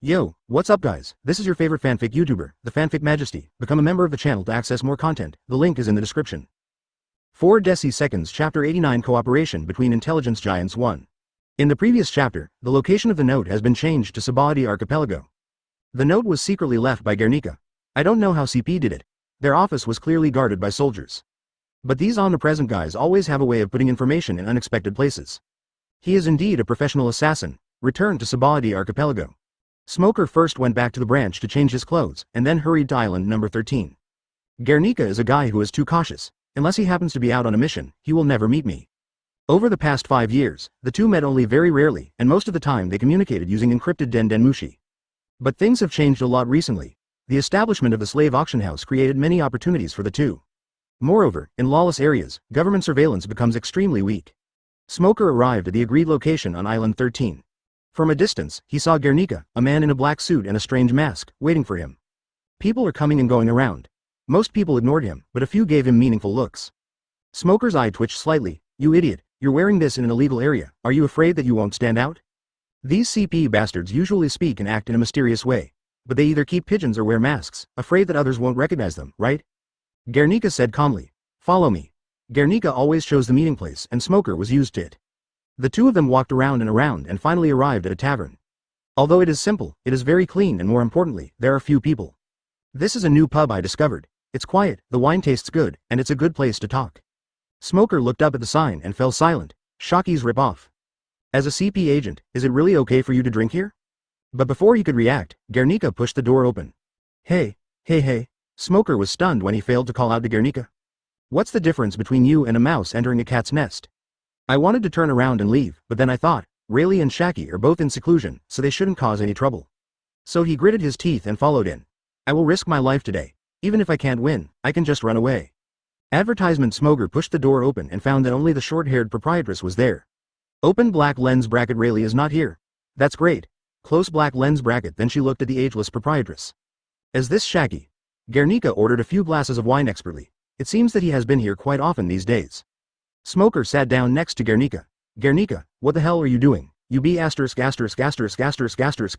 Yo, what's up guys? This is your favorite fanfic YouTuber, the Fanfic Majesty. Become a member of the channel to access more content. The link is in the description. 4 Seconds Chapter 89 Cooperation between Intelligence Giants 1. In the previous chapter, the location of the note has been changed to Sabadi Archipelago. The note was secretly left by Nika. I don't know how CP did it. Their office was clearly guarded by soldiers. But these omnipresent guys always have a way of putting information in unexpected places. He is indeed a professional assassin. Return to Sabadi Archipelago. Smoker first went back to the branch to change his clothes, and then hurried to island number 13. Nika is a guy who is too cautious. Unless he happens to be out on a mission, he will never meet me. Over the past 5 years, the two met only very rarely, and most of the time they communicated using encrypted Mushi. But things have changed a lot recently. The establishment of the slave auction house created many opportunities for the two. Moreover, in lawless areas, government surveillance becomes extremely weak. Smoker arrived at the agreed location on island 13. From a distance, he saw Nika, a man in a black suit and a strange mask, waiting for him. People are coming and going around. Most people ignored him, but a few gave him meaningful looks. Smoker's eye twitched slightly. You idiot, you're wearing this in an illegal area. Are you afraid that you won't stand out? These CP bastards usually speak and act in a mysterious way. But they either keep pigeons or wear masks, afraid that others won't recognize them, right? Nika said calmly. Follow me. Nika always chose the meeting place, and Smoker was used to it. The two of them walked around and finally arrived at a tavern. Although it is simple, it is very clean and more importantly, there are few people. This is a new pub I discovered. It's quiet, the wine tastes good, and it's a good place to talk. Smoker looked up at the sign and fell silent. Shocky's rip-off. As a CP agent, is it really okay for you to drink here? But before he could react, Nika pushed the door open. Hey. Smoker was stunned when he failed to call out to Nika. What's the difference between you and a mouse entering a cat's nest? I wanted to turn around and leave, but then I thought, Rayleigh and Shaky are both in seclusion, so they shouldn't cause any trouble. So he gritted his teeth and followed in. I will risk my life today. Even if I can't win, I can just run away. Advertisement. Smoker pushed the door open and found that only the short-haired proprietress was there. Open black lens bracket. Rayleigh is not here. That's great. Close black lens bracket. Then she looked at the ageless proprietress. Is this Shaky? Nika ordered a few glasses of wine expertly. It seems that he has been here quite often these days. Smoker sat down next to Nika. Nika, what the hell are you doing? You be ****************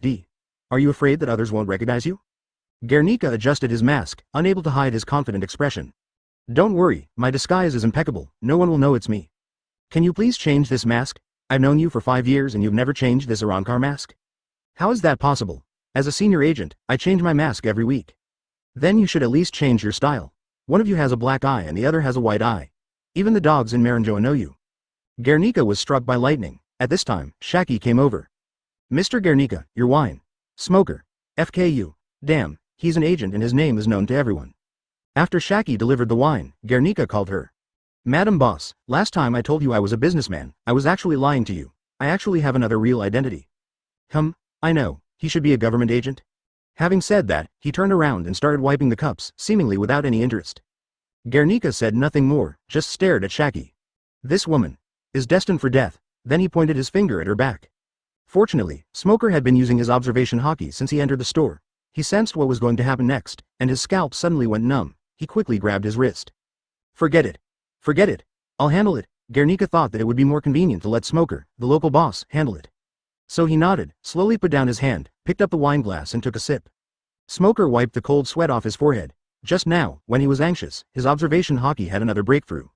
D. Are you afraid that others won't recognize you? Nika adjusted his mask, unable to hide his confident expression. Don't worry, my disguise is impeccable, no one will know it's me. Can you please change this mask? I've known you for 5 years and you've never changed this Arankar mask? How is that possible? As a senior agent, I change my mask every week. Then you should at least change your style. One of you has a black eye and the other has a white eye. Even the dogs in Maranjoa know you. Nika was struck by lightning. At this time, Shaky came over. Mr. Nika, your wine. Smoker. FKU. Damn, he's an agent and his name is known to everyone. After Shaky delivered the wine, Nika called her. Madam Boss, last time I told you I was a businessman, I was actually lying to you. I actually have another real identity. I know, he should be a government agent. Having said that, he turned around and started wiping the cups, seemingly without any interest. Nika said nothing more, just stared at Shaky. This woman is destined for death. Then he pointed his finger at her back. Fortunately, Smoker had been using his observation hockey since he entered the store. He sensed what was going to happen next, and his scalp suddenly went numb. He quickly grabbed his wrist. Forget it. I'll handle it. Nika thought that it would be more convenient to let Smoker, the local boss, handle it. So he nodded, slowly put down his hand, picked up the wine glass and took a sip. Smoker wiped the cold sweat off his forehead. Just now, when he was anxious, his observation hockey had another breakthrough.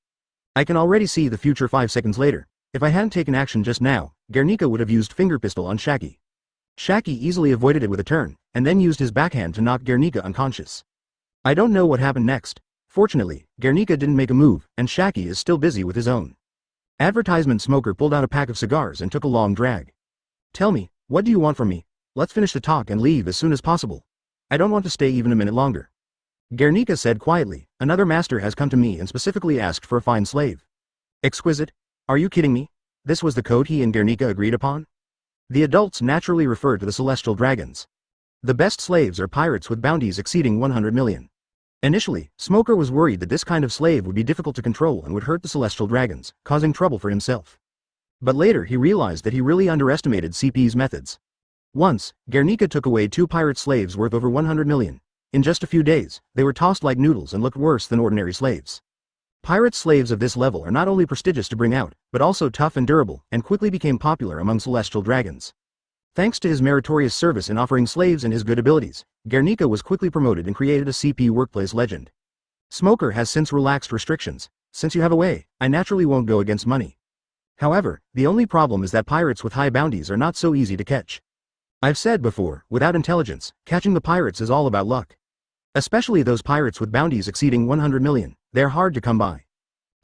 I can already see the future 5 seconds later. If I hadn't taken action just now, Nika would have used finger pistol on Shaky. Shaky easily avoided it with a turn, and then used his backhand to knock Nika unconscious. I don't know what happened next. Fortunately, Nika didn't make a move, and Shaky is still busy with his own. Advertisement. Smoker pulled out a pack of cigars and took a long drag. Tell me, what do you want from me? Let's finish the talk and leave as soon as possible. I don't want to stay even a minute longer. Nika said quietly, another master has come to me and specifically asked for a fine slave. Exquisite? Are you kidding me? This was the code he and Nika agreed upon? The adults naturally refer to the celestial dragons. The best slaves are pirates with bounties exceeding 100 million. Initially, Smoker was worried that this kind of slave would be difficult to control and would hurt the celestial dragons, causing trouble for himself. But later he realized that he really underestimated CP's methods. Once, Nika took away 2 pirate slaves worth over 100 million. In just a few days, they were tossed like noodles and looked worse than ordinary slaves. Pirate slaves of this level are not only prestigious to bring out, but also tough and durable, and quickly became popular among celestial dragons. Thanks to his meritorious service in offering slaves and his good abilities, Guernica was quickly promoted and created a CP workplace legend. Smoker has since relaxed restrictions. Since you have a way, I naturally won't go against money. However, the only problem is that pirates with high bounties are not so easy to catch. I've said before, without intelligence, catching the pirates is all about luck. Especially those pirates with bounties exceeding 100 million, they're hard to come by.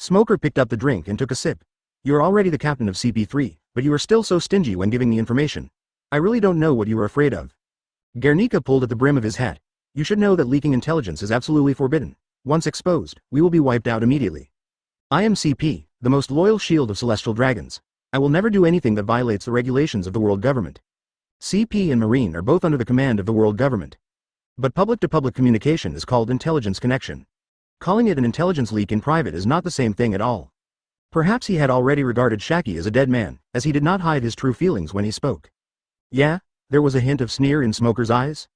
Smoker picked up the drink and took a sip. You're already the captain of CP3, but you are still so stingy when giving me information. I really don't know what you are afraid of. Guernica pulled at the brim of his hat. You should know that leaking intelligence is absolutely forbidden. Once exposed, we will be wiped out immediately. I am CP, the most loyal shield of celestial dragons. I will never do anything that violates the regulations of the world government. CP and Marine are both under the command of the world government. But public-to-public communication is called intelligence connection. Calling it an intelligence leak in private is not the same thing at all. Perhaps he had already regarded Shaki as a dead man, as he did not hide his true feelings when he spoke. Yeah, there was a hint of sneer in Smoker's eyes.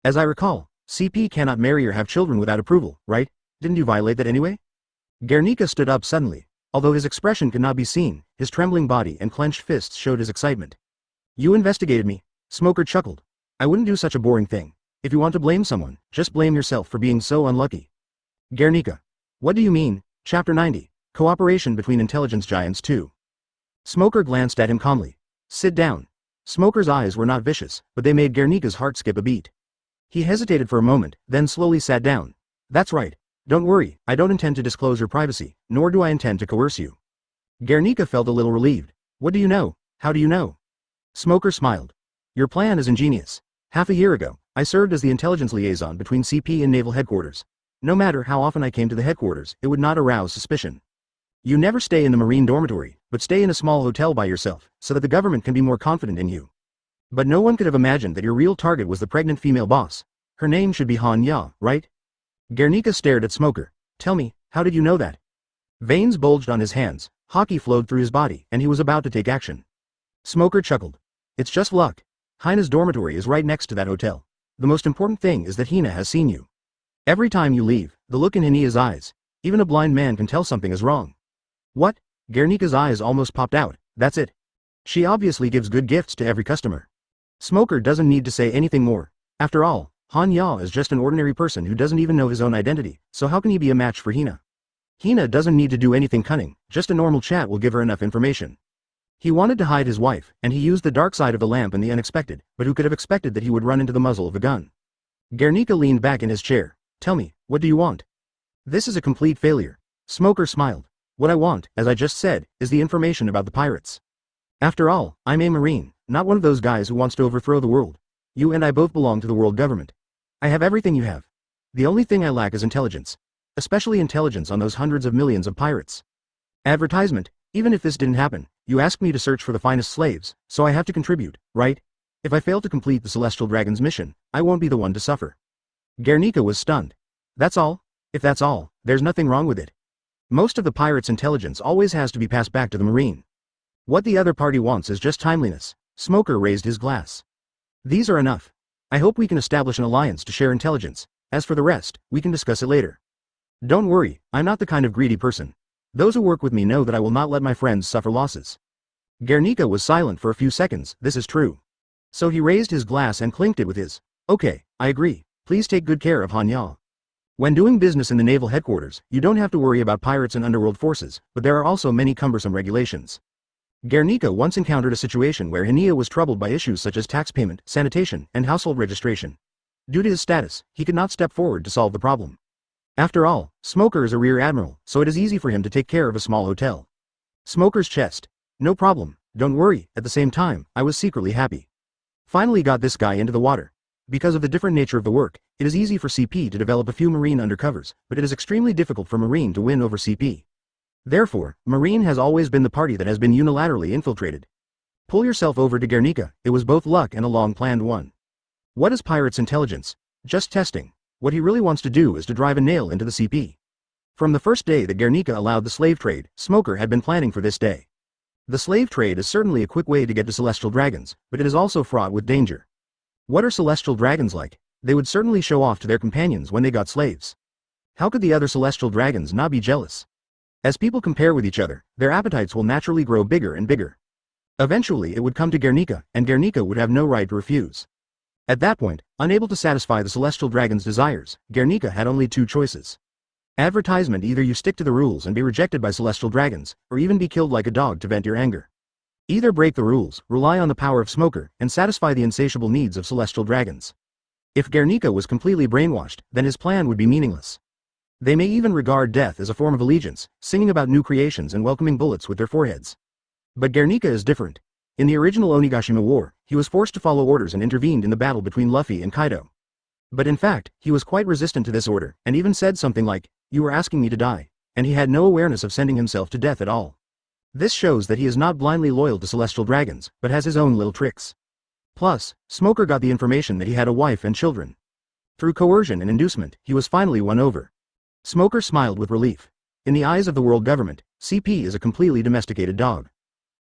As I recall, CP cannot marry or have children without approval, right? Didn't you violate that anyway? Guernica stood up suddenly. Although his expression could not be seen, his trembling body and clenched fists showed his excitement. You investigated me. Smoker chuckled. I wouldn't do such a boring thing. If you want to blame someone, just blame yourself for being so unlucky. Guernica. What do you mean? Chapter 90. Cooperation between intelligence giants 2. Smoker glanced at him calmly. Sit down. Smoker's eyes were not vicious, but they made Guernica's heart skip a beat. He hesitated for a moment, then slowly sat down. That's right. Don't worry, I don't intend to disclose your privacy, nor do I intend to coerce you. Guernica felt a little relieved. What do you know? How do you know? Smoker smiled. Your plan is ingenious. Half a year ago, I served as the intelligence liaison between CP and Naval Headquarters. No matter how often I came to the headquarters, it would not arouse suspicion. You never stay in the Marine dormitory, but stay in a small hotel by yourself, so that the government can be more confident in you. But no one could have imagined that your real target was the pregnant female boss. Her name should be Han Ya, right? Guernica stared at Smoker. Tell me, how did you know that? Veins bulged on his hands, hockey flowed through his body, and he was about to take action. Smoker chuckled. It's just luck. Hina's dormitory is right next to that hotel. The most important thing is that Hina has seen you. Every time you leave, the look in Hina's eyes, even a blind man can tell something is wrong. What? Guernica's eyes almost popped out. That's it. She obviously gives good gifts to every customer. Smoker doesn't need to say anything more. After all, Han Ya is just an ordinary person who doesn't even know his own identity, so how can he be a match for Hina? Hina doesn't need to do anything cunning, just a normal chat will give her enough information. He wanted to hide his wife, and he used the dark side of the lamp and the unexpected, but who could have expected that he would run into the muzzle of a gun? Guernica leaned back in his chair. Tell me, what do you want? This is a complete failure. Smoker smiled. What I want, as I just said, is the information about the pirates. After all, I'm a Marine, not one of those guys who wants to overthrow the world. You and I both belong to the world government. I have everything you have. The only thing I lack is intelligence. Especially intelligence on those hundreds of millions of pirates. Advertisement, even if this didn't happen, you asked me to search for the finest slaves, so I have to contribute, right? If I fail to complete the Celestial Dragon's mission, I won't be the one to suffer. Guernica was stunned. That's all? If that's all, there's nothing wrong with it. Most of the pirates' intelligence always has to be passed back to the Marine. What the other party wants is just timeliness. Smoker raised his glass. These are enough. I hope we can establish an alliance to share intelligence. As for the rest, we can discuss it later. Don't worry, I'm not the kind of greedy person. Those who work with me know that I will not let my friends suffer losses. Guernica was silent for a few seconds. This is true. So he raised his glass and clinked it with his. Okay, I agree. Please take good care of Han Ya. When doing business in the naval headquarters, you don't have to worry about pirates and underworld forces, but there are also many cumbersome regulations. Guernica once encountered a situation where Hina was troubled by issues such as tax payment, sanitation, and household registration. Due to his status, he could not step forward to solve the problem. After all, Smoker is a rear admiral, so it is easy for him to take care of a small hotel. Smoker's chest. No problem, don't worry. At the same time, I was secretly happy. Finally got this guy into the water. Because of the different nature of the work, it is easy for CP to develop a few Marine undercovers, but it is extremely difficult for Marine to win over CP. Therefore, Marine has always been the party that has been unilaterally infiltrated. Pull yourself over to Guernica, it was both luck and a long-planned one. What is Pirate's intelligence? Just testing. What he really wants to do is to drive a nail into the CP. From the first day that Guernica allowed the slave trade, Smoker had been planning for this day. The slave trade is certainly a quick way to get to celestial dragons, but it is also fraught with danger. What are celestial dragons like? They would certainly show off to their companions when they got slaves. How could the other celestial dragons not be jealous? As people compare with each other, their appetites will naturally grow bigger and bigger. Eventually it would come to Guernica, and Guernica would have no right to refuse. At that point, unable to satisfy the celestial dragon's desires, Guernica had only two choices. Advertisement: either you stick to the rules and be rejected by celestial dragons, or even be killed like a dog to vent your anger. Either break the rules, rely on the power of Smoker, and satisfy the insatiable needs of celestial dragons. If Guernica was completely brainwashed, then his plan would be meaningless. They may even regard death as a form of allegiance, singing about new creations and welcoming bullets with their foreheads. But Guernica is different. In the original Onigashima War, he was forced to follow orders and intervened in the battle between Luffy and Kaido. But in fact, he was quite resistant to this order, and even said something like, "You were asking me to die," and he had no awareness of sending himself to death at all. This shows that he is not blindly loyal to celestial dragons, but has his own little tricks. Plus, Smoker got the information that he had a wife and children. Through coercion and inducement, he was finally won over. Smoker smiled with relief. In the eyes of the world government, CP is a completely domesticated dog.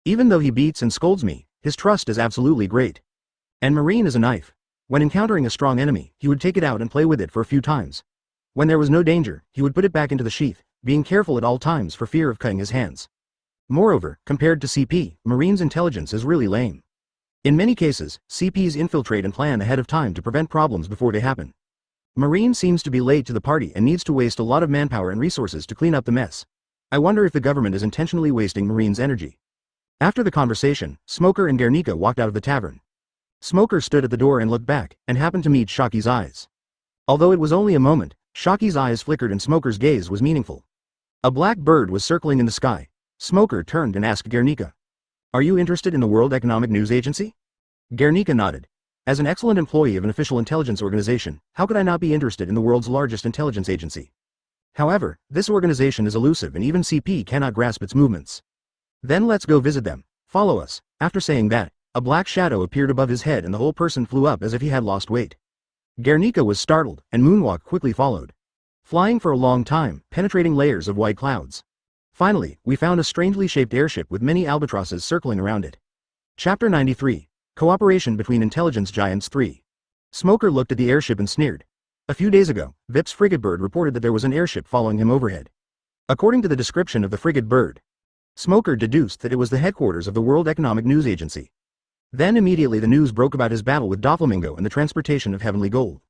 Even though he beats and scolds me, his trust is absolutely great. And Marine is a knife. When encountering a strong enemy, he would take it out and play with it for a few times. When there was no danger, he would put it back into the sheath, being careful at all times for fear of cutting his hands. Moreover, compared to CP, Marine's intelligence is really lame. In many cases, CPs infiltrate and plan ahead of time to prevent problems before they happen. Marine seems to be late to the party and needs to waste a lot of manpower and resources to clean up the mess. I wonder if the government is intentionally wasting Marine's energy. After the conversation, Smoker and Guernica walked out of the tavern. Smoker stood at the door and looked back, and happened to meet Shaki's eyes. Although it was only a moment, Shaki's eyes flickered and Smoker's gaze was meaningful. A black bird was circling in the sky. Smoker turned and asked Guernica, "Are you interested in the World Economic News Agency?" Guernica nodded. As an excellent employee of an official intelligence organization, how could I not be interested in the world's largest intelligence agency? However, this organization is elusive and even CP cannot grasp its movements. Then let's go visit them. Follow us. After saying that, a black shadow appeared above his head and the whole person flew up as if he had lost weight. Guernica was startled, and Moonwalk quickly followed. Flying for a long time, penetrating layers of white clouds. Finally, we found a strangely shaped airship with many albatrosses circling around it. Chapter 93. Cooperation between Intelligence Giants 3. Smoker looked at the airship and sneered. A few days ago, Vip's frigate bird reported that there was an airship following him overhead. According to the description of the frigate bird, Smoker deduced that it was the headquarters of the World Economic News Agency. Then immediately the news broke about his battle with Doflamingo and the transportation of heavenly gold.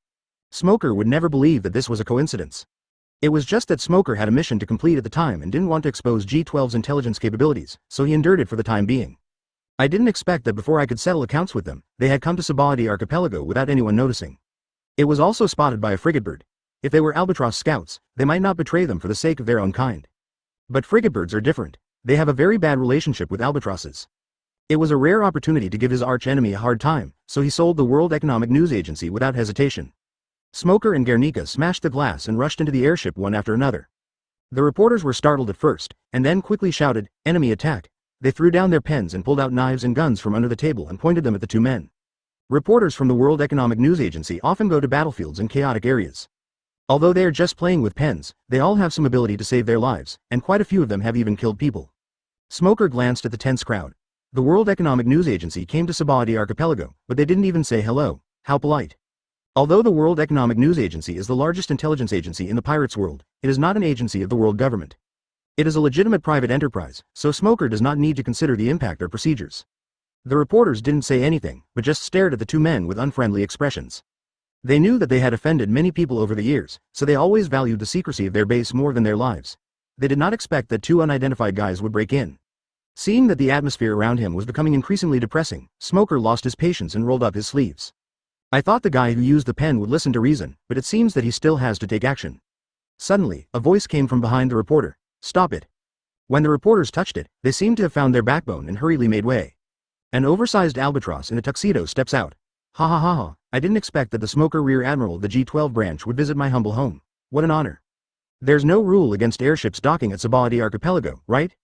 Smoker would never believe that this was a coincidence. It was just that Smoker had a mission to complete at the time and didn't want to expose G12's intelligence capabilities, so he endured it for the time being. I didn't expect that before I could settle accounts with them, they had come to Sabaody Archipelago without anyone noticing. It was also spotted by a frigate bird. If they were albatross scouts, they might not betray them for the sake of their own kind. But frigate birds are different. They have a very bad relationship with albatrosses. It was a rare opportunity to give his arch-enemy a hard time, so he sold the World Economic News Agency without hesitation. Smoker and Guernica smashed the glass and rushed into the airship one after another. The reporters were startled at first, and then quickly shouted, "Enemy attack!" They threw down their pens and pulled out knives and guns from under the table and pointed them at the two men. Reporters from the World Economic News Agency often go to battlefields in chaotic areas. Although they are just playing with pens, they all have some ability to save their lives, and quite a few of them have even killed people. Smoker glanced at the tense crowd. The World Economic News Agency came to Sabaody Archipelago, but they didn't even say hello. How polite. Although the World Economic News Agency is the largest intelligence agency in the pirates' world, it is not an agency of the world government. It is a legitimate private enterprise, so Smoker does not need to consider the impact or procedures. The reporters didn't say anything, but just stared at the two men with unfriendly expressions. They knew that they had offended many people over the years, so they always valued the secrecy of their base more than their lives. They did not expect that two unidentified guys would break in. Seeing that the atmosphere around him was becoming increasingly depressing, Smoker lost his patience and rolled up his sleeves. I thought the guy who used the pen would listen to reason, but it seems that he still has to take action. Suddenly, a voice came from behind the reporter. "Stop it." When the reporters touched it, they seemed to have found their backbone and hurriedly made way. An oversized albatross in a tuxedo steps out. "Ha ha ha ha, I didn't expect that the Smoker Rear Admiral of the G12 branch would visit my humble home. What an honor. There's no rule against airships docking at Sabaody Archipelago, right?"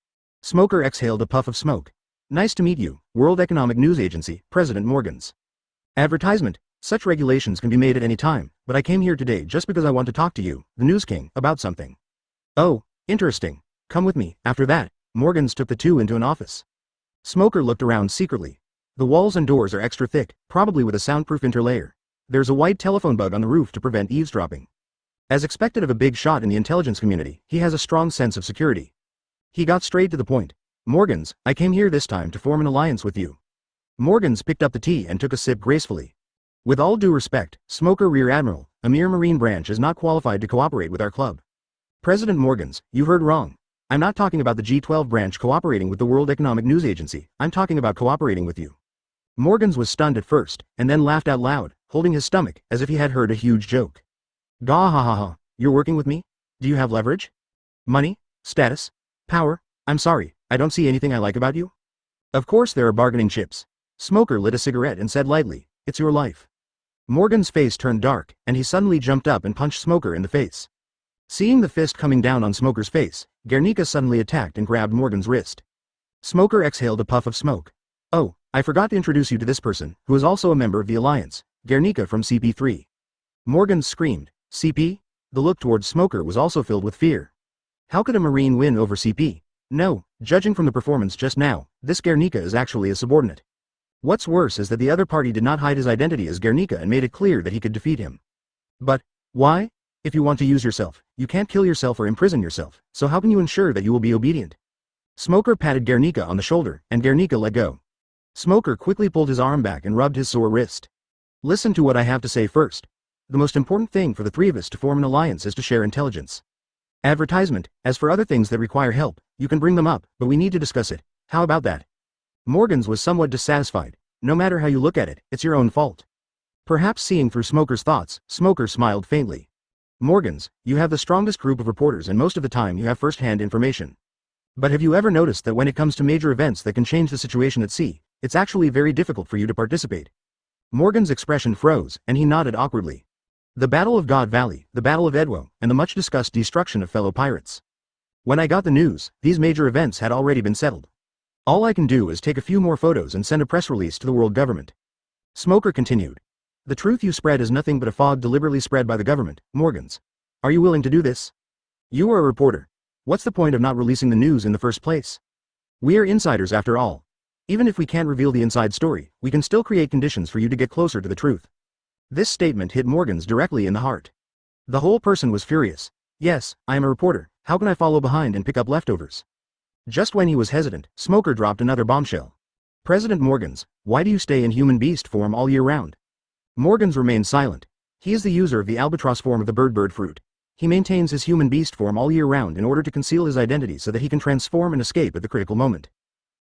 Smoker exhaled a puff of smoke. "Nice to meet you, World Economic News Agency, President Morgans. Advertisement. Such regulations can be made at any time, but I came here today just because I want to talk to you, the News King, about something." "Oh, interesting. Come with me." After that, Morgans took the two into an office. Smoker looked around secretly. The walls and doors are extra thick, probably with a soundproof interlayer. There's a white telephone bug on the roof to prevent eavesdropping. As expected of a big shot in the intelligence community, he has a strong sense of security. He got straight to the point. Morgans, I came here this time to form an alliance with you. Morgans picked up the tea and took a sip gracefully. With all due respect, Smoker Rear Admiral, a mere Marine branch is not qualified to cooperate with our club. President Morgans, you heard wrong. I'm not talking about the G12 branch cooperating with the World Economic News Agency, I'm talking about cooperating with you. Morgans was stunned at first, and then laughed out loud, holding his stomach, as if he had heard a huge joke. Gah ha ha ha, you're working with me? Do you have leverage? Money? Status? Power? I'm sorry, I don't see anything I like about you. Of course there are bargaining chips. Smoker lit a cigarette and said lightly, it's your life. Morgan's face turned dark, and he suddenly jumped up and punched Smoker in the face. Seeing the fist coming down on Smoker's face, Guernica suddenly attacked and grabbed Morgan's wrist. Smoker exhaled a puff of smoke. Oh, I forgot to introduce you to this person, who is also a member of the Alliance, Guernica from CP3. Morgan screamed, CP? The look towards Smoker was also filled with fear. How could a Marine win over CP? No, judging from the performance just now, this Guernica is actually a subordinate. What's worse is that the other party did not hide his identity as Guernica and made it clear that he could defeat him. But, why? If you want to use yourself, you can't kill yourself or imprison yourself, so how can you ensure that you will be obedient? Smoker patted Guernica on the shoulder, and Guernica let go. Smoker quickly pulled his arm back and rubbed his sore wrist. Listen to what I have to say first. The most important thing for the three of us to form an alliance is to share intelligence. Advertisement, as for other things that require help, you can bring them up, but we need to discuss it. How about that? Morgans was somewhat dissatisfied. No matter how you look at it, it's your own fault. Perhaps seeing through Smoker's thoughts, Smoker smiled faintly. Morgans, you have the strongest group of reporters and most of the time you have first-hand information. But have you ever noticed that when it comes to major events that can change the situation at sea, it's actually very difficult for you to participate? Morgan's expression froze, and he nodded awkwardly. The Battle of God Valley, the Battle of Edwo, and the much-discussed destruction of fellow pirates. When I got the news, these major events had already been settled. All I can do is take a few more photos and send a press release to the world government. Smoker continued. The truth you spread is nothing but a fog deliberately spread by the government, Morgans. Are you willing to do this? You are a reporter. What's the point of not releasing the news in the first place? We are insiders after all. Even if we can't reveal the inside story, we can still create conditions for you to get closer to the truth. This statement hit Morgans directly in the heart. The whole person was furious. Yes, I am a reporter, how can I follow behind and pick up leftovers? Just when he was hesitant, Smoker dropped another bombshell. President Morgans, why do you stay in human beast form all year round? Morgans remained silent. He is the user of the albatross form of the bird fruit. He maintains his human beast form all year round in order to conceal his identity so that he can transform and escape at the critical moment.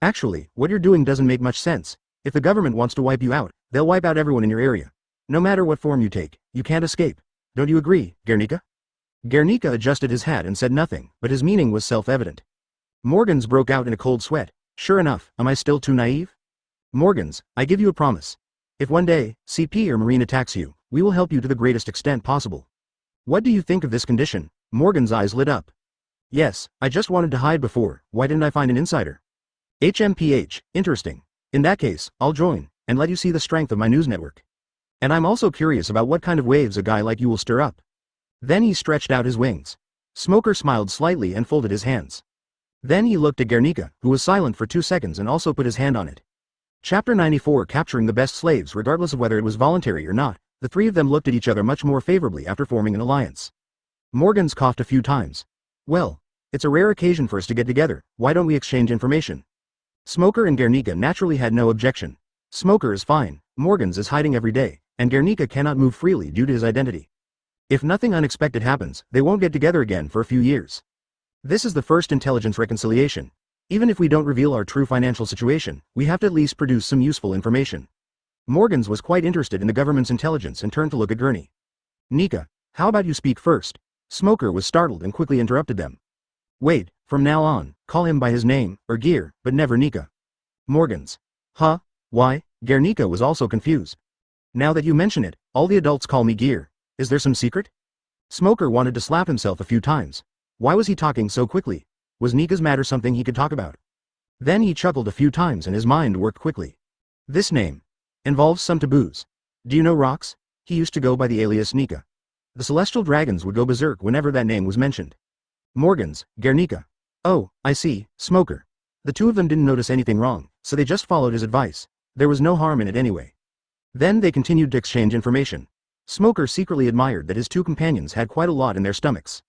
Actually, what you're doing doesn't make much sense. If the government wants to wipe you out, they'll wipe out everyone in your area. No matter what form you take, you can't escape. Don't you agree, Guernica? Guernica adjusted his hat and said nothing, but his meaning was self-evident. Morgans broke out in a cold sweat. Sure enough, am I still too naive? Morgans, I give you a promise. If one day, CP or Marine attacks you, we will help you to the greatest extent possible. What do you think of this condition? Morgan's eyes lit up. Yes, I just wanted to hide before, why didn't I find an insider? HMPH, interesting. In that case, I'll join, and let you see the strength of my news network. And I'm also curious about what kind of waves a guy like you will stir up. Then he stretched out his wings. Smoker smiled slightly and folded his hands. Then he looked at Guernica, who was silent for 2 seconds and also put his hand on it. Chapter 94 Capturing the best slaves regardless of whether it was voluntary or not, the three of them looked at each other much more favorably after forming an alliance. Morgans coughed a few times. Well, it's a rare occasion for us to get together, why don't we exchange information? Smoker and Guernica naturally had no objection. Smoker is fine, Morgans is hiding every day, and Guernica cannot move freely due to his identity. If nothing unexpected happens, they won't get together again for a few years. This is the first intelligence reconciliation. Even if we don't reveal our true financial situation, we have to at least produce some useful information. Morgans was quite interested in the government's intelligence and turned to look at Gurney. Nika, how about you speak first? Smoker was startled and quickly interrupted them. Wait, from now on, call him by his name, or Gear, but never Nika. Morgans. Huh? Why? Guernica was also confused. Now that you mention it, all the adults call me Gear. Is there some secret? Smoker wanted to slap himself a few times. Why was he talking so quickly? Was Nika's matter something he could talk about? Then he chuckled a few times and his mind worked quickly. This name involves some taboos. Do you know Rox? He used to go by the alias Nika. The celestial dragons would go berserk whenever that name was mentioned. Morgans, Guernica. Oh, I see, Smoker. The two of them didn't notice anything wrong, so they just followed his advice. There was no harm in it anyway. Then they continued to exchange information. Smoker secretly admired that his two companions had quite a lot in their stomachs.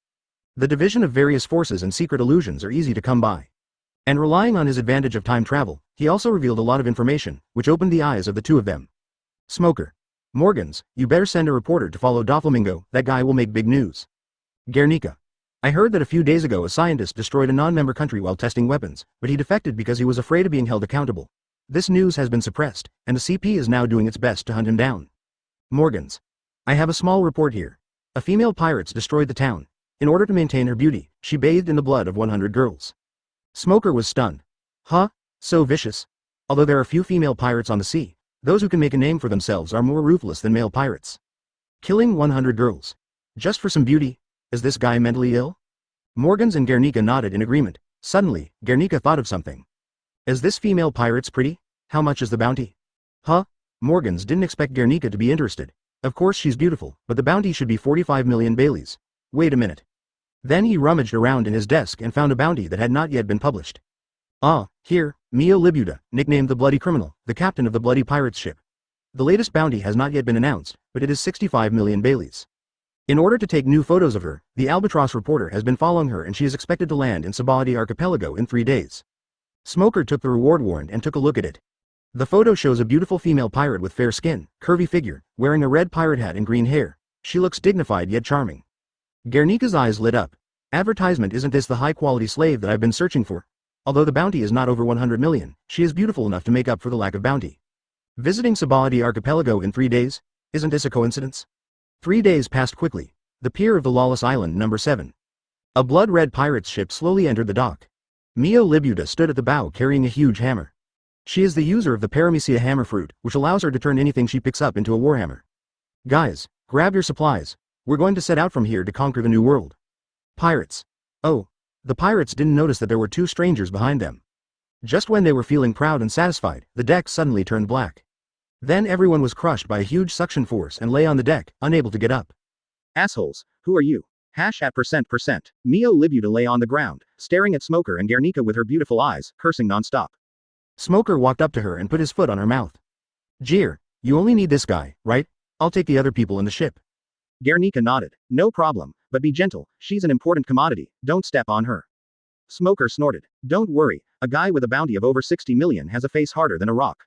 The division of various forces and secret illusions are easy to come by. And relying on his advantage of time travel, he also revealed a lot of information, which opened the eyes of the two of them. Smoker. Morgans, you better send a reporter to follow Doflamingo, that guy will make big news. Guernica. I heard that a few days ago a scientist destroyed a non-member country while testing weapons, but he defected because he was afraid of being held accountable. This news has been suppressed, and the CP is now doing its best to hunt him down. Morgans. I have a small report here. A female pirate destroyed the town. In order to maintain her beauty, she bathed in the blood of 100 girls. Smoker was stunned. Huh? So vicious? Although there are few female pirates on the sea, those who can make a name for themselves are more ruthless than male pirates. Killing 100 girls. Just for some beauty? Is this guy mentally ill? Morgans and Guernica nodded in agreement. Suddenly, Guernica thought of something. Is this female pirate's pretty? How much is the bounty? Huh? Morgans didn't expect Guernica to be interested. Of course she's beautiful, but the bounty should be 45 million Baileys. Wait a minute. Then he rummaged around in his desk and found a bounty that had not yet been published. Ah, here, Mio Libuda, nicknamed the Bloody Criminal, the captain of the Bloody Pirates ship. The latest bounty has not yet been announced, but it is 65 million Baileys. In order to take new photos of her, the Albatross reporter has been following her and she is expected to land in Sabadi Archipelago in 3 days. Smoker took the reward warrant and took a look at it. The photo shows a beautiful female pirate with fair skin, curvy figure, wearing a red pirate hat and green hair. She looks dignified yet charming. Guernica's eyes lit up. Advertisement, isn't this the high-quality slave that I've been searching for? Although the bounty is not over 100 million, she is beautiful enough to make up for the lack of bounty. Visiting Sabadi Archipelago in 3 days? Isn't this a coincidence? 3 days passed quickly. The pier of the lawless island number 7. A blood-red pirate's ship slowly entered the dock. Mio Libuda stood at the bow carrying a huge hammer. She is the user of the Paramecia hammer fruit, which allows her to turn anything she picks up into a warhammer. Guys, grab your supplies. We're going to set out from here to conquer the new world. Pirates. Oh, the pirates didn't notice that there were 2 strangers behind them. Just when they were feeling proud and satisfied, the deck suddenly turned black. Then everyone was crushed by a huge suction force and lay on the deck, unable to get up. Assholes, who are you? #%%. Mio Libuda lay on the ground, staring at Smoker and Guernica with her beautiful eyes, cursing non-stop. Smoker walked up to her and put his foot on her mouth. Jeer, you only need this guy, right? I'll take the other people in the ship. Guernica nodded. No problem, but be gentle, she's an important commodity, don't step on her. Smoker snorted. Don't worry, a guy with a bounty of over 60 million has a face harder than a rock.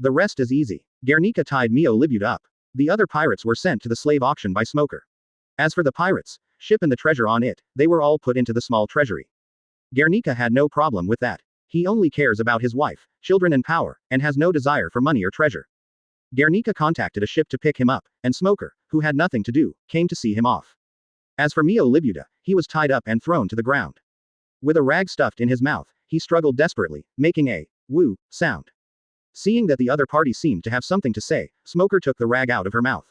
The rest is easy. Guernica tied Mio Libuda up. The other pirates were sent to the slave auction by Smoker. As for the pirates, ship and the treasure on it, they were all put into the small treasury. Guernica had no problem with that. He only cares about his wife, children and power, and has no desire for money or treasure. Guernica contacted a ship to pick him up, and Smoker, who had nothing to do, came to see him off. As for Mio Libuda, he was tied up and thrown to the ground. With a rag stuffed in his mouth, he struggled desperately, making a woo sound. Seeing that the other party seemed to have something to say, Smoker took the rag out of her mouth.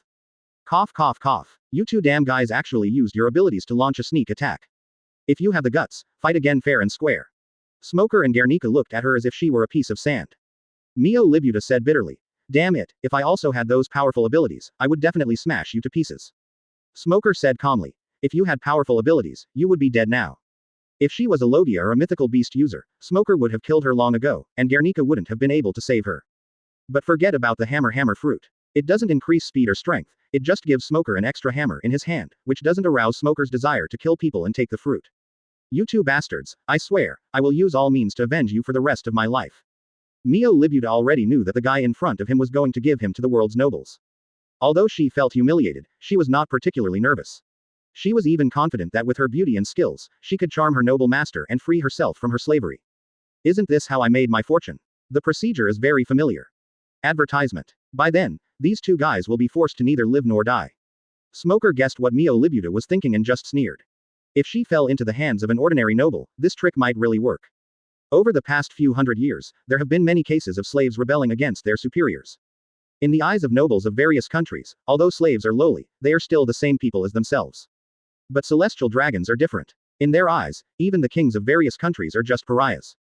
Cough cough cough. You 2 damn guys actually used your abilities to launch a sneak attack. If you have the guts, fight again fair and square. Smoker and Guernica looked at her as if she were a piece of sand. Mio Libuda said bitterly. Damn it, if I also had those powerful abilities, I would definitely smash you to pieces. Smoker said calmly. If you had powerful abilities, you would be dead now. If she was a Logia or a mythical beast user, Smoker would have killed her long ago, and Guernica wouldn't have been able to save her. But forget about the hammer fruit. It doesn't increase speed or strength, it just gives Smoker an extra hammer in his hand, which doesn't arouse Smoker's desire to kill people and take the fruit. You 2 bastards, I swear, I will use all means to avenge you for the rest of my life. Mio Libuda already knew that the guy in front of him was going to give him to the world's nobles. Although she felt humiliated, she was not particularly nervous. She was even confident that with her beauty and skills, she could charm her noble master and free herself from her slavery. Isn't this how I made my fortune? The procedure is very familiar. Advertisement. By then, these 2 guys will be forced to neither live nor die. Smoker guessed what Mio Libuda was thinking and just sneered. If she fell into the hands of an ordinary noble, this trick might really work. Over the past few hundred years, there have been many cases of slaves rebelling against their superiors. In the eyes of nobles of various countries, although slaves are lowly, they are still the same people as themselves. But celestial dragons are different. In their eyes, even the kings of various countries are just pariahs.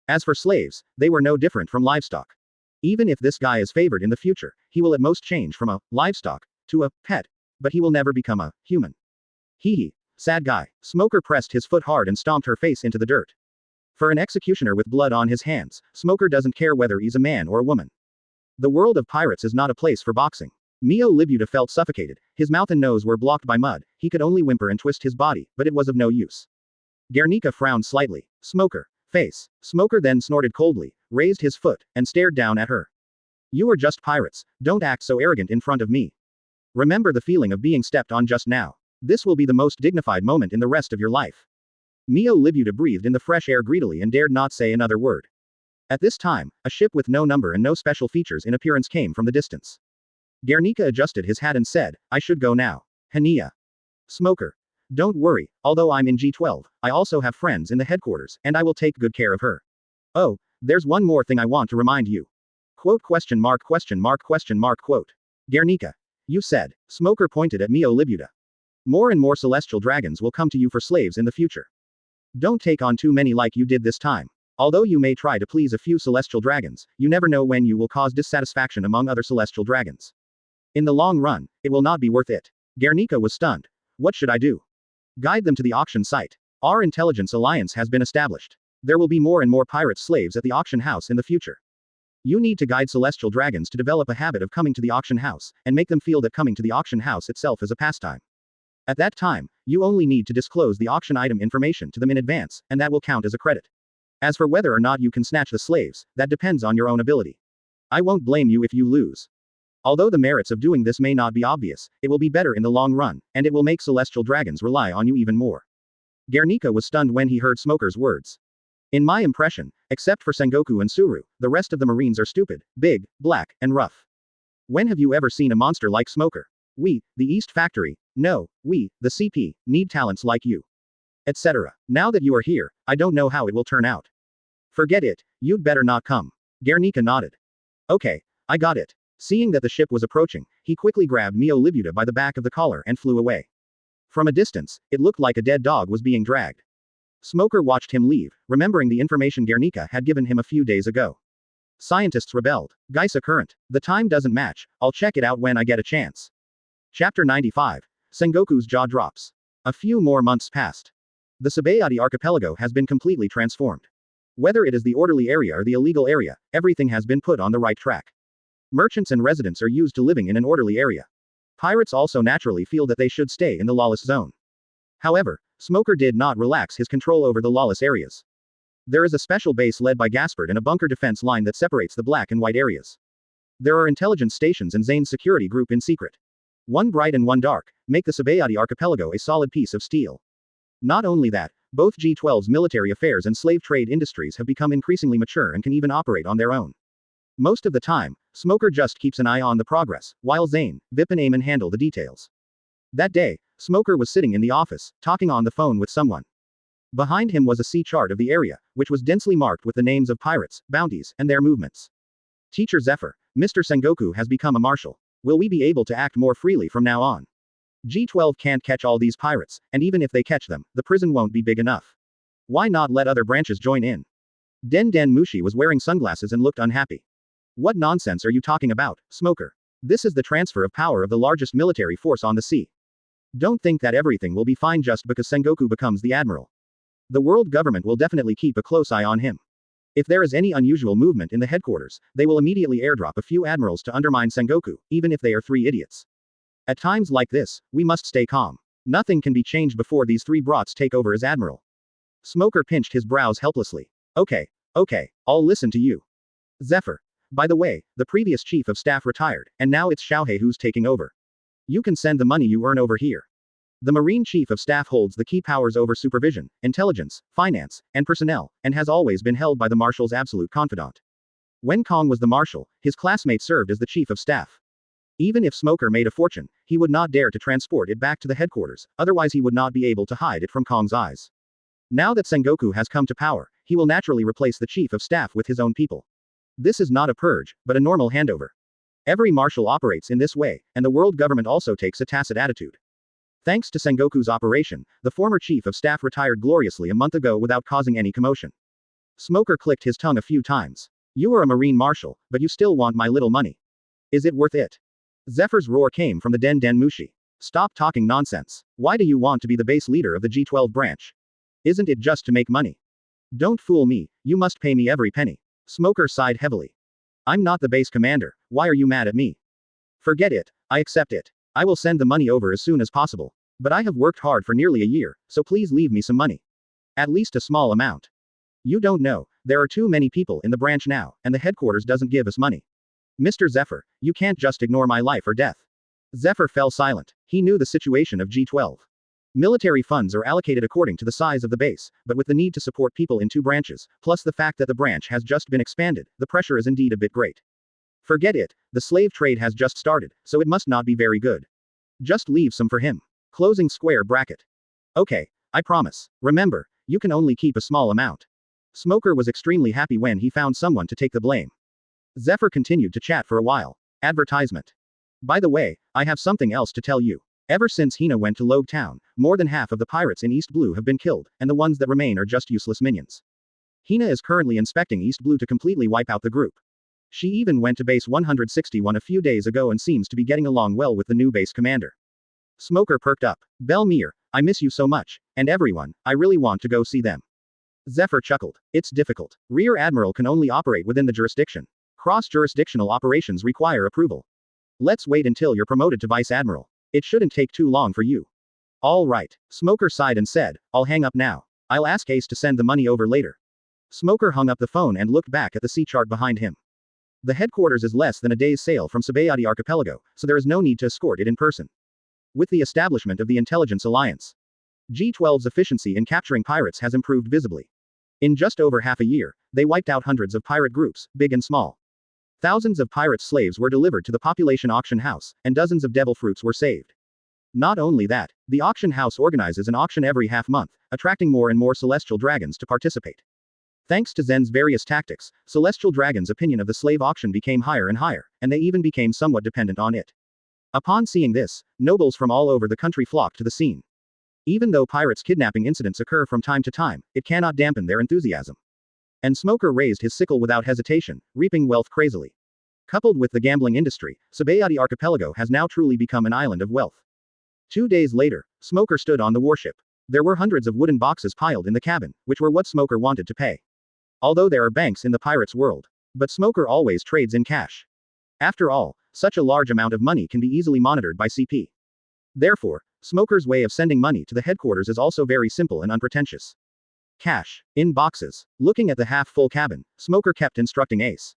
As for slaves, they were no different from livestock. Even if this guy is favored in the future, he will at most change from a livestock to a pet, but he will never become a human. Hee hee, sad guy. Smoker pressed his foot hard and stomped her face into the dirt. For an executioner with blood on his hands, Smoker doesn't care whether he's a man or a woman. The world of pirates is not a place for boxing. Mio Libuda felt suffocated, his mouth and nose were blocked by mud, he could only whimper and twist his body, but it was of no use. Guernica frowned slightly. Smoker, face. Smoker then snorted coldly, raised his foot, and stared down at her. You are just pirates, don't act so arrogant in front of me. Remember the feeling of being stepped on just now. This will be the most dignified moment in the rest of your life. Mio Libuda breathed in the fresh air greedily and dared not say another word. At this time, a ship with no number and no special features in appearance came from the distance. Nika adjusted his hat and said, I should go now. Hania. Smoker. Don't worry, although I'm in G12, I also have friends in the headquarters, and I will take good care of her. Oh, there's one more thing I want to remind you. Quote question mark quote. Guernica. You said. Smoker pointed at Mio Libuda. More and more celestial dragons will come to you for slaves in the future. Don't take on too many like you did this time. Although you may try to please a few celestial dragons, you never know when you will cause dissatisfaction among other celestial dragons. In the long run, it will not be worth it. Guernica was stunned. What should I do? Guide them to the auction site. Our intelligence alliance has been established. There will be more and more pirate slaves at the auction house in the future. You need to guide celestial dragons to develop a habit of coming to the auction house, and make them feel that coming to the auction house itself is a pastime. At that time, you only need to disclose the auction item information to them in advance, and that will count as a credit. As for whether or not you can snatch the slaves, that depends on your own ability. I won't blame you if you lose. Although the merits of doing this may not be obvious, it will be better in the long run, and it will make celestial dragons rely on you even more. Guernica was stunned when he heard Smoker's words. In my impression, except for Sengoku and Suru, the rest of the Marines are stupid, big, black, and rough. When have you ever seen a monster like Smoker? We, the East Factory, no, we, the CP, need talents like you. Etc. Now that you are here, I don't know how it will turn out. Forget it, you'd better not come. Guernica nodded. Okay, I got it. Seeing that the ship was approaching, he quickly grabbed Mio Libuda by the back of the collar and flew away. From a distance, it looked like a dead dog was being dragged. Smoker watched him leave, remembering the information Guernica had given him a few days ago. Scientists rebelled. Geisa current. The time doesn't match, I'll check it out when I get a chance. Chapter 95. Sengoku's jaw drops. A few more months passed. The Sabayati archipelago has been completely transformed. Whether it is the orderly area or the illegal area, everything has been put on the right track. Merchants and residents are used to living in an orderly area. Pirates also naturally feel that they should stay in the lawless zone. However, Smoker did not relax his control over the lawless areas. There is a special base led by Gaspard and a bunker defense line that separates the black and white areas. There are intelligence stations and Zane's security group in secret. One bright and one dark, make the Sabayati archipelago a solid piece of steel. Not only that, both G12's military affairs and slave trade industries have become increasingly mature and can even operate on their own. Most of the time, Smoker just keeps an eye on the progress, while Zane, Vip and Eamon handle the details. That day, Smoker was sitting in the office, talking on the phone with someone. Behind him was a sea chart of the area, which was densely marked with the names of pirates, bounties, and their movements. Teacher Zephyr, Mr. Sengoku has become a marshal. Will we be able to act more freely from now on? G12 can't catch all these pirates, and even if they catch them, the prison won't be big enough. Why not let other branches join in? Den Mushi was wearing sunglasses and looked unhappy. What nonsense are you talking about, Smoker? This is the transfer of power of the largest military force on the sea. Don't think that everything will be fine just because Sengoku becomes the admiral. The world government will definitely keep a close eye on him. If there is any unusual movement in the headquarters, they will immediately airdrop a few admirals to undermine Sengoku, even if they are 3 idiots. At times like this, we must stay calm. Nothing can be changed before these 3 brats take over as admiral. Smoker pinched his brows helplessly. Okay, I'll listen to you. Zephyr. By the way, the previous chief of staff retired, and now it's Xiaohei who's taking over. You can send the money you earn over here. The Marine Chief of Staff holds the key powers over supervision, intelligence, finance, and personnel, and has always been held by the Marshal's absolute confidant. When Kong was the Marshal, his classmate served as the Chief of Staff. Even if Smoker made a fortune, he would not dare to transport it back to the headquarters, otherwise he would not be able to hide it from Kong's eyes. Now that Sengoku has come to power, he will naturally replace the Chief of Staff with his own people. This is not a purge, but a normal handover. Every marshal operates in this way, and the world government also takes a tacit attitude. Thanks to Sengoku's operation, the former chief of staff retired gloriously a month ago without causing any commotion. Smoker clicked his tongue a few times. You are a marine marshal, but you still want my little money. Is it worth it? Zephyr's roar came from the Den Mushi. Stop talking nonsense. Why do you want to be the base leader of the G12 branch? Isn't it just to make money? Don't fool me, you must pay me every penny. Smoker sighed heavily. I'm not the base commander, why are you mad at me? Forget it, I accept it. I will send the money over as soon as possible. But I have worked hard for nearly a year, so please leave me some money. At least a small amount. You don't know, there are too many people in the branch now, and the headquarters doesn't give us money. Mr. Zephyr, you can't just ignore my life or death. Zephyr fell silent. He knew the situation of G12. Military funds are allocated according to the size of the base, but with the need to support people in two branches, plus the fact that the branch has just been expanded, the pressure is indeed a bit great. Forget it, the slave trade has just started, so it must not be very good. Just leave some for him. Closing square bracket. Okay, I promise. Remember, you can only keep a small amount. Smoker was extremely happy when he found someone to take the blame. Zephyr continued to chat for a while. Advertisement. By the way, I have something else to tell you. Ever since Hina went to Logue Town, more than half of the pirates in East Blue have been killed, and the ones that remain are just useless minions. Hina is currently inspecting East Blue to completely wipe out the group. She even went to base 161 a few days ago and seems to be getting along well with the new base commander. Smoker perked up. Belmir, I miss you so much, and everyone, I really want to go see them. Zephyr chuckled. It's difficult. Rear Admiral can only operate within the jurisdiction. Cross-jurisdictional operations require approval. Let's wait until you're promoted to Vice Admiral. It shouldn't take too long for you. All right. Smoker sighed and said, I'll hang up now. I'll ask Ace to send the money over later. Smoker hung up the phone and looked back at the sea chart behind him. The headquarters is less than a day's sail from Sabayati Archipelago, so there is no need to escort it in person. With the establishment of the Intelligence Alliance, G12's efficiency in capturing pirates has improved visibly. In just over half a year, they wiped out hundreds of pirate groups, big and small. Thousands of pirate slaves were delivered to the population auction house, and dozens of devil fruits were saved. Not only that, the auction house organizes an auction every half month, attracting more and more celestial dragons to participate. Thanks to Zen's various tactics, celestial dragons' opinion of the slave auction became higher and higher, and they even became somewhat dependent on it. Upon seeing this, nobles from all over the country flocked to the scene. Even though pirates' kidnapping incidents occur from time to time, it cannot dampen their enthusiasm. And Smoker raised his sickle without hesitation, reaping wealth crazily. Coupled with the gambling industry, Sabayati Archipelago has now truly become an island of wealth. 2 days later, Smoker stood on the warship. There were hundreds of wooden boxes piled in the cabin, which were what Smoker wanted to pay. Although there are banks in the pirates' world. But Smoker always trades in cash. After all, such a large amount of money can be easily monitored by CP. Therefore, Smoker's way of sending money to the headquarters is also very simple and unpretentious. Cash. In boxes. Looking at the half-full cabin, Smoker kept instructing Ace.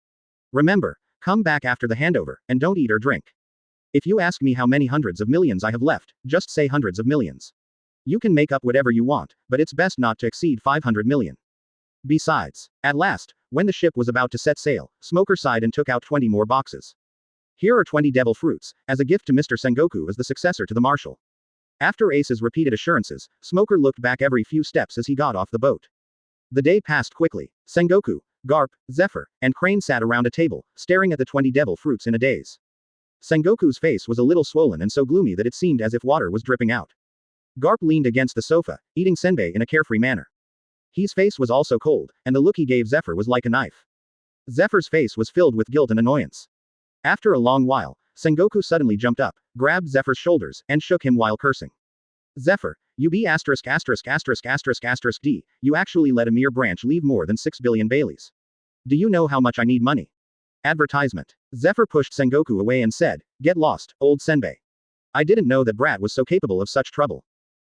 Remember, come back after the handover, and don't eat or drink. If you ask me how many hundreds of millions I have left, just say hundreds of millions. You can make up whatever you want, but it's best not to exceed 500 million. Besides, at last, when the ship was about to set sail, Smoker sighed and took out 20 more boxes. Here are 20 devil fruits, as a gift to Mr. Sengoku as the successor to the Marshal. After Ace's repeated assurances, Smoker looked back every few steps as he got off the boat. The day passed quickly. Sengoku, Garp, Zephyr, and Crane sat around a table, staring at the 20 devil fruits in a daze. Sengoku's face was a little swollen and so gloomy that it seemed as if water was dripping out. Garp leaned against the sofa, eating senbei in a carefree manner. His face was also cold, and the look he gave Zephyr was like a knife. Zephyr's face was filled with guilt and annoyance. After a long while, Sengoku suddenly jumped up, grabbed Zephyr's shoulders, and shook him while cursing. Zephyr, you be asterisk asterisk asterisk asterisk asterisk D, you actually let a mere branch leave more than 6 billion Baileys. Do you know how much I need money? Advertisement. Zephyr pushed Sengoku away and said, get lost, old senbei. I didn't know that Brat was so capable of such trouble.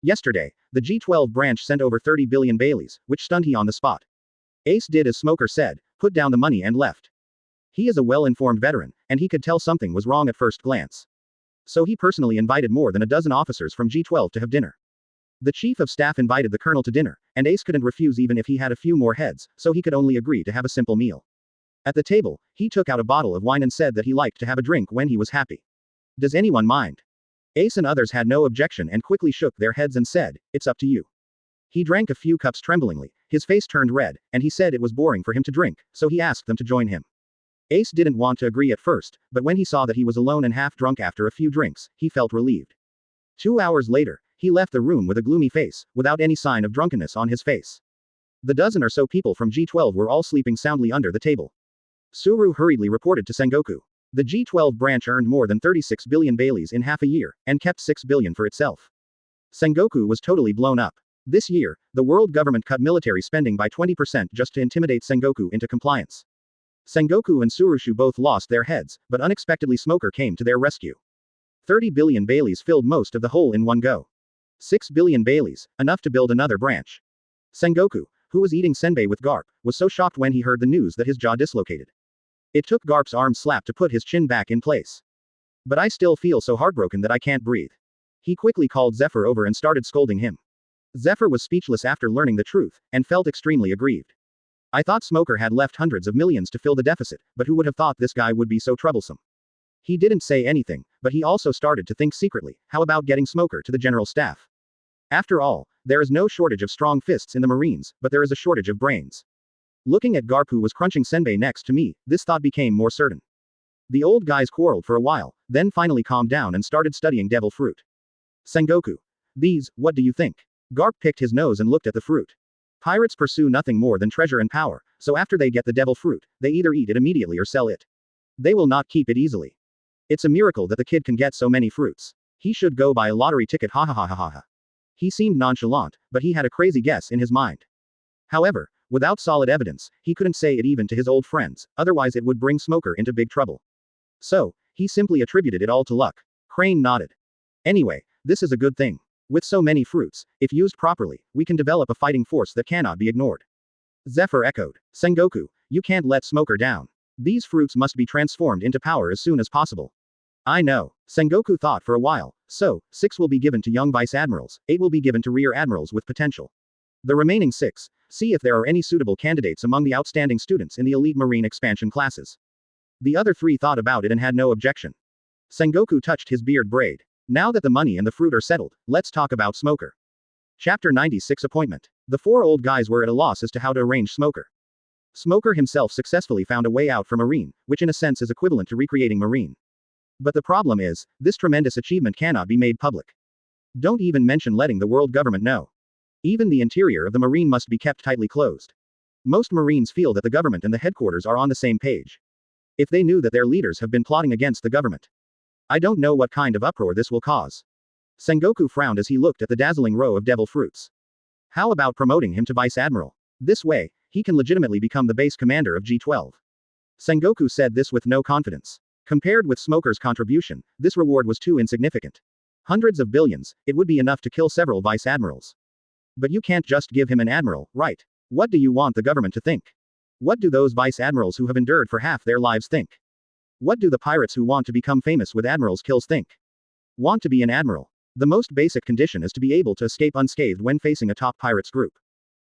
Yesterday, the G12 branch sent over 30 billion Baileys, which stunned he on the spot. Ace did as Smoker said, put down the money and left. He is a well-informed veteran, and he could tell something was wrong at first glance. So he personally invited more than a dozen officers from G12 to have dinner. The chief of staff invited the colonel to dinner, and Ace couldn't refuse even if he had a few more heads, so he could only agree to have a simple meal. At the table, he took out a bottle of wine and said that he liked to have a drink when he was happy. Does anyone mind? Ace and others had no objection and quickly shook their heads and said, it's up to you. He drank a few cups tremblingly, his face turned red, and he said it was boring for him to drink, so he asked them to join him. Ace didn't want to agree at first, but when he saw that he was alone and half drunk after a few drinks, he felt relieved. 2 hours later, he left the room with a gloomy face, without any sign of drunkenness on his face. The dozen or so people from G12 were all sleeping soundly under the table. Suru hurriedly reported to Sengoku. The G12 branch earned more than 36 billion Baileys in half a year, and kept 6 billion for itself. Sengoku was totally blown up. This year, the world government cut military spending by 20% just to intimidate Sengoku into compliance. Sengoku and Surushu both lost their heads, but unexpectedly Smoker came to their rescue. 30 billion Baileys filled most of the hole in one go. 6 billion Baileys, enough to build another branch. Sengoku, who was eating senbei with Garp, was so shocked when he heard the news that his jaw dislocated. It took Garp's arm slap to put his chin back in place. But I still feel so heartbroken that I can't breathe. He quickly called Zephyr over and started scolding him. Zephyr was speechless after learning the truth, and felt extremely aggrieved. I thought Smoker had left hundreds of millions to fill the deficit, but who would have thought this guy would be so troublesome? He didn't say anything, but he also started to think secretly, how about getting Smoker to the general staff? After all, there is no shortage of strong fists in the Marines, but there is a shortage of brains. Looking at Garp who was crunching senbei next to me, this thought became more certain. The old guys quarreled for a while, then finally calmed down and started studying devil fruit. Sengoku. These, what do you think? Garp picked his nose and looked at the fruit. Pirates pursue nothing more than treasure and power, so after they get the devil fruit, they either eat it immediately or sell it. They will not keep it easily. It's a miracle that the kid can get so many fruits. He should go buy a lottery ticket, ha ha ha ha ha ha. He seemed nonchalant, but he had a crazy guess in his mind. However, without solid evidence, he couldn't say it even to his old friends, otherwise it would bring Smoker into big trouble. So, he simply attributed it all to luck. Crane nodded. Anyway, this is a good thing. With so many fruits, if used properly, we can develop a fighting force that cannot be ignored. Zephyr echoed. Sengoku, you can't let Smoker down. These fruits must be transformed into power as soon as possible. I know. Sengoku thought for a while. So, 6 will be given to young vice admirals, 8 will be given to rear admirals with potential. The remaining 6, see if there are any suitable candidates among the outstanding students in the elite marine expansion classes. The other 3 thought about it and had no objection. Sengoku touched his beard braid. Now that the money and the fruit are settled, let's talk about Smoker. Chapter 96 Appointment. The 4 old guys were at a loss as to how to arrange Smoker. Smoker himself successfully found a way out for Marine, which in a sense is equivalent to recreating Marine. But the problem is, this tremendous achievement cannot be made public. Don't even mention letting the world government know. Even the interior of the Marine must be kept tightly closed. Most Marines feel that the government and the headquarters are on the same page. If they knew that their leaders have been plotting against the government, I don't know what kind of uproar this will cause. Sengoku frowned as he looked at the dazzling row of devil fruits. How about promoting him to vice admiral? This way, he can legitimately become the base commander of G12. Sengoku said this with no confidence. Compared with Smoker's contribution, this reward was too insignificant. Hundreds of billions, it would be enough to kill several vice admirals. But you can't just give him an admiral, right? What do you want the government to think? What do those vice admirals who have endured for half their lives think? What do the pirates who want to become famous with admirals' kills think? Want to be an admiral? The most basic condition is to be able to escape unscathed when facing a top pirates group.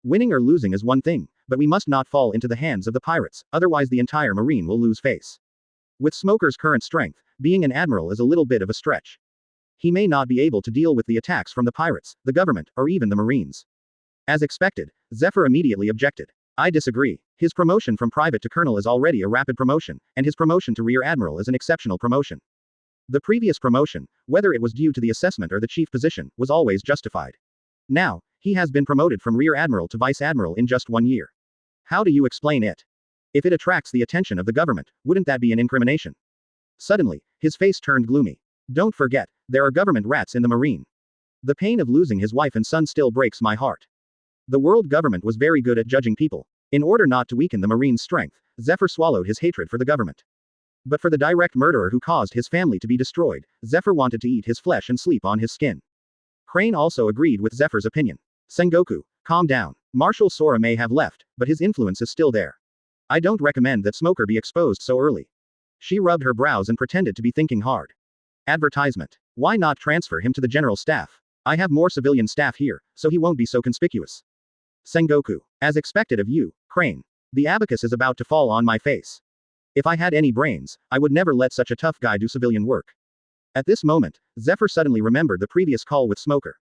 Winning or losing is one thing, but we must not fall into the hands of the pirates, otherwise the entire Marine will lose face. With Smoker's current strength, being an admiral is a little bit of a stretch. He may not be able to deal with the attacks from the pirates, the government, or even the Marines. As expected, Zephyr immediately objected. I disagree. His promotion from private to colonel is already a rapid promotion, and his promotion to rear admiral is an exceptional promotion. The previous promotion, whether it was due to the assessment or the chief position, was always justified. Now, he has been promoted from rear admiral to vice admiral in just 1 year. How do you explain it? If it attracts the attention of the government, wouldn't that be an incrimination? Suddenly, his face turned gloomy. Don't forget, there are government rats in the Marine. The pain of losing his wife and son still breaks my heart. The world government was very good at judging people. In order not to weaken the Marine's strength, Zephyr swallowed his hatred for the government. But for the direct murderer who caused his family to be destroyed, Zephyr wanted to eat his flesh and sleep on his skin. Crane also agreed with Zephyr's opinion. Sengoku, calm down. Marshal Sora may have left, but his influence is still there. I don't recommend that Smoker be exposed so early. She rubbed her brows and pretended to be thinking hard. Advertisement. Why not transfer him to the general staff? I have more civilian staff here, so he won't be so conspicuous. Sengoku. As expected of you, Crane. The abacus is about to fall on my face. If I had any brains, I would never let such a tough guy do civilian work. At this moment, Zephyr suddenly remembered the previous call with Smoker.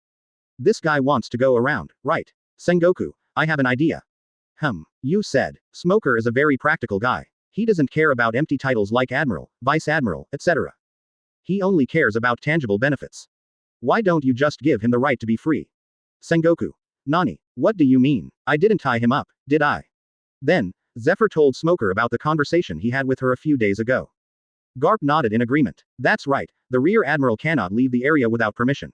This guy wants to go around, right? Sengoku, I have an idea. You said. Smoker is a very practical guy. He doesn't care about empty titles like admiral, vice admiral, etc. He only cares about tangible benefits. Why don't you just give him the right to be free? Sengoku. Nani, what do you mean? I didn't tie him up, did I? Then, Zephyr told Smoker about the conversation he had with her a few days ago. Garp nodded in agreement. That's right, the rear admiral cannot leave the area without permission.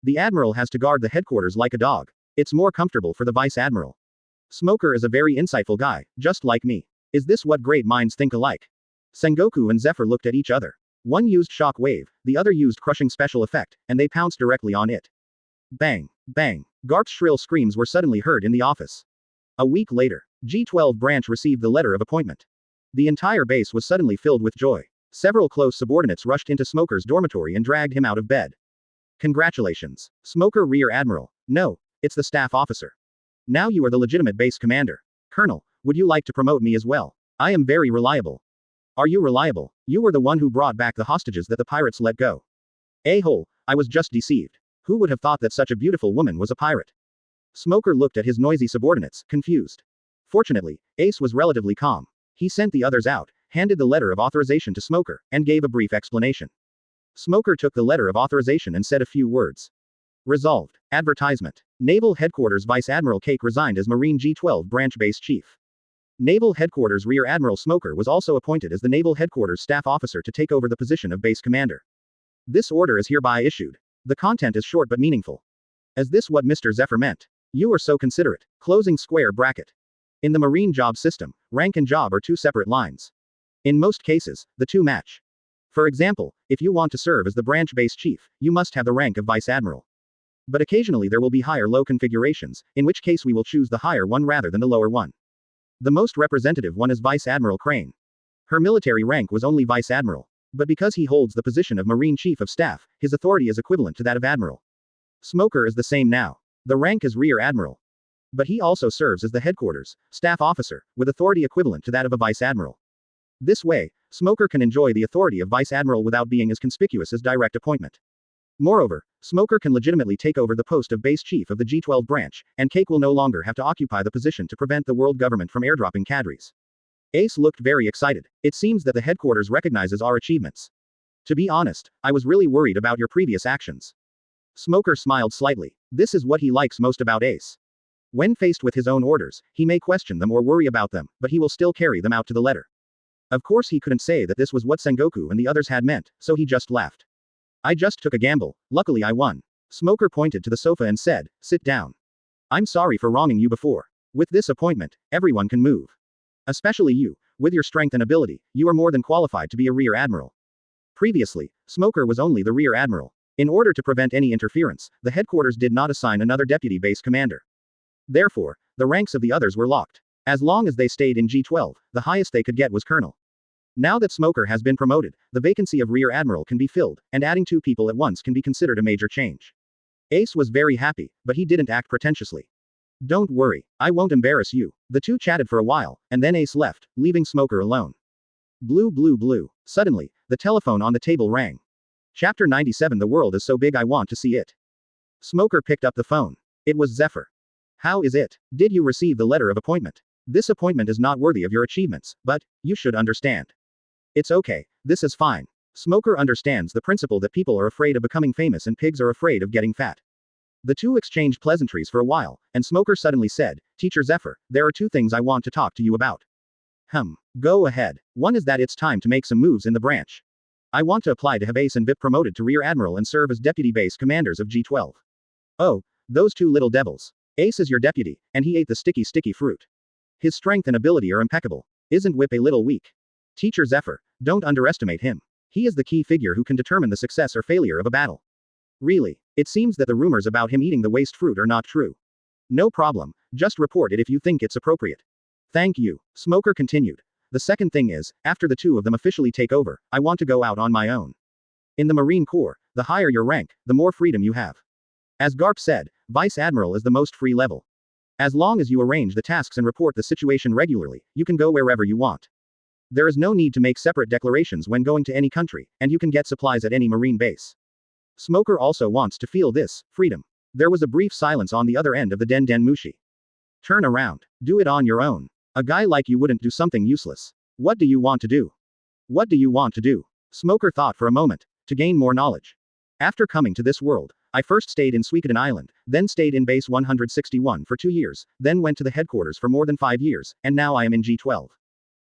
The admiral has to guard the headquarters like a dog. It's more comfortable for the vice admiral. Smoker is a very insightful guy, just like me. Is this what great minds think alike? Sengoku and Zephyr looked at each other. One used shock wave, the other used crushing special effect, and they pounced directly on it. Bang, bang. Garp's shrill screams were suddenly heard in the office. A week later, G12 branch received the letter of appointment. The entire base was suddenly filled with joy. Several close subordinates rushed into Smoker's dormitory and dragged him out of bed. Congratulations, Smoker Rear Admiral. No, it's the staff officer. Now you are the legitimate base commander. Colonel, would you like to promote me as well? I am very reliable. Are you reliable? You were the one who brought back the hostages that the pirates let go. A-hole, I was just deceived. Who would have thought that such a beautiful woman was a pirate? Smoker looked at his noisy subordinates, confused. Fortunately, Ace was relatively calm. He sent the others out, handed the letter of authorization to Smoker, and gave a brief explanation. Smoker took the letter of authorization and said a few words. Resolved. Advertisement. Naval Headquarters Vice Admiral Cake resigned as Marine G12 Branch Base Chief. Naval Headquarters Rear Admiral Smoker was also appointed as the Naval Headquarters Staff Officer to take over the position of Base Commander. This order is hereby issued. The content is short but meaningful. Is this what Mr. Zephyr meant? You are so considerate. Closing square bracket. In the Marine job system, rank and job are two separate lines. In most cases, the two match. For example, if you want to serve as the branch base chief, you must have the rank of Vice Admiral. But occasionally there will be higher-low configurations, in which case we will choose the higher one rather than the lower one. The most representative one is Vice Admiral Crane. Her military rank was only Vice Admiral. But because he holds the position of Marine Chief of Staff, his authority is equivalent to that of Admiral. Smoker is the same now. The rank is Rear Admiral. But he also serves as the Headquarters Staff Officer, with authority equivalent to that of a Vice Admiral. This way, Smoker can enjoy the authority of Vice Admiral without being as conspicuous as direct appointment. Moreover, Smoker can legitimately take over the post of Base Chief of the G12 branch, and Cake will no longer have to occupy the position to prevent the world government from airdropping cadres. Ace looked very excited. It seems that the headquarters recognizes our achievements. To be honest, I was really worried about your previous actions. Smoker smiled slightly. This is what he likes most about Ace. When faced with his own orders, he may question them or worry about them, but he will still carry them out to the letter. Of course he couldn't say that this was what Sengoku and the others had meant, so he just laughed. I just took a gamble. Luckily I won. Smoker pointed to the sofa and said, sit down. I'm sorry for wronging you before. With this appointment, everyone can move. Especially you. With your strength and ability, you are more than qualified to be a Rear Admiral. Previously, Smoker was only the Rear Admiral. In order to prevent any interference, the headquarters did not assign another deputy base commander. Therefore, the ranks of the others were locked. As long as they stayed in G12, the highest they could get was Colonel. Now that Smoker has been promoted, the vacancy of Rear Admiral can be filled, and adding 2 people at once can be considered a major change. Ace was very happy, but he didn't act pretentiously. Don't worry, I won't embarrass you. The two chatted for a while, and then Ace left, leaving Smoker alone. Blue blue blue. Suddenly, the telephone on the table rang. Chapter 97. The world is so big I want to see it. Smoker picked up the phone. It was Zephyr. How is it? Did you receive the letter of appointment? This appointment is not worthy of your achievements, but you should understand. It's okay, this is fine. Smoker understands the principle that people are afraid of becoming famous and pigs are afraid of getting fat. The two exchanged pleasantries for a while, and Smoker suddenly said, Teacher Zephyr, there are 2 things I want to talk to you about. Go ahead. One is that it's time to make some moves in the branch. I want to apply to have Ace and Vip promoted to Rear Admiral and serve as deputy base commanders of G12. Oh, those 2 little devils. Ace is your deputy, and he ate the sticky fruit. His strength and ability are impeccable. Isn't Whip a little weak? Teacher Zephyr, don't underestimate him. He is the key figure who can determine the success or failure of a battle. Really, it seems that the rumors about him eating the waste fruit are not true. No problem, just report it if you think it's appropriate. Thank you, Smoker continued. The second thing is, after the 2 of them officially take over, I want to go out on my own. In the Marine Corps, the higher your rank, the more freedom you have. As Garp said, Vice Admiral is the most free level. As long as you arrange the tasks and report the situation regularly, you can go wherever you want. There is no need to make separate declarations when going to any country, and you can get supplies at any Marine base. Smoker also wants to feel this freedom. There was a brief silence on the other end of the Den Mushi. Turn around. Do it on your own. A guy like you wouldn't do something useless. What do you want to do? What do you want to do? Smoker thought for a moment. To gain more knowledge. After coming to this world, I first stayed in Suikoden Island, then stayed in Base 161 for 2 years, then went to the headquarters for more than 5 years, and now I am in G12.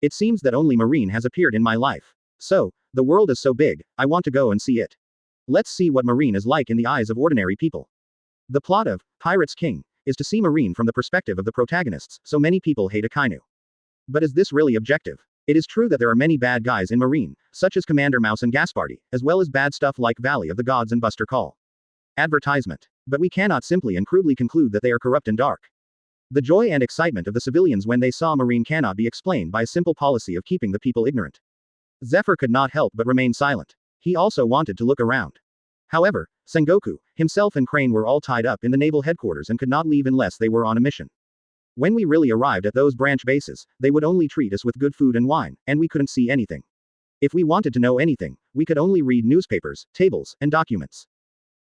It seems that only Marine has appeared in my life. So, the world is so big, I want to go and see it. Let's see what Marine is like in the eyes of ordinary people. The plot of Pirates King is to see Marine from the perspective of the protagonists, so many people hate Akainu. But is this really objective? It is true that there are many bad guys in Marine, such as Commander Mouse and Gaspardi, as well as bad stuff like Valley of the Gods and Buster Call. Advertisement. But we cannot simply and crudely conclude that they are corrupt and dark. The joy and excitement of the civilians when they saw Marine cannot be explained by a simple policy of keeping the people ignorant. Zephyr could not help but remain silent. He also wanted to look around. However, Sengoku, himself and Crane were all tied up in the naval headquarters and could not leave unless they were on a mission. When we really arrived at those branch bases, they would only treat us with good food and wine, and we couldn't see anything. If we wanted to know anything, we could only read newspapers, tables, and documents.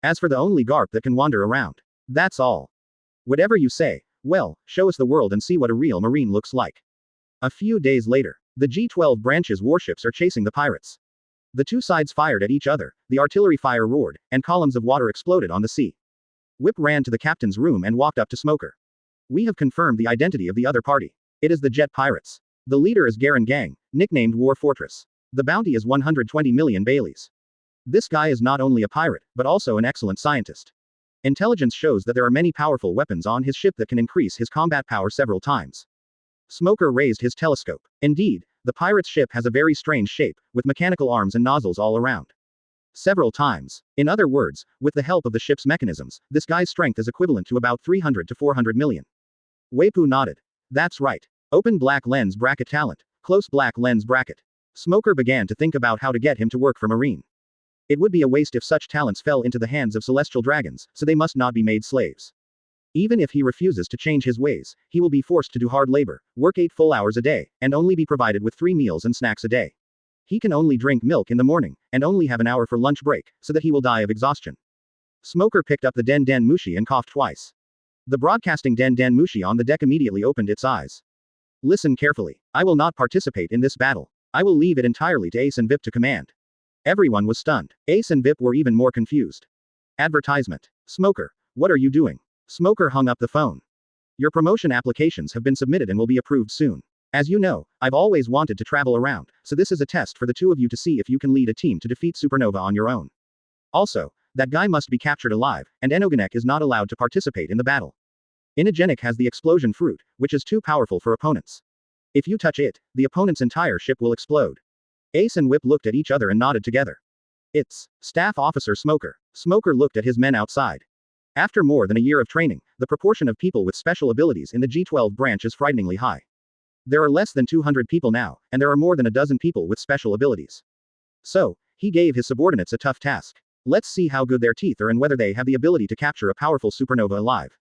As for the only GARP that can wander around, that's all. Whatever you say, well, show us the world and see what a real Marine looks like. A few days later, the G-12 branch's warships are chasing the pirates. The two sides fired at each other, the artillery fire roared, and columns of water exploded on the sea. Whip ran to the captain's room and walked up to Smoker. We have confirmed the identity of the other party. It is the Jet Pirates. The leader is Garen Gang, nicknamed War Fortress. The bounty is 120 million Baileys. This guy is not only a pirate, but also an excellent scientist. Intelligence shows that there are many powerful weapons on his ship that can increase his combat power several times. Smoker raised his telescope. Indeed, the pirate's ship has a very strange shape, with mechanical arms and nozzles all around. Several times. In other words, with the help of the ship's mechanisms, this guy's strength is equivalent to about 300 to 400 million. Weipu nodded. That's right. Open black lens bracket talent. Close black lens bracket. Smoker began to think about how to get him to work for Marine. It would be a waste if such talents fell into the hands of celestial dragons, so they must not be made slaves. Even if he refuses to change his ways, he will be forced to do hard labor, work 8 full hours a day, and only be provided with 3 meals and snacks a day. He can only drink milk in the morning, and only have an hour for lunch break, so that he will die of exhaustion. Smoker picked up the Den Den Mushi and coughed twice. The broadcasting Den Den Mushi on the deck immediately opened its eyes. Listen carefully. I will not participate in this battle. I will leave it entirely to Ace and Vip to command. Everyone was stunned. Ace and Vip were even more confused. Advertisement. Smoker, what are you doing? Smoker hung up the phone. Your promotion applications have been submitted and will be approved soon. As you know, I've always wanted to travel around, so this is a test for the two of you to see if you can lead a team to defeat Supernova on your own. Also, that guy must be captured alive, and Enogenek is not allowed to participate in the battle. Enogenek has the explosion fruit, which is too powerful for opponents. If you touch it, the opponent's entire ship will explode. Ace and Whip looked at each other and nodded together. It's Staff Officer Smoker. Smoker looked at his men outside. After more than a year of training, the proportion of people with special abilities in the G-12 branch is frighteningly high. There are less than 200 people now, and there are more than a dozen people with special abilities. So, he gave his subordinates a tough task. Let's see how good their teeth are and whether they have the ability to capture a powerful supernova alive.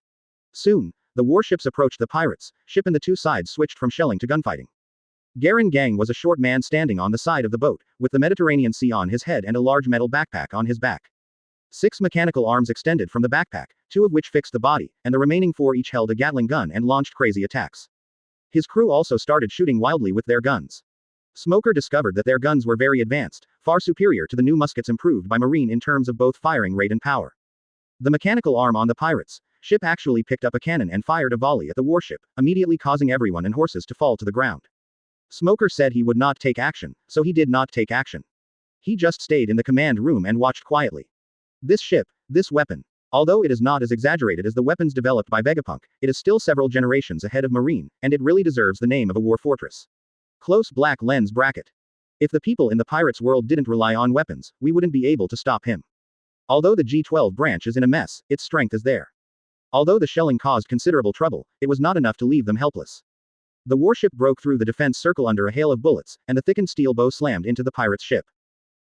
Soon, the warships approached the pirates' ship and the two sides switched from shelling to gunfighting. Garen Gang was a short man standing on the side of the boat, with the Mediterranean Sea on his head and a large metal backpack on his back. 6 mechanical arms extended from the backpack, 2 of which fixed the body, and the remaining 4 each held a Gatling gun and launched crazy attacks. His crew also started shooting wildly with their guns. Smoker discovered that their guns were very advanced, far superior to the new muskets improved by Marine in terms of both firing rate and power. The mechanical arm on the pirates' ship actually picked up a cannon and fired a volley at the warship, immediately causing everyone and horses to fall to the ground. Smoker said he would not take action, so he did not take action. He just stayed in the command room and watched quietly. This ship, this weapon. Although it is not as exaggerated as the weapons developed by Vegapunk, it is still several generations ahead of Marine, and it really deserves the name of a war fortress. Close black lens bracket. If the people in the pirates' world didn't rely on weapons, we wouldn't be able to stop him. Although the G-12 branch is in a mess, its strength is there. Although the shelling caused considerable trouble, it was not enough to leave them helpless. The warship broke through the defense circle under a hail of bullets, and the thickened steel bow slammed into the pirate's ship.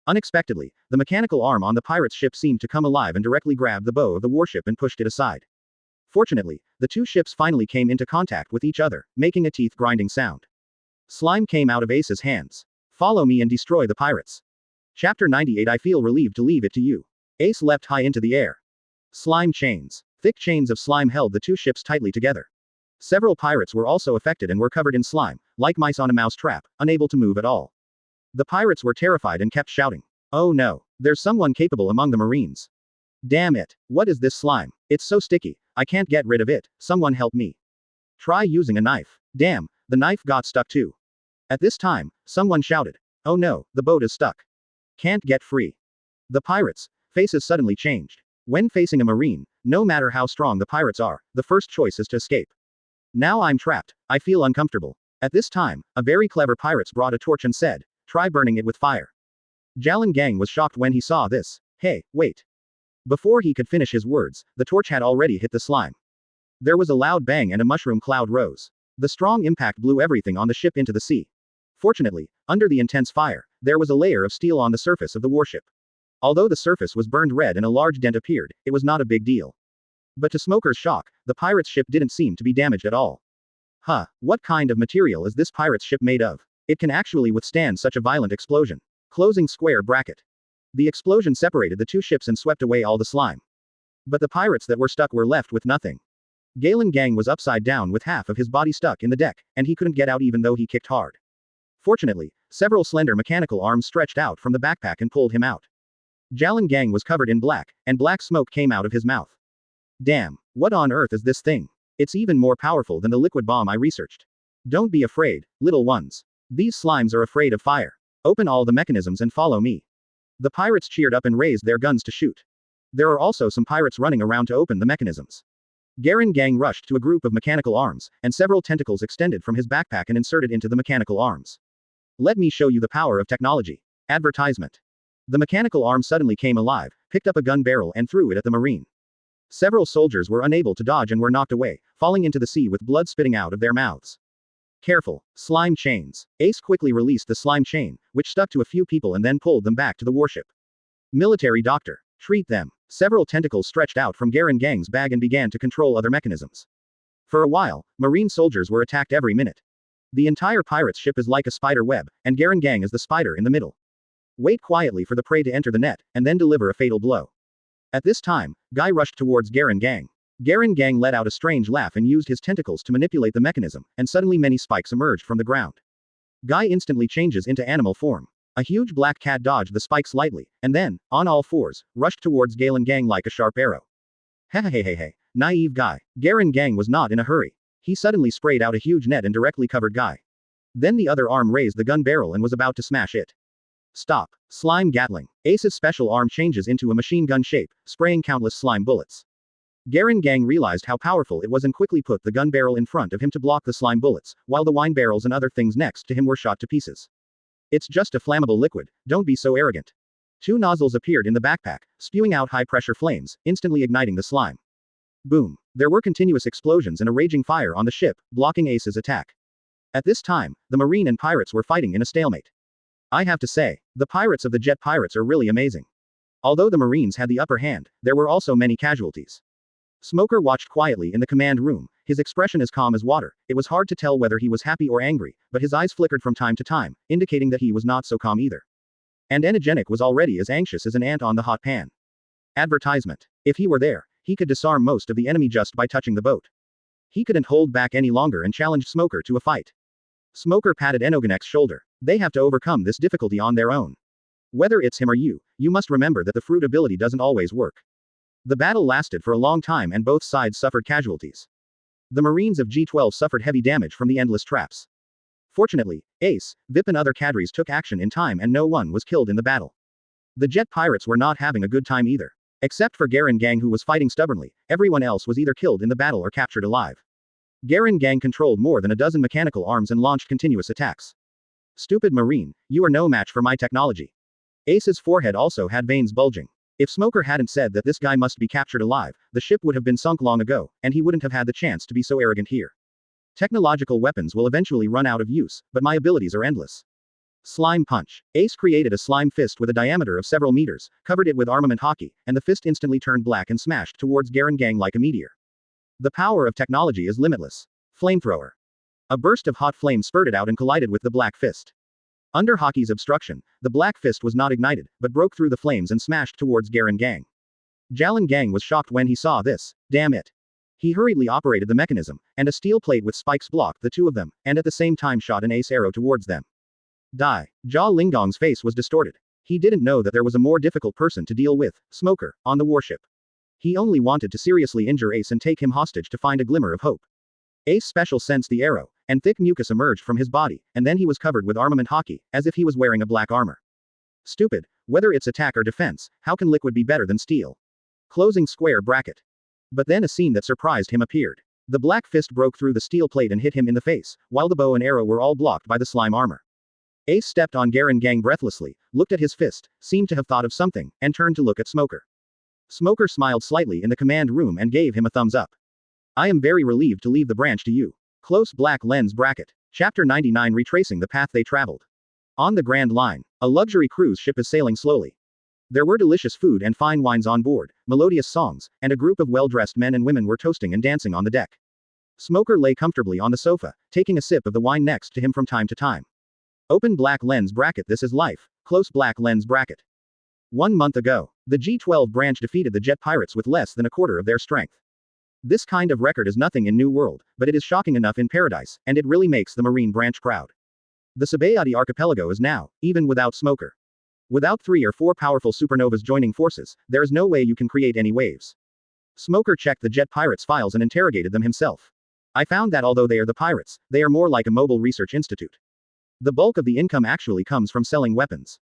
Unexpectedly, the mechanical arm on the pirate's ship seemed to come alive and directly grabbed the bow of the warship and pushed it aside. Fortunately, the two ships finally came into contact with each other, making a teeth-grinding sound. Slime came out of Ace's hands. Follow me and destroy the pirates. Chapter 98. I feel relieved to leave it to you. Ace leapt high into the air. Slime chains. Thick chains of slime held the two ships tightly together. Several pirates were also affected and were covered in slime, like mice on a mouse trap, unable to move at all. The pirates were terrified and kept shouting. Oh no, there's someone capable among the Marines. Damn it, what is this slime? It's so sticky, I can't get rid of it, someone help me. Try using a knife. Damn, the knife got stuck too. At this time, someone shouted. Oh no, the boat is stuck. Can't get free. The pirates' faces suddenly changed. When facing a Marine, no matter how strong the pirates are, the first choice is to escape. Now I'm trapped, I feel uncomfortable. At this time, a very clever pirate brought a torch and said, try burning it with fire. Jalan Gang was shocked when he saw this. Hey, wait. Before he could finish his words, the torch had already hit the slime. There was a loud bang and a mushroom cloud rose. The strong impact blew everything on the ship into the sea. Fortunately, under the intense fire, there was a layer of steel on the surface of the warship. Although the surface was burned red and a large dent appeared, it was not a big deal. But to Smoker's shock, the pirate's ship didn't seem to be damaged at all. Huh, what kind of material is this pirate's ship made of? It can actually withstand such a violent explosion. Closing square bracket. The explosion separated the two ships and swept away all the slime. But the pirates that were stuck were left with nothing. Galen Gang was upside down with half of his body stuck in the deck, and he couldn't get out even though he kicked hard. Fortunately, several slender mechanical arms stretched out from the backpack and pulled him out. Jalan Gang was covered in black, and black smoke came out of his mouth. Damn, what on earth is this thing? It's even more powerful than the liquid bomb I researched. Don't be afraid, little ones. These slimes are afraid of fire. Open all the mechanisms and follow me. The pirates cheered up and raised their guns to shoot. There are also some pirates running around to open the mechanisms. Garen Gang rushed to a group of mechanical arms, and several tentacles extended from his backpack and inserted into the mechanical arms. Let me show you the power of technology. Advertisement. The mechanical arm suddenly came alive, picked up a gun barrel and threw it at the marine. Several soldiers were unable to dodge and were knocked away, falling into the sea with blood spitting out of their mouths. Careful. Slime chains. Ace quickly released the slime chain, which stuck to a few people and then pulled them back to the warship. Military doctor. Treat them. Several tentacles stretched out from Garen Gang's bag and began to control other mechanisms. For a while, marine soldiers were attacked every minute. The entire pirate's ship is like a spider web, and Garen Gang is the spider in the middle. Wait quietly for the prey to enter the net, and then deliver a fatal blow. At this time, Guy rushed towards Garen Gang. Garen Gang let out a strange laugh and used his tentacles to manipulate the mechanism, and suddenly many spikes emerged from the ground. Guy instantly changes into animal form. A huge black cat dodged the spikes lightly, and then, on all fours, rushed towards Galen Gang like a sharp arrow. Hey, naive Guy. Garen Gang was not in a hurry. He suddenly sprayed out a huge net and directly covered Guy. Then the other arm raised the gun barrel and was about to smash it. Stop. Slime Gatling. Ace's special arm changes into a machine gun shape, spraying countless slime bullets. Garen Gang realized how powerful it was and quickly put the gun barrel in front of him to block the slime bullets, while the wine barrels and other things next to him were shot to pieces. It's just a flammable liquid, don't be so arrogant. Two nozzles appeared in the backpack, spewing out high-pressure flames, instantly igniting the slime. Boom. There were continuous explosions and a raging fire on the ship, blocking Ace's attack. At this time, the marine and pirates were fighting in a stalemate. I have to say, the pirates of the Jet Pirates are really amazing. Although the marines had the upper hand, there were also many casualties. Smoker watched quietly in the command room, his expression as calm as water. It was hard to tell whether he was happy or angry, but his eyes flickered from time to time, indicating that he was not so calm either. And Energetic was already as anxious as an ant on the hot pan. Advertisement. If he were there, he could disarm most of the enemy just by touching the boat. He couldn't hold back any longer and challenged Smoker to a fight. Smoker patted Enogenek's shoulder. They have to overcome this difficulty on their own. Whether it's him or you must remember that the fruit ability doesn't always work. The battle lasted for a long time and both sides suffered casualties. The Marines of G12 suffered heavy damage from the endless traps. Fortunately, Ace, Vip and other cadres took action in time and no one was killed in the battle. The Jet Pirates were not having a good time either. Except for Garen Gang who was fighting stubbornly, everyone else was either killed in the battle or captured alive. Garen Gang controlled more than a dozen mechanical arms and launched continuous attacks. Stupid Marine, you are no match for my technology. Ace's forehead also had veins bulging. If Smoker hadn't said that this guy must be captured alive, the ship would have been sunk long ago, and he wouldn't have had the chance to be so arrogant here. Technological weapons will eventually run out of use, but my abilities are endless. Slime Punch. Ace created a slime fist with a diameter of several meters, covered it with armament hockey, and the fist instantly turned black and smashed towards Garen Gang like a meteor. The power of technology is limitless. Flamethrower. A burst of hot flame spurted out and collided with the black fist. Under Hockey's obstruction, the black fist was not ignited, but broke through the flames and smashed towards Garen Gang. Jalan Gang was shocked when he saw this. Damn it. He hurriedly operated the mechanism, and a steel plate with spikes blocked the two of them, and at the same time shot an ace arrow towards them. Die. Jia Lingdong's face was distorted. He didn't know that there was a more difficult person to deal with, Smoker, on the warship. He only wanted to seriously injure Ace and take him hostage to find a glimmer of hope. Ace Special sensed the arrow, and thick mucus emerged from his body, and then he was covered with armament hockey, as if he was wearing a black armor. Stupid. Whether it's attack or defense, how can liquid be better than steel? Closing square bracket. But then a scene that surprised him appeared. The black fist broke through the steel plate and hit him in the face, while the bow and arrow were all blocked by the slime armor. Ace stepped on Garen Gang breathlessly, looked at his fist, seemed to have thought of something, and turned to look at Smoker. Smoker smiled slightly in the command room and gave him a thumbs up. I am very relieved to leave the branch to you. Close black lens bracket. Chapter 99 Retracing the path they traveled. On the Grand Line, a luxury cruise ship is sailing slowly. There were delicious food and fine wines on board, melodious songs, and a group of well-dressed men and women were toasting and dancing on the deck. Smoker lay comfortably on the sofa, taking a sip of the wine next to him from time to time. Open black lens bracket. This is life. Close black lens bracket. 1 month ago, the G12 branch defeated the jet pirates with less than a quarter of their strength. This kind of record is nothing in New World, but it is shocking enough in Paradise, and it really makes the Marine branch proud. The Sabayati archipelago is now, even without Smoker. Without 3 or 4 powerful supernovas joining forces, there is no way you can create any waves. Smoker checked the jet pirates' files and interrogated them himself. I found that although they are the pirates, they are more like a mobile research institute. The bulk of the income actually comes from selling weapons.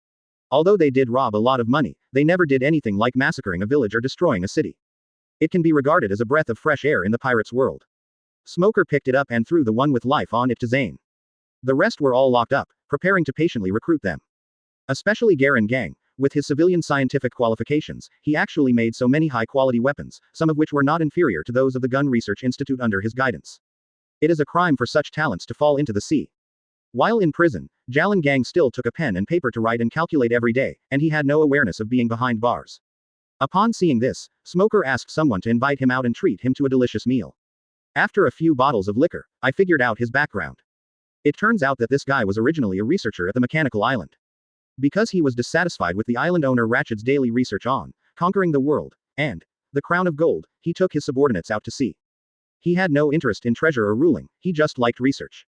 Although they did rob a lot of money, they never did anything like massacring a village or destroying a city. It can be regarded as a breath of fresh air in the pirates' world. Smoker picked it up and threw the one with life on it to Zane. The rest were all locked up, preparing to patiently recruit them. Especially Garen Gang, with his civilian scientific qualifications, he actually made so many high-quality weapons, some of which were not inferior to those of the Gun Research Institute under his guidance. It is a crime for such talents to fall into the sea. While in prison, Jalan Gang still took a pen and paper to write and calculate every day, and he had no awareness of being behind bars. Upon seeing this, Smoker asked someone to invite him out and treat him to a delicious meal. After a few bottles of liquor, I figured out his background. It turns out that this guy was originally a researcher at the Mechanical Island. Because he was dissatisfied with the island owner Ratchet's daily research on conquering the world and the crown of gold, he took his subordinates out to sea. He had no interest in treasure or ruling, he just liked research.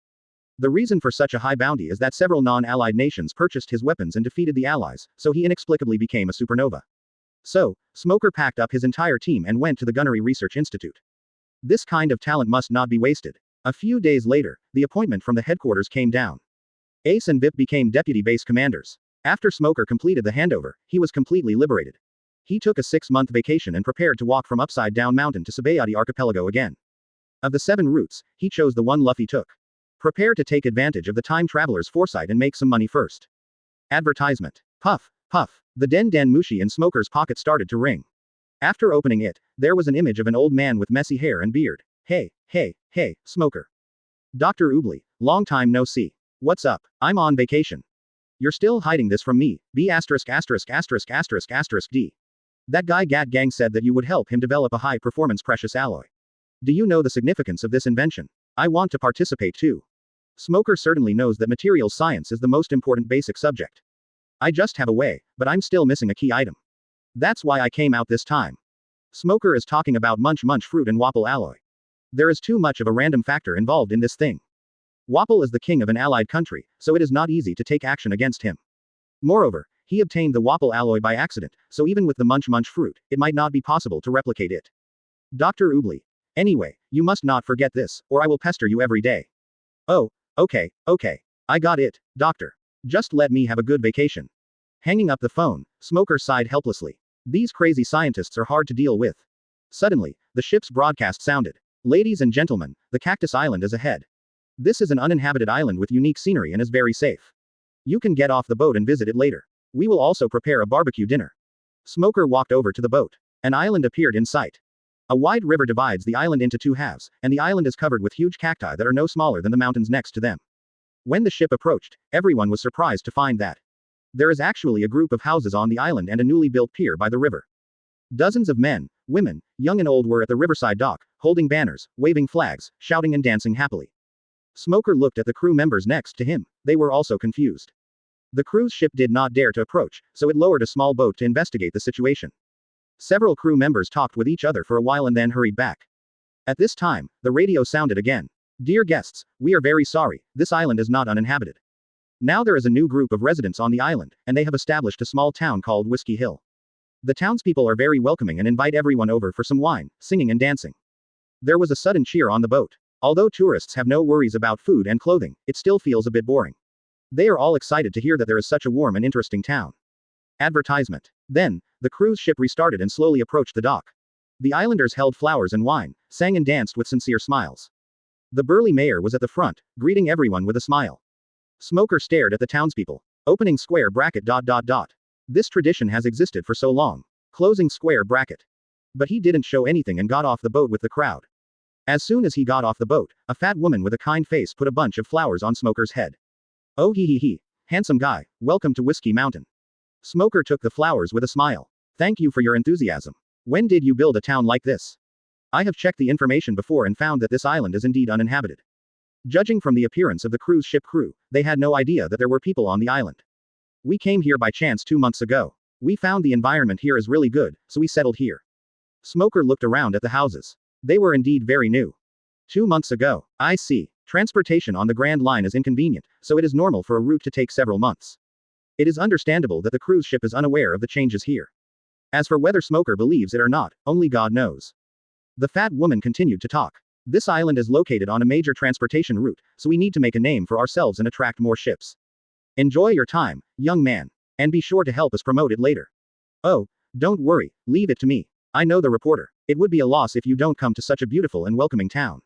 The reason for such a high bounty is that several non-allied nations purchased his weapons and defeated the allies, so he inexplicably became a supernova. So, Smoker packed up his entire team and went to the Gunnery Research Institute. This kind of talent must not be wasted. A few days later, the appointment from the headquarters came down. Ace and Vip became deputy base commanders. After Smoker completed the handover, he was completely liberated. He took a 6-month vacation and prepared to walk from Upside Down Mountain to Sabayati Archipelago again. Of the 7 routes, he chose the one Luffy took. Prepare to take advantage of the time traveler's foresight and make some money first. Advertisement. Puff, puff. The Den Den Mushi in Smoker's pocket started to ring. After opening it, there was an image of an old man with messy hair and beard. Hey, Smoker. Dr. Oobly, long time no see. What's up? I'm on vacation. You're still hiding this from me, B******************. D. That guy Gat Gang said that you would help him develop a high-performance precious alloy. Do you know the significance of this invention? I want to participate too. Smoker certainly knows that materials science is the most important basic subject. I just have a way, but I'm still missing a key item. That's why I came out this time. Smoker is talking about Munch fruit and Wapple alloy. There is too much of a random factor involved in this thing. Wapple is the king of an allied country, so it is not easy to take action against him. Moreover, he obtained the Wapple alloy by accident, so even with the Munch fruit, it might not be possible to replicate it. Dr. Oobly. Anyway, you must not forget this, or I will pester you every day. Oh, okay. I got it, doctor. Just let me have a good vacation. Hanging up the phone, Smoker sighed helplessly. These crazy scientists are hard to deal with. Suddenly, the ship's broadcast sounded. Ladies and gentlemen, the Cactus Island is ahead. This is an uninhabited island with unique scenery and is very safe. You can get off the boat and visit it later. We will also prepare a barbecue dinner. Smoker walked over to the boat. An island appeared in sight. A wide river divides the island into 2 halves, and the island is covered with huge cacti that are no smaller than the mountains next to them. When the ship approached, everyone was surprised to find that there is actually a group of houses on the island and a newly built pier by the river. Dozens of men, women, young and old were at the riverside dock, holding banners, waving flags, shouting and dancing happily. Smoker looked at the crew members next to him. They were also confused. The cruise ship did not dare to approach, so it lowered a small boat to investigate the situation. Several crew members talked with each other for a while and then hurried back. At this time, the radio sounded again. Dear guests, we are very sorry, this island is not uninhabited. Now there is a new group of residents on the island, and they have established a small town called Whiskey Hill. The townspeople are very welcoming and invite everyone over for some wine, singing and dancing. There was a sudden cheer on the boat. Although tourists have no worries about food and clothing, it still feels a bit boring. They are all excited to hear that there is such a warm and interesting town. Advertisement. Then, the cruise ship restarted and slowly approached the dock. The islanders held flowers and wine, sang and danced with sincere smiles. The burly mayor was at the front, greeting everyone with a smile. Smoker stared at the townspeople. Opening square bracket ... This tradition has existed for so long. Closing square bracket. But he didn't show anything and got off the boat with the crowd. As soon as he got off the boat, a fat woman with a kind face put a bunch of flowers on Smoker's head. Oh he, handsome guy, welcome to Whiskey Mountain. Smoker took the flowers with a smile. Thank you for your enthusiasm. When did you build a town like this? I have checked the information before and found that this island is indeed uninhabited. Judging from the appearance of the cruise ship crew, they had no idea that there were people on the island. We came here by chance 2 months ago. We found the environment here is really good, so we settled here. Smoker looked around at the houses. They were indeed very new. 2 months ago. I see. Transportation on the Grand Line is inconvenient, so it is normal for a route to take several months. It is understandable that the cruise ship is unaware of the changes here. As for whether Smoker believes it or not, only God knows. The fat woman continued to talk. This island is located on a major transportation route, so we need to make a name for ourselves and attract more ships. Enjoy your time, young man. And be sure to help us promote it later. Oh, don't worry, leave it to me. I know the reporter. It would be a loss if you don't come to such a beautiful and welcoming town.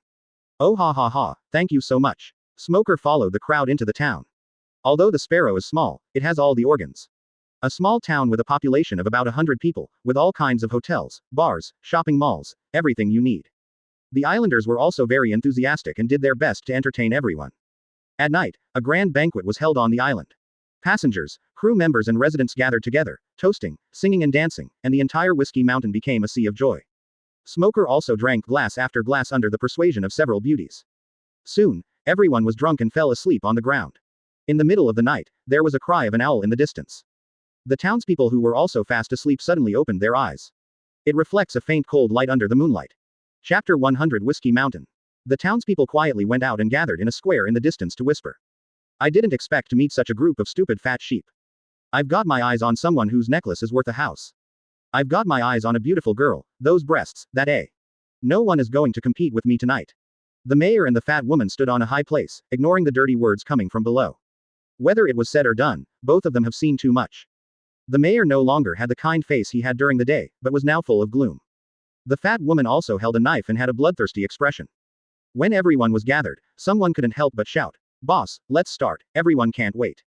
Oh ha, thank you so much. Smoker followed the crowd into the town. Although the Sparrow is small, it has all the organs. A small town with a population of about 100 people, with all kinds of hotels, bars, shopping malls, everything you need. The islanders were also very enthusiastic and did their best to entertain everyone. At night, a grand banquet was held on the island. Passengers, crew members and residents gathered together, toasting, singing and dancing, and the entire Whiskey Mountain became a sea of joy. Smoker also drank glass after glass under the persuasion of several beauties. Soon, everyone was drunk and fell asleep on the ground. In the middle of the night, there was a cry of an owl in the distance. The townspeople who were also fast asleep suddenly opened their eyes. It reflects a faint cold light under the moonlight. Chapter 100 Whiskey Mountain. The townspeople quietly went out and gathered in a square in the distance to whisper. I didn't expect to meet such a group of stupid fat sheep. I've got my eyes on someone whose necklace is worth a house. I've got my eyes on a beautiful girl, those breasts, that A. No one is going to compete with me tonight. The mayor and the fat woman stood on a high place, ignoring the dirty words coming from below. Whether it was said or done, both of them have seen too much. The mayor no longer had the kind face he had during the day, but was now full of gloom. The fat woman also held a knife and had a bloodthirsty expression. When everyone was gathered, someone couldn't help but shout, Boss, let's start, everyone can't wait.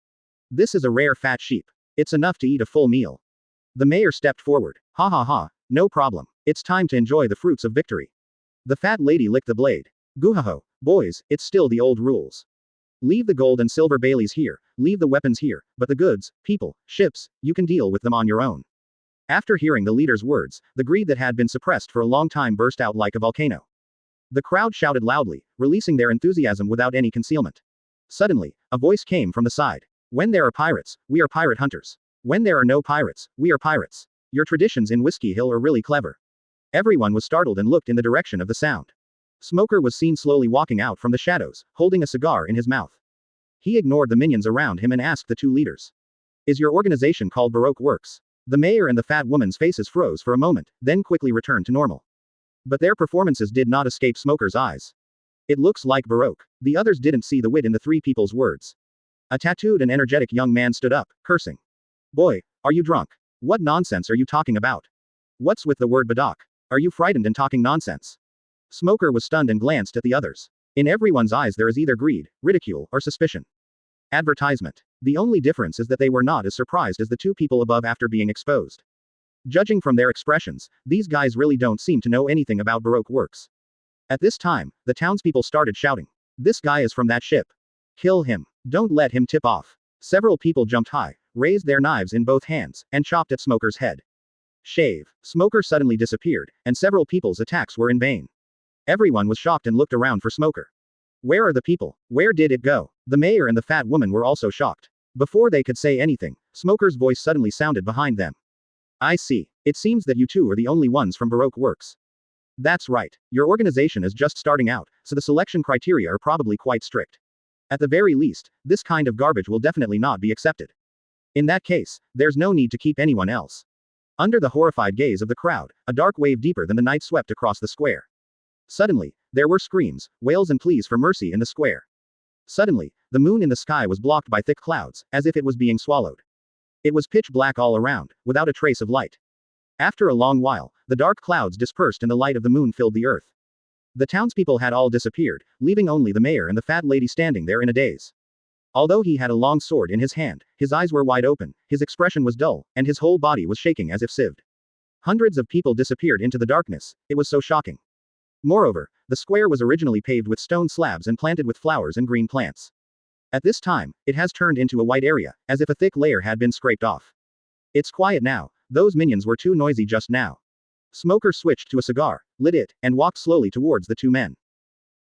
This is a rare fat sheep. It's enough to eat a full meal. The mayor stepped forward. Ha, no problem. It's time to enjoy the fruits of victory. The fat lady licked the blade. Goohaho, boys, it's still the old rules. Leave the gold and silver Baileys here, leave the weapons here, but the goods, people, ships, you can deal with them on your own. After hearing the leader's words, the greed that had been suppressed for a long time burst out like a volcano. The crowd shouted loudly, releasing their enthusiasm without any concealment. Suddenly, a voice came from the side. When there are pirates, we are pirate hunters. When there are no pirates, we are pirates. Your traditions in Whiskey Hill are really clever. Everyone was startled and looked in the direction of the sound. Smoker was seen slowly walking out from the shadows, holding a cigar in his mouth. He ignored the minions around him and asked the two leaders. Is your organization called Baroque Works? The mayor and the fat woman's faces froze for a moment, then quickly returned to normal. But their performances did not escape Smoker's eyes. It looks like Baroque. The others didn't see the wit in the three people's words. A tattooed and energetic young man stood up, cursing. Boy, are you drunk? What nonsense are you talking about? What's with the word badoc? Are you frightened and talking nonsense? Smoker was stunned and glanced at the others. In everyone's eyes there is either greed, ridicule, or suspicion. Advertisement. The only difference is that they were not as surprised as the two people above after being exposed. Judging from their expressions, these guys really don't seem to know anything about Baroque Works. At this time, the townspeople started shouting. This guy is from that ship. Kill him. Don't let him tip off. Several people jumped high, raised their knives in both hands, and chopped at Smoker's head. Shave. Smoker suddenly disappeared, and several people's attacks were in vain. Everyone was shocked and looked around for Smoker. Where are the people? Where did it go? The mayor and the fat woman were also shocked. Before they could say anything, Smoker's voice suddenly sounded behind them. I see. It seems that you two are the only ones from Baroque Works. That's right. Your organization is just starting out, so the selection criteria are probably quite strict. At the very least, this kind of garbage will definitely not be accepted. In that case, there's no need to keep anyone else. Under the horrified gaze of the crowd, a dark wave deeper than the night swept across the square. Suddenly, there were screams, wails and pleas for mercy in the square. Suddenly, the moon in the sky was blocked by thick clouds, as if it was being swallowed. It was pitch black all around, without a trace of light. After a long while, the dark clouds dispersed and the light of the moon filled the earth. The townspeople had all disappeared, leaving only the mayor and the fat lady standing there in a daze. Although he had a long sword in his hand, his eyes were wide open, his expression was dull, and his whole body was shaking as if sieved. Hundreds of people disappeared into the darkness, it was so shocking. Moreover, the square was originally paved with stone slabs and planted with flowers and green plants. At this time, it has turned into a white area, as if a thick layer had been scraped off. It's quiet now, those minions were too noisy just now. Smoker switched to a cigar, lit it, and walked slowly towards the two men.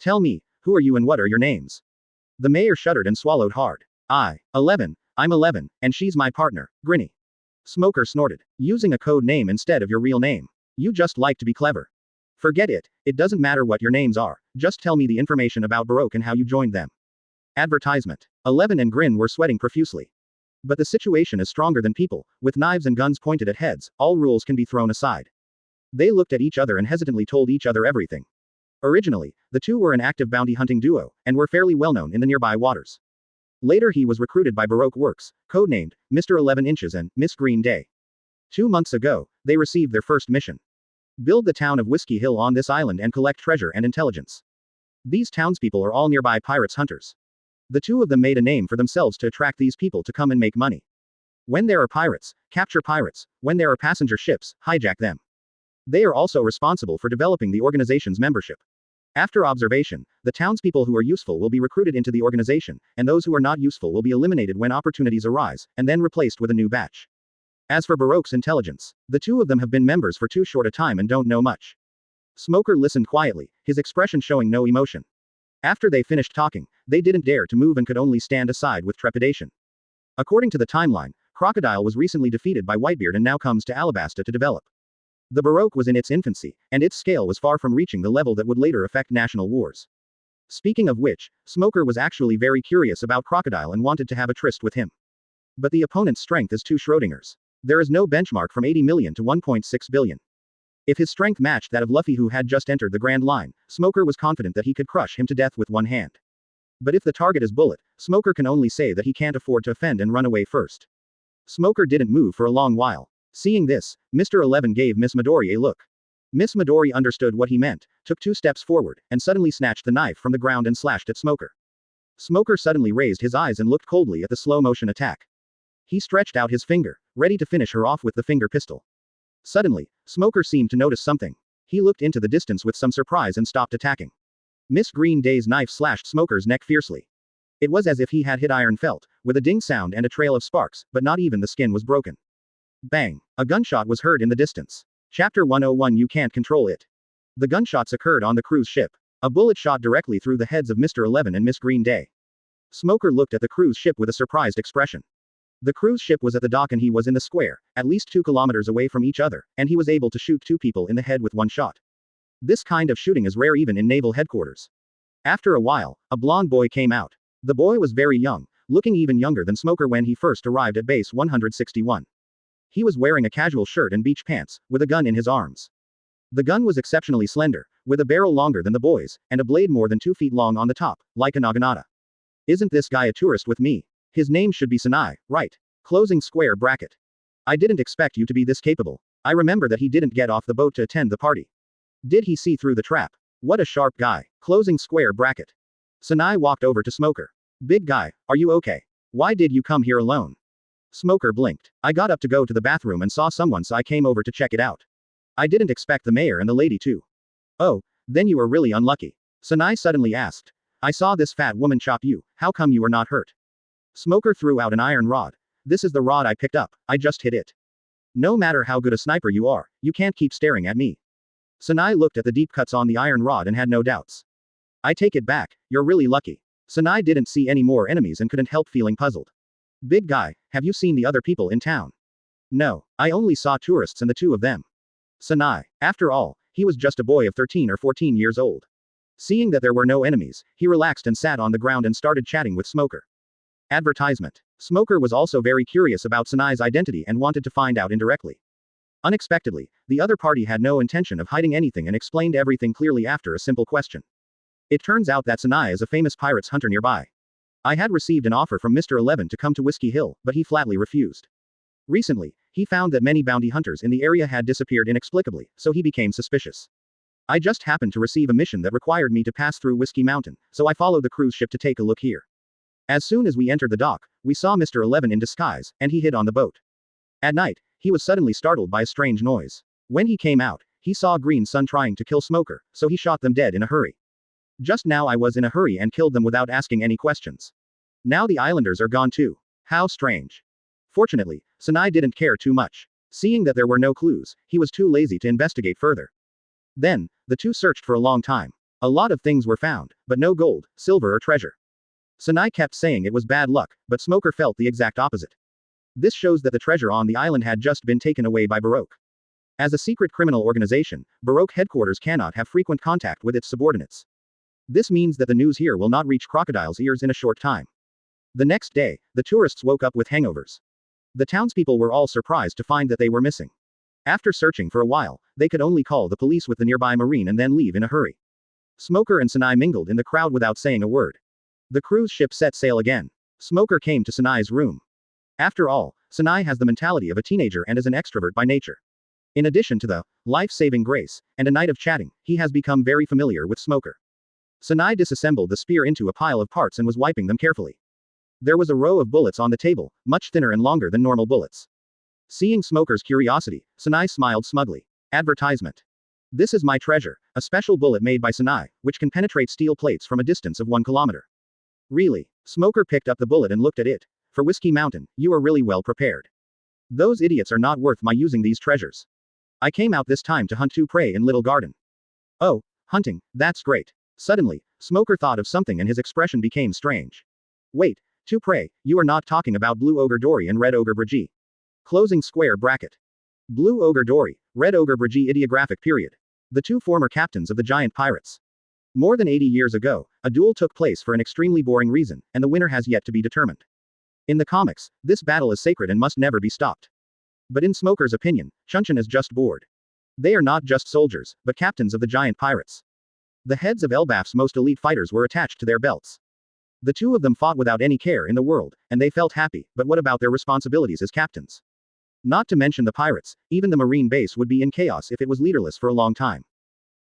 Tell me, who are you and what are your names? The mayor shuddered and swallowed hard. 11, I'm 11, and she's my partner, Grinny. Smoker snorted. Using a code name instead of your real name. You just like to be clever. Forget it, it doesn't matter what your names are, just tell me the information about Baroque and how you joined them. Advertisement. 11 and Grin were sweating profusely. But the situation is stronger than people, with knives and guns pointed at heads, all rules can be thrown aside. They looked at each other and hesitantly told each other everything. Originally, the two were an active bounty hunting duo, and were fairly well known in the nearby waters. Later he was recruited by Baroque Works, codenamed Mr. 11 Inches and Miss Green Day. 2 months ago, they received their first mission. Build the town of Whiskey Hill on this island and collect treasure and intelligence. These townspeople are all nearby pirates hunters. The two of them made a name for themselves to attract these people to come and make money. When there are pirates, capture pirates. When there are passenger ships, hijack them. They are also responsible for developing the organization's membership. After observation, the townspeople who are useful will be recruited into the organization, and those who are not useful will be eliminated when opportunities arise, and then replaced with a new batch. As for Baroque's intelligence, the two of them have been members for too short a time and don't know much. Smoker listened quietly, his expression showing no emotion. After they finished talking, they didn't dare to move and could only stand aside with trepidation. According to the timeline, Crocodile was recently defeated by Whitebeard and now comes to Alabasta to develop. The Baroque was in its infancy, and its scale was far from reaching the level that would later affect national wars. Speaking of which, Smoker was actually very curious about Crocodile and wanted to have a tryst with him. But the opponent's strength is 2 Schrodingers. There is no benchmark from 80 million to 1.6 billion. If his strength matched that of Luffy who had just entered the Grand Line, Smoker was confident that he could crush him to death with one hand. But if the target is Bullet, Smoker can only say that he can't afford to offend and run away first. Smoker didn't move for a long while. Seeing this, Mr. 11 gave Miss Midori a look. Miss Midori understood what he meant, took 2 steps forward, and suddenly snatched the knife from the ground and slashed at Smoker. Smoker suddenly raised his eyes and looked coldly at the slow-motion attack. He stretched out his finger, ready to finish her off with the finger pistol. Suddenly, Smoker seemed to notice something. He looked into the distance with some surprise and stopped attacking. Miss Green Day's knife slashed Smoker's neck fiercely. It was as if he had hit iron felt, with a ding sound and a trail of sparks, but not even the skin was broken. Bang! A gunshot was heard in the distance. Chapter 101 You Can't Control It. The gunshots occurred on the cruise ship. A bullet shot directly through the heads of Mr. 11 and Miss Green Day. Smoker looked at the cruise ship with a surprised expression. The cruise ship was at the dock and he was in the square, at least 2 kilometers away from each other, and he was able to shoot 2 people in the head with one shot. This kind of shooting is rare even in naval headquarters. After a while, a blond boy came out. The boy was very young, looking even younger than Smoker when he first arrived at base 161. He was wearing a casual shirt and beach pants, with a gun in his arms. The gun was exceptionally slender, with a barrel longer than the boy's, and a blade more than 2 feet long on the top, like a naginata. Isn't this guy a tourist with me? His name should be Sanai, right? Closing square bracket. I didn't expect you to be this capable. I remember that he didn't get off the boat to attend the party. Did he see through the trap? What a sharp guy. Closing square bracket. Sanai walked over to Smoker. Big guy, are you okay? Why did you come here alone? Smoker blinked. I got up to go to the bathroom and saw someone so I came over to check it out. I didn't expect the mayor and the lady too. Oh, then you were really unlucky. Sanai suddenly asked. I saw this fat woman chop you, how come you were not hurt? Smoker threw out an iron rod. This is the rod I picked up, I just hit it. No matter how good a sniper you are, you can't keep staring at me. Sanai looked at the deep cuts on the iron rod and had no doubts. I take it back, you're really lucky. Sanai didn't see any more enemies and couldn't help feeling puzzled. Big guy, have you seen the other people in town? No, I only saw tourists and the 2 of them. Sanai, after all, he was just a boy of 13 or 14 years old. Seeing that there were no enemies, he relaxed and sat on the ground and started chatting with Smoker. Advertisement. Smoker was also very curious about Sanai's identity and wanted to find out indirectly. Unexpectedly, the other party had no intention of hiding anything and explained everything clearly after a simple question. It turns out that Sanai is a famous pirates hunter nearby. I had received an offer from Mr. 11 to come to Whiskey Hill, but he flatly refused. Recently, he found that many bounty hunters in the area had disappeared inexplicably, so he became suspicious. I just happened to receive a mission that required me to pass through Whiskey Mountain, so I followed the cruise ship to take a look here. As soon as we entered the dock, we saw Mr. 11 in disguise, and he hid on the boat. At night, he was suddenly startled by a strange noise. When he came out, he saw Green Sun trying to kill Smoker, so he shot them dead in a hurry. Just now I was in a hurry and killed them without asking any questions. Now the islanders are gone too. How strange. Fortunately, Sinai didn't care too much. Seeing that there were no clues, he was too lazy to investigate further. Then, the two searched for a long time. A lot of things were found, but no gold, silver or treasure. Sinai kept saying it was bad luck, but Smoker felt the exact opposite. This shows that the treasure on the island had just been taken away by Baroque. As a secret criminal organization, Baroque headquarters cannot have frequent contact with its subordinates. This means that the news here will not reach crocodiles' ears in a short time. The next day, the tourists woke up with hangovers. The townspeople were all surprised to find that they were missing. After searching for a while, they could only call the police with the nearby marine and then leave in a hurry. Smoker and Sinai mingled in the crowd without saying a word. The cruise ship set sail again. Smoker came to Sinai's room. After all, Sinai has the mentality of a teenager and is an extrovert by nature. In addition to the life-saving grace and a night of chatting, he has become very familiar with Smoker. Sinai disassembled the spear into a pile of parts and was wiping them carefully. There was a row of bullets on the table, much thinner and longer than normal bullets. Seeing Smoker's curiosity, Sinai smiled smugly. Advertisement. This is my treasure, a special bullet made by Sinai, which can penetrate steel plates from a distance of 1 kilometer. Really? Smoker picked up the bullet and looked at it. For Whiskey Mountain, you are really well prepared. Those idiots are not worth my using these treasures. I came out this time to hunt 2 prey in Little Garden. Oh, hunting, that's great. Suddenly, Smoker thought of something and his expression became strange. Wait, 2 prey, you are not talking about Blue Ogre Dory and Red Ogre Brigitte. Closing square bracket. Blue Ogre Dory, Red Ogre Brigitte ideographic period. The 2 former captains of the giant pirates. More than 80 years ago, a duel took place for an extremely boring reason, and the winner has yet to be determined. In the comics, this battle is sacred and must never be stopped. But in Smoker's opinion, Chuncheon is just bored. They are not just soldiers, but captains of the giant pirates. The heads of Elbaf's most elite fighters were attached to their belts. The 2 of them fought without any care in the world, and they felt happy, but what about their responsibilities as captains? Not to mention the pirates, even the marine base would be in chaos if it was leaderless for a long time.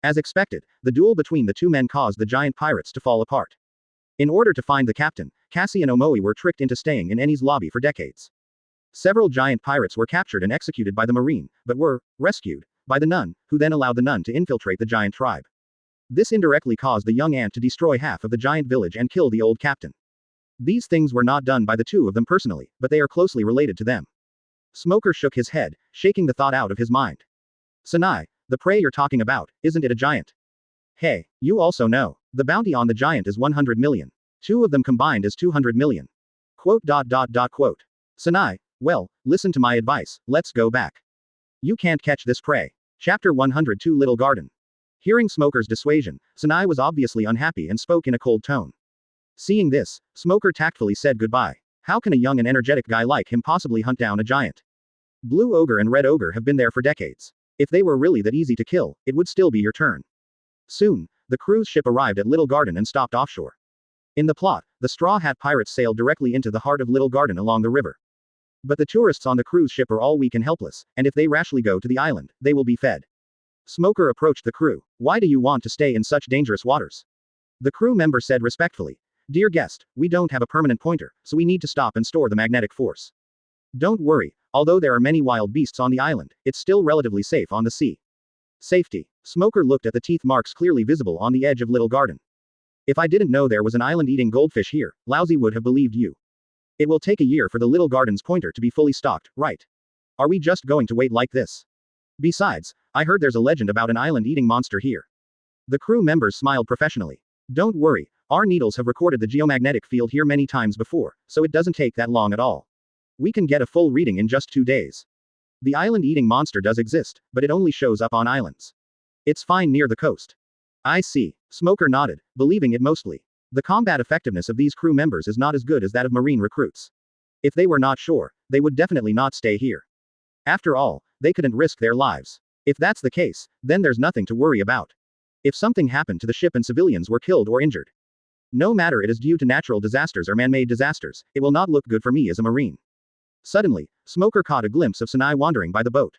As expected, the duel between the 2 men caused the giant pirates to fall apart. In order to find the captain, Cassie and Omoi were tricked into staying in Eni's lobby for decades. Several giant pirates were captured and executed by the marine, but were rescued by the nun, who then allowed the nun to infiltrate the giant tribe. This indirectly caused the young ant to destroy half of the giant village and kill the old captain. These things were not done by the 2 of them personally, but they are closely related to them. Smoker shook his head, shaking the thought out of his mind. Sinai, the prey you're talking about, isn't it a giant? Hey, you also know. The bounty on the giant is 100 million. 2 of them combined is 200 million. Quote. Sinai, well, listen to my advice, let's go back. You can't catch this prey. Chapter 102 Little Garden. Hearing Smoker's dissuasion, Sinai was obviously unhappy and spoke in a cold tone. Seeing this, Smoker tactfully said goodbye. How can a young and energetic guy like him possibly hunt down a giant? Blue Ogre and Red Ogre have been there for decades. If they were really that easy to kill, it would still be your turn. Soon, the cruise ship arrived at Little Garden and stopped offshore. In the plot, the Straw Hat Pirates sailed directly into the heart of Little Garden along the river. But the tourists on the cruise ship are all weak and helpless, and if they rashly go to the island, they will be fed. Smoker approached the crew. Why do you want to stay in such dangerous waters? The crew member said respectfully. Dear guest, we don't have a permanent pointer, so we need to stop and store the magnetic force. Don't worry, although there are many wild beasts on the island, it's still relatively safe on the sea. Safety. Smoker looked at the teeth marks clearly visible on the edge of Little Garden. If I didn't know there was an island-eating goldfish here, Lousy would have believed you. It will take a year for the Little Garden's pointer to be fully stocked, right? Are we just going to wait like this? Besides, I heard there's a legend about an island-eating monster here. The crew members smiled professionally. Don't worry, our needles have recorded the geomagnetic field here many times before, so it doesn't take that long at all. We can get a full reading in just 2 days. The island-eating monster does exist, but it only shows up on islands. It's fine near the coast. I see. Smoker nodded, believing it mostly. The combat effectiveness of these crew members is not as good as that of marine recruits. If they were not sure, they would definitely not stay here. After all, they couldn't risk their lives. If that's the case, then there's nothing to worry about. If something happened to the ship and civilians were killed or injured, no matter it is due to natural disasters or man-made disasters, it will not look good for me as a marine. Suddenly, Smoker caught a glimpse of Sinai wandering by the boat.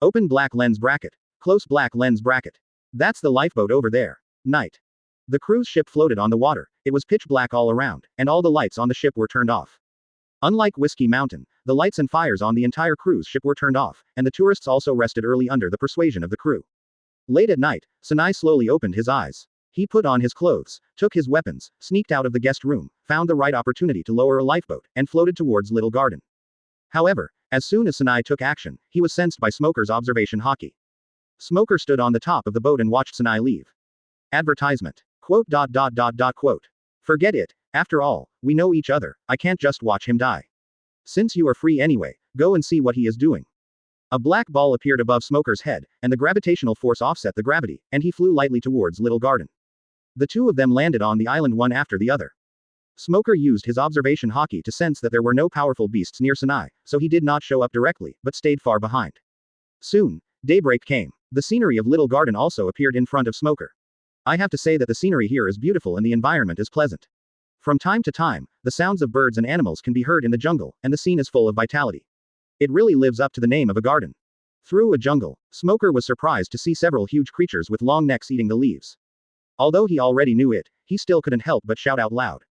Open black lens bracket. Close black lens bracket. That's the lifeboat over there. Night. The cruise ship floated on the water, it was pitch black all around, and all the lights on the ship were turned off. Unlike Whiskey Mountain, the lights and fires on the entire cruise ship were turned off, and the tourists also rested early under the persuasion of the crew. Late at night, Sinai slowly opened his eyes. He put on his clothes, took his weapons, sneaked out of the guest room, found the right opportunity to lower a lifeboat, and floated towards Little Garden. However, as soon as Sinai took action, he was sensed by Smoker's observation hockey. Smoker stood on the top of the boat and watched Sinai leave. Advertisement. Quote. Forget it, after all, we know each other, I can't just watch him die. Since you are free anyway, go and see what he is doing. A black ball appeared above Smoker's head, and the gravitational force offset the gravity, and he flew lightly towards Little Garden. The two of them landed on the island one after the other. Smoker used his observation hockey to sense that there were no powerful beasts near Sinai, so he did not show up directly, but stayed far behind. Soon, daybreak came. The scenery of Little Garden also appeared in front of Smoker. I have to say that the scenery here is beautiful and the environment is pleasant. From time to time, the sounds of birds and animals can be heard in the jungle, and the scene is full of vitality. It really lives up to the name of a garden. Through a jungle, Smoker was surprised to see several huge creatures with long necks eating the leaves. Although he already knew it, he still couldn't help but shout out loud.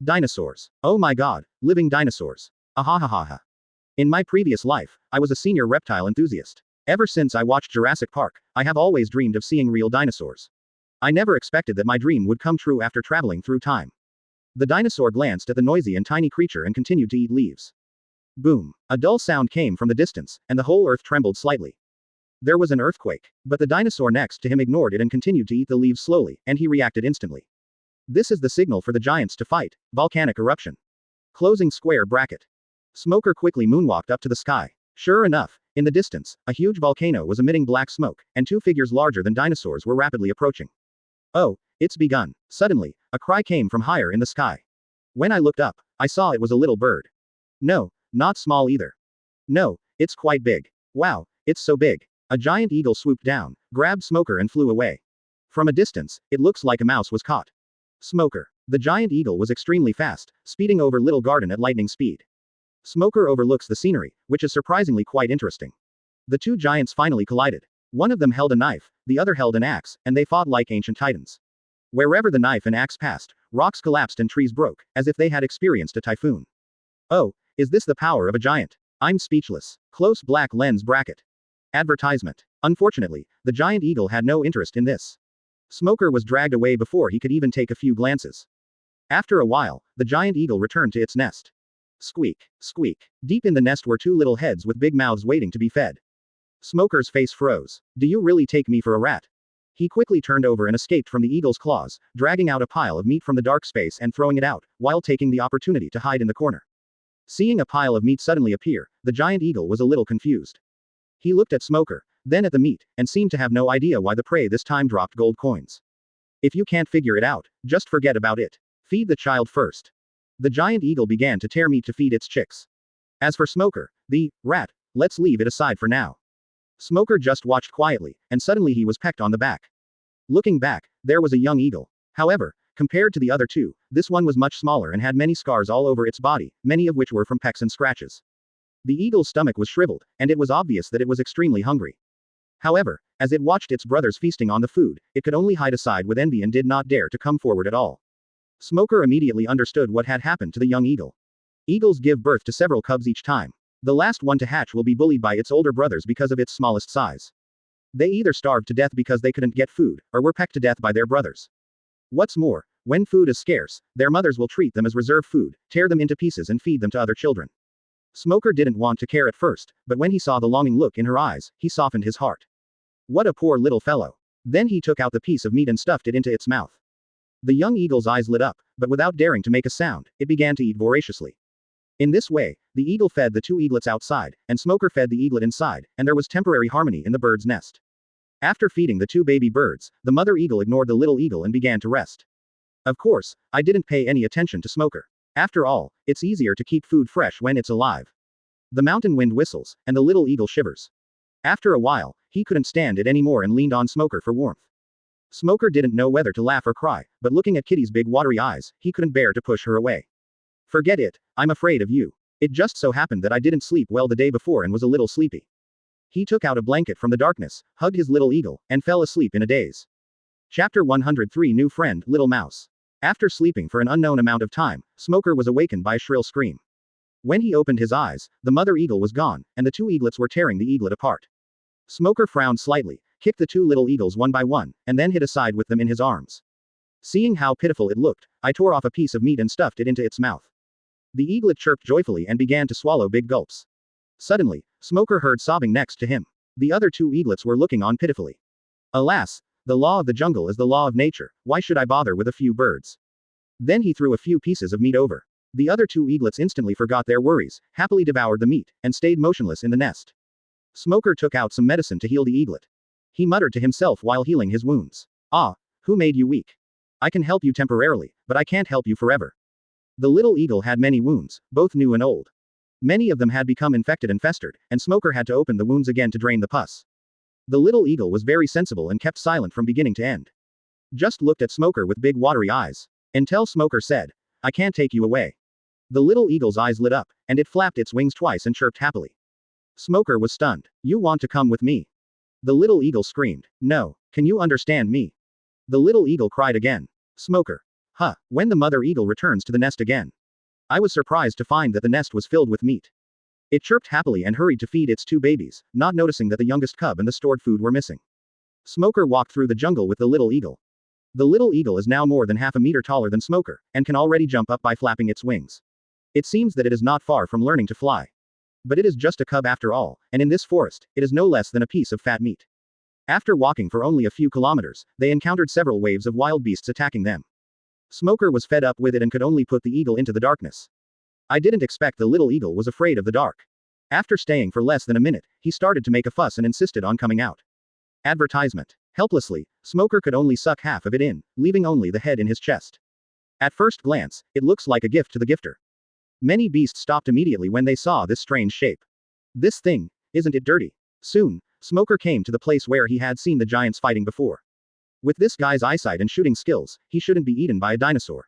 Dinosaurs. Oh my god, living dinosaurs. Ahahaha. In my previous life, I was a senior reptile enthusiast. Ever since I watched Jurassic Park, I have always dreamed of seeing real dinosaurs. I never expected that my dream would come true after traveling through time. The dinosaur glanced at the noisy and tiny creature and continued to eat leaves. Boom. A dull sound came from the distance, and the whole earth trembled slightly. There was an earthquake, but the dinosaur next to him ignored it and continued to eat the leaves slowly, and he reacted instantly. This is the signal for the giants to fight. Volcanic eruption. Closing square bracket. Smoker quickly moonwalked up to the sky. Sure enough, in the distance, a huge volcano was emitting black smoke, and two figures larger than dinosaurs were rapidly approaching. Oh, it's begun. Suddenly, a cry came from higher in the sky. When I looked up, I saw it was a little bird. No, not small either. No, it's quite big. Wow, it's so big. A giant eagle swooped down, grabbed Smoker and flew away. From a distance, it looks like a mouse was caught. Smoker. The giant eagle was extremely fast, speeding over Little Garden at lightning speed. Smoker overlooks the scenery, which is surprisingly quite interesting. The two giants finally collided. One of them held a knife, the other held an axe, and they fought like ancient titans. Wherever the knife and axe passed, rocks collapsed and trees broke, as if they had experienced a typhoon. Oh, is this the power of a giant? I'm speechless. Close black lens bracket. Advertisement. Unfortunately, the giant eagle had no interest in this. Smoker was dragged away before he could even take a few glances. After a while, the giant eagle returned to its nest. Squeak, squeak. Deep in the nest were two little heads with big mouths waiting to be fed. Smoker's face froze. Do you really take me for a rat? He quickly turned over and escaped from the eagle's claws, dragging out a pile of meat from the dark space and throwing it out, while taking the opportunity to hide in the corner. Seeing a pile of meat suddenly appear, the giant eagle was a little confused. He looked at Smoker, then at the meat, and seemed to have no idea why the prey this time dropped gold coins. If you can't figure it out, just forget about it. Feed the child first. The giant eagle began to tear meat to feed its chicks. As for Smoker, the rat, let's leave it aside for now. Smoker just watched quietly, and suddenly he was pecked on the back. Looking back, there was a young eagle. However, compared to the other two, this one was much smaller and had many scars all over its body, many of which were from pecks and scratches. The eagle's stomach was shriveled, and it was obvious that it was extremely hungry. However, as it watched its brothers feasting on the food, it could only hide aside with envy and did not dare to come forward at all. Smoker immediately understood what had happened to the young eagle. Eagles give birth to several cubs each time. The last one to hatch will be bullied by its older brothers because of its smallest size. They either starved to death because they couldn't get food, or were pecked to death by their brothers. What's more, when food is scarce, their mothers will treat them as reserve food, tear them into pieces and feed them to other children. Smoker didn't want to care at first, but when he saw the longing look in her eyes, he softened his heart. What a poor little fellow. Then he took out the piece of meat and stuffed it into its mouth. The young eagle's eyes lit up, but without daring to make a sound, it began to eat voraciously. In this way, the eagle fed the two eaglets outside, and Smoker fed the eaglet inside, and there was temporary harmony in the bird's nest. After feeding the two baby birds, the mother eagle ignored the little eagle and began to rest. Of course, I didn't pay any attention to Smoker. After all, it's easier to keep food fresh when it's alive. The mountain wind whistles, and the little eagle shivers. After a while, he couldn't stand it anymore and leaned on Smoker for warmth. Smoker didn't know whether to laugh or cry, but looking at Kitty's big watery eyes, he couldn't bear to push her away. Forget it, I'm afraid of you. It just so happened that I didn't sleep well the day before and was a little sleepy. He took out a blanket from the darkness, hugged his little eagle, and fell asleep in a daze. Chapter 103 New Friend, Little Mouse. After sleeping for an unknown amount of time, Smoker was awakened by a shrill scream. When he opened his eyes, the mother eagle was gone, and the two eaglets were tearing the eaglet apart. Smoker frowned slightly, kicked the two little eagles one by one, and then hid aside with them in his arms. Seeing how pitiful it looked, I tore off a piece of meat and stuffed it into its mouth. The eaglet chirped joyfully and began to swallow big gulps. Suddenly, Smoker heard sobbing next to him. The other two eaglets were looking on pitifully. Alas, the law of the jungle is the law of nature, why should I bother with a few birds? Then he threw a few pieces of meat over. The other two eaglets instantly forgot their worries, happily devoured the meat, and stayed motionless in the nest. Smoker took out some medicine to heal the eaglet. He muttered to himself while healing his wounds. Ah, who made you weak? I can help you temporarily, but I can't help you forever. The little eagle had many wounds, both new and old. Many of them had become infected and festered, and Smoker had to open the wounds again to drain the pus. The little eagle was very sensible and kept silent from beginning to end. Just looked at Smoker with big watery eyes. Until Smoker said, I can't take you away. The little eagle's eyes lit up, and it flapped its wings twice and chirped happily. Smoker was stunned. You want to come with me? The little eagle screamed. No, can you understand me? The little eagle cried again. Smoker. Huh, when the mother eagle returns to the nest again. I was surprised to find that the nest was filled with meat. It chirped happily and hurried to feed its two babies, not noticing that the youngest cub and the stored food were missing. Smoker walked through the jungle with the little eagle. The little eagle is now more than half a meter taller than Smoker, and can already jump up by flapping its wings. It seems that it is not far from learning to fly. But it is just a cub after all, and in this forest, it is no less than a piece of fat meat. After walking for only a few kilometers, they encountered several waves of wild beasts attacking them. Smoker was fed up with it and could only put the eagle into the darkness. I didn't expect the little eagle was afraid of the dark. After staying for less than a minute, he started to make a fuss and insisted on coming out. Advertisement. Helplessly, Smoker could only suck half of it in, leaving only the head in his chest. At first glance, it looks like a gift to the gifter. Many beasts stopped immediately when they saw this strange shape. This thing, isn't it dirty? Soon, Smoker came to the place where he had seen the giants fighting before. With this guy's eyesight and shooting skills, he shouldn't be eaten by a dinosaur.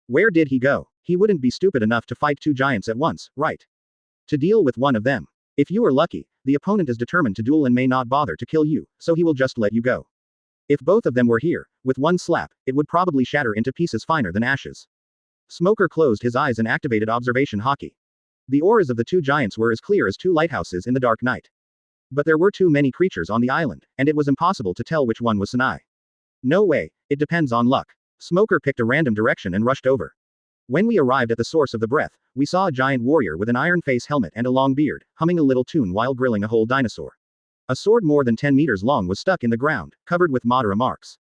Where did he go? He wouldn't be stupid enough to fight two giants at once, right? To deal with one of them. If you are lucky, the opponent is determined to duel and may not bother to kill you, so he will just let you go. If both of them were here, with one slap, it would probably shatter into pieces finer than ashes. Smoker closed his eyes and activated observation hockey. The auras of the two giants were as clear as two lighthouses in the dark night. But there were too many creatures on the island, and it was impossible to tell which one was Sinai. No way, it depends on luck. Smoker picked a random direction and rushed over. When we arrived at the source of the breath, we saw a giant warrior with an iron face helmet and a long beard, humming a little tune while grilling a whole dinosaur. A sword more than 10 meters long was stuck in the ground, covered with Madara marks.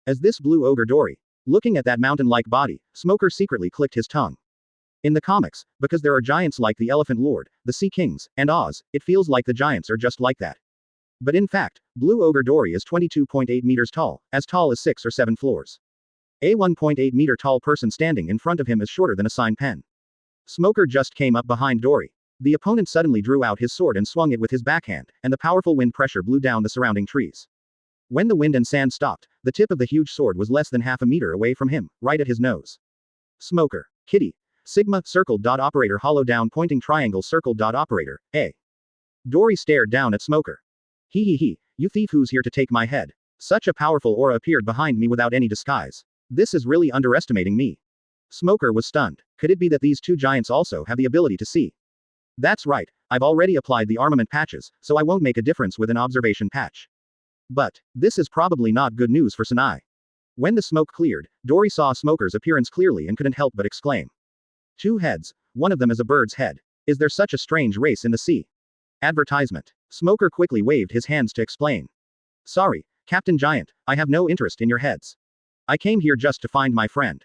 As this blue ogre Dory, looking at that mountain-like body, Smoker secretly clicked his tongue. In the comics, because there are giants like the Elephant Lord, the Sea Kings, and Oz, it feels like the giants are just like that. But in fact, Blue Ogre Dory is 22.8 meters tall, as tall as 6 or 7 floors. A 1.8 meter tall person standing in front of him is shorter than a sign pen. Smoker just came up behind Dory. The opponent suddenly drew out his sword and swung it with his backhand, and the powerful wind pressure blew down the surrounding trees. When the wind and sand stopped, the tip of the huge sword was less than half a meter away from him, right at his nose. Smoker. Kitty. Sigma, circle dot operator hollow down pointing triangle circle dot operator, A. Dory stared down at Smoker. He, you thief, who's here to take my head? Such a powerful aura appeared behind me without any disguise. This is really underestimating me. Smoker was stunned. Could it be that these two giants also have the ability to see? That's right, I've already applied the armament patches, so I won't make a difference with an observation patch. But, this is probably not good news for Sinai. When the smoke cleared, Dory saw Smoker's appearance clearly and couldn't help but exclaim. 2 heads, one of them is a bird's head. Is there such a strange race in the sea? Advertisement. Smoker quickly waved his hands to explain. Sorry, Captain Giant, I have no interest in your heads. I came here just to find my friend.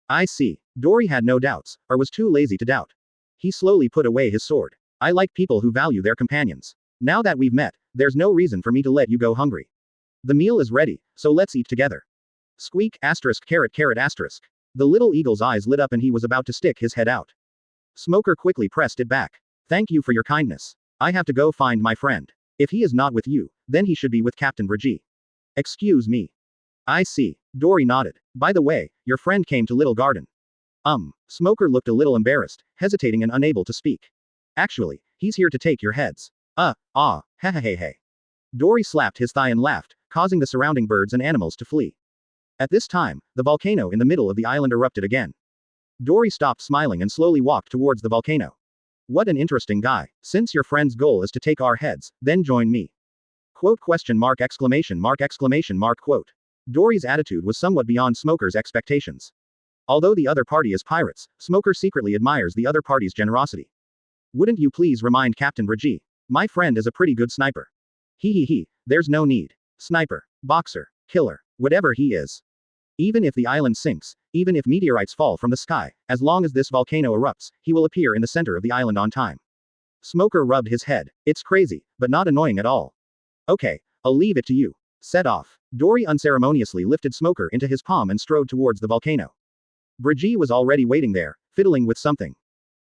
I see. Dory had no doubts, or was too lazy to doubt. He slowly put away his sword. I like people who value their companions. Now that we've met, there's no reason for me to let you go hungry. The meal is ready, so let's eat together. Squeak, asterisk, carrot, asterisk. The little eagle's eyes lit up and he was about to stick his head out. Smoker quickly pressed it back. Thank you for your kindness. I have to go find my friend. If he is not with you, then he should be with Captain Brigitte. Excuse me. I see. Dory nodded. By the way, your friend came to Little Garden. Smoker looked a little embarrassed, hesitating and unable to speak. Actually, he's here to take your heads. Hey. Dory slapped his thigh and laughed, causing the surrounding birds and animals to flee. At this time, the volcano in the middle of the island erupted again. Dory stopped smiling and slowly walked towards the volcano. What an interesting guy. Since your friend's goal is to take our heads, then join me. Quote ? Quote. Dory's attitude was somewhat beyond Smoker's expectations. Although the other party is pirates, Smoker secretly admires the other party's generosity. Wouldn't you please remind Captain Brigitte? My friend is a pretty good sniper. He, there's no need. Sniper, boxer, killer, whatever he is. Even if the island sinks, even if meteorites fall from the sky, as long as this volcano erupts, he will appear in the center of the island on time. Smoker rubbed his head. It's crazy, but not annoying at all. Okay, I'll leave it to you. Set off. Dory unceremoniously lifted Smoker into his palm and strode towards the volcano. Brigitte was already waiting there, fiddling with something.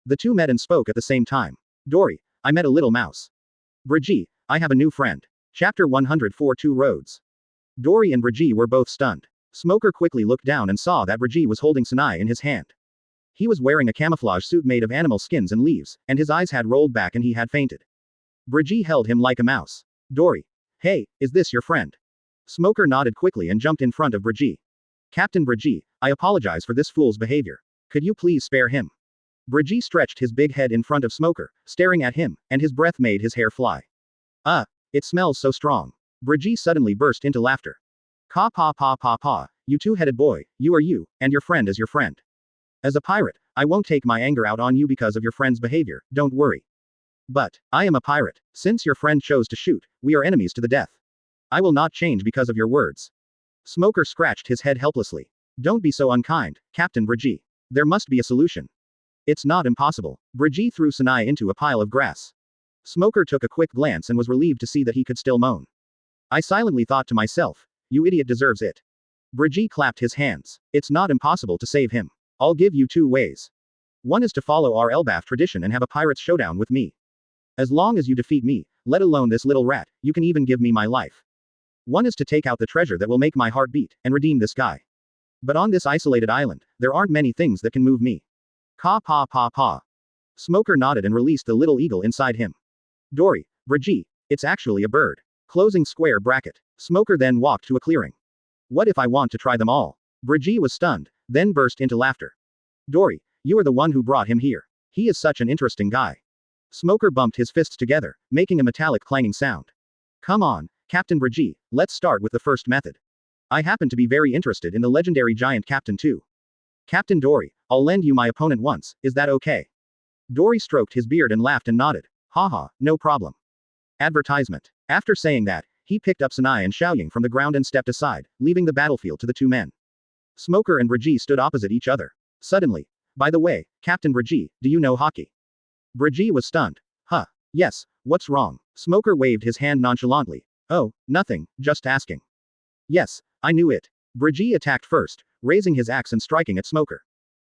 The two met and spoke at the same time. Dory, I met a little mouse. Brigitte, I have a new friend. Chapter 104 Two Roads. Dory and Brigitte were both stunned. Smoker quickly looked down and saw that Brigitte was holding Sinai in his hand. He was wearing a camouflage suit made of animal skins and leaves, and his eyes had rolled back and he had fainted. Brigitte held him like a mouse. Dory. Hey, is this your friend? Smoker nodded quickly and jumped in front of Brigitte. Captain Brigitte, I apologize for this fool's behavior. Could you please spare him? Brigitte stretched his big head in front of Smoker, staring at him, and his breath made his hair fly. It smells so strong. Brigitte suddenly burst into laughter. Caw paw paw paw paw, you two-headed boy, you are you, and your friend is your friend. As a pirate, I won't take my anger out on you because of your friend's behavior, don't worry. But, I am a pirate. Since your friend chose to shoot, we are enemies to the death. I will not change because of your words. Smoker scratched his head helplessly. Don't be so unkind, Captain Brigitte. There must be a solution. It's not impossible. Brigitte threw Sinai into a pile of grass. Smoker took a quick glance and was relieved to see that he could still moan. I silently thought to myself, you idiot deserves it. Brigitte clapped his hands. It's not impossible to save him. I'll give you two ways. One is to follow our Elbaf tradition and have a pirate's showdown with me. As long as you defeat me, let alone this little rat, you can even give me my life. One is to take out the treasure that will make my heart beat, and redeem this guy. But on this isolated island, there aren't many things that can move me. Caw paw paw paw. Smoker nodded and released the little eagle inside him. Dory, Brigitte, it's actually a bird. Closing square bracket. Smoker then walked to a clearing. What if I want to try them all? Brigitte was stunned, then burst into laughter. Dory, you are the one who brought him here. He is such an interesting guy. Smoker bumped his fists together, making a metallic clanging sound. Come on, Captain Brigitte, let's start with the first method. I happen to be very interested in the legendary giant Captain too. Captain Dory, I'll lend you my opponent once, is that okay? Dory stroked his beard and laughed and nodded. Haha, no problem. Advertisement. After saying that, he picked up Sinai and Xiaoying from the ground and stepped aside, leaving the battlefield to the two men. Smoker and Brigitte stood opposite each other. Suddenly. By the way, Captain Brigitte, do you know hockey? Brigitte was stunned. Huh. Yes, what's wrong? Smoker waved his hand nonchalantly. Oh, nothing, just asking. Yes, I knew it. Brigitte attacked first, raising his axe and striking at Smoker.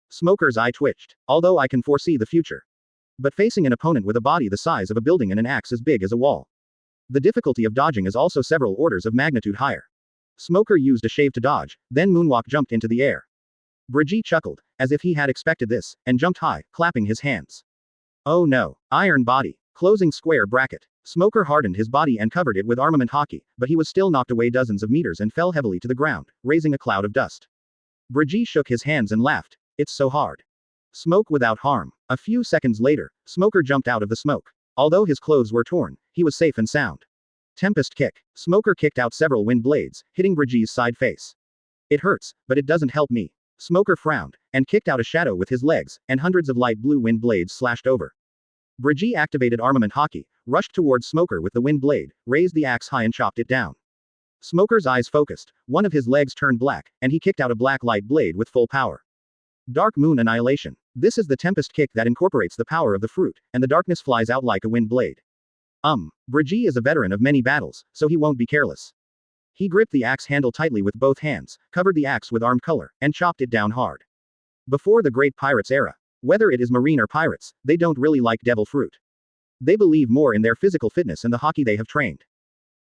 Smoker's eye twitched. Although I can foresee the future. But facing an opponent with a body the size of a building and an axe as big as a wall. The difficulty of dodging is also several orders of magnitude higher. Smoker used a shave to dodge, then moonwalk jumped into the air. Brigitte chuckled, as if he had expected this, and jumped high, clapping his hands. Oh no, iron body. Closing square bracket. Smoker hardened his body and covered it with armament hockey, but he was still knocked away dozens of meters and fell heavily to the ground, raising a cloud of dust. Brigitte shook his hands and laughed. It's so hard. Smoke without harm. A few seconds later, Smoker jumped out of the smoke. Although his clothes were torn, he was safe and sound. Tempest kick. Smoker kicked out several wind blades, hitting Brigitte's side face. It hurts, but it doesn't help me. Smoker frowned, and kicked out a shadow with his legs, and hundreds of light blue wind blades slashed over. Brigitte activated armament hockey, rushed towards Smoker with the wind blade, raised the axe high and chopped it down. Smoker's eyes focused, one of his legs turned black, and he kicked out a black light blade with full power. Dark Moon Annihilation. This is the Tempest kick that incorporates the power of the fruit, and the darkness flies out like a wind blade. Brigitte is a veteran of many battles, so he won't be careless. He gripped the axe handle tightly with both hands, covered the axe with armed color, and chopped it down hard. Before the Great Pirates era, whether it is marine or pirates, they don't really like devil fruit. They believe more in their physical fitness and the hockey they have trained.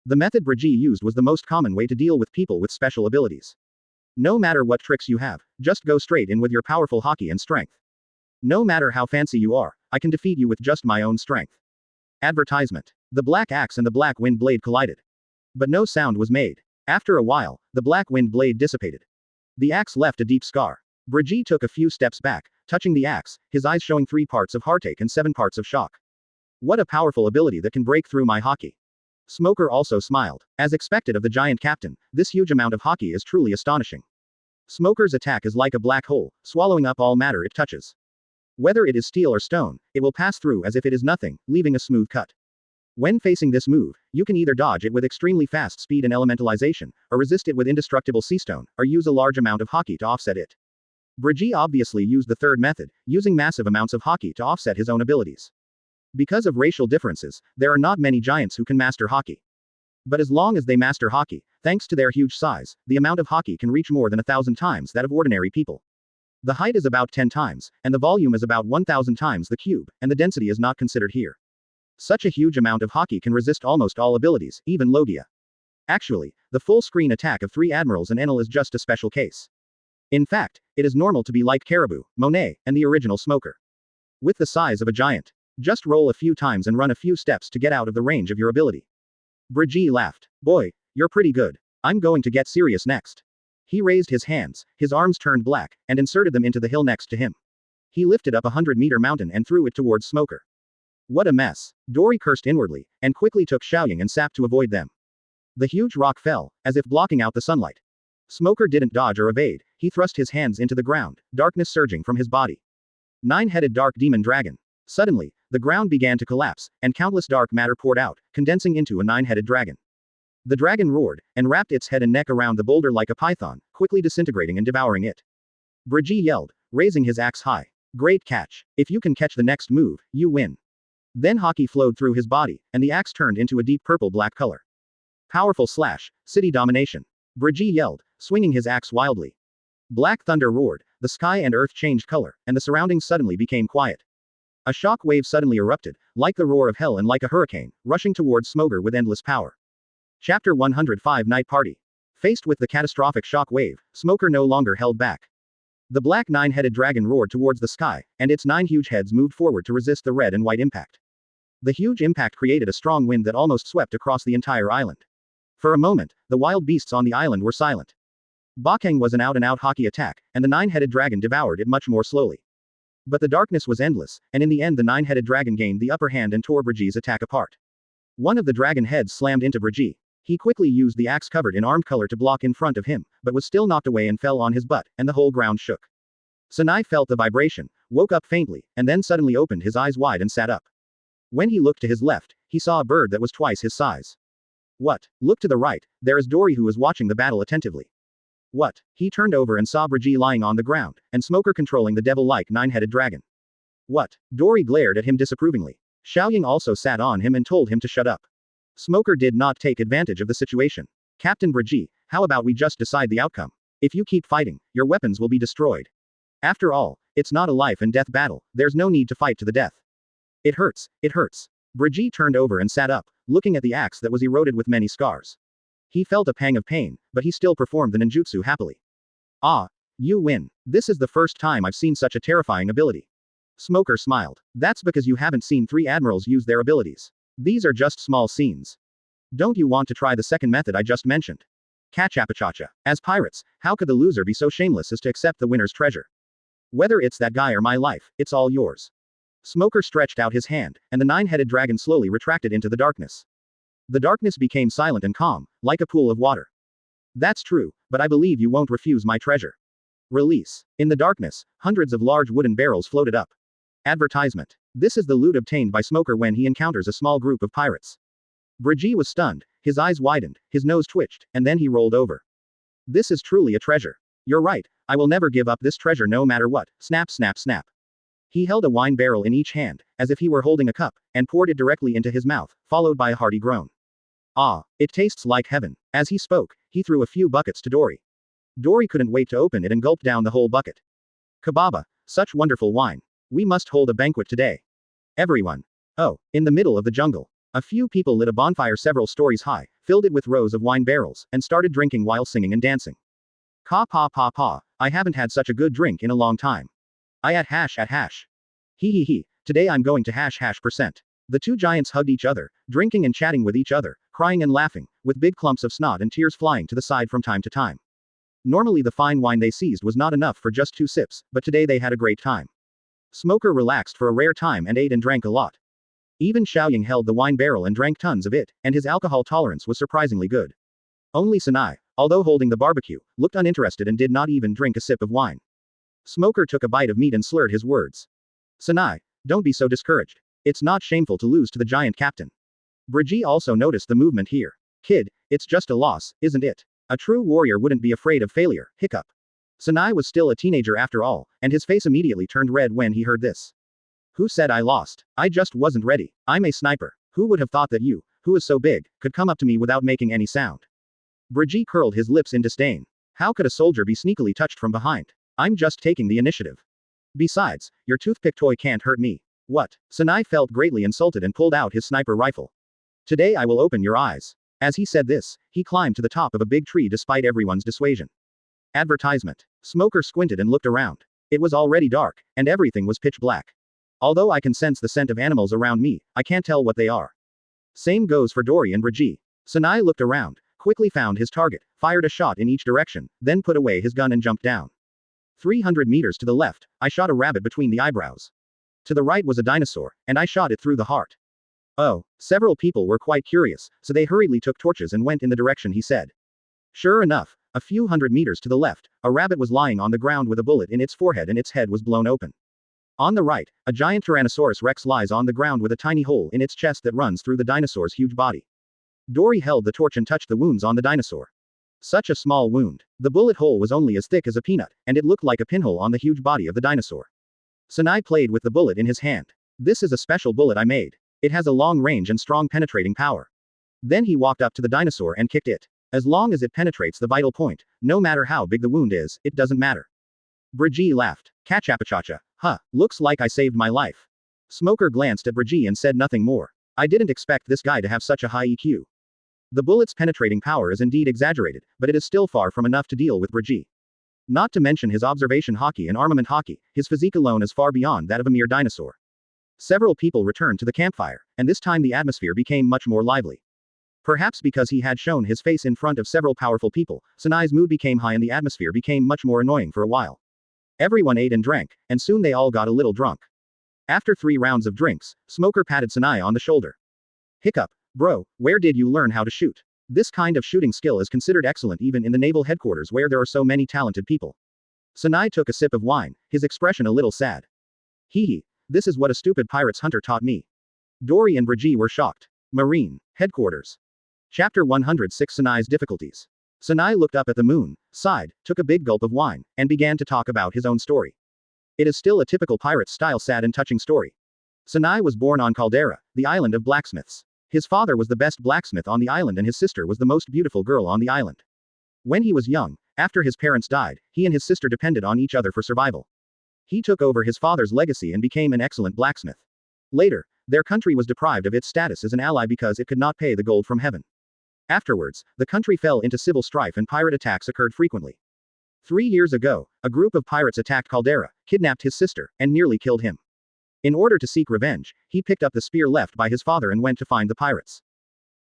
The method Brigitte used was the most common way to deal with people with special abilities. No matter what tricks you have, just go straight in with your powerful hockey and strength. No matter how fancy you are, I can defeat you with just my own strength. Advertisement. The black axe and the black wind blade collided. But no sound was made. After a while, the black wind blade dissipated. The axe left a deep scar. Brigitte took a few steps back, touching the axe, his eyes showing 3 parts of heartache and 7 parts of shock. What a powerful ability that can break through my hockey. Smoker also smiled. As expected of the giant captain, this huge amount of hockey is truly astonishing. Smoker's attack is like a black hole, swallowing up all matter it touches. Whether it is steel or stone, it will pass through as if it is nothing, leaving a smooth cut. When facing this move, you can either dodge it with extremely fast speed and elementalization, or resist it with indestructible sea stone, or use a large amount of hockey to offset it. Brigitte obviously used the third method, using massive amounts of hockey to offset his own abilities. Because of racial differences, there are not many giants who can master hockey. But as long as they master hockey, thanks to their huge size, the amount of hockey can reach more than 1,000 times that of ordinary people. The height is about 10 times, and the volume is about 1,000 times the cube, and the density is not considered here. Such a huge amount of hockey can resist almost all abilities, even Logia. Actually, the full-screen attack of 3 admirals and Enel is just a special case. In fact, it is normal to be like Caribou, Monet, and the original Smoker. With the size of a giant, just roll a few times and run a few steps to get out of the range of your ability. Brigitte laughed. Boy, you're pretty good. I'm going to get serious next. He raised his hands, his arms turned black, and inserted them into the hill next to him. He lifted up a 100-meter mountain and threw it towards Smoker. What a mess. Dory cursed inwardly, and quickly took Xiaoying and Sap to avoid them. The huge rock fell, as if blocking out the sunlight. Smoker didn't dodge or evade, he thrust his hands into the ground, darkness surging from his body. 9-headed dark demon dragon. Suddenly, the ground began to collapse, and countless dark matter poured out, condensing into a 9-headed dragon. The dragon roared, and wrapped its head and neck around the boulder like a python, quickly disintegrating and devouring it. Brigitte yelled, raising his axe high. Great catch. If you can catch the next move, you win. Then hockey flowed through his body, and the axe turned into a deep purple-black color. Powerful slash, city domination. Brigitte yelled, swinging his axe wildly. Black thunder roared, the sky and earth changed color, and the surroundings suddenly became quiet. A shock wave suddenly erupted, like the roar of hell and like a hurricane, rushing towards Smoker with endless power. Chapter 105 Night Party. Faced with the catastrophic shock wave, Smoker no longer held back. The black 9-headed dragon roared towards the sky, and its 9 huge heads moved forward to resist the red and white impact. The huge impact created a strong wind that almost swept across the entire island. For a moment, the wild beasts on the island were silent. Bakeng was an out-and-out hockey attack, and the 9-headed dragon devoured it much more slowly. But the darkness was endless, and in the end the 9-headed dragon gained the upper hand and tore Brigitte's attack apart. One of the dragon heads slammed into Brigitte. He quickly used the axe covered in armed color to block in front of him, but was still knocked away and fell on his butt, and the whole ground shook. Sanai felt the vibration, woke up faintly, and then suddenly opened his eyes wide and sat up. When he looked to his left, he saw a bird that was twice his size. What? Look to the right, there is Dory who was watching the battle attentively. What? He turned over and saw Brigitte lying on the ground, and Smoker controlling the devil-like 9-headed dragon. What? Dory glared at him disapprovingly. Xiaoying also sat on him and told him to shut up. Smoker did not take advantage of the situation. Captain Brigitte, how about we just decide the outcome? If you keep fighting, your weapons will be destroyed. After all, it's not a life and death battle, there's no need to fight to the death. It hurts, it hurts. Brigitte turned over and sat up, looking at the axe that was eroded with many scars. He felt a pang of pain, but he still performed the ninjutsu happily. Ah, you win. This is the first time I've seen such a terrifying ability. Smoker smiled. That's because you haven't seen 3 admirals use their abilities. These are just small scenes. Don't you want to try the second method I just mentioned? Cachapachacha. As pirates, how could the loser be so shameless as to accept the winner's treasure? Whether it's that guy or my life, it's all yours. Smoker stretched out his hand, and the 9-headed dragon slowly retracted into the darkness. The darkness became silent and calm, like a pool of water. That's true, but I believe you won't refuse my treasure. Release. In the darkness, hundreds of large wooden barrels floated up. Advertisement. This is the loot obtained by Smoker when he encounters a small group of pirates. Brigitte was stunned, his eyes widened, his nose twitched, and then he rolled over. This is truly a treasure. You're right, I will never give up this treasure no matter what. Snap, snap, snap. He held a wine barrel in each hand, as if he were holding a cup, and poured it directly into his mouth, followed by a hearty groan. Ah, it tastes like heaven. As he spoke, he threw a few buckets to Dory. Dory couldn't wait to open it and gulp down the whole bucket. Kababa, such wonderful wine. We must hold a banquet today. Everyone. Oh, in the middle of the jungle. A few people lit a bonfire several stories high, filled it with rows of wine barrels, and started drinking while singing and dancing. Ka pa pa pa, I haven't had such a good drink in a long time. I at hash. Hee hee hee, today I'm going to hash %. The 2 giants hugged each other, drinking and chatting with each other, crying and laughing, with big clumps of snot and tears flying to the side from time to time. Normally the fine wine they seized was not enough for just 2 sips, but today they had a great time. Smoker relaxed for a rare time and ate and drank a lot. Even Xiaoying held the wine barrel and drank tons of it, and his alcohol tolerance was surprisingly good. Only Sanai, although holding the barbecue, looked uninterested and did not even drink a sip of wine. Smoker took a bite of meat and slurred his words. Sanai, don't be so discouraged. It's not shameful to lose to the giant captain. Brigitte also noticed the movement here. Kid, it's just a loss, isn't it? A true warrior wouldn't be afraid of failure, hiccup. Sanai was still a teenager after all, and his face immediately turned red when he heard this. Who said I lost? I just wasn't ready. I'm a sniper. Who would have thought that you, who is so big, could come up to me without making any sound? Brigitte curled his lips in disdain. How could a soldier be sneakily touched from behind? I'm just taking the initiative. Besides, your toothpick toy can't hurt me. What? Sanai felt greatly insulted and pulled out his sniper rifle. Today I will open your eyes. As he said this, he climbed to the top of a big tree despite everyone's dissuasion. Advertisement. Smoker squinted and looked around. It was already dark, and everything was pitch black. Although I can sense the scent of animals around me, I can't tell what they are. Same goes for Dory and Brigitte. Sanai looked around, quickly found his target, fired a shot in each direction, then put away his gun and jumped down. 300 meters to the left, I shot a rabbit between the eyebrows. To the right was a dinosaur, and I shot it through the heart. Oh, several people were quite curious, so they hurriedly took torches and went in the direction he said. Sure enough, a few hundred meters to the left, a rabbit was lying on the ground with a bullet in its forehead and its head was blown open. On the right, a giant Tyrannosaurus Rex lies on the ground with a tiny hole in its chest that runs through the dinosaur's huge body. Dory held the torch and touched the wounds on the dinosaur. Such a small wound. The bullet hole was only as thick as a peanut, and it looked like a pinhole on the huge body of the dinosaur. Sanai played with the bullet in his hand. This is a special bullet I made. It has a long range and strong penetrating power. Then he walked up to the dinosaur and kicked it. As long as it penetrates the vital point, no matter how big the wound is, it doesn't matter. Brigitte laughed. Cachapachacha. Huh, looks like I saved my life. Smoker glanced at Brigitte and said nothing more. I didn't expect this guy to have such a high EQ. The bullet's penetrating power is indeed exaggerated, but it is still far from enough to deal with Brigitte. Not to mention his observation hockey and armament hockey, his physique alone is far beyond that of a mere dinosaur. Several people returned to the campfire, and this time the atmosphere became much more lively. Perhaps because he had shown his face in front of several powerful people, Sanai's mood became high and the atmosphere became much more annoying for a while. Everyone ate and drank, and soon they all got a little drunk. After 3 rounds of drinks, Smoker patted Sanai on the shoulder. Hiccup, bro, where did you learn how to shoot? This kind of shooting skill is considered excellent even in the naval headquarters where there are so many talented people. Sanai took a sip of wine, his expression a little sad. Hee hee, this is what a stupid pirate's hunter taught me. Dory and Brigitte were shocked. Marine Headquarters. Chapter 106 Sanai's Difficulties. Sanai looked up at the moon, sighed, took a big gulp of wine, and began to talk about his own story. It is still a typical pirate-style sad and touching story. Sanai was born on Caldera, the island of blacksmiths. His father was the best blacksmith on the island and his sister was the most beautiful girl on the island. When he was young, after his parents died, he and his sister depended on each other for survival. He took over his father's legacy and became an excellent blacksmith. Later, their country was deprived of its status as an ally because it could not pay the gold from heaven. Afterwards, the country fell into civil strife and pirate attacks occurred frequently. 3 years ago, a group of pirates attacked Caldera, kidnapped his sister, and nearly killed him. In order to seek revenge, he picked up the spear left by his father and went to find the pirates.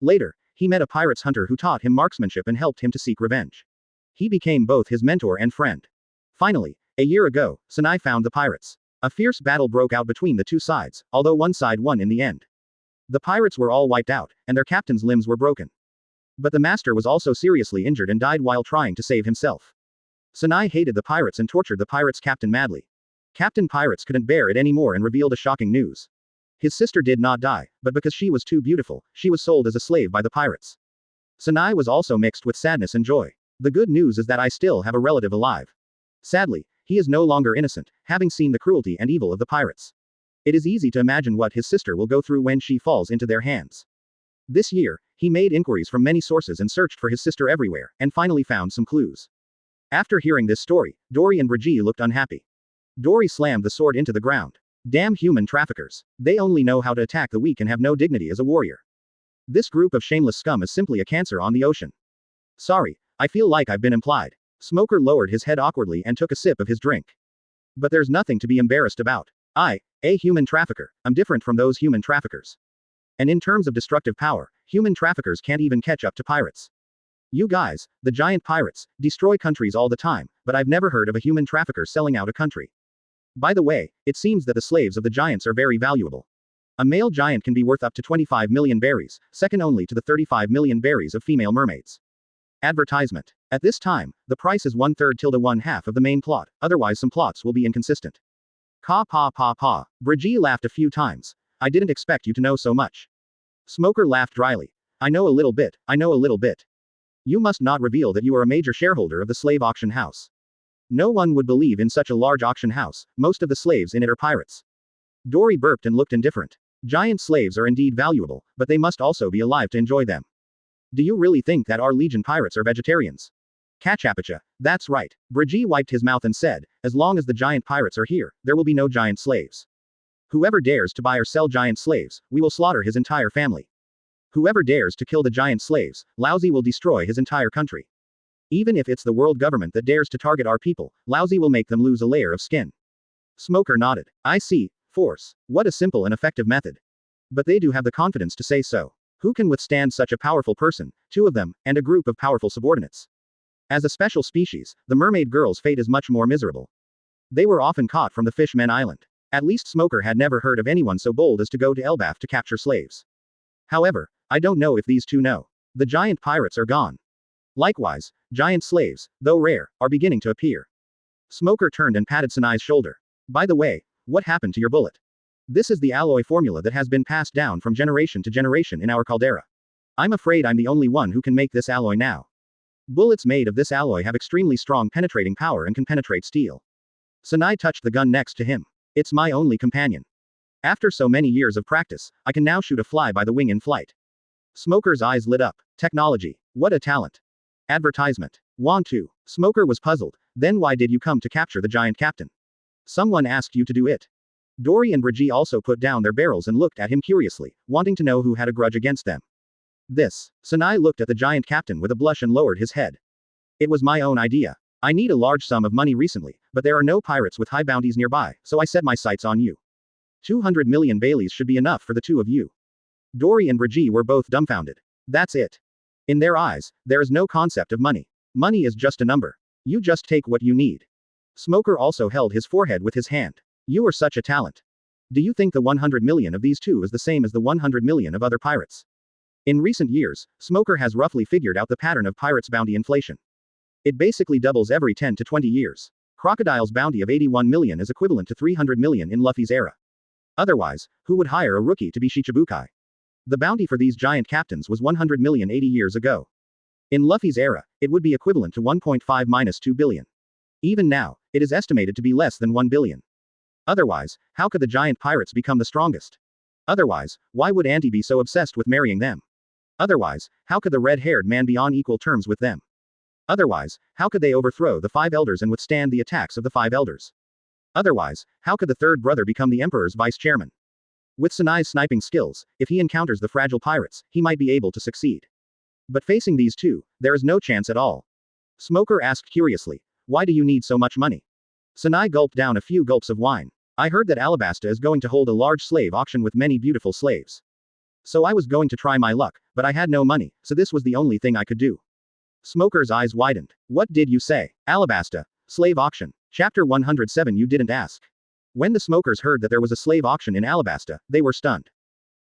Later, he met a pirate's hunter who taught him marksmanship and helped him to seek revenge. He became both his mentor and friend. Finally, a year ago, Sanai found the pirates. A fierce battle broke out between the two sides, although one side won in the end. The pirates were all wiped out, and their captain's limbs were broken. But the master was also seriously injured and died while trying to save himself. Sanai hated the pirates and tortured the pirates' captain madly. Captain Pirates couldn't bear it anymore and revealed a shocking news. His sister did not die, but because she was too beautiful, she was sold as a slave by the pirates. Sanai was also mixed with sadness and joy. The good news is that I still have a relative alive. Sadly, he is no longer innocent, having seen the cruelty and evil of the pirates. It is easy to imagine what his sister will go through when she falls into their hands. This year, he made inquiries from many sources and searched for his sister everywhere, and finally found some clues. After hearing this story, Dory and Brigitte looked unhappy. Dory slammed the sword into the ground. Damn human traffickers. They only know how to attack the weak and have no dignity as a warrior. This group of shameless scum is simply a cancer on the ocean. Sorry, I feel like I've been implied. Smoker lowered his head awkwardly and took a sip of his drink. But there's nothing to be embarrassed about. A human trafficker, I'm different from those human traffickers. And in terms of destructive power, human traffickers can't even catch up to pirates. You guys, the giant pirates, destroy countries all the time, but I've never heard of a human trafficker selling out a country. By the way, it seems that the slaves of the giants are very valuable. A male giant can be worth up to 25 million berries, second only to the 35 million berries of female mermaids. Advertisement. At this time, the price is 1/3 tilde 1/2 of the main plot, otherwise some plots will be inconsistent. Ka pa pa pa. Brigitte laughed a few times. I didn't expect you to know so much. Smoker laughed dryly. I know a little bit, I know a little bit. You must not reveal that you are a major shareholder of the slave auction house. No one would believe in such a large auction house, most of the slaves in it are pirates. Dory burped and looked indifferent. Giant slaves are indeed valuable, but they must also be alive to enjoy them. Do you really think that our legion pirates are vegetarians? Cachapacha, that's right. Brigitte wiped his mouth and said, as long as the giant pirates are here, there will be no giant slaves. Whoever dares to buy or sell giant slaves, we will slaughter his entire family. Whoever dares to kill the giant slaves, Lousy will destroy his entire country. Even if it's the world government that dares to target our people, Lousy will make them lose a layer of skin. Smoker nodded. I see. Force. What a simple and effective method. But they do have the confidence to say so. Who can withstand such a powerful person, two of them, and a group of powerful subordinates? As a special species, the mermaid girls' fate is much more miserable. They were often caught from the Fishman Island. At least Smoker had never heard of anyone so bold as to go to Elbaf to capture slaves. However, I don't know if these two know. The giant pirates are gone. Likewise, giant slaves, though rare, are beginning to appear. Smoker turned and patted Sanai's shoulder. By the way, what happened to your bullet? This is the alloy formula that has been passed down from generation to generation in our caldera. I'm afraid I'm the only one who can make this alloy now. Bullets made of this alloy have extremely strong penetrating power and can penetrate steel. Sanai touched the gun next to him. It's my only companion. After so many years of practice, I can now shoot a fly by the wing in flight. Smoker's eyes lit up. Technology. What a talent. Advertisement. Want to. Smoker was puzzled. Then why did you come to capture the giant captain? Someone asked you to do it. Dory and Brigitte also put down their barrels and looked at him curiously, wanting to know who had a grudge against them. This. Sanai looked at the giant captain with a blush and lowered his head. It was my own idea. I need a large sum of money recently, but there are no pirates with high bounties nearby, so I set my sights on you. 200 million Baileys should be enough for the two of you. Dory and Brigitte were both dumbfounded. That's it. In their eyes, there is no concept of money. Money is just a number. You just take what you need. Smoker also held his forehead with his hand. You are such a talent. Do you think the 100 million of these two is the same as the 100 million of other pirates? In recent years, Smoker has roughly figured out the pattern of pirates' bounty inflation. It basically doubles every 10 to 20 years. Crocodile's bounty of 81 million is equivalent to 300 million in Luffy's era. Otherwise, who would hire a rookie to be Shichibukai? The bounty for these giant captains was 100 million 80 years ago. In Luffy's era, it would be equivalent to 1.5 - 2 billion. Even now, it is estimated to be less than 1 billion. Otherwise, how could the giant pirates become the strongest? Otherwise, why would Auntie be so obsessed with marrying them? Otherwise, how could the red-haired man be on equal terms with them? Otherwise, how could they overthrow the 5 elders and withstand the attacks of the 5 elders? Otherwise, how could the third brother become the emperor's vice-chairman? With Sanai's sniping skills, if he encounters the fragile pirates, he might be able to succeed. But facing these two, there is no chance at all. Smoker asked curiously, why do you need so much money? Sanai gulped down a few gulps of wine. I heard that Alabasta is going to hold a large slave auction with many beautiful slaves. So I was going to try my luck, but I had no money, so this was the only thing I could do. Smoker's eyes widened. What did you say? Alabasta. Slave auction. Chapter 107. You didn't ask. When the smokers heard that there was a slave auction in Alabasta, they were stunned.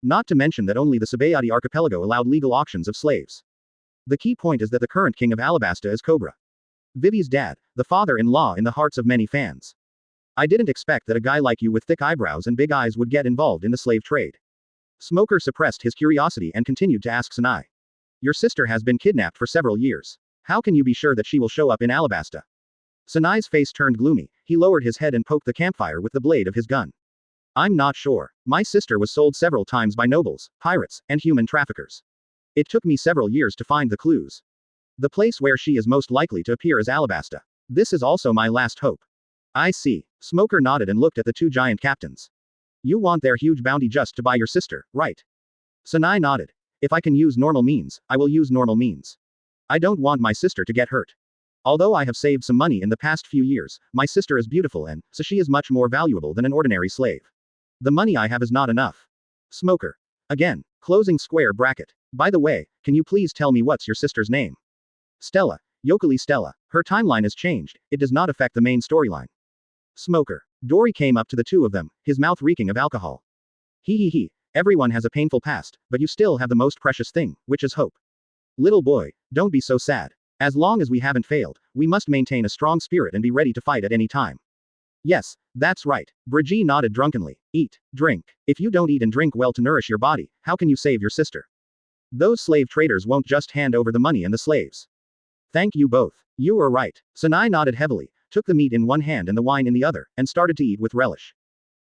Not to mention that only the Sabayati archipelago allowed legal auctions of slaves. The key point is that the current king of Alabasta is Cobra. Vivi's dad, the father-in-law in the hearts of many fans. I didn't expect that a guy like you with thick eyebrows and big eyes would get involved in the slave trade. Smoker suppressed his curiosity and continued to ask Sanai. Your sister has been kidnapped for several years. How can you be sure that she will show up in Alabasta? Sanai's face turned gloomy. He lowered his head and poked the campfire with the blade of his gun. I'm not sure. My sister was sold several times by nobles, pirates, and human traffickers. It took me several years to find the clues. The place where she is most likely to appear is Alabasta. This is also my last hope. I see. Smoker nodded and looked at the two giant captains. You want their huge bounty just to buy your sister, right? Sanai nodded. If I can use normal means, I will use normal means. I don't want my sister to get hurt. Although I have saved some money in the past few years, my sister is beautiful and, so she is much more valuable than an ordinary slave. The money I have is not enough. Smoker. Again, closing square bracket. By the way, can you please tell me what's your sister's name? Stella. Yokeli Stella. Her timeline has changed, it does not affect the main storyline. Smoker. Dory came up to the two of them, his mouth reeking of alcohol. He, Everyone has a painful past, but you still have the most precious thing, which is hope. Little boy, don't be so sad. As long as we haven't failed, we must maintain a strong spirit and be ready to fight at any time. Yes, that's right. Brigitte nodded drunkenly. Eat, drink. If you don't eat and drink well to nourish your body, how can you save your sister? Those slave traders won't just hand over the money and the slaves. Thank you both. You were right. Sanai nodded heavily, took the meat in one hand and the wine in the other, and started to eat with relish.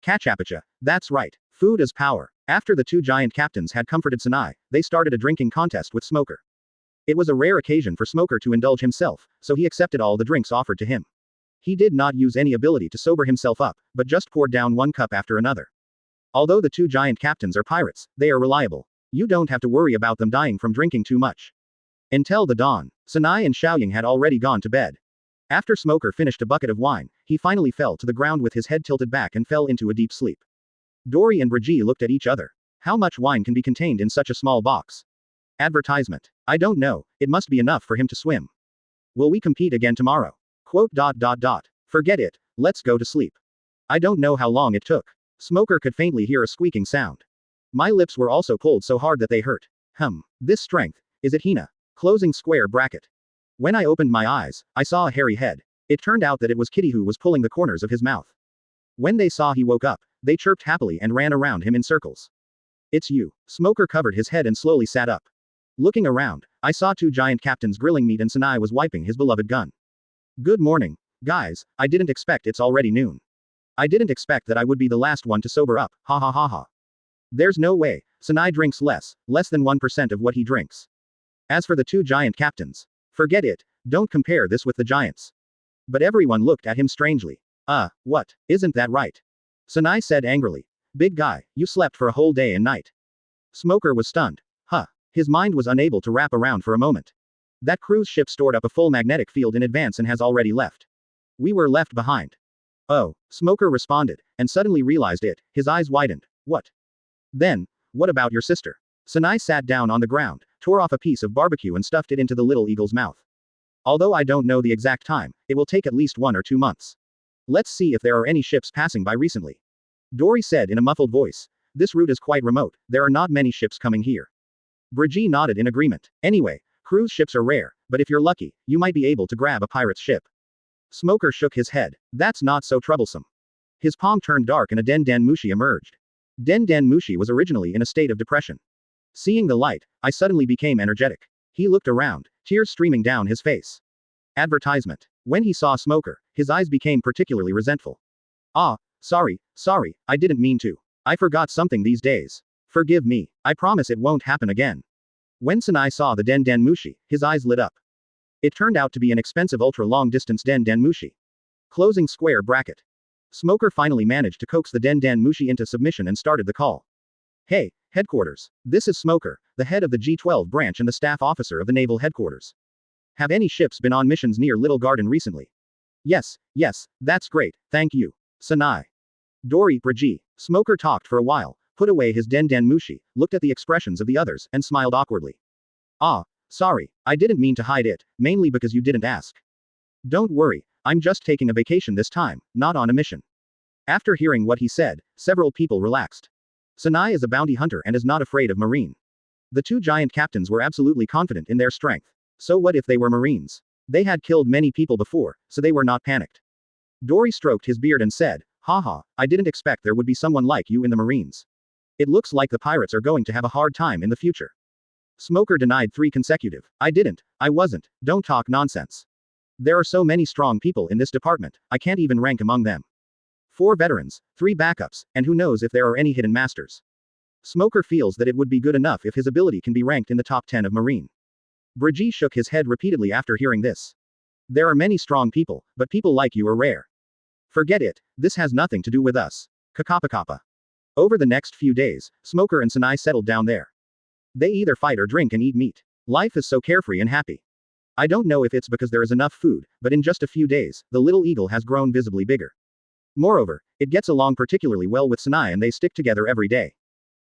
Kachapacha. That's right. Food is power. After the two giant captains had comforted Sanai, they started a drinking contest with Smoker. It was a rare occasion for Smoker to indulge himself, so he accepted all the drinks offered to him. He did not use any ability to sober himself up, but just poured down one cup after another. Although the two giant captains are pirates, they are reliable. You don't have to worry about them dying from drinking too much. Until the dawn, Sanai and Xiaoying had already gone to bed. After Smoker finished a bucket of wine, he finally fell to the ground with his head tilted back and fell into a deep sleep. Dory and Brigitte looked at each other. How much wine can be contained in such a small box? Advertisement. I don't know, it must be enough for him to swim. Will we compete again tomorrow? Quote. Forget it, let's go to sleep. I don't know how long it took. Smoker could faintly hear a squeaking sound. My lips were also pulled so hard that they hurt. This strength, is it Hina? Closing square bracket. When I opened my eyes, I saw a hairy head. It turned out that it was Kitty who was pulling the corners of his mouth. When they saw he woke up, they chirped happily and ran around him in circles. It's you. Smoker covered his head and slowly sat up. Looking around, I saw two giant captains grilling meat and Sanai was wiping his beloved gun. Good morning. Guys, I didn't expect it's already noon. I didn't expect that I would be the last one to sober up, ha ha ha ha. There's no way, Sanai drinks less than 1% of what he drinks. As for the two giant captains, forget it, don't compare this with the giants. But everyone looked at him strangely. What, isn't that right? Sanai said angrily. Big guy, you slept for a whole day and night. Smoker was stunned. His mind was unable to wrap around for a moment. That cruise ship stored up a full magnetic field in advance and has already left. We were left behind. Oh, Smoker responded, and suddenly realized it, his eyes widened. What? Then, what about your sister? Sanai sat down on the ground, tore off a piece of barbecue and stuffed it into the little eagle's mouth. Although I don't know the exact time, it will take at least 1 or 2 months. Let's see if there are any ships passing by recently. Dory said in a muffled voice. This route is quite remote, there are not many ships coming here. Brigitte nodded in agreement. Anyway, cruise ships are rare, but if you're lucky, you might be able to grab a pirate's ship. Smoker shook his head. That's not so troublesome. His palm turned dark and a Den Den Mushi emerged. Den Den Mushi was originally in a state of depression. Seeing the light, I suddenly became energetic. He looked around, tears streaming down his face. Advertisement. When he saw Smoker, his eyes became particularly resentful. Sorry, I didn't mean to. I forgot something these days. Forgive me, I promise it won't happen again. When Sanai saw the Den Den Mushi, his eyes lit up. It turned out to be an expensive ultra-long-distance Den Den Mushi. Closing square bracket. Smoker finally managed to coax the Den Den Mushi into submission and started the call. Hey, headquarters. This is Smoker, the head of the G12 branch and the staff officer of the naval headquarters. Have any ships been on missions near Little Garden recently? Yes, that's great, thank you. Sanai. Dory, Brigitte. Smoker talked for a while, put away his Den Den Mushi, looked at the expressions of the others, and smiled awkwardly. Sorry, I didn't mean to hide it, mainly because you didn't ask. Don't worry, I'm just taking a vacation this time, not on a mission. After hearing what he said, several people relaxed. Sanai is a bounty hunter and is not afraid of marine. The two giant captains were absolutely confident in their strength. So what if they were marines? They had killed many people before, so they were not panicked. Dory stroked his beard and said, haha, I didn't expect there would be someone like you in the marines. It looks like the pirates are going to have a hard time in the future. Smoker denied 3 consecutive. I wasn't, don't talk nonsense. There are so many strong people in this department, I can't even rank among them. 4 veterans, 3 backups, and who knows if there are any hidden masters. Smoker feels that it would be good enough if his ability can be ranked in the top 10 of Marine. Brigitte shook his head repeatedly after hearing this. There are many strong people, but people like you are rare. Forget it, this has nothing to do with us. Kakapa. Over the next few days, Smoker and Sanai settled down there. They either fight or drink and eat meat. Life is so carefree and happy. I don't know if it's because there is enough food, but in just a few days, the little eagle has grown visibly bigger. Moreover, it gets along particularly well with Sanai and they stick together every day.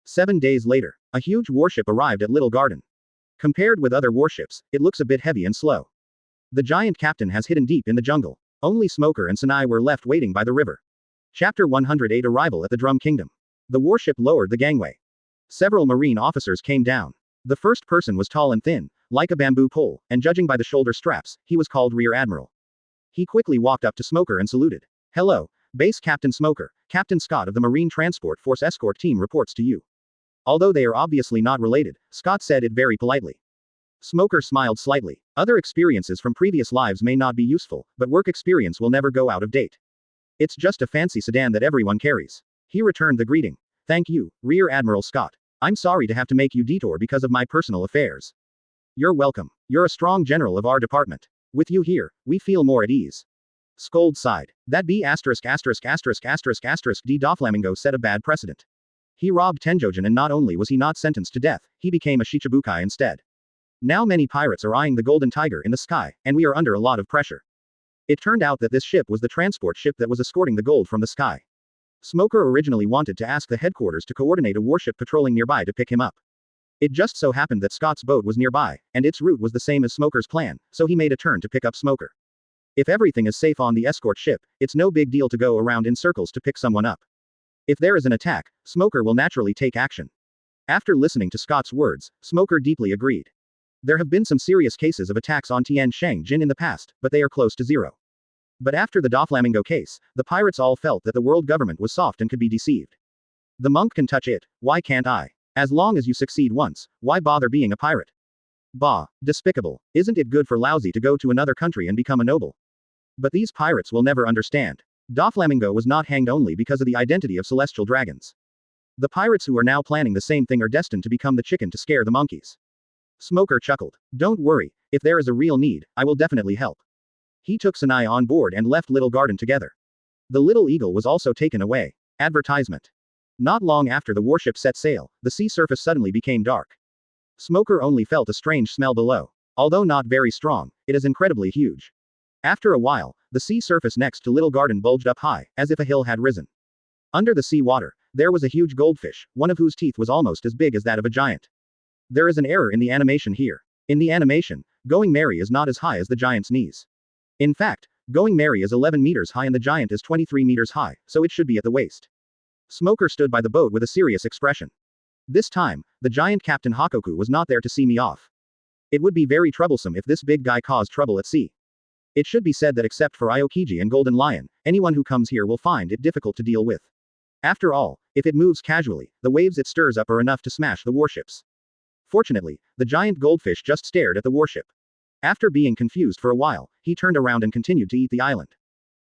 7 days later, a huge warship arrived at Little Garden. Compared with other warships, it looks a bit heavy and slow. The giant captain has hidden deep in the jungle. Only Smoker and Sanai were left waiting by the river. Chapter 108 Arrival at the Drum Kingdom. The warship lowered the gangway. Several Marine officers came down. The first person was tall and thin, like a bamboo pole, and judging by the shoulder straps, he was called Rear Admiral. He quickly walked up to Smoker and saluted. "Hello, Base Captain Smoker. Captain Scott of the Marine Transport Force Escort Team reports to you." Although they are obviously not related, Scott said it very politely. Smoker smiled slightly. Other experiences from previous lives may not be useful, but work experience will never go out of date. It's just a fancy sedan that everyone carries. He returned the greeting. "Thank you, Rear Admiral Scott. I'm sorry to have to make you detour because of my personal affairs." "You're welcome. You're a strong general of our department. With you here, we feel more at ease." Scold sighed. That B*************** D. Doflamingo set a bad precedent. He robbed Tenjojin and not only was he not sentenced to death, he became a Shichibukai instead. Now many pirates are eyeing the Golden Tiger in the sky, and we are under a lot of pressure. It turned out that this ship was the transport ship that was escorting the gold from the sky. Smoker originally wanted to ask the headquarters to coordinate a warship patrolling nearby to pick him up. It just so happened that Scott's boat was nearby, and its route was the same as Smoker's plan, so he made a turn to pick up Smoker. If everything is safe on the escort ship, it's no big deal to go around in circles to pick someone up. If there is an attack, Smoker will naturally take action. After listening to Scott's words, Smoker deeply agreed. There have been some serious cases of attacks on Tian Shang Jin in the past, but they are close to zero. But after the Doflamingo case, the pirates all felt that the world government was soft and could be deceived. The monk can touch it, why can't I? As long as you succeed once, why bother being a pirate? Bah, despicable. Isn't it good for lousy to go to another country and become a noble? But these pirates will never understand. Doflamingo was not hanged only because of the identity of celestial dragons. The pirates who are now planning the same thing are destined to become the chicken to scare the monkeys. Smoker chuckled. Don't worry, if there is a real need, I will definitely help. He took Sanai on board and left Little Garden together. The Little Eagle was also taken away. Advertisement. Not long after the warship set sail, the sea surface suddenly became dark. Smoker only felt a strange smell below. Although not very strong, it is incredibly huge. After a while, the sea surface next to Little Garden bulged up high, as if a hill had risen. Under the sea water, there was a huge goldfish, one of whose teeth was almost as big as that of a giant. There is an error in the animation here. In the animation, Going Merry is not as high as the giant's knees. In fact, Going Merry is 11 meters high and the giant is 23 meters high, so it should be at the waist. Smoker stood by the boat with a serious expression. This time, the giant Captain Hakoku was not there to see me off. It would be very troublesome if this big guy caused trouble at sea. It should be said that except for Aokiji and Golden Lion, anyone who comes here will find it difficult to deal with. After all, if it moves casually, the waves it stirs up are enough to smash the warships. Fortunately, the giant goldfish just stared at the warship. After being confused for a while, he turned around and continued to eat the island.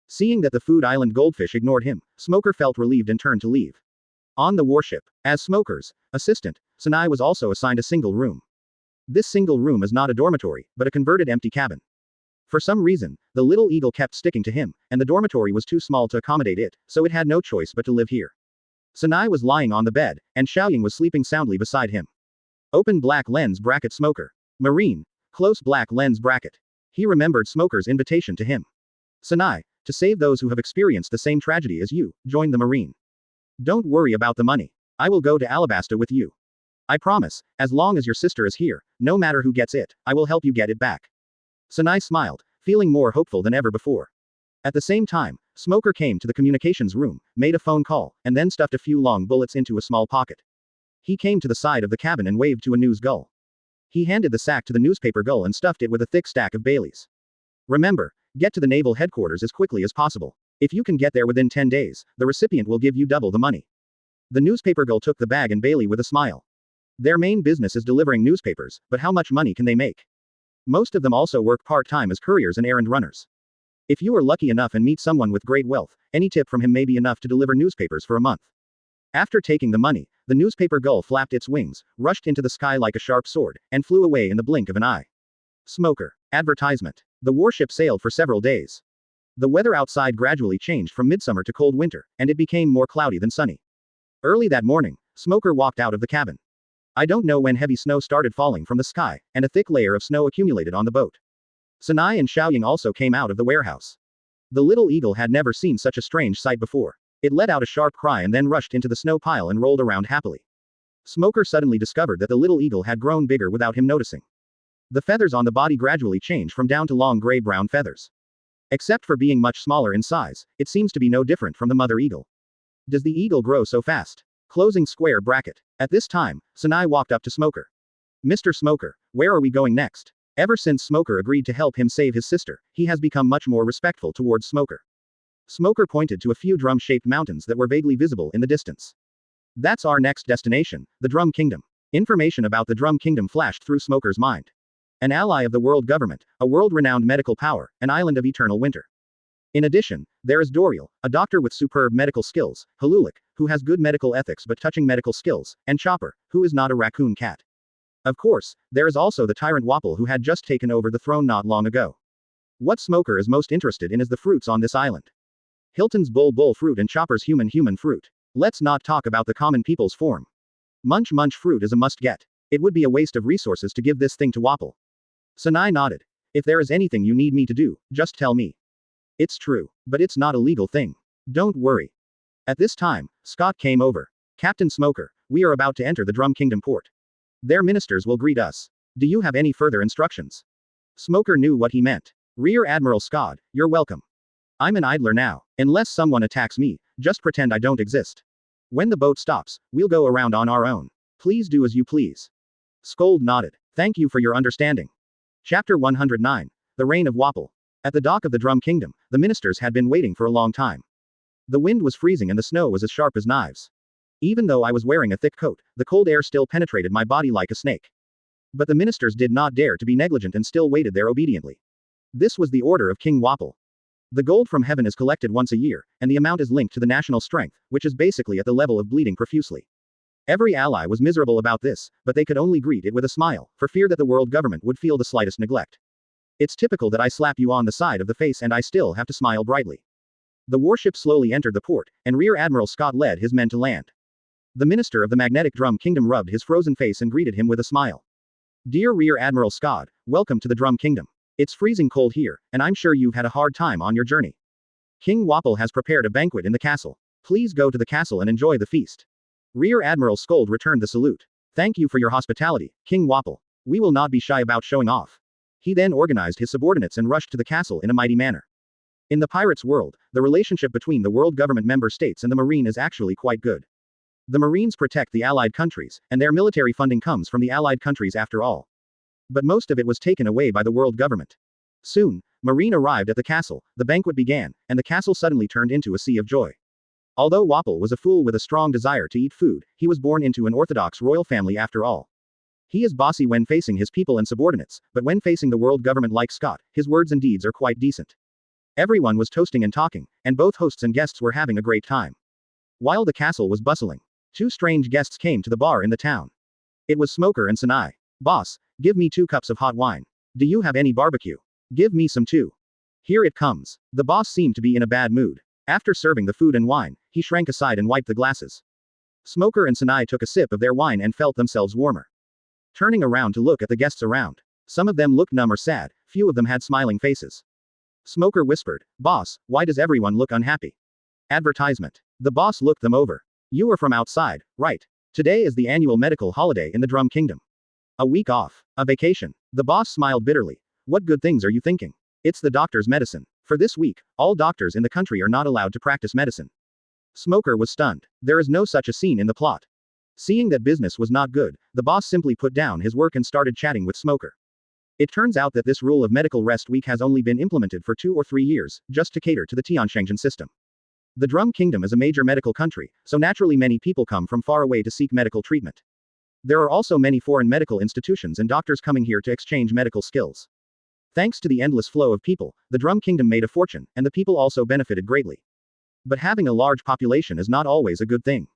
Seeing that the food island goldfish ignored him, Smoker felt relieved and turned to leave. On the warship, as Smoker's assistant, Sanai was also assigned a single room. This single room is not a dormitory, but a converted empty cabin. For some reason, the Little Eagle kept sticking to him, and the dormitory was too small to accommodate it, so it had no choice but to live here. Sanai was lying on the bed, and Xiaoying was sleeping soundly beside him. Open black lens bracket Smoker. Marine. Close black lens bracket. He remembered Smoker's invitation to him. Sanai, to save those who have experienced the same tragedy as you, join the Marine. Don't worry about the money. I will go to Alabasta with you. I promise, as long as your sister is here, no matter who gets it, I will help you get it back. Sanai smiled, feeling more hopeful than ever before. At the same time, Smoker came to the communications room, made a phone call, and then stuffed a few long bullets into a small pocket. He came to the side of the cabin and waved to a news gull. He handed the sack to the newspaper gull and stuffed it with a thick stack of Baileys. Remember, get to the naval headquarters as quickly as possible. If you can get there within 10 days, the recipient will give you double the money. The newspaper gull took the bag and Bailey with a smile. Their main business is delivering newspapers, but how much money can they make? Most of them also work part-time as couriers and errand runners. If you are lucky enough and meet someone with great wealth, any tip from him may be enough to deliver newspapers for a month. After taking the money, the newspaper gull flapped its wings, rushed into the sky like a sharp sword, and flew away in the blink of an eye. Smoker. Advertisement. The warship sailed for several days. The weather outside gradually changed from midsummer to cold winter, and it became more cloudy than sunny. Early that morning, Smoker walked out of the cabin. I don't know when heavy snow started falling from the sky, and a thick layer of snow accumulated on the boat. Sanai and Xiaoying also came out of the warehouse. The Little Eagle had never seen such a strange sight before. It let out a sharp cry and then rushed into the snow pile and rolled around happily. Smoker suddenly discovered that the Little Eagle had grown bigger without him noticing. The feathers on the body gradually changed from down to long gray-brown feathers. Except for being much smaller in size, it seems to be no different from the mother eagle. Does the eagle grow so fast? Closing square bracket. At this time, Sanai walked up to Smoker. Mr. Smoker, where are we going next? Ever since Smoker agreed to help him save his sister, he has become much more respectful towards Smoker. Smoker pointed to a few drum-shaped mountains that were vaguely visible in the distance. That's our next destination, the Drum Kingdom. Information about the Drum Kingdom flashed through Smoker's mind. An ally of the world government, a world-renowned medical power, an island of eternal winter. In addition, there is Doriel, a doctor with superb medical skills, Halulik, who has good medical ethics but touching medical skills, and Chopper, who is not a raccoon cat. Of course, there is also the tyrant Wapple who had just taken over the throne not long ago. What Smoker is most interested in is the fruits on this island. Hilton's bull fruit and Chopper's human fruit. Let's not talk about the common people's form. Munch fruit is a must-get. It would be a waste of resources to give this thing to Wapple. Sanai nodded. If there is anything you need me to do, just tell me. It's true, but it's not a legal thing. Don't worry. At this time, Scott came over. Captain Smoker, we are about to enter the Drum Kingdom port. Their ministers will greet us. Do you have any further instructions? Smoker knew what he meant. Rear Admiral Scott, you're welcome. I'm an idler now. Unless someone attacks me, just pretend I don't exist. When the boat stops, we'll go around on our own. Please do as you please. Scold nodded. Thank you for your understanding. Chapter 109. The Reign of Wapple. At the dock of the Drum Kingdom, the ministers had been waiting for a long time. The wind was freezing and the snow was as sharp as knives. Even though I was wearing a thick coat, the cold air still penetrated my body like a snake. But the ministers did not dare to be negligent and still waited there obediently. This was the order of King Wapple. The gold from heaven is collected once a year, and the amount is linked to the national strength, which is basically at the level of bleeding profusely. Every ally was miserable about this, but they could only greet it with a smile, for fear that the world government would feel the slightest neglect. It's typical that I slap you on the side of the face and I still have to smile brightly. The warship slowly entered the port, and Rear Admiral Scott led his men to land. The minister of the Magnetic Drum Kingdom rubbed his frozen face and greeted him with a smile. Dear Rear Admiral Scott, welcome to the Drum Kingdom. It's freezing cold here, and I'm sure you've had a hard time on your journey. King Wapple has prepared a banquet in the castle. Please go to the castle and enjoy the feast. Rear Admiral Scold returned the salute. Thank you for your hospitality, King Wapple. We will not be shy about showing off. He then organized his subordinates and rushed to the castle in a mighty manner. In the pirates' world, the relationship between the world government member states and the Marine is actually quite good. The Marines protect the Allied countries, and their military funding comes from the Allied countries after all. But most of it was taken away by the world government. Soon, Marine arrived at the castle, the banquet began, and the castle suddenly turned into a sea of joy. Although Wapple was a fool with a strong desire to eat food, he was born into an orthodox royal family after all. He is bossy when facing his people and subordinates, but when facing the world government like Scott, his words and deeds are quite decent. Everyone was toasting and talking, and both hosts and guests were having a great time. While the castle was bustling, two strange guests came to the bar in the town. It was Smoker and Sanai. Boss, give me 2 cups of hot wine. Do you have any barbecue? Give me some too. Here it comes. The boss seemed to be in a bad mood. After serving the food and wine, he shrank aside and wiped the glasses. Smoker and Sanai took a sip of their wine and felt themselves warmer. Turning around to look at the guests around. Some of them looked numb or sad, few of them had smiling faces. Smoker whispered, Boss, why does everyone look unhappy? Advertisement. The boss looked them over. You are from outside, right? Today is the annual medical holiday in the Drum Kingdom. A week off. A vacation. The boss smiled bitterly. What good things are you thinking? It's the doctor's medicine. For this week, all doctors in the country are not allowed to practice medicine. Smoker was stunned. There is no such a scene in the plot. Seeing that business was not good, the boss simply put down his work and started chatting with Smoker. It turns out that this rule of medical rest week has only been implemented for 2 or 3 years, just to cater to the Tianshengzhen system. The Drum Kingdom is a major medical country, so naturally many people come from far away to seek medical treatment. There are also many foreign medical institutions and doctors coming here to exchange medical skills. Thanks to the endless flow of people, the Drum Kingdom made a fortune, and the people also benefited greatly. But having a large population is not always a good thing.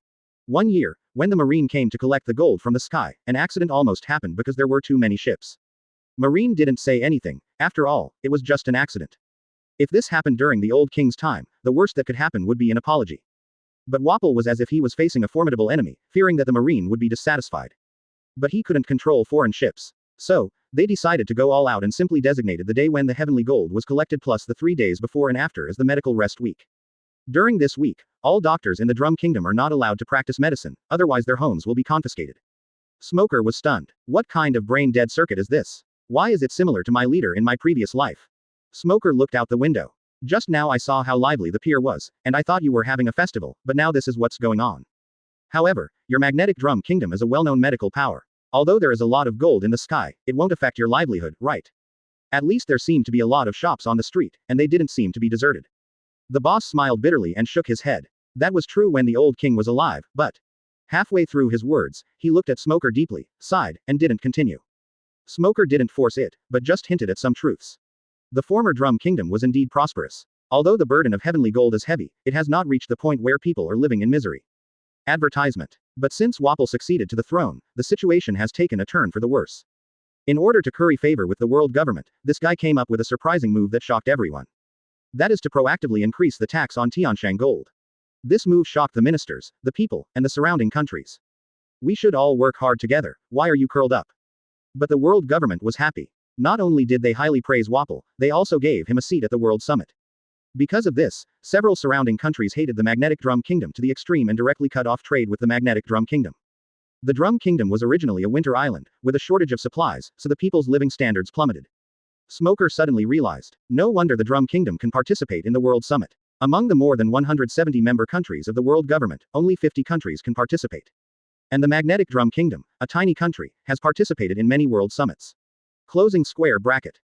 One year, when the Marine came to collect the gold from the sky, an accident almost happened because there were too many ships. Marine didn't say anything, after all, it was just an accident. If this happened during the old king's time, the worst that could happen would be an apology. But Wapple was as if he was facing a formidable enemy, fearing that the Marine would be dissatisfied. But he couldn't control foreign ships. So, they decided to go all out and simply designated the day when the heavenly gold was collected plus the 3 days before and after as the medical rest week. During this week, all doctors in the Drum Kingdom are not allowed to practice medicine, otherwise their homes will be confiscated. Smoker was stunned. What kind of brain-dead circuit is this? Why is it similar to my leader in my previous life? Smoker looked out the window. Just now I saw how lively the pier was, and I thought you were having a festival, but now this is what's going on. However, your magnetic drum kingdom is a well-known medical power. Although there is a lot of gold in the sky, it won't affect your livelihood, right? At least there seemed to be a lot of shops on the street, and they didn't seem to be deserted. The boss smiled bitterly and shook his head. That was true when the old king was alive, but halfway through his words, he looked at Smoker deeply, sighed, and didn't continue. Smoker didn't force it, but just hinted at some truths. The former drum kingdom was indeed prosperous. Although the burden of heavenly gold is heavy, it has not reached the point where people are living in misery. Advertisement. But since Wapol succeeded to the throne, the situation has taken a turn for the worse. In order to curry favor with the world government, this guy came up with a surprising move that shocked everyone. That is to proactively increase the tax on Tianshan gold. This move shocked the ministers, the people, and the surrounding countries. We should all work hard together, why are you curled up? But the world government was happy. Not only did they highly praise Wapol, they also gave him a seat at the World Summit. Because of this, several surrounding countries hated the Magnetic Drum Kingdom to the extreme and directly cut off trade with the Magnetic Drum Kingdom. The Drum Kingdom was originally a winter island, with a shortage of supplies, so the people's living standards plummeted. Smoker suddenly realized, no wonder the Drum Kingdom can participate in the World Summit. Among the more than 170 member countries of the world government, only 50 countries can participate. And the Magnetic Drum Kingdom, a tiny country, has participated in many world summits. Closing square bracket.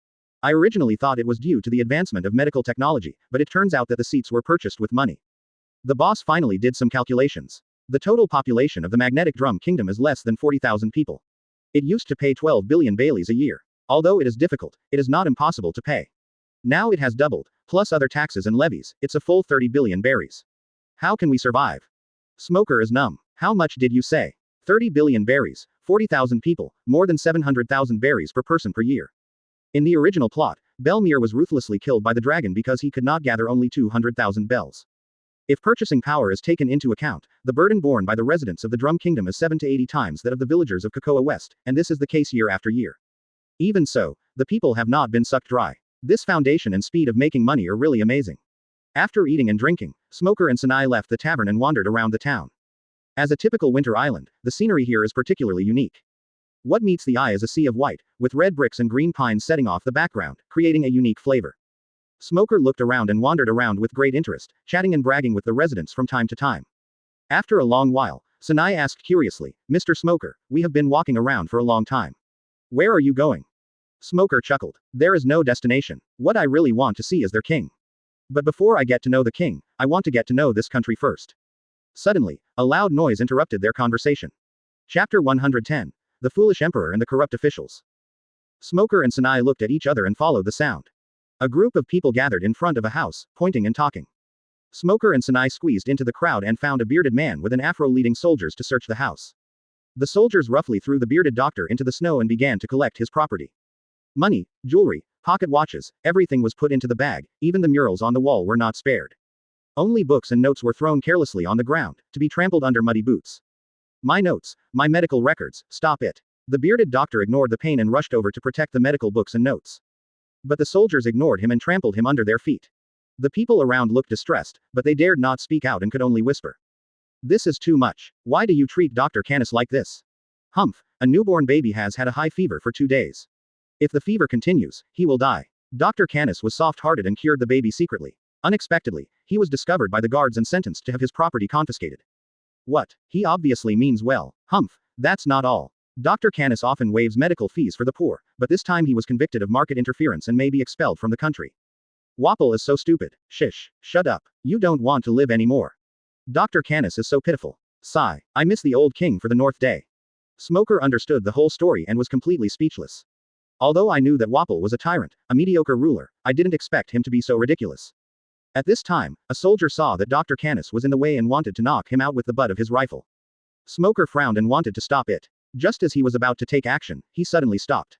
I originally thought it was due to the advancement of medical technology, but it turns out that the seats were purchased with money. The boss finally did some calculations. The total population of the Magnetic Drum Kingdom is less than 40,000 people. It used to pay 12 billion Baileys a year. Although it is difficult, it is not impossible to pay. Now it has doubled, plus other taxes and levies, it's a full 30 billion berries. How can we survive? Smoker is numb. How much did you say? 30 billion berries, 40,000 people, more than 700,000 berries per person per year. In the original plot, Belmir was ruthlessly killed by the dragon because he could not gather only 200,000 bells. If purchasing power is taken into account, the burden borne by the residents of the Drum Kingdom is 7 to 80 times that of the villagers of Cocoa West, and this is the case year after year. Even so, the people have not been sucked dry. This foundation and speed of making money are really amazing. After eating and drinking, Smoker and Sinai left the tavern and wandered around the town. As a typical winter island, the scenery here is particularly unique. What meets the eye is a sea of white, with red bricks and green pines setting off the background, creating a unique flavor. Smoker looked around and wandered around with great interest, chatting and bragging with the residents from time to time. After a long while, Sinai asked curiously, "Mr. Smoker, we have been walking around for a long time. Where are you going?" Smoker chuckled. "There is no destination. What I really want to see is their king. But before I get to know the king, I want to get to know this country first." Suddenly, a loud noise interrupted their conversation. Chapter 110. The Foolish Emperor and the Corrupt Officials. Smoker and Sinai looked at each other and followed the sound. A group of people gathered in front of a house, pointing and talking. Smoker and Sinai squeezed into the crowd and found a bearded man with an afro leading soldiers to search the house. The soldiers roughly threw the bearded doctor into the snow and began to collect his property. Money, jewelry, pocket watches, everything was put into the bag, even the murals on the wall were not spared. Only books and notes were thrown carelessly on the ground, to be trampled under muddy boots. "My notes, my medical records, stop it." The bearded doctor ignored the pain and rushed over to protect the medical books and notes. But the soldiers ignored him and trampled him under their feet. The people around looked distressed, but they dared not speak out and could only whisper. "This is too much. Why do you treat Dr. Canis like this? Humph, a newborn baby has had a high fever for 2 days. If the fever continues, he will die." Dr. Canis was soft-hearted and cured the baby secretly. Unexpectedly, he was discovered by the guards and sentenced to have his property confiscated. What? He obviously means well. Humph, that's not all. Dr. Canis often waives medical fees for the poor, but this time he was convicted of market interference and may be expelled from the country. Wapol is so stupid. Shish, shut up. You don't want to live anymore. Dr. Canis is so pitiful. Sigh, I miss the old king for the North Day. Smoker understood the whole story and was completely speechless. Although I knew that Wapol was a tyrant, a mediocre ruler, I didn't expect him to be so ridiculous. At this time, a soldier saw that Dr. Canis was in the way and wanted to knock him out with the butt of his rifle. Smoker frowned and wanted to stop it. Just as he was about to take action, he suddenly stopped.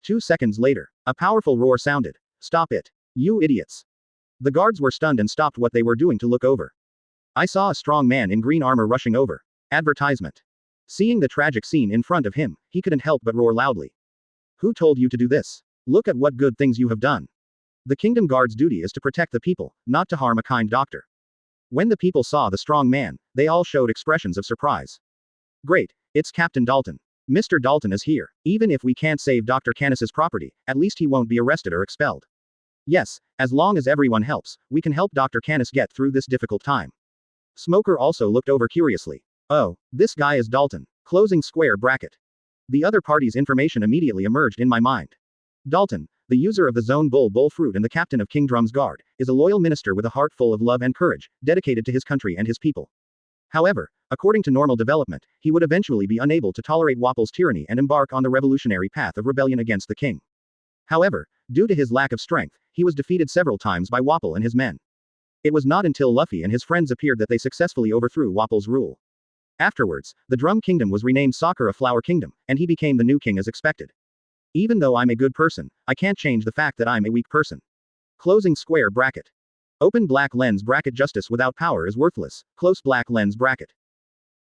2 seconds later, a powerful roar sounded. "Stop it. You idiots." The guards were stunned and stopped what they were doing to look over. I saw a strong man in green armor rushing over. Advertisement. Seeing the tragic scene in front of him, he couldn't help but roar loudly. "Who told you to do this? Look at what good things you have done." The kingdom guard's duty is to protect the people, not to harm a kind doctor. When the people saw the strong man, they all showed expressions of surprise. "Great, it's Captain Dalton. Mr. Dalton is here. Even if we can't save Dr. Canis's property, at least he won't be arrested or expelled. Yes, as long as everyone helps, we can help Dr. Canis get through this difficult time." Smoker also looked over curiously. Oh, this guy is Dalton. Closing square bracket. The other party's information immediately emerged in my mind. Dalton, the user of the Zone Bull fruit and the captain of King Drum's guard, is a loyal minister with a heart full of love and courage, dedicated to his country and his people. However, according to normal development, he would eventually be unable to tolerate Wapple's tyranny and embark on the revolutionary path of rebellion against the king. However, due to his lack of strength, he was defeated several times by Wapple and his men. It was not until Luffy and his friends appeared that they successfully overthrew Wapple's rule. Afterwards, the Drum Kingdom was renamed Sakura Flower Kingdom, and he became the new king as expected. Even though I'm a good person, I can't change the fact that I'm a weak person. Closing square bracket. Open black lens bracket. Justice without power is worthless. Close black lens bracket.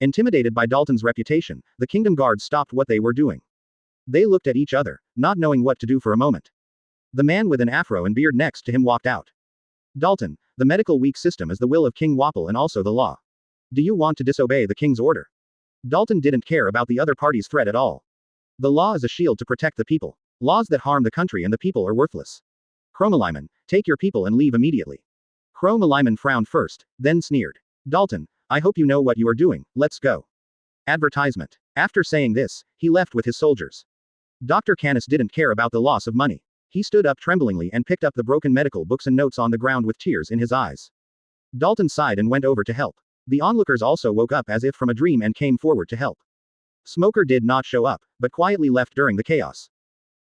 Intimidated by Dalton's reputation, the Kingdom Guards stopped what they were doing. They looked at each other, not knowing what to do for a moment. The man with an afro and beard next to him walked out. Dalton, the medical weak system is the will of King Wapple and also the law. Do you want to disobey the king's order? Dalton didn't care about the other party's threat at all. The law is a shield to protect the people. Laws that harm the country and the people are worthless. Chromaliman, take your people and leave immediately. Chromaliman frowned first, then sneered. Dalton, I hope you know what you are doing, let's go. Advertisement. After saying this, he left with his soldiers. Dr. Canis didn't care about the loss of money. He stood up tremblingly and picked up the broken medical books and notes on the ground with tears in his eyes. Dalton sighed and went over to help. The onlookers also woke up as if from a dream and came forward to help. Smoker did not show up, but quietly left during the chaos.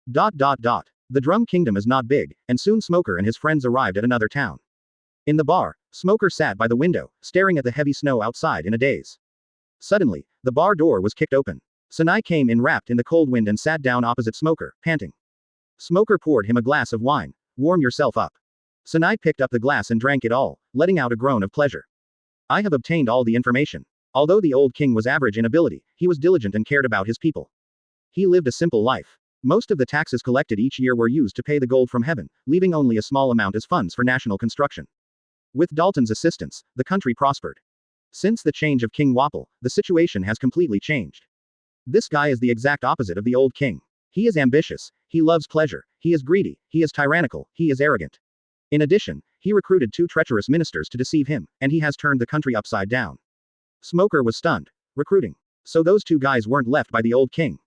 The Drum Kingdom is not big, and soon Smoker and his friends arrived at another town. In the bar, Smoker sat by the window, staring at the heavy snow outside in a daze. Suddenly, the bar door was kicked open. Sanai came in wrapped in the cold wind and sat down opposite Smoker, panting. Smoker poured him a glass of wine. Warm yourself up. Sanai picked up the glass and drank it all, letting out a groan of pleasure. I have obtained all the information. Although the old king was average in ability, he was diligent and cared about his people. He lived a simple life. Most of the taxes collected each year were used to pay the gold from heaven, leaving only a small amount as funds for national construction. With Dalton's assistance, the country prospered. Since the change of King Wapple, the situation has completely changed. This guy is the exact opposite of the old king. He is ambitious, he loves pleasure, he is greedy, he is tyrannical, he is arrogant. In addition, he recruited 2 treacherous ministers to deceive him, and he has turned the country upside down. Smoker was stunned. Recruiting. So those 2 guys weren't left by the old king.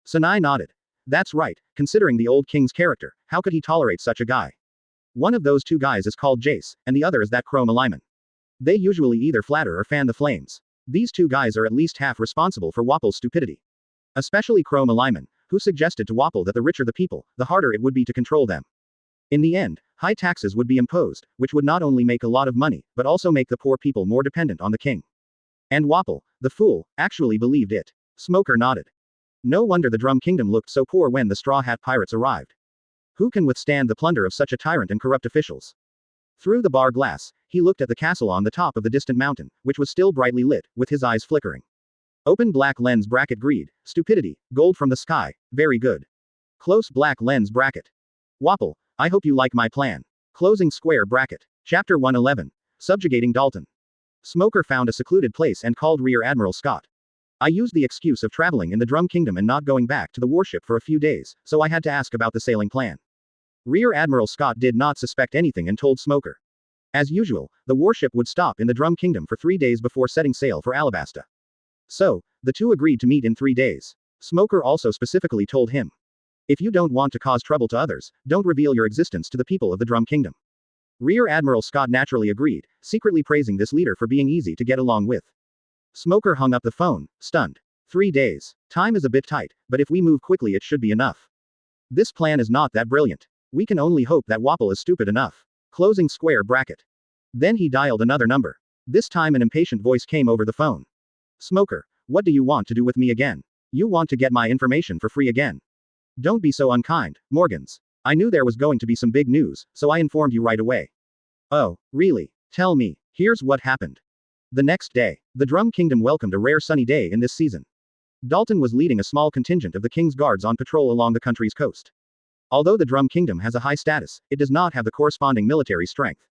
Sanai nodded. That's right, considering the old king's character, how could he tolerate such a guy? One of those 2 guys is called Jace, and the other is that Chrome Alignment. They usually either flatter or fan the flames. These 2 guys are at least half responsible for Wapple's stupidity. Especially Chrome Alignment, who suggested to Wapple that the richer the people, the harder it would be to control them. In the end, high taxes would be imposed, which would not only make a lot of money, but also make the poor people more dependent on the king. And Wapple, the fool, actually believed it. Smoker nodded. No wonder the Drum Kingdom looked so poor when the Straw Hat Pirates arrived. Who can withstand the plunder of such a tyrant and corrupt officials? Through the bar glass, he looked at the castle on the top of the distant mountain, which was still brightly lit, with his eyes flickering. Open black lens bracket. Greed, stupidity, gold from the sky, very good. Close black lens bracket. Wapple, I hope you like my plan. Closing square bracket. Chapter 111. Subjugating Dalton. Smoker found a secluded place and called Rear Admiral Scott. I used the excuse of traveling in the Drum Kingdom and not going back to the warship for a few days, so I had to ask about the sailing plan. Rear Admiral Scott did not suspect anything and told Smoker. As usual, the warship would stop in the Drum Kingdom for 3 days before setting sail for Alabasta. So, the 2 agreed to meet in 3 days. Smoker also specifically told him. If you don't want to cause trouble to others, don't reveal your existence to the people of the Drum Kingdom. Rear Admiral Scott naturally agreed, secretly praising this leader for being easy to get along with. Smoker hung up the phone, stunned. 3 days. Time is a bit tight, but if we move quickly it should be enough. This plan is not that brilliant. We can only hope that Wapple is stupid enough. Closing square bracket. Then he dialed another number. This time an impatient voice came over the phone. Smoker, what do you want to do with me again? You want to get my information for free again? Don't be so unkind, Morgans. I knew there was going to be some big news, so I informed you right away. Oh, really? Tell me. Here's what happened. The next day, the Drum Kingdom welcomed a rare sunny day in this season. Dalton was leading a small contingent of the King's Guards on patrol along the country's coast. Although the Drum Kingdom has a high status, it does not have the corresponding military strength.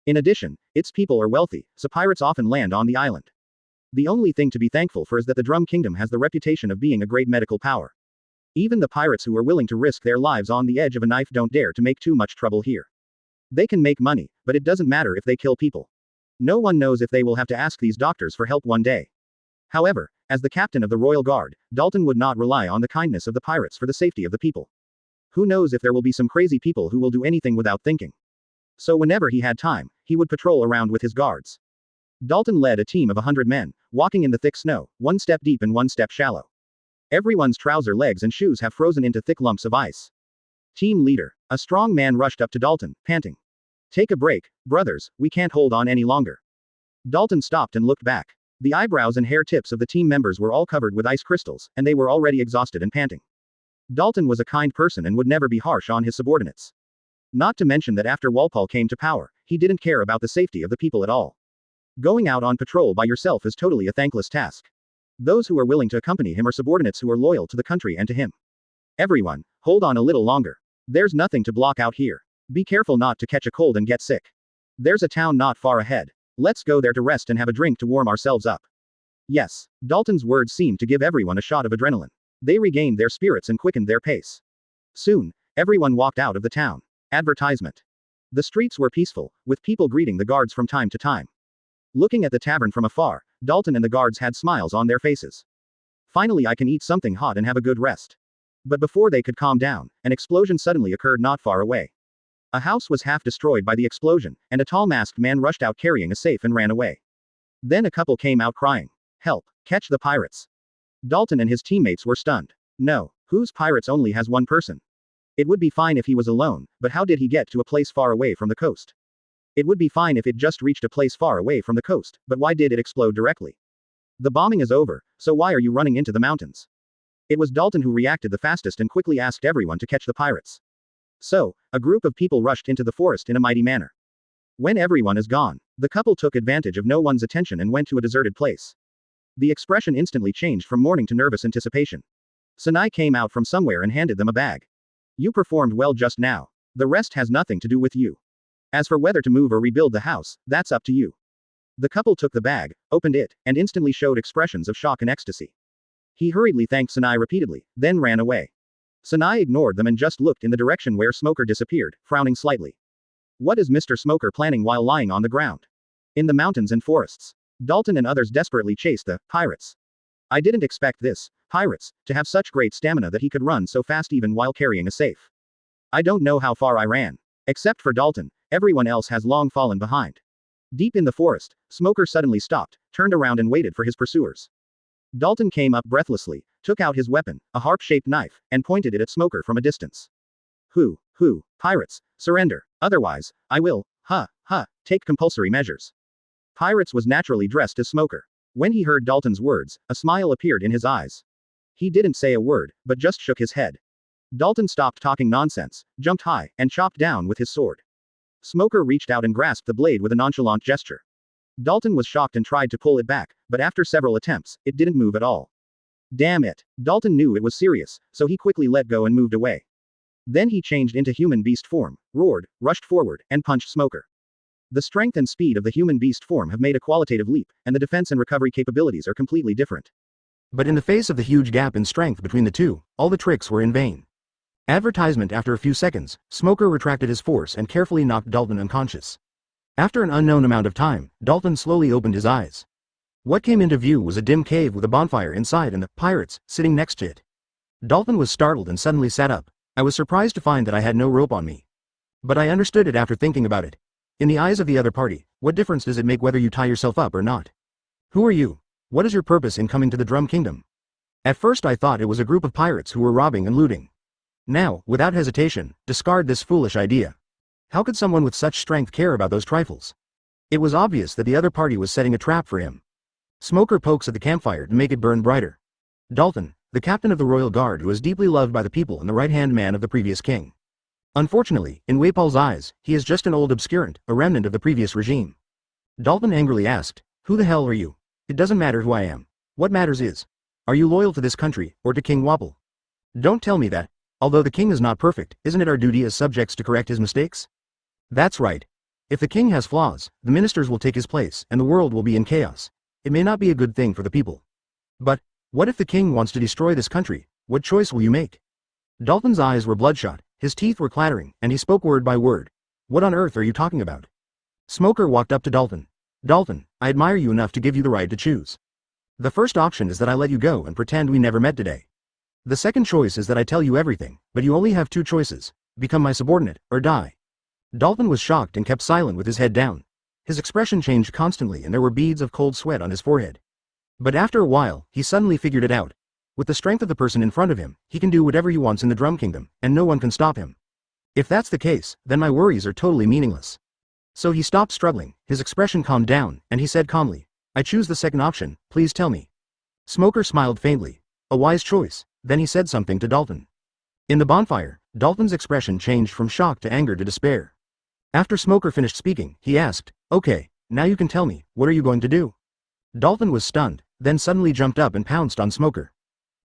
In addition, its people are wealthy, so pirates often land on the island. The only thing to be thankful for is that the Drum Kingdom has the reputation of being a great medical power. Even the pirates who are willing to risk their lives on the edge of a knife don't dare to make too much trouble here. They can make money, but it doesn't matter if they kill people. No one knows if they will have to ask these doctors for help one day. However, as the captain of the Royal Guard, Dalton would not rely on the kindness of the pirates for the safety of the people. Who knows if there will be some crazy people who will do anything without thinking. So whenever he had time, he would patrol around with his guards. Dalton led a team of 100 men, walking in the thick snow, one step deep and one step shallow. Everyone's trouser legs and shoes have frozen into thick lumps of ice. Team leader, a strong man rushed up to Dalton, panting. Take a break, brothers, we can't hold on any longer. Dalton stopped and looked back. The eyebrows and hair tips of the team members were all covered with ice crystals, and they were already exhausted and panting. Dalton was a kind person and would never be harsh on his subordinates. Not to mention that after Walpole came to power, he didn't care about the safety of the people at all. Going out on patrol by yourself is totally a thankless task. Those who are willing to accompany him are subordinates who are loyal to the country and to him. Everyone, hold on a little longer. There's nothing to block out here. Be careful not to catch a cold and get sick. There's a town not far ahead. Let's go there to rest and have a drink to warm ourselves up. Yes, Dalton's words seemed to give everyone a shot of adrenaline. They regained their spirits and quickened their pace. Soon, everyone walked out of the town. Advertisement. The streets were peaceful, with people greeting the guards from time to time. Looking at the tavern from afar, Dalton and the guards had smiles on their faces. Finally, I can eat something hot and have a good rest. But before they could calm down, an explosion suddenly occurred not far away. A house was half destroyed by the explosion, and a tall masked man rushed out carrying a safe and ran away. Then a couple came out crying. Help, catch the pirates. Dalton and his teammates were stunned. No, whose pirates only has one person? It would be fine if he was alone, but how did he get to a place far away from the coast? It would be fine if it just reached a place far away from the coast, but why did it explode directly? The bombing is over, so why are you running into the mountains? It was Dalton who reacted the fastest and quickly asked everyone to catch the pirates. So, a group of people rushed into the forest in a mighty manner. When everyone is gone, the couple took advantage of no one's attention and went to a deserted place. The expression instantly changed from mourning to nervous anticipation. Sanai came out from somewhere and handed them a bag. You performed well just now. The rest has nothing to do with you. As for whether to move or rebuild the house, that's up to you. The couple took the bag, opened it, and instantly showed expressions of shock and ecstasy. He hurriedly thanked Sanai repeatedly, then ran away. Sanai ignored them and just looked in the direction where Smoker disappeared, frowning slightly. What is Mr. Smoker planning while lying on the ground? In the mountains and forests. Dalton and others desperately chased the pirates. I didn't expect this, pirates, to have such great stamina that he could run so fast even while carrying a safe. I don't know how far I ran. Except for Dalton, everyone else has long fallen behind. Deep in the forest, Smoker suddenly stopped, turned around and waited for his pursuers. Dalton came up breathlessly, took out his weapon, a harp-shaped knife, and pointed it at Smoker from a distance. Pirates, surrender, otherwise, I will, take compulsory measures. Pirates was naturally dressed as Smoker. When he heard Dalton's words, a smile appeared in his eyes. He didn't say a word, but just shook his head. Dalton stopped talking nonsense, jumped high, and chopped down with his sword. Smoker reached out and grasped the blade with a nonchalant gesture. Dalton was shocked and tried to pull it back, but after several attempts, it didn't move at all. Damn it. Dalton knew it was serious, so he quickly let go and moved away. Then he changed into human beast form, roared, rushed forward, and punched Smoker. The strength and speed of the human beast form have made a qualitative leap, and the defense and recovery capabilities are completely different. But in the face of the huge gap in strength between the two, all the tricks were in vain. Advertisement. After a few seconds, Smoker retracted his force and carefully knocked Dalton unconscious. After an unknown amount of time, Dalton slowly opened his eyes. What came into view was a dim cave with a bonfire inside and the pirates sitting next to it. Dalton was startled and suddenly sat up. I was surprised to find that I had no rope on me. But I understood it after thinking about it. In the eyes of the other party, what difference does it make whether you tie yourself up or not? Who are you? What is your purpose in coming to the Drum Kingdom? At first I thought it was a group of pirates who were robbing and looting. Now, without hesitation, discard this foolish idea. How could someone with such strength care about those trifles? It was obvious that the other party was setting a trap for him. Smoker pokes at the campfire to make it burn brighter. Dalton, the captain of the Royal Guard who is deeply loved by the people and the right-hand man of the previous king. Unfortunately, in Waypole's eyes, he is just an old obscurant, a remnant of the previous regime. Dalton angrily asked, "Who the hell are you? It doesn't matter who I am. What matters is, are you loyal to this country, or to King Wapol? Don't tell me that, although the king is not perfect, isn't it our duty as subjects to correct his mistakes? That's right. If the king has flaws, the ministers will take his place, and the world will be in chaos. It may not be a good thing for the people. But, what if the king wants to destroy this country? What choice will you make?" Dalton's eyes were bloodshot, his teeth were clattering, and he spoke word by word. "What on earth are you talking about?" Smoker walked up to Dalton. "Dalton, I admire you enough to give you the right to choose. The first option is that I let you go and pretend we never met today. The second choice is that I tell you everything, but you only have two choices: become my subordinate, or die. Dalton was shocked and kept silent with his head down. His expression changed constantly and there were beads of cold sweat on his forehead. But after a while, he suddenly figured it out. With the strength of the person in front of him, he can do whatever he wants in the Drum Kingdom, and no one can stop him. If that's the case, then my worries are totally meaningless. So he stopped struggling, his expression calmed down, and he said calmly, I choose the second option, please tell me. Smoker smiled faintly. A wise choice. Then he said something to Dalton. In the bonfire, Dalton's expression changed from shock to anger to despair. After Smoker finished speaking, he asked, okay, now you can tell me, what are you going to do? Dalton was stunned, then suddenly jumped up and pounced on Smoker.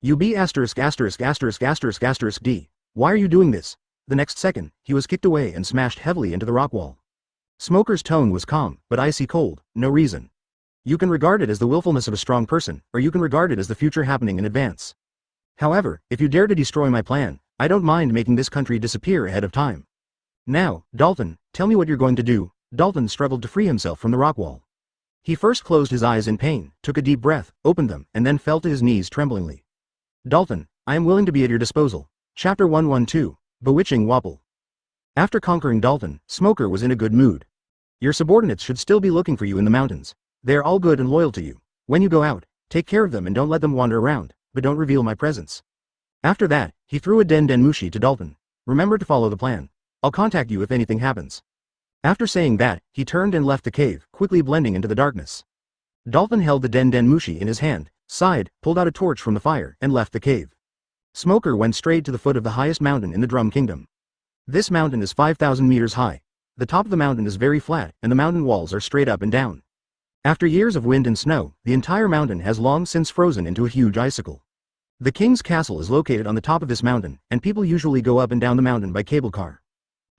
You be asterisk asterisk asterisk asterisk asterisk D. Why are you doing this? The next second, he was kicked away and smashed heavily into the rock wall. Smoker's tone was calm, but icy cold, no reason. You can regard it as the willfulness of a strong person, or you can regard it as the future happening in advance. However, if you dare to destroy my plan, I don't mind making this country disappear ahead of time. Now, Dalton, tell me what you're going to do. Dalton struggled to free himself from the rock wall. He first closed his eyes in pain, took a deep breath, opened them, and then fell to his knees tremblingly. Dalton, I am willing to be at your disposal. Chapter 112, Bewitching Wapol. After conquering Dalton, Smoker was in a good mood. Your subordinates should still be looking for you in the mountains. They are all good and loyal to you. When you go out, take care of them and don't let them wander around, but don't reveal my presence. After that, he threw a den mushi to Dalton. Remember to follow the plan. I'll contact you if anything happens. After saying that, he turned and left the cave, quickly blending into the darkness. Dalton held the den mushi in his hand, sighed, pulled out a torch from the fire, and left the cave. Smoker went straight to the foot of the highest mountain in the Drum Kingdom. This mountain is 5,000 meters high. The top of the mountain is very flat, and the mountain walls are straight up and down. After years of wind and snow, the entire mountain has long since frozen into a huge icicle. The king's castle is located on the top of this mountain, and people usually go up and down the mountain by cable car.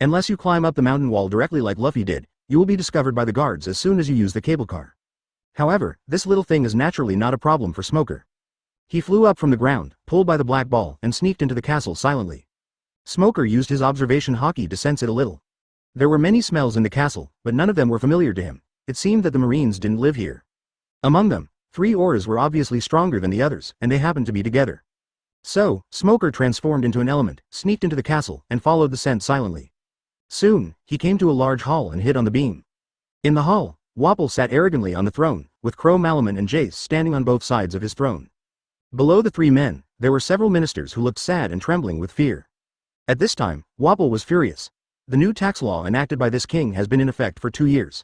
Unless you climb up the mountain wall directly like Luffy did, you will be discovered by the guards as soon as you use the cable car. However, this little thing is naturally not a problem for Smoker. He flew up from the ground, pulled by the black ball, and sneaked into the castle silently. Smoker used his observation haki to sense it a little. There were many smells in the castle, but none of them were familiar to him. It seemed that the Marines didn't live here. Among them, 3 auras were obviously stronger than the others, and they happened to be together. So, Smoker transformed into an element, sneaked into the castle, and followed the scent silently. Soon, he came to a large hall and hid on the beam. In the hall, Wapol sat arrogantly on the throne, with Crow Malaman and Jace standing on both sides of his throne. Below the 3 men, there were several ministers who looked sad and trembling with fear. At this time, Wapol was furious. The new tax law enacted by this king has been in effect for 2 years.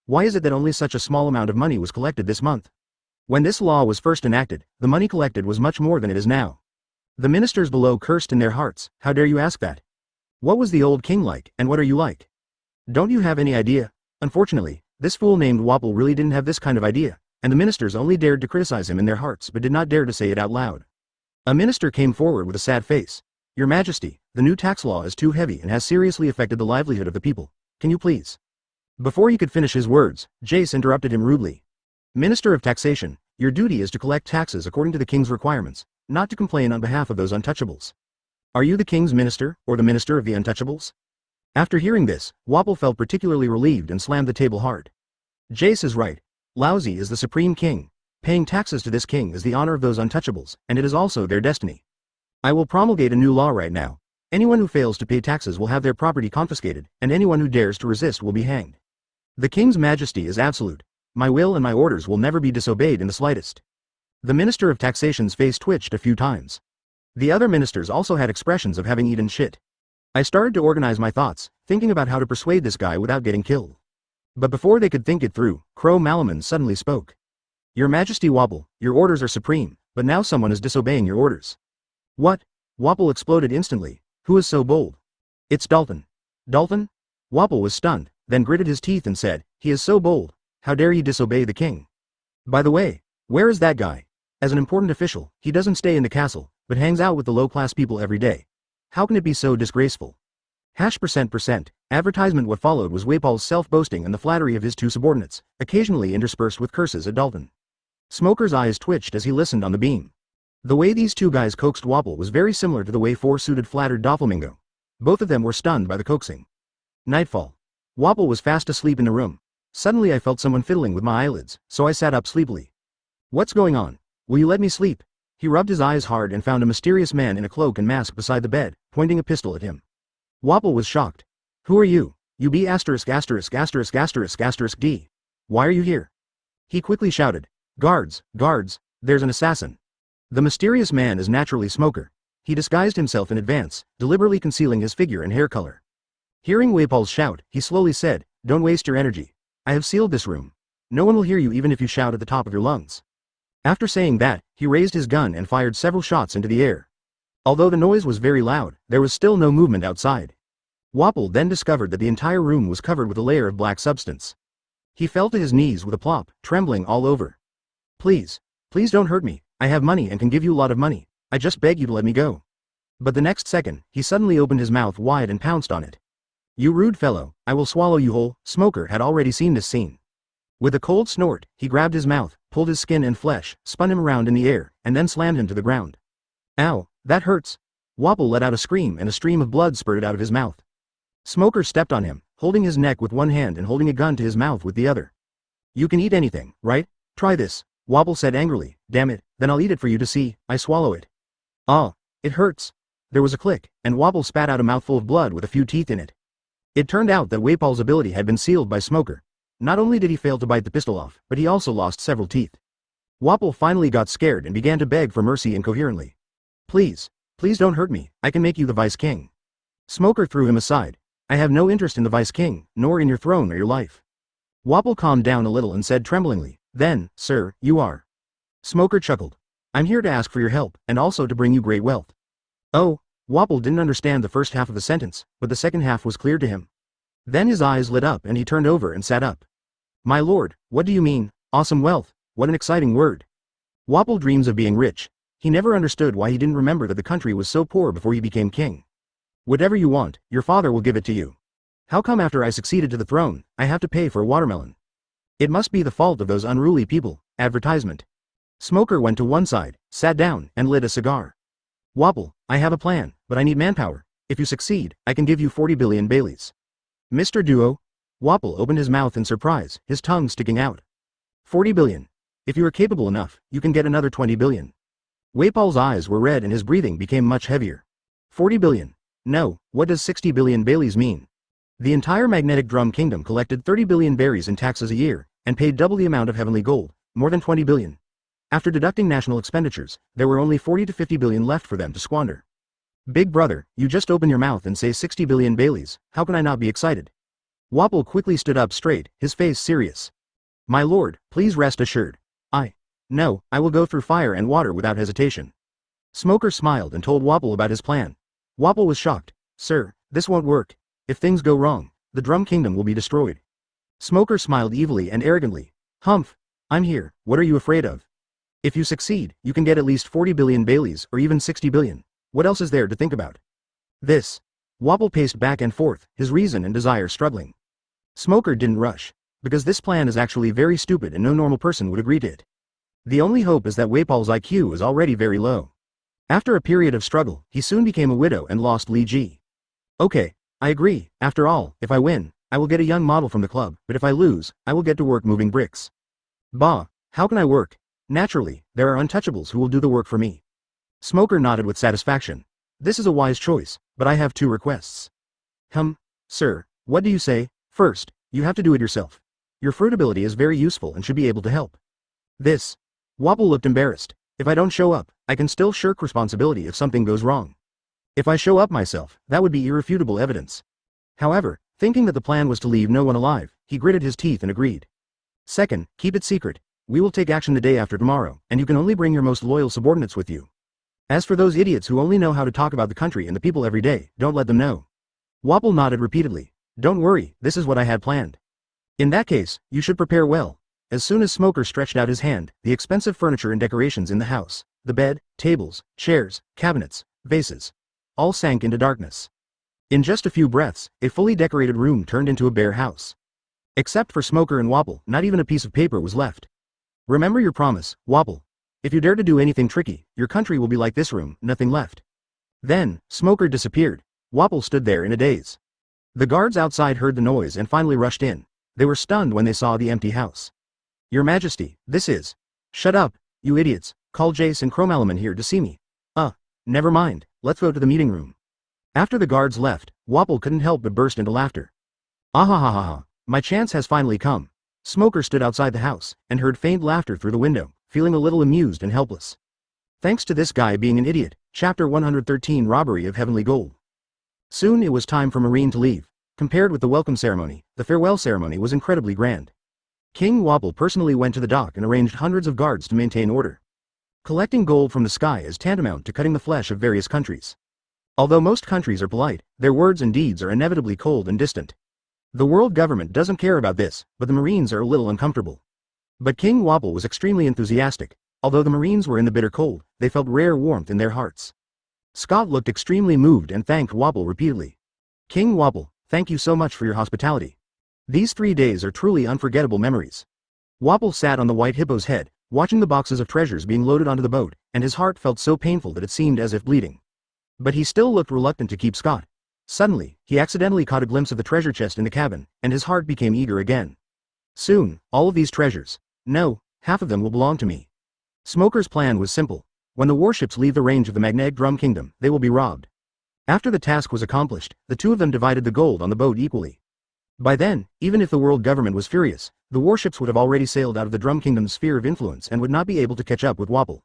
Why is it that only such a small amount of money was collected this month? When this law was first enacted, the money collected was much more than it is now. The ministers below cursed in their hearts. How dare you ask that? What was the old king like, and what are you like? Don't you have any idea? Unfortunately, this fool named Wapol really didn't have this kind of idea, and the ministers only dared to criticize him in their hearts but did not dare to say it out loud. A minister came forward with a sad face. Your Majesty, the new tax law is too heavy and has seriously affected the livelihood of the people. Can you please? Before he could finish his words, Jace interrupted him rudely. Minister of Taxation, your duty is to collect taxes according to the king's requirements, not to complain on behalf of those untouchables. Are you the king's minister, or the minister of the untouchables? After hearing this, Wapol felt particularly relieved and slammed the table hard. Jace is right. Laozi is the supreme king. Paying taxes to this king is the honor of those untouchables, and it is also their destiny. I will promulgate a new law right now. Anyone who fails to pay taxes will have their property confiscated, and anyone who dares to resist will be hanged. The king's majesty is absolute. My will and my orders will never be disobeyed in the slightest. The minister of taxation's face twitched a few times. The other ministers also had expressions of having eaten shit. I started to organize my thoughts, thinking about how to persuade this guy without getting killed. But before they could think it through, Crow Malaman suddenly spoke. Your Majesty Wapol, your orders are supreme, but now someone is disobeying your orders. What? Wapol exploded instantly. Who is so bold? It's Dalton. Dalton? Wapol was stunned, then gritted his teeth and said, he is so bold. How dare he disobey the king? By the way, where is that guy? As an important official, he doesn't stay in the castle, but hangs out with the low-class people every day. How can it be so disgraceful? #%%. Advertisement. What followed was Wapol's self-boasting and the flattery of his 2 subordinates, occasionally interspersed with curses at Dalton. Smoker's eyes twitched as he listened on the beam. The way these 2 guys coaxed Wapol was very similar to the way 4 suited flattered Doflamingo. Both of them were stunned by the coaxing. Nightfall. Wapol was fast asleep in the room. Suddenly I felt someone fiddling with my eyelids, so I sat up sleepily. What's going on? Will you let me sleep? He rubbed his eyes hard and found a mysterious man in a cloak and mask beside the bed, pointing a pistol at him. Wapol was shocked. Who are you? You be asterisk asterisk asterisk asterisk asterisk D. Why are you here? He quickly shouted. Guards, guards, there's an assassin. The mysterious man is naturally Smoker. He disguised himself in advance, deliberately concealing his figure and hair color. Hearing Wapol's shout, he slowly said, Don't waste your energy. I have sealed this room. No one will hear you even if you shout at the top of your lungs. After saying that, he raised his gun and fired several shots into the air. Although the noise was very loud, there was still no movement outside. Wapol then discovered that the entire room was covered with a layer of black substance. He fell to his knees with a plop, trembling all over. Please, please don't hurt me. I have money and can give you a lot of money. I just beg you to let me go. But the next second, he suddenly opened his mouth wide and pounced on it. You rude fellow, I will swallow you whole. Smoker had already seen this scene. With a cold snort, he grabbed his mouth, pulled his skin and flesh, spun him around in the air, and then slammed him to the ground. Ow, that hurts. Wapol let out a scream and a stream of blood spurted out of his mouth. Smoker stepped on him, holding his neck with one hand and holding a gun to his mouth with the other. You can eat anything, right? Try this, Wapol said angrily. Damn it, then I'll eat it for you to see. I swallow it. Ah, it hurts. There was a click, and Wapol spat out a mouthful of blood with a few teeth in it. It turned out that Wapol's ability had been sealed by Smoker. Not only did he fail to bite the pistol off, but he also lost several teeth. Wapol finally got scared and began to beg for mercy incoherently. Please, please don't hurt me, I can make you the Vice King. Smoker threw him aside. I have no interest in the Vice King, nor in your throne or your life. Wapol calmed down a little and said tremblingly, Then, sir, you are. Smoker chuckled. I'm here to ask for your help, and also to bring you great wealth. Oh, Wapol didn't understand the first half of the sentence, but the second half was clear to him. Then his eyes lit up and he turned over and sat up. My lord, what do you mean? Awesome wealth, what an exciting word. Wapol dreams of being rich. He never understood why he didn't remember that the country was so poor before he became king. Whatever you want, your father will give it to you. How come after I succeeded to the throne, I have to pay for a watermelon? It must be the fault of those unruly people. Advertisement. Smoker went to one side, sat down, and lit a cigar. Wapol, I have a plan, but I need manpower. If you succeed, I can give you 40 billion Baileys. Mr. Duo? Wapol opened his mouth in surprise, his tongue sticking out. 40 billion. If you are capable enough, you can get another 20 billion. Wapol's eyes were red and his breathing became much heavier. 40 billion. No, what does 60 billion Baileys mean? The entire magnetic drum kingdom collected 30 billion berries in taxes a year, and paid double the amount of heavenly gold, more than 20 billion. After deducting national expenditures, there were only 40 to 50 billion left for them to squander. Big brother, you just open your mouth and say 60 billion Baileys, how can I not be excited? Wapol quickly stood up straight, his face serious. My lord, please rest assured. No, I will go through fire and water without hesitation. Smoker smiled and told Wapol about his plan. Wapol was shocked. Sir, this won't work. If things go wrong, the drum kingdom will be destroyed. Smoker smiled evilly and arrogantly. Humph, I'm here, what are you afraid of? If you succeed, you can get at least 40 billion Baileys or even 60 billion. What else is there to think about? This. Wapol paced back and forth, his reason and desire struggling. Smoker didn't rush, because this plan is actually very stupid and no normal person would agree to it. The only hope is that Wapol's IQ is already very low. After a period of struggle, he soon became a widow and lost Li Ji. Okay, I agree, after all, if I win, I will get a young model from the club, but if I lose, I will get to work moving bricks. Bah, how can I work? Naturally, there are untouchables who will do the work for me. Smoker nodded with satisfaction. This is a wise choice, but I have 2 requests. Sir, what do you say? First, you have to do it yourself. Your fruit ability is very useful and should be able to help. This. Wapol looked embarrassed. If I don't show up, I can still shirk responsibility if something goes wrong. If I show up myself, that would be irrefutable evidence. However, thinking that the plan was to leave no one alive, he gritted his teeth and agreed. Second, keep it secret. We will take action the day after tomorrow, and you can only bring your most loyal subordinates with you. As for those idiots who only know how to talk about the country and the people every day, don't let them know. Wapol nodded repeatedly. Don't worry, this is what I had planned. In that case, you should prepare well. As soon as Smoker stretched out his hand, the expensive furniture and decorations in the house, the bed, tables, chairs, cabinets, vases, all sank into darkness. In just a few breaths, a fully decorated room turned into a bare house. Except for Smoker and Wapol, not even a piece of paper was left. Remember your promise, Wapol. If you dare to do anything tricky, your country will be like this room, nothing left. Then, Smoker disappeared. Wapol stood there in a daze. The guards outside heard the noise and finally rushed in. They were stunned when they saw the empty house. Your Majesty, this is... Shut up, You idiots, call Jace and Chromalaman here to see me. Never mind, let's go to the meeting room. After the guards left, Wapple couldn't help but burst into laughter. Ahahaha, my chance has finally come. Smoker stood outside the house, and heard faint laughter through the window, feeling a little amused and helpless. Thanks to this guy being an idiot. Chapter 113 Robbery of Heavenly Gold. Soon it was time for Marine to leave. Compared with the welcome ceremony, the farewell ceremony was incredibly grand. King Wapple personally went to the dock and arranged hundreds of guards to maintain order. Collecting gold from the sky is tantamount to cutting the flesh of various countries. Although most countries are polite, their words and deeds are inevitably cold and distant. The world government doesn't care about this, but the Marines are a little uncomfortable. But King Wapple was extremely enthusiastic. Although the Marines were in the bitter cold, they felt rare warmth in their hearts. Scott looked extremely moved and thanked Wapple repeatedly. King Wapple, thank you so much for your hospitality. These 3 days are truly unforgettable memories. Wapple sat on the white hippo's head, watching the boxes of treasures being loaded onto the boat, and his heart felt so painful that it seemed as if bleeding. But he still looked reluctant to keep Scott. Suddenly, he accidentally caught a glimpse of the treasure chest in the cabin, and his heart became eager again. Soon, all of these treasures, no, half of them will belong to me. Smoker's plan was simple. When the warships leave the range of the magnetic drum kingdom, they will be robbed. After the task was accomplished, the two of them divided the gold on the boat equally. By then, even if the world government was furious, the warships would have already sailed out of the Drum Kingdom's sphere of influence and would not be able to catch up with Wapple.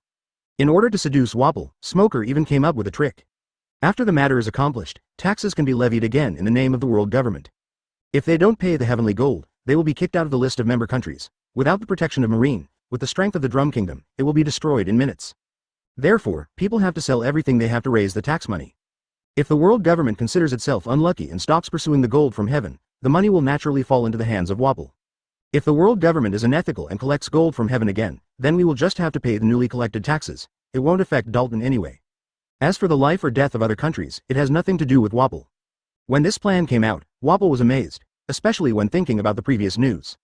In order to seduce Wapple, Smoker even came up with a trick. After the matter is accomplished, taxes can be levied again in the name of the world government. If they don't pay the heavenly gold, they will be kicked out of the list of member countries. Without the protection of Marine, with the strength of the Drum Kingdom, it will be destroyed in minutes. Therefore, people have to sell everything they have to raise the tax money. If the world government considers itself unlucky and stops pursuing the gold from heaven, the money will naturally fall into the hands of Wapple. If the world government is unethical and collects gold from heaven again, then we will just have to pay the newly collected taxes. It won't affect Dalton anyway. As for the life or death of other countries, it has nothing to do with Wapple. When this plan came out, Wapple was amazed, especially when thinking about the previous news.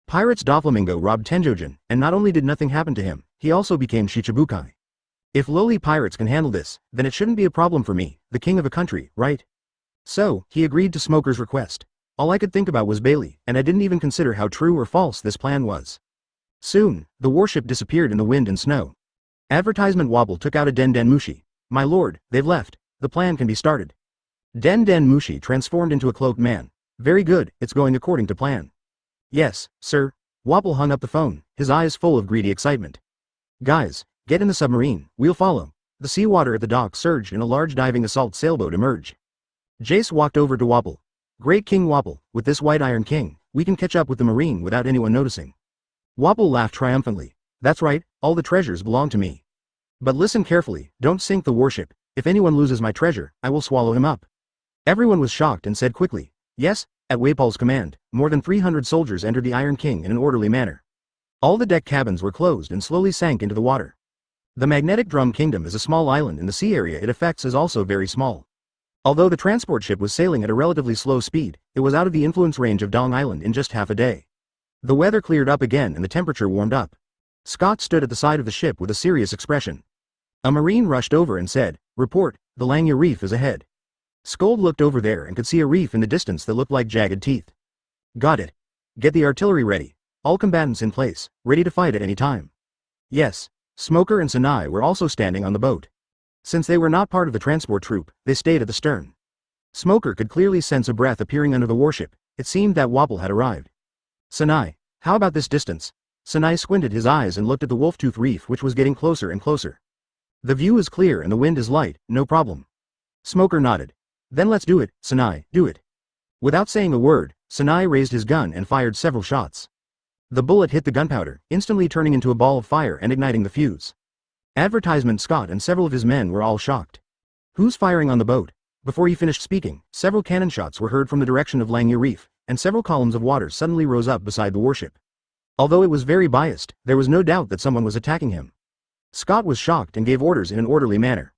Pirates Doflamingo robbed Tenjojin, and not only did nothing happen to him, he also became Shichibukai. If lowly pirates can handle this, then it shouldn't be a problem for me, the king of a country, right? So, he agreed to Smoker's request. All I could think about was Bailey, and I didn't even consider how true or false this plan was. Soon, the warship disappeared in the wind and snow. Advertisement Wapple took out a Den Den Mushi. My lord, they've left. The plan can be started. Den Den Mushi transformed into a cloaked man. Very good, it's going according to plan. Yes, sir. Wapple hung up the phone, his eyes full of greedy excitement. Guys, get in the submarine, we'll follow. The seawater at the dock surged and a large diving assault sailboat emerged. Jace walked over to Wapple. Great King Wapple, with this white iron king, we can catch up with the Marine without anyone noticing. Wapple laughed triumphantly. That's right, all the treasures belong to me. But listen carefully, don't sink the warship. If anyone loses my treasure, I will swallow him up. Everyone was shocked and said quickly, yes. At Waple's command, more than 300 soldiers entered the Iron King in an orderly manner. All the deck cabins were closed and slowly sank into the water. The Magnetic Drum Kingdom is a small island and the sea area it affects is also very small. Although the transport ship was sailing at a relatively slow speed, it was out of the influence range of Dong Island in just half a day. The weather cleared up again and the temperature warmed up. Scott stood at the side of the ship with a serious expression. A Marine rushed over and said, "Report, the Langya Reef is ahead." Skold looked over there and could see a reef in the distance that looked like jagged teeth. Got it. Get the artillery ready. All combatants in place, ready to fight at any time. Yes. Smoker and Sanai were also standing on the boat. Since they were not part of the transport troop, they stayed at the stern. Smoker could clearly sense a breath appearing under the warship. It seemed that Wapple had arrived. Sanai, how about this distance? Sanai squinted his eyes and looked at the Wolftooth Reef which was getting closer and closer. The view is clear and the wind is light, no problem. Smoker nodded. Then let's do it, Sanai, do it. Without saying a word, Sanai raised his gun and fired several shots. The bullet hit the gunpowder, instantly turning into a ball of fire and igniting the fuse. Advertisement Scott and several of his men were all shocked. Who's firing on the boat? Before he finished speaking, several cannon shots were heard from the direction of Langya Reef, and several columns of water suddenly rose up beside the warship. Although it was very biased, there was no doubt that someone was attacking him. Scott was shocked and gave orders in an orderly manner.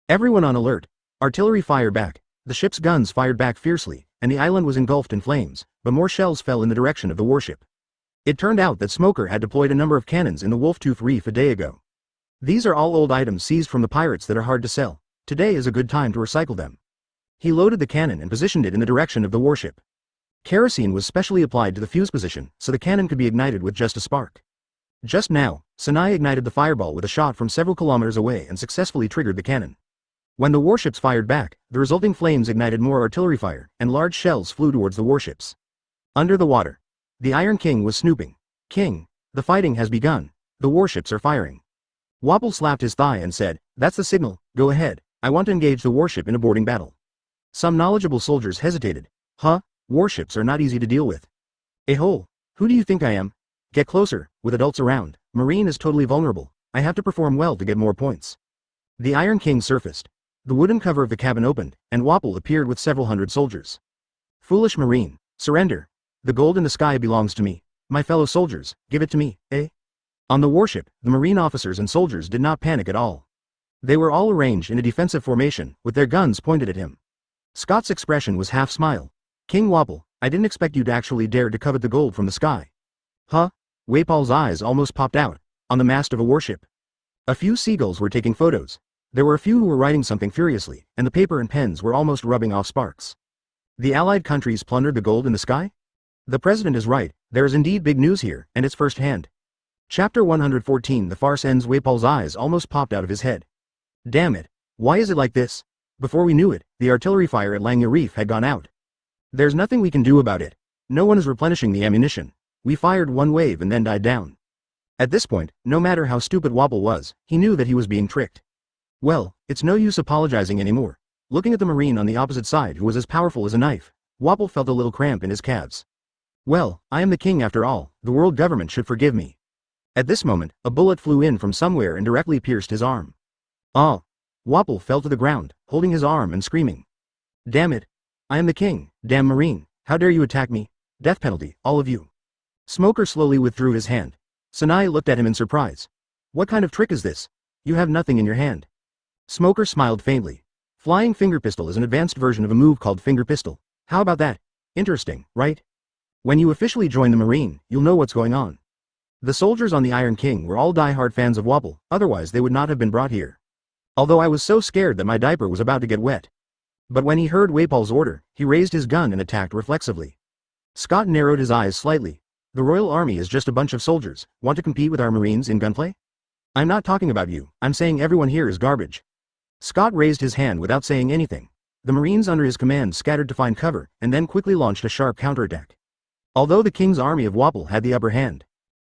Everyone on alert. Artillery fire back. The ship's guns fired back fiercely, and the island was engulfed in flames, but more shells fell in the direction of the warship. It turned out that Smoker had deployed a number of cannons in the Wolftooth Reef a day ago. These are all old items seized from the pirates that are hard to sell. Today is a good time to recycle them. He loaded the cannon and positioned it in the direction of the warship. Kerosene was specially applied to the fuse position, so the cannon could be ignited with just a spark. Just now, Sinai ignited the fireball with a shot from several kilometers away and successfully triggered the cannon. When the warships fired back, the resulting flames ignited more artillery fire, and large shells flew towards the warships. Under the water, the Iron King was snooping. "King, the fighting has begun. The warships are firing." Wapol slapped his thigh and said, "That's the signal, go ahead, I want to engage the warship in a boarding battle." Some knowledgeable soldiers hesitated. "Huh? Warships are not easy to deal with." "A-hole, who do you think I am? Get closer, with adults around, Marine is totally vulnerable, I have to perform well to get more points." The Iron King surfaced. The wooden cover of the cabin opened, and Wapol appeared with several hundred soldiers. "Foolish Marine, surrender. The gold in the sky belongs to me. My fellow soldiers, give it to me, eh?" On the warship, the Marine officers and soldiers did not panic at all. They were all arranged in a defensive formation, with their guns pointed at him. Scott's expression was half smile. "King Wapol, I didn't expect you to actually dare to covet the gold from the sky." "Huh?" Wapol's eyes almost popped out. "On the mast of a warship." A few seagulls were taking photos. There were a few who were writing something furiously, and the paper and pens were almost rubbing off sparks. The Allied countries plundered the gold in the sky? The president is right, there is indeed big news here, and it's first-hand. Chapter 114. The farce ends. Wapol's eyes almost popped out of his head. Damn it. Why is it like this? Before we knew it, the artillery fire at Langya Reef had gone out. There's nothing we can do about it. No one is replenishing the ammunition. We fired one wave and then died down. At this point, no matter how stupid Wapol was, he knew that he was being tricked. Well, it's no use apologizing anymore. Looking at the Marine on the opposite side who was as powerful as a knife, Wapol felt a little cramp in his calves. Well, I am the king after all, the world government should forgive me. At this moment, a bullet flew in from somewhere and directly pierced his arm. Ah! Wapol fell to the ground, holding his arm and screaming. Damn it! I am the king, damn Marine, how dare you attack me? Death penalty, all of you. Smoker slowly withdrew his hand. Sinai looked at him in surprise. What kind of trick is this? You have nothing in your hand. Smoker smiled faintly. Flying finger pistol is an advanced version of a move called finger pistol. How about that? Interesting, right? When you officially join the Marine, you'll know what's going on. The soldiers on the Iron King were all die-hard fans of Wapol, otherwise they would not have been brought here. Although I was so scared that my diaper was about to get wet. But when he heard Wapol's order, he raised his gun and attacked reflexively. Scott narrowed his eyes slightly. The Royal Army is just a bunch of soldiers, want to compete with our Marines in gunplay? I'm not talking about you, I'm saying everyone here is garbage. Scott raised his hand without saying anything. The Marines under his command scattered to find cover, and then quickly launched a sharp counterattack. Although the King's army of Wapol had the upper hand.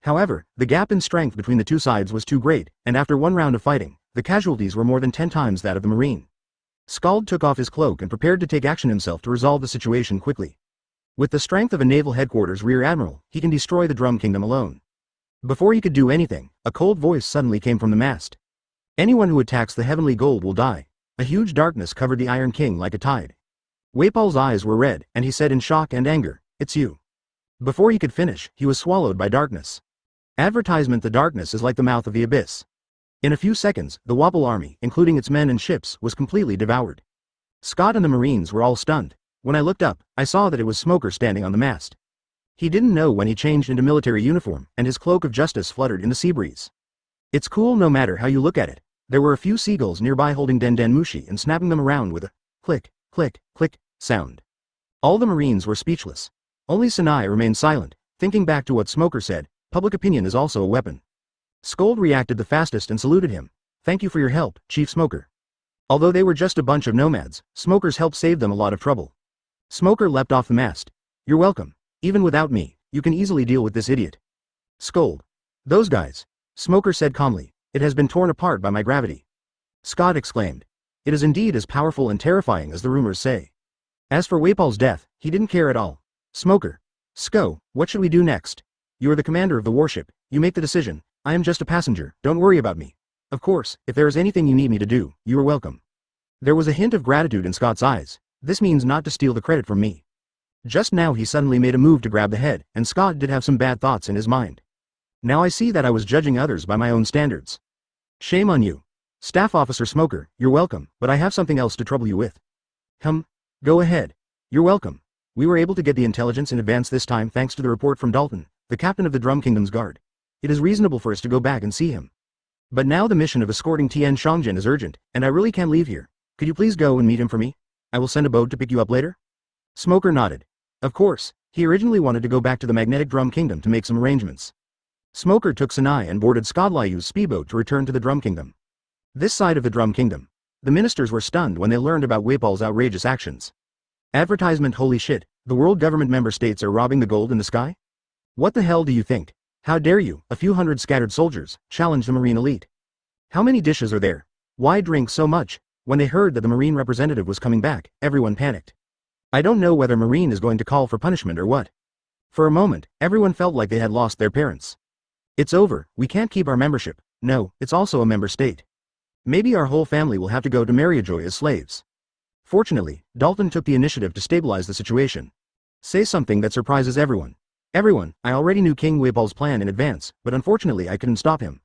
However, the gap in strength between the two sides was too great, and after one round of fighting, the casualties were more than 10 times that of the Marine. Skald took off his cloak and prepared to take action himself to resolve the situation quickly. With the strength of a naval headquarters rear admiral, he can destroy the Drum Kingdom alone. Before he could do anything, a cold voice suddenly came from the mast. Anyone who attacks the heavenly gold will die. A huge darkness covered the Iron King like a tide. Wapol's eyes were red, and he said in shock and anger, "It's you." Before he could finish, he was swallowed by darkness. Advertisement: the darkness is like the mouth of the abyss. In a few seconds, the Wapol army, including its men and ships, was completely devoured. Scott and the Marines were all stunned. When I looked up, I saw that it was Smoker standing on the mast. He didn't know when he changed into military uniform, and his cloak of justice fluttered in the sea breeze. It's cool no matter how you look at it. There were a few seagulls nearby holding Den Den Mushi and snapping them around with a click, click, click sound. All the Marines were speechless. Only Sinai remained silent, thinking back to what Smoker said, public opinion is also a weapon. Skold reacted the fastest and saluted him. Thank you for your help, Chief Smoker. Although they were just a bunch of nomads, Smoker's help saved them a lot of trouble. Smoker leapt off the mast. You're welcome. Even without me, you can easily deal with this idiot. Skold. Those guys. Smoker said calmly. It has been torn apart by my gravity. Scott exclaimed. It is indeed as powerful and terrifying as the rumors say. As for Wapol's death, he didn't care at all. Smoker. Sko, what should we do next? You are the commander of the warship, you make the decision. I am just a passenger, don't worry about me. Of course, if there is anything you need me to do, you are welcome. There was a hint of gratitude in Scott's eyes. This means not to steal the credit from me. Just now he suddenly made a move to grab the head, and Scott did have some bad thoughts in his mind. Now I see that I was judging others by my own standards. Shame on you. Staff Officer Smoker, you're welcome, but I have something else to trouble you with. Go ahead. You're welcome. We were able to get the intelligence in advance this time thanks to the report from Dalton, the captain of the Drum Kingdom's guard. It is reasonable for us to go back and see him. But now the mission of escorting Tien Shangjin is urgent, and I really can't leave here. Could you please go and meet him for me? I will send a boat to pick you up later. Smoker nodded. Of course, he originally wanted to go back to the Magnetic Drum Kingdom to make some arrangements. Smoker took Sinai and boarded Skodlayu's speedboat to return to the Drum Kingdom. This side of the Drum Kingdom. The ministers were stunned when they learned about Wapol's outrageous actions. Advertisement: holy shit, the world government member states are robbing the gold in the sky? What the hell do you think? How dare you, a few hundred scattered soldiers, challenge the Marine elite? How many dishes are there? Why drink so much? When they heard that the Marine representative was coming back, everyone panicked. I don't know whether Marine is going to call for punishment or what. For a moment, everyone felt like they had lost their parents. It's over, we can't keep our membership. No, it's also a member state. Maybe our whole family will have to go to Mariajoy as slaves. Fortunately, Dalton took the initiative to stabilize the situation. Say something that surprises everyone. Everyone, I already knew King Wapol's plan in advance, but unfortunately I couldn't stop him.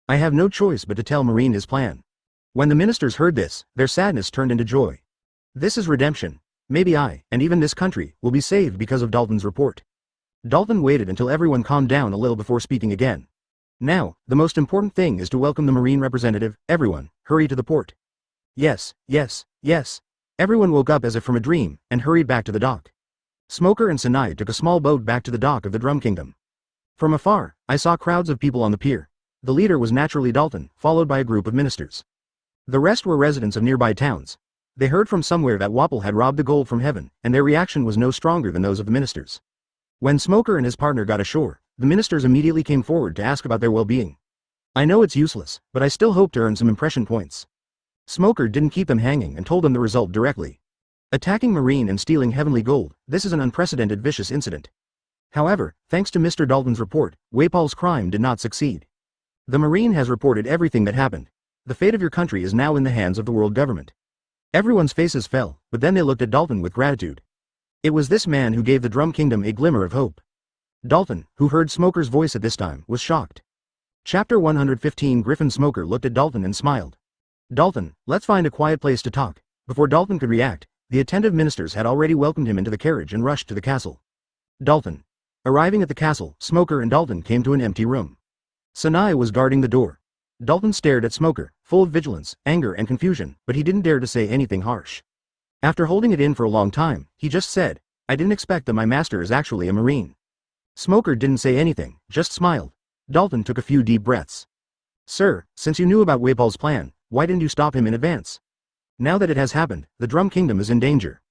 I have no choice but to tell Marine his plan. When the ministers heard this, their sadness turned into joy. This is redemption. Maybe I, and even this country, will be saved because of Dalton's report. Dalton waited until everyone calmed down a little before speaking again. Now, the most important thing is to welcome the Marine representative. Everyone, hurry to the port. Yes, yes, yes. Everyone woke up as if from a dream, and hurried back to the dock. Smoker and Sinai took a small boat back to the dock of the Drum Kingdom. From afar, I saw crowds of people on the pier. The leader was naturally Dalton, followed by a group of ministers. The rest were residents of nearby towns. They heard from somewhere that Wapol had robbed the gold from heaven, and their reaction was no stronger than those of the ministers. When Smoker and his partner got ashore, the ministers immediately came forward to ask about their well-being. I know it's useless, but I still hope to earn some impression points. Smoker didn't keep them hanging and told them the result directly. Attacking Marine and stealing heavenly gold, this is an unprecedented vicious incident. However, thanks to Mr. Dalton's report, Wapol's crime did not succeed. The Marine has reported everything that happened. The fate of your country is now in the hands of the world government. Everyone's faces fell, but then they looked at Dalton with gratitude. It was this man who gave the Drum Kingdom a glimmer of hope. Dalton, who heard Smoker's voice at this time, was shocked. Chapter 115. Griffin. Smoker looked at Dalton and smiled. Dalton, let's find a quiet place to talk. Before Dalton could react, the attentive ministers had already welcomed him into the carriage and rushed to the castle. Dalton. Arriving at the castle, Smoker and Dalton came to an empty room. Sinai was guarding the door. Dalton stared at Smoker, full of vigilance, anger and confusion, but he didn't dare to say anything harsh. After holding it in for a long time, he just said, I didn't expect that my master is actually a Marine. Smoker didn't say anything, just smiled. Dalton took a few deep breaths. Sir, since you knew about Wapol's plan, why didn't you stop him in advance? Now that it has happened, the Drum Kingdom is in danger.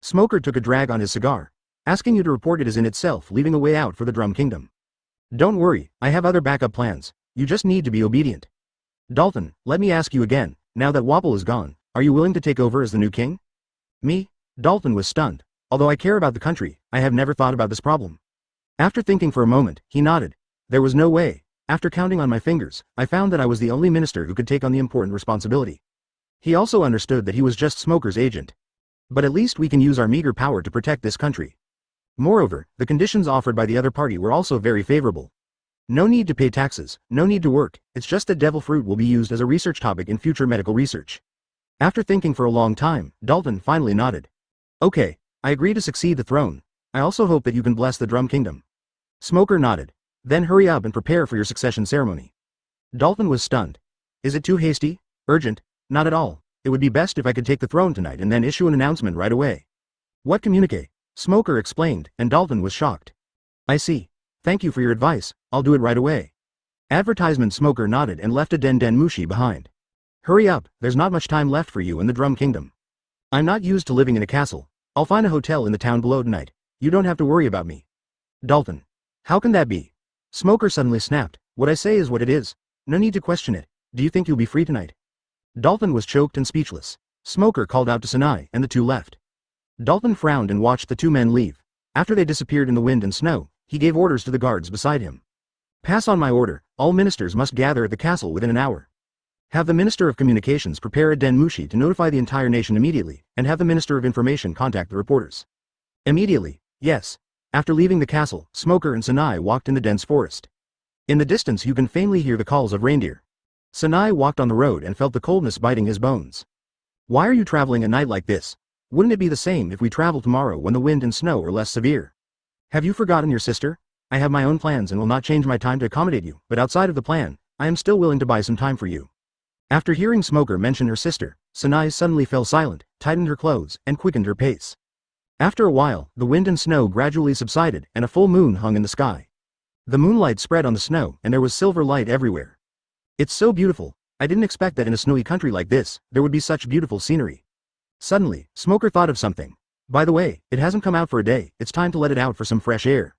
Smoker took a drag on his cigar. Asking you to report it is in itself leaving a way out for the Drum Kingdom. Don't worry, I have other backup plans. You just need to be obedient. Dalton, let me ask you again, now that Wapol is gone, are you willing to take over as the new king? Me? Dalton was stunned. Although I care about the country, I have never thought about this problem. After thinking for a moment, he nodded. There was no way. After counting on my fingers, I found that I was the only minister who could take on the important responsibility. He also understood that he was just Smoker's agent. But at least we can use our meager power to protect this country. Moreover, the conditions offered by the other party were also very favorable. No need to pay taxes, no need to work, it's just that devil fruit will be used as a research topic in future medical research. After thinking for a long time, Dalton finally nodded. Okay, I agree to succeed the throne. I also hope that you can bless the Drum Kingdom. Smoker nodded. Then hurry up and prepare for your succession ceremony. Dalton was stunned. Is it too hasty? Urgent? Not at all. It would be best if I could take the throne tonight and then issue an announcement right away. What communique? Smoker explained, and Dalton was shocked. I see. Thank you for your advice, I'll do it right away. Advertisement. Smoker nodded and left a Den Mushi behind. Hurry up, there's not much time left for you in the Drum Kingdom. I'm not used to living in a castle. I'll find a hotel in the town below tonight. You don't have to worry about me. Dalton. How can that be? Smoker suddenly snapped. What I say is what it is. No need to question it. Do you think you'll be free tonight? Dalton was choked and speechless. Smoker called out to Sinai, and the two left. Dalton frowned and watched the two men leave. After they disappeared in the wind and snow, he gave orders to the guards beside him. Pass on my order, all ministers must gather at the castle within an hour. Have the Minister of Communications prepare a Den Mushi to notify the entire nation immediately, and have the Minister of Information contact the reporters. Immediately, yes. After leaving the castle, Smoker and Sinai walked in the dense forest. In the distance you can faintly hear the calls of reindeer. Sinai walked on the road and felt the coldness biting his bones. Why are you traveling at night like this? Wouldn't it be the same if we travel tomorrow when the wind and snow are less severe? Have you forgotten your sister? I have my own plans and will not change my time to accommodate you, but outside of the plan, I am still willing to buy some time for you. After hearing Smoker mention her sister, Sinai suddenly fell silent, tightened her clothes, and quickened her pace. After a while, the wind and snow gradually subsided and a full moon hung in the sky. The moonlight spread on the snow and there was silver light everywhere. It's so beautiful. I didn't expect that in a snowy country like this, there would be such beautiful scenery. Suddenly, Smoker thought of something. By the way, it hasn't come out for a day, it's time to let it out for some fresh air.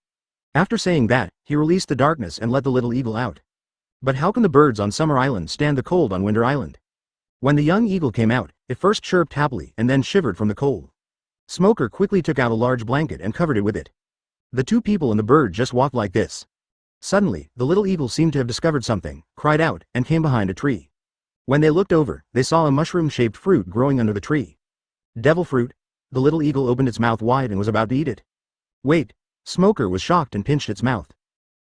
After saying that, he released the darkness and let the little eagle out. But how can the birds on Summer Island stand the cold on Winter Island? When the young eagle came out, it first chirped happily and then shivered from the cold. Smoker quickly took out a large blanket and covered it with it. The two people and the bird just walked like this. Suddenly, the little eagle seemed to have discovered something, cried out, and came behind a tree. When they looked over, they saw a mushroom-shaped fruit growing under the tree. Devil fruit? The little eagle opened its mouth wide and was about to eat it. Wait! Smoker was shocked and pinched its mouth.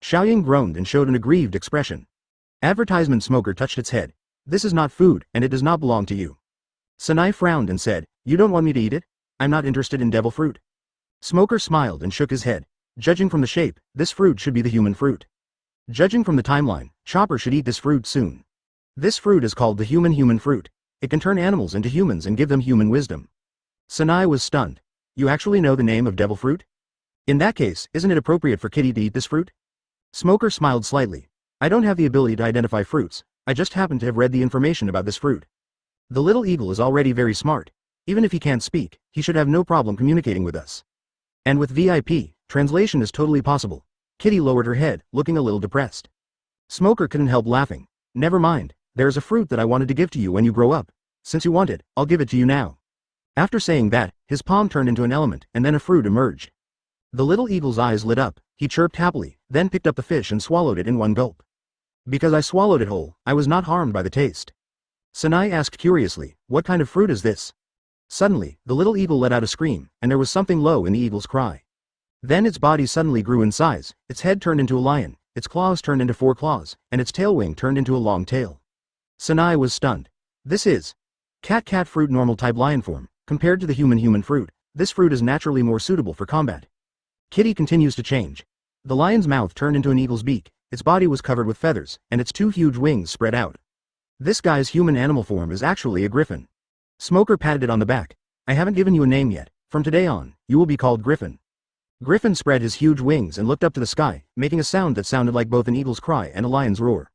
Xiaoying groaned and showed an aggrieved expression. Advertisement. Smoker touched its head. This is not food, and it does not belong to you. Sanai frowned and said, you don't want me to eat it? I'm not interested in devil fruit. Smoker smiled and shook his head. Judging from the shape, this fruit should be the human fruit. Judging from the timeline, Chopper should eat this fruit soon. This fruit is called the human fruit. It can turn animals into humans and give them human wisdom. Sanai was stunned. You actually know the name of devil fruit? In that case, isn't it appropriate for Kitty to eat this fruit? Smoker smiled slightly. I don't have the ability to identify fruits, I just happen to have read the information about this fruit. The little eagle is already very smart. Even if he can't speak, he should have no problem communicating with us. And with VIP, translation is totally possible. Kitty lowered her head, looking a little depressed. Smoker couldn't help laughing. Never mind, there's a fruit that I wanted to give to you when you grow up. Since you want it, I'll give it to you now. After saying that, his palm turned into an element and then a fruit emerged. The little eagle's eyes lit up, he chirped happily, then picked up the fish and swallowed it in one gulp. Because I swallowed it whole, I was not harmed by the taste. Sanai asked curiously, what kind of fruit is this? Suddenly, the little eagle let out a scream, and there was something low in the eagle's cry. Then its body suddenly grew in size, its head turned into a lion, its claws turned into 4 claws, and its tail wing turned into a long tail. Sanai was stunned. This is cat fruit, normal type lion form. Compared to the human fruit, this fruit is naturally more suitable for combat. Kitty continues to change. The lion's mouth turned into an eagle's beak, its body was covered with feathers, and its 2 huge wings spread out. This guy's human animal form is actually a griffin. Smoker patted it on the back. I haven't given you a name yet. From today on, you will be called Griffin. Griffin spread his huge wings and looked up to the sky, making a sound that sounded like both an eagle's cry and a lion's roar.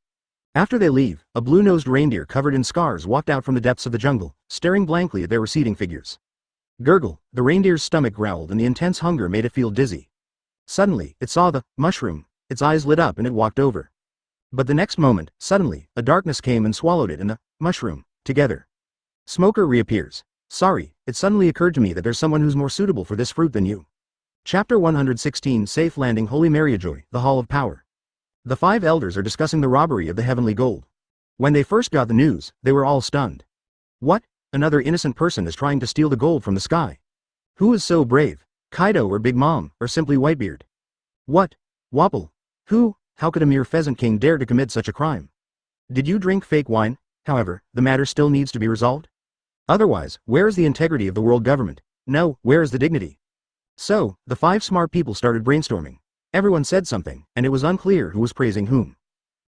After they leave, a blue-nosed reindeer covered in scars walked out from the depths of the jungle, staring blankly at their receding figures. Gurgle, the reindeer's stomach growled and the intense hunger made it feel dizzy. Suddenly, it saw the mushroom, its eyes lit up and it walked over. But the next moment, suddenly, a darkness came and swallowed it and the mushroom, together. Smoker reappears. Sorry, it suddenly occurred to me that there's someone who's more suitable for this fruit than you. Chapter 116 Safe Landing. Holy Mariajoy, the Hall of Power. The 5 elders are discussing the robbery of the heavenly gold. When they first got the news, they were all stunned. What? Another innocent person is trying to steal the gold from the sky. Who is so brave? Kaido or Big Mom, or simply Whitebeard? What? Wapple? Who? How could a mere pheasant king dare to commit such a crime? Did you drink fake wine? However, the matter still needs to be resolved. Otherwise, where is the integrity of the world government? No, where is the dignity? So, the 5 smart people started brainstorming. Everyone said something, and it was unclear who was praising whom.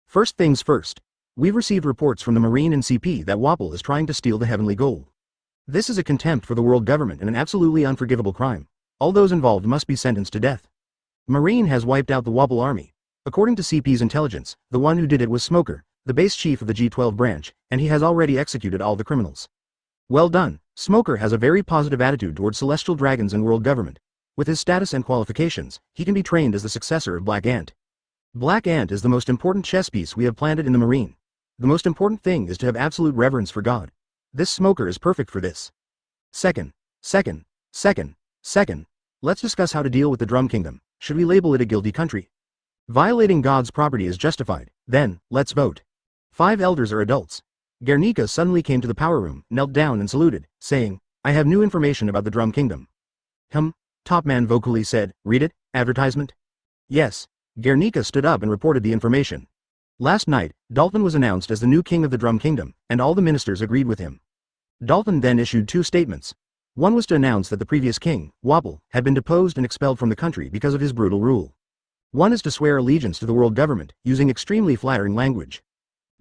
First things first. We've received reports from the Marine and CP that Wapple is trying to steal the heavenly gold. This is a contempt for the world government and an absolutely unforgivable crime. All those involved must be sentenced to death. Marine has wiped out the Wapple army. According to CP's intelligence, the one who did it was Smoker, the base chief of the G12 branch, and he has already executed all the criminals. Well done. Smoker has a very positive attitude towards celestial dragons and world government. With his status and qualifications, he can be trained as the successor of Black Ant. Black Ant is the most important chess piece we have planted in the Marine. The most important thing is to have absolute reverence for God. This Smoker is perfect for this. Second, let's discuss how to deal with the Drum Kingdom. Should we label it a guilty country? Violating God's property is justified. Then, let's vote. 5 elders are adults. Nika suddenly came to the power room, knelt down and saluted, saying, I have new information about the Drum Kingdom. Top man vocally said, read it, advertisement? Yes. Nika stood up and reported the information. Last night, Dalton was announced as the new king of the Drum Kingdom, and all the ministers agreed with him. Dalton then issued 2 statements. One was to announce that the previous king, Wapple, had been deposed and expelled from the country because of his brutal rule. One is to swear allegiance to the world government, using extremely flattering language.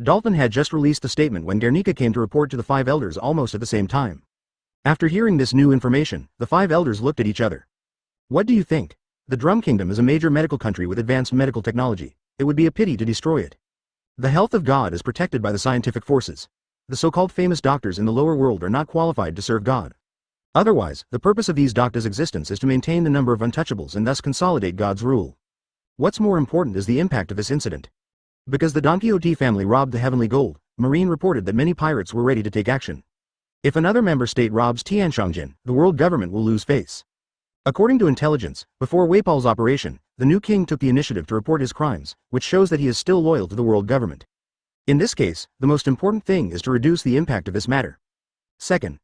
Dalton had just released the statement when Nika came to report to the 5 elders almost at the same time. After hearing this new information, the 5 elders looked at each other. What do you think? The Drum Kingdom is a major medical country with advanced medical technology. It would be a pity to destroy it. The health of God is protected by the scientific forces. The so-called famous doctors in the lower world are not qualified to serve God. Otherwise, the purpose of these doctors' existence is to maintain the number of untouchables and thus consolidate God's rule. What's more important is the impact of this incident. Because the Don Quixote family robbed the heavenly gold, Marine reported that many pirates were ready to take action. If another member state robs Tianshongjin, the world government will lose face. According to intelligence, before Weipal's operation, the new king took the initiative to report his crimes, which shows that he is still loyal to the world government. In this case, the most important thing is to reduce the impact of this matter. Second,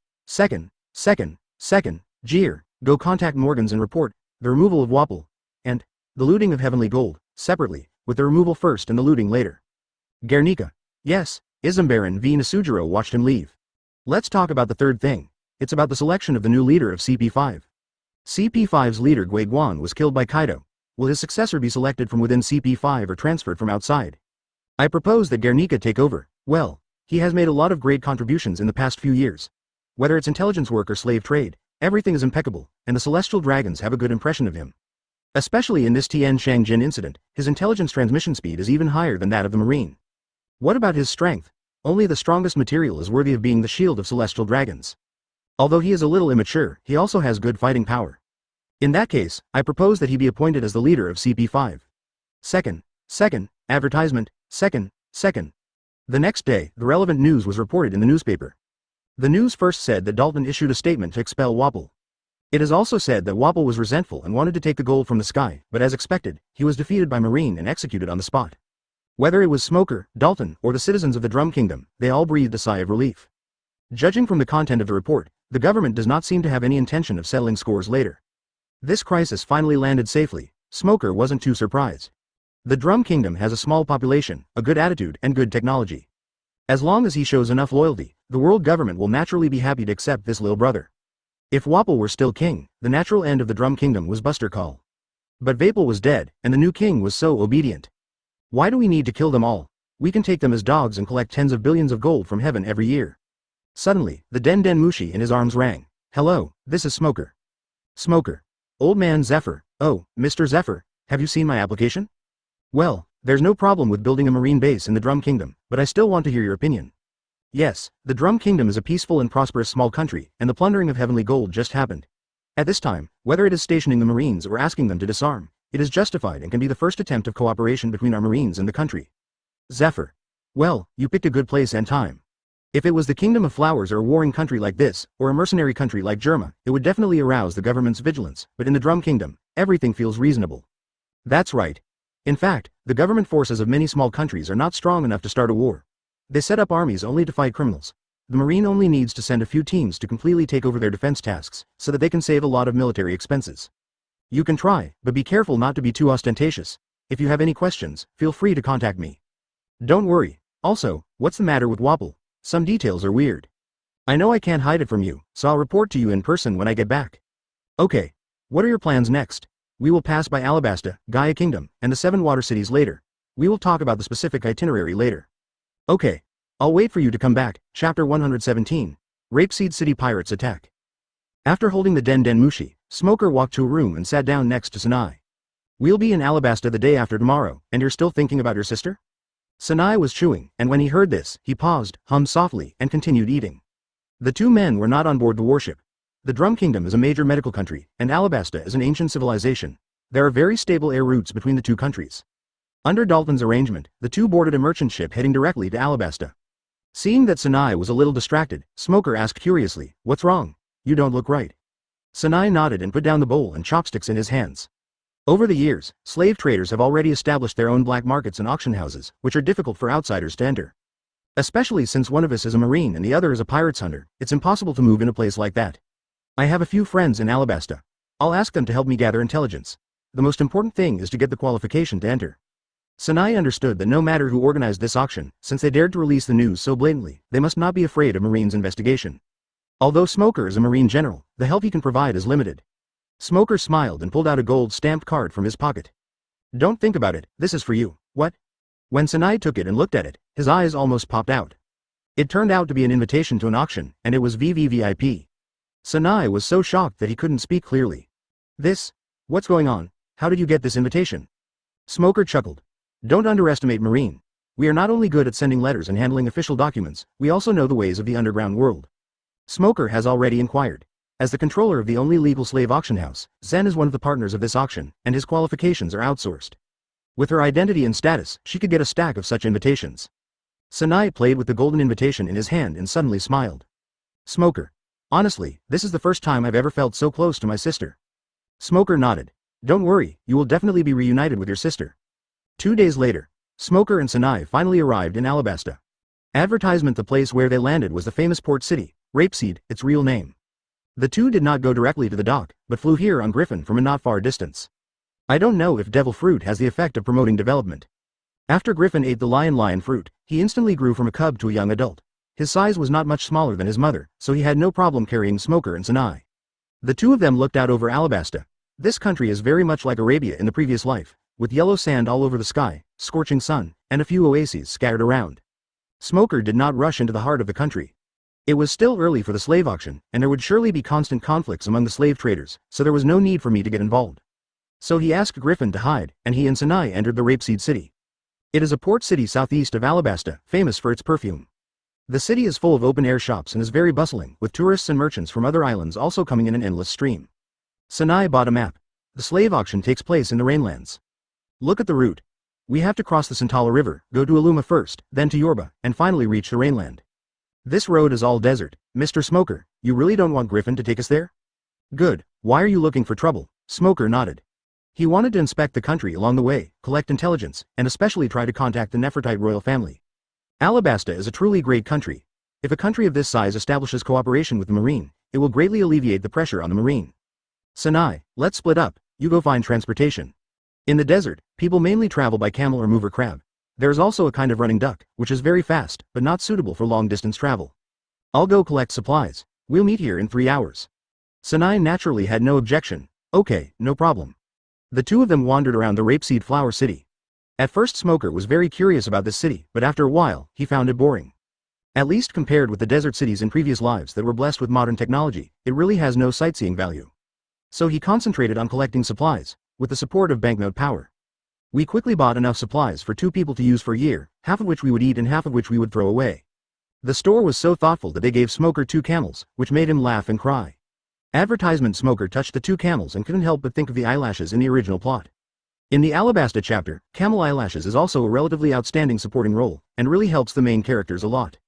Jeer, go contact Morgans and report the removal of Wapol, and the looting of heavenly gold, separately, with the removal first and the looting later. Nika. Yes, Isambaren v. Nasujiro watched him leave. Let's talk about the third thing. It's about the selection of the new leader of CP5. CP5's leader Gui Guan was killed by Kaido. Will his successor be selected from within CP5 or transferred from outside? I propose that Nika take over. Well, he has made a lot of great contributions in the past few years. Whether it's intelligence work or slave trade, everything is impeccable, and the celestial dragons have a good impression of him. Especially in this Tianshongjin incident, his intelligence transmission speed is even higher than that of the Marine. What about his strength? Only the strongest material is worthy of being the shield of celestial dragons. Although he is a little immature, he also has good fighting power. In that case, I propose that he be appointed as the leader of CP5. Second, advertisement, second. The next day, the relevant news was reported in the newspaper. The news first said that Dalton issued a statement to expel Wapol. It is also said that Wapol was resentful and wanted to take the gold from the sky, but as expected, he was defeated by Marine and executed on the spot. Whether it was Smoker, Dalton, or the citizens of the Drum Kingdom, they all breathed a sigh of relief. Judging from the content of the report, the government does not seem to have any intention of settling scores later. This crisis finally landed safely. Smoker wasn't too surprised. The Drum Kingdom has a small population, a good attitude, and good technology. As long as he shows enough loyalty, the world government will naturally be happy to accept this little brother. If Wapol were still king, the natural end of the Drum Kingdom was Buster Call. But Vapal was dead, and the new king was so obedient. Why do we need to kill them all? We can take them as dogs and collect tens of billions of gold from heaven every year. Suddenly, the Den Mushi in his arms rang. Hello, this is Smoker. Smoker. Old man Zephyr. Oh, Mr. Zephyr, have you seen my application? Well, there's no problem with building a marine base in the Drum Kingdom, but I still want to hear your opinion. Yes, the Drum Kingdom is a peaceful and prosperous small country, and the plundering of heavenly gold just happened. At this time, whether it is stationing the Marines or asking them to disarm, it is justified and can be the first attempt of cooperation between our Marines and the country. Zephyr. Well, you picked a good place and time. If it was the Kingdom of Flowers or a warring country like this, or a mercenary country like Germa, it would definitely arouse the government's vigilance, but in the Drum Kingdom, everything feels reasonable. That's right. In fact, the government forces of many small countries are not strong enough to start a war. They set up armies only to fight criminals. The Marine only needs to send a few teams to completely take over their defense tasks, so that they can save a lot of military expenses. You can try, but be careful not to be too ostentatious. If you have any questions, feel free to contact me. Don't worry. Also, what's the matter with Wapol? Some details are weird. I know I can't hide it from you, so I'll report to you in person when I get back. Okay. What are your plans next? We will pass by Alabasta, Gaia Kingdom, and the 7 water cities later. We will talk about the specific itinerary later. Okay. I'll wait for you to come back. Chapter 117. Rapeseed City Pirates Attack. After holding the Den Mushi, Smoker walked to a room and sat down next to Sanai. We'll be in Alabasta the day after tomorrow, and you're still thinking about your sister? Sanai was chewing, and when he heard this, he paused, hummed softly, and continued eating. The two men were not on board the warship. The Drum Kingdom is a major medical country, and Alabasta is an ancient civilization. There are very stable air routes between the two countries. Under Dalton's arrangement, the two boarded a merchant ship heading directly to Alabasta. Seeing that Sanai was a little distracted, Smoker asked curiously, "What's wrong? You don't look right." Sanai nodded and put down the bowl and chopsticks in his hands. Over the years, slave traders have already established their own black markets and auction houses, which are difficult for outsiders to enter. Especially since one of us is a marine and the other is a pirates hunter, it's impossible to move in a place like that. I have a few friends in Alabasta. I'll ask them to help me gather intelligence. The most important thing is to get the qualification to enter. Sanai understood that no matter who organized this auction, since they dared to release the news so blatantly, they must not be afraid of Marine's investigation. Although Smoker is a Marine general, the help he can provide is limited. Smoker smiled and pulled out a gold-stamped card from his pocket. Don't think about it, this is for you. What? When Sanai took it and looked at it, his eyes almost popped out. It turned out to be an invitation to an auction, and it was VVVIP. Sanai was so shocked that he couldn't speak clearly. What's going on? how did you get this invitation? Smoker chuckled. Don't underestimate Marine. We are not only good at sending letters and handling official documents, we also know the ways of the underground world. Smoker has already inquired. As the controller of the only legal slave auction house, Zen is one of the partners of this auction, and his qualifications are outsourced. With her identity and status, she could get a stack of such invitations. Sanai played with the golden invitation in his hand and suddenly smiled. Smoker. Honestly, this is the first time I've ever felt so close to my sister. Smoker nodded. Don't worry, you will definitely be reunited with your sister. 2 days later, Smoker and Sanai finally arrived in Alabasta. Advertisement. The place where they landed was the famous port city, Rapeseed, its real name. The two did not go directly to the dock, but flew here on Griffin from a not far distance. I don't know if devil fruit has the effect of promoting development. After Griffin ate the lion fruit, he instantly grew from a cub to a young adult. His size was not much smaller than his mother, so he had no problem carrying Smoker and Sanai. The two of them looked out over Alabasta. This country is very much like Arabia in the previous life, with yellow sand all over the sky, scorching sun, and a few oases scattered around. Smoker did not rush into the heart of the country. It was still early for the slave auction, and there would surely be constant conflicts among the slave traders, so there was no need for me to get involved. So he asked Griffin to hide, and he and Sanai entered the Rapeseed city. It is a port city southeast of Alabasta, famous for its perfume. The city is full of open-air shops and is very bustling, with tourists and merchants from other islands also coming in an endless stream. Sanai bought a map. The slave auction takes place in the Rainlands. Look at the route. We have to cross the Santala River, go to Aluma first, then to Yorba, and finally reach the Rainland. This road is all desert. Mr. Smoker, you really don't want Griffin to take us there? Good. Why are you looking for trouble? Smoker nodded. He wanted to inspect the country along the way, collect intelligence, and especially try to contact the Nefertite royal family. Alabasta is a truly great country. If a country of this size establishes cooperation with the Marine, it will greatly alleviate the pressure on the Marine. Sanai, let's split up, you go find transportation. In the desert, people mainly travel by camel or mover crab. There is also a kind of running duck, which is very fast, but not suitable for long-distance travel. I'll go collect supplies. We'll meet here in 3 hours. Sanai naturally had no objection. Okay, no problem. The two of them wandered around the Rapeseed Flower City. At first Smoker was very curious about this city, but after a while, he found it boring. At least compared with the desert cities in previous lives that were blessed with modern technology, it really has no sightseeing value. So he concentrated on collecting supplies, with the support of banknote power. We quickly bought enough supplies for 2 people to use for a year, half of which we would eat and half of which we would throw away. The store was so thoughtful that they gave Smoker 2 camels, which made him laugh and cry. Advertisement. Smoker touched the 2 camels and couldn't help but think of the eyelashes in the original plot. In the Alabasta chapter, camel eyelashes is also a relatively outstanding supporting role, and really helps the main characters a lot.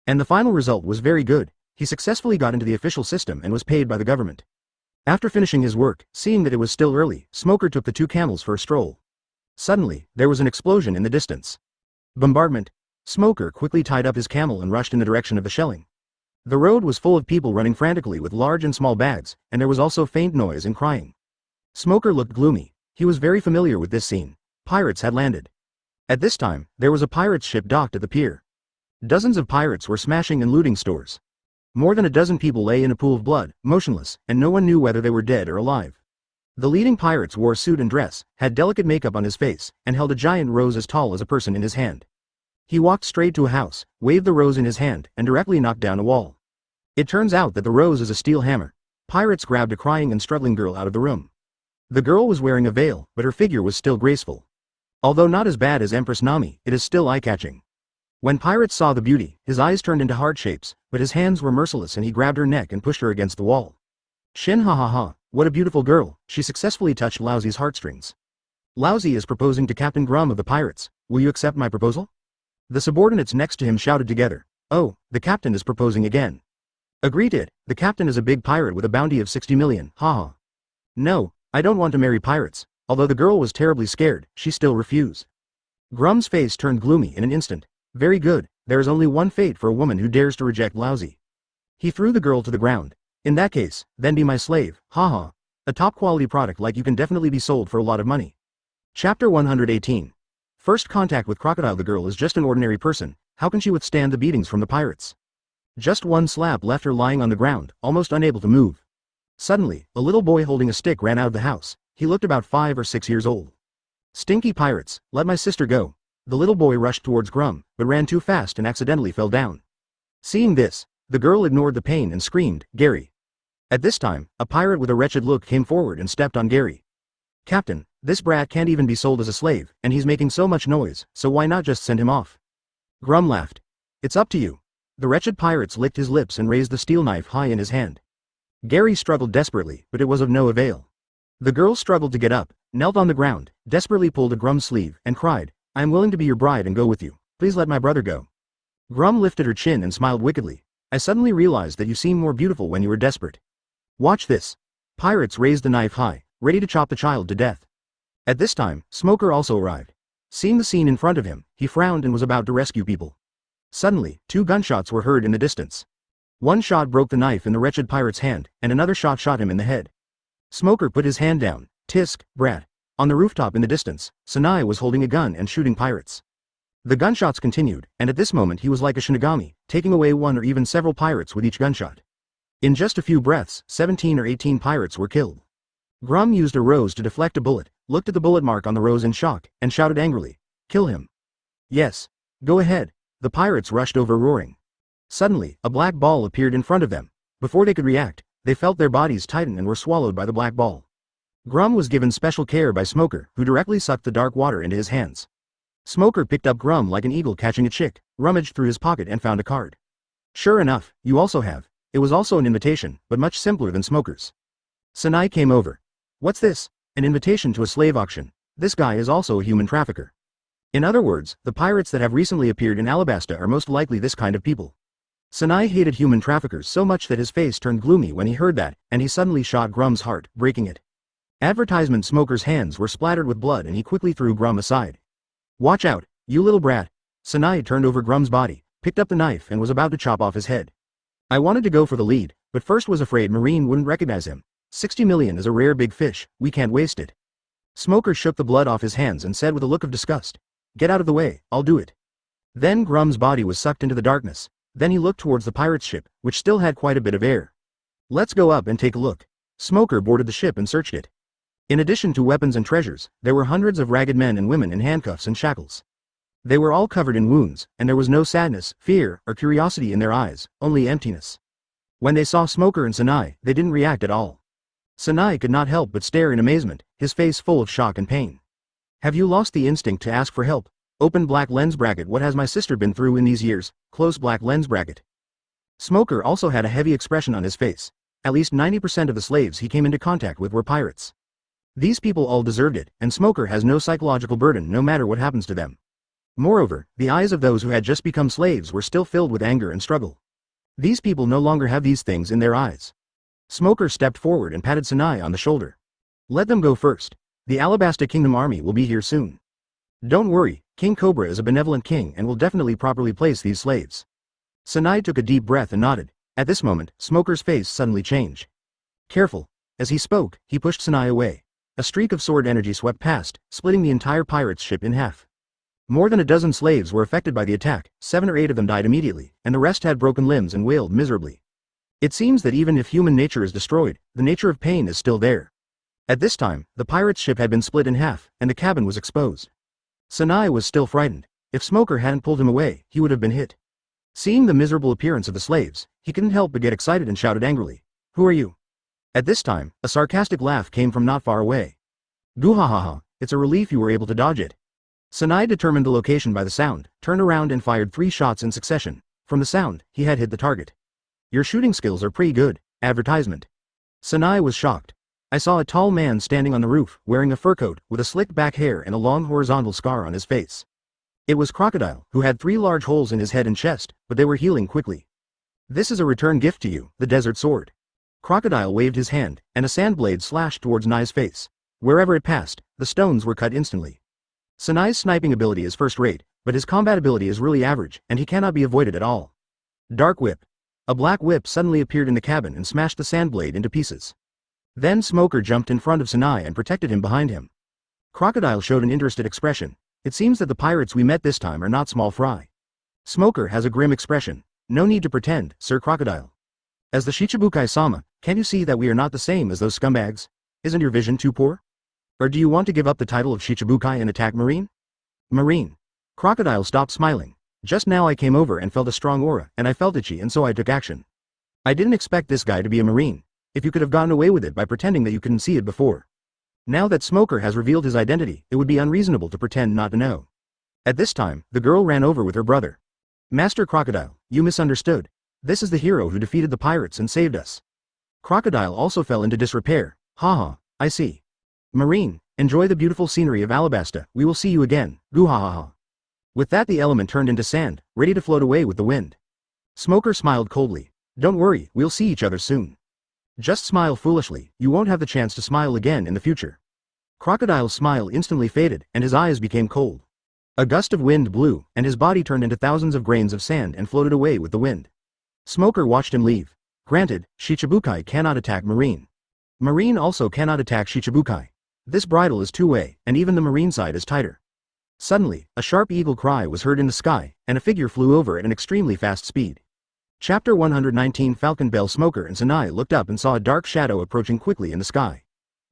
And the final result was very good. He successfully got into the official system and was paid by the government. After finishing his work, seeing that it was still early, Smoker took the 2 camels for a stroll. Suddenly, there was an explosion in the distance. Bombardment. Smoker quickly tied up his camel and rushed in the direction of the shelling. The road was full of people running frantically with large and small bags, and there was also faint noise and crying. Smoker looked gloomy. He was very familiar with this scene. Pirates had landed. At this time, there was a pirate's ship docked at the pier. Dozens of pirates were smashing and looting stores. More than a dozen people lay in a pool of blood, motionless, and no one knew whether they were dead or alive. The leading pirates wore suit and dress, had delicate makeup on his face, and held a giant rose as tall as a person in his hand. He walked straight to a house, waved the rose in his hand, and directly knocked down a wall. It turns out that the rose is a steel hammer. Pirates grabbed a crying and struggling girl out of the room. The girl was wearing a veil, but her figure was still graceful. Although not as bad as Empress Nami, it is still eye-catching. When Pirates saw the beauty, his eyes turned into heart shapes, but his hands were merciless and he grabbed her neck and pushed her against the wall. Shin ha ha ha, what a beautiful girl, she successfully touched Lousie's heartstrings. Lousie is proposing to Captain Grum of the Pirates, will you accept my proposal? The subordinates next to him shouted together, oh, the captain is proposing again. Agreed it, the captain is a big pirate with a bounty of 60 million, haha. No, I don't want to marry pirates. Although the girl was terribly scared, she still refused. Grum's face turned gloomy in an instant. Very good, there is only one fate for a woman who dares to reject Lousie. He threw the girl to the ground. In that case, then be my slave, haha. A top quality product like you can definitely be sold for a lot of money. Chapter 118. First contact with Crocodile. The girl is just an ordinary person, how can she withstand the beatings from the pirates? Just one slap left her lying on the ground, almost unable to move. Suddenly, a little boy holding a stick ran out of the house. He looked about 5 or 6 years old. Stinky pirates, let my sister go. The little boy rushed towards Grum, but ran too fast and accidentally fell down. Seeing this, the girl ignored the pain and screamed, Gary. At this time, a pirate with a wretched look came forward and stepped on Gary. Captain, this brat can't even be sold as a slave, and he's making so much noise, so why not just send him off? Grum laughed. It's up to you. The wretched pirates licked his lips and raised the steel knife high in his hand. Gary struggled desperately, but it was of no avail. The girl struggled to get up, knelt on the ground, desperately pulled at Grum's sleeve, and cried, I am willing to be your bride and go with you. Please let my brother go. Grum lifted her chin and smiled wickedly. I suddenly realized that you seem more beautiful when you were desperate. Watch this. Pirates raised the knife high, ready to chop the child to death. At this time, Smoker also arrived. Seeing the scene in front of him, he frowned and was about to rescue people. Suddenly, 2 gunshots were heard in the distance. One shot broke the knife in the wretched pirate's hand, and another shot him in the head. Smoker put his hand down. Tisk, brat. On the rooftop in the distance, Sanai was holding a gun and shooting pirates. The gunshots continued, and at this moment he was like a Shinigami, taking away one or even several pirates with each gunshot. In just a few breaths, 17 or 18 pirates were killed. Grum used a rose to deflect a bullet, looked at the bullet mark on the rose in shock, and shouted angrily, Kill him. Yes. Go ahead. The pirates rushed over roaring. Suddenly, a black ball appeared in front of them. Before they could react, they felt their bodies tighten and were swallowed by the black ball. Grum was given special care by Smoker, who directly sucked the dark water into his hands. Smoker picked up Grum like an eagle catching a chick, rummaged through his pocket and found a card. Sure enough, you also have. It was also an invitation, but much simpler than Smoker's. Sanai came over. What's this? An invitation to a slave auction. This guy is also a human trafficker. In other words, the pirates that have recently appeared in Alabasta are most likely this kind of people. Sanai hated human traffickers so much that his face turned gloomy when he heard that, and he suddenly shot Grum's heart, breaking it. Advertisement Smoker's hands were splattered with blood and he quickly threw Grum aside. Watch out, you little brat. Sanai turned over Grum's body, picked up the knife and was about to chop off his head. I wanted to go for the lead, but first was afraid Marine wouldn't recognize him. 60 million is a rare big fish, we can't waste it. Smoker shook the blood off his hands and said with a look of disgust, Get out of the way, I'll do it. Then Grum's body was sucked into the darkness. Then he looked towards the pirate's ship, which still had quite a bit of air. Let's go up and take a look. Smoker boarded the ship and searched it. In addition to weapons and treasures, there were hundreds of ragged men and women in handcuffs and shackles. They were all covered in wounds, and there was no sadness, fear, or curiosity in their eyes, only emptiness. When they saw Smoker and Sanai, they didn't react at all. Sanai could not help but stare in amazement, his face full of shock and pain. Have you lost the instinct to ask for help? Open black lens bracket. What has my sister been through in these years? Close black lens bracket. Smoker also had a heavy expression on his face. At least 90% of the slaves he came into contact with were pirates. These people all deserved it, and Smoker has no psychological burden no matter what happens to them. Moreover, the eyes of those who had just become slaves were still filled with anger and struggle. These people no longer have these things in their eyes. Smoker stepped forward and patted Sanai on the shoulder. Let them go first. The Alabasta Kingdom army will be here soon. Don't worry, King Cobra is a benevolent king and will definitely properly place these slaves. Sanai took a deep breath and nodded. At this moment, Smoker's face suddenly changed. Careful. As he spoke, he pushed Sanai away. A streak of sword energy swept past, splitting the entire pirate's ship in half. More than a dozen slaves were affected by the attack, 7 or 8 of them died immediately, and the rest had broken limbs and wailed miserably. It seems that even if human nature is destroyed, the nature of pain is still there. At this time, the pirate's ship had been split in half, and the cabin was exposed. Sanai was still frightened. If Smoker hadn't pulled him away, he would have been hit. Seeing the miserable appearance of the slaves, he couldn't help but get excited and shouted angrily, Who are you? At this time, a sarcastic laugh came from not far away. Goo-ha-ha-ha, it's a relief you were able to dodge it. Sanai determined the location by the sound, turned around and fired 3 shots in succession. From the sound, he had hit the target. Your shooting skills are pretty good. Advertisement. Sanai was shocked. I saw a tall man standing on the roof, wearing a fur coat, with a slicked back hair and a long horizontal scar on his face. It was Crocodile, who had 3 large holes in his head and chest, but they were healing quickly. This is a return gift to you, the desert sword. Crocodile waved his hand, and a sand blade slashed towards Nai's face. Wherever it passed, the stones were cut instantly. Sanai's sniping ability is first rate, but his combat ability is really average, and he cannot be avoided at all. Dark Whip. A black whip suddenly appeared in the cabin and smashed the sand blade into pieces. Then Smoker jumped in front of Sanai and protected him behind him. Crocodile showed an interested expression. It seems that the pirates we met this time are not small fry. Smoker has a grim expression. No need to pretend, Sir Crocodile. As the Shichibukai-sama, can't you see that we are not the same as those scumbags? Isn't your vision too poor? Or do you want to give up the title of Shichibukai and attack Marine? Marine. Crocodile stopped smiling. Just now I came over and felt a strong aura, and I felt itchy and so I took action. I didn't expect this guy to be a Marine. If you could have gotten away with it by pretending that you couldn't see it before. Now that Smoker has revealed his identity, it would be unreasonable to pretend not to know. At this time, the girl ran over with her brother. Master Crocodile, you misunderstood. This is the hero who defeated the pirates and saved us. Crocodile also fell into disrepair. Haha, I see. Marine, enjoy the beautiful scenery of Alabasta, we will see you again, goo ha ha ha. With that the element turned into sand, ready to float away with the wind. Smoker smiled coldly. Don't worry, we'll see each other soon. Just smile foolishly, you won't have the chance to smile again in the future. Crocodile's smile instantly faded, and his eyes became cold. A gust of wind blew, and his body turned into thousands of grains of sand and floated away with the wind. Smoker watched him leave. Granted, Shichibukai cannot attack Marine. Marine also cannot attack Shichibukai. This bridle is two-way, and even the Marine side is tighter. Suddenly, a sharp eagle cry was heard in the sky, and a figure flew over at an extremely fast speed. Chapter 119 Falcon Bell Smoker and Sanai looked up and saw a dark shadow approaching quickly in the sky.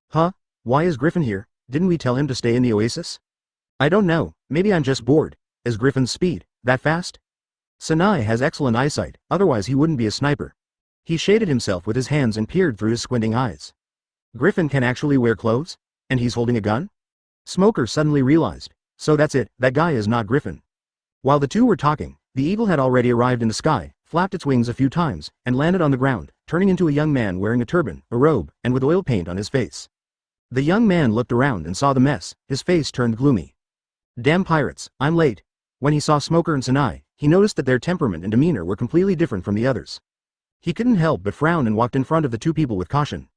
Huh? Why is Griffin here? Didn't we tell him to stay in the oasis? I don't know, maybe I'm just bored. Is Griffin's speed that fast? Sanai has excellent eyesight, otherwise he wouldn't be a sniper. He shaded himself with his hands and peered through his squinting eyes. Griffin can actually wear clothes? And he's holding a gun? Smoker suddenly realized. So that's it, that guy is not Griffin. While the two were talking, the eagle had already arrived in the sky, flapped its wings a few times, and landed on the ground, turning into a young man wearing a turban, a robe, and with oil paint on his face. The young man looked around and saw the mess, his face turned gloomy. Damn pirates, I'm late. When he saw Smoker and Sanai, he noticed that their temperament and demeanor were completely different from the others. He couldn't help but frown and walked in front of the two people with caution.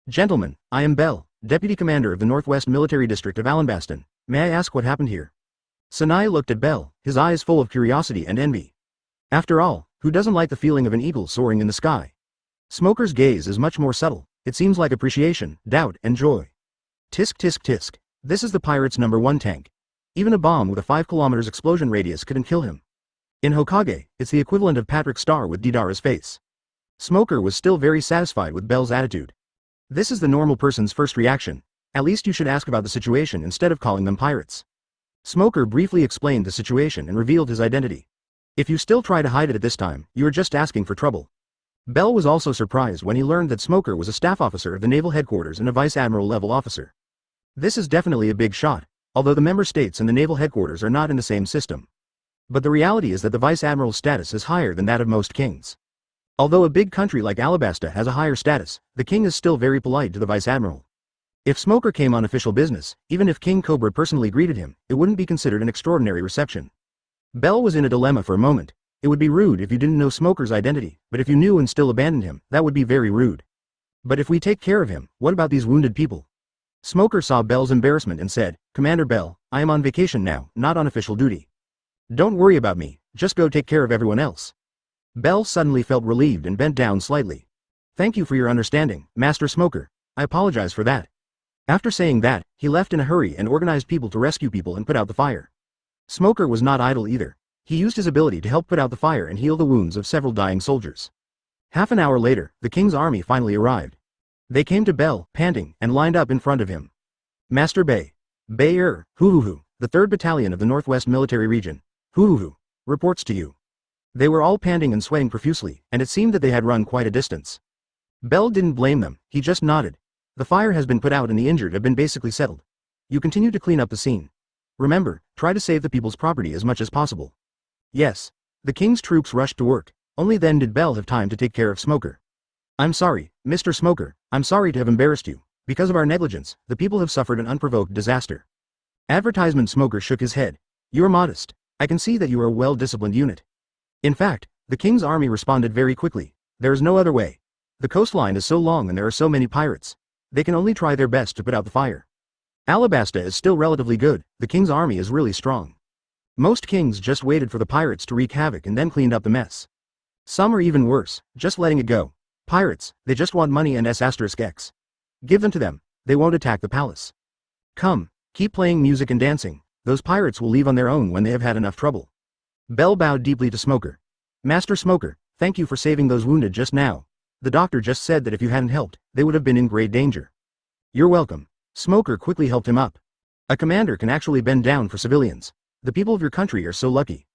Gentlemen, I am Bell, Deputy Commander of the Northwest Military District of Allenbaston. May I ask what happened here? Sanai looked at Bell, his eyes full of curiosity and envy. After all, who doesn't like the feeling of an eagle soaring in the sky? Smoker's gaze is much more subtle. It seems like appreciation, doubt, and joy. Tisk tisk tisk. This is the pirate's #1 tank. Even a bomb with a 5 km explosion radius couldn't kill him. In Hokage, it's the equivalent of Patrick Star with Deidara's face. Smoker was still very satisfied with Bell's attitude. This is the normal person's first reaction. At least you should ask about the situation instead of calling them pirates. Smoker briefly explained the situation and revealed his identity. If you still try to hide it at this time, you are just asking for trouble. Bell was also surprised when he learned that Smoker was a staff officer of the naval headquarters and a vice admiral level officer. This is definitely a big shot, although the member states and the naval headquarters are not in the same system. But the reality is that the vice admiral's status is higher than that of most kings. Although a big country like Alabasta has a higher status, the king is still very polite to the vice admiral. If Smoker came on official business, even if King Cobra personally greeted him, it wouldn't be considered an extraordinary reception. Bell was in a dilemma for a moment. It would be rude if you didn't know Smoker's identity, but if you knew and still abandoned him, that would be very rude. But if we take care of him, what about these wounded people? Smoker saw Bell's embarrassment and said, Commander Bell, I am on vacation now, not on official duty. Don't worry about me, just go take care of everyone else. Bell suddenly felt relieved and bent down slightly. Thank you for your understanding, Master Smoker. I apologize for that. After saying that, he left in a hurry and organized people to rescue people and put out the fire. Smoker was not idle either. He used his ability to help put out the fire and heal the wounds of several dying soldiers. Half an hour later, the king's army finally arrived. They came to Bell, panting, and lined up in front of him. Master Bay. Bayer, Huhuhu, the 3rd Battalion of the Northwest Military Region. Huhuhu, reports to you. They were all panting and sweating profusely, and it seemed that they had run quite a distance. Bell didn't blame them, he just nodded. The fire has been put out and the injured have been basically settled. You continue to clean up the scene. Remember, try to save the people's property as much as possible. Yes. The king's troops rushed to work. Only then did Bell have time to take care of Smoker. I'm sorry, Mr. Smoker, I'm sorry to have embarrassed you. Because of our negligence, the people have suffered an unprovoked disaster. Advertisement Smoker shook his head. You're modest. I can see that you are a well-disciplined unit. In fact, the king's army responded very quickly. There is no other way. The coastline is so long and there are so many pirates. They can only try their best to put out the fire. Alabasta is still relatively good, the king's army is really strong. Most kings just waited for the pirates to wreak havoc and then cleaned up the mess. Some are even worse, just letting it go. Pirates, they just want money and S***X. Give them to them, they won't attack the palace. Come, keep playing music and dancing, those pirates will leave on their own when they have had enough trouble. Bell bowed deeply to Smoker. Master Smoker, thank you for saving those wounded just now. The doctor just said that if you hadn't helped, they would have been in great danger. You're welcome. Smoker quickly helped him up. A commander can actually bend down for civilians. The people of your country are so lucky.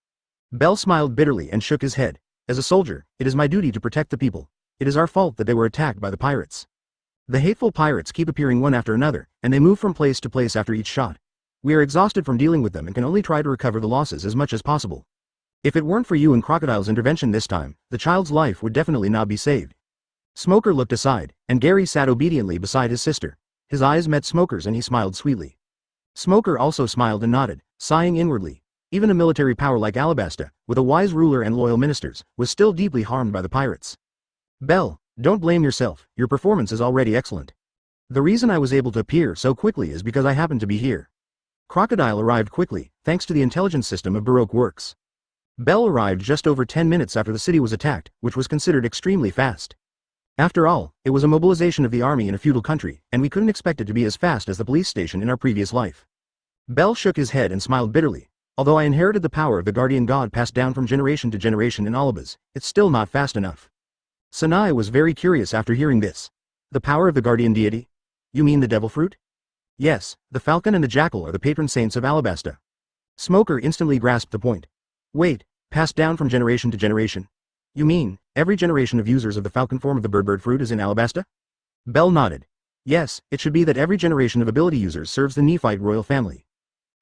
Bell smiled bitterly and shook his head. As a soldier, it is my duty to protect the people. It is our fault that they were attacked by the pirates. The hateful pirates keep appearing one after another, and they move from place to place after each shot. We are exhausted from dealing with them and can only try to recover the losses as much as possible. If it weren't for you and Crocodile's intervention this time, the child's life would definitely not be saved. Smoker looked aside, and Gary sat obediently beside his sister. His eyes met Smoker's and he smiled sweetly. Smoker also smiled and nodded, sighing inwardly. Even a military power like Alabasta, with a wise ruler and loyal ministers, was still deeply harmed by the pirates. Belle, don't blame yourself, your performance is already excellent. The reason I was able to appear so quickly is because I happened to be here. Crocodile arrived quickly, thanks to the intelligence system of Baroque Works. Belle arrived just over 10 minutes after the city was attacked, which was considered extremely fast. After all, it was a mobilization of the army in a feudal country, and we couldn't expect it to be as fast as the police station in our previous life. Belle shook his head and smiled bitterly. Although I inherited the power of the guardian god passed down from generation to generation in Alabas, it's still not fast enough. Sanai was very curious after hearing this. The power of the guardian deity? You mean the devil fruit? Yes, the falcon and the jackal are the patron saints of Alabasta. Smoker instantly grasped the point. Wait, passed down from generation to generation? You mean, every generation of users of the falcon form of the bird fruit is in Alabasta? Belle nodded. Yes, it should be that every generation of ability users serves the Nephite royal family.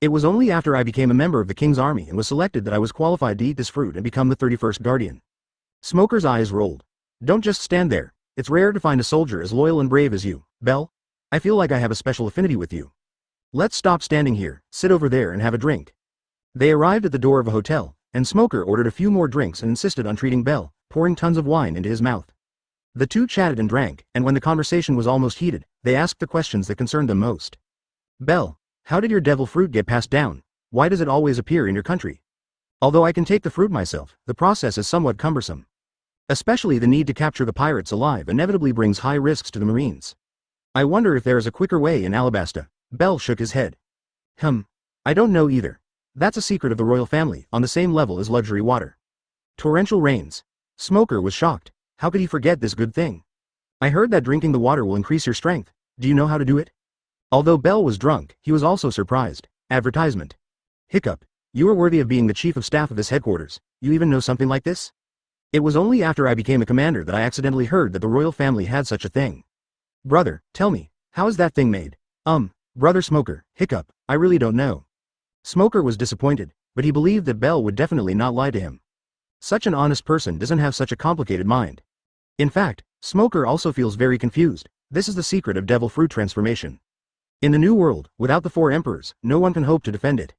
It was only after I became a member of the king's army and was selected that I was qualified to eat this fruit and become the 31st guardian. Smoker's eyes rolled. Don't just stand there. It's rare to find a soldier as loyal and brave as you, Belle. I feel like I have a special affinity with you. Let's stop standing here, sit over there and have a drink. They arrived at the door of a hotel, and Smoker ordered a few more drinks and insisted on treating Belle, pouring tons of wine into his mouth. The two chatted and drank, and when the conversation was almost heated, they asked the questions that concerned them most. Belle, how did your devil fruit get passed down? Why does it always appear in your country? Although I can take the fruit myself, the process is somewhat cumbersome. Especially the need to capture the pirates alive inevitably brings high risks to the Marines. I wonder if there is a quicker way in Alabasta. Belle shook his head. I don't know either. That's a secret of the royal family, on the same level as luxury water. Torrential rains. Smoker was shocked. How could he forget this good thing? I heard that drinking the water will increase your strength. Do you know how to do it? Although Belle was drunk, he was also surprised. Advertisement. Hiccup. You are worthy of being the chief of staff of this headquarters. You even know something like this? It was only after I became a commander that I accidentally heard that the royal family had such a thing. Brother, tell me, how is that thing made? Brother Smoker, hiccup, I really don't know. Smoker was disappointed, but he believed that Belle would definitely not lie to him. Such an honest person doesn't have such a complicated mind. In fact, Smoker also feels very confused. This is the secret of devil fruit transformation. In the New World, without the 4 emperors, no one can hope to defend it.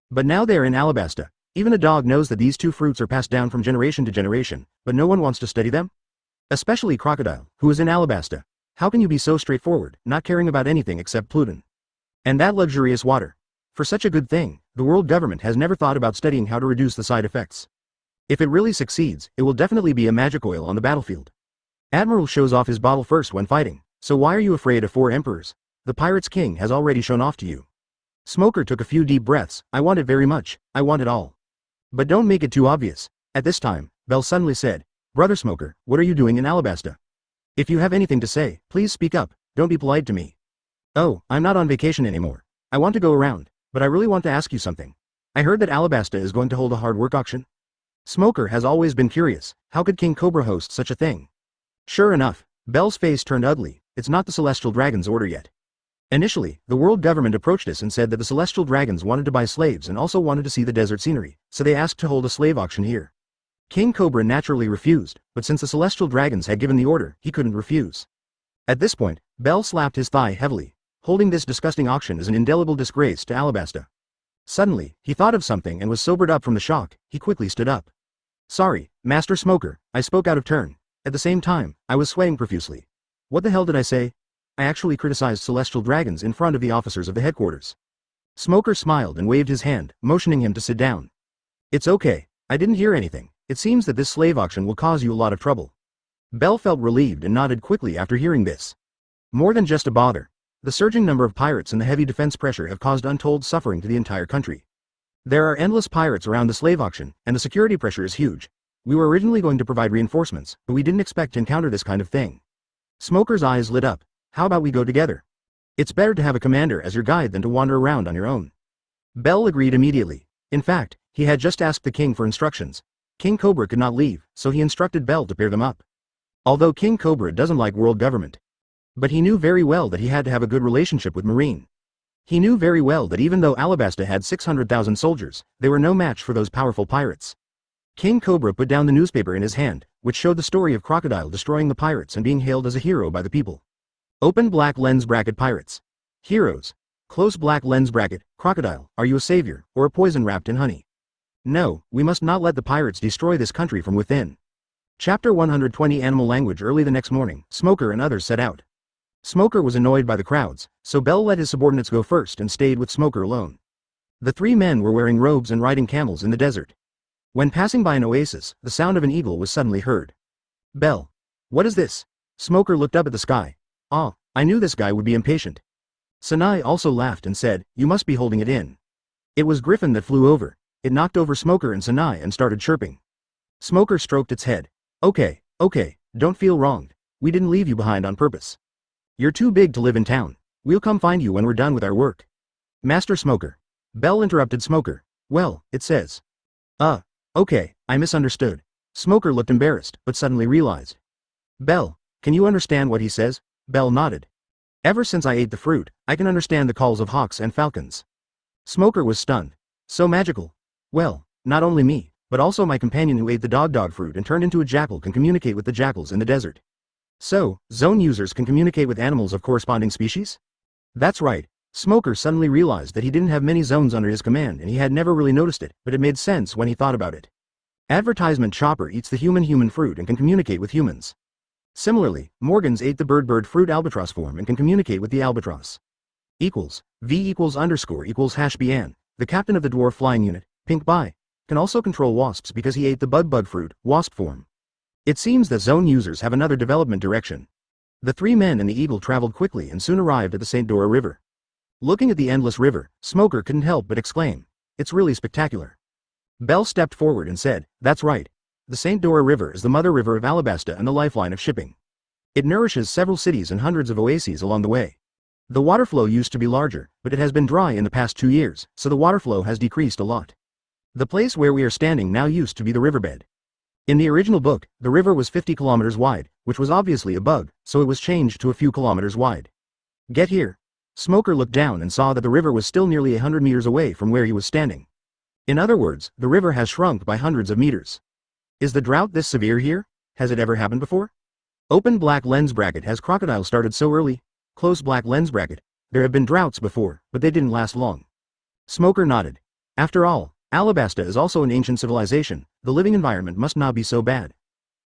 But now they're in Alabasta. Even a dog knows that these 2 fruits are passed down from generation to generation, but no one wants to study them? Especially Crocodile, who is in Alabasta. How can you be so straightforward, not caring about anything except Pluton? And that luxurious water. For such a good thing, the world government has never thought about studying how to reduce the side effects. If it really succeeds, it will definitely be a magic oil on the battlefield. Admiral shows off his bottle first when fighting, so why are you afraid of 4 emperors? The pirate's king has already shown off to you. Smoker took a few deep breaths. I want it very much, I want it all. But don't make it too obvious. At this time, Belle suddenly said, Brother Smoker, what are you doing in Alabasta? If you have anything to say, please speak up, don't be polite to me. Oh, I'm not on vacation anymore. I want to go around, but I really want to ask you something. I heard that Alabasta is going to hold a hard work auction. Smoker has always been curious, how could King Cobra host such a thing? Sure enough, Belle's face turned ugly. It's not the Celestial Dragon's order yet. Initially, the world government approached us and said that the Celestial Dragons wanted to buy slaves and also wanted to see the desert scenery, so they asked to hold a slave auction here. King Cobra naturally refused, but since the Celestial Dragons had given the order, he couldn't refuse. At this point, Belle slapped his thigh heavily. Holding this disgusting auction is an indelible disgrace to Alabasta. Suddenly, he thought of something and was sobered up from the shock. He quickly stood up. Sorry, Master Smoker, I spoke out of turn. At the same time, I was sweating profusely. What the hell did I say? I actually criticized Celestial Dragons in front of the officers of the headquarters. Smoker smiled and waved his hand, motioning him to sit down. It's okay, I didn't hear anything. It seems that this slave auction will cause you a lot of trouble. Belle felt relieved and nodded quickly after hearing this. More than just a bother. The surging number of pirates and the heavy defense pressure have caused untold suffering to the entire country. There are endless pirates around the slave auction, and the security pressure is huge. We were originally going to provide reinforcements, but we didn't expect to encounter this kind of thing. Smoker's eyes lit up. How about we go together? It's better to have a commander as your guide than to wander around on your own. Belle agreed immediately. In fact, he had just asked the king for instructions. King Cobra could not leave, so he instructed Belle to pair them up. Although King Cobra doesn't like world government. But he knew very well that he had to have a good relationship with Marine. He knew very well that even though Alabasta had 600,000 soldiers, they were no match for those powerful pirates. King Cobra put down the newspaper in his hand, which showed the story of Crocodile destroying the pirates and being hailed as a hero by the people. Open black lens bracket pirates. Heroes. Close black lens bracket, Crocodile, are you a savior, or a poison wrapped in honey? No, we must not let the pirates destroy this country from within. Chapter 120 Animal Language. Early the next morning, Smoker and others set out. Smoker was annoyed by the crowds, so Bell let his subordinates go first and stayed with Smoker alone. The three men were wearing robes and riding camels in the desert. When passing by an oasis, the sound of an eagle was suddenly heard. Bell. What is this? Smoker looked up at the sky. Ah, I knew this guy would be impatient. Sanai also laughed and said, you must be holding it in. It was Griffin that flew over. It knocked over Smoker and Sanai and started chirping. Smoker stroked its head. Okay, don't feel wronged. We didn't leave you behind on purpose. You're too big to live in town. We'll come find you when we're done with our work. Master Smoker. Bell interrupted Smoker. Well, it says. Okay, I misunderstood. Smoker looked embarrassed, but suddenly realized. Bell, can you understand what he says? Bell nodded. Ever since I ate the fruit, I can understand the calls of hawks and falcons. Smoker was stunned. So magical. Well, not only me, but also my companion who ate the dog fruit and turned into a jackal can communicate with the jackals in the desert. So, zone users can communicate with animals of corresponding species? That's right. Smoker suddenly realized that he didn't have many zones under his command and he had never really noticed it, but it made sense when he thought about it. Advertisement Chopper eats the human fruit and can communicate with humans. Similarly, Morgans ate the bird fruit albatross form and can communicate with the albatross. V=_=#BN, the captain of the dwarf flying unit, Pink Bye, can also control wasps because he ate the bug fruit, wasp form. It seems that zone users have another development direction. The three men and the eagle traveled quickly and soon arrived at the St. Dora River. Looking at the endless river, Smoker couldn't help but exclaim, it's really spectacular. Bell stepped forward and said, that's right. The St. Dora River is the mother river of Alabasta and the lifeline of shipping. It nourishes several cities and hundreds of oases along the way. The water flow used to be larger, but it has been dry in the past 2 years, so the water flow has decreased a lot. The place where we are standing now used to be the riverbed. In the original book, the river was 50 kilometers wide, which was obviously a bug, so it was changed to a few kilometers wide. Get here. Smoker looked down and saw that the river was still nearly 100 meters away from where he was standing. In other words, the river has shrunk by hundreds of meters. Is the drought this severe here? Has it ever happened before? Open black lens bracket. Has Crocodile started so early? Close black lens bracket. There have been droughts before, but they didn't last long. Smoker nodded. After all, Alabasta is also an ancient civilization. The living environment must not be so bad.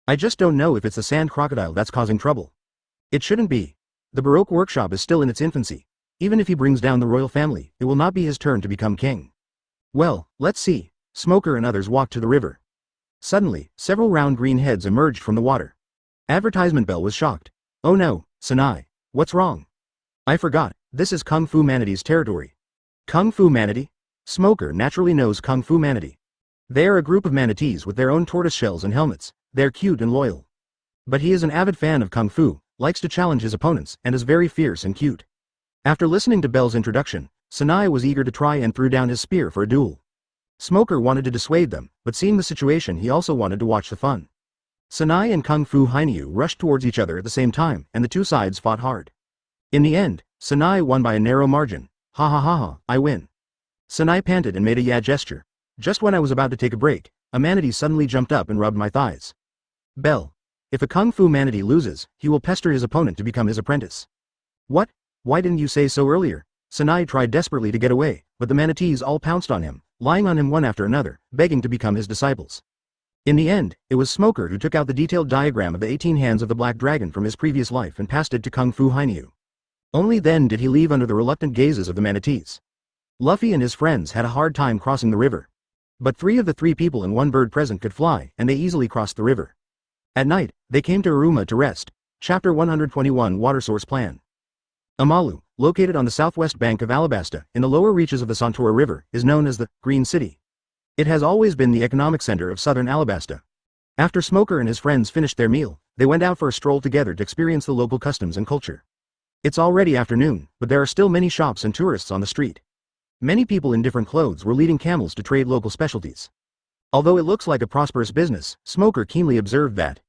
I just don't know if it's the sand crocodile that's causing trouble. It shouldn't be. The Baroque workshop is still in its infancy. Even if he brings down the royal family, it will not be his turn to become king. Well, let's see. Smoker and others walked to the river. Suddenly, several round green heads emerged from the water. Advertisement Bell was shocked. Oh no, Sanai. What's wrong? I forgot, this is Kung Fu Manatee's territory. Kung Fu Manatee? Smoker naturally knows Kung Fu Manatee. They are a group of manatees with their own tortoise shells and helmets. They're cute and loyal. But he is an avid fan of Kung Fu, likes to challenge his opponents, and is very fierce and cute. After listening to Bell's introduction, Sanai was eager to try and threw down his spear for a duel. Smoker wanted to dissuade them, but seeing the situation he also wanted to watch the fun. Sanai and Kung Fu Hainyu rushed towards each other at the same time, and the two sides fought hard. In the end, Sanai won by a narrow margin. Ha ha ha ha, I win. Sanai panted and made a yeah gesture. Just when I was about to take a break, a manatee suddenly jumped up and rubbed my thighs. Bell. If a Kung Fu manatee loses, he will pester his opponent to become his apprentice. What? Why didn't you say so earlier? Sanai tried desperately to get away, but the manatees all pounced on him, lying on him one after another, begging to become his disciples. In the end, it was Smoker who took out the detailed diagram of the 18 hands of the Black Dragon from his previous life and passed it to Kung Fu Hainyu. Only then did he leave under the reluctant gazes of the manatees. Luffy and his friends had a hard time crossing the river. But 3 of the 3 people and 1 bird present could fly, and they easily crossed the river. At night, they came to Aruma to rest. Chapter 121 Water Source Plan. Amalu, located on the southwest bank of Alabasta, in the lower reaches of the Santora River, is known as the Green City. It has always been the economic center of southern Alabasta. After Smoker and his friends finished their meal, they went out for a stroll together to experience the local customs and culture. It's already afternoon, but there are still many shops and tourists on the street. Many people in different clothes were leading camels to trade local specialties. Although it looks like a prosperous business, Smoker keenly observed that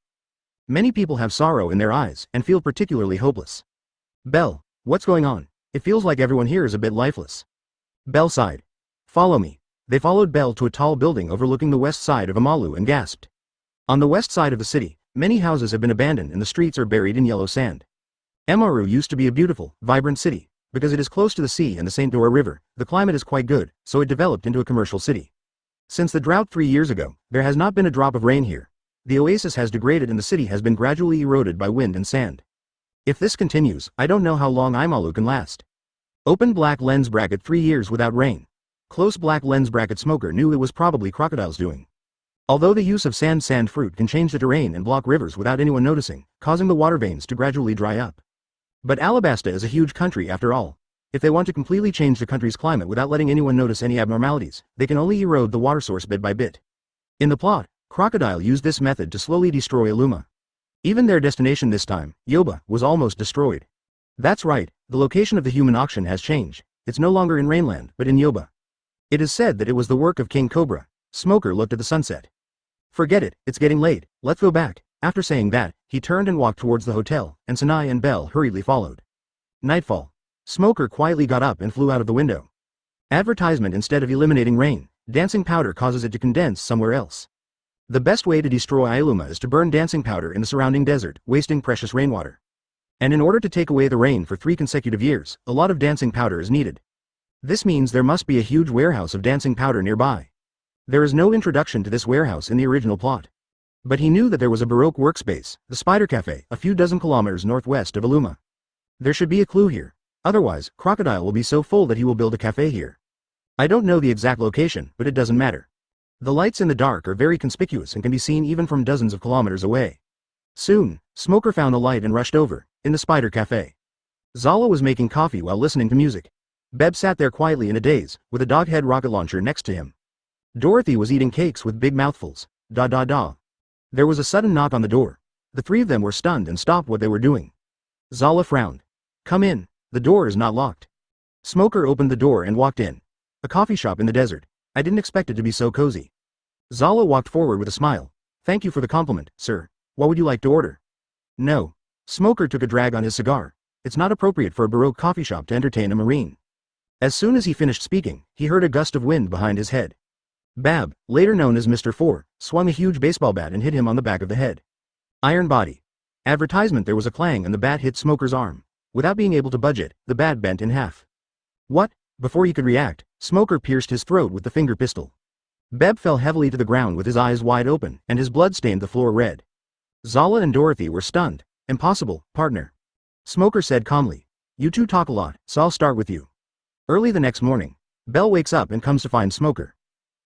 many people have sorrow in their eyes and feel particularly hopeless. Belle, what's going on? It feels like everyone here is a bit lifeless. Belle sighed. Follow me. They followed Belle to a tall building overlooking the west side of Amalu and gasped. On the west side of the city, many houses have been abandoned and the streets are buried in yellow sand. Amaru used to be a beautiful, vibrant city. Because it is close to the sea and the St. Dora River, the climate is quite good, so it developed into a commercial city. Since the drought 3 years ago, there has not been a drop of rain here. The oasis has degraded and the city has been gradually eroded by wind and sand. If this continues, I don't know how long Amalu can last. Open black lens bracket 3 years without rain. Close black lens bracket Smoker knew it was probably crocodiles doing. Although the use of sand fruit can change the terrain and block rivers without anyone noticing, causing the water veins to gradually dry up. But Alabasta is a huge country after all. If they want to completely change the country's climate without letting anyone notice any abnormalities, they can only erode the water source bit by bit. In the plot, Crocodile used this method to slowly destroy Aluma. Even their destination this time, Yoba, was almost destroyed. That's right, the location of the human auction has changed. It's no longer in Rainland, but in Yoba. It is said that it was the work of King Cobra. Smoker looked at the sunset. Forget it, it's getting late, let's go back. After saying that, he turned and walked towards the hotel, and Sanai and Belle hurriedly followed. Nightfall. Smoker quietly got up and flew out of the window. Advertisement: instead of eliminating rain, dancing powder causes it to condense somewhere else. The best way to destroy Iluma is to burn dancing powder in the surrounding desert, wasting precious rainwater. And in order to take away the rain for 3 consecutive years, a lot of dancing powder is needed. This means there must be a huge warehouse of dancing powder nearby. There is no introduction to this warehouse in the original plot. But he knew that there was a Baroque workspace, the Spider Cafe, a few dozen kilometers northwest of Aluma. There should be a clue here. Otherwise, Crocodile will be so full that he will build a cafe here. I don't know the exact location, but it doesn't matter. The lights in the dark are very conspicuous and can be seen even from dozens of kilometers away. Soon, Smoker found a light and rushed over, in the Spider Cafe. Zala was making coffee while listening to music. Beb sat there quietly in a daze, with a doghead rocket launcher next to him. Dorothy was eating cakes with big mouthfuls. Da. There was a sudden knock on the door. The 3 of them were stunned and stopped what they were doing. Zala frowned. Come in, the door is not locked. Smoker opened the door and walked in. A coffee shop in the desert. I didn't expect it to be so cozy. Zala walked forward with a smile. Thank you for the compliment, sir. What would you like to order? No. Smoker took a drag on his cigar. It's not appropriate for a Baroque coffee shop to entertain a Marine. As soon as he finished speaking, he heard a gust of wind behind his head. Bab, later known as Mr. 4, swung a huge baseball bat and hit him on the back of the head. Iron body. Advertisement: there was a clang and the bat hit Smoker's arm. Without being able to budge it, the bat bent in half. What? Before he could react, Smoker pierced his throat with the finger pistol. Beb fell heavily to the ground with his eyes wide open, and his blood stained the floor red. Zala and Dorothy were stunned. Impossible, partner. Smoker said calmly. You two talk a lot, so I'll start with you. Early the next morning, Belle wakes up and comes to find Smoker.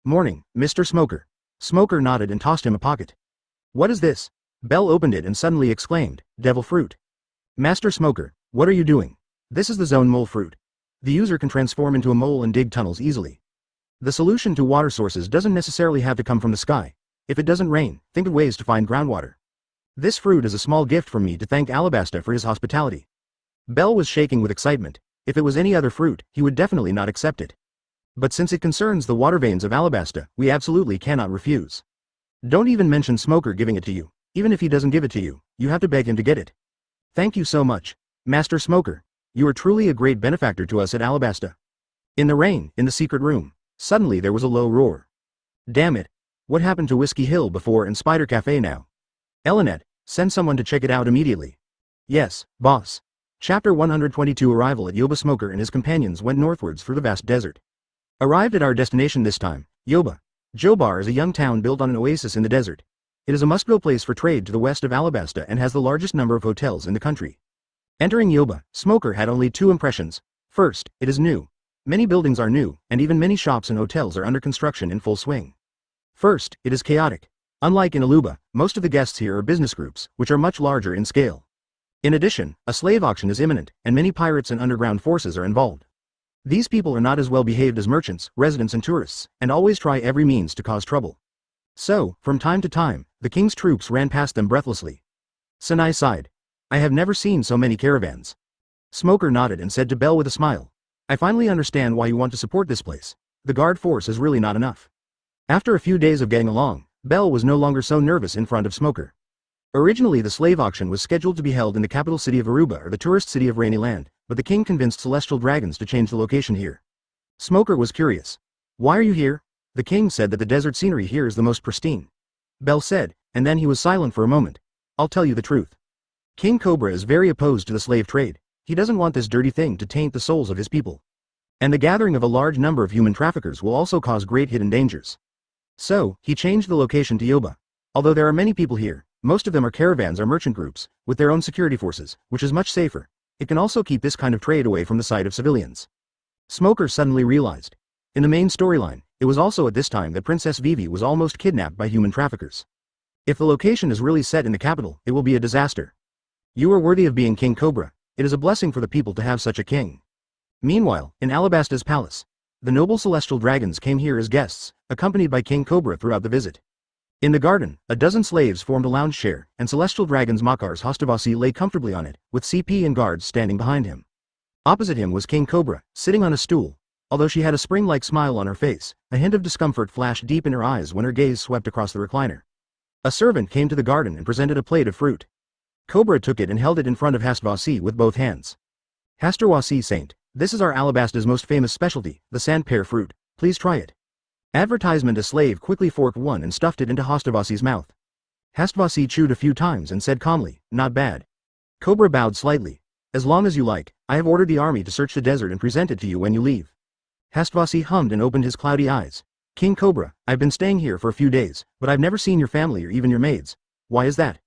Morning, Mr. Smoker. Smoker nodded and tossed him a pocket. What is this? Belle opened it and suddenly exclaimed, devil fruit. Master Smoker, what are you doing? This is the zone mole fruit. The user can transform into a mole and dig tunnels easily. The solution to water sources doesn't necessarily have to come from the sky. If it doesn't rain, think of ways to find groundwater. This fruit is a small gift from me to thank Alabasta for his hospitality. Belle was shaking with excitement. If it was any other fruit, he would definitely not accept it. But since it concerns the water veins of Alabasta, we absolutely cannot refuse. Don't even mention Smoker giving it to you. Even if he doesn't give it to you, you have to beg him to get it. Thank you so much, Master Smoker. You are truly a great benefactor to us at Alabasta. In the rain, in the secret room, suddenly there was a low roar. Damn it. What happened to Whiskey Hill before and Spider Cafe now? Elinette, send someone to check it out immediately. Yes, boss. Chapter 122. Arrival at Yoba. Smoker and his companions went northwards through the vast desert. Arrived at our destination this time, Yoba. Jobar is a young town built on an oasis in the desert. It is a must-go place for trade to the west of Alabasta and has the largest number of hotels in the country. Entering Yoba, Smoker had only 2 impressions. First, it is new. Many buildings are new, and even many shops and hotels are under construction in full swing. First, it is chaotic. Unlike in Aluba, most of the guests here are business groups, which are much larger in scale. In addition, a slave auction is imminent, and many pirates and underground forces are involved. These people are not as well behaved as merchants, residents and tourists, and always try every means to cause trouble. So, from time to time, the king's troops ran past them breathlessly. Sanai sighed. I have never seen so many caravans. Smoker nodded and said to Belle with a smile. I finally understand why you want to support this place. The guard force is really not enough. After a few days of getting along, Belle was no longer so nervous in front of Smoker. Originally the slave auction was scheduled to be held in the capital city of Aruba or the tourist city of Rainy Land, but the king convinced celestial dragons to change the location here. Smoker was curious. Why are you here? The king said that the desert scenery here is the most pristine. Bell said, and then he was silent for a moment. I'll tell you the truth. King Cobra is very opposed to the slave trade. He doesn't want this dirty thing to taint the souls of his people. And the gathering of a large number of human traffickers will also cause great hidden dangers. So, he changed the location to Yoba. Although there are many people here, most of them are caravans or merchant groups, with their own security forces, which is much safer. It can also keep this kind of trade away from the sight of civilians. Smoker suddenly realized. In the main storyline, it was also at this time that Princess Vivi was almost kidnapped by human traffickers. If the location is really set in the capital, it will be a disaster. You are worthy of being King Cobra. It is a blessing for the people to have such a king. Meanwhile, in Alabasta's palace, the noble celestial dragons came here as guests, accompanied by King Cobra throughout the visit. In the garden, a dozen slaves formed a lounge chair, and celestial dragon's Makar's Hostivasi lay comfortably on it, with CP and guards standing behind him. Opposite him was King Cobra, sitting on a stool. Although she had a spring-like smile on her face, a hint of discomfort flashed deep in her eyes when her gaze swept across the recliner. A servant came to the garden and presented a plate of fruit. Cobra took it and held it in front of Hastvasi with both hands. Hastarwasi Saint, this is our Alabasta's most famous specialty, the sand pear fruit. Please try it. Advertisement. A slave quickly forked one and stuffed it into Hastvasi's mouth. Hastvasi chewed a few times and said calmly, not bad. Cobra bowed slightly. As long as you like, I have ordered the army to search the desert and present it to you when you leave. Hastvasi hummed and opened his cloudy eyes. King Cobra, I've been staying here for a few days, but I've never seen your family or even your maids. Why is that?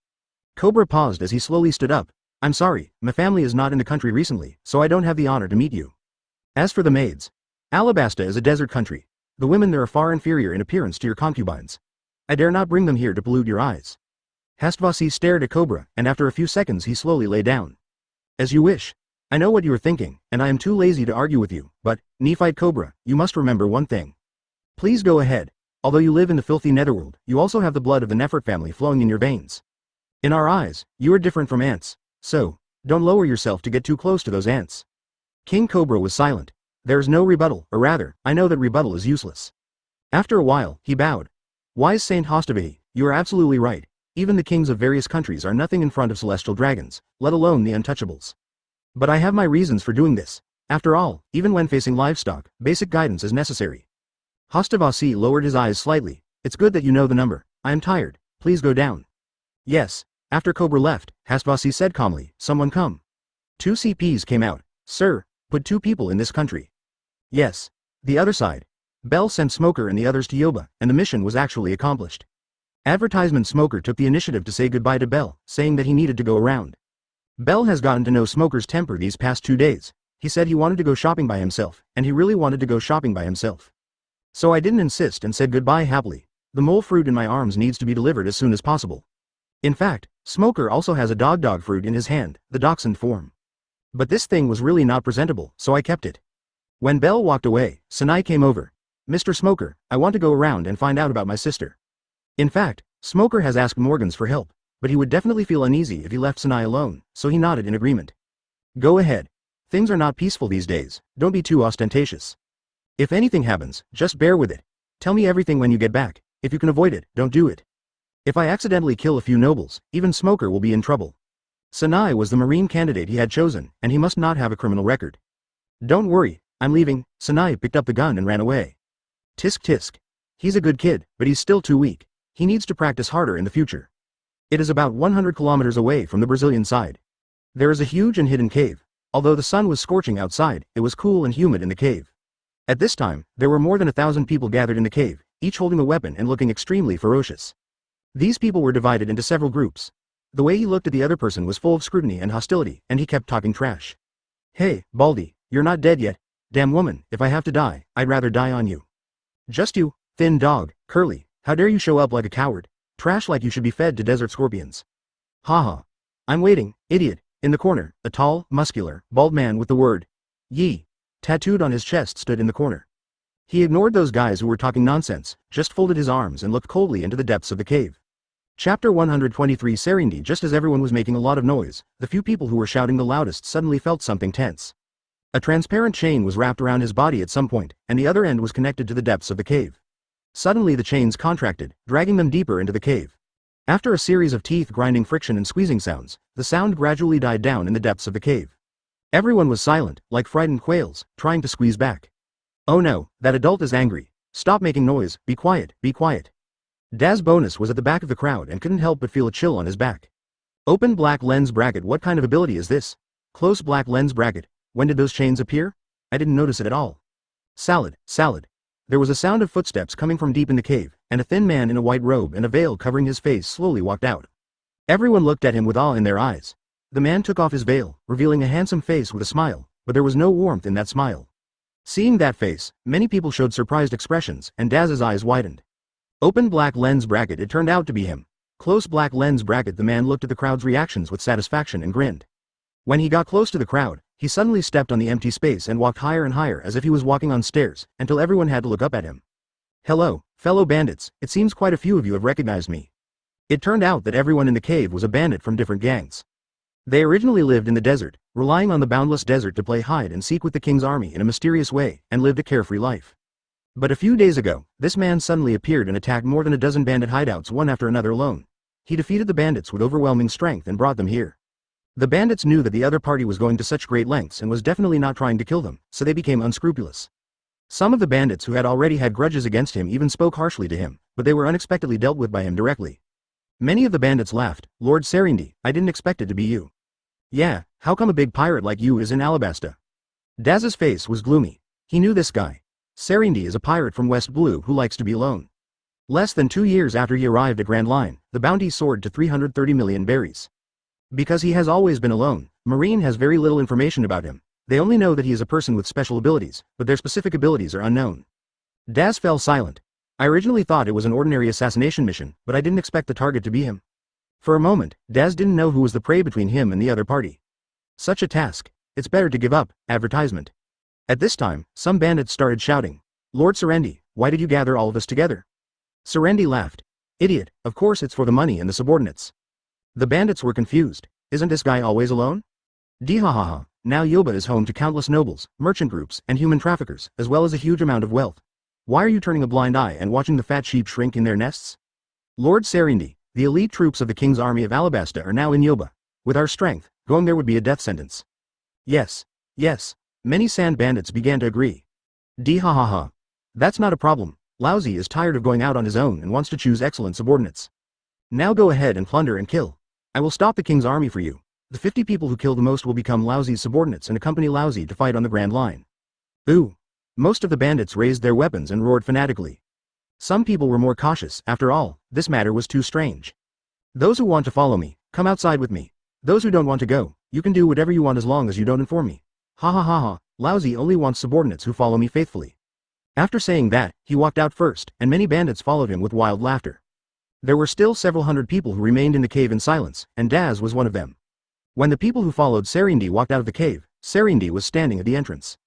Cobra paused as he slowly stood up. I'm sorry, my family is not in the country recently, so I don't have the honor to meet you. As for the maids, Alabasta is a desert country. The women there are far inferior in appearance to your concubines. I dare not bring them here to pollute your eyes. Hastvasi stared at Cobra, and after a few seconds he slowly lay down. As you wish. I know what you are thinking, and I am too lazy to argue with you, but, Nephite Cobra, you must remember one thing. Please go ahead. Although you live in the filthy netherworld, you also have the blood of the Nephert family flowing in your veins. In our eyes, you are different from ants, so, don't lower yourself to get too close to those ants. King Cobra was silent. There is no rebuttal, or rather, I know that rebuttal is useless. After a while, he bowed. Wise Saint Hostavihi, you are absolutely right. Even the kings of various countries are nothing in front of celestial dragons, let alone the untouchables. But I have my reasons for doing this. After all, even when facing livestock, basic guidance is necessary. Hostavasi lowered his eyes slightly. It's good that you know the number. I am tired. Please go down. Yes. After Cobra left, Hastvasi said calmly, someone come. 2 CPs came out. Sir, put 2 people in this country. Yes. The other side. Bell sent Smoker and the others to Yoba, and the mission was actually accomplished. Advertisement. Smoker took the initiative to say goodbye to Bell, saying that he needed to go around. Bell has gotten to know Smoker's temper these past 2 days. He said he wanted to go shopping by himself, and he really wanted to go shopping by himself. So I didn't insist and said goodbye happily. The mole fruit in my arms needs to be delivered as soon as possible. In fact, Smoker also has a dog fruit in his hand, the dachshund form. But this thing was really not presentable, so I kept it. When Bell walked away, Sanai came over. Mr. Smoker, I want to go around and find out about my sister. In fact, Smoker has asked Morgans for help, but he would definitely feel uneasy if he left Sanai alone, so he nodded in agreement. Go ahead. Things are not peaceful these days, don't be too ostentatious. If anything happens, just bear with it. Tell me everything when you get back. If you can avoid it, don't do it. If I accidentally kill a few nobles, even Smoker will be in trouble. Sanai was the marine candidate he had chosen, and he must not have a criminal record. Don't worry, I'm leaving. Sanai picked up the gun and ran away. Tisk tisk. He's a good kid, but he's still too weak. He needs to practice harder in the future. It is about 100 kilometers away from the Brazilian side. There is a huge and hidden cave. Although the sun was scorching outside, it was cool and humid in the cave. At this time, there were more than 1,000 people gathered in the cave, each holding a weapon and looking extremely ferocious. These people were divided into several groups. The way he looked at the other person was full of scrutiny and hostility, and he kept talking trash. Hey, Baldy, you're not dead yet. Damn woman, if I have to die, I'd rather die on you. Just you, thin dog, Curly, how dare you show up like a coward? Trash like you should be fed to desert scorpions. Haha. I'm waiting, idiot. In the corner, a tall, muscular, bald man with the word, Yi, tattooed on his chest stood in the corner. He ignored those guys who were talking nonsense, just folded his arms and looked coldly into the depths of the cave. Chapter 123. Serindi. Just as everyone was making a lot of noise, the few people who were shouting the loudest suddenly felt something tense. A transparent chain was wrapped around his body at some point, and the other end was connected to the depths of the cave. Suddenly the chains contracted, dragging them deeper into the cave. After a series of teeth-grinding friction and squeezing sounds, the sound gradually died down in the depths of the cave. Everyone was silent, like frightened quails, trying to squeeze back. Oh no, that adult is angry. Stop making noise, be quiet, be quiet. Daz Bonus was at the back of the crowd and couldn't help but feel a chill on his back. Open black lens bracket. What kind of ability is this? Close black lens bracket. When did those chains appear? I didn't notice it at all. Salad, salad. There was a sound of footsteps coming from deep in the cave, and a thin man in a white robe and a veil covering his face slowly walked out. Everyone looked at him with awe in their eyes. The man took off his veil, revealing a handsome face with a smile, but there was no warmth in that smile. Seeing that face, many people showed surprised expressions, and Daz's eyes widened. Open black lens bracket. It turned out to be him. Close black lens bracket. The man looked at the crowd's reactions with satisfaction and grinned. When he got close to the crowd, he suddenly stepped on the empty space and walked higher and higher as if he was walking on stairs, until everyone had to look up at him. Hello, fellow bandits, it seems quite a few of you have recognized me. It turned out that everyone in the cave was a bandit from different gangs. They originally lived in the desert, relying on the boundless desert to play hide and seek with the king's army in a mysterious way, and lived a carefree life. But a few days ago, this man suddenly appeared and attacked more than a dozen bandit hideouts one after another alone. He defeated the bandits with overwhelming strength and brought them here. The bandits knew that the other party was going to such great lengths and was definitely not trying to kill them, so they became unscrupulous. Some of the bandits who had already had grudges against him even spoke harshly to him, but they were unexpectedly dealt with by him directly. Many of the bandits laughed. Lord Serindi, I didn't expect it to be you. Yeah, how come a big pirate like you is in Alabasta? Daz's face was gloomy. He knew this guy. Serindi is a pirate from West Blue who likes to be alone. Less than 2 years after he arrived at Grand Line, the bounty soared to 330 million berries. Because he has always been alone, Marine has very little information about him. They only know that he is a person with special abilities, but their specific abilities are unknown. Daz fell silent. I originally thought it was an ordinary assassination mission, but I didn't expect the target to be him. For a moment, Daz didn't know who was the prey between him and the other party. Such a task. It's better to give up. Advertisement. At this time, some bandits started shouting. Lord Serendi, why did you gather all of us together? Serendi laughed. Idiot, of course it's for the money and the subordinates. The bandits were confused. Isn't this guy always alone? Dihahaha, now Yoba is home to countless nobles, merchant groups, and human traffickers, as well as a huge amount of wealth. Why are you turning a blind eye and watching the fat sheep shrink in their nests? Lord Serendi, the elite troops of the king's army of Alabasta are now in Yoba. With our strength, going there would be a death sentence. Yes. Yes. Many sand bandits began to agree. Dihahaha. That's not a problem. Lousy is tired of going out on his own and wants to choose excellent subordinates. Now go ahead and plunder and kill. I will stop the king's army for you. The 50 people who kill the most will become Lousy's subordinates and accompany Lousy to fight on the Grand Line. Ooh. Most of the bandits raised their weapons and roared fanatically. Some people were more cautious. After all, this matter was too strange. Those who want to follow me, come outside with me. Those who don't want to go, you can do whatever you want as long as you don't inform me. Ha ha ha ha, Lousy only wants subordinates who follow me faithfully. After saying that, he walked out first, and many bandits followed him with wild laughter. There were still several hundred people who remained in the cave in silence, and Daz was one of them. When the people who followed Serindi walked out of the cave, Serindi was standing at the entrance.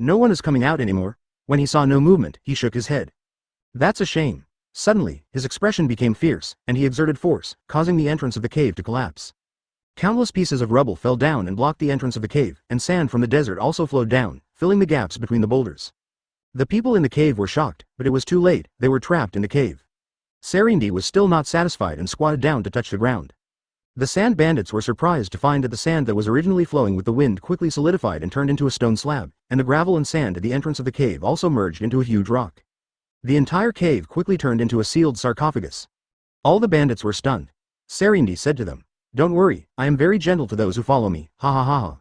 No one is coming out anymore. When he saw no movement, he shook his head. That's a shame. Suddenly, his expression became fierce, and he exerted force, causing the entrance of the cave to collapse. Countless pieces of rubble fell down and blocked the entrance of the cave, and sand from the desert also flowed down, filling the gaps between the boulders. The people in the cave were shocked, but it was too late. They were trapped in the cave. Serindi was still not satisfied and squatted down to touch the ground. The sand bandits were surprised to find that the sand that was originally flowing with the wind quickly solidified and turned into a stone slab, and the gravel and sand at the entrance of the cave also merged into a huge rock. The entire cave quickly turned into a sealed sarcophagus. All the bandits were stunned. Serindi said to them, Don't worry, I am very gentle to those who follow me, ha ha ha ha.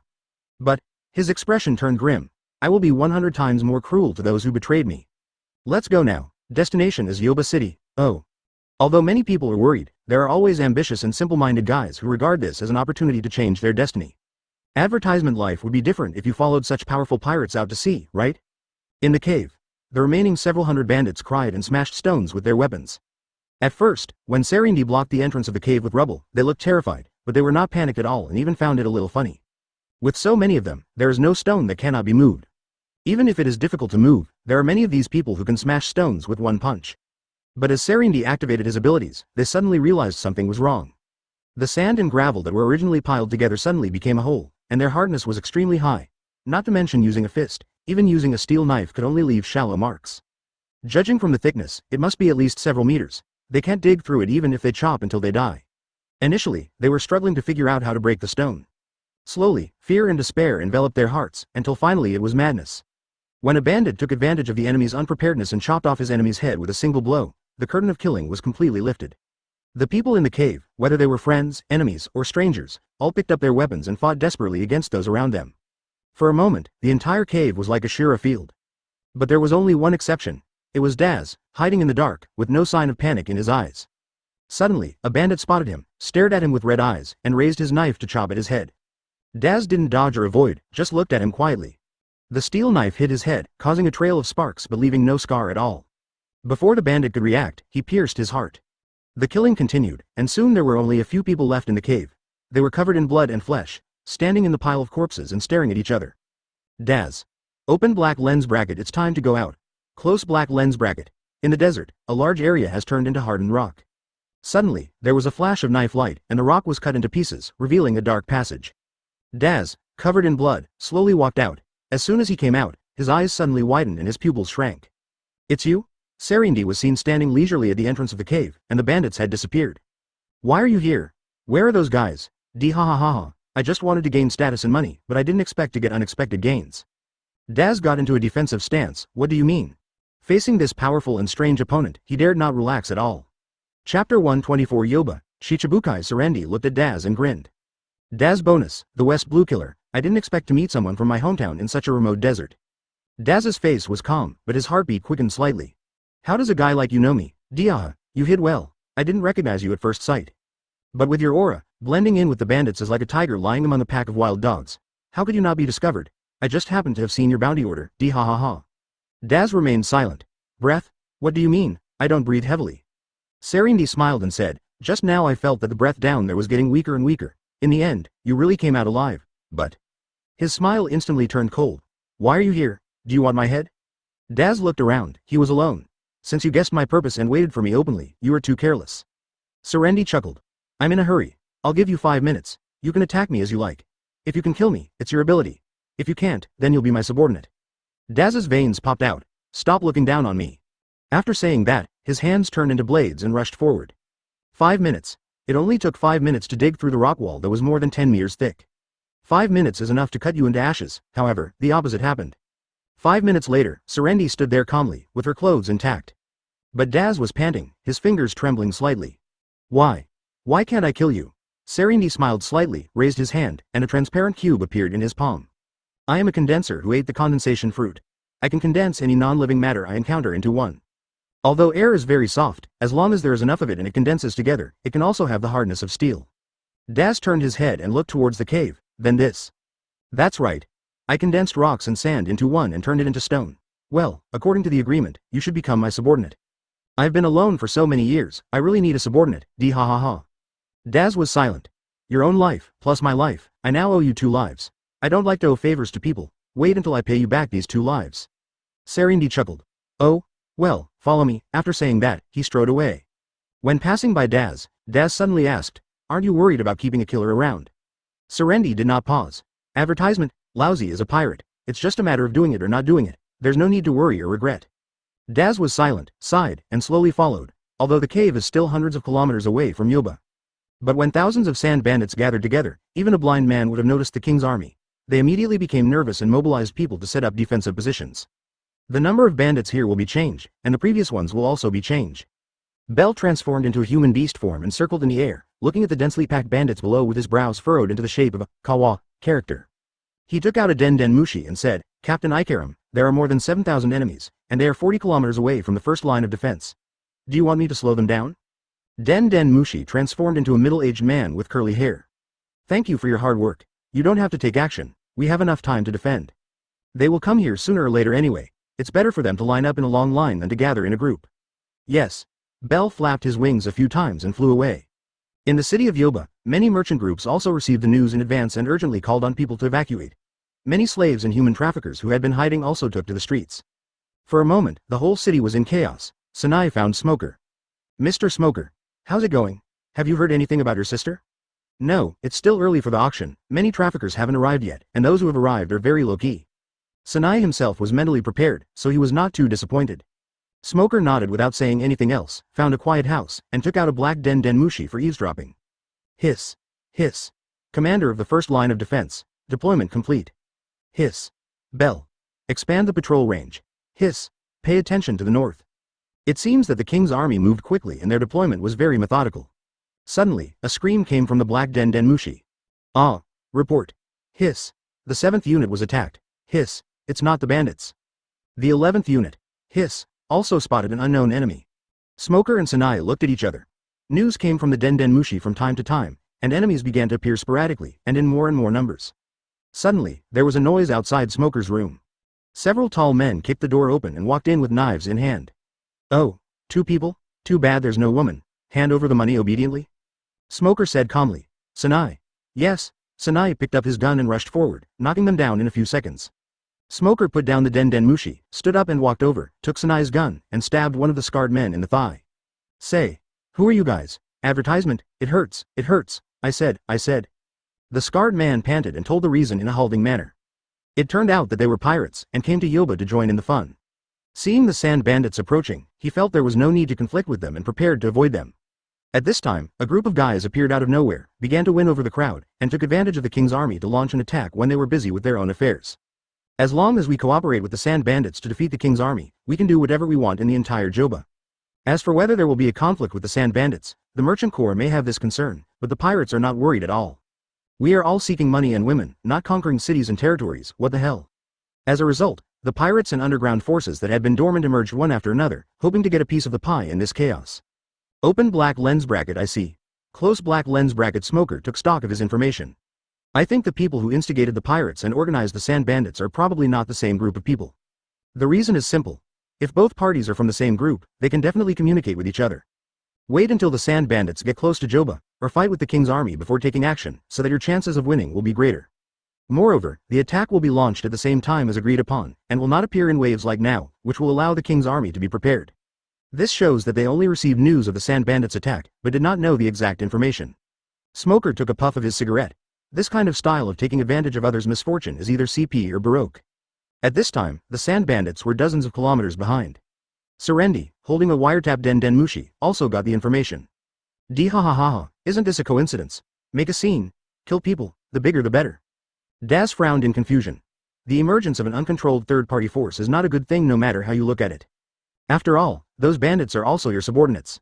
But, his expression turned grim. I will be 100 times more cruel to those who betrayed me. Let's go now. Destination is Yoba City. Oh. Although many people are worried, there are always ambitious and simple-minded guys who regard this as an opportunity to change their destiny. Advertisement life would be different if you followed such powerful pirates out to sea, right? In the cave, the remaining several hundred bandits cried and smashed stones with their weapons. At first, when Serindi blocked the entrance of the cave with rubble, they looked terrified, but they were not panicked at all and even found it a little funny. With so many of them, there is no stone that cannot be moved. Even if it is difficult to move, there are many of these people who can smash stones with one punch. But as Serindi activated his abilities, they suddenly realized something was wrong. The sand and gravel that were originally piled together suddenly became a hole, and their hardness was extremely high. Not to mention using a fist, even using a steel knife could only leave shallow marks. Judging from the thickness, it must be at least several meters. They can't dig through it even if they chop until they die. Initially, they were struggling to figure out how to break the stone. Slowly, fear and despair enveloped their hearts, until finally it was madness. When a bandit took advantage of the enemy's unpreparedness and chopped off his enemy's head with a single blow, the curtain of killing was completely lifted. The people in the cave, whether they were friends, enemies, or strangers, all picked up their weapons and fought desperately against those around them. For a moment, the entire cave was like a Shira field. But there was only one exception. It was Daz, hiding in the dark, with no sign of panic in his eyes. Suddenly, a bandit spotted him, stared at him with red eyes, and raised his knife to chop at his head. Daz didn't dodge or avoid, just looked at him quietly. The steel knife hit his head, causing a trail of sparks but leaving no scar at all. Before the bandit could react, he pierced his heart. The killing continued, and soon there were only a few people left in the cave. They were covered in blood and flesh, standing in the pile of corpses and staring at each other. Daz. Open black lens bracket. It's time to go out. Close black lens bracket. In the desert, a large area has turned into hardened rock. Suddenly, there was a flash of knife light, and the rock was cut into pieces, revealing a dark passage. Daz, covered in blood, slowly walked out. As soon as he came out, his eyes suddenly widened and his pupils shrank. It's you? Serindi was seen standing leisurely at the entrance of the cave, and the bandits had disappeared. Why are you here? Where are those guys? Ha ha ha ha. I just wanted to gain status and money, but I didn't expect to get unexpected gains. Daz got into a defensive stance. What do you mean? Facing this powerful and strange opponent, he dared not relax at all. Chapter 124 Yoba, Shichibukai Serindi looked at Daz and grinned. Daz bonus, the West Blue Killer. I didn't expect to meet someone from my hometown in such a remote desert. Daz's face was calm, but his heartbeat quickened slightly. How does a guy like you know me? Diaha, you hid well. I didn't recognize you at first sight. But with your aura, blending in with the bandits is like a tiger lying among a pack of wild dogs. How could you not be discovered? I just happened to have seen your bounty order. Ha ha ha. Daz remained silent. Breath? What do you mean? I don't breathe heavily. Serindi smiled and said, just now I felt that the breath down there was getting weaker and weaker. In the end, you really came out alive. But his smile instantly turned cold. Why are you here? Do you want my head? Daz looked around. He was alone. Since you guessed my purpose and waited for me openly, you were too careless. Serindi chuckled. I'm in a hurry. I'll give you 5 minutes. You can attack me as you like. If you can kill me, it's your ability. If you can't, then you'll be my subordinate. Daz's veins popped out. Stop looking down on me. After saying that, his hands turned into blades and rushed forward. 5 minutes. It only took 5 minutes to dig through the rock wall that was more than 10 meters thick. 5 minutes is enough to cut you into ashes. However, the opposite happened. 5 minutes later, Serindi stood there calmly, with her clothes intact. But Daz was panting, his fingers trembling slightly. Why? Why can't I kill you? Serindi smiled slightly, raised his hand, and a transparent cube appeared in his palm. I am a condenser who ate the condensation fruit. I can condense any non-living matter I encounter into one. Although air is very soft, as long as there is enough of it and it condenses together, it can also have the hardness of steel. Daz turned his head and looked towards the cave, then this. That's right. I condensed rocks and sand into one and turned it into stone. Well, according to the agreement, you should become my subordinate. I've been alone for so many years, I really need a subordinate. Ha ha ha. Daz was silent. Your own life, plus my life, I now owe you 2 lives. I don't like to owe favors to people. Wait until I pay you back these 2 lives. Serindi chuckled. Oh, well, follow me. After saying that, he strode away. When passing by Daz, Daz suddenly asked, aren't you worried about keeping a killer around? Serindi did not pause. Advertisement, lousy as a pirate. It's just a matter of doing it or not doing it. There's no need to worry or regret. Daz was silent, sighed, and slowly followed, although the cave is still hundreds of kilometers away from Yoba. But when thousands of sand bandits gathered together, even a blind man would have noticed the king's army. They immediately became nervous and mobilized people to set up defensive positions. The number of bandits here will be changed, and the previous ones will also be changed. Bell transformed into a human beast form and circled in the air, looking at the densely packed bandits below with his brows furrowed into the shape of a kawa character. He took out a Den Den Mushi and said, Captain Ikaram, there are more than 7,000 enemies, and they are 40 kilometers away from the first line of defense. Do you want me to slow them down? Den Den Mushi transformed into a middle-aged man with curly hair. Thank you for your hard work. You don't have to take action. We have enough time to defend. They will come here sooner or later anyway. It's better for them to line up in a long line than to gather in a group. Yes. Bell flapped his wings a few times and flew away. In the city of Yoba, many merchant groups also received the news in advance and urgently called on people to evacuate. Many slaves and human traffickers who had been hiding also took to the streets. For a moment, the whole city was in chaos. Sanai found Smoker. Mr. Smoker. How's it going? Have you heard anything about your sister? No, it's still early for the auction. Many traffickers haven't arrived yet, and those who have arrived are very low-key. Sanai himself was mentally prepared, so he was not too disappointed. Smoker nodded without saying anything else, found a quiet house, and took out a black den mushi for eavesdropping. Hiss. Hiss. Commander of the first line of defense. Deployment complete. Hiss. Bell. Expand the patrol range. Hiss. Pay attention to the north. It seems that the king's army moved quickly and their deployment was very methodical. Suddenly, a scream came from the black den mushi. Ah. Report. Hiss. The 7th unit was attacked. Hiss. It's not the bandits. The 11th unit. Hiss. Also spotted an unknown enemy. Smoker and Sanaya looked at each other. News came from the den mushi from time to time, and enemies began to appear sporadically and in more and more numbers. Suddenly, there was a noise outside Smoker's room. Several tall men kicked the door open and walked in with knives in hand. Oh, 2 people? Too bad there's no woman. Hand over the money obediently? Smoker said calmly. Sanai. Yes. Sanai picked up his gun and rushed forward, knocking them down in a few seconds. Smoker put down the den mushi, stood up and walked over, took Sanai's gun, and stabbed one of the scarred men in the thigh. Say. Who are you guys? Advertisement. It hurts. I said. The scarred man panted and told the reason in a halting manner. It turned out that they were pirates, and came to Yoba to join in the fun. Seeing the sand bandits approaching, he felt there was no need to conflict with them and prepared to avoid them. At this time, a group of guys appeared out of nowhere, began to win over the crowd, and took advantage of the king's army to launch an attack when they were busy with their own affairs. As long as we cooperate with the sand bandits to defeat the king's army, we can do whatever we want in the entire Joba. As for whether there will be a conflict with the sand bandits, the merchant corps may have this concern, but the pirates are not worried at all. We are all seeking money and women, not conquering cities and territories, what the hell. As a result, the pirates and underground forces that had been dormant emerged one after another, hoping to get a piece of the pie in this chaos. Open black lens bracket I see. Close black lens bracket. Smoker took stock of his information. I think the people who instigated the pirates and organized the sand bandits are probably not the same group of people. The reason is simple. If both parties are from the same group, they can definitely communicate with each other. Wait until the sand bandits get close to Joba, or fight with the king's army before taking action, so that your chances of winning will be greater. Moreover, the attack will be launched at the same time as agreed upon, and will not appear in waves like now, which will allow the king's army to be prepared. This shows that they only received news of the sand bandits' attack, but did not know the exact information. Smoker took a puff of his cigarette. This kind of style of taking advantage of others' misfortune is either CP or Baroque. At this time, the sand bandits were dozens of kilometers behind. Serendi, holding a wiretap den mushi, also got the information. Isn't this a coincidence? Make a scene. Kill people, the bigger the better. Daz frowned in confusion. The emergence of an uncontrolled third-party force is not a good thing no matter how you look at it. After all, those bandits are also your subordinates.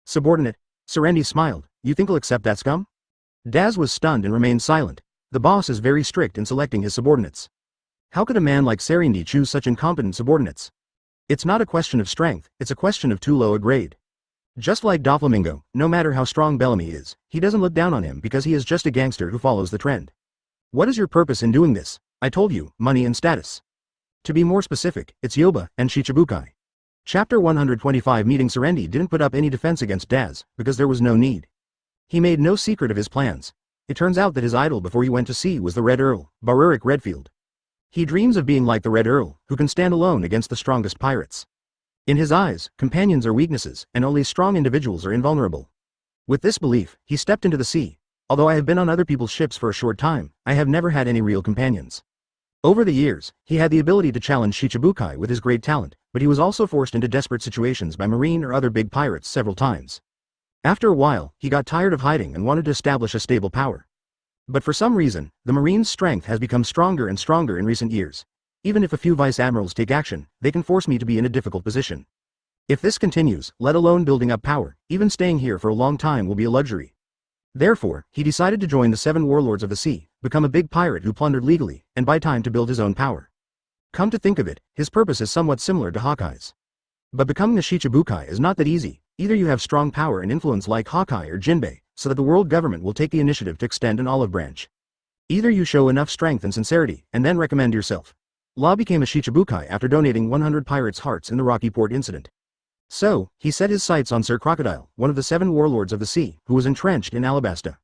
Subordinate? Serendi smiled. You think I'll accept that scum? Daz was stunned and remained silent. The boss is very strict in selecting his subordinates. How could a man like Serendi choose such incompetent subordinates? It's not a question of strength, it's a question of too low a grade. Just like Doflamingo, no matter how strong Bellamy is, he doesn't look down on him because he is just a gangster who follows the trend. What is your purpose in doing this? I told you, money and status. To be more specific, it's Yoba and Shichibukai. Chapter 125. Meeting. Serendi didn't put up any defense against Daz, because there was no need. He made no secret of his plans. It turns out that his idol before he went to sea was the Red Earl, Barurik Redfield. He dreams of being like the Red Earl, who can stand alone against the strongest pirates. In his eyes, companions are weaknesses, and only strong individuals are invulnerable. With this belief, he stepped into the sea. Although I have been on other people's ships for a short time, I have never had any real companions. Over the years, he had the ability to challenge Shichibukai with his great talent, but he was also forced into desperate situations by marine or other big pirates several times. After a while, he got tired of hiding and wanted to establish a stable power. But for some reason, the Marine's strength has become stronger and stronger in recent years. Even if a few vice admirals take action, they can force me to be in a difficult position. If this continues, let alone building up power, even staying here for a long time will be a luxury. Therefore, he decided to join the 7 warlords of the sea, become a big pirate who plundered legally, and buy time to build his own power. Come to think of it, his purpose is somewhat similar to Hawkeye's. But becoming a Shichibukai is not that easy. Either you have strong power and influence like Hawkeye or Jinbei, so that the world government will take the initiative to extend an olive branch. Either you show enough strength and sincerity, and then recommend yourself. Law became a Shichibukai after donating 100 pirates' hearts in the Rocky Port incident. So, he set his sights on Sir Crocodile, one of the 7 warlords of the sea, who was entrenched in Alabasta.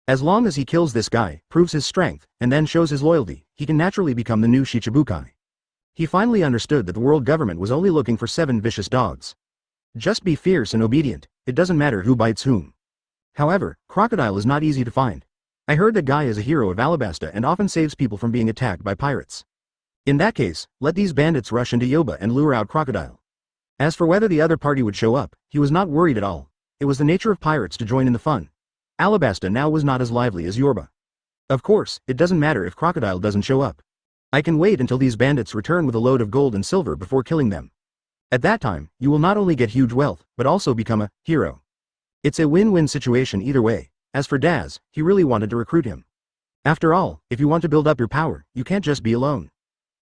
As long as he kills this guy, proves his strength, and then shows his loyalty, he can naturally become the new Shichibukai. He finally understood that the world government was only looking for 7 vicious dogs. Just be fierce and obedient, it doesn't matter who bites whom. However, Crocodile is not easy to find. I heard that guy is a hero of Alabasta and often saves people from being attacked by pirates. In that case, let these bandits rush into Yoba and lure out Crocodile. As for whether the other party would show up, he was not worried at all. It was the nature of pirates to join in the fun. Alabasta now was not as lively as Yorba. Of course, it doesn't matter if Crocodile doesn't show up. I can wait until these bandits return with a load of gold and silver before killing them. At that time, you will not only get huge wealth, but also become a hero. It's a win-win situation either way. As for Daz, he really wanted to recruit him. After all, if you want to build up your power, you can't just be alone.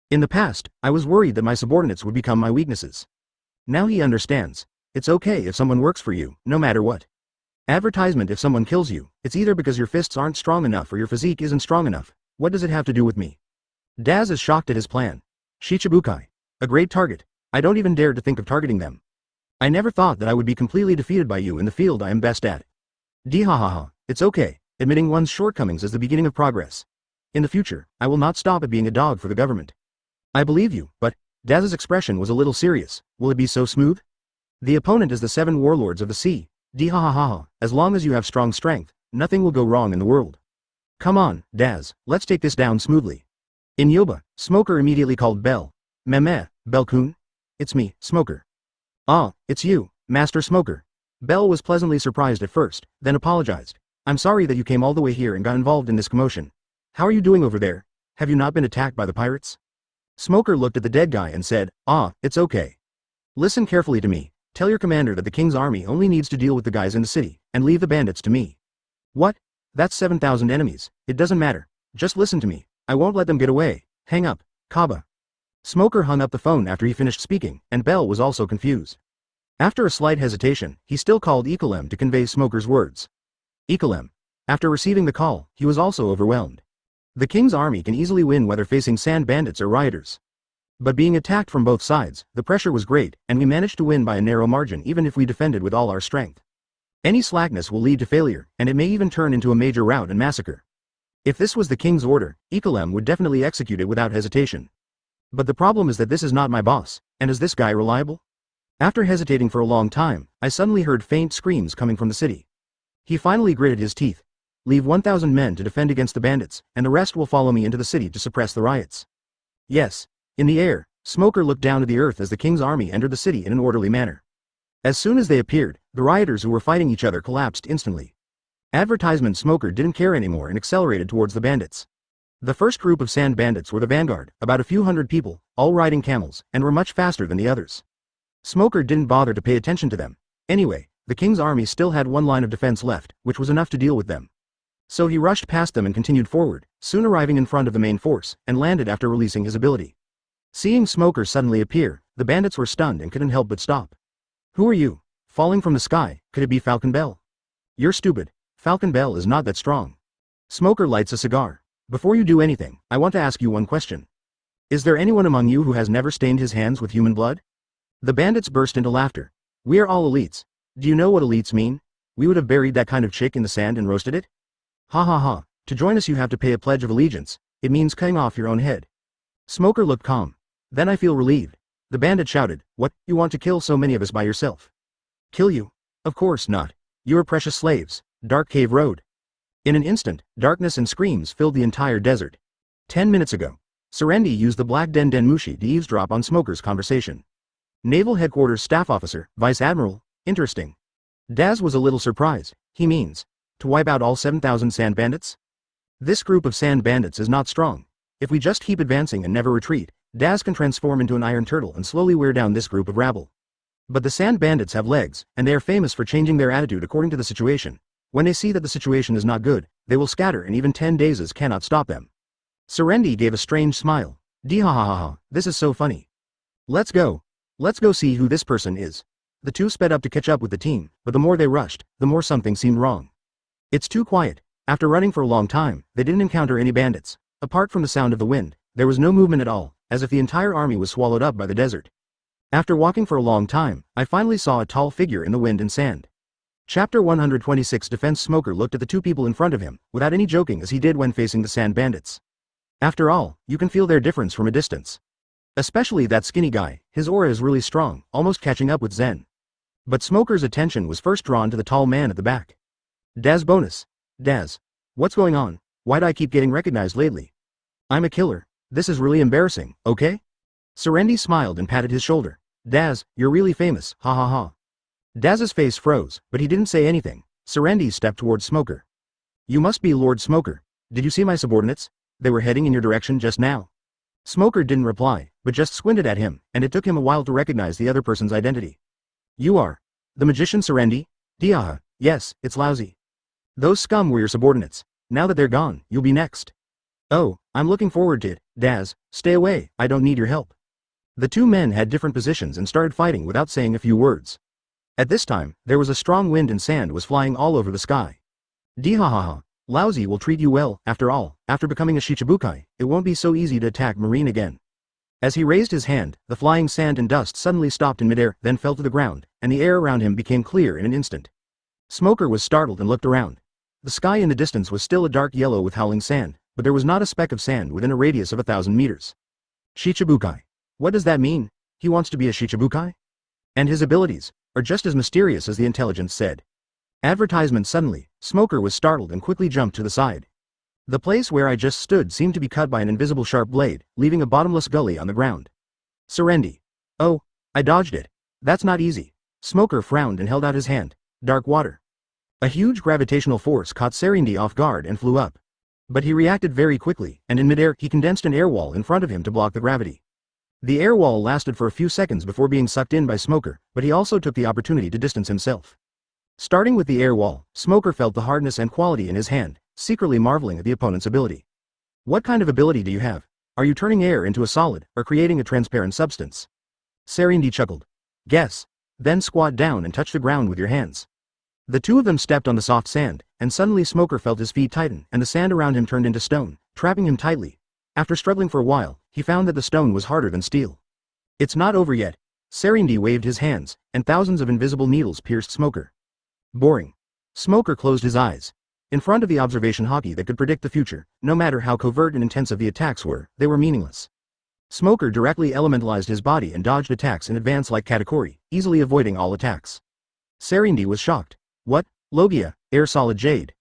In the past, I was worried that my subordinates would become my weaknesses. Now he understands. It's okay if someone works for you, no matter what. Advertisement: if someone kills you, it's either because your fists aren't strong enough or your physique isn't strong enough. What does it have to do with me? Daz is shocked at his plan. Shichibukai. A great target. I don't even dare to think of targeting them. I never thought that I would be completely defeated by you in the field I am best at. Dihahaha, it's okay. Admitting one's shortcomings is the beginning of progress. In the future, I will not stop at being a dog for the government. I believe you, but Daz's expression was a little serious. Will it be so smooth? The opponent is the 7 warlords of the sea. Dihahaha, as long as you have strong strength, nothing will go wrong in the world. Come on, Daz, let's take this down smoothly. In Yoba, Smoker immediately called Bell. Meh, Bell-kun? It's me, Smoker. Ah, it's you, Master Smoker. Bell was pleasantly surprised at first, then apologized. I'm sorry that you came all the way here and got involved in this commotion. How are you doing over there? Have you not been attacked by the pirates? Smoker looked at the dead guy and said, Ah, it's okay. Listen carefully to me. Tell your commander that the king's army only needs to deal with the guys in the city, and leave the bandits to me. What? That's 7,000 enemies. It doesn't matter. Just listen to me. I won't let them get away. Hang up, Kaba. Smoker hung up the phone after he finished speaking, and Bell was also confused. After a slight hesitation, he still called Ekolem to convey Smoker's words. Ekolem. After receiving the call, he was also overwhelmed. The king's army can easily win whether facing sand bandits or rioters. But being attacked from both sides, the pressure was great, and we managed to win by a narrow margin even if we defended with all our strength. Any slackness will lead to failure, and it may even turn into a major rout and massacre. If this was the king's order, Ekolem would definitely execute it without hesitation. But the problem is that this is not my boss, and is this guy reliable? After hesitating for a long time, I suddenly heard faint screams coming from the city. He finally gritted his teeth. Leave 1,000 men to defend against the bandits, and the rest will follow me into the city to suppress the riots. Yes. In the air, Smoker looked down to the earth as the king's army entered the city in an orderly manner. As soon as they appeared, the rioters who were fighting each other collapsed instantly. Advertisement: Smoker didn't care anymore and accelerated towards the bandits. The first group of sand bandits were the vanguard, about a few hundred people, all riding camels, and were much faster than the others. Smoker didn't bother to pay attention to them. Anyway, the king's army still had one line of defense left, which was enough to deal with them. So he rushed past them and continued forward, soon arriving in front of the main force, and landed after releasing his ability. Seeing Smoker suddenly appear, the bandits were stunned and couldn't help but stop. Who are you? Falling from the sky, could it be Falcon Bell? You're stupid. Falcon Bell is not that strong. Smoker lights a cigar. Before you do anything, I want to ask you one question. Is there anyone among you who has never stained his hands with human blood? The bandits burst into laughter. We are all elites. Do you know what elites mean? We would have buried that kind of chick in the sand and roasted it? Ha ha ha. To join us you have to pay a pledge of allegiance. It means cutting off your own head. Smoker looked calm. Then I feel relieved. The bandit shouted, What, you want to kill so many of us by yourself? Kill you? Of course not. You are precious slaves. Dark Cave Road. In an instant, darkness and screams filled the entire desert. 10 minutes ago, Serendi used the Black Den Mushi to eavesdrop on Smoker's conversation. Naval Headquarters Staff Officer, Vice Admiral, interesting. Daz was a little surprised. He means, to wipe out all 7,000 sand bandits? This group of sand bandits is not strong. If we just keep advancing and never retreat, Daz can transform into an iron turtle and slowly wear down this group of rabble. But the sand bandits have legs, and they are famous for changing their attitude according to the situation. When they see that the situation is not good, they will scatter and even 10 days cannot stop them. Serendi gave a strange smile. Dihahaha, this is so funny. Let's go. Let's go see who this person is. The two sped up to catch up with the team, but the more they rushed, the more something seemed wrong. It's too quiet. After running for a long time, they didn't encounter any bandits. Apart from the sound of the wind, there was no movement at all, as if the entire army was swallowed up by the desert. After walking for a long time, I finally saw a tall figure in the wind and sand. Chapter 126. Defense. Smoker looked at the two people in front of him, without any joking, as he did when facing the sand bandits. After all, you can feel their difference from a distance. Especially that skinny guy, his aura is really strong, almost catching up with Zen. But Smoker's attention was first drawn to the tall man at the back. Daz bonus. Daz. What's going on? Why do I keep getting recognized lately? I'm a killer. This is really embarrassing, okay? Serendi smiled and patted his shoulder. Daz, you're really famous, ha ha ha. Daz's face froze, but he didn't say anything. Serendi stepped towards Smoker. You must be Lord Smoker. Did you see my subordinates? They were heading in your direction just now. Smoker didn't reply, but just squinted at him, and it took him a while to recognize the other person's identity. You are the magician Serendi? Diaha, yes, it's lousy. Those scum were your subordinates. Now that they're gone, you'll be next. Oh, I'm looking forward to it. Daz, stay away, I don't need your help. The two men had different positions and started fighting without saying a few words. At this time, there was a strong wind and sand was flying all over the sky. Dihahaha, Lousy will treat you well, after all, after becoming a Shichibukai, it won't be so easy to attack Marine again. As he raised his hand, the flying sand and dust suddenly stopped in midair, then fell to the ground, and the air around him became clear in an instant. Smoker was startled and looked around. The sky in the distance was still a dark yellow with howling sand, but there was not a speck of sand within a radius of 1,000 meters. Shichibukai. What does that mean? He wants to be a Shichibukai? And his abilities are just as mysterious as the intelligence said. Advertisement. Suddenly, Smoker was startled and quickly jumped to the side. The place where I just stood seemed to be cut by an invisible sharp blade, leaving a bottomless gully on the ground. Serendi. Oh, I dodged it. That's not easy. Smoker frowned and held out his hand. Dark water. A huge gravitational force caught Serendi off guard and flew up. But he reacted very quickly, and in midair he condensed an air wall in front of him to block the gravity. The air wall lasted for a few seconds before being sucked in by Smoker, but he also took the opportunity to distance himself. Starting with the air wall, Smoker felt the hardness and quality in his hand, secretly marveling at the opponent's ability. What kind of ability do you have? Are you turning air into a solid, or creating a transparent substance? Serendi chuckled. Guess. Then squat down and touch the ground with your hands. The two of them stepped on the soft sand, and suddenly Smoker felt his feet tighten, and the sand around him turned into stone, trapping him tightly. After struggling for a while, he found that the stone was harder than steel. It's not over yet. Serendi waved his hands, and thousands of invisible needles pierced Smoker. Boring. Smoker closed his eyes. In front of the observation hockey that could predict the future, no matter how covert and intensive the attacks were, they were meaningless. Smoker directly elementalized his body and dodged attacks in advance like Katakuri, easily avoiding all attacks. Serendi was shocked. What? Logia, air solid jade.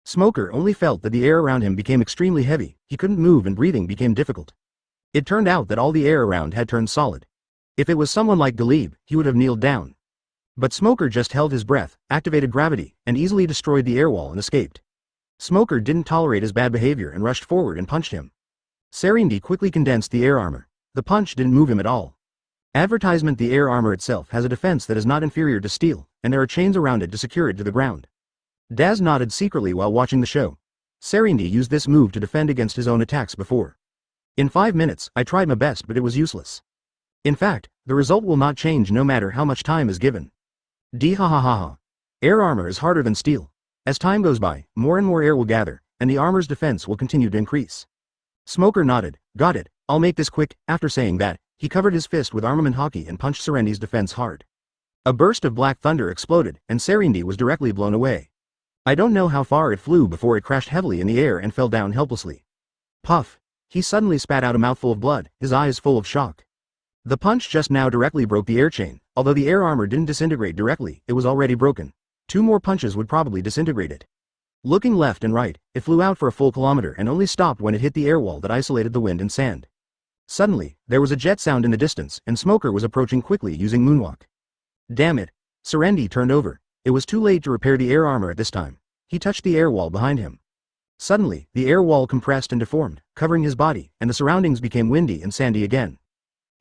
Smoker only felt that the air around him became extremely heavy, he couldn't move and breathing became difficult. It turned out that all the air around had turned solid. If it was someone like Galib, he would have kneeled down. But Smoker just held his breath, activated gravity, and easily destroyed the air wall and escaped. Smoker didn't tolerate his bad behavior and rushed forward and punched him. Serendi quickly condensed the air armor. The punch didn't move him at all. Advertisement. The air armor itself has a defense that is not inferior to steel, and there are chains around it to secure it to the ground. Daz nodded secretly while watching the show. Serendi used this move to defend against his own attacks before. In 5 minutes, I tried my best but it was useless. In fact, the result will not change no matter how much time is given. Dihahaha. Air armor is harder than steel. As time goes by, more and more air will gather, and the armor's defense will continue to increase. Smoker nodded. Got it, I'll make this quick. After saying that, he covered his fist with armament hockey and punched Serendi's defense hard. A burst of black thunder exploded, and Serendi was directly blown away. I don't know how far it flew before it crashed heavily in the air and fell down helplessly. Puff. He suddenly spat out a mouthful of blood, his eyes full of shock. The punch just now directly broke the air chain. Although the air armor didn't disintegrate directly, it was already broken. 2 more punches would probably disintegrate it. Looking left and right, it flew out for a full kilometer and only stopped when it hit the air wall that isolated the wind and sand. Suddenly, there was a jet sound in the distance, and Smoker was approaching quickly using moonwalk. Damn it. Serendi turned over. It was too late to repair the air armor at this time. He touched the air wall behind him. Suddenly, the air wall compressed and deformed, covering his body, and the surroundings became windy and sandy again.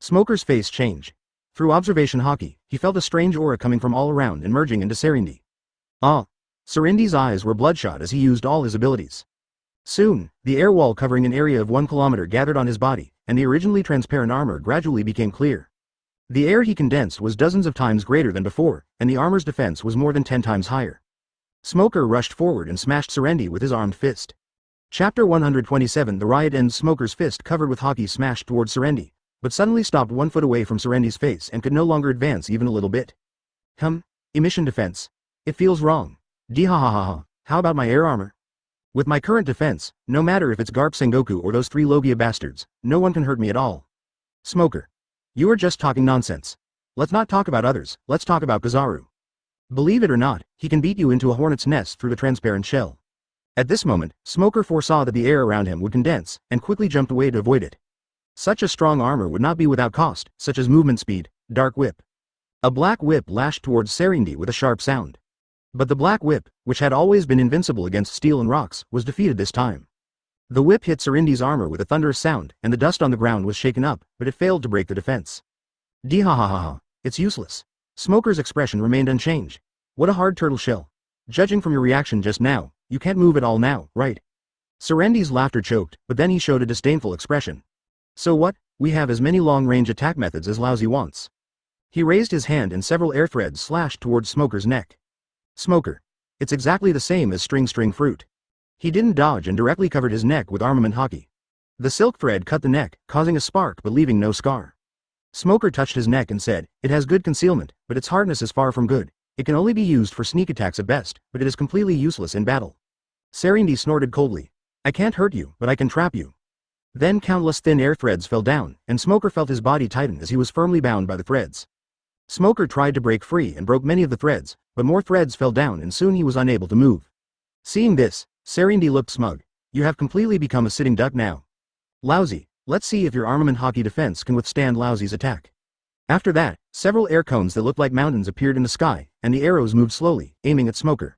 Smoker's face changed. Through observation hockey, he felt a strange aura coming from all around and merging into Serendi. Ah! Serendi's eyes were bloodshot as he used all his abilities. Soon, the air wall covering an area of 1 kilometer gathered on his body, and the originally transparent armor gradually became clear. The air he condensed was dozens of times greater than before, and the armor's defense was more than 10 times higher. Smoker rushed forward and smashed Serendi with his armed fist. Chapter 127. The riot ends. Smoker's fist covered with hockey smashed towards Serendi, but suddenly stopped 1 foot away from Serendi's face and could no longer advance even a little bit. Emission defense. It feels wrong. Dihahaha. How about my air armor? With my current defense, no matter if it's Garp Sengoku or those 3 Logia bastards, no one can hurt me at all. Smoker. You are just talking nonsense. Let's not talk about others, let's talk about Kizaru. Believe it or not, he can beat you into a hornet's nest through the transparent shell. At this moment, Smoker foresaw that the air around him would condense, and quickly jumped away to avoid it. Such a strong armor would not be without cost, such as movement speed, Dark Whip. A black whip lashed towards Serindi with a sharp sound. But the black whip, which had always been invincible against steel and rocks, was defeated this time. The whip hit Serindi's armor with a thunderous sound, and the dust on the ground was shaken up, but it failed to break the defense. Dee-ha-ha-ha-ha, it's useless. Smoker's expression remained unchanged. What a hard turtle shell. Judging from your reaction just now, you can't move at all now, right? Serindi's laughter choked, but then he showed a disdainful expression. So what? We have as many long-range attack methods as Lousy wants. He raised his hand and several air threads slashed towards Smoker's neck. Smoker. It's exactly the same as string fruit. He didn't dodge and directly covered his neck with armament hockey. The silk thread cut the neck, causing a spark but leaving no scar. Smoker touched his neck and said, it has good concealment, but its hardness is far from good. It can only be used for sneak attacks at best, but it is completely useless in battle. Serindi snorted coldly. I can't hurt you, but I can trap you. Then countless thin air threads fell down, and Smoker felt his body tighten as he was firmly bound by the threads. Smoker tried to break free and broke many of the threads, but more threads fell down and soon he was unable to move. Seeing this, Serindi looked smug. You have completely become a sitting duck now. Lousy, let's see if your armament hockey defense can withstand Lousy's attack. After that, several air cones that looked like mountains appeared in the sky, and the arrows moved slowly, aiming at Smoker.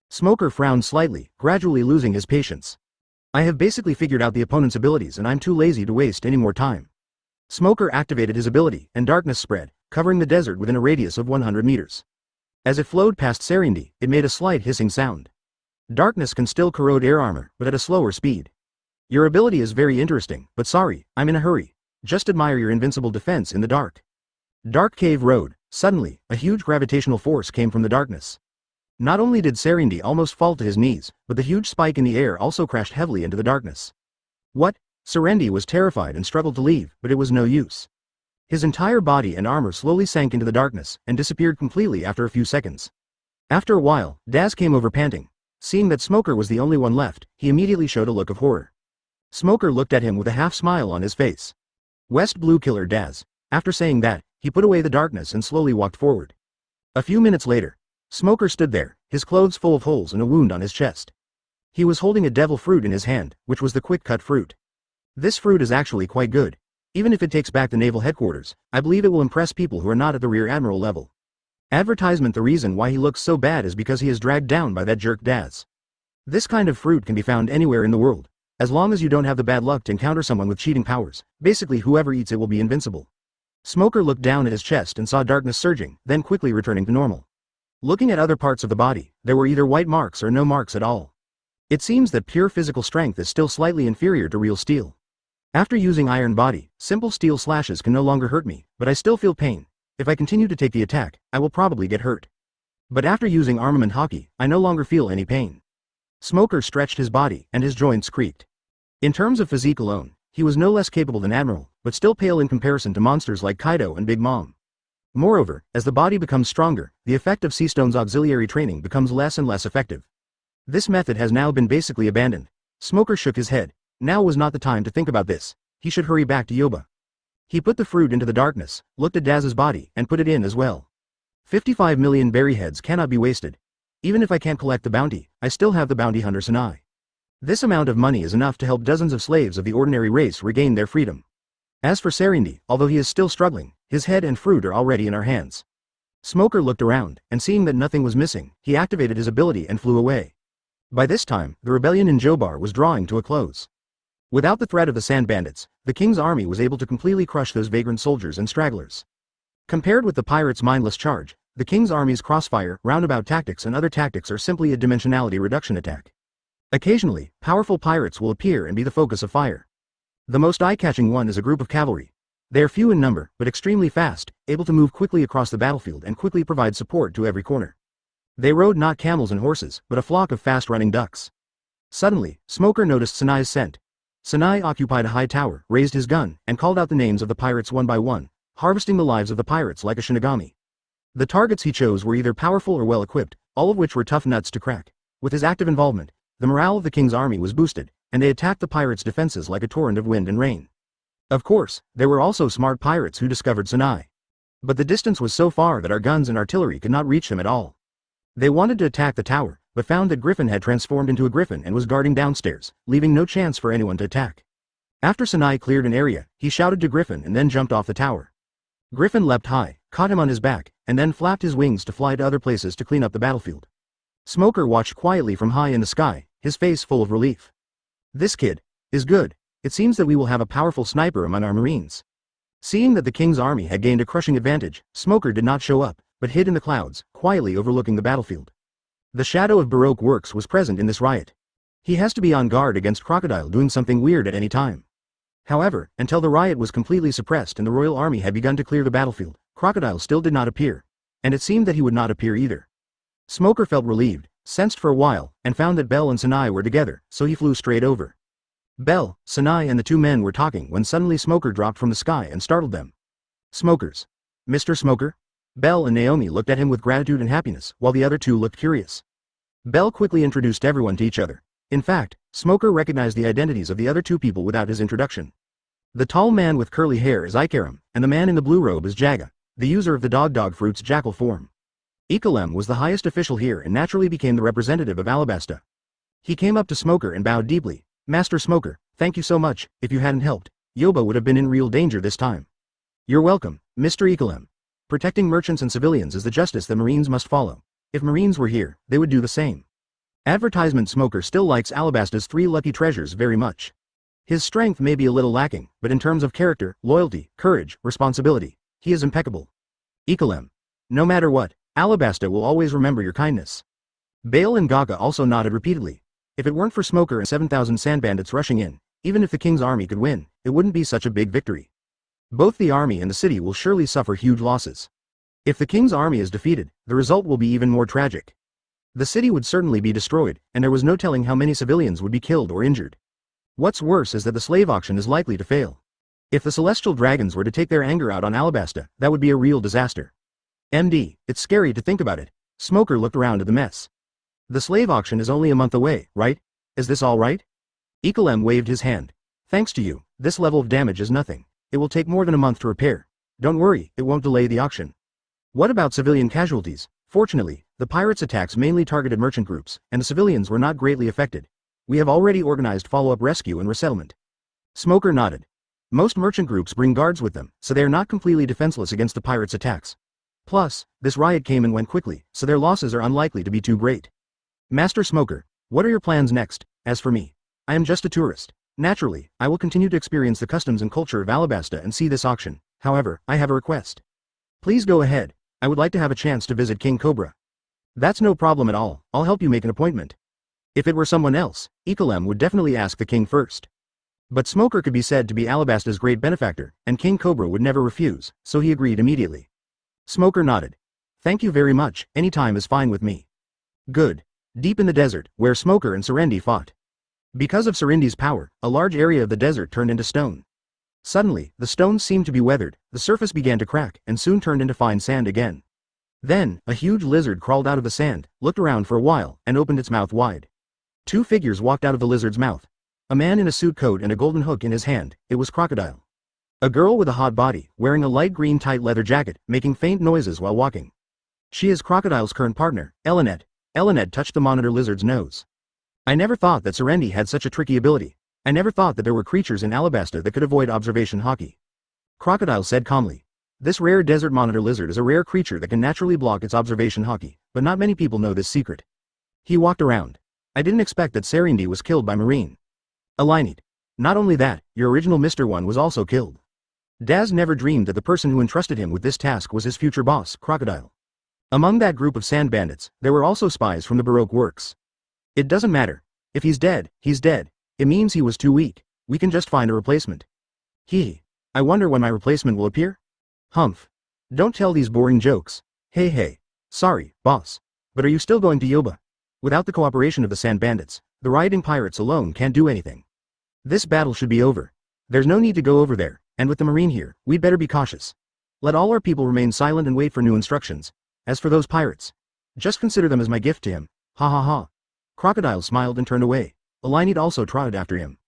Smoker frowned slightly, gradually losing his patience. I have basically figured out the opponent's abilities and I'm too lazy to waste any more time. Smoker activated his ability, and darkness spread, covering the desert within a radius of 100 meters. As it flowed past Serindi, it made a slight hissing sound. Darkness can still corrode air armor, but at a slower speed. Your ability is very interesting, but sorry, I'm in a hurry. Just admire your invincible defense in the dark. Dark Cave Road. Suddenly, a huge gravitational force came from the darkness. Not only did Serindi almost fall to his knees, but the huge spike in the air also crashed heavily into the darkness. What? Serindi was terrified and struggled to leave, but it was no use. His entire body and armor slowly sank into the darkness, and disappeared completely after a few seconds. After a while, Daz came over panting. Seeing that Smoker was the only one left, he immediately showed a look of horror. Smoker looked at him with a half-smile on his face. West Blue Killer Daz. After saying that, he put away the darkness and slowly walked forward. A few minutes later, Smoker stood there, his clothes full of holes and a wound on his chest. He was holding a devil fruit in his hand, which was the quick-cut fruit. This fruit is actually quite good. Even if it takes back the naval headquarters, I believe it will impress people who are not at the rear admiral level. Advertisement. The reason why he looks so bad is because he is dragged down by that jerk Daz. This kind of fruit can be found anywhere in the world. As long as you don't have the bad luck to encounter someone with cheating powers, basically whoever eats it will be invincible. Smoker looked down at his chest and saw darkness surging, then quickly returning to normal. Looking at other parts of the body, there were either white marks or no marks at all. It seems that pure physical strength is still slightly inferior to real steel. After using iron body, simple steel slashes can no longer hurt me, but I still feel pain. If I continue to take the attack, I will probably get hurt. But after using armament hockey, I no longer feel any pain. Smoker stretched his body, and his joints creaked. In terms of physique alone, he was no less capable than Admiral, but still pale in comparison to monsters like Kaido and Big Mom. Moreover, as the body becomes stronger, the effect of Seastone's auxiliary training becomes less and less effective. This method has now been basically abandoned. Smoker shook his head. Now was not the time to think about this. He should hurry back to Yoba. He put the fruit into the darkness, looked at Daz's body, and put it in as well. 55 million berry heads cannot be wasted. Even if I can't collect the bounty, I still have the bounty hunter Sanai. This amount of money is enough to help dozens of slaves of the ordinary race regain their freedom. As for Serindi, although he is still struggling, his head and fruit are already in our hands. Smoker looked around, and seeing that nothing was missing, he activated his ability and flew away. By this time, the rebellion in Jobar was drawing to a close. Without the threat of the sand bandits, the king's army was able to completely crush those vagrant soldiers and stragglers. Compared with the pirates' mindless charge, the king's army's crossfire, roundabout tactics and other tactics are simply a dimensionality reduction attack. Occasionally, powerful pirates will appear and be the focus of fire. The most eye-catching one is a group of cavalry. They are few in number, but extremely fast, able to move quickly across the battlefield and quickly provide support to every corner. They rode not camels and horses, but a flock of fast-running ducks. Suddenly, Smoker noticed Sanai's scent. Sanai occupied a high tower, raised his gun, and called out the names of the pirates one by one, harvesting the lives of the pirates like a shinigami. The targets he chose were either powerful or well-equipped, all of which were tough nuts to crack. With his active involvement, the morale of the king's army was boosted, and they attacked the pirates' defenses like a torrent of wind and rain. Of course, there were also smart pirates who discovered Sanai. But the distance was so far that our guns and artillery could not reach them at all. They wanted to attack the tower, but found that Griffin had transformed into a griffin and was guarding downstairs, leaving no chance for anyone to attack. After Sanai cleared an area, he shouted to Griffin and then jumped off the tower. Griffin leapt high, caught him on his back, and then flapped his wings to fly to other places to clean up the battlefield. Smoker watched quietly from high in the sky, his face full of relief. This kid is good. It seems that we will have a powerful sniper among our Marines. Seeing that the king's army had gained a crushing advantage, Smoker did not show up, but hid in the clouds, quietly overlooking the battlefield. The shadow of Baroque works was present in this riot. He has to be on guard against Crocodile doing something weird at any time. However, until the riot was completely suppressed and the royal army had begun to clear the battlefield, Crocodile still did not appear. And it seemed that he would not appear either. Smoker felt relieved, sensed for a while, and found that Bell and Sinai were together, so he flew straight over. Bell, Sinai and the two men were talking when suddenly Smoker dropped from the sky and startled them. Smokers. Mr. Smoker? Bell and Naomi looked at him with gratitude and happiness, while the other two looked curious. Bell quickly introduced everyone to each other. In fact, Smoker recognized the identities of the other two people without his introduction. The tall man with curly hair is Ikaram, and the man in the blue robe is Jaga, the user of the dog fruit's jackal form. Ikalem was the highest official here and naturally became the representative of Alabasta. He came up to Smoker and bowed deeply. Master Smoker, thank you so much. If you hadn't helped, Yoba would have been in real danger this time. You're welcome, Mr. Ikalem. Protecting merchants and civilians is the justice that Marines must follow. If Marines were here, they would do the same. Advertisement Smoker still likes Alabasta's 3 lucky treasures very much. His strength may be a little lacking, but in terms of character, loyalty, courage, responsibility, he is impeccable. Ikalem. No matter what, Alabasta will always remember your kindness. Bale and Gaga also nodded repeatedly. If it weren't for Smoker and 7,000 sand bandits rushing in, even if the king's army could win, it wouldn't be such a big victory. Both the army and the city will surely suffer huge losses. If the king's army is defeated, the result will be even more tragic. The city would certainly be destroyed, and there was no telling how many civilians would be killed or injured. What's worse is that the slave auction is likely to fail. If the celestial dragons were to take their anger out on Alabasta, that would be a real disaster. MD, it's scary to think about it. Smoker looked around at the mess. The slave auction is only a month away, right? Is this all right? Ikalem waved his hand. Thanks to you, this level of damage is nothing. It will take more than a month to repair. Don't worry, it won't delay the auction. What about civilian casualties? Fortunately, the pirates' attacks mainly targeted merchant groups, and the civilians were not greatly affected. We have already organized follow-up rescue and resettlement. Smoker nodded. Most merchant groups bring guards with them, so they are not completely defenseless against the pirates' attacks. Plus, this riot came and went quickly, so their losses are unlikely to be too great. Master Smoker, what are your plans next? As for me, I am just a tourist. Naturally, I will continue to experience the customs and culture of Alabasta and see this auction. However, I have a request. Please go ahead. I would like to have a chance to visit King Cobra. That's no problem at all, I'll help you make an appointment. If it were someone else, Ikalem would definitely ask the king first. But Smoker could be said to be Alabasta's great benefactor, and King Cobra would never refuse, so he agreed immediately. Smoker nodded. Thank you very much, any time is fine with me. Good. Deep in the desert, where Smoker and Serendi fought. Because of Serendi's power, a large area of the desert turned into stone. Suddenly, the stones seemed to be weathered, the surface began to crack, and soon turned into fine sand again. Then, a huge lizard crawled out of the sand, looked around for a while, and opened its mouth wide. 2 figures walked out of the lizard's mouth. A man in a suit coat and a golden hook in his hand, it was Crocodile. A girl with a hot body, wearing a light green tight leather jacket, making faint noises while walking. She is Crocodile's current partner, Elinette. Elinette touched the monitor lizard's nose. I never thought that Serendi had such a tricky ability. I never thought that there were creatures in Alabasta that could avoid observation hockey. Crocodile said calmly. This rare desert monitor lizard is a rare creature that can naturally block its observation hockey, but not many people know this secret. He walked around. I didn't expect that Serendi was killed by Marine. Alinete. Not only that, your original Mr. One was also killed. Daz never dreamed that the person who entrusted him with this task was his future boss, Crocodile. Among that group of sand bandits, there were also spies from the Baroque works. It doesn't matter. If he's dead, he's dead. It means he was too weak. We can just find a replacement. I wonder when my replacement will appear? Humph. Don't tell these boring jokes. Hey. Sorry, boss. But are you still going to Yoba? Without the cooperation of the sand bandits, the rioting pirates alone can't do anything. This battle should be over. There's no need to go over there, and with the Marine here, we'd better be cautious. Let all our people remain silent and wait for new instructions. As for those pirates, just consider them as my gift to him. Ha ha ha. Crocodile smiled and turned away. Alinete also trotted after him.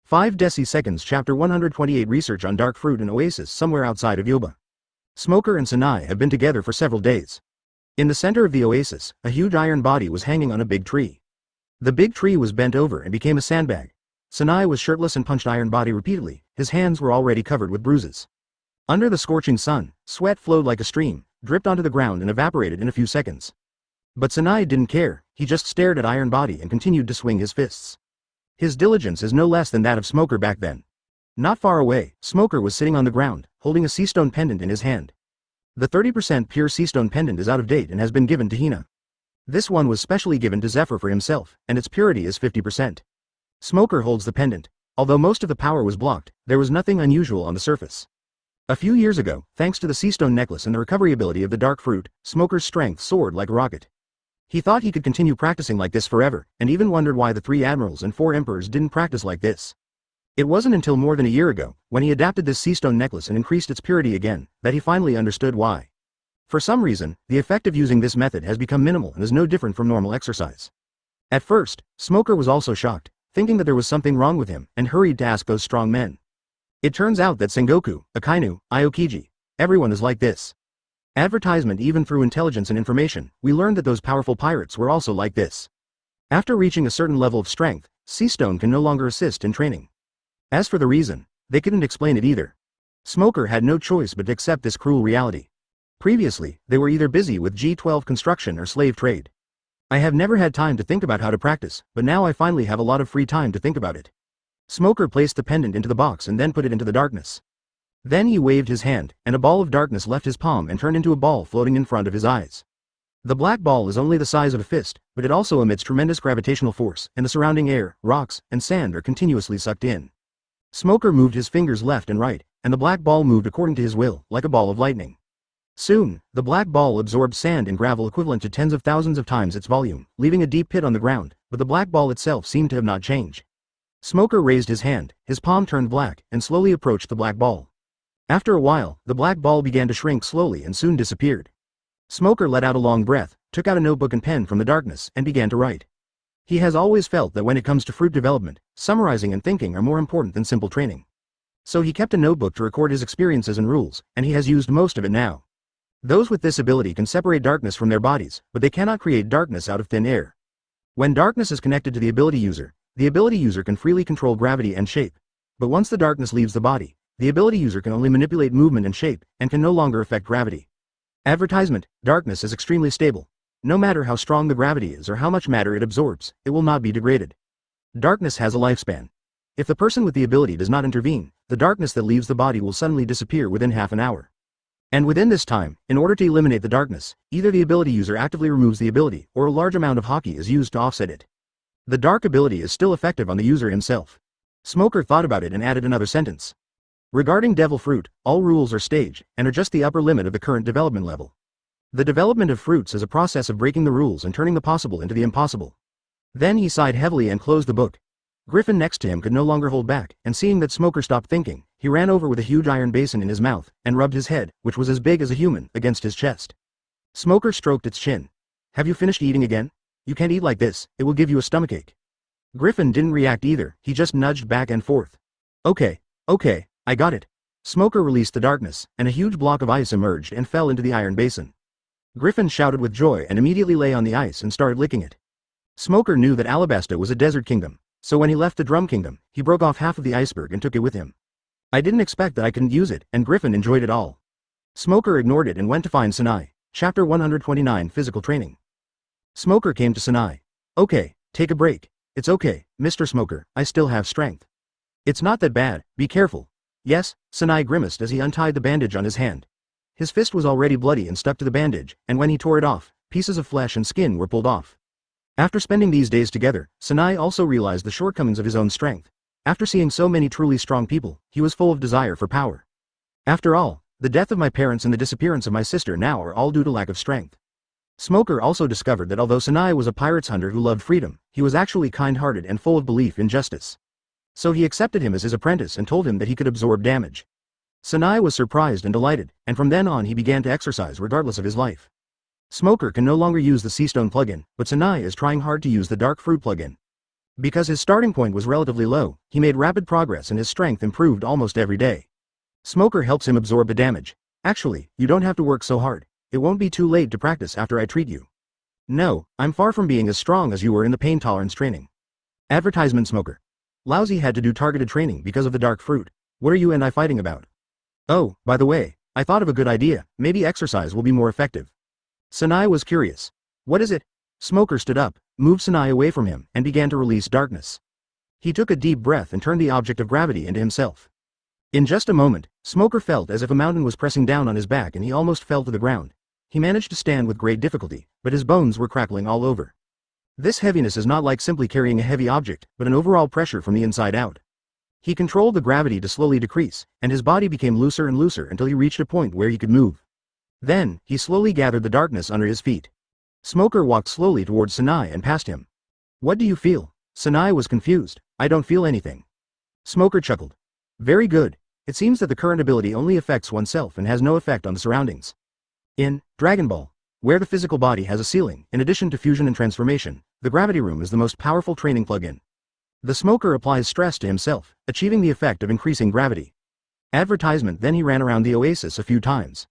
5 Seconds Chapter 128 Research on Dark Fruit and Oasis somewhere outside of Yoba. Smoker and Sinai have been together for several days. In the center of the oasis, a huge iron body was hanging on a big tree. The big tree was bent over and became a sandbag. Sinai was shirtless and punched iron body repeatedly, his hands were already covered with bruises. Under the scorching sun, sweat flowed like a stream, dripped onto the ground and evaporated in a few seconds. But Sanai didn't care, he just stared at Iron Body and continued to swing his fists. His diligence is no less than that of Smoker back then. Not far away, Smoker was sitting on the ground, holding a seastone pendant in his hand. The 30% pure seastone pendant is out of date and has been given to Hina. This one was specially given to Zephyr for himself, and its purity is 50%. Smoker holds the pendant. Although most of the power was blocked, there was nothing unusual on the surface. A few years ago, thanks to the seastone necklace and the recovery ability of the dark fruit, Smoker's strength soared like a rocket. He thought he could continue practicing like this forever, and even wondered why the 3 admirals and 4 emperors didn't practice like this. It wasn't until more than a year ago, when he adapted this seastone necklace and increased its purity again, that he finally understood why. For some reason, the effect of using this method has become minimal and is no different from normal exercise. At first, Smoker was also shocked, thinking that there was something wrong with him, and hurried to ask those strong men. It turns out that Sengoku, Akainu, Aokiji, everyone is like this. Advertisement. Even through intelligence and information, we learned that those powerful pirates were also like this. After reaching a certain level of strength, Seastone can no longer assist in training. As for the reason, they couldn't explain it either. Smoker had no choice but to accept this cruel reality. Previously, they were either busy with G12 construction or slave trade. I have never had time to think about how to practice, but now I finally have a lot of free time to think about it. Smoker placed the pendant into the box and then put it into the darkness. Then he waved his hand, and a ball of darkness left his palm and turned into a ball floating in front of his eyes. The black ball is only the size of a fist, but it also emits tremendous gravitational force, and the surrounding air, rocks, and sand are continuously sucked in. Smoker moved his fingers left and right, and the black ball moved according to his will, like a ball of lightning. Soon, the black ball absorbed sand and gravel equivalent to tens of thousands of times its volume, leaving a deep pit on the ground, but the black ball itself seemed to have not changed. Smoker raised his hand, his palm turned black, and slowly approached the black ball. After a while, the black ball began to shrink slowly and soon disappeared. Smoker let out a long breath, took out a notebook and pen from the darkness, and began to write. He has always felt that when it comes to fruit development, summarizing and thinking are more important than simple training. So he kept a notebook to record his experiences and rules, and he has used most of it now. Those with this ability can separate darkness from their bodies, but they cannot create darkness out of thin air. When darkness is connected to the ability user can freely control gravity and shape. But once the darkness leaves the body, the ability user can only manipulate movement and shape, and can no longer affect gravity. Advertisement: darkness is extremely stable. No matter how strong the gravity is or how much matter it absorbs, it will not be degraded. Darkness has a lifespan. If the person with the ability does not intervene, the darkness that leaves the body will suddenly disappear within half an hour. And within this time, in order to eliminate the darkness, either the ability user actively removes the ability, or a large amount of hockey is used to offset it. The dark ability is still effective on the user himself. Smoker thought about it and added another sentence. Regarding Devil Fruit, all rules are staged, and are just the upper limit of the current development level. The development of fruits is a process of breaking the rules and turning the possible into the impossible. Then he sighed heavily and closed the book. Griffin next to him could no longer hold back, and seeing that Smoker stopped thinking, he ran over with a huge iron basin in his mouth, and rubbed his head, which was as big as a human, against his chest. Smoker stroked its chin. Have you finished eating again? You can't eat like this, it will give you a stomachache. Griffin didn't react either, he just nudged back and forth. Okay, I got it. Smoker released the darkness, and a huge block of ice emerged and fell into the iron basin. Griffin shouted with joy and immediately lay on the ice and started licking it. Smoker knew that Alabasta was a desert kingdom, so when he left the Drum Kingdom, he broke off half of the iceberg and took it with him. I didn't expect that I couldn't use it, and Griffin enjoyed it all. Smoker ignored it and went to find Sanai. Chapter 129 Physical Training. Smoker came to Sanai. Okay, take a break. It's okay, Mr. Smoker, I still have strength. It's not that bad, be careful. Yes, Sanai grimaced as he untied the bandage on his hand. His fist was already bloody and stuck to the bandage, and when he tore it off, pieces of flesh and skin were pulled off. After spending these days together, Sanai also realized the shortcomings of his own strength. After seeing so many truly strong people, he was full of desire for power. After all, the death of my parents and the disappearance of my sister now are all due to lack of strength. Smoker also discovered that although Sanai was a pirates hunter who loved freedom, he was actually kind-hearted and full of belief in justice. So he accepted him as his apprentice and told him that he could absorb damage. Sanai was surprised and delighted, and from then on he began to exercise regardless of his life. Smoker can no longer use the Seastone plugin, but Sanai is trying hard to use the Dark Fruit plugin. Because his starting point was relatively low, he made rapid progress and his strength improved almost every day. Smoker helps him absorb the damage. Actually, you don't have to work so hard. It won't be too late to practice after I treat you. No, I'm far from being as strong as you were in the pain tolerance training. Advertisement. Smoker. Lousy had to do targeted training because of the Dark Fruit. What are you and I fighting about? Oh, by the way, I thought of a good idea, maybe exercise will be more effective. Sanai was curious. What is it? Smoker stood up, moved Sanai away from him, and began to release darkness. He took a deep breath and turned the object of gravity into himself. In just a moment, Smoker felt as if a mountain was pressing down on his back and he almost fell to the ground. He managed to stand with great difficulty, but his bones were crackling all over. This heaviness is not like simply carrying a heavy object, but an overall pressure from the inside out. He controlled the gravity to slowly decrease, and his body became looser and looser until he reached a point where he could move. Then, he slowly gathered the darkness under his feet. Smoker walked slowly towards Sanai and past him. What do you feel? Sanai was confused. I don't feel anything. Smoker chuckled. Very good. It seems that the current ability only affects oneself and has no effect on the surroundings. In Dragon Ball, where the physical body has a ceiling, in addition to fusion and transformation, the gravity room is the most powerful training plug-in. The smoker applies stress to himself, achieving the effect of increasing gravity. Advertisement. Then he ran around the oasis a few times.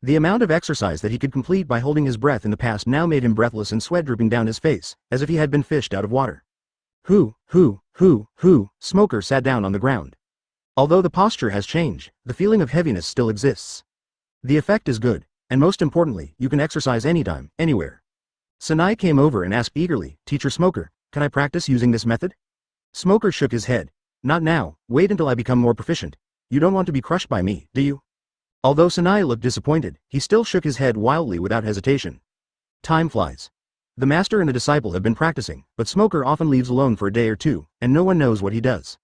The amount of exercise that he could complete by holding his breath in the past now made him breathless and sweat dripping down his face, as if he had been fished out of water. Smoker sat down on the ground. Although the posture has changed, the feeling of heaviness still exists. The effect is good, and most importantly, you can exercise anytime, anywhere. Sanai came over and asked eagerly, Teacher Smoker, can I practice using this method? Smoker shook his head. Not now, wait until I become more proficient. You don't want to be crushed by me, do you? Although Sanai looked disappointed, he still shook his head wildly without hesitation. Time flies. The master and the disciple have been practicing, but Smoker often leaves alone for a day or two, and no one knows what he does.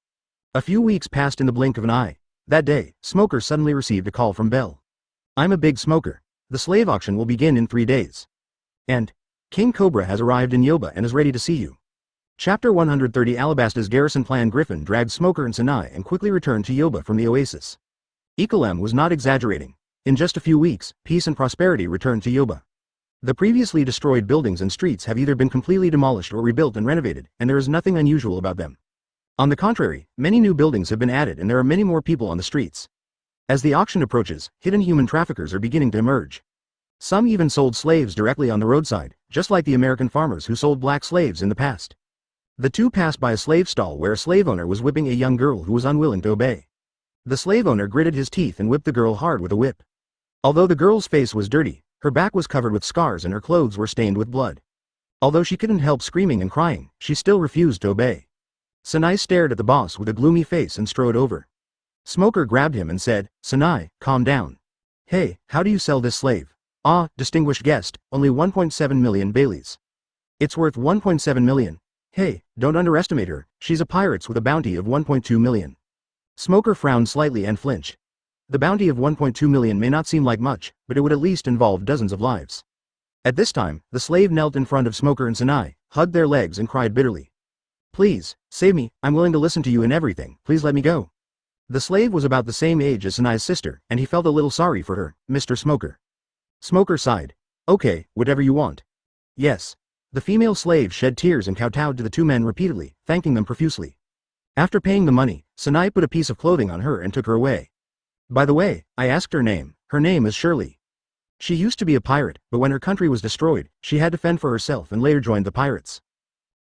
A few weeks passed in the blink of an eye. That day, Smoker suddenly received a call from Bell. I'm a big smoker. The slave auction will begin in 3 days. And King Cobra has arrived in Yoba and is ready to see you. Chapter 130. Alabasta's garrison plan. Griffin dragged Smoker and Sanai and quickly returned to Yoba from the oasis. Ikalem was not exaggerating. In just a few weeks, peace and prosperity returned to Yoba. The previously destroyed buildings and streets have either been completely demolished or rebuilt and renovated, and there is nothing unusual about them. On the contrary, many new buildings have been added and there are many more people on the streets. As the auction approaches, hidden human traffickers are beginning to emerge. Some even sold slaves directly on the roadside, just like the American farmers who sold black slaves in the past. The two passed by a slave stall where a slave owner was whipping a young girl who was unwilling to obey. The slave owner gritted his teeth and whipped the girl hard with a whip. Although the girl's face was dirty, her back was covered with scars and her clothes were stained with blood. Although she couldn't help screaming and crying, she still refused to obey. Sanai stared at the boss with a gloomy face and strode over. Smoker grabbed him and said, Sanai, calm down. Hey, how do you sell this slave? Ah, distinguished guest, only 1.7 million Baileys. It's worth 1.7 million. Hey, don't underestimate her, she's a pirate with a bounty of 1.2 million. Smoker frowned slightly and flinched. The bounty of 1.2 million may not seem like much, but it would at least involve dozens of lives. At this time, the slave knelt in front of Smoker and Sanai, hugged their legs and cried bitterly. Please, save me, I'm willing to listen to you in everything, please let me go. The slave was about the same age as Sanai's sister, and he felt a little sorry for her, Mr. Smoker. Smoker sighed. Okay, whatever you want. Yes. The female slave shed tears and kowtowed to the two men repeatedly, thanking them profusely. After paying the money, Sanai put a piece of clothing on her and took her away. By the way, I asked her name. Her name is Shirley. She used to be a pirate, but when her country was destroyed, she had to fend for herself and later joined the pirates.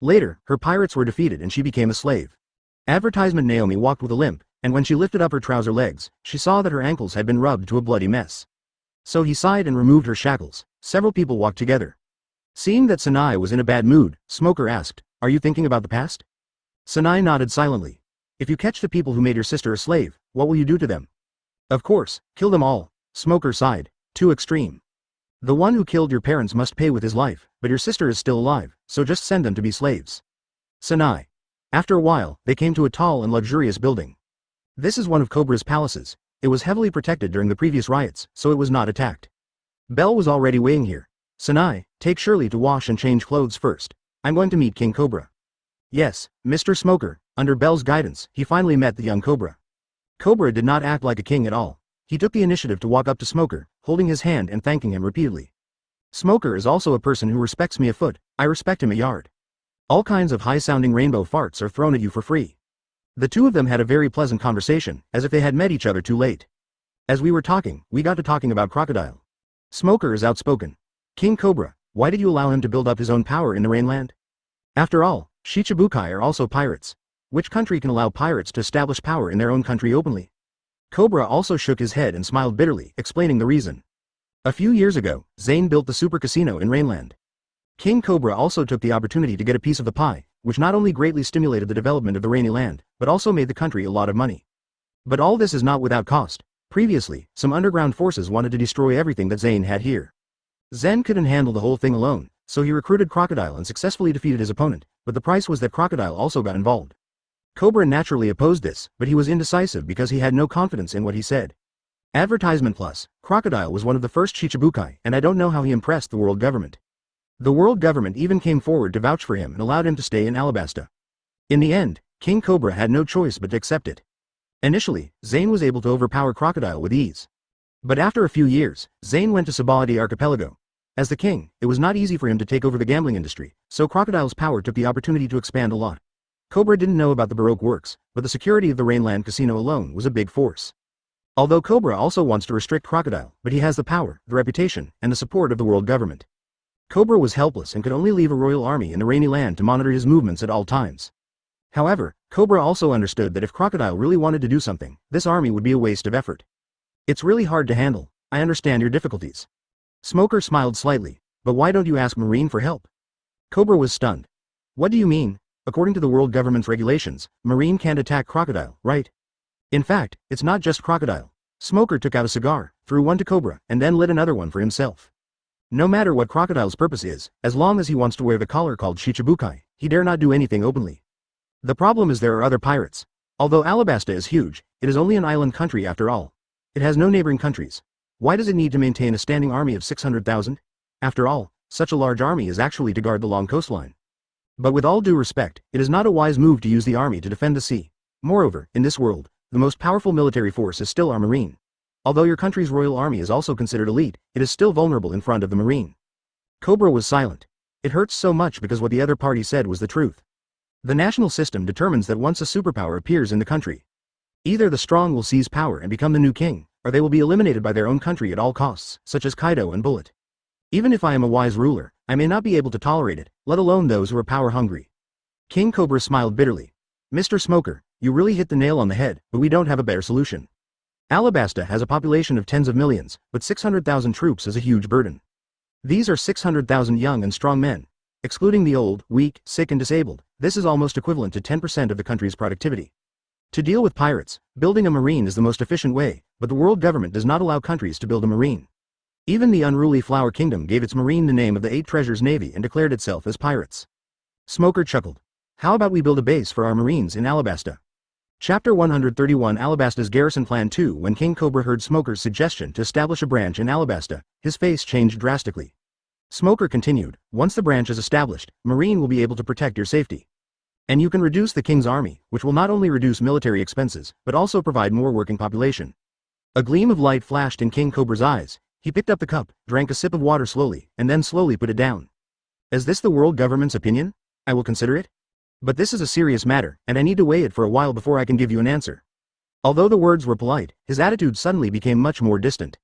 Later, her pirates were defeated and she became a slave. Advertisement. Naomi walked with a limp, and when she lifted up her trouser legs, she saw that her ankles had been rubbed to a bloody mess. So he sighed and removed her shackles. Several people walked together. Seeing that Sanai was in a bad mood, Smoker asked, Are you thinking about the past? Sanai nodded silently. If you catch the people who made your sister a slave, what will you do to them? Of course, kill them all. Smoker sighed. Too extreme. The one who killed your parents must pay with his life, but your sister is still alive, so just send them to be slaves. Sanai. After a while, they came to a tall and luxurious building. This is one of Cobra's palaces. It was heavily protected during the previous riots, so it was not attacked. Bell was already waiting here. Sanai, take Shirley to wash and change clothes first. I'm going to meet King Cobra. Yes, Mr. Smoker. Under Bell's guidance, he finally met the young Cobra. Cobra did not act like a king at all. He took the initiative to walk up to Smoker, holding his hand and thanking him repeatedly. Smoker is also a person who respects me a foot, I respect him a yard. All kinds of high-sounding rainbow farts are thrown at you for free. The two of them had a very pleasant conversation, as if they had met each other too late. As we were talking, we got to talking about Crocodile. Smoker is outspoken. King Cobra, why did you allow him to build up his own power in the Rainland? After all, Shichibukai are also pirates. Which country can allow pirates to establish power in their own country openly? Cobra also shook his head and smiled bitterly, explaining the reason. A few years ago, Zane built the super casino in Rainland. King Cobra also took the opportunity to get a piece of the pie, which not only greatly stimulated the development of the Rainy Land, but also made the country a lot of money. But all this is not without cost. Previously, some underground forces wanted to destroy everything that Zane had here. Zen couldn't handle the whole thing alone, so he recruited Crocodile and successfully defeated his opponent, but the price was that Crocodile also got involved. Cobra naturally opposed this, but he was indecisive because he had no confidence in what he said. Advertisement plus, Crocodile was one of the first Chichibukai, and I don't know how he impressed the world government. The world government even came forward to vouch for him and allowed him to stay in Alabasta. In the end, King Cobra had no choice but to accept it. Initially, Zane was able to overpower Crocodile with ease. But after a few years, Zane went to Sabaody Archipelago. As the king, it was not easy for him to take over the gambling industry, so Crocodile's power took the opportunity to expand a lot. Cobra didn't know about the Baroque works, but the security of the Rainland Casino alone was a big force. Although Cobra also wants to restrict Crocodile, but he has the power, the reputation, and the support of the world government. Cobra was helpless and could only leave a royal army in the Rainy Land to monitor his movements at all times. However, Cobra also understood that if Crocodile really wanted to do something, this army would be a waste of effort. It's really hard to handle. I understand your difficulties. Smoker smiled slightly, but why don't you ask Marine for help? Cobra was stunned. What do you mean? According to the world government's regulations, Marine can't attack Crocodile, right? In fact, it's not just Crocodile. Smoker took out a cigar, threw one to Cobra, and then lit another one for himself. No matter what Crocodile's purpose is, as long as he wants to wear the collar called Chichibukai, he dare not do anything openly. The problem is there are other pirates. Although Alabasta is huge, it is only an island country after all. It has no neighboring countries. Why does it need to maintain a standing army of 600,000? After all, such a large army is actually to guard the long coastline. But with all due respect, it is not a wise move to use the army to defend the sea. Moreover, in this world, the most powerful military force is still our marine. Although your country's royal army is also considered elite, it is still vulnerable in front of the marine. Cobra was silent. It hurts so much because what the other party said was the truth. The national system determines that once a superpower appears in the country, either the strong will seize power and become the new king, or they will be eliminated by their own country at all costs, such as Kaido and Bullet. Even if I am a wise ruler, I may not be able to tolerate it, let alone those who are power-hungry. King Cobra smiled bitterly. Mr. Smoker, you really hit the nail on the head, but we don't have a better solution. Alabasta has a population of tens of millions, but 600,000 troops is a huge burden. These are 600,000 young and strong men. Excluding the old, weak, sick and disabled, this is almost equivalent to 10% of the country's productivity. To deal with pirates, building a marine is the most efficient way, but the world government does not allow countries to build a marine. Even the unruly Flower Kingdom gave its marine the name of the Eight Treasures Navy and declared itself as pirates. Smoker chuckled. How about we build a base for our marines in Alabasta? Chapter 131 Alabasta's Garrison Plan 2. When King Cobra heard Smoker's suggestion to establish a branch in Alabasta, his face changed drastically. Smoker continued, once the branch is established, Marine will be able to protect your safety. And you can reduce the king's army, which will not only reduce military expenses, but also provide more working population. A gleam of light flashed in King Cobra's eyes. He picked up the cup, drank a sip of water slowly, and then slowly put it down. Is this the world government's opinion? I will consider it. But this is a serious matter, and I need to weigh it for a while before I can give you an answer. Although the words were polite, his attitude suddenly became much more distant.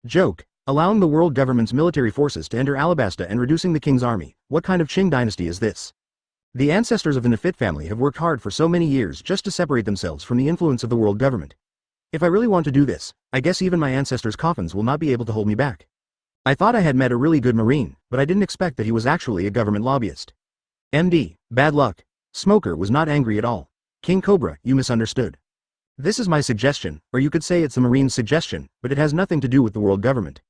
Joke, allowing the world government's military forces to enter Alabasta and reducing the king's army, what kind of Qing dynasty is this? The ancestors of the Nefit family have worked hard for so many years just to separate themselves from the influence of the world government. If I really want to do this, I guess even my ancestors' coffins will not be able to hold me back. I thought I had met a really good marine, but I didn't expect that he was actually a government lobbyist. MD, bad luck. Smoker was not angry at all. King Cobra, you misunderstood. This is my suggestion, or you could say it's the marine's suggestion, but it has nothing to do with the world government.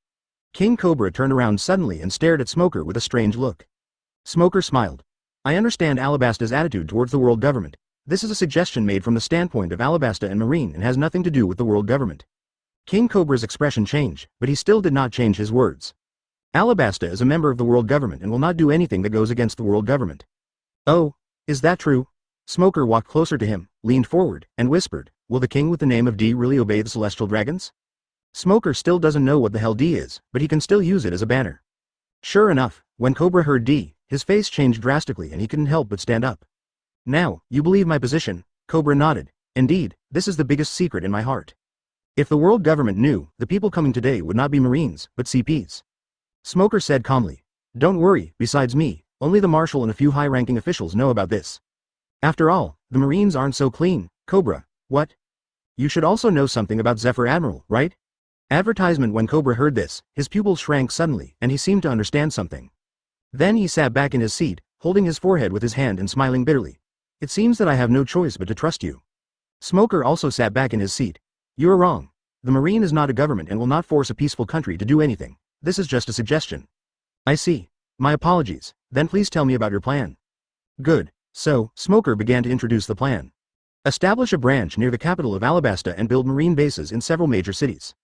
King Cobra turned around suddenly and stared at Smoker with a strange look. Smoker smiled. I understand Alabasta's attitude towards the world government. This is a suggestion made from the standpoint of Alabasta and Marine and has nothing to do with the world government. King Cobra's expression changed, but he still did not change his words. Alabasta is a member of the world government and will not do anything that goes against the world government. Oh, is that true? Smoker walked closer to him, leaned forward, and whispered, will the king with the name of D really obey the celestial dragons? Smoker still doesn't know what the hell D is, but he can still use it as a banner. Sure enough, when Cobra heard D, his face changed drastically and he couldn't help but stand up. Now, you believe my position? Cobra nodded. Indeed, this is the biggest secret in my heart. If the world government knew, the people coming today would not be Marines, but CPs. Smoker said calmly. Don't worry, besides me, only the marshal and a few high-ranking officials know about this. After all, the Marines aren't so clean. Cobra, what? You should also know something about Zephyr Admiral, right? Advertisement. When Cobra heard this, his pupils shrank suddenly, and he seemed to understand something. Then he sat back in his seat, holding his forehead with his hand and smiling bitterly. It seems that I have no choice but to trust you. Smoker also sat back in his seat. You are wrong. The Marine is not a government and will not force a peaceful country to do anything. This is just a suggestion. I see. My apologies. Then please tell me about your plan. Good. So, Smoker began to introduce the plan. Establish a branch near the capital of Alabasta and build marine bases in several major cities.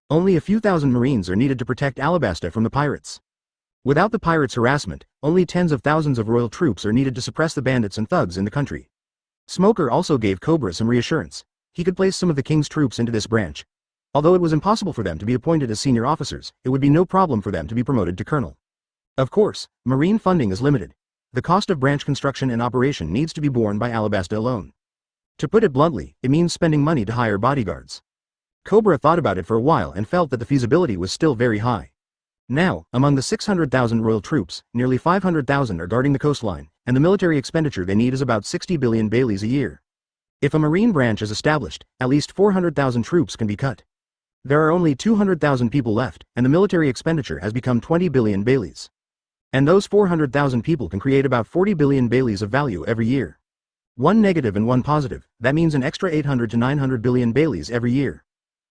Only a few thousand Marines are needed to protect Alabasta from the pirates. Without the pirates' harassment, only tens of thousands of royal troops are needed to suppress the bandits and thugs in the country. Smoker also gave Cobra some reassurance. He could place some of the king's troops into this branch. Although it was impossible for them to be appointed as senior officers, it would be no problem for them to be promoted to colonel. Of course, Marine funding is limited. The cost of branch construction and operation needs to be borne by Alabasta alone. To put it bluntly, it means spending money to hire bodyguards. Cobra thought about it for a while and felt that the feasibility was still very high. Now, among the 600,000 royal troops, nearly 500,000 are guarding the coastline, and the military expenditure they need is about 60 billion baileys a year. If a marine branch is established, at least 400,000 troops can be cut. There are only 200,000 people left, and the military expenditure has become 20 billion baileys. And those 400,000 people can create about 40 billion baileys of value every year. One negative and one positive, that means an extra 800 to 900 billion baileys every year.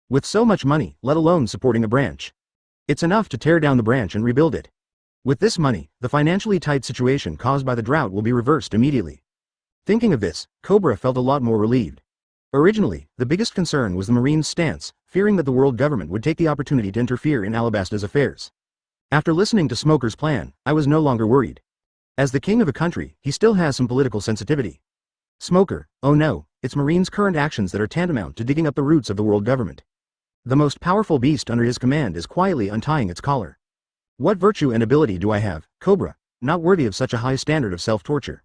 With so much money, let alone supporting a branch, it's enough to tear down the branch and rebuild it. With this money, the financially tight situation caused by the drought will be reversed immediately. Thinking of this, Cobra felt a lot more relieved. Originally, the biggest concern was the Marines' stance, fearing that the world government would take the opportunity to interfere in Alabasta's affairs. After listening to Smoker's plan, I was no longer worried. As the king of a country, he still has some political sensitivity. Smoker, oh no, it's Marines' current actions that are tantamount to digging up the roots of the world government. The most powerful beast under his command is quietly untying its collar. What virtue and ability do I have, Cobra, not worthy of such a high standard of self-torture?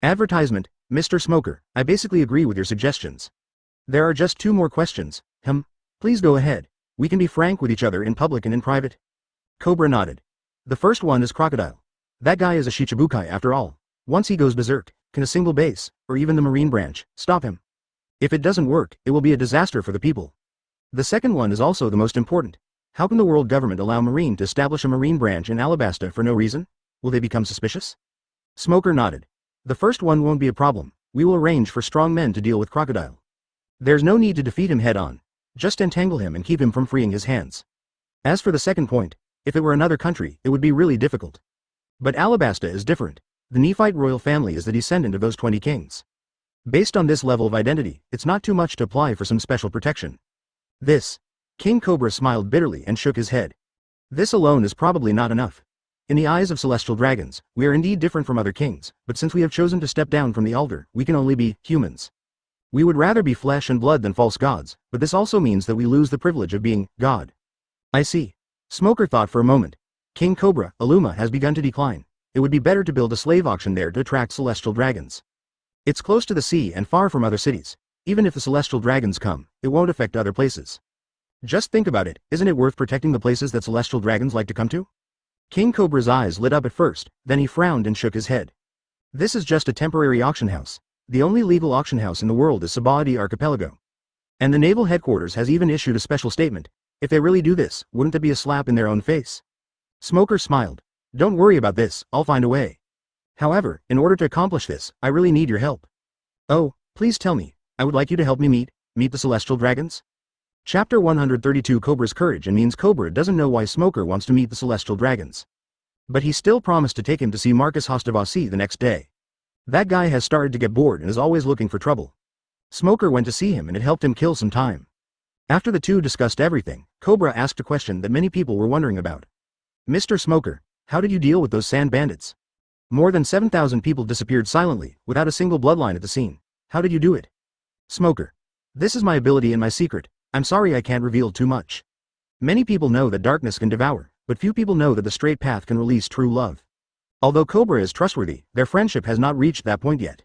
Advertisement, Mr. Smoker, I basically agree with your suggestions. There are just 2 more questions. Please go ahead. We can be frank with each other in public and in private. Cobra nodded. The first one is Crocodile. That guy is a Shichibukai after all. Once he goes berserk, can a single base, or even the Marine branch, stop him? If it doesn't work, it will be a disaster for the people. The second one is also the most important. How can the world government allow Marine to establish a Marine branch in Alabasta for no reason? Will they become suspicious? Smoker nodded. The first one won't be a problem. We will arrange for strong men to deal with Crocodile. There's no need to defeat him head-on. Just entangle him and keep him from freeing his hands. As for the second point, if it were another country, it would be really difficult. But Alabasta is different. The Nephite royal family is the descendant of those 20 kings. Based on this level of identity, it's not too much to apply for some special protection. King Cobra smiled bitterly and shook his head. This alone is probably not enough. In the eyes of celestial dragons, we are indeed different from other kings, but since we have chosen to step down from the altar, we can only be humans. We would rather be flesh and blood than false gods, but this also means that we lose the privilege of being God. I see. Smoker thought for a moment. King Cobra, Aluma has begun to decline. It would be better to build a slave auction there to attract celestial dragons. It's close to the sea and far from other cities. Even if the celestial dragons come, it won't affect other places. Just think about it, isn't it worth protecting the places that celestial dragons like to come to? King Cobra's eyes lit up at first, then he frowned and shook his head. This is just a temporary auction house. The only legal auction house in the world is Sabaody Archipelago. And the naval headquarters has even issued a special statement. If they really do this, wouldn't that be a slap in their own face? Smoker smiled. Don't worry about this, I'll find a way. However, in order to accomplish this, I really need your help. Oh, please tell me. I would like you to help me meet the celestial dragons. Chapter 132 Cobra's courage and means Cobra doesn't know why Smoker wants to meet the celestial dragons. But he still promised to take him to see Marcus Hostavasi the next day. That guy has started to get bored and is always looking for trouble. Smoker went to see him and it helped him kill some time. After the two discussed everything, Cobra asked a question that many people were wondering about. Mr. Smoker, how did you deal with those sand bandits? More than 7,000 people disappeared silently, without a single bloodline at the scene. How did you do it? Smoker. This is my ability and my secret. I'm sorry I can't reveal too much. Many people know that darkness can devour, but few people know that the straight path can release true love. Although Cobra is trustworthy, their friendship has not reached that point yet.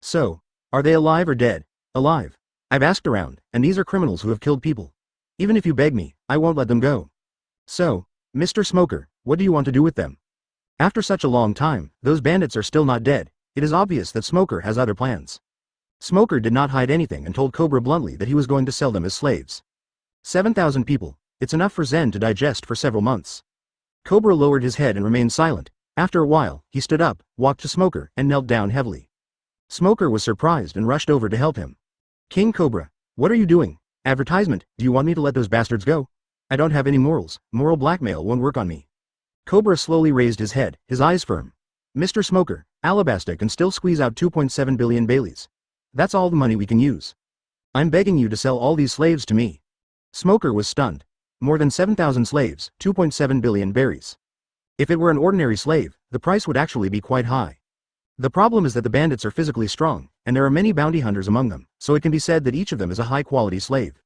So, are they alive or dead? Alive. I've asked around, and these are criminals who have killed people. Even if you beg me, I won't let them go. So, Mr. Smoker, what do you want to do with them? After such a long time, those bandits are still not dead. It is obvious that Smoker has other plans. Smoker did not hide anything and told Cobra bluntly that he was going to sell them as slaves. 7,000 people. It's enough for Zen to digest for several months. Cobra lowered his head and remained silent. After a while, he stood up, walked to Smoker, and knelt down heavily. Smoker was surprised and rushed over to help him. King Cobra, what are you doing? Advertisement, do you want me to let those bastards go? I don't have any morals, moral blackmail won't work on me. Cobra slowly raised his head, his eyes firm. Mr. Smoker, Alabasta can still squeeze out 2.7 billion Baileys. That's all the money we can use. I'm begging you to sell all these slaves to me. Smoker was stunned. More than 7,000 slaves, 2.7 billion berries. If it were an ordinary slave, the price would actually be quite high. The problem is that the bandits are physically strong, and there are many bounty hunters among them, so it can be said that each of them is a high-quality slave.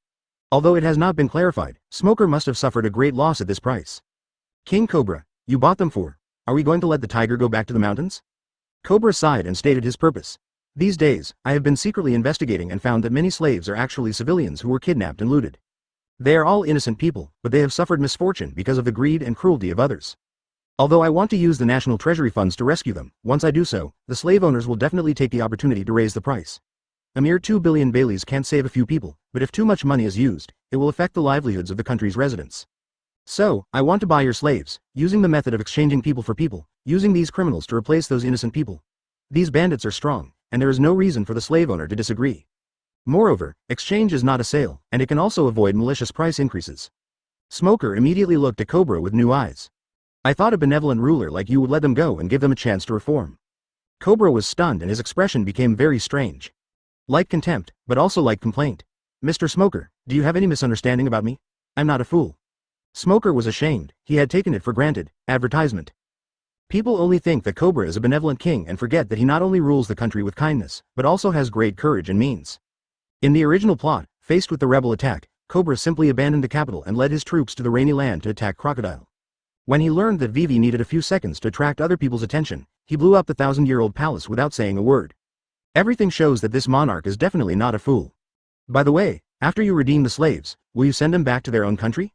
Although it has not been clarified, Smoker must have suffered a great loss at this price. King Cobra, you bought them for. Are we going to let the tiger go back to the mountains? Cobra sighed and stated his purpose. These days, I have been secretly investigating and found that many slaves are actually civilians who were kidnapped and looted. They are all innocent people, but they have suffered misfortune because of the greed and cruelty of others. Although I want to use the National Treasury funds to rescue them, once I do so, the slave owners will definitely take the opportunity to raise the price. A mere 2 billion Baileys can't save a few people, but if too much money is used, it will affect the livelihoods of the country's residents. So, I want to buy your slaves, using the method of exchanging people for people, using these criminals to replace those innocent people. These bandits are strong, and there is no reason for the slave owner to disagree. Moreover, exchange is not a sale, and it can also avoid malicious price increases. Smoker immediately looked at Cobra with new eyes. I thought a benevolent ruler like you would let them go and give them a chance to reform. Cobra was stunned and his expression became very strange. Like contempt, but also like complaint. Mr. Smoker, do you have any misunderstanding about me? I'm not a fool. Smoker was ashamed, he had taken it for granted, advertisement. People only think that Cobra is a benevolent king and forget that he not only rules the country with kindness, but also has great courage and means. In the original plot, faced with the rebel attack, Cobra simply abandoned the capital and led his troops to the rainy land to attack Crocodile. When he learned that Vivi needed a few seconds to attract other people's attention, he blew up the 1,000-year-old palace without saying a word. Everything shows that this monarch is definitely not a fool. By the way, after you redeem the slaves, will you send them back to their own country?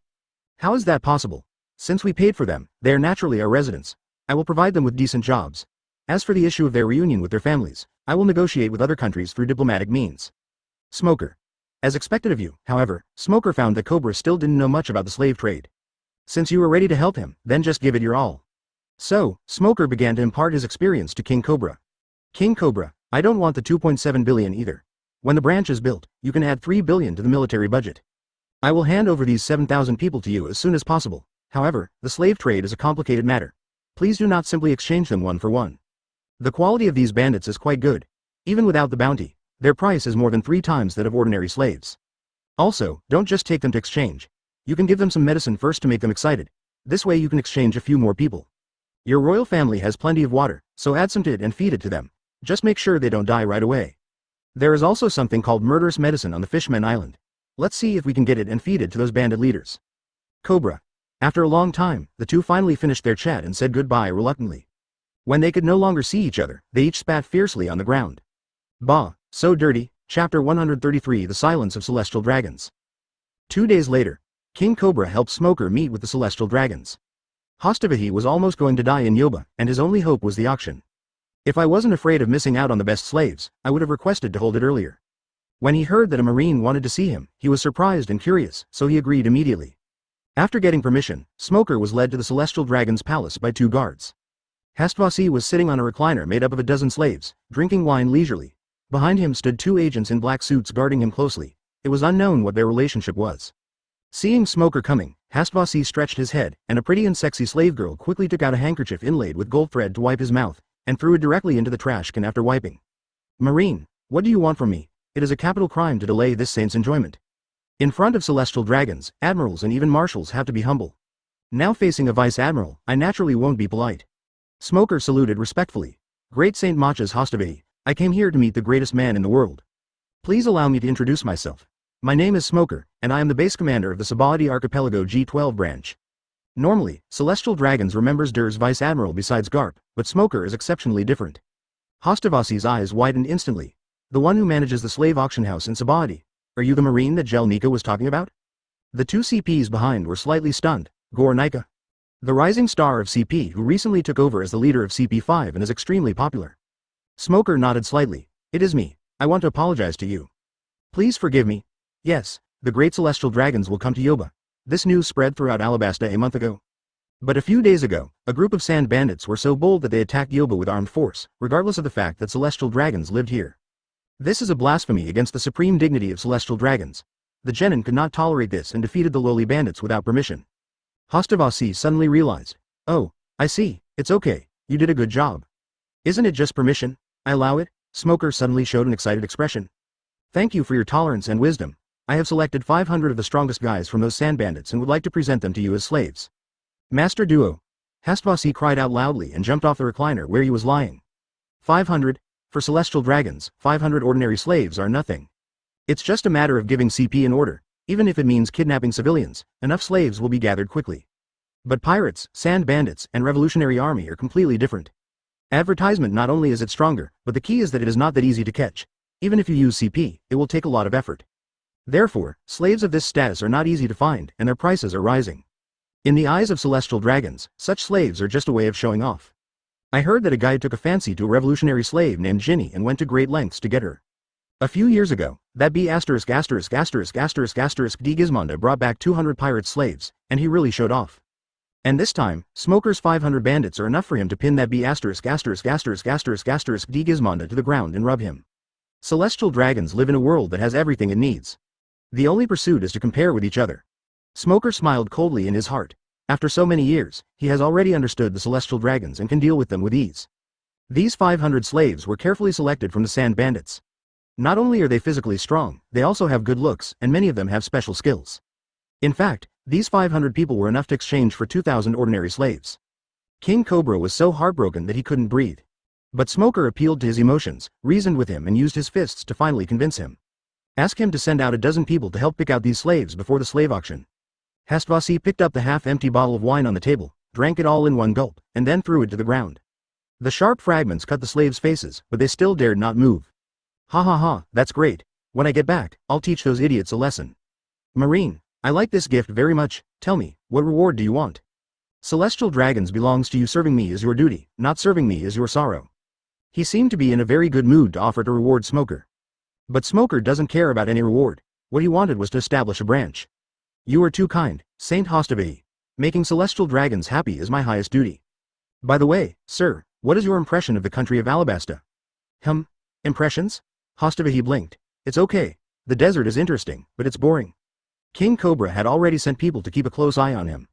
How is that possible? Since we paid for them, they are naturally our residents. I will provide them with decent jobs. As for the issue of their reunion with their families, I will negotiate with other countries through diplomatic means. Smoker. As expected of you, however, Smoker found that Cobra still didn't know much about the slave trade. Since you were ready to help him, then just give it your all. So, Smoker began to impart his experience to King Cobra. King Cobra, I don't want the 2.7 billion either. When the branch is built, you can add 3 billion to the military budget. I will hand over these 7,000 people to you as soon as possible. However, the slave trade is a complicated matter. Please do not simply exchange them one for one. The quality of these bandits is quite good. Even without the bounty, their price is more than 3 times that of ordinary slaves. Also, don't just take them to exchange. You can give them some medicine first to make them excited. This way you can exchange a few more people. Your royal family has plenty of water, so add some to it and feed it to them. Just make sure they don't die right away. There is also something called murderous medicine on the Fishman Island. Let's see if we can get it and feed it to those bandit leaders. Cobra. After a long time, the two finally finished their chat and said goodbye reluctantly. When they could no longer see each other, they each spat fiercely on the ground. Bah, so dirty. Chapter 133 The Silence of Celestial Dragons. 2 days later, King Cobra helped Smoker meet with the Celestial Dragons. Hostavihi was almost going to die in Yoba, and his only hope was the auction. If I wasn't afraid of missing out on the best slaves, I would have requested to hold it earlier. When he heard that a marine wanted to see him, he was surprised and curious, so he agreed immediately. After getting permission, Smoker was led to the Celestial Dragon's palace by 2 guards. Hastvasi was sitting on a recliner made up of a dozen slaves, drinking wine leisurely. Behind him stood 2 agents in black suits guarding him closely. It was unknown what their relationship was. Seeing Smoker coming, Hastvasi stretched his head, and a pretty and sexy slave girl quickly took out a handkerchief inlaid with gold thread to wipe his mouth, and threw it directly into the trash can after wiping. Marine, what do you want from me? It is a capital crime to delay this saint's enjoyment. In front of celestial dragons, admirals and even marshals have to be humble. Now facing a vice admiral, I naturally won't be polite. Smoker saluted respectfully. Great Saint Machas Hostavihi, I came here to meet the greatest man in the world. Please allow me to introduce myself. My name is Smoker, and I am the base commander of the Sabahadi Archipelago G12 branch. Normally, Celestial Dragons remembers Dur's vice admiral besides Garp, but Smoker is exceptionally different. Hostavasi's eyes widened instantly. The one who manages the slave auction house in Sabahadi. Are you the marine that Nika was talking about? The 2 CPs behind were slightly stunned. Nika. The rising star of CP who recently took over as the leader of CP5 and is extremely popular. Smoker nodded slightly. It is me, I want to apologize to you. Please forgive me. Yes, the great celestial dragons will come to Yoba. This news spread throughout Alabasta a month ago. But a few days ago, a group of sand bandits were so bold that they attacked Yoba with armed force, regardless of the fact that celestial dragons lived here. This is a blasphemy against the supreme dignity of celestial dragons. The Genin could not tolerate this and defeated the lowly bandits without permission. Hostavasi suddenly realized. Oh, I see, it's okay, you did a good job. Isn't it just permission? I allow it? Smoker suddenly showed an excited expression. Thank you for your tolerance and wisdom. I have selected 500 of the strongest guys from those sand bandits and would like to present them to you as slaves. Master Duo. Hastvasi cried out loudly and jumped off the recliner where he was lying. 500? For celestial dragons, 500 ordinary slaves are nothing. It's just a matter of giving CP an order, even if it means kidnapping civilians, enough slaves will be gathered quickly. But pirates, sand bandits, and revolutionary army are completely different. Advertisement not only is it stronger, but the key is that it is not that easy to catch. Even if you use CP, it will take a lot of effort. Therefore, slaves of this status are not easy to find, and their prices are rising. In the eyes of celestial dragons, such slaves are just a way of showing off. I heard that a guy took a fancy to a revolutionary slave named Ginny and went to great lengths to get her. A few years ago, that B*** D Gizmonda brought back 200 pirate slaves, and he really showed off. And this time, Smoker's 500 bandits are enough for him to pin that B*** D Gizmonda to the ground and rub him. Celestial dragons live in a world that has everything it needs. The only pursuit is to compare with each other. Smoker smiled coldly in his heart. After so many years, he has already understood the celestial dragons and can deal with them with ease. These 500 slaves were carefully selected from the sand bandits. Not only are they physically strong, they also have good looks, and many of them have special skills. In fact, these 500 people were enough to exchange for 2,000 ordinary slaves. King Cobra was so heartbroken that he couldn't breathe. But Smoker appealed to his emotions, reasoned with him and used his fists to finally convince him. Ask him to send out a dozen people to help pick out these slaves before the slave auction. Hastvasi picked up the half-empty bottle of wine on the table, drank it all in one gulp, and then threw it to the ground. The sharp fragments cut the slaves' faces, but they still dared not move. Ha ha ha, that's great. When I get back, I'll teach those idiots a lesson. Marine, I like this gift very much. Tell me, what reward do you want? Celestial dragons belongs to you. Serving me is your duty, not serving me is your sorrow. He seemed to be in a very good mood to offer to reward Smoker. But Smoker doesn't care about any reward. What he wanted was to establish a branch. You are too kind, Saint Hostavai. Making celestial dragons happy is my highest duty. By the way, sir, what is your impression of the country of Alabasta? Impressions? Hostavai blinked. It's okay. The desert is interesting, but it's boring. King Cobra had already sent people to keep a close eye on him.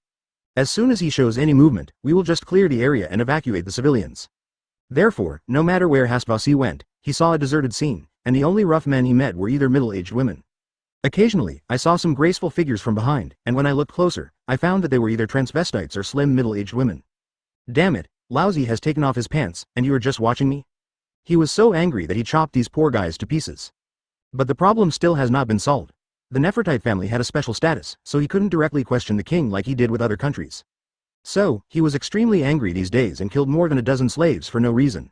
As soon as he shows any movement, we will just clear the area and evacuate the civilians. Therefore, no matter where Hastvasi went, he saw a deserted scene, and the only rough men he met were either middle-aged women. Occasionally, I saw some graceful figures from behind, and when I looked closer, I found that they were either transvestites or slim middle-aged women. Damn it, Lousy has taken off his pants, and you are just watching me? He was so angry that he chopped these poor guys to pieces. But the problem still has not been solved. The Nefertite family had a special status, so he couldn't directly question the king like he did with other countries. So, he was extremely angry these days and killed more than a dozen slaves for no reason.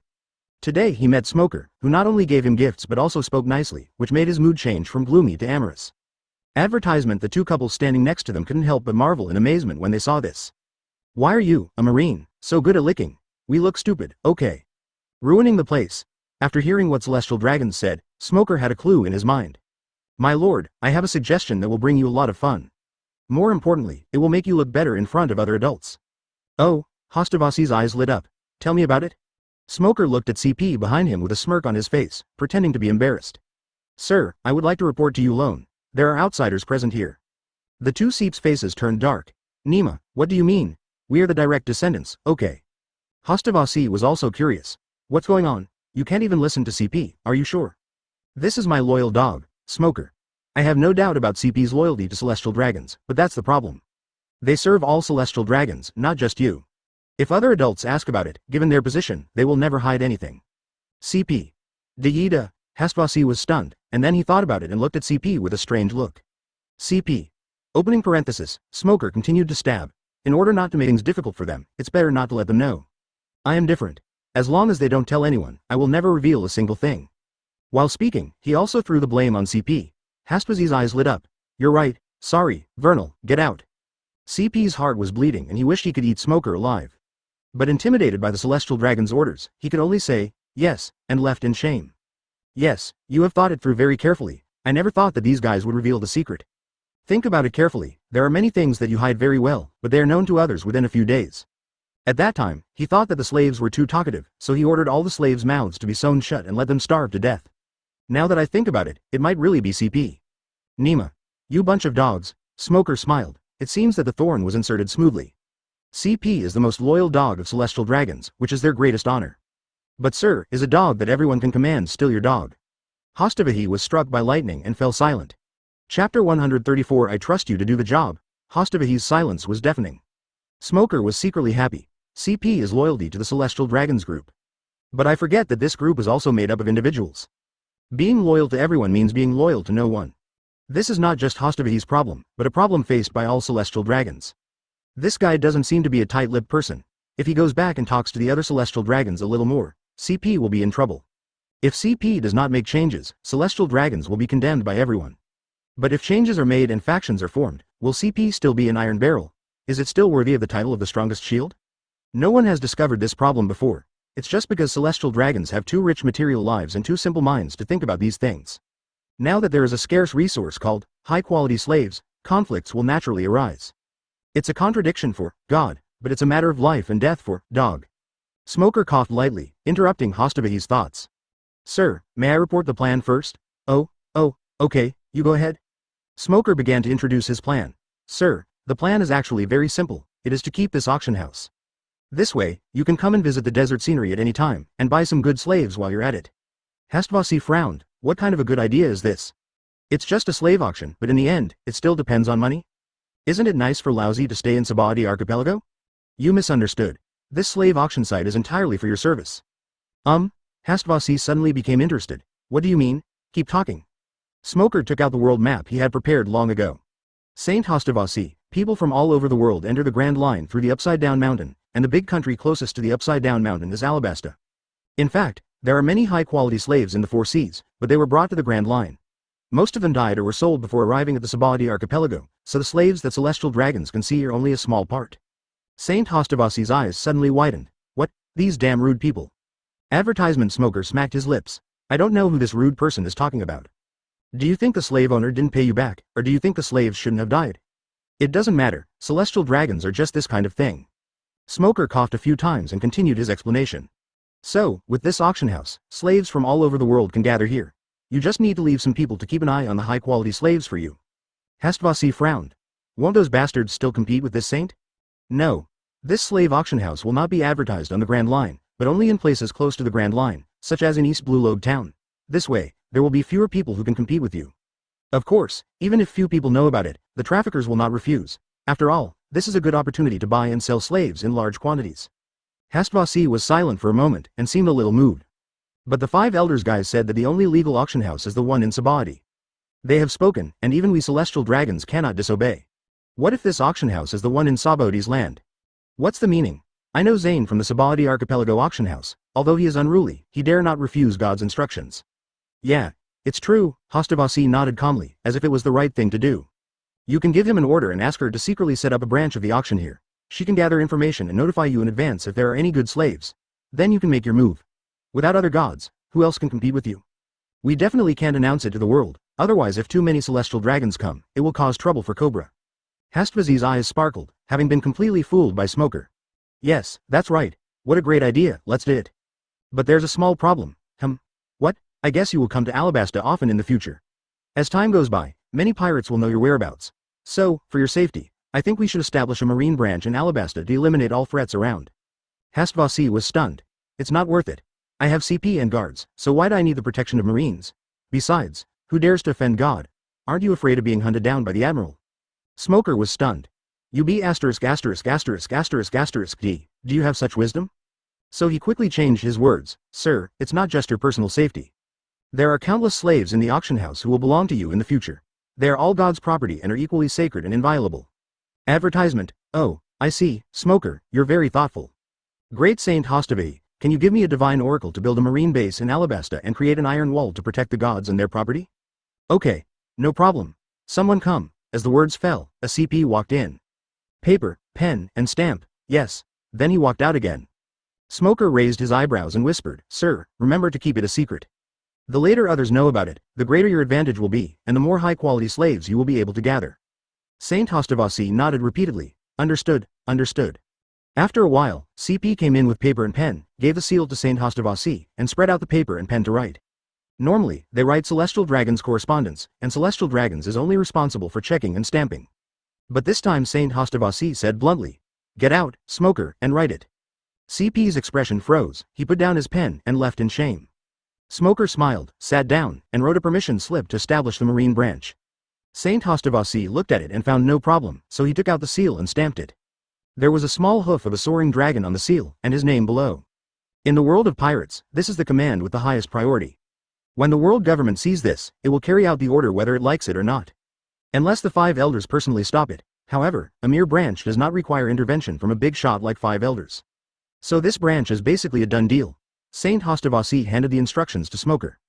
Today he met Smoker, who not only gave him gifts but also spoke nicely, which made his mood change from gloomy to amorous. Advertisement. The two couples standing next to them couldn't help but marvel in amazement when they saw this. Why are you, a marine, so good at licking? We look stupid, okay. Ruining the place. After hearing what celestial dragons said, Smoker had a clue in his mind. My lord, I have a suggestion that will bring you a lot of fun. More importantly, it will make you look better in front of other adults. Oh, Hostavasi's eyes lit up. Tell me about it. Smoker looked at CP behind him with a smirk on his face, pretending to be embarrassed. Sir, I would like to report to you alone. There are outsiders present here. The two Seep's faces turned dark. Nima, what do you mean? We are the direct descendants, okay. Hostavasi was also curious. What's going on? You can't even listen to CP, are you sure? This is my loyal dog, Smoker. I have no doubt about CP's loyalty to celestial dragons, but that's the problem. They serve all celestial dragons, not just you. If other adults ask about it, given their position, they will never hide anything. CP. Deida, Hastvasi was stunned, and then he thought about it and looked at CP with a strange look. CP. Opening parenthesis, Smoker continued to stab. In order not to make things difficult for them, it's better not to let them know. I am different. As long as they don't tell anyone, I will never reveal a single thing. While speaking, he also threw the blame on CP. Hastvasi's eyes lit up. You're right, sorry, Vernal, get out. CP's heart was bleeding and he wished he could eat Smoker alive. But intimidated by the celestial dragon's orders, he could only say, yes, and left in shame. Yes, you have thought it through very carefully. I never thought that these guys would reveal the secret. Think about it carefully, there are many things that you hide very well, but they are known to others within a few days. At that time, he thought that the slaves were too talkative, so he ordered all the slaves' mouths to be sewn shut and let them starve to death. Now that I think about it, it might really be CP. Nima. You bunch of dogs. Smoker smiled. It seems that the thorn was inserted smoothly. CP is the most loyal dog of celestial dragons, which is their greatest honor. But sir, is a dog that everyone can command still your dog? Hostabahi was struck by lightning and fell silent. Chapter 134 I trust you to do the job. Hostabahi's silence was deafening. Smoker was secretly happy. CP is loyalty to the Celestial Dragons group. But I forget that this group is also made up of individuals. Being loyal to everyone means being loyal to no one. This is not just Hostabahi's problem, but a problem faced by all Celestial Dragons. This guy doesn't seem to be a tight-lipped person. If he goes back and talks to the other Celestial Dragons a little more, CP will be in trouble. If CP does not make changes, Celestial Dragons will be condemned by everyone. But if changes are made and factions are formed, will CP still be an iron barrel? Is it still worthy of the title of the strongest shield? No one has discovered this problem before. It's just because Celestial Dragons have too rich material lives and too simple minds to think about these things. Now that there is a scarce resource called high-quality slaves, conflicts will naturally arise. It's a contradiction for God, but it's a matter of life and death for dog. Smoker coughed lightly, interrupting Hostabahi's thoughts. Sir, may I report the plan first? Oh, okay, you go ahead. Smoker began to introduce his plan. Sir, the plan is actually very simple. It is to keep this auction house. This way, you can come and visit the desert scenery at any time, and buy some good slaves while you're at it. Hastvasi frowned. What kind of a good idea is this? It's just a slave auction, but in the end, it still depends on money. Isn't it nice for Lousy to stay in Sabadi Archipelago? You misunderstood. This slave auction site is entirely for your service. Hastvasi suddenly became interested. What do you mean? Keep talking. Smoker took out the world map he had prepared long ago. Saint Hostavasi, people from all over the world enter the Grand Line through the Upside Down Mountain, and the big country closest to the Upside Down Mountain is Alabasta. In fact, there are many high-quality slaves in the Four Seas, but they were brought to the Grand Line. Most of them died or were sold before arriving at the Sabadi Archipelago, so the slaves that Celestial Dragons can see are only a small part. Saint Hostavasi's eyes suddenly widened. What? These damn rude people. Advertisement Smoker smacked his lips. I don't know who this rude person is talking about. Do you think the slave owner didn't pay you back, or do you think the slaves shouldn't have died? It doesn't matter, Celestial Dragons are just this kind of thing. Smoker coughed a few times and continued his explanation. So, with this auction house, slaves from all over the world can gather here. You just need to leave some people to keep an eye on the high-quality slaves for you. Hastvasi frowned. Won't those bastards still compete with this saint? No. This slave auction house will not be advertised on the Grand Line, but only in places close to the Grand Line, such as in East Blue Lode Town. This way, there will be fewer people who can compete with you. Of course, even if few people know about it, the traffickers will not refuse. After all, this is a good opportunity to buy and sell slaves in large quantities. Hastvasi was silent for a moment and seemed a little moved. But the five elders guys said that the only legal auction house is the one in Sabadi. They have spoken, and even we Celestial Dragons cannot disobey. What if this auction house is the one in Sabodi's land? What's the meaning? I know Zane from the Sabadi Archipelago auction house. Although he is unruly, he dare not refuse God's instructions. Yeah, it's true, Hostavasi nodded calmly, as if it was the right thing to do. You can give him an order and ask her to secretly set up a branch of the auction here. She can gather information and notify you in advance if there are any good slaves. Then you can make your move. Without other gods, who else can compete with you? We definitely can't announce it to the world, otherwise if too many Celestial Dragons come, it will cause trouble for Cobra. Hastvazi's eyes sparkled, having been completely fooled by Smoker. Yes, that's right. What a great idea, let's do it. But there's a small problem. What? I guess you will come to Alabasta often in the future. As time goes by, many pirates will know your whereabouts. So, for your safety, I think we should establish a marine branch in Alabasta to eliminate all threats around. Hastvasi was stunned. It's not worth it. I have CP and guards, so why do I need the protection of marines? Besides, who dares to offend God? Aren't you afraid of being hunted down by the admiral? Smoker was stunned. You be ************* D. Do you have such wisdom? So he quickly changed his words. Sir, it's not just your personal safety. There are countless slaves in the auction house who will belong to you in the future. They are all God's property and are equally sacred and inviolable. Advertisement. Oh, I see, Smoker, you're very thoughtful. Great Saint Hostabahi, can you give me a divine oracle to build a marine base in Alabasta and create an iron wall to protect the gods and their property? Okay, no problem. Someone come. As the words fell, a CP walked in. Paper, pen, and stamp, yes. Then he walked out again. Smoker raised his eyebrows and whispered, Sir, remember to keep it a secret. The later others know about it, the greater your advantage will be, and the more high-quality slaves you will be able to gather. Saint Hostavasi nodded repeatedly. Understood, understood. After a while, CP came in with paper and pen, gave the seal to Saint Hostavasi, and spread out the paper and pen to write. Normally, they write Celestial Dragon's correspondence, and Celestial Dragons is only responsible for checking and stamping. But this time Saint Hostavasi said bluntly, "Get out, smoker, and write it." CP's expression froze, he put down his pen and left in shame. Smoker smiled, sat down, and wrote a permission slip to establish the Marine branch. Saint Hostavasi looked at it and found no problem, so he took out the seal and stamped it. There was a small hoof of a soaring dragon on the seal, and his name below. In the world of pirates, this is the command with the highest priority. When the world government sees this, it will carry out the order whether it likes it or not. Unless the 5 elders personally stop it. However, a mere branch does not require intervention from a big shot like 5 elders. So this branch is basically a done deal. Saint Hostavasi handed the instructions to Smoker.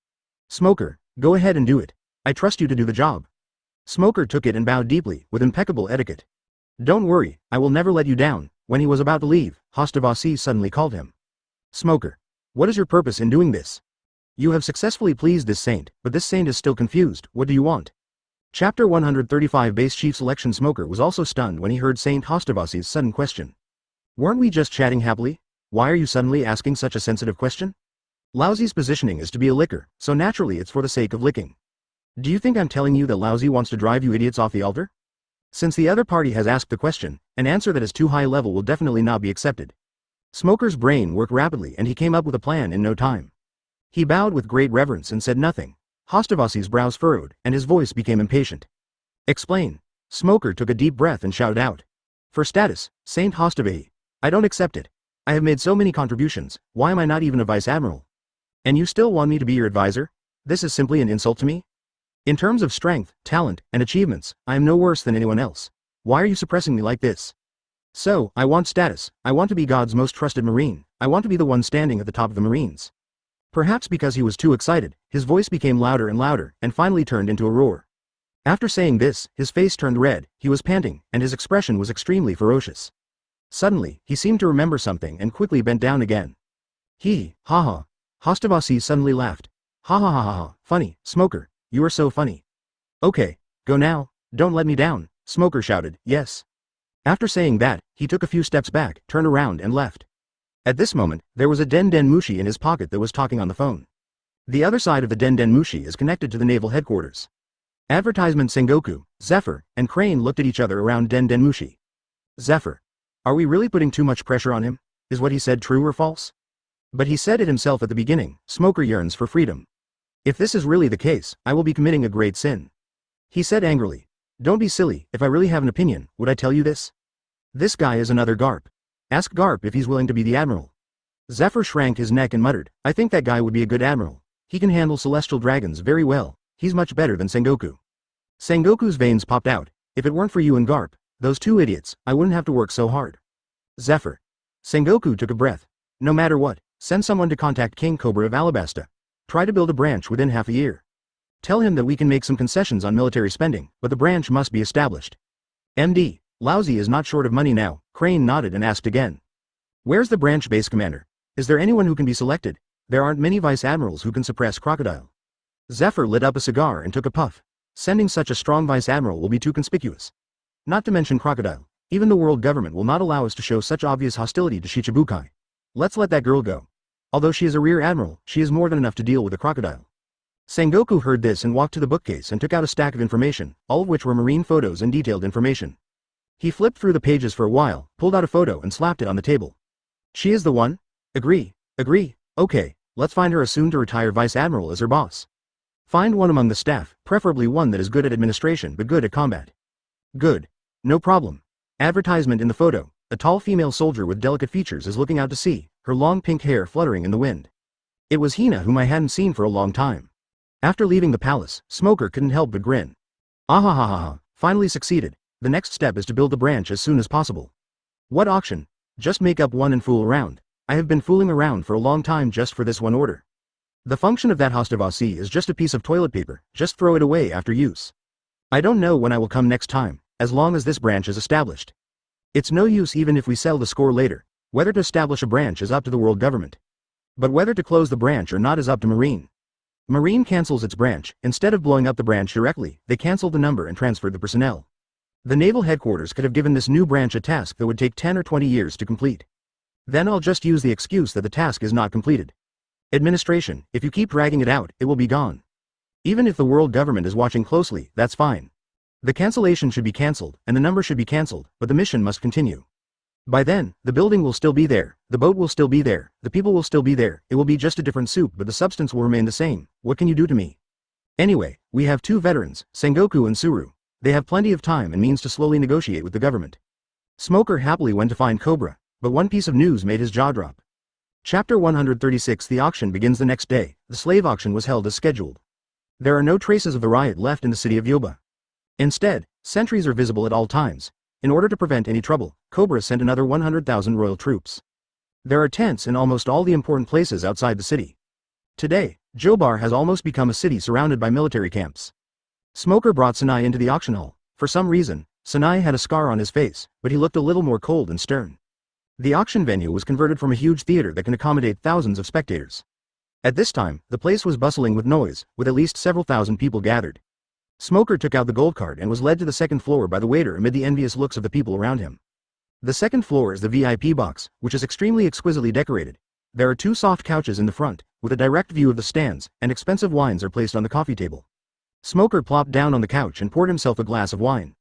Smoker, go ahead and do it. I trust you to do the job. Smoker took it and bowed deeply, with impeccable etiquette. Don't worry, I will never let you down. When he was about to leave, Hostavasi suddenly called him. Smoker, what is your purpose in doing this? You have successfully pleased this saint, but this saint is still confused. What do you want? Chapter 135 Base Chief Selection. Smoker was also stunned when he heard Saint Hostavasi's sudden question. Weren't we just chatting happily? Why are you suddenly asking such a sensitive question? Lousy's positioning is to be a licker, so naturally it's for the sake of licking. Do you think I'm telling you that Lousy wants to drive you idiots off the altar? Since the other party has asked the question, an answer that is too high level will definitely not be accepted. Smoker's brain worked rapidly and he came up with a plan in no time. He bowed with great reverence and said nothing. Hostavasi's brows furrowed, and his voice became impatient. Explain. Smoker took a deep breath and shouted out. For status, Saint Hostavasi. I don't accept it. I have made so many contributions, why am I not even a vice admiral? And you still want me to be your advisor? This is simply an insult to me? In terms of strength, talent, and achievements, I am no worse than anyone else. Why are you suppressing me like this? So, I want status, I want to be God's most trusted Marine, I want to be the one standing at the top of the Marines. Perhaps because he was too excited, his voice became louder and finally turned into a roar. After saying this, his face turned red, he was panting, and his expression was extremely ferocious. Suddenly, he seemed to remember something and quickly bent down again. Ha. Hostavasi suddenly laughed. Ha, funny, Smoker, you are so funny. Okay, go now, don't let me down, Smoker shouted, yes. After saying that, he took a few steps back, turned around and left. At this moment, there was a Den Mushi in his pocket that was talking on the phone. The other side of the Den Mushi is connected to the naval headquarters. Advertisement. Sengoku, Zephyr, and Crane looked at each other around Den Mushi. Zephyr. Are we really putting too much pressure on him? Is what he said true or false? But he said it himself at the beginning, Smoker yearns for freedom. If this is really the case, I will be committing a great sin. He said angrily. Don't be silly, if I really have an opinion, would I tell you this? This guy is another Garp. Ask Garp if he's willing to be the admiral. Zephyr shrank his neck and muttered, I think that guy would be a good admiral. He can handle celestial dragons very well, he's much better than Sengoku. Sengoku's veins popped out. If it weren't for you and Garp, those two idiots, I wouldn't have to work so hard. Zephyr. Sengoku took a breath. No matter what, send someone to contact King Cobra of Alabasta. Try to build a branch within half a year. Tell him that we can make some concessions on military spending, but the branch must be established. MD. Lousy is not short of money now. Crane nodded and asked again. Where's the branch base commander? Is there anyone who can be selected? There aren't many vice admirals who can suppress Crocodile. Zephyr lit up a cigar and took a puff. Sending such a strong vice admiral will be too conspicuous. Not to mention Crocodile. Even the world government will not allow us to show such obvious hostility to Shichibukai. Let's let that girl go. Although she is a rear admiral, she is more than enough to deal with a crocodile. Sengoku heard this and walked to the bookcase and took out a stack of information, all of which were marine photos and detailed information. He flipped through the pages for a while, pulled out a photo and slapped it on the table. She is the one? Agree. Okay, let's find her a soon-to-retire vice admiral as her boss. Find one among the staff, preferably one that is good at administration but good at combat. Good. No problem. Advertisement in the photo. A tall female soldier with delicate features is looking out to sea, her long pink hair fluttering in the wind. It was Hina, whom I hadn't seen for a long time. After leaving the palace, Smoker couldn't help but grin. Ah, finally succeeded. The next step is to build the branch as soon as possible. What auction? Just make up one and fool around. I have been fooling around for a long time just for this one order. The function of that Hostavasi is just a piece of toilet paper, just throw it away after use. I don't know when I will come next time, as long as this branch is established. It's no use even if we sell the score later. Whether to establish a branch is up to the world government. But whether to close the branch or not is up to Marine. Marine cancels its branch. Instead of blowing up the branch directly, they canceled the number and transferred the personnel. The naval headquarters could have given this new branch a task that would take 10 or 20 years to complete. Then I'll just use the excuse that the task is not completed. Administration, if you keep dragging it out, it will be gone. Even if the world government is watching closely, that's fine. The cancellation should be cancelled, and the number should be cancelled, but the mission must continue. By then, the building will still be there, the boat will still be there, the people will still be there, it will be just a different soup but the substance will remain the same. What can you do to me? Anyway, we have two veterans, Sengoku and Suru. They have plenty of time and means to slowly negotiate with the government. Smoker happily went to find Cobra, but one piece of news made his jaw drop. Chapter 136. The auction begins the next day. The slave auction was held as scheduled. There are no traces of the riot left in the city of Yoba. Instead, sentries are visible at all times. In order to prevent any trouble, Cobra sent another 100,000 royal troops. There are tents in almost all the important places outside the city. Today, Jobar has almost become a city surrounded by military camps. Smoker brought Sanai into the auction hall. For some reason, Sanai had a scar on his face, but he looked a little more cold and stern. The auction venue was converted from a huge theater that can accommodate thousands of spectators. At this time, the place was bustling with noise, with at least several thousand people gathered. Smoker took out the gold card and was led to the second floor by the waiter amid the envious looks of the people around him. The second floor is the VIP box, which is extremely exquisitely decorated. There are two soft couches in the front, with a direct view of the stands, and expensive wines are placed on the coffee table. Smoker plopped down on the couch and poured himself a glass of wine.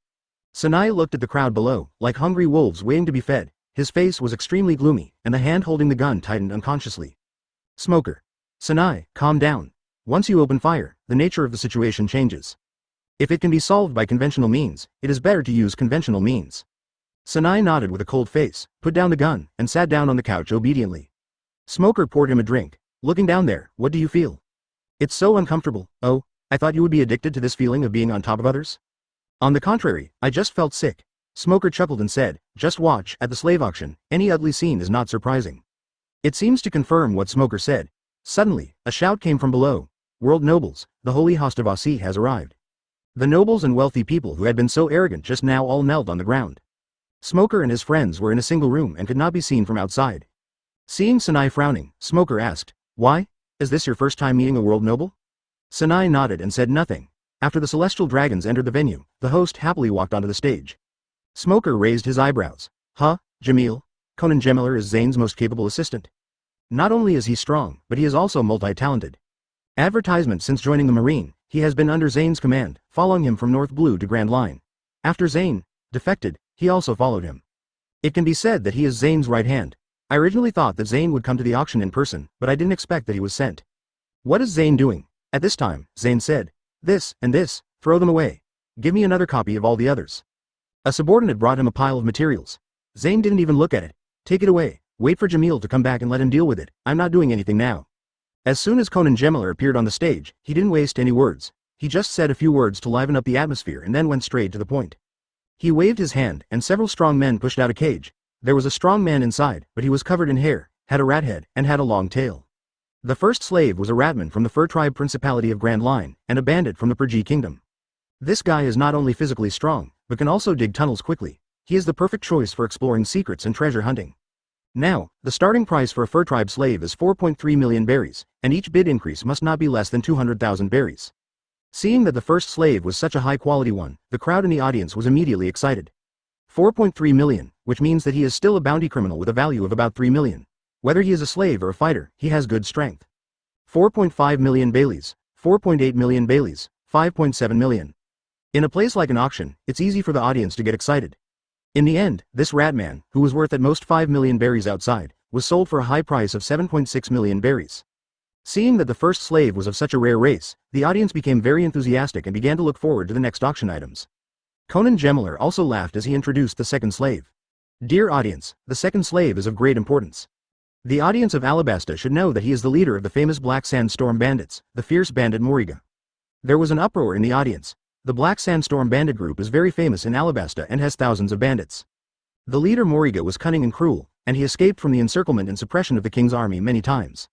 Sanai looked at the crowd below, like hungry wolves waiting to be fed. His face was extremely gloomy, and the hand holding the gun tightened unconsciously. Smoker. Sanai, calm down. Once you open fire, the nature of the situation changes. If it can be solved by conventional means, it is better to use conventional means. Sanai nodded with a cold face, put down the gun, and sat down on the couch obediently. Smoker poured him a drink. Looking down there, what do you feel? It's so uncomfortable. Oh, I thought you would be addicted to this feeling of being on top of others? On the contrary, I just felt sick. Smoker chuckled and said, just watch, at the slave auction, any ugly scene is not surprising. It seems to confirm what Smoker said. Suddenly, a shout came from below. World nobles, the holy Hostavaci has arrived. The nobles and wealthy people who had been so arrogant just now all knelt on the ground. Smoker and his friends were in a single room and could not be seen from outside. Seeing Sanai frowning, Smoker asked, why? Is this your first time meeting a world noble? Sanai nodded and said nothing. After the celestial dragons entered the venue, the host happily walked onto the stage. Smoker raised his eyebrows. Huh, Jamil? Conan Gemeler is Zane's most capable assistant. Not only is he strong, but he is also multi-talented. Advertisement since joining the Marine, he has been under Zane's command, following him from North Blue to Grand Line. After Zane defected, he also followed him. It can be said that he is Zane's right hand. I originally thought that Zane would come to the auction in person, but I didn't expect that he was sent. What is Zane doing? At this time, Zane said, this, and this, throw them away. Give me another copy of all the others. A subordinate brought him a pile of materials. Zane didn't even look at it. Take it away. Wait for Jamil to come back and let him deal with it. I'm not doing anything now. As soon as Conan Gemeler appeared on the stage, he didn't waste any words. He just said a few words to liven up the atmosphere and then went straight to the point. He waved his hand, and several strong men pushed out a cage. There was a strong man inside, but he was covered in hair, had a rat head, and had a long tail. The first slave was a ratman from the Fur Tribe Principality of Grand Line, and a bandit from the Pergi Kingdom. This guy is not only physically strong, but can also dig tunnels quickly. He is the perfect choice for exploring secrets and treasure hunting. Now, the starting price for a Fur Tribe slave is 4.3 million berries, and each bid increase must not be less than 200,000 berries. Seeing that the first slave was such a high-quality one, the crowd in the audience was immediately excited. 4.3 million, which means that he is still a bounty criminal with a value of about 3 million. Whether he is a slave or a fighter, he has good strength. 4.5 million Baileys, 4.8 million Baileys, 5.7 million. In a place like an auction, it's easy for the audience to get excited. In the end, this ratman, who was worth at most 5 million berries outside, was sold for a high price of 7.6 million berries. Seeing that the first slave was of such a rare race, the audience became very enthusiastic and began to look forward to the next auction items. Conan Gemeler also laughed as he introduced the second slave. Dear audience, the second slave is of great importance. The audience of Alabasta should know that he is the leader of the famous Black Sandstorm bandits, the fierce bandit Moriga. There was an uproar in the audience. The Black Sandstorm bandit group is very famous in Alabasta and has thousands of bandits. The leader Moriga was cunning and cruel, and he escaped from the encirclement and suppression of the king's army many times.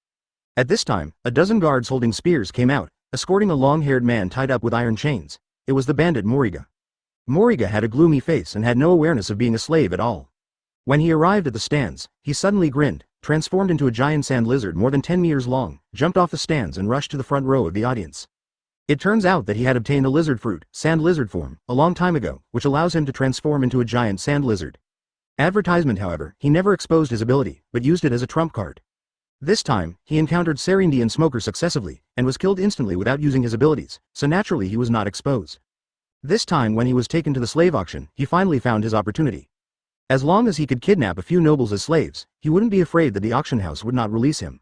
At this time, a dozen guards holding spears came out, escorting a long-haired man tied up with iron chains. It was the bandit Moriga. Moriga had a gloomy face and had no awareness of being a slave at all. When he arrived at the stands, he suddenly grinned, transformed into a giant sand lizard more than 10 meters long, jumped off the stands and rushed to the front row of the audience. It turns out that he had obtained a lizard fruit, sand lizard form, a long time ago, which allows him to transform into a giant sand lizard. Advertisement, however, he never exposed his ability, but used it as a trump card. This time, he encountered Serindi and Smoker successively, and was killed instantly without using his abilities, so naturally he was not exposed. This time when he was taken to the slave auction, he finally found his opportunity. As long as he could kidnap a few nobles as slaves, he wouldn't be afraid that the auction house would not release him.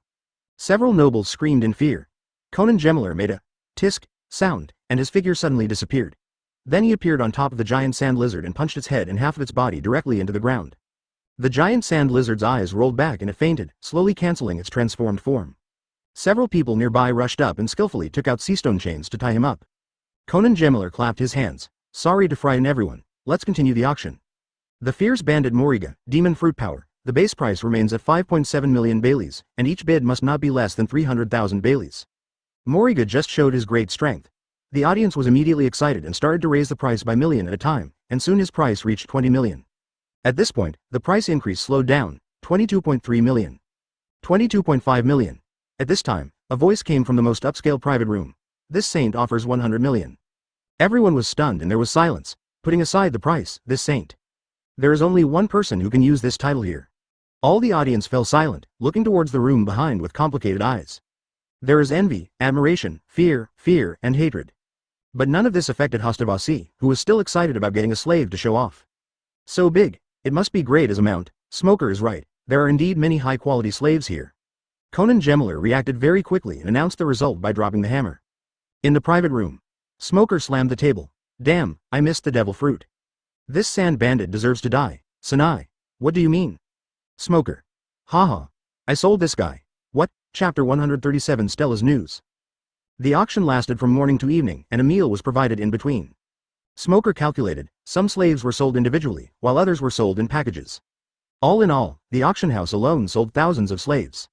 Several nobles screamed in fear. Conan Gemmeler made a tisk sound, and his figure suddenly disappeared. Then he appeared on top of the giant sand lizard and punched its head and half of its body directly into the ground. The giant sand lizard's eyes rolled back and it fainted, slowly canceling its transformed form. Several people nearby rushed up and skillfully took out sea stone chains to tie him up. Conan Gemmeler clapped his hands. Sorry to frighten everyone, let's continue the auction. The fierce bandit Moriga, demon fruit power, the base price remains at 5.7 million Baileys, and each bid must not be less than 300,000 Baileys. Moriga just showed his great strength. The audience was immediately excited and started to raise the price by million at a time, and soon his price reached 20 million. At this point, the price increase slowed down, 22.3 million. 22.5 million. At this time, a voice came from the most upscale private room. This saint offers 100 million. Everyone was stunned and there was silence, putting aside the price, this saint. There is only one person who can use this title here. All the audience fell silent, looking towards the room behind with complicated eyes. There is envy, admiration, fear, and hatred. But none of this affected Hostavasi, who was still excited about getting a slave to show off. So big, it must be great as a mount. Smoker is right, there are indeed many high-quality slaves here. Conan Gemmeler reacted very quickly and announced the result by dropping the hammer. In the private room, Smoker slammed the table. Damn, I missed the devil fruit. This sand bandit deserves to die. Sanai. What do you mean? Smoker. Haha. I sold this guy. What? Chapter 137 Stella's News. The auction lasted from morning to evening, and a meal was provided in between. Smoker calculated, some slaves were sold individually, while others were sold in packages. All in all, the auction house alone sold thousands of slaves.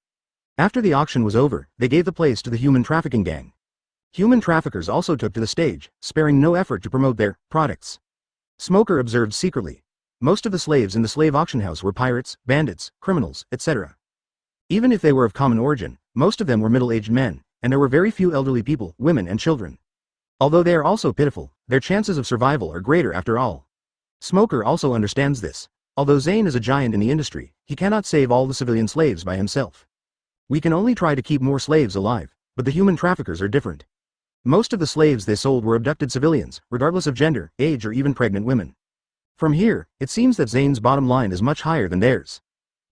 After the auction was over, they gave the place to the human trafficking gang. Human traffickers also took to the stage, sparing no effort to promote their products. Smoker observed secretly. Most of the slaves in the slave auction house were pirates, bandits, criminals, etc. Even if they were of common origin, most of them were middle-aged men, and there were very few elderly people, women and children. Although they are also pitiful, their chances of survival are greater after all. Smoker also understands this. Although Zane is a giant in the industry, he cannot save all the civilian slaves by himself. We can only try to keep more slaves alive, but the human traffickers are different. Most of the slaves they sold were abducted civilians, regardless of gender, age or even pregnant women. From here, it seems that Zane's bottom line is much higher than theirs.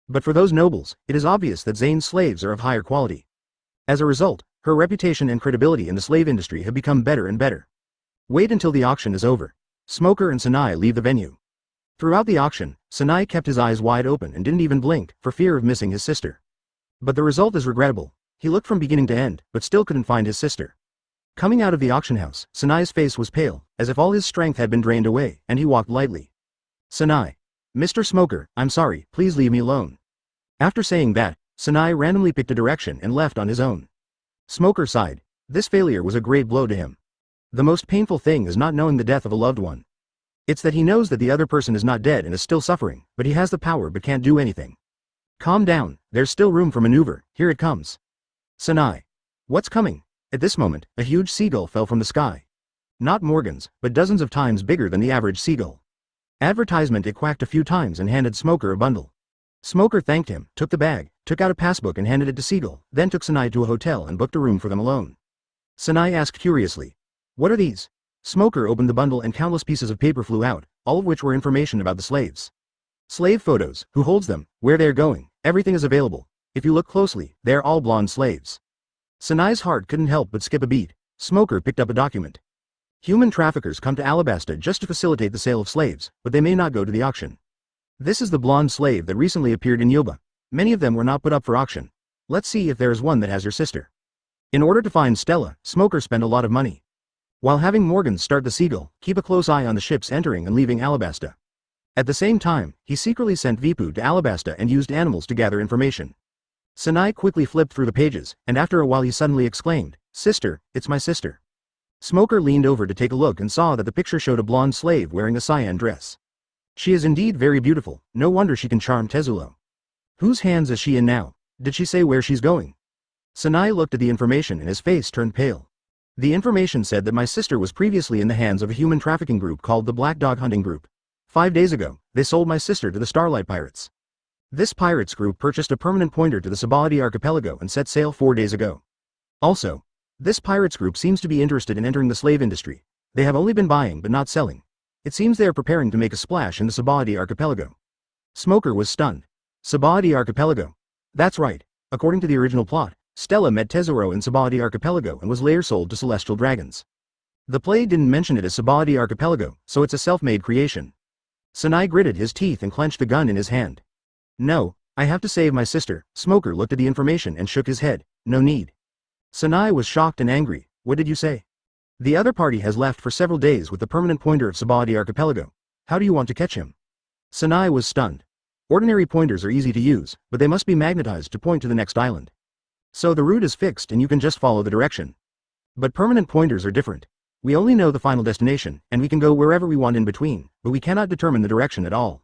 But for those nobles, it is obvious that Zane's slaves are of higher quality. As a result, her reputation and credibility in the slave industry have become better and better. Wait until the auction is over. Smoker and Sanai leave the venue. Throughout the auction, Sanai kept his eyes wide open and didn't even blink, for fear of missing his sister. But the result is regrettable. He looked from beginning to end, but still couldn't find his sister. Coming out of the auction house, Sanai's face was pale, as if all his strength had been drained away, and he walked lightly. Sanai. Mr. Smoker, I'm sorry, please leave me alone. After saying that, Sanai randomly picked a direction and left on his own. Smoker sighed. This failure was a great blow to him. The most painful thing is not knowing the death of a loved one. It's that he knows that the other person is not dead and is still suffering, but he has the power but can't do anything. Calm down, there's still room for maneuver, here it comes. Sanai. What's coming? At this moment, a huge seagull fell from the sky. Not Morgan's, but dozens of times bigger than the average seagull. Advertisement. It quacked a few times and handed Smoker a bundle. Smoker thanked him, took the bag, took out a passbook and handed it to Seagull, then took Sanai to a hotel and booked a room for them alone. Sanai asked curiously, "What are these?" Smoker opened the bundle and countless pieces of paper flew out, all of which were information about the slaves. Slave photos, who holds them, where they're going, everything is available. If you look closely, they're all blonde slaves. Sanai's heart couldn't help but skip a beat. Smoker picked up a document. Human traffickers come to Alabasta just to facilitate the sale of slaves, but they may not go to the auction. This is the blonde slave that recently appeared in Yoba. Many of them were not put up for auction. Let's see if there is one that has your sister. In order to find Stella, Smoker spent a lot of money. While having Morgan start the Seagull, keep a close eye on the ships entering and leaving Alabasta. At the same time, he secretly sent Vipu to Alabasta and used animals to gather information. Sanai quickly flipped through the pages, and after a while he suddenly exclaimed, "Sister, it's my sister." Smoker leaned over to take a look and saw that the picture showed a blonde slave wearing a cyan dress. She is indeed very beautiful, no wonder she can charm Tezulo. Whose hands is she in now? Did she say where she's going? Sinai looked at the information and his face turned pale. The information said that my sister was previously in the hands of a human trafficking group called the Black Dog Hunting Group. 5 days ago, they sold my sister to the Starlight Pirates. This pirates group purchased a permanent pointer to the Sabadi archipelago and set sail 4 days ago. Also, this pirates group seems to be interested in entering the slave industry. They have only been buying but not selling. It seems they are preparing to make a splash in the Sabadi archipelago. Smoker was stunned. Sabadi archipelago. That's right. According to the original plot, Stella met Tesoro in Sabadi archipelago and was later sold to celestial dragons. The play didn't mention it as Sabadi archipelago, so it's a self-made creation. Sinai gritted his teeth and clenched the gun in his hand. No, I have to save my sister. Smoker looked at the information and shook his head. No need. Sinai was shocked and angry. What did you say? The other party has left for several days with the permanent pointer of Sabadi archipelago. How do you want to catch him? Sinai was stunned. Ordinary pointers are easy to use, but they must be magnetized to point to the next island. So the route is fixed and you can just follow the direction. But permanent pointers are different. We only know the final destination, and we can go wherever we want in between, but we cannot determine the direction at all.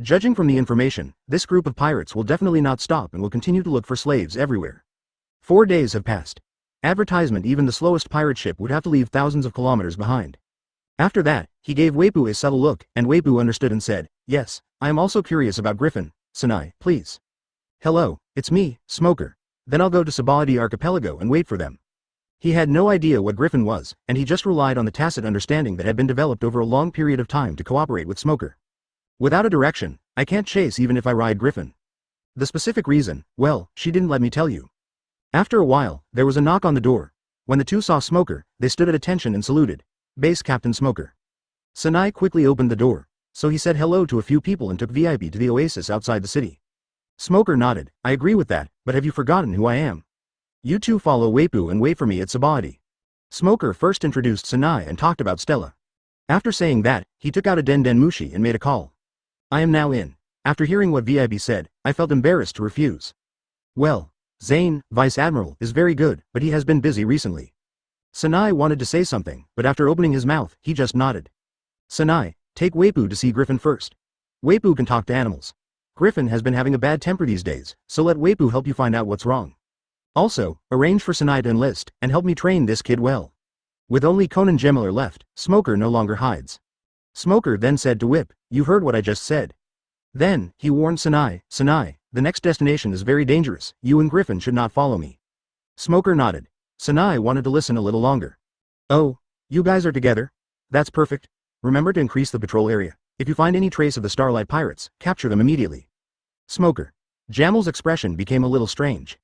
Judging from the information, this group of pirates will definitely not stop and will continue to look for slaves everywhere. 4 days have passed. Advertisement: even the slowest pirate ship would have to leave thousands of kilometers behind. After that, he gave Wepu a subtle look, and Wepu understood and said, yes, I am also curious about Griffin. Sinai, please. Hello, it's me, Smoker. Then I'll go to Sabadi archipelago and wait for them. He had no idea what Griffin was, and he just relied on the tacit understanding that had been developed over a long period of time to cooperate with Smoker. Without a direction, I can't chase even if I ride Griffin. The specific reason, well, she didn't let me tell you. After a while, there was a knock on the door. When the two saw Smoker, they stood at attention and saluted. Base Captain Smoker. Sinai quickly opened the door, so he said hello to a few people and took VIP to the oasis outside the city. Smoker nodded. I agree with that, but have you forgotten who I am? You two follow Wepu and wait for me at Sabadi. Smoker first introduced Sinai and talked about Stella. After saying that, he took out a Den Mushi and made a call. I am now in. After hearing what VIP said, I felt embarrassed to refuse. Well, Zane, Vice Admiral, is very good, but he has been busy recently. Sinai wanted to say something, but after opening his mouth, he just nodded. Sinai, take Wepu to see Griffin first. Wepu can talk to animals. Griffin has been having a bad temper these days, so let Wepu help you find out what's wrong. Also, arrange for Sinai to enlist, and help me train this kid well. With only Conan Gemiller left, Smoker no longer hides. Smoker then said to Whip, you heard what I just said. Then, he warned Sinai, Sinai, the next destination is very dangerous, you and Griffin should not follow me. Smoker nodded. Sinai wanted to listen a little longer. Oh, you guys are together? That's perfect. Remember to increase the patrol area. If you find any trace of the Starlight Pirates, capture them immediately. Smoker. Jamal's expression became a little strange.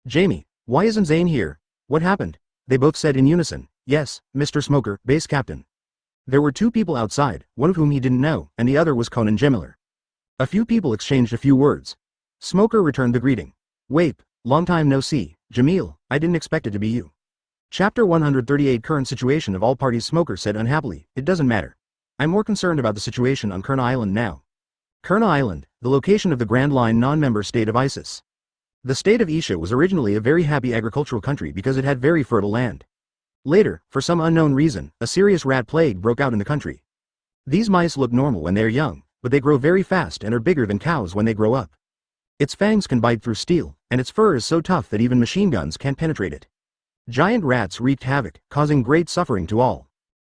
Jamie, why isn't Zane here? What happened? They both said in unison, yes, Mr. Smoker, base captain. There were 2 people outside, one of whom he didn't know, and the other was Conan Gemiller. A few people exchanged a few words. Smoker returned the greeting. Wape, long time no see. Jamil, I didn't expect it to be you. Chapter 138. Current situation of all parties. Smoker said unhappily, it doesn't matter. I'm more concerned about the situation on Kurna Island now. Kurna Island, the location of the Grand Line non-member state of ISIS. The state of Isha was originally a very happy agricultural country because it had very fertile land. Later, for some unknown reason, a serious rat plague broke out in the country. These mice look normal when they are young, but they grow very fast and are bigger than cows when they grow up. Its fangs can bite through steel, and its fur is so tough that even machine guns can't penetrate it. Giant rats wreaked havoc, causing great suffering to all.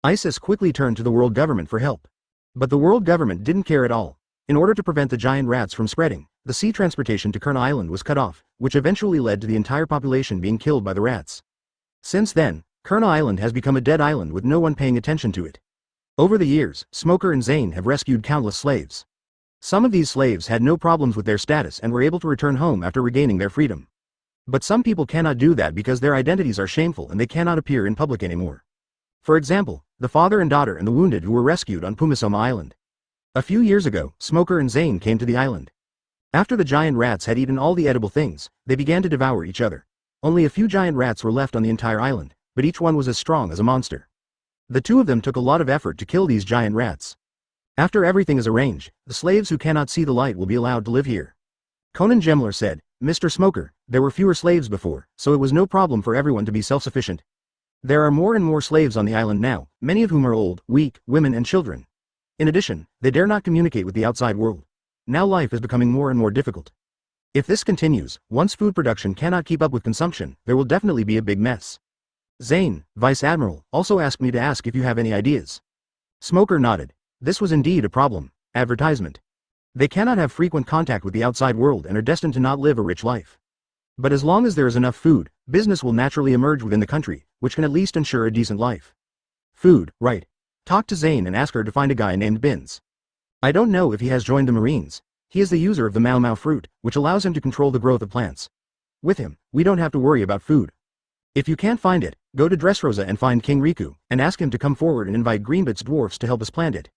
ISIS quickly turned to the world government for help. But the world government didn't care at all. In order to prevent the giant rats from spreading, the sea transportation to Kurna Island was cut off, which eventually led to the entire population being killed by the rats. Since then, Kurna Island has become a dead island with no one paying attention to it. Over the years, Smoker and Zane have rescued countless slaves. Some of these slaves had no problems with their status and were able to return home after regaining their freedom. But some people cannot do that because their identities are shameful and they cannot appear in public anymore. For example, the father and daughter and the wounded who were rescued on Pumisoma Island. A few years ago, Smoker and Zane came to the island. After the giant rats had eaten all the edible things, they began to devour each other. Only a few giant rats were left on the entire island, but each one was as strong as a monster. The 2 of them took a lot of effort to kill these giant rats. After everything is arranged, the slaves who cannot see the light will be allowed to live here. Conan Gemler said, Mr. Smoker, there were fewer slaves before, so it was no problem for everyone to be self-sufficient. There are more and more slaves on the island now, many of whom are old, weak, women and children. In addition, they dare not communicate with the outside world. Now life is becoming more and more difficult. If this continues, once food production cannot keep up with consumption, there will definitely be a big mess. Zane, Vice Admiral, also asked me to ask if you have any ideas. Smoker nodded. This was indeed a problem. Advertisement. They cannot have frequent contact with the outside world and are destined to not live a rich life. But as long as there is enough food, business will naturally emerge within the country, which can at least ensure a decent life. Food, right. Talk to Zane and ask her to find a guy named Binz. I don't know if he has joined the Marines. He is the user of the Mau Mau fruit, which allows him to control the growth of plants. With him, we don't have to worry about food. If you can't find it, go to Dressrosa and find King Riku, and ask him to come forward and invite Greenbit's dwarfs to help us plant it.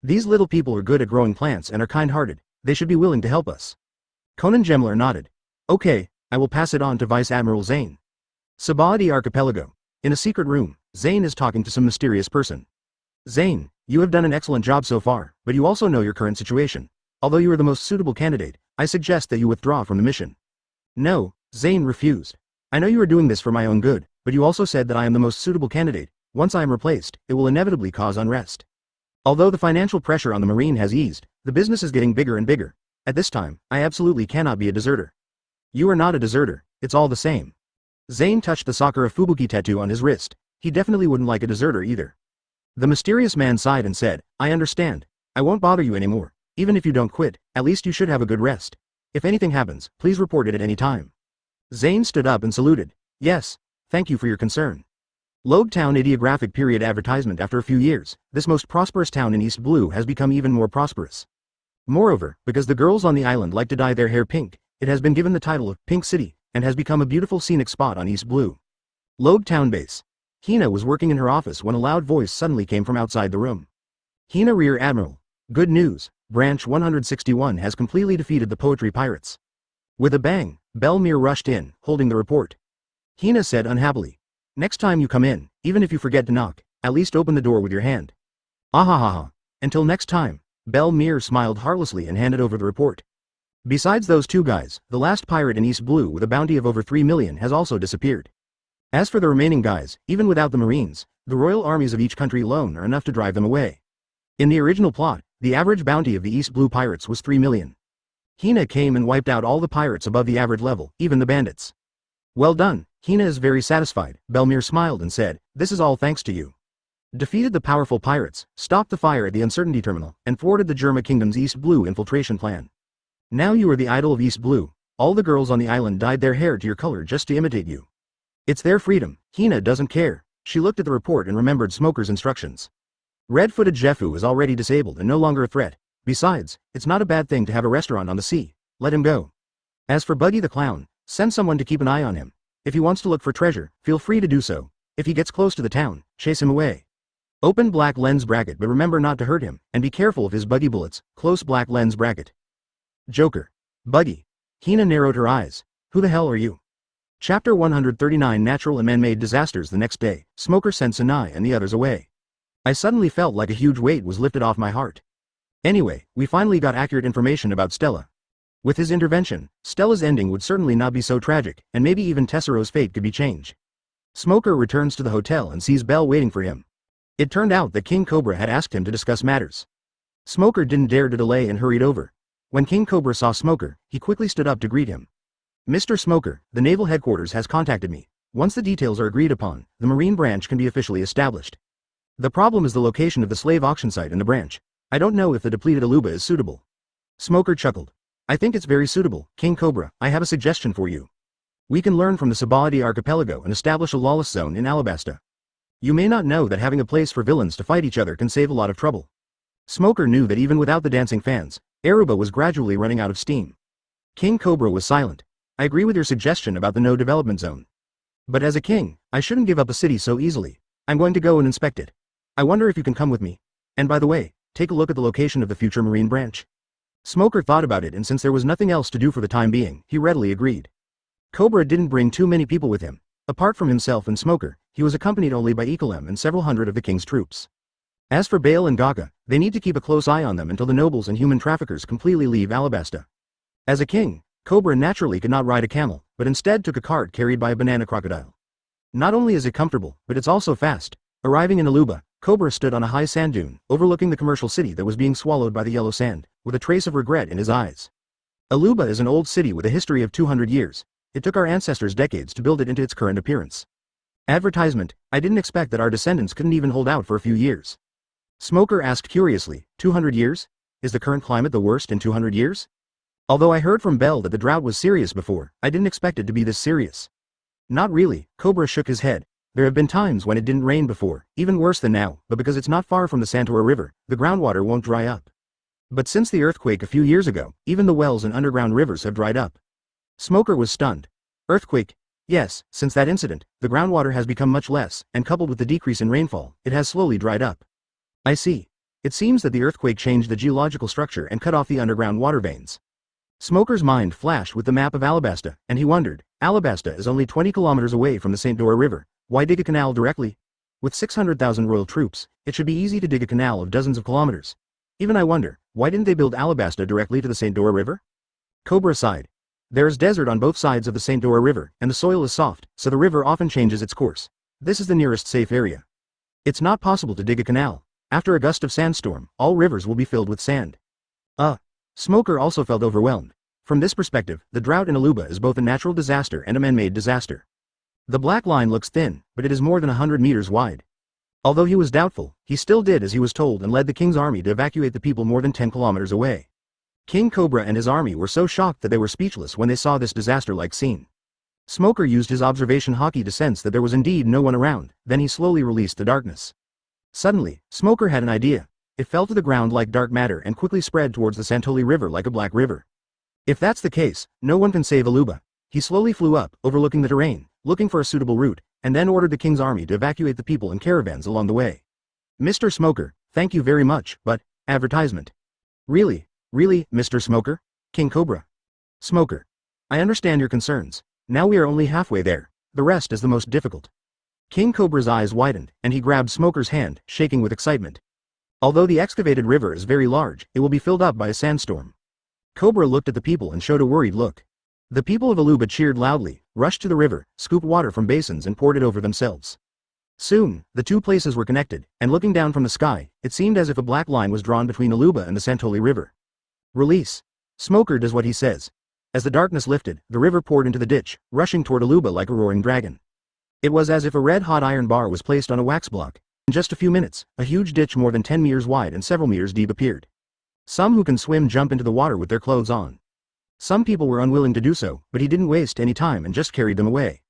These little people are good at growing plants and are kind-hearted. They should be willing to help us. Conan Gemler nodded. Okay, I will pass it on to Vice Admiral Zane. Sabaody Archipelago. In a secret room, Zane is talking to some mysterious person. Zane, you have done an excellent job so far, but you also know your current situation. Although you are the most suitable candidate, I suggest that you withdraw from the mission. No, Zane refused. I know you are doing this for my own good, but you also said that I am the most suitable candidate. Once I am replaced, it will inevitably cause unrest. Although the financial pressure on the Marine has eased, the business is getting bigger and bigger. At this time, I absolutely cannot be a deserter. You are not a deserter, it's all the same. Zane touched the Sakura Fubuki tattoo on his wrist. He definitely wouldn't like a deserter either. The mysterious man sighed and said, I understand. I won't bother you anymore. Even if you don't quit, at least you should have a good rest. If anything happens, please report it at any time. Zane stood up and saluted. Yes, thank you for your concern. Logue Town Ideographic Period Advertisement. After a few years, this most prosperous town in East Blue has become even more prosperous. Moreover, because the girls on the island like to dye their hair pink, it has been given the title of Pink City, and has become a beautiful scenic spot on East Blue. Logue Town Base. Hina was working in her office when a loud voice suddenly came from outside the room. Hina Rear Admiral. Good news, Branch 161 has completely defeated the Poetry Pirates. With a bang, Belmere rushed in, holding the report. Hina said unhappily. Next time you come in, even if you forget to knock, at least open the door with your hand. Ahahaha. Until next time, Belmere smiled heartlessly and handed over the report. Besides those two guys, the last pirate in East Blue with a bounty of over 3 million has also disappeared. As for the remaining guys, even without the Marines, the royal armies of each country alone are enough to drive them away. In the original plot, the average bounty of the East Blue pirates was 3 million. Hina came and wiped out all the pirates above the average level, even the bandits. Well done, Hina is very satisfied. Belmere smiled and said, this is all thanks to you. Defeated the powerful pirates, stopped the fire at the Uncertainty Terminal, and thwarted the Germa Kingdom's East Blue infiltration plan. Now you are the idol of East Blue. All the girls on the island dyed their hair to your color just to imitate you. It's their freedom. Hina doesn't care. She looked at the report and remembered Smoker's instructions. Red-footed Jeffu is already disabled and no longer a threat. Besides, it's not a bad thing to have a restaurant on the sea. Let him go. As for Buggy the Clown, send someone to keep an eye on him. If he wants to look for treasure, feel free to do so. If he gets close to the town, chase him away. Open black lens bracket, but remember not to hurt him, and be careful of his buggy bullets. Close black lens bracket. Joker. Buggy. Hina narrowed her eyes. Who the hell are you? Chapter 139 Natural and Man-Made Disasters. The next day, Smoker sent Sanai and the others away. I suddenly felt like a huge weight was lifted off my heart. Anyway, we finally got accurate information about Stella. With his intervention, Stella's ending would certainly not be so tragic, and maybe even Tessero's fate could be changed. Smoker returns to the hotel and sees Belle waiting for him. It turned out that King Cobra had asked him to discuss matters. Smoker didn't dare to delay and hurried over. When King Cobra saw Smoker, he quickly stood up to greet him. Mr. Smoker, the Naval Headquarters has contacted me. Once the details are agreed upon, the Marine branch can be officially established. The problem is the location of the slave auction site in the branch. I don't know if the depleted Aluba is suitable. Smoker chuckled. I think it's very suitable, King Cobra. I have a suggestion for you. We can learn from the Sabaody Archipelago and establish a lawless zone in Alabasta. You may not know that having a place for villains to fight each other can save a lot of trouble. Smoker knew that even without the dancing fans, Aruba was gradually running out of steam. King Cobra was silent. I agree with your suggestion about the no development zone. But as a king, I shouldn't give up a city so easily. I'm going to go and inspect it. I wonder if you can come with me. And by the way, take a look at the location of the future Marine branch. Smoker thought about it, and since there was nothing else to do for the time being, he readily agreed. Cobra didn't bring too many people with him. Apart from himself and Smoker, he was accompanied only by Ekalem and several hundred of the king's troops. As for Bale and Gaka, they need to keep a close eye on them until the nobles and human traffickers completely leave Alabasta. As a king, Cobra naturally could not ride a camel, but instead took a cart carried by a banana crocodile. Not only is it comfortable, but it's also fast. Arriving in Aluba, Cobra stood on a high sand dune, overlooking the commercial city that was being swallowed by the yellow sand, with a trace of regret in his eyes. Aluba is an old city with a history of 200 years. It took our ancestors decades to build it into its current appearance. Advertisement, I didn't expect that our descendants couldn't even hold out for a few years. Smoker asked curiously, 200 years? Is the current climate the worst in 200 years? Although I heard from Bell that the drought was serious before, I didn't expect it to be this serious. Not really, Cobra shook his head. There have been times when it didn't rain before, even worse than now, but because it's not far from the Santora River, the groundwater won't dry up. But since the earthquake a few years ago, even the wells and underground rivers have dried up. Smoker was stunned. Earthquake? Yes, since that incident, the groundwater has become much less, and coupled with the decrease in rainfall, it has slowly dried up. I see. It seems that the earthquake changed the geological structure and cut off the underground water veins. Smoker's mind flashed with the map of Alabasta, and he wondered, Alabasta is only 20 kilometers away from the St. Dora River, why dig a canal directly? With 600,000 royal troops, it should be easy to dig a canal of dozens of kilometers. Even I wonder, why didn't they build Alabasta directly to the St. Dora River? Cobra sighed. There is desert on both sides of the St. Dora River, and the soil is soft, so the river often changes its course. This is the nearest safe area. It's not possible to dig a canal. After a gust of sandstorm, all rivers will be filled with sand. Smoker also felt overwhelmed. From this perspective, the drought in Aluba is both a natural disaster and a man-made disaster. The black line looks thin, but it is more than 100 meters wide. Although he was doubtful, he still did as he was told and led the king's army to evacuate the people more than 10 kilometers away. King Cobra and his army were so shocked that they were speechless when they saw this disaster-like scene. Smoker used his observation hockey to sense that there was indeed no one around, then he slowly released the darkness. Suddenly, Smoker had an idea. It fell to the ground like dark matter and quickly spread towards the Santoli River like a black river. If that's the case, no one can save Aluba. He slowly flew up, overlooking the terrain, looking for a suitable route, and then ordered the king's army to evacuate the people in caravans along the way. Mr. Smoker, thank you very much, but, advertisement. Really, Mr. Smoker? King Cobra. Smoker. I understand your concerns. Now we are only halfway there. The rest is the most difficult. King Cobra's eyes widened, and he grabbed Smoker's hand, shaking with excitement. Although the excavated river is very large, it will be filled up by a sandstorm. Cobra looked at the people and showed a worried look. The people of Aluba cheered loudly, rushed to the river, scooped water from basins and poured it over themselves. Soon, the two places were connected, and looking down from the sky, it seemed as if a black line was drawn between Aluba and the Santoli River. Release. Smoker does what he says. As the darkness lifted, the river poured into the ditch, rushing toward Aluba like a roaring dragon. It was as if a red-hot iron bar was placed on a wax block. In just a few minutes, a huge ditch more than 10 meters wide and several meters deep appeared. Some who can swim jump into the water with their clothes on. Some people were unwilling to do so, but he didn't waste any time and just carried them away.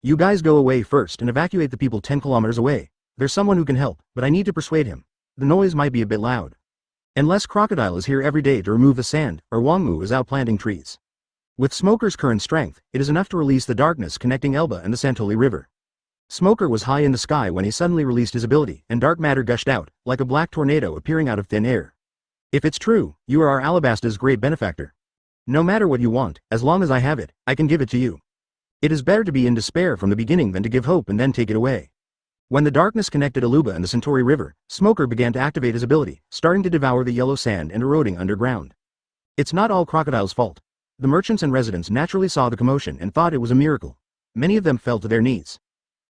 You guys go away first and evacuate the people 10 kilometers away. There's someone who can help, but I need to persuade him. The noise might be a bit loud. Unless Crocodile is here every day to remove the sand, or Wangmu is out planting trees. With Smoker's current strength, it is enough to release the darkness connecting Elba and the Santoli River. Smoker was high in the sky when he suddenly released his ability, and dark matter gushed out, like a black tornado appearing out of thin air. If it's true, you are our Alabasta's great benefactor. No matter what you want, as long as I have it, I can give it to you. It is better to be in despair from the beginning than to give hope and then take it away. When the darkness connected Aluba and the Centauri River, Smoker began to activate his ability, starting to devour the yellow sand and eroding underground. It's not all Crocodile's fault. The merchants and residents naturally saw the commotion and thought it was a miracle. Many of them fell to their knees.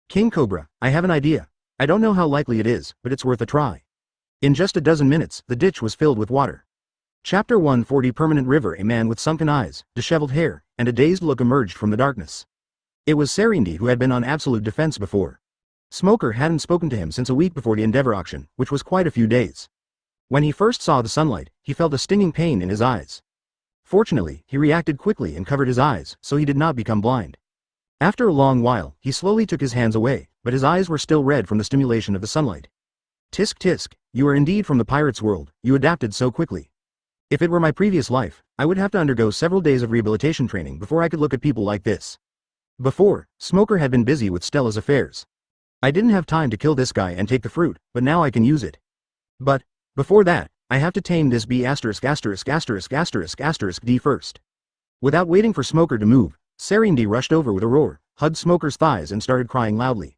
King Cobra, I have an idea. I don't know how likely it is, but it's worth a try. In just a dozen minutes, the ditch was filled with water. Chapter 140 Permanent River. A man with sunken eyes, disheveled hair, and a dazed look emerged from the darkness. It was Serindi, who had been on absolute defense before. Smoker hadn't spoken to him since a week before the Endeavor auction, which was quite a few days. When he first saw the sunlight, he felt a stinging pain in his eyes. Fortunately, he reacted quickly and covered his eyes, so he did not become blind. After a long while, he slowly took his hands away, but his eyes were still red from the stimulation of the sunlight. Tisk tisk, you are indeed from the pirate's world, you adapted so quickly. If it were my previous life, I would have to undergo several days of rehabilitation training before I could look at people like this. Before, Smoker had been busy with Stella's affairs. I didn't have time to kill this guy and take the fruit, but now I can use it. But, before that, I have to tame this B**************** D first. Without waiting for Smoker to move, Serindi rushed over with a roar, hugged Smoker's thighs and started crying loudly.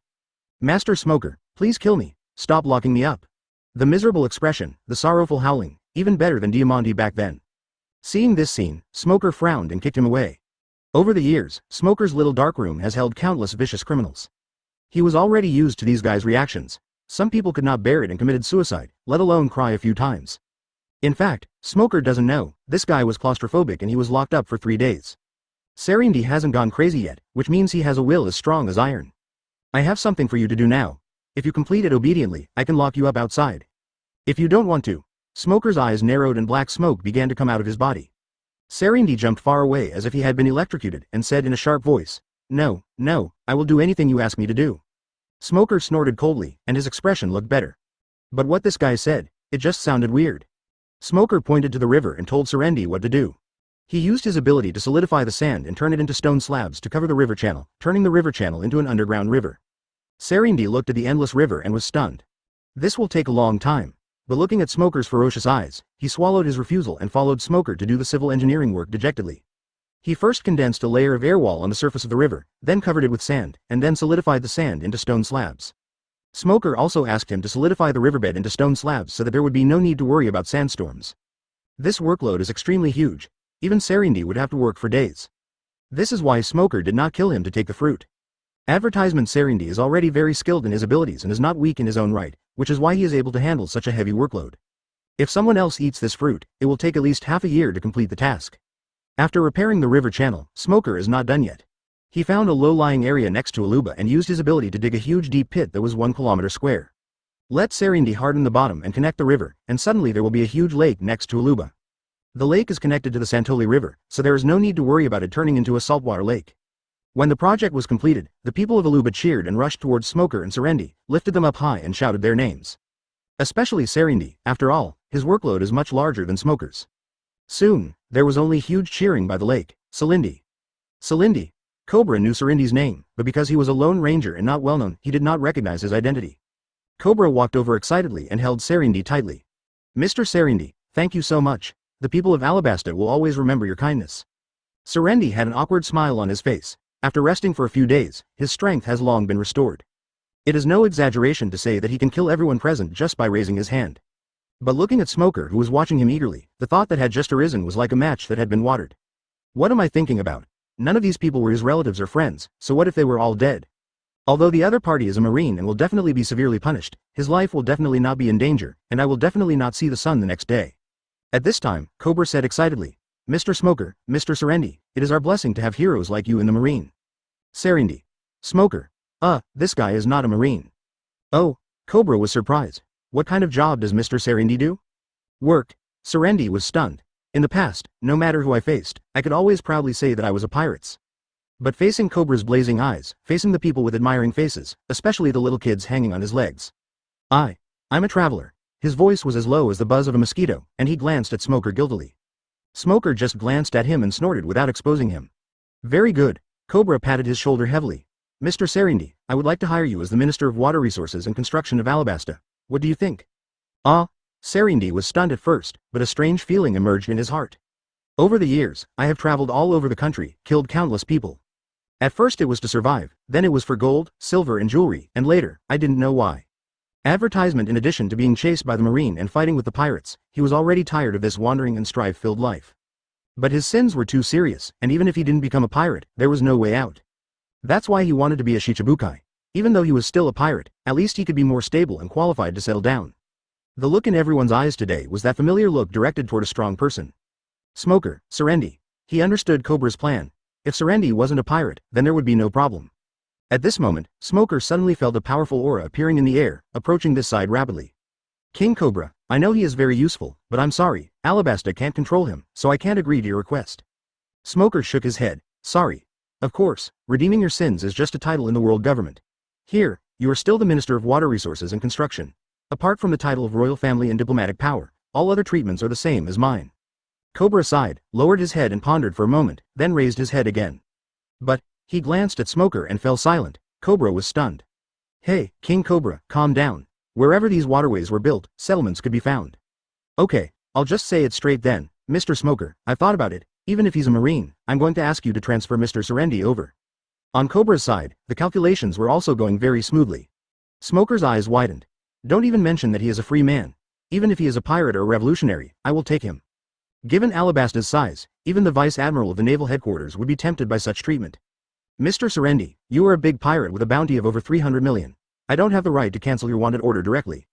Master Smoker, please kill me, stop locking me up. The miserable expression, the sorrowful howling, even better than Diamante back then. Seeing this scene, Smoker frowned and kicked him away. Over the years, Smoker's little darkroom has held countless vicious criminals. He was already used to these guys' reactions. Some people could not bear it and committed suicide, let alone cry a few times. In fact, Smoker doesn't know, this guy was claustrophobic and he was locked up for 3 days. Serindi hasn't gone crazy yet, which means he has a will as strong as iron. I have something for you to do now. If you complete it obediently, I can lock you up outside. If you don't want to. Smoker's eyes narrowed and black smoke began to come out of his body. Serindi jumped far away as if he had been electrocuted and said in a sharp voice, "No, no, I will do anything you ask me to do." Smoker snorted coldly, and his expression looked better. But what this guy said, it just sounded weird. Smoker pointed to the river and told Serindi what to do. He used his ability to solidify the sand and turn it into stone slabs to cover the river channel, turning the river channel into an underground river. Serindi looked at the endless river and was stunned. This will take a long time. But looking at Smoker's ferocious eyes, he swallowed his refusal and followed Smoker to do the civil engineering work dejectedly. He first condensed a layer of air wall on the surface of the river, then covered it with sand, and then solidified the sand into stone slabs. Smoker also asked him to solidify the riverbed into stone slabs so that there would be no need to worry about sandstorms. This workload is extremely huge. Even Serindi would have to work for days. This is why Smoker did not kill him to take the fruit. Advertisement Serindi is already very skilled in his abilities and is not weak in his own right, which is why he is able to handle such a heavy workload. If someone else eats this fruit, it will take at least half a year to complete the task. After repairing the river channel, Smoker is not done yet. He found a low-lying area next to Aluba and used his ability to dig a huge deep pit that was 1 kilometer square. Let Serindi harden the bottom and connect the river, and suddenly there will be a huge lake next to Aluba. The lake is connected to the Santoli River, so there is no need to worry about it turning into a saltwater lake. When the project was completed, the people of Aluba cheered and rushed towards Smoker and Serindi, lifted them up high and shouted their names. Especially Serindi, after all, his workload is much larger than Smoker's. Soon, there was only huge cheering by the lake. Selindi. Cobra knew Serindi's name, but because he was a lone ranger and not well known, he did not recognize his identity. Cobra walked over excitedly and held Serindi tightly. "Mr. Serindi, thank you so much. The people of Alabasta will always remember your kindness." Serindi had an awkward smile on his face. After resting for a few days, his strength has long been restored. It is no exaggeration to say that he can kill everyone present just by raising his hand. But looking at Smoker, who was watching him eagerly, the thought that had just arisen was like a match that had been watered. What am I thinking about? None of these people were his relatives or friends, so what if they were all dead? Although the other party is a Marine and will definitely be severely punished, his life will definitely not be in danger, and I will definitely not see the sun the next day. At this time, Cobra said excitedly, "Mr. Smoker, Mr. Serindi, it is our blessing to have heroes like you in the Marine." Serindi. Smoker. This guy is not a Marine. Oh, Cobra was surprised. What kind of job does Mr. Serindi do? Work. Serindi was stunned. In the past, no matter who I faced, I could always proudly say that I was a pirate's. But facing Cobra's blazing eyes, facing the people with admiring faces, especially the little kids hanging on his legs. I'm a traveler. His voice was as low as the buzz of a mosquito, and he glanced at Smoker guiltily. Smoker just glanced at him and snorted without exposing him. Very good. Cobra patted his shoulder heavily. "Mr. Serindi, I would like to hire you as the Minister of Water Resources and Construction of Alabasta. What do you think?" Serindi was stunned at first, but a strange feeling emerged in his heart. Over the years, I have traveled all over the country, killed countless people. At first it was to survive, then it was for gold, silver and jewelry, and later, I didn't know why. Advertisement. In addition to being chased by the Marine and fighting with the pirates, he was already tired of this wandering and strife-filled life. But his sins were too serious, and even if he didn't become a pirate, there was no way out. That's why he wanted to be a Shichibukai. Even though he was still a pirate, at least he could be more stable and qualified to settle down. The look in everyone's eyes today was that familiar look directed toward a strong person. Smoker, Serindi. He understood Cobra's plan. If Serindi wasn't a pirate, then there would be no problem. At this moment, Smoker suddenly felt a powerful aura appearing in the air, approaching this side rapidly. "King Cobra, I know he is very useful, but I'm sorry, Alabasta can't control him, so I can't agree to your request." Smoker shook his head. "Sorry. Of course, redeeming your sins is just a title in the world government. Here, you are still the Minister of Water Resources and Construction. Apart from the title of royal family and diplomatic power, all other treatments are the same as mine." Cobra sighed, lowered his head and pondered for a moment, then raised his head again. But, he glanced at Smoker and fell silent. Cobra was stunned. "Hey, King Cobra, calm down. Wherever these waterways were built, settlements could be found. Okay, I'll just say it straight then, Mr. Smoker, I've thought about it, even if he's a Marine, I'm going to ask you to transfer Mr. Serindi over." On Cobra's side, the calculations were also going very smoothly. Smoker's eyes widened. "Don't even mention that he is a free man. Even if he is a pirate or a revolutionary, I will take him." Given Alabasta's size, even the Vice Admiral of the Naval Headquarters would be tempted by such treatment. "Mr. Serindi, you are a big pirate with a bounty of over 300 million. I don't have the right to cancel your wanted order directly.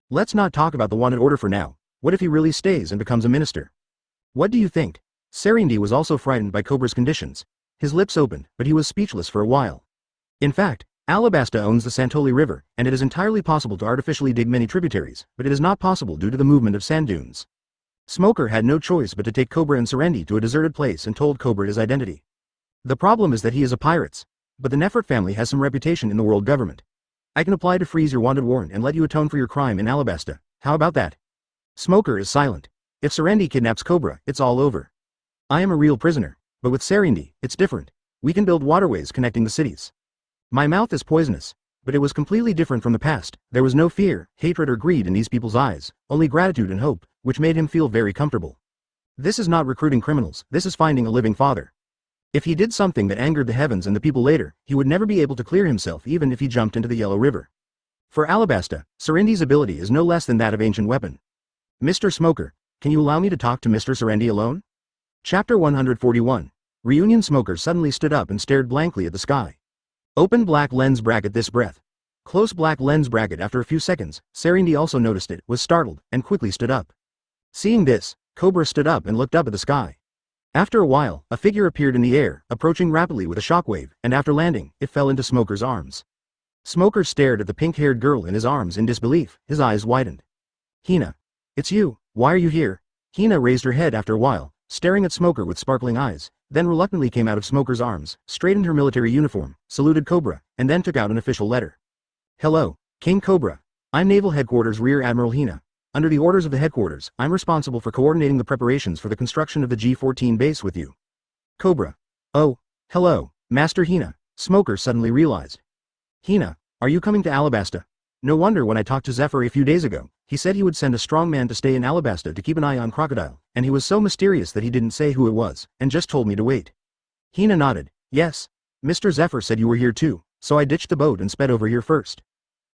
Let's not talk about the wanted order for now. What if he really stays and becomes a minister? What do you think? Serendi was also frightened by Cobra's conditions. His lips opened, but he was speechless for a while. In fact, Alabasta owns the Santoli River, and it is entirely possible to artificially dig many tributaries, but it is not possible due to the movement of sand dunes. Smoker had no choice but to take Cobra and Serendi to a deserted place and told Cobra his identity. The problem is that he is a pirate, but the Nefert family has some reputation in the world government. I can apply to freeze your wanted warrant and let you atone for your crime in Alabasta. How about that? Smoker is silent. If Serendi kidnaps Cobra, it's all over. I am a real prisoner, but with Serendi, it's different. We can build waterways connecting the cities. My mouth is poisonous, but it was completely different from the past. There was no fear, hatred or greed in these people's eyes, only gratitude and hope, which made him feel very comfortable. This is not recruiting criminals, this is finding a living father. If he did something that angered the heavens and the people later, he would never be able to clear himself even if he jumped into the Yellow River. For Alabasta, Serendi's ability is no less than that of ancient weapon. Mr. Smoker, can you allow me to talk to Mr. Serendi alone? Chapter 141. Reunion. Smoker suddenly stood up and stared blankly at the sky. Open black lens bracket this breath. Close black lens bracket. After a few seconds, Serendi also noticed it, was startled, and quickly stood up. Seeing this, Cobra stood up and looked up at the sky. After a while, a figure appeared in the air, approaching rapidly with a shockwave, and after landing, it fell into Smoker's arms. Smoker stared at the pink-haired girl in his arms in disbelief, his eyes widened. Hina. It's you, why are you here? Hina raised her head after a while, staring at Smoker with sparkling eyes, then reluctantly came out of Smoker's arms, straightened her military uniform, saluted Cobra, and then took out an official letter. Hello, King Cobra. I'm Naval Headquarters Rear Admiral Hina. Under the orders of the headquarters, I'm responsible for coordinating the preparations for the construction of the G-14 base with you. Cobra. Oh, hello, Master Hina, Smoker suddenly realized. Hina, are you coming to Alabasta? No wonder when I talked to Zephyr a few days ago, he said he would send a strong man to stay in Alabasta to keep an eye on Crocodile, and he was so mysterious that he didn't say who it was, and just told me to wait. Hina nodded. Yes. Mr. Zephyr said you were here too, so I ditched the boat and sped over here first.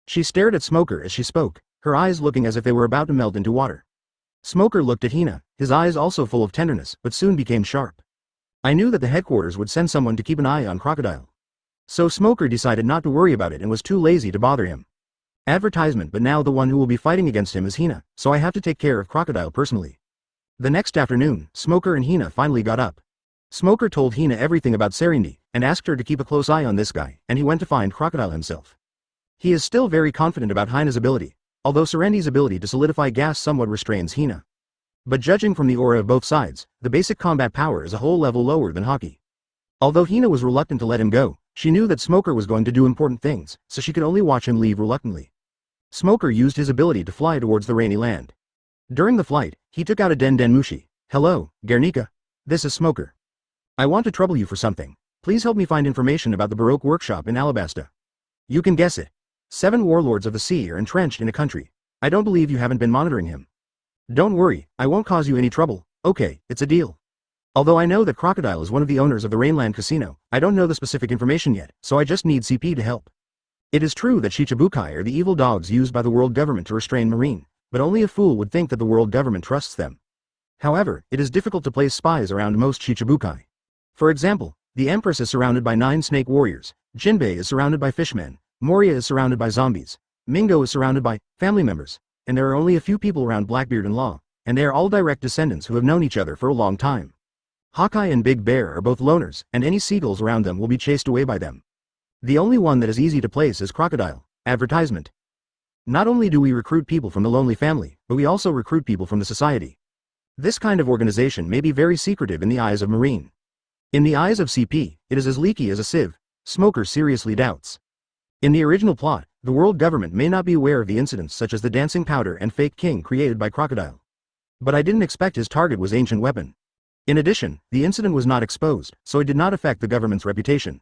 She stared at Smoker as she spoke, her eyes looking as if they were about to melt into water. Smoker looked at Hina, his eyes also full of tenderness, but soon became sharp. I knew that the headquarters would send someone to keep an eye on Crocodile. So Smoker decided not to worry about it and was too lazy to bother him. Advertisement, but now the one who will be fighting against him is Hina, so I have to take care of Crocodile personally. The next afternoon, Smoker and Hina finally got up. Smoker told Hina everything about Serendi, and asked her to keep a close eye on this guy, and he went to find Crocodile himself. He is still very confident about Hina's ability, although Serendi's ability to solidify gas somewhat restrains Hina. But judging from the aura of both sides, the basic combat power is a whole level lower than Haki. Although Hina was reluctant to let him go, she knew that Smoker was going to do important things, so she could only watch him leave reluctantly. Smoker used his ability to fly towards the rainy land. During the flight, he took out a Den Mushi. Hello, Nika. This is Smoker. I want to trouble you for something. Please help me find information about the Baroque workshop in Alabasta. You can guess it. 7 warlords of the sea are entrenched in a country. I don't believe you haven't been monitoring him. Don't worry, I won't cause you any trouble. Okay, it's a deal. Although I know that Crocodile is one of the owners of the Rainland Casino, I don't know the specific information yet, so I just need CP to help. It is true that Shichibukai are the evil dogs used by the world government to restrain Marine, but only a fool would think that the world government trusts them. However, it is difficult to place spies around most Shichibukai. For example, the Empress is surrounded by 9 snake warriors, Jinbei is surrounded by fishmen, Moria is surrounded by zombies, Mingo is surrounded by family members, and there are only a few people around Blackbeard and Law, and they are all direct descendants who have known each other for a long time. Hawkeye and Big Bear are both loners, and any seagulls around them will be chased away by them. The only one that is easy to place is Crocodile. Advertisement. Not only do we recruit people from the lonely family, but we also recruit people from the society. This kind of organization may be very secretive in the eyes of Marine. In the eyes of CP, it is as leaky as a sieve. Smoker seriously doubts. In the original plot, the world government may not be aware of the incidents such as the dancing powder and fake king created by Crocodile. But I didn't expect his target was ancient weapon. In addition, the incident was not exposed, so it did not affect the government's reputation.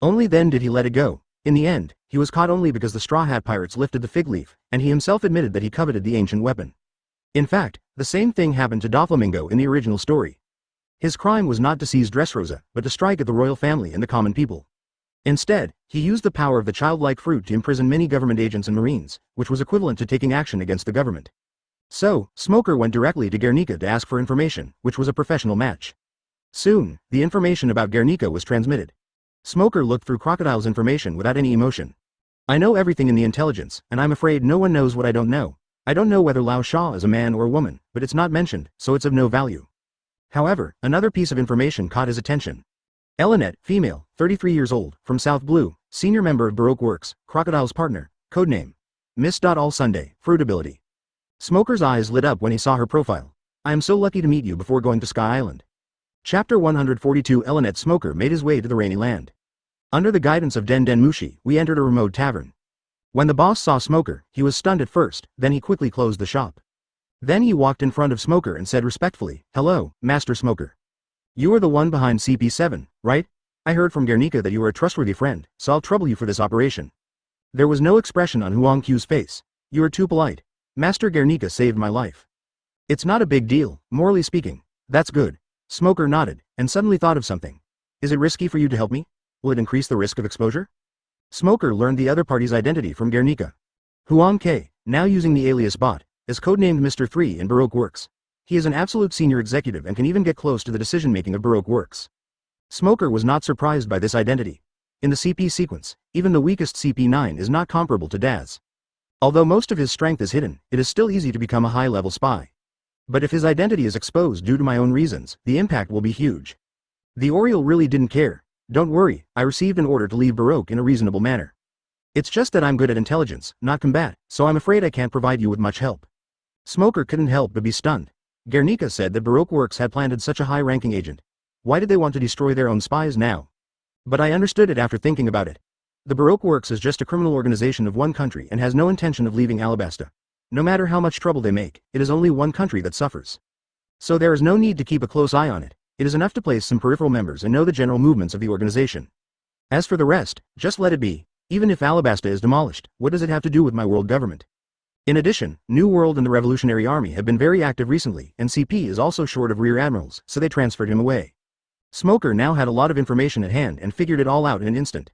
Only then did he let it go. In the end, he was caught only because the Straw Hat Pirates lifted the fig leaf, and he himself admitted that he coveted the ancient weapon. In fact, the same thing happened to Doflamingo in the original story. His crime was not to seize Dressrosa, but to strike at the royal family and the common people. Instead, he used the power of the childlike fruit to imprison many government agents and Marines, which was equivalent to taking action against the government. So, Smoker went directly to Guernica to ask for information, which was a professional match. Soon, the information about Guernica was transmitted. Smoker looked through Crocodile's information without any emotion. I know everything in the intelligence, and I'm afraid no one knows what I don't know. I don't know whether Lao Sha is a man or a woman, but it's not mentioned, so it's of no value. However, another piece of information caught his attention. Elinet, female, 33 years old, from South Blue, senior member of Baroque Works, Crocodile's partner, codename. Miss. All Sunday, fruit ability. Smoker's eyes lit up when he saw her profile. I am so lucky to meet you before going to Sky Island. Chapter 142. Elinet Smoker made his way to the rainy land. Under the guidance of Den Mushi, we entered a remote tavern. When the boss saw Smoker, he was stunned at first, then he quickly closed the shop. Then he walked in front of Smoker and said respectfully, "Hello, Master Smoker. You are the one behind CP7, right? I heard from Nika that you are a trustworthy friend, so I'll trouble you for this operation." There was no expression on Huang Q's face. "You are too polite. Master Nika saved my life." "It's not a big deal, morally speaking." "That's good." Smoker nodded, and suddenly thought of something. "Is it risky for you to help me? Will it increase the risk of exposure?" Smoker learned the other party's identity from Nika. Huang K, now using the alias Bot, is codenamed Mr. 3 in Baroque Works. He is an absolute senior executive and can even get close to the decision-making of Baroque Works. Smoker was not surprised by this identity. In the CP sequence, even the weakest CP9 is not comparable to Daz. Although most of his strength is hidden, it is still easy to become a high-level spy. But if his identity is exposed due to my own reasons, the impact will be huge. The Oriole really didn't care. "Don't worry, I received an order to leave Baroque in a reasonable manner. It's just that I'm good at intelligence, not combat, so I'm afraid I can't provide you with much help." Smoker couldn't help but be stunned. Nika said that Baroque Works had planted such a high-ranking agent. Why did they want to destroy their own spies now? But I understood it after thinking about it. The Baroque Works is just a criminal organization of one country and has no intention of leaving Alabasta. No matter how much trouble they make, it is only one country that suffers. So there is no need to keep a close eye on it. It is enough to place some peripheral members and know the general movements of the organization. As for the rest, just let it be. Even if Alabasta is demolished, what does it have to do with my world government? In addition, New World and the Revolutionary Army have been very active recently, and CP is also short of rear admirals, so they transferred him away. Smoker now had a lot of information at hand and figured it all out in an instant.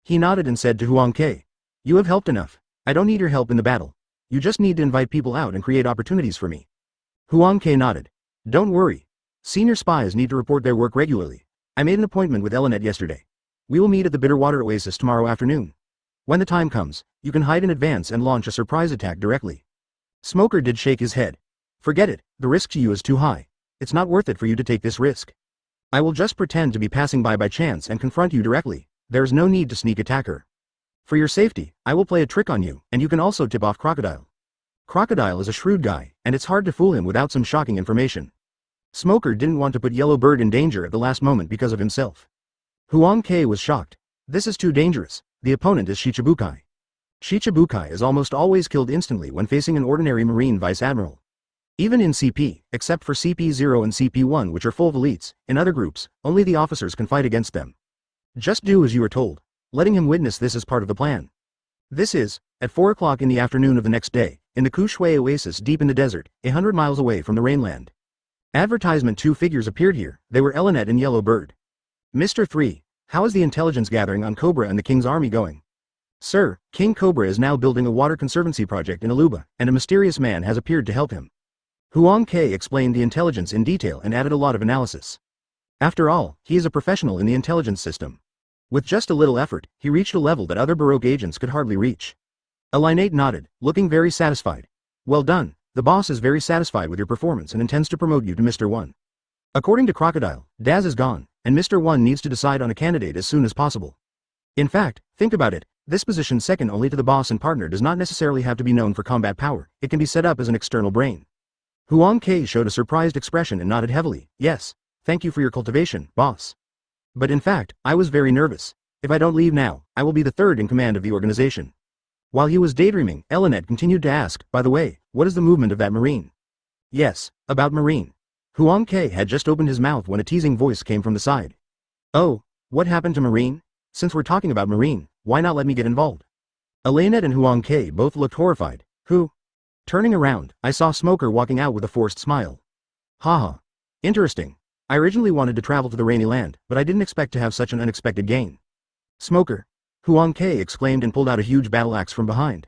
He nodded and said to Huang K, "You have helped enough. I don't need your help in the battle. You just need to invite people out and create opportunities for me." Huang K nodded. "Don't worry. Senior spies need to report their work regularly. I made an appointment with Elinet yesterday. We will meet at the Bitterwater Oasis tomorrow afternoon. When the time comes, you can hide in advance and launch a surprise attack directly." Smoker did shake his head. "Forget it, the risk to you is too high. It's not worth it for you to take this risk. I will just pretend to be passing by chance and confront you directly. There is no need to sneak attack her. For your safety, I will play a trick on you, and you can also tip off Crocodile. Crocodile is a shrewd guy, and it's hard to fool him without some shocking information." Smoker didn't want to put Yellow Bird in danger at the last moment because of himself. Huang K was shocked. "This is too dangerous. The opponent is Shichibukai. Shichibukai is almost always killed instantly when facing an ordinary Marine Vice Admiral. Even in CP, except for CP0 and CP1 which are full of elites, in other groups, only the officers can fight against them. Just do as you are told. Letting him witness this is part of the plan." This is, at 4 o'clock in the afternoon of the next day, in the Kushui Oasis deep in the desert, 100 miles away from the Rainland. Advertisement 2 figures appeared here, they were Elinet and Yellow Bird. "Mr. 3, how is the intelligence gathering on Cobra and the King's army going?" "Sir, King Cobra is now building a water conservancy project in Aluba, and a mysterious man has appeared to help him." Huang K explained the intelligence in detail and added a lot of analysis. After all, he is a professional in the intelligence system. With just a little effort, he reached a level that other Baroque agents could hardly reach. Elinate nodded, looking very satisfied. "Well done. The boss is very satisfied with your performance and intends to promote you to Mr. 1. According to Crocodile, Daz is gone, and Mr. 1 needs to decide on a candidate as soon as possible. In fact, think about it, this position second only to the boss and partner does not necessarily have to be known for combat power, it can be set up as an external brain." Huang K showed a surprised expression and nodded heavily. "Yes, thank you for your cultivation, boss. But in fact, I was very nervous. If I don't leave now, I will be the third in command of the organization." While he was daydreaming, Elinet continued to ask, "By the way, what is the movement of that Marine?" "Yes, about Marine." Huang K had just opened his mouth when a teasing voice came from the side. "Oh, what happened to Marine? Since we're talking about Marine, why not let me get involved?" Elinet and Huang K both looked horrified. "Who?" Turning around, I saw Smoker walking out with a forced smile. "Haha. Interesting. I originally wanted to travel to the Rainy Land, but I didn't expect to have such an unexpected gain." "Smoker!" Huang K exclaimed and pulled out a huge battle axe from behind.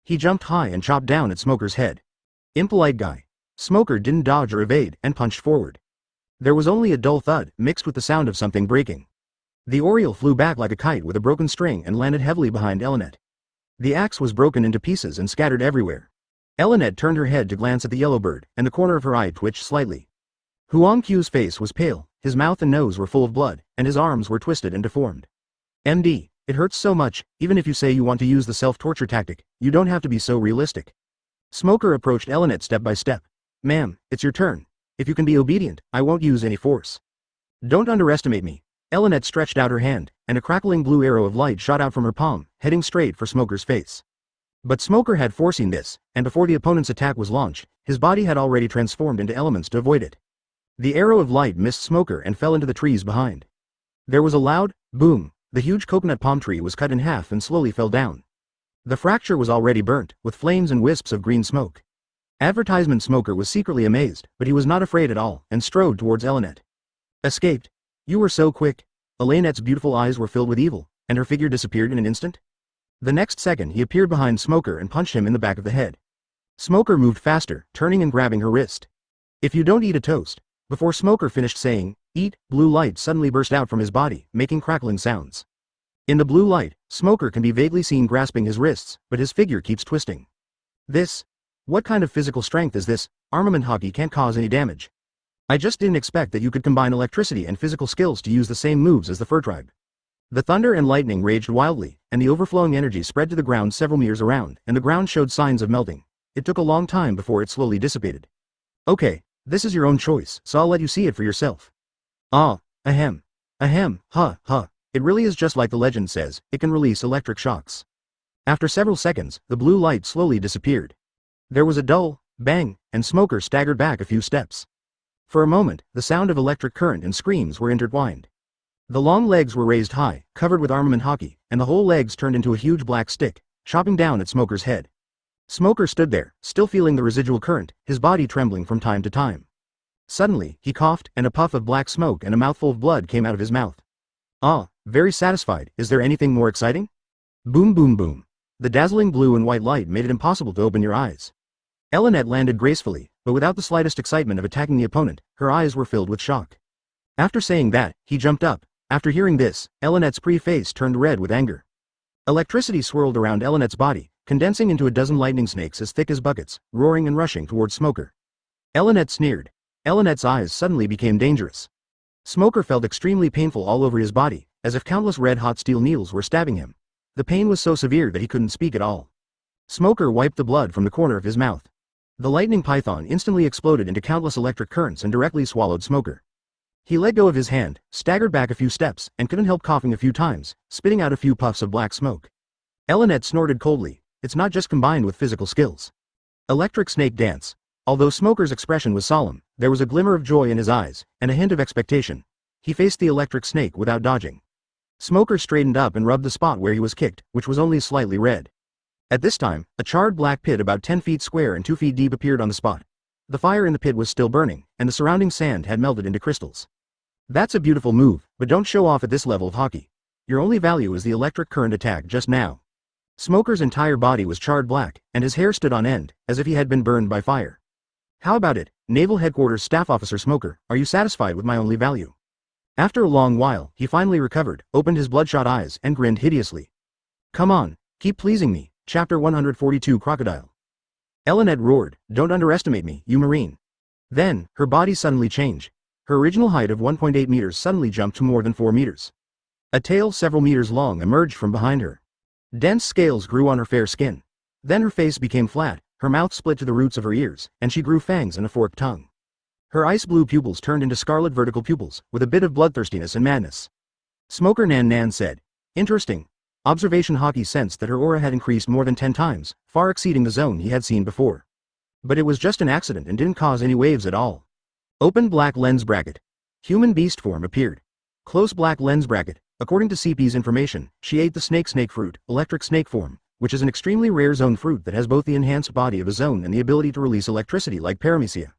He jumped high and chopped down at Smoker's head. Impolite guy. Smoker didn't dodge or evade and punched forward. There was only a dull thud mixed with the sound of something breaking. The Oriole flew back like a kite with a broken string and landed heavily behind Elinet. The axe was broken into pieces and scattered everywhere. Elinette turned her head to glance at the yellow bird, and the corner of her eye twitched slightly. Huang Q's face was pale, his mouth and nose were full of blood, and his arms were twisted and deformed. MD, it hurts so much, even if you say you want to use the self-torture tactic, you don't have to be so realistic. Smoker approached Elinette step by step. Ma'am, it's your turn. If you can be obedient, I won't use any force. Don't underestimate me. Elinette stretched out her hand, and a crackling blue arrow of light shot out from her palm, heading straight for Smoker's face. But Smoker had foreseen this, and before the opponent's attack was launched, his body had already transformed into elements to avoid it. The arrow of light missed Smoker and fell into the trees behind. There was a loud boom. The huge coconut palm tree was cut in half and slowly fell down. The fracture was already burnt, with flames and wisps of green smoke. Advertisement Smoker was secretly amazed, but he was not afraid at all, and strode towards Elinette. Escaped? You were so quick. Elinette's beautiful eyes were filled with evil, and her figure disappeared in an instant. The next second he appeared behind Smoker and punched him in the back of the head. Smoker moved faster, turning and grabbing her wrist. If you don't eat a toast. Before Smoker finished saying, eat, blue light suddenly burst out from his body, making crackling sounds. In the blue light, Smoker can be vaguely seen grasping his wrists, but his figure keeps twisting. What kind of physical strength is this? Armament hockey can't cause any damage. I just didn't expect that you could combine electricity and physical skills to use the same moves as the fur tribe. The thunder and lightning raged wildly, and the overflowing energy spread to the ground several meters around, and the ground showed signs of melting. It took a long time before it slowly dissipated. Okay, this is your own choice, so I'll let you see it for yourself. Ah, ahem. Ahem, huh. It really is just like the legend says, it can release electric shocks. After several seconds, the blue light slowly disappeared. There was a dull bang, and Smoker staggered back a few steps. For a moment, the sound of electric current and screams were intertwined. The long legs were raised high, covered with armament hockey, and the whole legs turned into a huge black stick, chopping down at Smoker's head. Smoker stood there, still feeling the residual current, his body trembling from time to time. Suddenly, he coughed, and a puff of black smoke and a mouthful of blood came out of his mouth. Ah, very satisfied. Is there anything more exciting? Boom boom boom. The dazzling blue and white light made it impossible to open your eyes. Elinette landed gracefully, but without the slightest excitement of attacking the opponent, her eyes were filled with shock. After saying that, he jumped up. After hearing this, Elinette's pretty face turned red with anger. Electricity swirled around Elinette's body, condensing into a dozen lightning snakes as thick as buckets, roaring and rushing towards Smoker. Elinette sneered. Elinette's eyes suddenly became dangerous. Smoker felt extremely painful all over his body, as if countless red-hot steel needles were stabbing him. The pain was so severe that he couldn't speak at all. Smoker wiped the blood from the corner of his mouth. The lightning python instantly exploded into countless electric currents and directly swallowed Smoker. He let go of his hand, staggered back a few steps, and couldn't help coughing a few times, spitting out a few puffs of black smoke. Elinette snorted coldly. It's not just combined with physical skills. Electric snake dance. Although Smoker's expression was solemn, there was a glimmer of joy in his eyes, and a hint of expectation. He faced the electric snake without dodging. Smoker straightened up and rubbed the spot where he was kicked, which was only slightly red. At this time, a charred black pit about 10 feet square and 2 feet deep appeared on the spot. The fire in the pit was still burning, and the surrounding sand had melted into crystals. That's a beautiful move, but don't show off at this level of hockey. Your only value is the electric current attack just now. Smoker's entire body was charred black, and his hair stood on end, as if he had been burned by fire. How about it, Naval Headquarters Staff Officer Smoker, are you satisfied with my only value? After a long while, he finally recovered, opened his bloodshot eyes, and grinned hideously. Come on, keep pleasing me. Chapter 142 Crocodile. Elinette roared, don't underestimate me, you Marine. Then, her body suddenly changed. Her original height of 1.8 meters suddenly jumped to more than 4 meters. A tail several meters long emerged from behind her. Dense scales grew on her fair skin. Then her face became flat, her mouth split to the roots of her ears, and she grew fangs and a forked tongue. Her ice-blue pupils turned into scarlet vertical pupils, with a bit of bloodthirstiness and madness. Smoker Nan Nan said, interesting. Observation Hockey sensed that her aura had increased more than 10 times, far exceeding the zone he had seen before. But it was just an accident and didn't cause any waves at all. Open black lens bracket. Human beast form appeared. Close black lens bracket. According to CP's information, she ate the snake fruit, electric snake form, which is an extremely rare zone fruit that has both the enhanced body of a zone and the ability to release electricity like paramecia.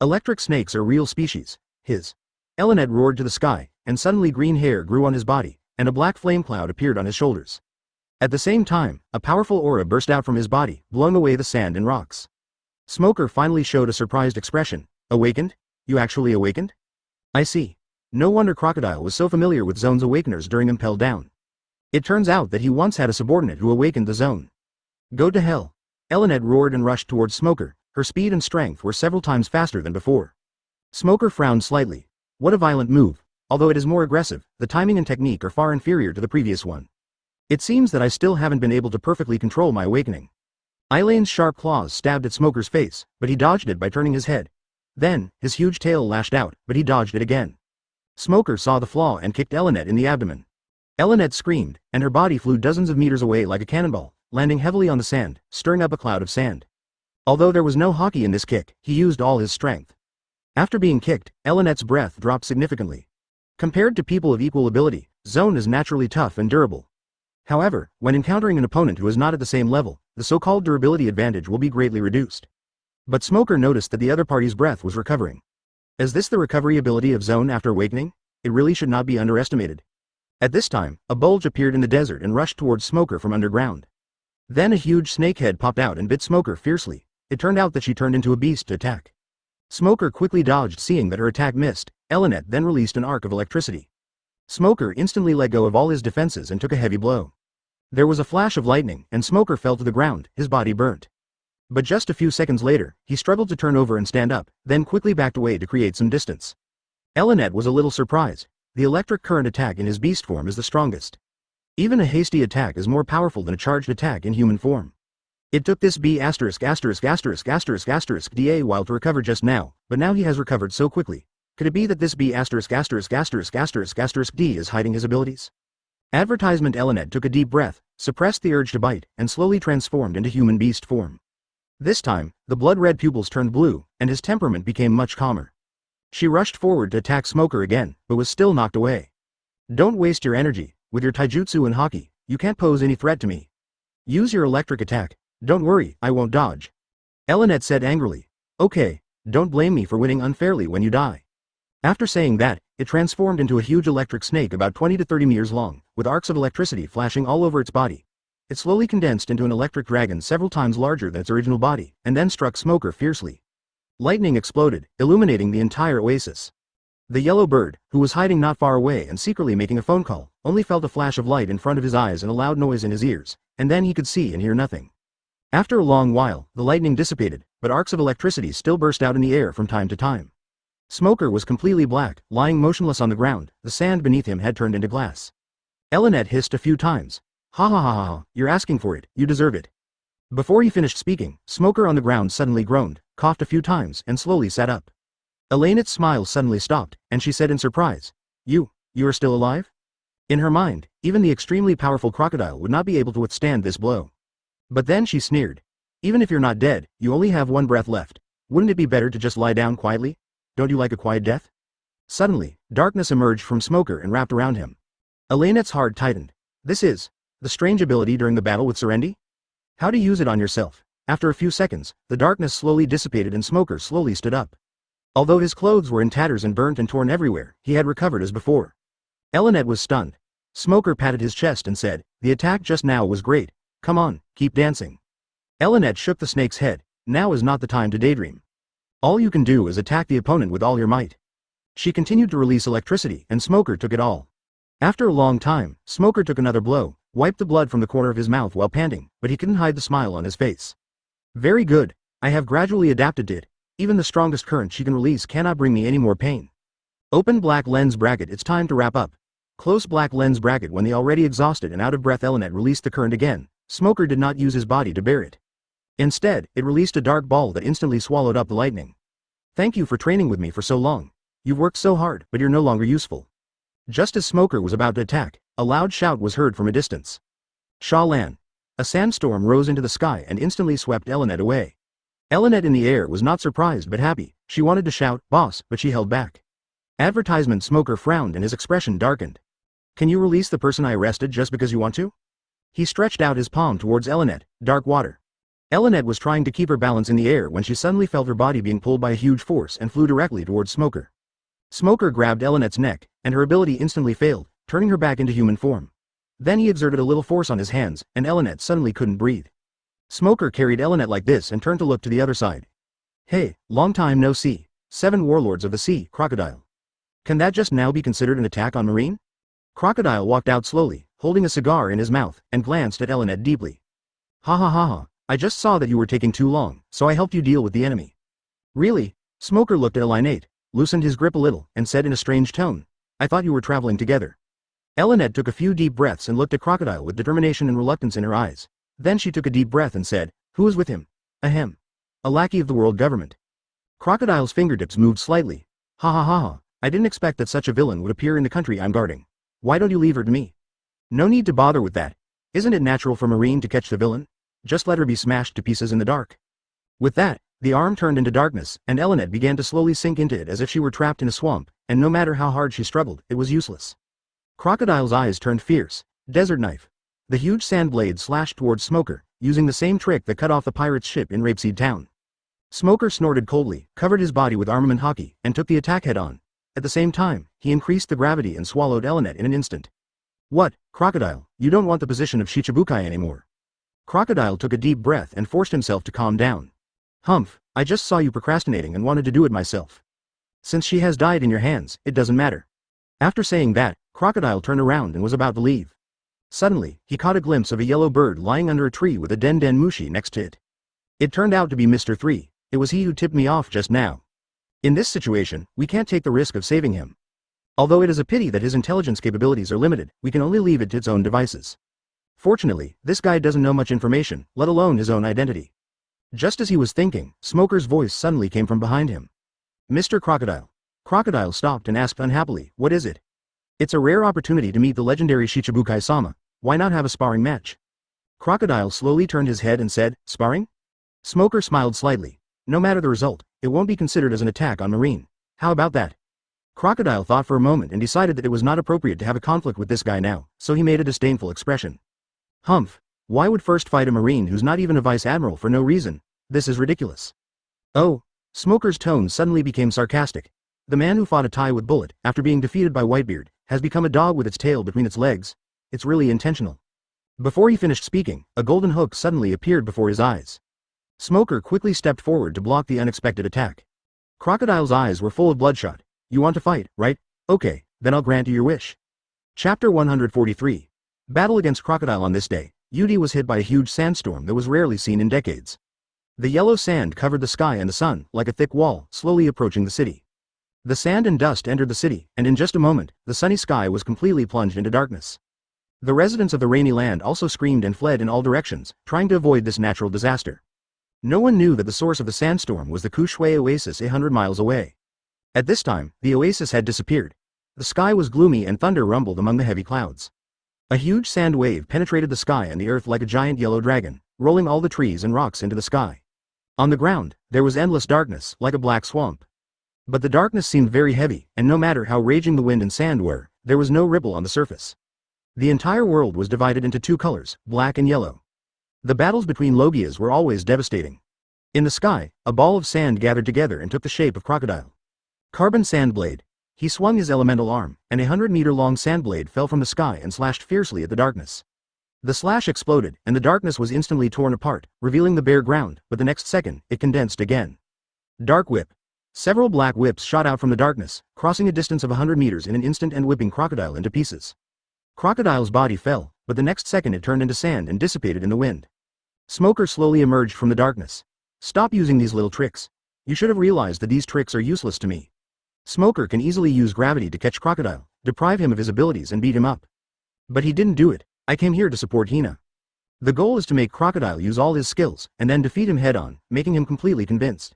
Electric snakes are real species. Elinette roared to the sky, and suddenly green hair grew on his body, and a black flame cloud appeared on his shoulders. At the same time, a powerful aura burst out from his body, blowing away the sand and rocks. Smoker finally showed a surprised expression. Awakened? You actually awakened? I see. No wonder Crocodile was so familiar with Zone's awakeners during Impel Down. It turns out that he once had a subordinate who awakened the Zone. Go to hell. Elinette roared and rushed towards Smoker. Her speed and strength were several times faster than before. Smoker frowned slightly. What a violent move. Although it is more aggressive, the timing and technique are far inferior to the previous one. It seems that I still haven't been able to perfectly control my awakening. Eileen's sharp claws stabbed at Smoker's face, but he dodged it by turning his head. Then, his huge tail lashed out, but he dodged it again. Smoker saw the flaw and kicked Elinette in the abdomen. Elinette screamed, and her body flew dozens of meters away like a cannonball, landing heavily on the sand, stirring up a cloud of sand. Although there was no hockey in this kick, he used all his strength. After being kicked, Elinette's breath dropped significantly. Compared to people of equal ability, Zone is naturally tough and durable. However, when encountering an opponent who is not at the same level, the so-called durability advantage will be greatly reduced. But Smoker noticed that the other party's breath was recovering. Is this the recovery ability of Zone after awakening? It really should not be underestimated. At this time, a bulge appeared in the desert and rushed towards Smoker from underground. Then a huge snake head popped out and bit Smoker fiercely. It turned out that she turned into a beast to attack. Smoker quickly dodged, seeing that her attack missed. Elinette then released an arc of electricity. Smoker instantly let go of all his defenses and took a heavy blow. There was a flash of lightning, and Smoker fell to the ground, his body burnt. But just a few seconds later, he struggled to turn over and stand up, then quickly backed away to create some distance. Elinette was a little surprised. The electric current attack in his beast form is the strongest. Even a hasty attack is more powerful than a charged attack in human form. It took this B************* DA while to recover just now, but now he has recovered so quickly. Could it be that this B********** D is hiding his abilities? Advertisement. Elinette took a deep breath, suppressed the urge to bite, and slowly transformed into human beast form. This time, the blood-red pupils turned blue, and his temperament became much calmer. She rushed forward to attack Smoker again, but was still knocked away. Don't waste your energy. With your taijutsu and haki, you can't pose any threat to me. Use your electric attack. Don't worry, I won't dodge. Elinette said angrily. Okay, don't blame me for winning unfairly when you die. After saying that, it transformed into a huge electric snake about 20 to 30 meters long, with arcs of electricity flashing all over its body. It slowly condensed into an electric dragon several times larger than its original body, and then struck Smoker fiercely. Lightning exploded, illuminating the entire oasis. The yellow bird, who was hiding not far away and secretly making a phone call, only felt a flash of light in front of his eyes and a loud noise in his ears, and then he could see and hear nothing. After a long while, the lightning dissipated, but arcs of electricity still burst out in the air from time to time. Smoker was completely black, lying motionless on the ground. The sand beneath him had turned into glass. Elinette hissed a few times. Ha ha ha ha, you're asking for it, you deserve it. Before he finished speaking, Smoker on the ground suddenly groaned, coughed a few times, and slowly sat up. Elinette's smile suddenly stopped, and she said in surprise, You are still alive? In her mind, even the extremely powerful crocodile would not be able to withstand this blow. But then she sneered. Even if you're not dead, you only have one breath left. Wouldn't it be better to just lie down quietly? Don't you like a quiet death? Suddenly, darkness emerged from Smoker and wrapped around him. Elinette's heart tightened. This is the strange ability during the battle with Serendi? How to use it on yourself? After a few seconds, the darkness slowly dissipated and Smoker slowly stood up. Although his clothes were in tatters and burnt and torn everywhere, he had recovered as before. Elinette was stunned. Smoker patted his chest and said, The attack just now was great. Come on, keep dancing. Elinette shook the snake's head. Now is not the time to daydream. All you can do is attack the opponent with all your might. She continued to release electricity, and Smoker took it all. After a long time, Smoker took another blow, wiped the blood from the corner of his mouth while panting, but he couldn't hide the smile on his face. Very good. I have gradually adapted to it. Even the strongest current she can release cannot bring me any more pain. Open black lens bracket. It's time to wrap up. Close black lens bracket. When the already exhausted and out of breath Elinette released the current again, Smoker did not use his body to bear it. Instead, it released a dark ball that instantly swallowed up the lightning. Thank you for training with me for so long. You've worked so hard, but you're no longer useful. Just as Smoker was about to attack, a loud shout was heard from a distance. Sha Lan. A sandstorm rose into the sky and instantly swept Elinette away. Elinette in the air was not surprised but happy. She wanted to shout, Boss, but she held back. Advertisement. Smoker frowned and his expression darkened. Can you release the person I arrested just because you want to? He stretched out his palm towards Elinette. Dark water. Elinette was trying to keep her balance in the air when she suddenly felt her body being pulled by a huge force and flew directly towards Smoker. Smoker grabbed Elinette's neck, and her ability instantly failed, turning her back into human form. Then he exerted a little force on his hands, and Elinette suddenly couldn't breathe. Smoker carried Elinette like this and turned to look to the other side. Hey, long time no see. 7 warlords of the sea, Crocodile. Can that just now be considered an attack on Marine? Crocodile walked out slowly, holding a cigar in his mouth, and glanced at Elinette deeply. Ha ha ha ha, I just saw that you were taking too long, so I helped you deal with the enemy. Really? Smoker looked at Elinate, loosened his grip a little, and said in a strange tone, I thought you were traveling together. Elinette took a few deep breaths and looked at Crocodile with determination and reluctance in her eyes. Then she took a deep breath and said, Who is with him? Ahem. A lackey of the world government. Crocodile's fingertips moved slightly. Ha ha ha ha, I didn't expect that such a villain would appear in the country I'm guarding. Why don't you leave her to me? No need to bother with that. Isn't it natural for Marine to catch the villain? Just let her be smashed to pieces in the dark. With that, the arm turned into darkness, and Elinette began to slowly sink into it as if she were trapped in a swamp, and no matter how hard she struggled, it was useless. Crocodile's eyes turned fierce. Desert knife. The huge sand blade slashed towards Smoker, using the same trick that cut off the pirate's ship in Rapeseed Town. Smoker snorted coldly, covered his body with armament hockey, and took the attack head-on. At the same time, he increased the gravity and swallowed Elinette in an instant. What, Crocodile, you don't want the position of Shichibukai anymore. Crocodile took a deep breath and forced himself to calm down. Humph, I just saw you procrastinating and wanted to do it myself. Since she has died in your hands, it doesn't matter. After saying that, Crocodile turned around and was about to leave. Suddenly, he caught a glimpse of a yellow bird lying under a tree with a Den Den Mushi next to it. It turned out to be Mr. 3, it was he who tipped me off just now. In this situation, we can't take the risk of saving him. Although it is a pity that his intelligence capabilities are limited, we can only leave it to its own devices. Fortunately, this guy doesn't know much information, let alone his own identity. Just as he was thinking, Smoker's voice suddenly came from behind him. Mr. Crocodile. Crocodile stopped and asked unhappily, what is it? It's a rare opportunity to meet the legendary Shichibukai-sama, why not have a sparring match? Crocodile slowly turned his head and said, sparring? Smoker smiled slightly. No matter the result, it won't be considered as an attack on Marine. How about that? Crocodile thought for a moment and decided that it was not appropriate to have a conflict with this guy now, so he made a disdainful expression. Humph. Why would first fight a Marine who's not even a Vice Admiral for no reason? This is ridiculous. Oh. Smoker's tone suddenly became sarcastic. The man who fought a tie with Bullet, after being defeated by Whitebeard, has become a dog with its tail between its legs. It's really intentional. Before he finished speaking, a golden hook suddenly appeared before his eyes. Smoker quickly stepped forward to block the unexpected attack. Crocodile's eyes were full of bloodshot. You want to fight, right? Okay, then I'll grant you your wish. Chapter 143. Battle against Crocodile. On this day, UD was hit by a huge sandstorm that was rarely seen in decades. The yellow sand covered the sky and the sun, like a thick wall, slowly approaching the city. The sand and dust entered the city, and in just a moment, the sunny sky was completely plunged into darkness. The residents of the rainy land also screamed and fled in all directions, trying to avoid this natural disaster. No one knew that the source of the sandstorm was the Kushui Oasis 100 miles away. At this time, the oasis had disappeared. The sky was gloomy and thunder rumbled among the heavy clouds. A huge sand wave penetrated the sky and the earth like a giant yellow dragon, rolling all the trees and rocks into the sky. On the ground, there was endless darkness, like a black swamp. But the darkness seemed very heavy, and no matter how raging the wind and sand were, there was no ripple on the surface. The entire world was divided into two colors, black and yellow. The battles between Logias were always devastating. In the sky, a ball of sand gathered together and took the shape of Crocodile. Carbon Sand Blade. He swung his elemental arm, and a 100-meter-long sand blade fell from the sky and slashed fiercely at the darkness. The slash exploded, and the darkness was instantly torn apart, revealing the bare ground, but the next second, it condensed again. Dark Whip. Several black whips shot out from the darkness, crossing a distance of 100 meters in an instant and whipping Crocodile into pieces. Crocodile's body fell, but the next second it turned into sand and dissipated in the wind. Smoker slowly emerged from the darkness. Stop using these little tricks. You should have realized that these tricks are useless to me. Smoker can easily use gravity to catch Crocodile, deprive him of his abilities and beat him up. But he didn't do it. I came here to support Hina. The goal is to make Crocodile use all his skills, and then defeat him head-on, making him completely convinced.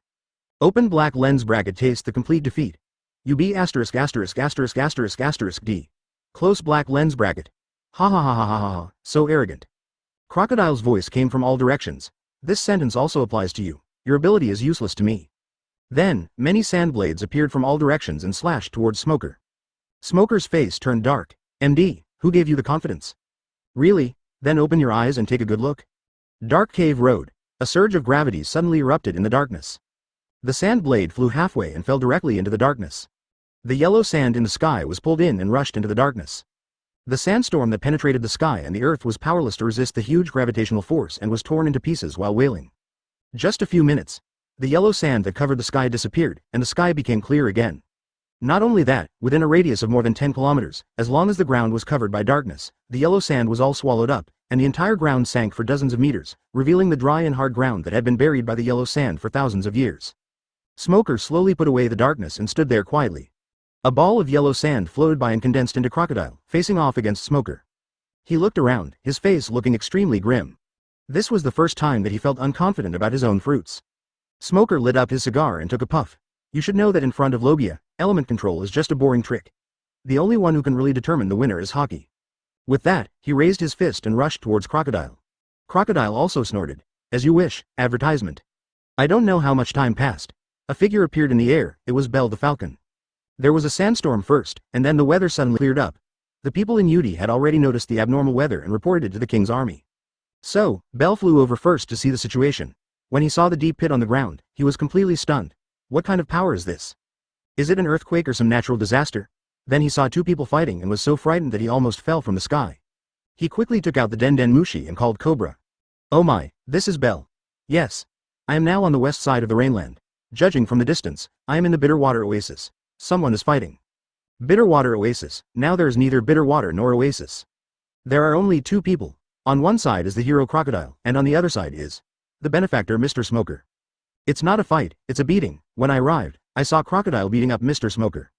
Open black lens bracket taste the complete defeat. UB asterisk asterisk asterisk asterisk asterisk D. Close black lens bracket. Ha ha ha ha ha ha ha, so arrogant. Crocodile's voice came from all directions. This sentence also applies to you. Your ability is useless to me. Then, many sand blades appeared from all directions and slashed towards Smoker. Smoker's face turned dark. MD, who gave you the confidence? Really? Then open your eyes and take a good look. Dark Cave Road. A surge of gravity suddenly erupted in the darkness. The sand blade flew halfway and fell directly into the darkness. The yellow sand in the sky was pulled in and rushed into the darkness. The sandstorm that penetrated the sky and the earth was powerless to resist the huge gravitational force and was torn into pieces while wailing. Just a few minutes. The yellow sand that covered the sky disappeared, and the sky became clear again. Not only that, within a radius of more than 10 kilometers, as long as the ground was covered by darkness, the yellow sand was all swallowed up, and the entire ground sank for dozens of meters, revealing the dry and hard ground that had been buried by the yellow sand for thousands of years. Smoker slowly put away the darkness and stood there quietly. A ball of yellow sand floated by and condensed into Crocodile, facing off against Smoker. He looked around, his face looking extremely grim. This was the first time that he felt unconfident about his own fruits. Smoker lit up his cigar and took a puff. You should know that in front of Lobia, element control is just a boring trick. The only one who can really determine the winner is Hockey. With that, he raised his fist and rushed towards Crocodile. Crocodile also snorted. As you wish, advertisement. I don't know how much time passed. A figure appeared in the air, it was Belle the Falcon. There was a sandstorm first, and then the weather suddenly cleared up. The people in Udi had already noticed the abnormal weather and reported it to the king's army. So, Belle flew over first to see the situation. When he saw the deep pit on the ground, he was completely stunned. What kind of power is this? Is it an earthquake or some natural disaster? Then he saw two people fighting and was so frightened that he almost fell from the sky. He quickly took out the Den Mushi and called Cobra. Oh my, this is Belle. Yes. I am now on the west side of the Rainland. Judging from the distance, I am in the Bitterwater Oasis. Someone is fighting. Bitterwater Oasis, now there is neither bitter water nor oasis. There are only two people. On one side is the hero Crocodile, and on the other side is the benefactor Mr. Smoker. It's not a fight, it's a beating. When I arrived, I saw Crocodile beating up Mr. Smoker.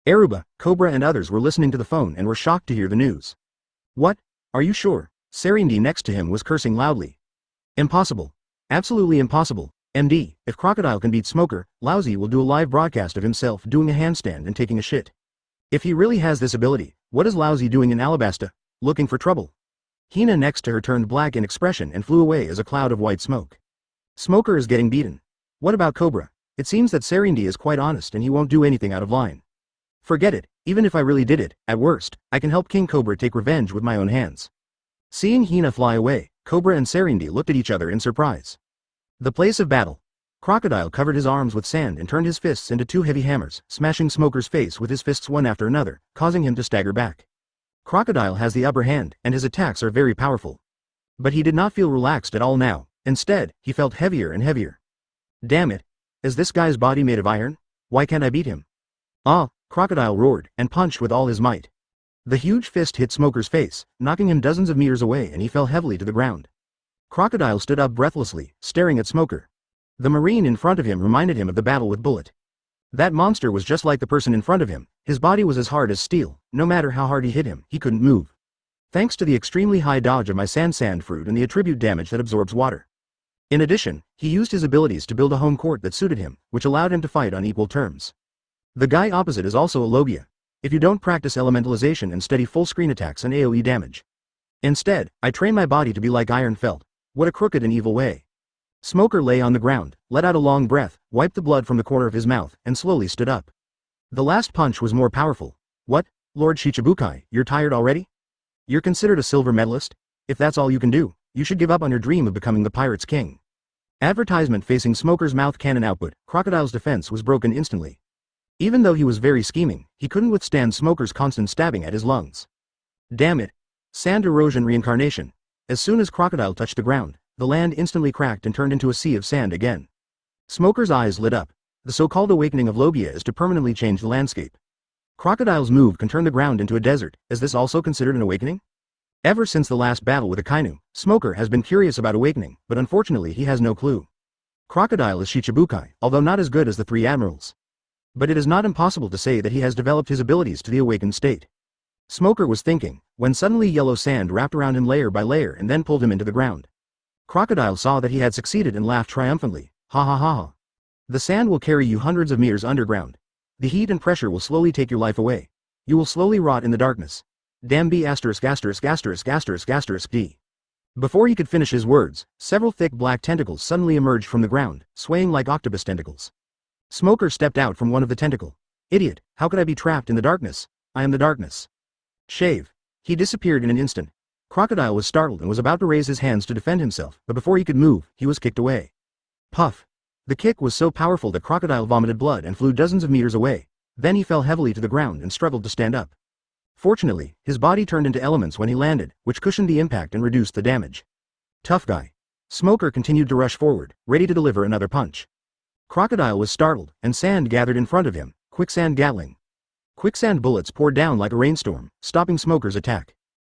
Aruba, Cobra and others were listening to the phone and were shocked to hear the news. What? Are you sure? Serindi next to him was cursing loudly. Impossible. Absolutely impossible. MD, if Crocodile can beat Smoker, Lousy will do a live broadcast of himself doing a handstand and taking a shit. If he really has this ability, what is Lousy doing in Alabasta? Looking for trouble. Hina next to her turned black in expression and flew away as a cloud of white smoke. Smoker is getting beaten. What about Cobra? It seems that Serindi is quite honest and he won't do anything out of line. Forget it, even if I really did it, at worst, I can help King Cobra take revenge with my own hands. Seeing Hina fly away, Cobra and Serindi looked at each other in surprise. The place of battle. Crocodile covered his arms with sand and turned his fists into two heavy hammers, smashing Smoker's face with his fists one after another, causing him to stagger back. Crocodile has the upper hand, and his attacks are very powerful. But he did not feel relaxed at all now. Instead, he felt heavier and heavier. Damn it. Is this guy's body made of iron? Why can't I beat him? Ah, Crocodile roared, and punched with all his might. The huge fist hit Smoker's face, knocking him dozens of meters away and he fell heavily to the ground. Crocodile stood up breathlessly, staring at Smoker. The Marine in front of him reminded him of the battle with Bullet. That monster was just like the person in front of him, his body was as hard as steel, no matter how hard he hit him, he couldn't move. Thanks to the extremely high dodge of my sand fruit and the attribute damage that absorbs water. In addition, he used his abilities to build a home court that suited him, which allowed him to fight on equal terms. The guy opposite is also a Lobia. If you don't practice elementalization and steady full screen attacks and AoE damage. Instead, I train my body to be like iron felt. What a crooked and evil way. Smoker lay on the ground, let out a long breath, wiped the blood from the corner of his mouth, and slowly stood up. The last punch was more powerful. What, Lord Shichibukai, you're tired already? You're considered a silver medalist? If that's all you can do, you should give up on your dream of becoming the Pirate's King. Advertisement facing Smoker's mouth cannon output, Crocodile's defense was broken instantly. Even though he was very scheming, he couldn't withstand Smoker's constant stabbing at his lungs. Damn it. Sand erosion reincarnation. As soon as Crocodile touched the ground, the land instantly cracked and turned into a sea of sand again. Smoker's eyes lit up. The so-called awakening of Lobia is to permanently change the landscape. Crocodile's move can turn the ground into a desert. Is this also considered an awakening? Ever since the last battle with Akainu, Smoker has been curious about awakening, but unfortunately he has no clue. Crocodile is Shichibukai, although not as good as the three admirals. But it is not impossible to say that he has developed his abilities to the awakened state. Smoker was thinking, when suddenly yellow sand wrapped around him layer by layer and then pulled him into the ground. Crocodile saw that he had succeeded and laughed triumphantly. Ha ha ha ha. The sand will carry you hundreds of meters underground. The heat and pressure will slowly take your life away. You will slowly rot in the darkness. Damn B***************. D. Before he could finish his words, several thick black tentacles suddenly emerged from the ground, swaying like octopus tentacles. Smoker stepped out from one of the tentacle. Idiot, how could I be trapped in the darkness? I am the darkness. Shave. He disappeared in an instant. Crocodile was startled and was about to raise his hands to defend himself, but before he could move, he was kicked away. Puff. The kick was so powerful that Crocodile vomited blood and flew dozens of meters away. Then he fell heavily to the ground and struggled to stand up. Fortunately, his body turned into elements when he landed, which cushioned the impact and reduced the damage. Tough guy. Smoker continued to rush forward, ready to deliver another punch. Crocodile was startled, and sand gathered in front of him, quicksand gatling. Quicksand bullets poured down like a rainstorm, stopping Smoker's attack.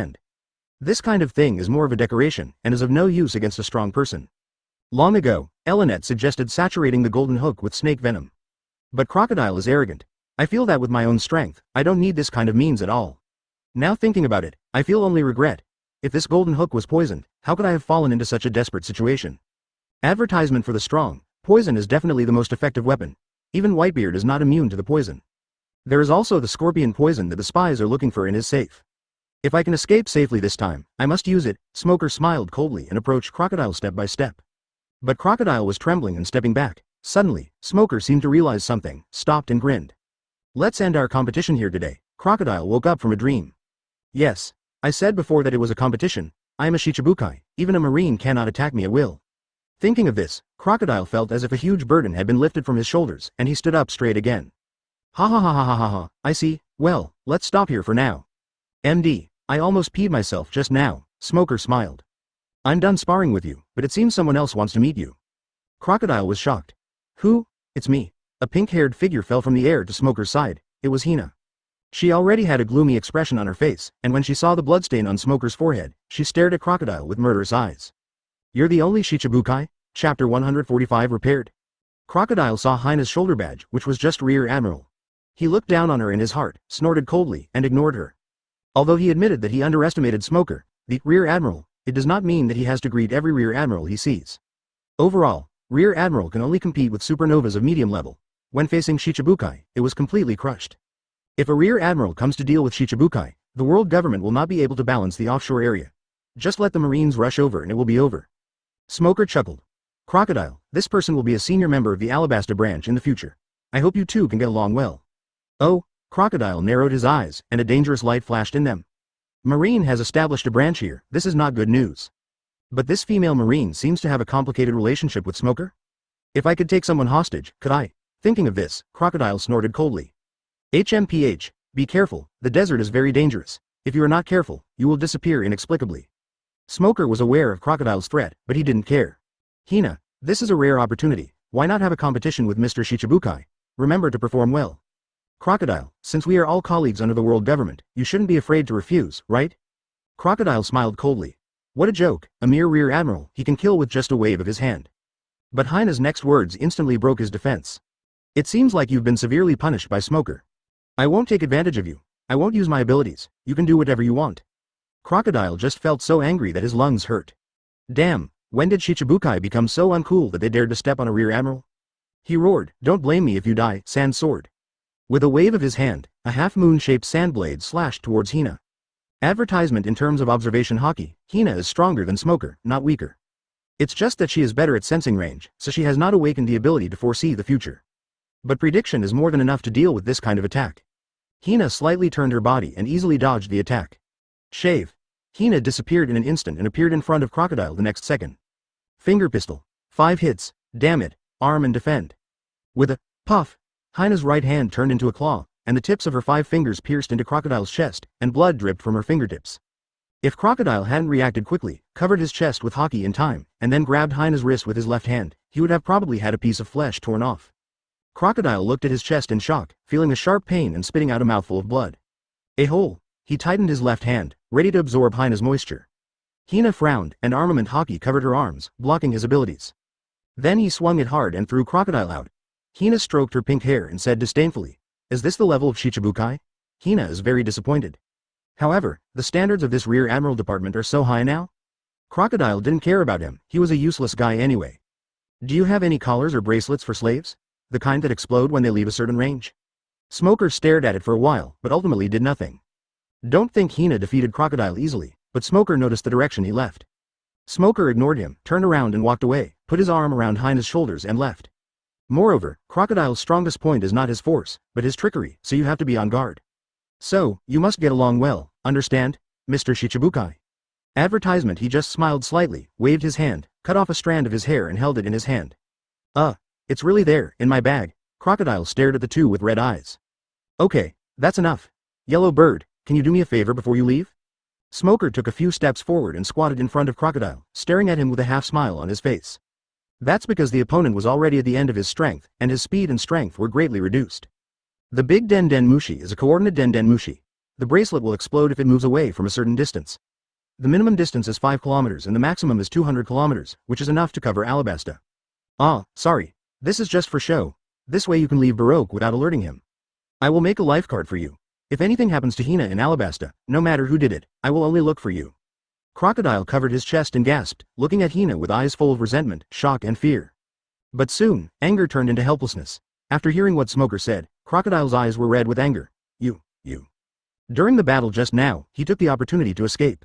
hand. This kind of thing is more of a decoration, and is of no use against a strong person. Long ago, Elinette suggested saturating the golden hook with snake venom. But Crocodile is arrogant. I feel that with my own strength, I don't need this kind of means at all. Now thinking about it, I feel only regret. If this golden hook was poisoned, how could I have fallen into such a desperate situation? Advertisement for the strong, poison is definitely the most effective weapon. Even Whitebeard is not immune to the poison. There is also the scorpion poison that the spies are looking for in his safe. If I can escape safely this time, I must use it. Smoker smiled coldly and approached Crocodile step by step. But Crocodile was trembling and stepping back. Suddenly, Smoker seemed to realize something, stopped and grinned. Let's end our competition here today. Crocodile woke up from a dream. Yes. I said before that it was a competition. I am a Shichibukai, even a marine cannot attack me at will. Thinking of this, Crocodile felt as if a huge burden had been lifted from his shoulders, and he stood up straight again. Ha ha ha ha ha ha ha, I see. Well, let's stop here for now. MD, I almost peed myself just now. Smoker smiled. I'm done sparring with you, but it seems someone else wants to meet you. Crocodile was shocked. Who? It's me. A pink-haired figure fell from the air to Smoker's side. It was Hina. She already had a gloomy expression on her face, and when she saw the bloodstain on Smoker's forehead, she stared at Crocodile with murderous eyes. You're the only Shichibukai? Chapter 145 repaired. Crocodile saw Hina's shoulder badge, which was just Rear Admiral. He looked down on her in his heart, snorted coldly, and ignored her. Although he admitted that he underestimated Smoker, the Rear Admiral, it does not mean that he has to greet every Rear Admiral he sees. Overall, Rear Admiral can only compete with supernovas of medium level. When facing Shichibukai, it was completely crushed. If a Rear Admiral comes to deal with Shichibukai, the world government will not be able to balance the offshore area. Just let the Marines rush over and it will be over. Smoker chuckled. Crocodile, this person will be a senior member of the Alabasta branch in the future. I hope you two can get along well. Oh, Crocodile narrowed his eyes, and a dangerous light flashed in them. Marine has established a branch here, this is not good news. But this female Marine seems to have a complicated relationship with Smoker? If I could take someone hostage, could I? Thinking of this, Crocodile snorted coldly. HMPH, be careful, the desert is very dangerous. If you are not careful, you will disappear inexplicably. Smoker was aware of Crocodile's threat, but he didn't care. Hina, this is a rare opportunity, why not have a competition with Mr. Shichibukai? Remember to perform well. Crocodile, since we are all colleagues under the world government, you shouldn't be afraid to refuse, right? Crocodile smiled coldly. What a joke, a mere Rear Admiral, he can kill with just a wave of his hand. But Hina's next words instantly broke his defense. It seems like you've been severely punished by Smoker. I won't take advantage of you. I won't use my abilities, you can do whatever you want. Crocodile just felt so angry that his lungs hurt. Damn, when did Shichibukai become so uncool that they dared to step on a Rear Admiral? He roared, don't blame me if you die, Sand Sword. With a wave of his hand, a half-moon-shaped sand blade slashed towards Hina. Advertisement in terms of observation hockey, Hina is stronger than Smoker, not weaker. It's just that she is better at sensing range, so she has not awakened the ability to foresee the future. But prediction is more than enough to deal with this kind of attack. Hina slightly turned her body and easily dodged the attack. Shave. Hina disappeared in an instant and appeared in front of Crocodile the next second. Finger pistol. 5 hits, damn it, arm and defend. With a puff, Hina's right hand turned into a claw, and the tips of her 5 fingers pierced into Crocodile's chest, and blood dripped from her fingertips. If Crocodile hadn't reacted quickly, covered his chest with hockey in time, and then grabbed Hina's wrist with his left hand, he would have probably had a piece of flesh torn off. Crocodile looked at his chest in shock, feeling a sharp pain and spitting out a mouthful of blood. A hole. He tightened his left hand, ready to absorb Hina's moisture. Hina frowned, and armament hockey covered her arms, blocking his abilities. Then he swung it hard and threw Crocodile out. Hina stroked her pink hair and said disdainfully, is this the level of Shichibukai? Hina is very disappointed. However, the standards of this Rear Admiral department are so high now? Crocodile didn't care about him, he was a useless guy anyway. Do you have any collars or bracelets for slaves? The kind that explode when they leave a certain range? Smoker stared at it for a while, but ultimately did nothing. Don't think Hina defeated Crocodile easily, but Smoker noticed the direction he left. Smoker ignored him, turned around and walked away, put his arm around Hina's shoulders and left. Moreover, Crocodile's strongest point is not his force, but his trickery, so you have to be on guard. So, you must get along well, understand, Mr. Shichibukai? Advertisement. He just smiled slightly, waved his hand, cut off a strand of his hair and held it in his hand. It's really there, in my bag. Crocodile stared at the two with red eyes. Okay, that's enough. Yellow Bird, can you do me a favor before you leave? Smoker took a few steps forward and squatted in front of Crocodile, staring at him with a half smile on his face. That's because the opponent was already at the end of his strength, and his speed and strength were greatly reduced. The big Den Den Mushi is a coordinate Den Den Mushi. The bracelet will explode if it moves away from a certain distance. The minimum distance is 5 kilometers and the maximum is 200 kilometers, which is enough to cover Alabasta. Sorry. This is just for show. This way you can leave Baroque without alerting him. I will make a life card for you. If anything happens to Hina in Alabasta, no matter who did it, I will only look for you. Crocodile covered his chest and gasped, looking at Hina with eyes full of resentment, shock and fear. But soon, anger turned into helplessness. After hearing what Smoker said, Crocodile's eyes were red with anger. You. During the battle just now, he took the opportunity to escape.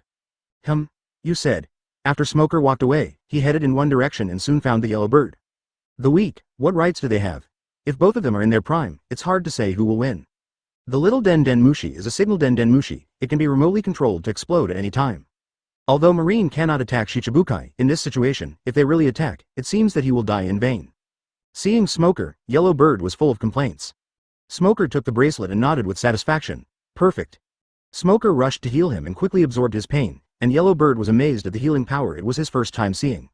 You said. After Smoker walked away, he headed in one direction and soon found the Yellow Bird. The weak, what rights do they have? If both of them are in their prime, it's hard to say who will win. The little Den Den Mushi is a signal Den Den Mushi, it can be remotely controlled to explode at any time. Although Marine cannot attack Shichibukai, in this situation, if they really attack, it seems that he will die in vain. Seeing Smoker, Yellow Bird was full of complaints. Smoker took the bracelet and nodded with satisfaction. Perfect. Smoker rushed to heal him and quickly absorbed his pain, and Yellow Bird was amazed at the healing power it was his first time seeing.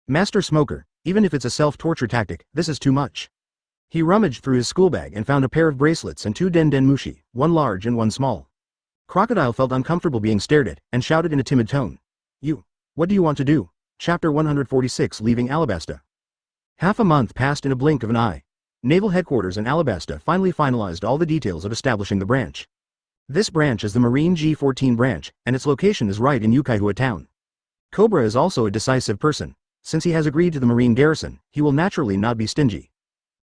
Master Smoker, even if it's a self-torture tactic, this is too much. He rummaged through his school bag and found a pair of bracelets and 2 Den Den Mushi, one large and one small. Crocodile felt uncomfortable being stared at, and shouted in a timid tone. What do you want to do? Chapter 146. Leaving Alabasta. Half a month passed in a blink of an eye. Naval Headquarters in Alabasta finally finalized all the details of establishing the branch. This branch is the Marine G-14 branch, and its location is right in Ukiahua town. Cobra is also a decisive person. Since he has agreed to the Marine garrison, he will naturally not be stingy.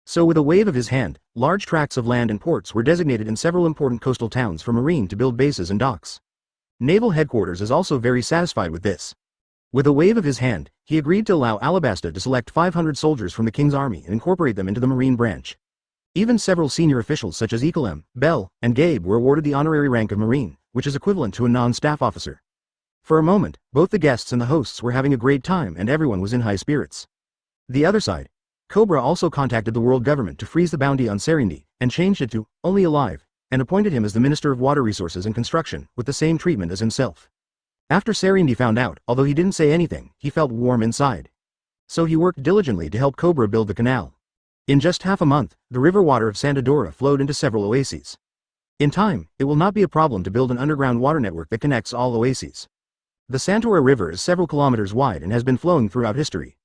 So with a wave of his hand, large tracts of land and ports were designated in several important coastal towns for Marine to build bases and docks. Naval Headquarters is also very satisfied with this. With a wave of his hand, he agreed to allow Alabasta to select 500 soldiers from the King's Army and incorporate them into the Marine branch. Even several senior officials such as Ekalem, Bell, and Gabe were awarded the honorary rank of Marine, which is equivalent to a non-staff officer. For a moment, both the guests and the hosts were having a great time and everyone was in high spirits. The other side, Cobra also contacted the world government to freeze the bounty on Serindi, and changed it to only alive, and appointed him as the Minister of Water Resources and Construction, with the same treatment as himself. After Serindi found out, although he didn't say anything, he felt warm inside. So he worked diligently to help Cobra build the canal. In just half a month, the river water of Santa Dora flowed into several oases. In time, it will not be a problem to build an underground water network that connects all oases. The Santora River is several kilometers wide and has been flowing throughout history.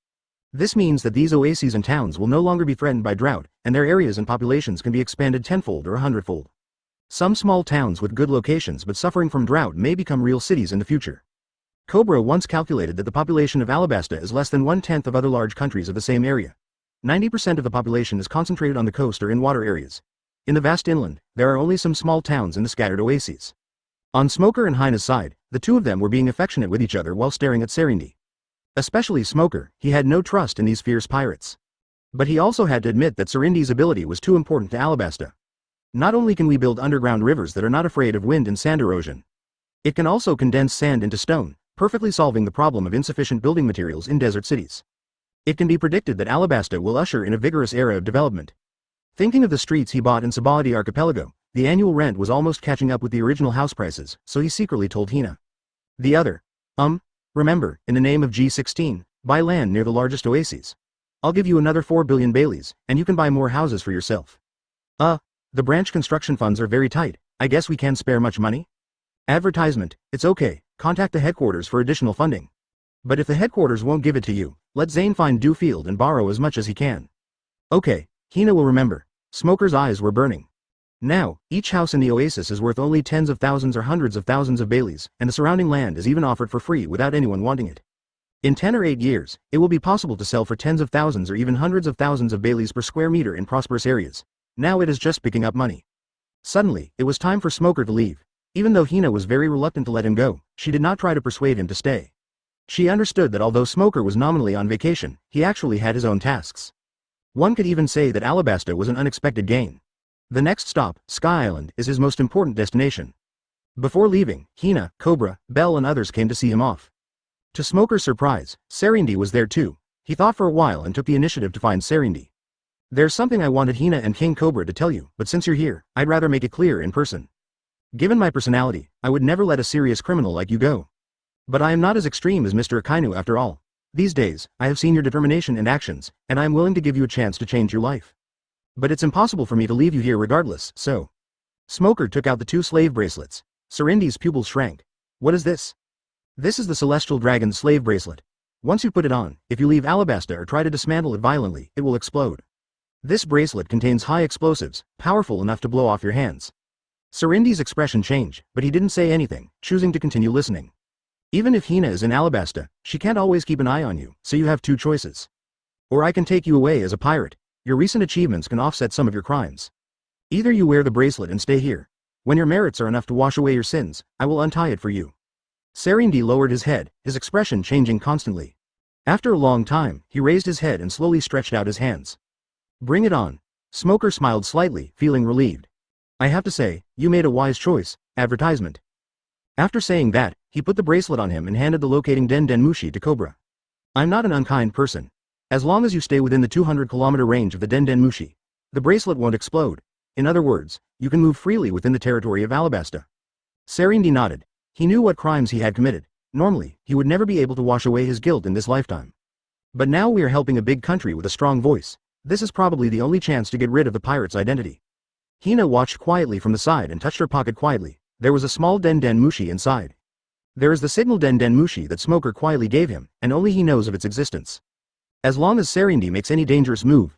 This means that these oases and towns will no longer be threatened by drought, and their areas and populations can be expanded tenfold or 100-fold. Some small towns with good locations but suffering from drought may become real cities in the future. Cobra once calculated that the population of Alabasta is less than 1/10 of other large countries of the same area. 90% of the population is concentrated on the coast or in water areas. In the vast inland, there are only some small towns in the scattered oases. On Smoker and Hina's side, the two of them were being affectionate with each other while staring at Serindi. Especially Smoker, he had no trust in these fierce pirates. But he also had to admit that Serindi's ability was too important to Alabasta. Not only can we build underground rivers that are not afraid of wind and sand erosion, it can also condense sand into stone, perfectly solving the problem of insufficient building materials in desert cities. It can be predicted that Alabasta will usher in a vigorous era of development. Thinking of the streets he bought in Sabaody Archipelago, the annual rent was almost catching up with the original house prices, so he secretly told Hina. The other, remember, in the name of G16, buy land near the largest oases. I'll give you another 4 billion Baileys, and you can buy more houses for yourself. The branch construction funds are very tight, I guess we can't spare much money? Advertisement, it's okay, contact the headquarters for additional funding. But if the headquarters won't give it to you, let Zane find Dewfield and borrow as much as he can. Okay, Hina will remember. Smoker's eyes were burning. Now, each house in the oasis is worth only tens of thousands or hundreds of thousands of Baileys, and the surrounding land is even offered for free without anyone wanting it. In 10 or 8 years, it will be possible to sell for tens of thousands or even hundreds of thousands of Baileys per square meter in prosperous areas. Now it is just picking up money. Suddenly, it was time for Smoker to leave. Even though Hina was very reluctant to let him go, she did not try to persuade him to stay. She understood that although Smoker was nominally on vacation, he actually had his own tasks. One could even say that Alabasta was an unexpected gain. The next stop, Sky Island, is his most important destination. Before leaving, Hina, Cobra, Bell and others came to see him off. To Smoker's surprise, Serindi was there too. He thought for a while and took the initiative to find Serindi. There's something I wanted Hina and King Cobra to tell you, but since you're here, I'd rather make it clear in person. Given my personality, I would never let a serious criminal like you go. But I am not as extreme as Mr. Akainu after all. These days, I have seen your determination and actions, and I am willing to give you a chance to change your life. But it's impossible for me to leave you here regardless, so. Smoker took out the 2 slave bracelets. Serindi's pupils shrank. What is this? This is the Celestial Dragon's slave bracelet. Once you put it on, if you leave Alabasta or try to dismantle it violently, it will explode. This bracelet contains high explosives, powerful enough to blow off your hands. Serindi's expression changed, but he didn't say anything, choosing to continue listening. Even if Hina is in Alabasta, she can't always keep an eye on you, so you have 2 choices. Or I can take you away as a pirate. Your recent achievements can offset some of your crimes. Either you wear the bracelet and stay here. When your merits are enough to wash away your sins, I will untie it for you. Serindi lowered his head, his expression changing constantly. After a long time, he raised his head and slowly stretched out his hands. Bring it on. Smoker smiled slightly, feeling relieved. I have to say, you made a wise choice. Advertisement. After saying that, he put the bracelet on him and handed the locating Den Den Mushi to Cobra. I'm not an unkind person. As long as you stay within the 200-kilometer range of the Den Den Mushi, the bracelet won't explode. In other words, you can move freely within the territory of Alabasta. Serindi nodded. He knew what crimes he had committed. Normally, he would never be able to wash away his guilt in this lifetime. But now we are helping a big country with a strong voice. This is probably the only chance to get rid of the pirate's identity. Hina watched quietly from the side and touched her pocket quietly. There was a small Den Den Mushi inside. There is the signal Den Den Mushi that Smoker quietly gave him, and only he knows of its existence. As long as Serindi makes any dangerous move,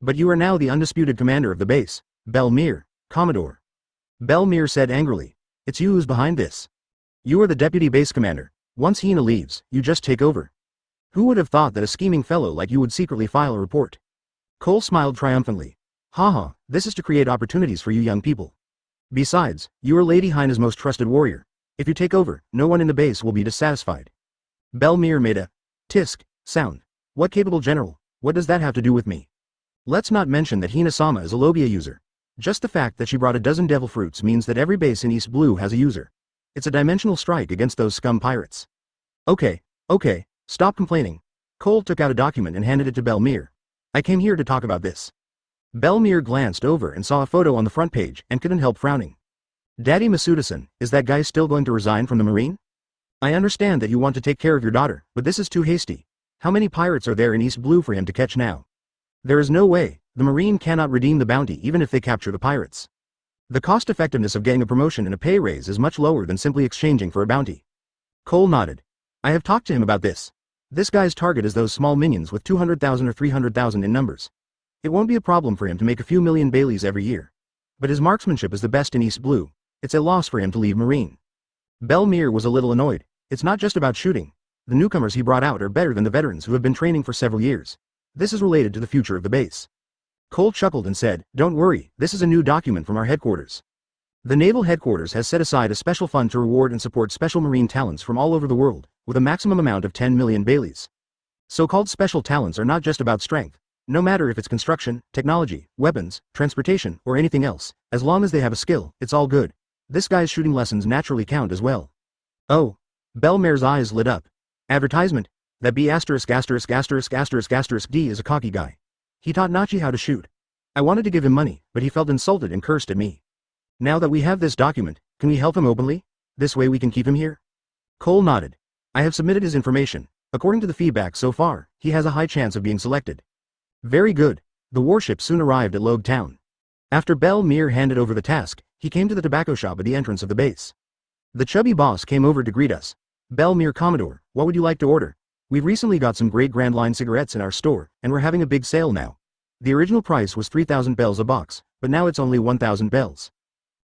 But you are now the undisputed commander of the base, Belmere, Commodore. Belmere said angrily. It's you who's behind this. You are the deputy base commander. Once Hina leaves, you just take over. Who would have thought that a scheming fellow like you would secretly file a report? Cole smiled triumphantly. Haha, this is to create opportunities for you young people. Besides, you are Lady Hina's most trusted warrior. If you take over, no one in the base will be dissatisfied. Belmere made a tisk sound. What capable general? What does that have to do with me? Let's not mention that Hina-sama is a Logia user. Just the fact that she brought a dozen devil fruits means that every base in East Blue has a user. It's a dimensional strike against those scum pirates. Okay, stop complaining. Cole took out a document and handed it to Belmere. I came here to talk about this. Belmere glanced over and saw a photo on the front page and couldn't help frowning. Daddy Masuda-san, is that guy still going to resign from the Marine? I understand that you want to take care of your daughter, but this is too hasty. How many pirates are there in East Blue for him to catch now? There is no way. The Marine cannot redeem the bounty even if they capture the pirates. The cost-effectiveness of getting a promotion and a pay raise is much lower than simply exchanging for a bounty. Cole nodded. I have talked to him about this. This guy's target is those small minions with 200,000 or 300,000 in numbers. It won't be a problem for him to make a few million Baileys every year. But his marksmanship is the best in East Blue. It's a loss for him to leave Marine. Belmere was a little annoyed. It's not just about shooting. The newcomers he brought out are better than the veterans who have been training for several years. This is related to the future of the base. Cole chuckled and said, don't worry, this is a new document from our headquarters. The Naval Headquarters has set aside a special fund to reward and support special marine talents from all over the world, with a maximum amount of 10 million Baileys. So-called special talents are not just about strength. No matter if it's construction, technology, weapons, transportation, or anything else, as long as they have a skill, it's all good. This guy's shooting lessons naturally count as well. Oh. Belmere's eyes lit up. Advertisement. That B*************** D is a cocky guy. He taught Nachi how to shoot. I wanted to give him money, but he felt insulted and cursed at me. Now that we have this document, can we help him openly? This way we can keep him here? Cole nodded. I have submitted his information. According to the feedback so far, he has a high chance of being selected. Very good. The warship soon arrived at Logue Town. After Belmere handed over the task, he came to the tobacco shop at the entrance of the base. The chubby boss came over to greet us. Belmere Commodore, what would you like to order? We've recently got some great Grand Line cigarettes in our store, and we're having a big sale now. The original price was 3,000 bells a box, but now it's only 1,000 bells.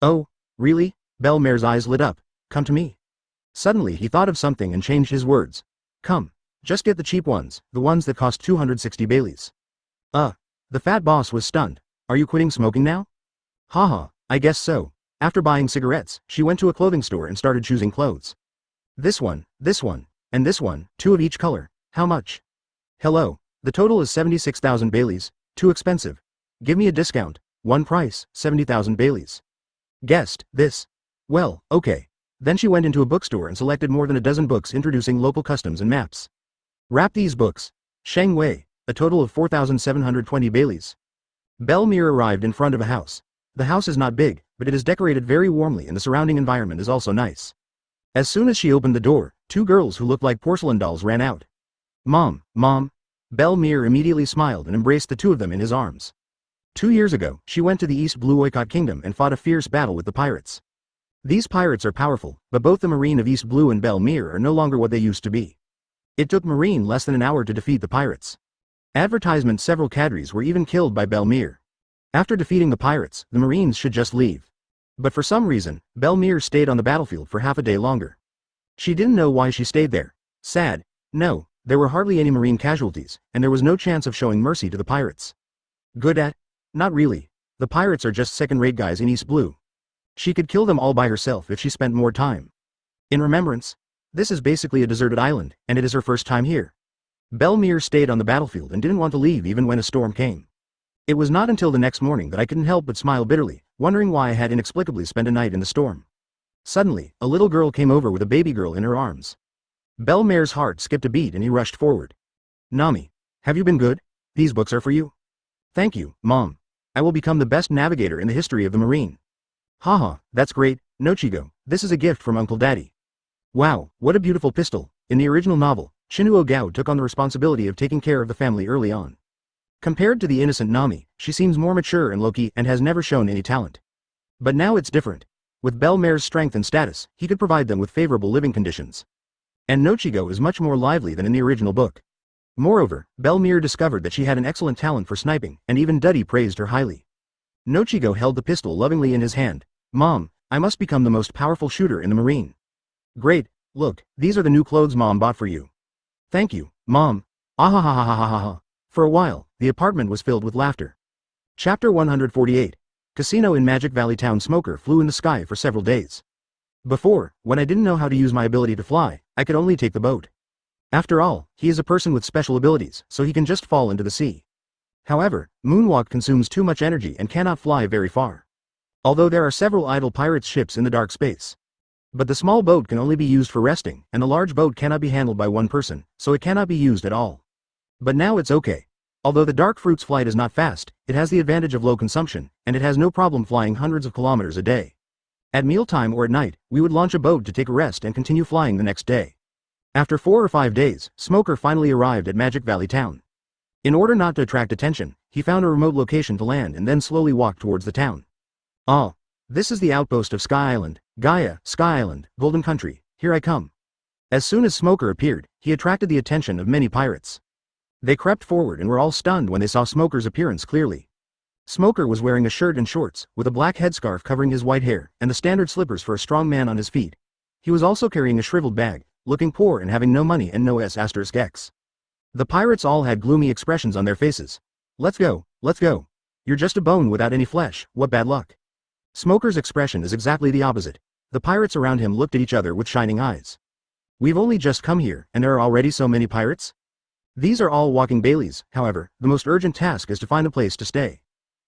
Oh, really? Belmere's eyes lit up. Come to me. Suddenly he thought of something and changed his words. Come. Just get the cheap ones, the ones that cost 260 Baileys. The fat boss was stunned. Are you quitting smoking now? Haha, I guess so. After buying cigarettes, she went to a clothing store and started choosing clothes. This one, And this one, 2 of each color. How much? Hello. The total is 76,000 Baileys. Too expensive. Give me a discount. One price, 70,000 Baileys. Guessed, this. Well, okay. Then she went into a bookstore and selected more than a dozen books introducing local customs and maps. Wrap these books. Sheng Wei, a total of 4,720 Baileys. Belle Mere arrived in front of a house. The house is not big, but it is decorated very warmly and the surrounding environment is also nice. As soon as she opened the door, 2 girls who looked like porcelain dolls ran out. Mom, Mom. Belle Mere immediately smiled and embraced the 2 of them in his arms. 2 years ago, she went to the East Blue Oikot Kingdom and fought a fierce battle with the pirates. These pirates are powerful, but both the Marine of East Blue and Belle Mere are no longer what they used to be. It took Marine less than an hour to defeat the pirates. Advertisement: several cadres were even killed by Belle Mere. After defeating the pirates, the Marines should just leave. But for some reason, Belle Mere stayed on the battlefield for half a day longer. She didn't know why she stayed there. Sad. No, there were hardly any Marine casualties, and there was no chance of showing mercy to the pirates. Good at? Not really. The pirates are just second-rate guys in East Blue. She could kill them all by herself if she spent more time. In remembrance, this is basically a deserted island, and it is her first time here. Belle Mere stayed on the battlefield and didn't want to leave even when a storm came. It was not until the next morning that I couldn't help but smile bitterly, wondering why I had inexplicably spent a night in the storm. Suddenly, a little girl came over with a baby girl in her arms. Belle Mere's heart skipped a beat and he rushed forward. Nami, have you been good? These books are for you. Thank you, Mom. I will become the best navigator in the history of the Marine. Haha, that's great, Nochigo, this is a gift from Uncle Daddy. Wow, what a beautiful pistol. In the original novel, Chinuo Gao took on the responsibility of taking care of the family early on. Compared to the innocent Nami, she seems more mature and low-key and has never shown any talent. But now it's different. With Belle Mere's strength and status, he could provide them with favorable living conditions. And Nochigo is much more lively than in the original book. Moreover, Belle Mere discovered that she had an excellent talent for sniping, and even Duddy praised her highly. Nochigo held the pistol lovingly in his hand. Mom, I must become the most powerful shooter in the Marine. Great, look, these are the new clothes Mom bought for you. Thank you, Mom. Ahahahahaha. For a while, the apartment was filled with laughter. Chapter 148. Casino in Magic Valley Town. Smoker flew in the sky for several days. Before, when I didn't know how to use my ability to fly, I could only take the boat. After all, he is a person with special abilities, so he can just fall into the sea. However, Moonwalk consumes too much energy and cannot fly very far. Although there are several idle pirates' ships in the dark space. But the small boat can only be used for resting, and the large boat cannot be handled by one person, so it cannot be used at all. But now it's okay. Although the Dark Fruit's flight is not fast, it has the advantage of low consumption, and it has no problem flying hundreds of kilometers a day. At mealtime or at night, we would launch a boat to take a rest and continue flying the next day. After 4 or 5 days, Smoker finally arrived at Magic Valley Town. In order not to attract attention, he found a remote location to land and then slowly walked towards the town. Ah, this is the outpost of Sky Island, Gaia, Sky Island, Golden Country, here I come. As soon as Smoker appeared, he attracted the attention of many pirates. They crept forward and were all stunned when they saw Smoker's appearance clearly. Smoker was wearing a shirt and shorts, with a black headscarf covering his white hair, and the standard slippers for a strong man on his feet. He was also carrying a shriveled bag, looking poor and having no money and no S***X. The pirates all had gloomy expressions on their faces. Let's go, let's go. You're just a bone without any flesh, what bad luck. Smoker's expression is exactly the opposite. The pirates around him looked at each other with shining eyes. We've only just come here, and there are already so many pirates? These are all walking Baileys, however, the most urgent task is to find a place to stay.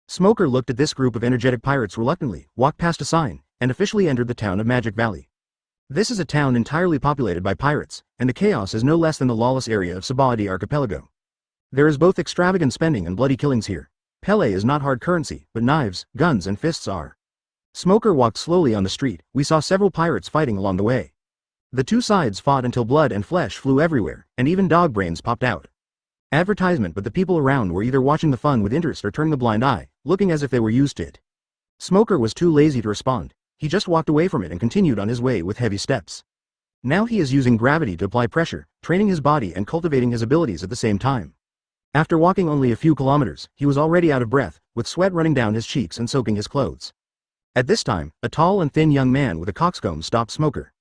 Smoker looked at this group of energetic pirates reluctantly, walked past a sign, and officially entered the town of Magic Valley. This is a town entirely populated by pirates, and the chaos is no less than the lawless area of Sabaody Archipelago. There is both extravagant spending and bloody killings here. Pele is not hard currency, but knives, guns and fists are. Smoker walked slowly on the street. We saw several pirates fighting along the way. The two sides fought until blood and flesh flew everywhere, and even dog brains popped out. Advertisement, but the people around were either watching the fun with interest or turning a blind eye, looking as if they were used to it. Smoker was too lazy to respond. He just walked away from it and continued on his way with heavy steps. Now he is using gravity to apply pressure, training his body and cultivating his abilities at the same time. After walking only a few kilometers, he was already out of breath, with sweat running down his cheeks and soaking his clothes. At this time, a tall and thin young man with a coxcomb stopped Smoker.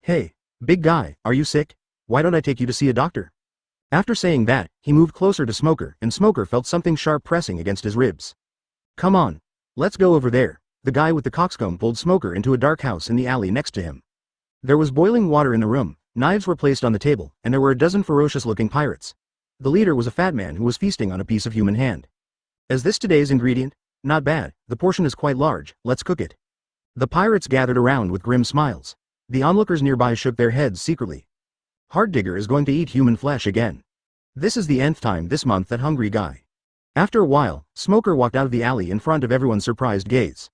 Hey, big guy, are you sick? Why don't I take you to see a doctor? After saying that, he moved closer to Smoker, and Smoker felt something sharp pressing against his ribs. Come on. Let's go over there. The guy with the coxcomb pulled Smoker into a dark house in the alley next to him. There was boiling water in the room. Knives were placed on the table, and there were a dozen ferocious-looking pirates. The leader was a fat man who was feasting on a piece of human hand. Is this today's ingredient? Not bad, the portion is quite large, let's cook it. The pirates gathered around with grim smiles. The onlookers nearby shook their heads secretly. Heartdigger is going to eat human flesh again. This is the nth time this month that hungry guy. After a while, Smoker walked out of the alley in front of everyone's surprised gaze.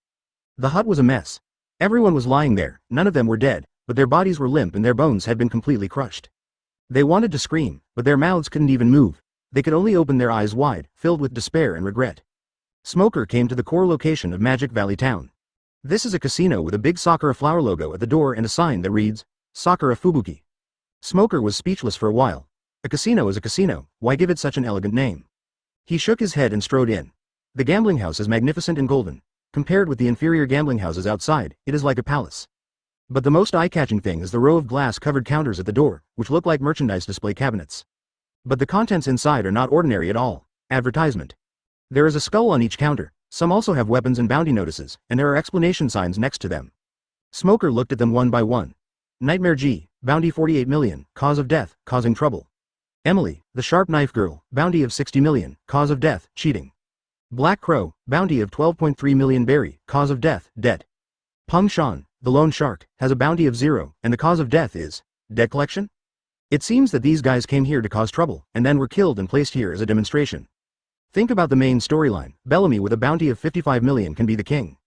The hut was a mess. Everyone was lying there, none of them were dead, but their bodies were limp and their bones had been completely crushed. They wanted to scream, but their mouths couldn't even move. They could only open their eyes wide, filled with despair and regret. Smoker came to the core location of Magic Valley Town. This is a casino with a big Sakura flower logo at the door and a sign that reads, Sakura Fubuki. Smoker was speechless for a while. A casino is a casino, why give it such an elegant name? He shook his head and strode in. The gambling house is magnificent and golden. Compared with the inferior gambling houses outside, it is like a palace. But the most eye-catching thing is the row of glass-covered counters at the door, which look like merchandise display cabinets. But the contents inside are not ordinary at all. Advertisement. There is a skull on each counter, some also have weapons and bounty notices, and there are explanation signs next to them. Smoker looked at them one by one. Nightmare G, bounty 48 million, cause of death, causing trouble. Emily, the sharp knife girl, bounty of 60 million, cause of death, cheating. Black Crow, bounty of 12.3 million berry, cause of death, debt. Peng Shan, the lone shark, has a bounty of 0, and the cause of death is debt collection? It seems that these guys came here to cause trouble, and then were killed and placed here as a demonstration. Think about the main storyline. Bellamy with a bounty of 55 million can be the king.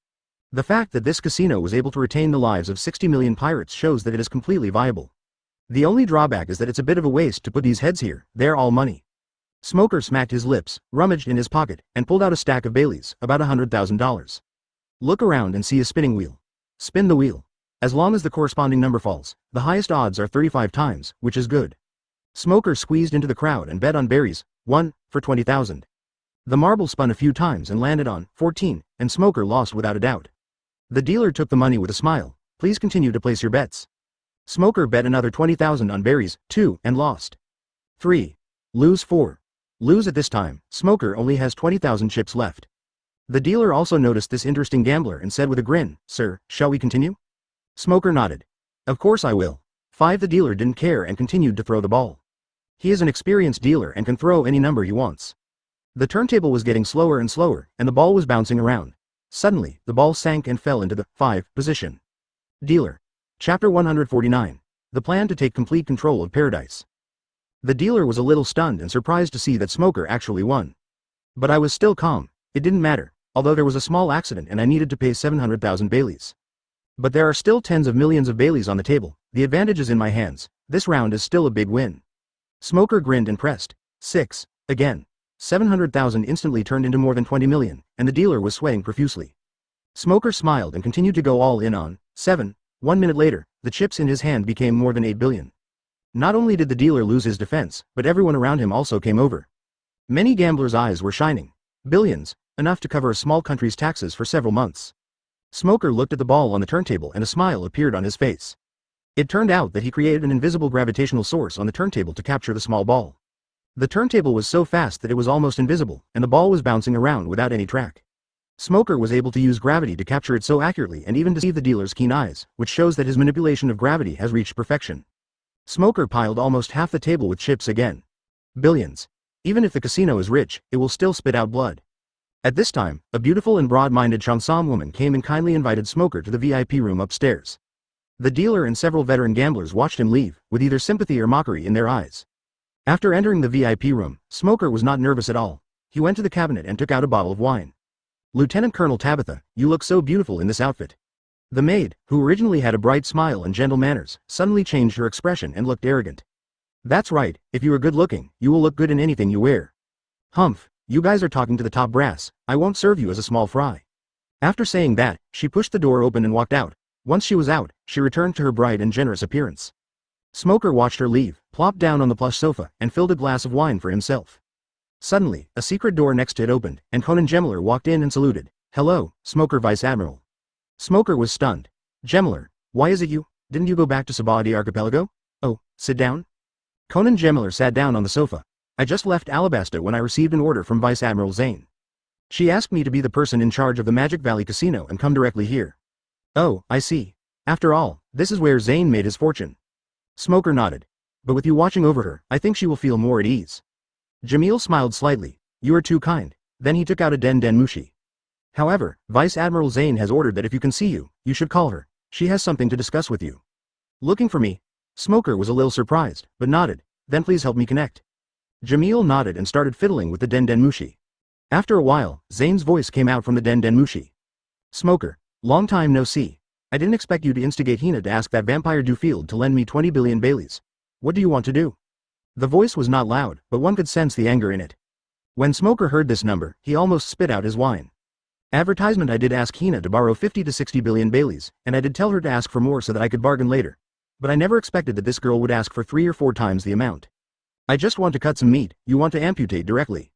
The fact that this casino was able to retain the lives of 60 million pirates shows that it is completely viable. The only drawback is that it's a bit of a waste to put these heads here, they're all money. Smoker smacked his lips, rummaged in his pocket, and pulled out a stack of Baileys, about $100,000. Look around and see a spinning wheel. Spin the wheel. As long as the corresponding number falls, the highest odds are 35 times, which is good. Smoker squeezed into the crowd and bet on berries, 1, for 20,000. The marble spun a few times and landed on 14, and Smoker lost without a doubt. The dealer took the money with a smile. Please continue to place your bets. Smoker bet another 20,000 on berries, 2, and lost. 3. Lose 4. Lose at this time, Smoker only has 20,000 chips left. The dealer also noticed this interesting gambler and said with a grin, Sir, shall we continue? Smoker nodded. Of course I will. 5. The dealer didn't care and continued to throw the ball. He is an experienced dealer and can throw any number he wants. The turntable was getting slower and slower, and the ball was bouncing around. Suddenly, the ball sank and fell into the 5 position. Dealer. Chapter 149. The plan to take complete control of paradise. The dealer was a little stunned and surprised to see that Smoker actually won. But I was still calm. It didn't matter, although there was a small accident and I needed to pay 700,000 Baileys. But there are still tens of millions of Baileys on the table, the advantage is in my hands, this round is still a big win. Smoker grinned and pressed. 6, again. 700,000 instantly turned into more than 20 million, and the dealer was swaying profusely. Smoker smiled and continued to go all in on 7. 1 minute later, the chips in his hand became more than 8 billion. Not only did the dealer lose his defense, but everyone around him also came over. Many gamblers' eyes were shining. Billions, enough to cover a small country's taxes for several months. Smoker looked at the ball on the turntable and a smile appeared on his face. It turned out that he created an invisible gravitational source on the turntable to capture the small ball. The turntable was so fast that it was almost invisible, and the ball was bouncing around without any track. Smoker was able to use gravity to capture it so accurately and even deceive the dealer's keen eyes, which shows that his manipulation of gravity has reached perfection. Smoker piled almost half the table with chips again. Billions. Even if the casino is rich, it will still spit out blood. At this time, a beautiful and broad-minded Changsam woman came and kindly invited Smoker to the VIP room upstairs. The dealer and several veteran gamblers watched him leave, with either sympathy or mockery in their eyes. After entering the VIP room, Smoker was not nervous at all. He went to the cabinet and took out a bottle of wine. Lieutenant Colonel Tabitha, you look so beautiful in this outfit. The maid, who originally had a bright smile and gentle manners, suddenly changed her expression and looked arrogant. That's right, if you are good looking, you will look good in anything you wear. Humph, you guys are talking to the top brass, I won't serve you as a small fry. After saying that, she pushed the door open and walked out. Once she was out, she returned to her bright and generous appearance. Smoker watched her leave, plopped down on the plush sofa, and filled a glass of wine for himself. Suddenly, a secret door next to it opened, and Conan Gemler walked in and saluted. Hello, Smoker Vice Admiral. Smoker was stunned. Gemler, why is it you? Didn't you go back to Sabaody Archipelago? Oh, sit down. Conan Gemler sat down on the sofa. I just left Alabasta when I received an order from Vice Admiral Zane. She asked me to be the person in charge of the Magic Valley Casino and come directly here. Oh, I see. After all, this is where Zane made his fortune. Smoker nodded. But with you watching over her, I think she will feel more at ease. Jamil smiled slightly. You are too kind. Then he took out a Den Den Mushi. However, Vice Admiral Zane has ordered that if you can see you, you should call her. She has something to discuss with you. Looking for me? Smoker was a little surprised, but nodded. Then please help me connect. Jamil nodded and started fiddling with the Den Den Mushi. After a while, Zane's voice came out from the Den Den Mushi. Smoker, long time no see. I didn't expect you to instigate Hina to ask that vampire Dufield to lend me 20 billion Baileys. What do you want to do? The voice was not loud, but one could sense the anger in it. When Smoker heard this number, he almost spit out his wine. Advertisement I did ask Hina to borrow 50 to 60 billion Baileys, and I did tell her to ask for more so that I could bargain later. But I never expected that this girl would ask for 3 or 4 times the amount. I just want to cut some meat, you want to amputate directly.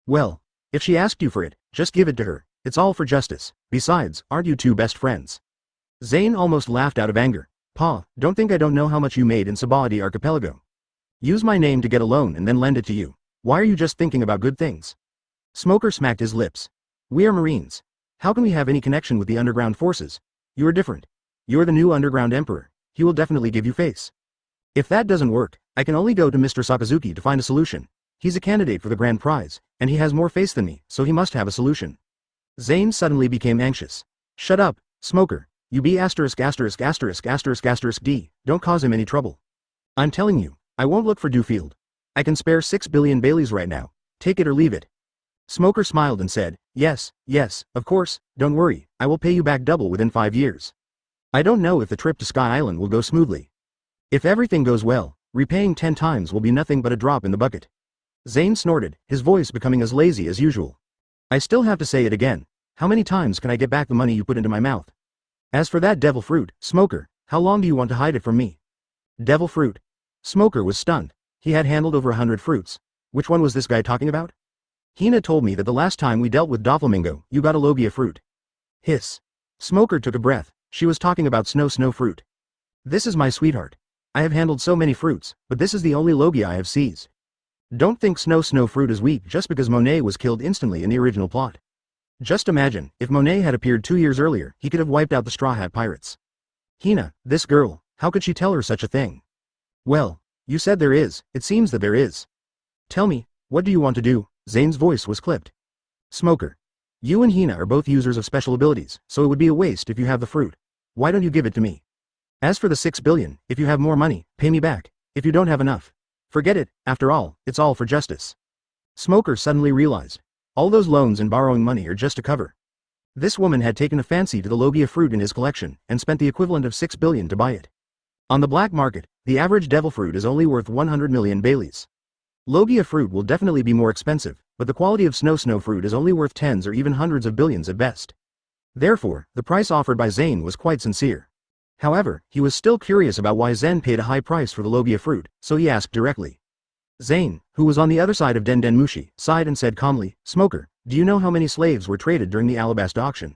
Well, if she asked you for it, just give it to her, it's all for justice. Besides, aren't you two best friends? Zane almost laughed out of anger. Pa, don't think I don't know how much you made in Sabaody Archipelago. Use my name to get a loan and then lend it to you. Why are you just thinking about good things? Smoker smacked his lips. We are Marines. How can we have any connection with the underground forces? You are different. You're the new underground emperor. He will definitely give you face. If that doesn't work, I can only go to Mr. Sakazuki to find a solution. He's a candidate for the grand prize, and he has more face than me, so he must have a solution. Zane suddenly became anxious. Shut up, Smoker. You be asterisk asterisk asterisk asterisk asterisk D. Don't cause him any trouble. I'm telling you, I won't look for Dufield. I can spare 6 billion Baileys right now. Take it or leave it. Smoker smiled and said, yes, of course, don't worry, I will pay you back double within 5 years. I don't know if the trip to Sky Island will go smoothly. If everything goes well, repaying 10 times will be nothing but a drop in the bucket. Zane snorted, his voice becoming as lazy as usual. I still have to say it again. How many times can I get back the money you put into my mouth? As for that devil fruit, Smoker, how long do you want to hide it from me? Devil fruit. Smoker was stunned. He had handled over 100 fruits. Which one was this guy talking about? Hina told me that the last time we dealt with Doflamingo, you got a Logia fruit. Hiss. Smoker took a breath. She was talking about snow fruit. This is my sweetheart. I have handled so many fruits, but this is the only Logia I have seized. Don't think snow fruit is weak just because Monet was killed instantly in the original plot. Just imagine, if Monet had appeared 2 years earlier, he could have wiped out the Straw Hat Pirates. Hina, this girl, how could she tell her such a thing? Well, you said there is, it seems that there is. Tell me, what do you want to do? Zane's voice was clipped. Smoker. You and Hina are both users of special abilities, so it would be a waste if you have the fruit. Why don't you give it to me? As for the 6 billion, if you have more money, pay me back. If you don't have enough, forget it, after all, it's all for justice. Smoker suddenly realized. All those loans and borrowing money are just a cover. This woman had taken a fancy to the Logia fruit in his collection, and spent the equivalent of 6 billion to buy it. On the black market, the average devil fruit is only worth 100 million Baileys. Logia fruit will definitely be more expensive, but the quality of snow fruit is only worth tens or even hundreds of billions at best. Therefore, the price offered by Zane was quite sincere. However, he was still curious about why Zen paid a high price for the Logia fruit, so he asked directly. Zane, who was on the other side of Den Den Mushi, sighed and said calmly, Smoker, do you know how many slaves were traded during the Alabasta auction?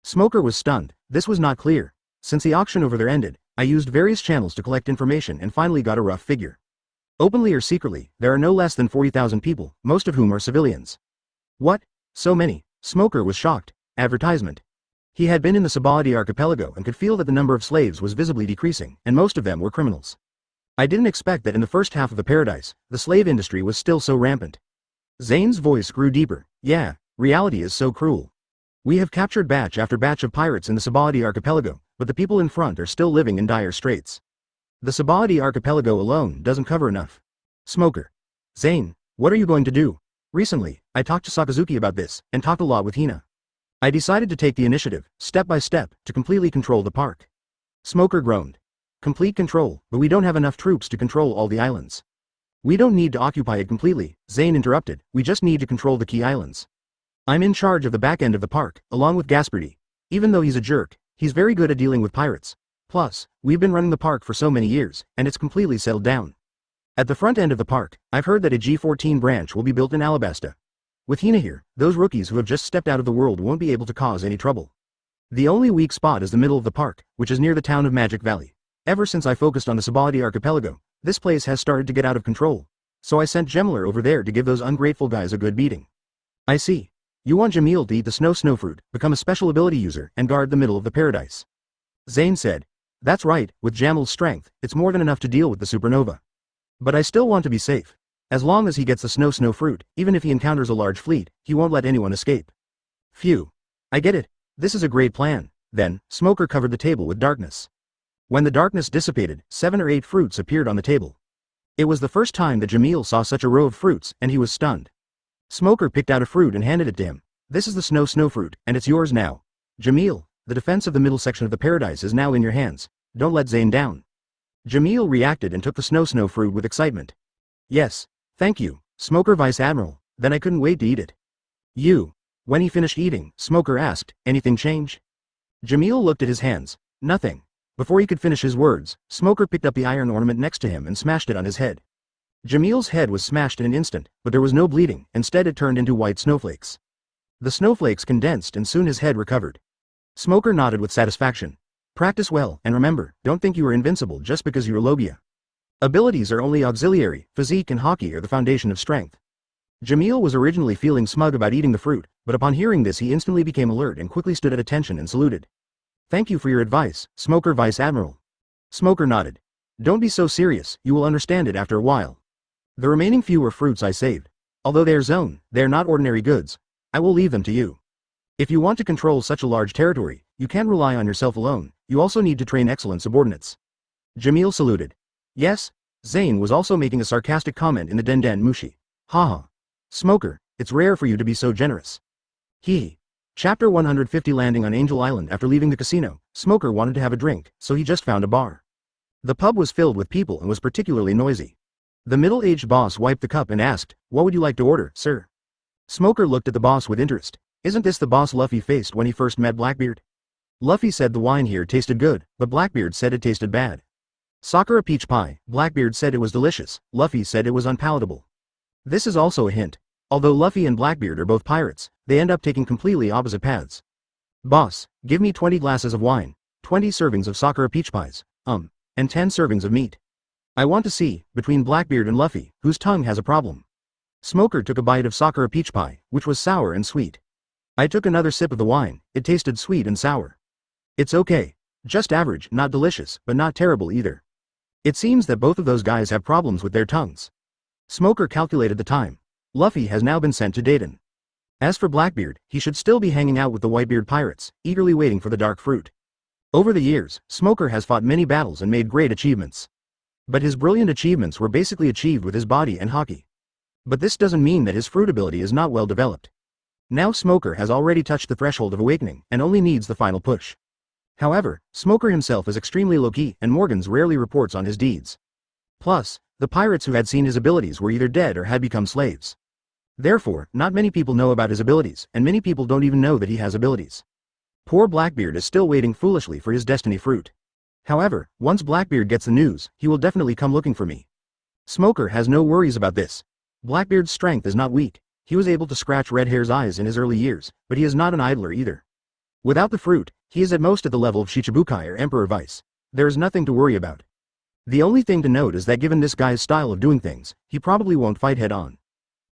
Smoker was stunned. This was not clear. Since the auction over there ended, I used various channels to collect information and finally got a rough figure. Openly or secretly, there are no less than 40,000 people, most of whom are civilians. What? So many? Smoker was shocked. Advertisement. He had been in the Sabaody Archipelago and could feel that the number of slaves was visibly decreasing, and most of them were criminals. I didn't expect that in the first half of the paradise, the slave industry was still so rampant. Zane's voice grew deeper. Yeah, reality is so cruel. We have captured batch after batch of pirates in the Sabaody Archipelago, but the people in front are still living in dire straits. The Sabaody Archipelago alone doesn't cover enough. Smoker. Zane, what are you going to do? Recently, I talked to Sakazuki about this, and talked a lot with Hina. I decided to take the initiative, step by step, to completely control the park. Smoker groaned. Complete control, but we don't have enough troops to control all the islands. We don't need to occupy it completely, Zane interrupted, we just need to control the key islands. I'm in charge of the back end of the park, along with Gaspardi. Even though he's a jerk, he's very good at dealing with pirates. Plus, we've been running the park for so many years, and it's completely settled down. At the front end of the park, I've heard that a G14 branch will be built in Alabasta. With Hina here, those rookies who have just stepped out of the world won't be able to cause any trouble. The only weak spot is the middle of the park, which is near the town of Magic Valley. Ever since I focused on the Sabaody Archipelago, this place has started to get out of control. So I sent Gemler over there to give those ungrateful guys a good beating. I see. You want Jamil to eat the snow fruit, become a special ability user, and guard the middle of the paradise. Zane said. That's right, with Jamal's strength, it's more than enough to deal with the supernova. But I still want to be safe. As long as he gets the snow fruit, even if he encounters a large fleet, he won't let anyone escape. Phew. I get it. This is a great plan. Then, Smoker covered the table with darkness. When the darkness dissipated, 7 or 8 fruits appeared on the table. It was the first time that Jamil saw such a row of fruits, and he was stunned. Smoker picked out a fruit and handed it to him. This is the snow fruit, and it's yours now. Jamil, the defense of the middle section of the paradise is now in your hands. Don't let Zayn down. Jamil reacted and took the snow fruit with excitement. Yes, thank you, Smoker Vice Admiral, then I couldn't wait to eat it. You. When he finished eating, Smoker asked, anything change? Jamil looked at his hands. Nothing. Before he could finish his words, Smoker picked up the iron ornament next to him and smashed it on his head. Jamil's head was smashed in an instant, but there was no bleeding, instead it turned into white snowflakes. The snowflakes condensed and soon his head recovered. Smoker nodded with satisfaction. Practice well, and remember, don't think you are invincible just because you're Logia. Abilities are only auxiliary, physique and hockey are the foundation of strength. Jamil was originally feeling smug about eating the fruit, but upon hearing this he instantly became alert and quickly stood at attention and saluted. Thank you for your advice, Smoker Vice Admiral. Smoker nodded. Don't be so serious, you will understand it after a while. The remaining few were fruits I saved. Although they are zone, they are not ordinary goods. I will leave them to you. If you want to control such a large territory, you can't rely on yourself alone, you also need to train excellent subordinates. Jamil saluted. Yes? Zayn was also making a sarcastic comment in the Den Mushi. Haha. Smoker, it's rare for you to be so generous. Hee. Chapter 150. Landing on Angel Island. After leaving the casino, Smoker wanted to have a drink, so he just found a bar. The pub was filled with people and was particularly noisy. The middle-aged boss wiped the cup and asked, what would you like to order, sir? Smoker looked at the boss with interest. Isn't this the boss Luffy faced when he first met Blackbeard? Luffy said the wine here tasted good, but Blackbeard said it tasted bad. Sakura peach pie, Blackbeard said it was delicious, Luffy said it was unpalatable. This is also a hint. Although Luffy and Blackbeard are both pirates, they end up taking completely opposite paths. Boss, give me 20 glasses of wine, 20 servings of Sakura peach pies, and 10 servings of meat. I want to see, between Blackbeard and Luffy, whose tongue has a problem. Smoker took a bite of Sakura peach pie, which was sour and sweet. I took another sip of the wine, it tasted sweet and sour. It's okay. Just average, not delicious, but not terrible either. It seems that both of those guys have problems with their tongues. Smoker calculated the time. Luffy has now been sent to Dayton. As for Blackbeard, he should still be hanging out with the Whitebeard pirates, eagerly waiting for the dark fruit. Over the years, Smoker has fought many battles and made great achievements. But his brilliant achievements were basically achieved with his body and hockey. But this doesn't mean that his fruit ability is not well developed. Now Smoker has already touched the threshold of awakening and only needs the final push. However, Smoker himself is extremely low-key and Morgans rarely reports on his deeds. Plus, the pirates who had seen his abilities were either dead or had become slaves. Therefore, not many people know about his abilities, and many people don't even know that he has abilities. Poor Blackbeard is still waiting foolishly for his destiny fruit. However, once Blackbeard gets the news, he will definitely come looking for me. Smoker has no worries about this. Blackbeard's strength is not weak. He was able to scratch Redhair's eyes in his early years, but he is not an idler either. Without the fruit, he is at most at the level of Shichibukai or Emperor Vice. There is nothing to worry about. The only thing to note is that given this guy's style of doing things, he probably won't fight head-on.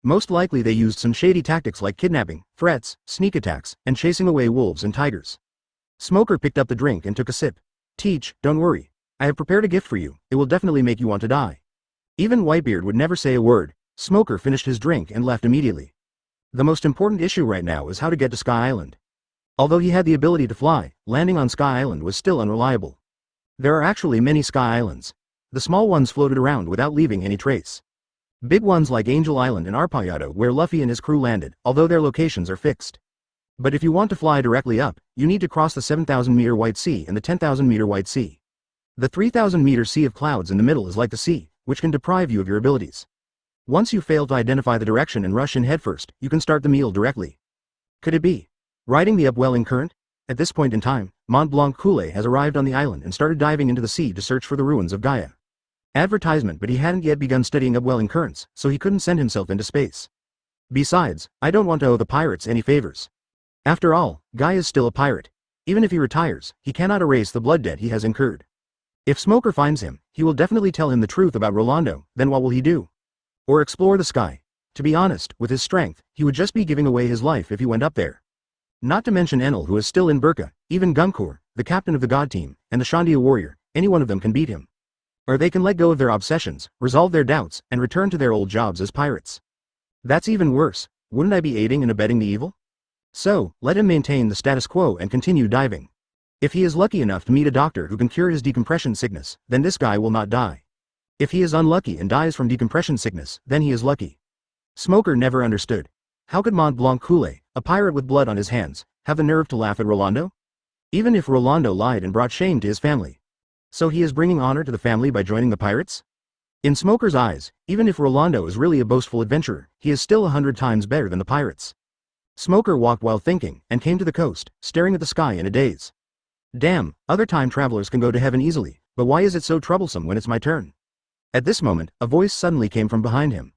Most likely they used some shady tactics like kidnapping, threats, sneak attacks, and chasing away wolves and tigers. Smoker picked up the drink and took a sip. Teach, don't worry. I have prepared a gift for you, it will definitely make you want to die. Even Whitebeard would never say a word. Smoker finished his drink and left immediately. The most important issue right now is how to get to Sky Island. Although he had the ability to fly, landing on Sky Island was still unreliable. There are actually many Sky Islands. The small ones floated around without leaving any trace. Big ones like Angel Island and Arpayato where Luffy and his crew landed, although their locations are fixed. But if you want to fly directly up, you need to cross the 7,000-meter White Sea and the 10,000-meter White Sea. The 3,000-meter Sea of Clouds in the middle is like the sea, which can deprive you of your abilities. Once you fail to identify the direction and rush in headfirst, you can start the meal directly. Could it be riding the upwelling current? At this point in time, Mont Blanc Coulee has arrived on the island and started diving into the sea to search for the ruins of Gaia. Advertisement, but he hadn't yet begun studying upwelling currents, so he couldn't send himself into space. Besides, I don't want to owe the pirates any favors. After all, Guy is still a pirate. Even if he retires, he cannot erase the blood debt he has incurred. If Smoker finds him, he will definitely tell him the truth about Rolando, then what will he do? Or explore the sky. To be honest, with his strength, he would just be giving away his life if he went up there. Not to mention Enel who is still in Burka, even Gunkor, the captain of the god team, and the Shandia warrior, any one of them can beat him. Or they can let go of their obsessions, resolve their doubts, and return to their old jobs as pirates. That's even worse. Wouldn't I be aiding and abetting the evil? So, let him maintain the status quo and continue diving. If he is lucky enough to meet a doctor who can cure his decompression sickness, then this guy will not die. If he is unlucky and dies from decompression sickness, then he is lucky. Smoker never understood. How could Mont Blanc Coulee, a pirate with blood on his hands, have the nerve to laugh at Rolando? Even if Rolando lied and brought shame to his family. So he is bringing honor to the family by joining the pirates? In Smoker's eyes, even if Rolando is really a boastful adventurer, he is still 100 times better than the pirates. Smoker walked while thinking, and came to the coast, staring at the sky in a daze. Damn, other time travelers can go to heaven easily, but why is it so troublesome when it's my turn? At this moment, a voice suddenly came from behind him.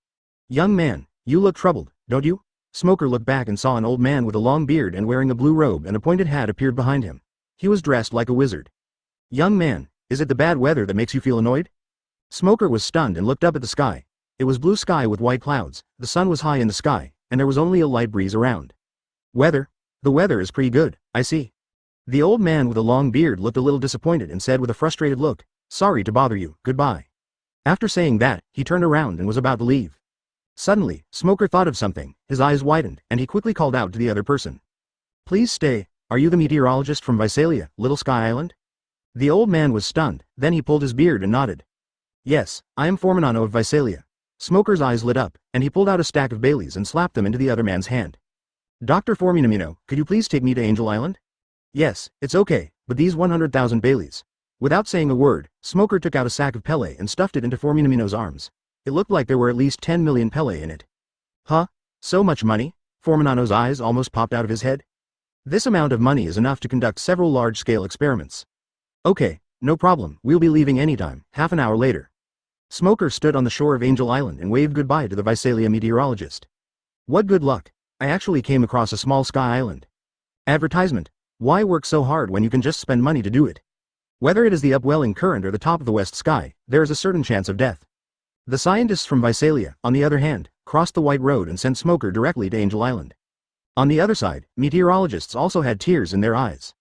Young man, you look troubled, don't you? Smoker looked back and saw an old man with a long beard and wearing a blue robe and a pointed hat appeared behind him. He was dressed like a wizard. Young man, is it the bad weather that makes you feel annoyed? Smoker was stunned and looked up at the sky. It was blue sky with white clouds, the sun was high in the sky, and there was only a light breeze around. Weather? The weather is pretty good, I see. The old man with a long beard looked a little disappointed and said with a frustrated look, sorry to bother you, goodbye. After saying that, he turned around and was about to leave. Suddenly, Smoker thought of something, his eyes widened, and he quickly called out to the other person. Please stay, are you the meteorologist from Visalia, Little Sky Island? The old man was stunned, then he pulled his beard and nodded. Yes, I am Forminano of Visalia. Smoker's eyes lit up, and he pulled out a stack of Baileys and slapped them into the other man's hand. Dr. Forminamino, could you please take me to Angel Island? Yes, it's okay, but these 100,000 Baileys. Without saying a word, Smoker took out a sack of Pele and stuffed it into Forminamino's arms. It looked like there were at least 10 million Pele in it. Huh? So much money? Forminano's eyes almost popped out of his head. This amount of money is enough to conduct several large-scale experiments. Okay, no problem, we'll be leaving anytime, half an hour later. Smoker stood on the shore of Angel Island and waved goodbye to the Visalia meteorologist. What good luck. I actually came across a small sky island. Advertisement. Why work so hard when you can just spend money to do it? Whether it is the upwelling current or the top of the west sky, there is a certain chance of death. The scientists from Visalia, on the other hand, crossed the white road and sent Smoker directly to Angel Island. On the other side, meteorologists also had tears in their eyes.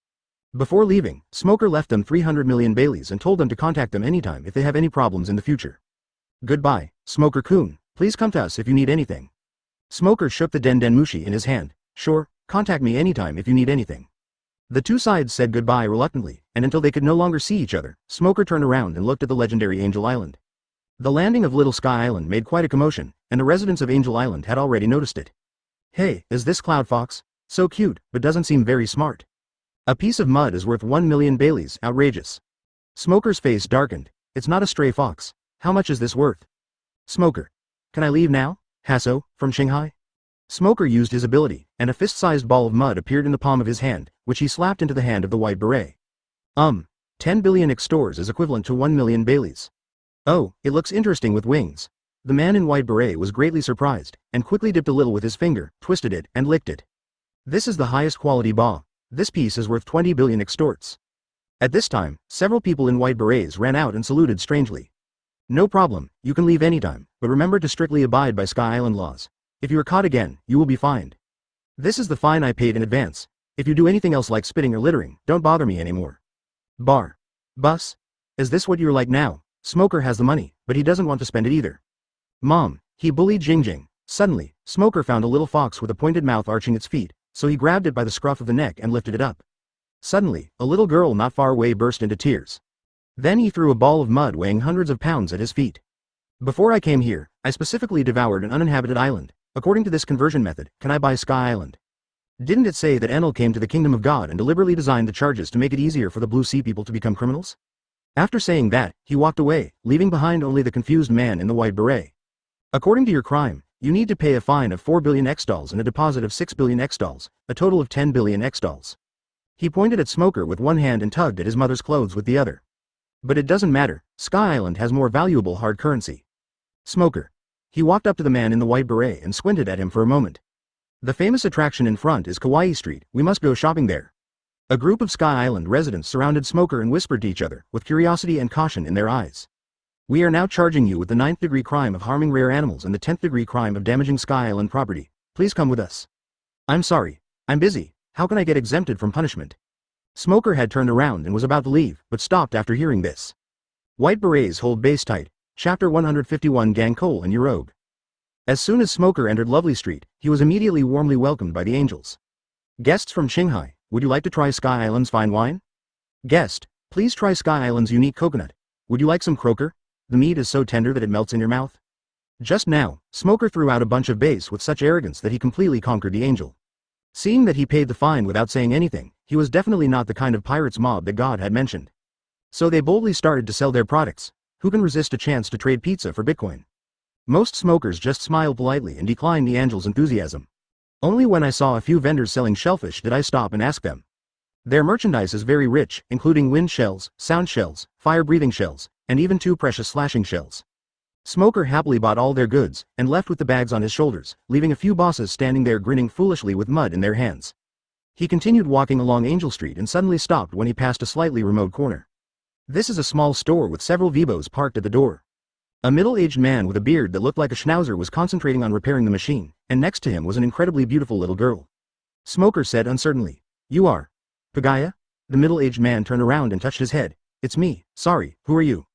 Before leaving, Smoker left them 300 million Baileys and told them to contact them anytime if they have any problems in the future. Goodbye, Smoker-kun, please come to us if you need anything. Smoker shook the Den Mushi in his hand. Sure, contact me anytime if you need anything. The two sides said goodbye reluctantly, and until they could no longer see each other, Smoker turned around and looked at the legendary Angel Island. The landing of Little Sky Island made quite a commotion, and the residents of Angel Island had already noticed it. Hey, is this Cloud Fox? So cute, but doesn't seem very smart. A piece of mud is worth 1 million Baileys, outrageous. Smoker's face darkened. It's not a stray fox. How much is this worth? Smoker. Can I leave now? Hasso, from Shanghai? Smoker used his ability, and a fist-sized ball of mud appeared in the palm of his hand, which he slapped into the hand of the white beret. 10 billion extors is equivalent to 1 million Baileys. Oh, it looks interesting with wings. The man in white beret was greatly surprised, and quickly dipped a little with his finger, twisted it, and licked it. This is the highest quality ball. This piece is worth 20 billion extorts. At this time, several people in white berets ran out and saluted strangely. No problem, you can leave anytime, but remember to strictly abide by Sky Island laws. If you are caught again, you will be fined. This is the fine I paid in advance. If you do anything else like spitting or littering, don't bother me anymore. Bar. Bus? Is this what you're like now? Smoker has the money, but he doesn't want to spend it either. Mom, he bullied Jing. Suddenly, Smoker found a little fox with a pointed mouth arching its feet, so he grabbed it by the scruff of the neck and lifted it up. Suddenly, a little girl not far away burst into tears. Then he threw a ball of mud weighing hundreds of pounds at his feet. Before I came here, I specifically devoured an uninhabited island. According to this conversion method, can I buy Sky Island? Didn't it say that Enel came to the kingdom of God and deliberately designed the charges to make it easier for the Blue Sea people to become criminals? After saying that, he walked away, leaving behind only the confused man in the white beret. According to your crime, you need to pay a fine of 4 billion X-dolls and a deposit of 6 billion X-dolls, a total of 10 billion X-dolls. He pointed at Smoker with one hand and tugged at his mother's clothes with the other. But it doesn't matter, Sky Island has more valuable hard currency. Smoker. He walked up to the man in the white beret and squinted at him for a moment. The famous attraction in front is Kawaii Street, we must go shopping there. A group of Sky Island residents surrounded Smoker and whispered to each other, with curiosity and caution in their eyes. We are now charging you with the 9th degree crime of harming rare animals and the 10th degree crime of damaging Sky Island property. Please come with us. I'm sorry. I'm busy. How can I get exempted from punishment? Smoker had turned around and was about to leave, but stopped after hearing this. White Berets hold base tight. Chapter 151 Gang Cole and your rogue. As soon as Smoker entered Lovely Street, he was immediately warmly welcomed by the angels. Guests from Shanghai, would you like to try Sky Island's fine wine? Guest, please try Sky Island's unique coconut. Would you like some croaker? The meat is so tender that it melts in your mouth. Just now, Smoker threw out a bunch of bass with such arrogance that he completely conquered the angel. Seeing that he paid the fine without saying anything, he was definitely not the kind of pirates mob that God had mentioned. So they boldly started to sell their products. Who can resist a chance to trade pizza for Bitcoin? Most smokers just smiled politely and declined the angel's enthusiasm. Only when I saw a few vendors selling shellfish did I stop and ask them. Their merchandise is very rich, including wind shells, sound shells, fire-breathing shells, and even 2 precious slashing shells. Smoker happily bought all their goods, and left with the bags on his shoulders, leaving a few bosses standing there grinning foolishly with mud in their hands. He continued walking along Angel Street and suddenly stopped when he passed a slightly remote corner. This is a small store with several Vibos parked at the door. A middle-aged man with a beard that looked like a schnauzer was concentrating on repairing the machine, and next to him was an incredibly beautiful little girl. Smoker said uncertainly, "You are Pagaya?" The middle-aged man turned around and touched his head. "It's me, sorry, who are you?"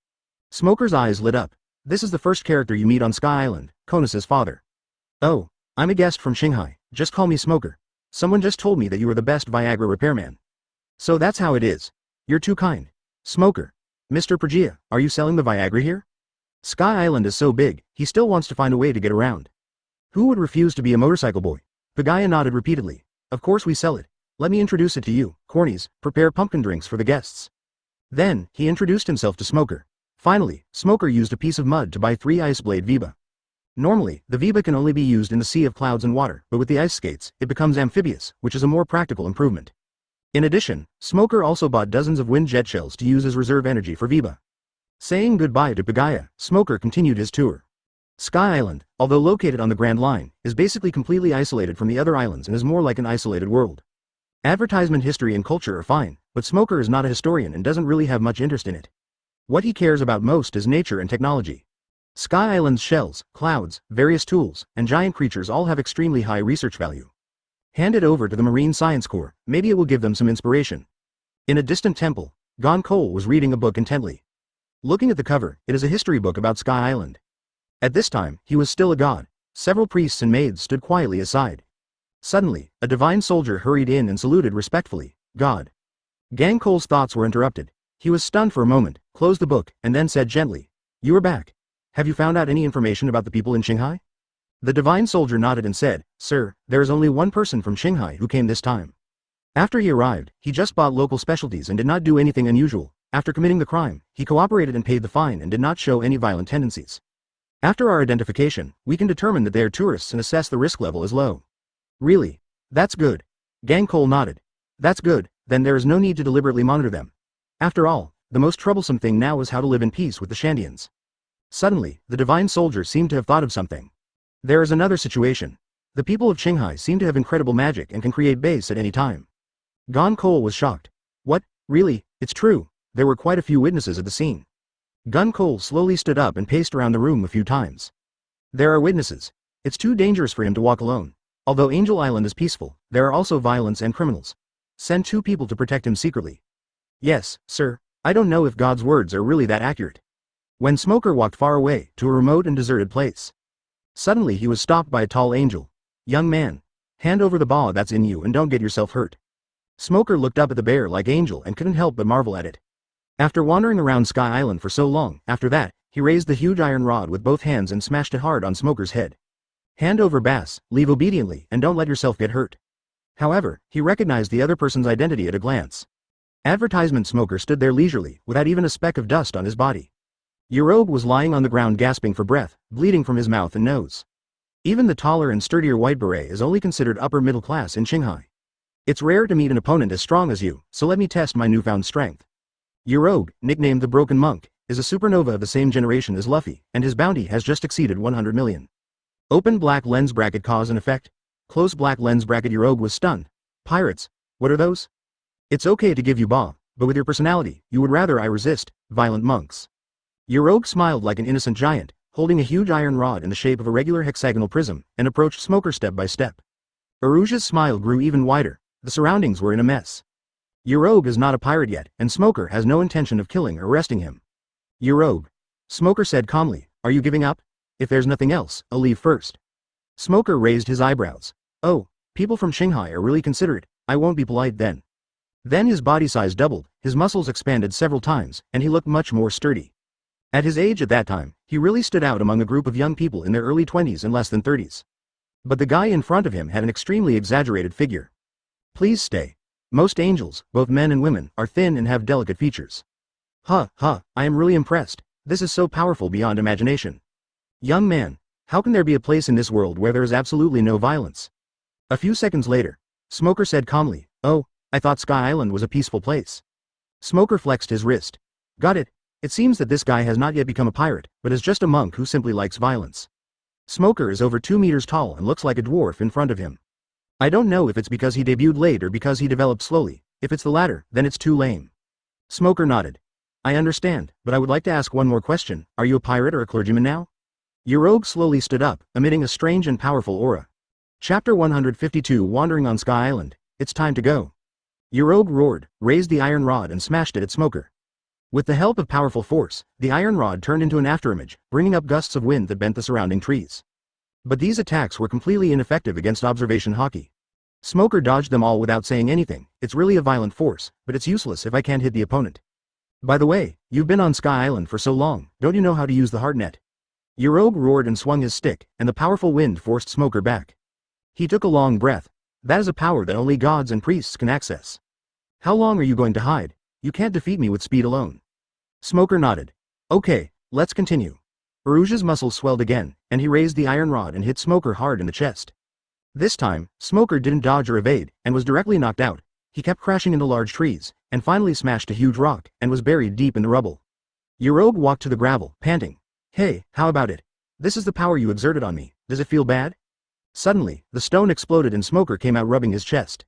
Smoker's eyes lit up. "This is the first character you meet on Sky Island, Konus's father." "Oh, I'm a guest from Shanghai, just call me Smoker. Someone just told me that you are the best Viagra repairman." "So that's how it is. You're too kind. Smoker. Mr. Pagaya, are you selling the Viagra here?" Sky Island is so big, he still wants to find a way to get around. Who would refuse to be a motorcycle boy? Pagaya nodded repeatedly. "Of course we sell it. Let me introduce it to you, Cornies, prepare pumpkin drinks for the guests." Then, he introduced himself to Smoker. Finally, Smoker used a piece of mud to buy 3 ice blade Viba. Normally, the Viba can only be used in the sea of clouds and water, but with the ice skates, it becomes amphibious, which is a more practical improvement. In addition, Smoker also bought dozens of wind jet shells to use as reserve energy for Viba. Saying goodbye to Pagaya, Smoker continued his tour. Sky Island, although located on the Grand Line, is basically completely isolated from the other islands and is more like an isolated world. Advertisement history and culture are fine, but Smoker is not a historian and doesn't really have much interest in it. What he cares about most is nature and technology. Sky Island's shells, clouds, various tools, and giant creatures all have extremely high research value. Hand it over to the Marine Science Corps, maybe it will give them some inspiration. In a distant temple, Gon Cole was reading a book intently. Looking at the cover, it is a history book about Sky Island. At this time, he was still a god. Several priests and maids stood quietly aside. Suddenly, a divine soldier hurried in and saluted respectfully. "God." Gang Cole's thoughts were interrupted. He was stunned for a moment, closed the book, and then said gently, "You are back. Have you found out any information about the people in Shanghai?" The divine soldier nodded and said, "Sir, there is only one person from Shanghai who came this time. After he arrived, he just bought local specialties and did not do anything unusual. After committing the crime, he cooperated and paid the fine and did not show any violent tendencies. After our identification, we can determine that they are tourists and assess the risk level as low." "Really? That's good." Gang Cole nodded. "That's good, then there is no need to deliberately monitor them. After all, the most troublesome thing now is how to live in peace with the Shandians." Suddenly, the divine soldier seemed to have thought of something. "There is another situation. The people of Shanghai seem to have incredible magic and can create base at any time." Gon Cole was shocked. "What? Really? It's true." There were quite a few witnesses at the scene. Gon Cole slowly stood up and paced around the room a few times. "There are witnesses. It's too dangerous for him to walk alone. Although Angel Island is peaceful, there are also violence and criminals. Send 2 people to protect him secretly." "Yes, sir. I don't know if God's words are really that accurate." When Smoker walked far away, to a remote and deserted place. Suddenly he was stopped by a tall angel. "Young man. Hand over the ball that's in you and don't get yourself hurt." Smoker looked up at the bear-like angel and couldn't help but marvel at it. After wandering around Sky Island for so long, after that, he raised the huge iron rod with both hands and smashed it hard on Smoker's head. "Hand over bass, leave obediently, and don't let yourself get hurt." However, he recognized the other person's identity at a glance. Advertisement Smoker stood there leisurely, without even a speck of dust on his body. Yerobe was lying on the ground gasping for breath, bleeding from his mouth and nose. Even the taller and sturdier White Beret is only considered upper middle class in Shanghai. "It's rare to meet an opponent as strong as you, so let me test my newfound strength." Yerobe, nicknamed the Broken Monk, is a supernova of the same generation as Luffy, and his bounty has just exceeded 100 million. Open black lens bracket cause and effect. Close black lens bracket. Yerobe was stunned. "Pirates? What are those?" "It's okay to give you ba, but with your personality, you would rather I resist, violent monks." Yerobe smiled like an innocent giant, holding a huge iron rod in the shape of a regular hexagonal prism, and approached Smoker step by step. Aruja's smile grew even wider. The surroundings were in a mess. Your rogue is not a pirate yet, and Smoker has no intention of killing or arresting him. Your rogue. Smoker said calmly, are you giving up? If there's nothing else, I'll leave first. Smoker raised his eyebrows. Oh, people from Shanghai are really considerate, I won't be polite then. Then his body size doubled, his muscles expanded several times, and he looked much more sturdy. At his age at that time, he really stood out among a group of young people in their early 20s and less than 30s. But the guy in front of him had an extremely exaggerated figure. Please stay. Most angels, both men and women, are thin and have delicate features. I am really impressed. This is so powerful beyond imagination. Young man, how can there be a place in this world where there is absolutely no violence? A few seconds later, Smoker said calmly, oh, I thought Sky Island was a peaceful place. Smoker flexed his wrist. Got it. It seems that this guy has not yet become a pirate, but is just a monk who simply likes violence. Smoker is over 2 meters tall and looks like a dwarf in front of him. I don't know if it's because he debuted late or because he developed slowly. If it's the latter, then it's too lame. Smoker nodded. I understand, but I would like to ask one more question. Are you a pirate or a clergyman now? Your rogue slowly stood up, emitting a strange and powerful aura. Chapter 152 Wandering on Sky Island. It's time to go. Your rogue roared, raised the iron rod and smashed it at Smoker. With the help of powerful force, the iron rod turned into an afterimage, bringing up gusts of wind that bent the surrounding trees. But these attacks were completely ineffective against observation hockey. Smoker dodged them all without saying anything. It's really a violent force, but it's useless if I can't hit the opponent. By the way, you've been on Sky Island for so long, don't you know how to use the hard net? Your rogue roared and swung his stick, and the powerful wind forced Smoker back. He took a long breath. That is a power that only gods and priests can access. How long are you going to hide? You can't defeat me with speed alone. Smoker nodded. Okay, let's continue. Aruja's muscles swelled again, and he raised the iron rod and hit Smoker hard in the chest. This time, Smoker didn't dodge or evade, and was directly knocked out. He kept crashing into large trees, and finally smashed a huge rock, and was buried deep in the rubble. Your rogue walked to the gravel, panting. Hey, how about it? This is the power you exerted on me, does it feel bad? Suddenly, the stone exploded and Smoker came out rubbing his chest.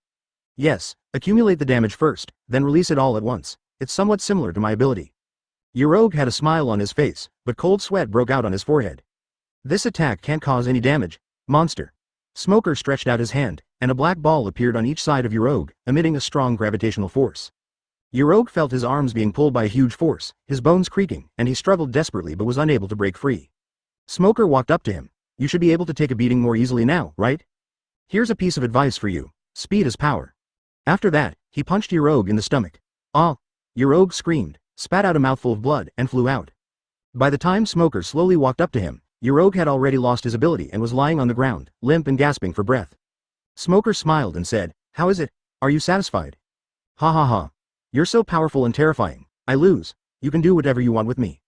Yes, accumulate the damage first, then release it all at once. It's somewhat similar to my ability. Your rogue had a smile on his face, but cold sweat broke out on his forehead. This attack can't cause any damage, monster. Smoker stretched out his hand, and a black ball appeared on each side of your rogue, emitting a strong gravitational force. Your rogue felt his arms being pulled by a huge force, his bones creaking, and he struggled desperately but was unable to break free. Smoker walked up to him. You should be able to take a beating more easily now, right? Here's a piece of advice for you. Speed is power. After that, he punched your rogue in the stomach. Ah! Your rogue screamed, spat out a mouthful of blood, and flew out. By the time Smoker slowly walked up to him, your rogue had already lost his ability and was lying on the ground, limp and gasping for breath. Smoker smiled and said, How is it? Are you satisfied? Ha ha ha. You're so powerful and terrifying. I lose. You can do whatever you want with me.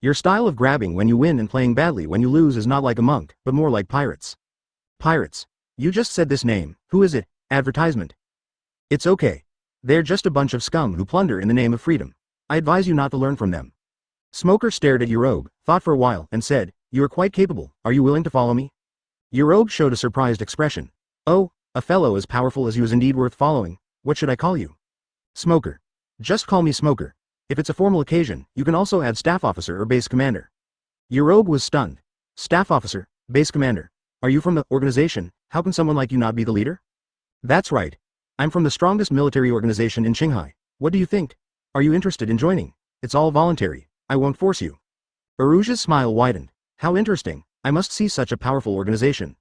Your style of grabbing when you win and playing badly when you lose is not like a monk, but more like pirates. Pirates. You just said this name. Who is it? Advertisement. It's okay. They're just a bunch of scum who plunder in the name of freedom. I advise you not to learn from them. Smoker stared at your rogue, thought for a while, and said, You are quite capable. Are you willing to follow me? Your rogue showed a surprised expression. Oh, a fellow as powerful as you is indeed worth following. What should I call you? Smoker. Just call me Smoker. If it's a formal occasion, you can also add staff officer or base commander. Your rogue was stunned. Staff officer, base commander. Are you from the organization? How can someone like you not be the leader? That's right. I'm from the strongest military organization in Shanghai. What do you think? Are you interested in joining? It's all voluntary. I won't force you. Aruja's smile widened. How interesting. I must see such a powerful organization.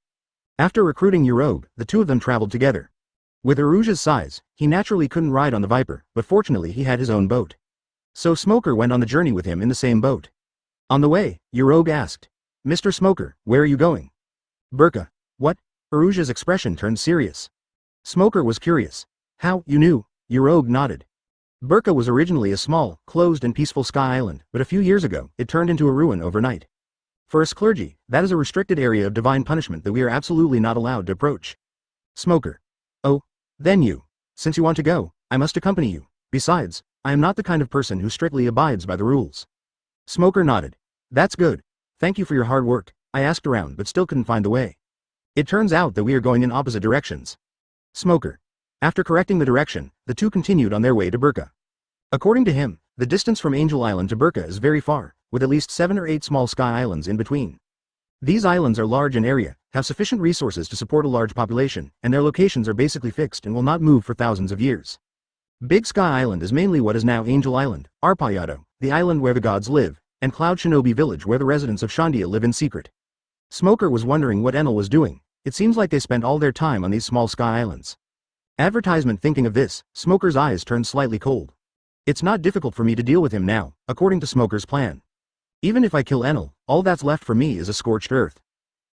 After recruiting your rogue, the two of them traveled together. With Aruja's size, he naturally couldn't ride on the Viper, but fortunately he had his own boat. So Smoker went on the journey with him in the same boat. On the way, your rogue asked, Mr. Smoker, where are you going? Burka. What? Aruja's expression turned serious. Smoker was curious. How, you knew? Your rogue nodded. Burka was originally a small, closed and peaceful sky island, but a few years ago, it turned into a ruin overnight. For us clergy, that is a restricted area of divine punishment that we are absolutely not allowed to approach. Smoker. Oh, then since you want to go, I must accompany you. Besides, I am not the kind of person who strictly abides by the rules. Smoker nodded. That's good. Thank you for your hard work. I asked around but still couldn't find the way. It turns out that we are going in opposite directions. Smoker. After correcting the direction, the two continued on their way to Burka. According to him, the distance from Angel Island to Burka is very far, with at least 7 or 8 small sky islands in between. These islands are large in area, have sufficient resources to support a large population, and their locations are basically fixed and will not move for thousands of years. Big Sky Island is mainly what is now Angel Island, Arpayato, the island where the gods live, and Cloud Shinobi Village where the residents of Shandia live in secret. Smoker was wondering what Enel was doing. It seems like they spent all their time on these small sky islands. Advertisement. Thinking of this, Smoker's eyes turned slightly cold. It's not difficult for me to deal with him now, according to Smoker's plan. Even if I kill Enel, all that's left for me is a scorched earth.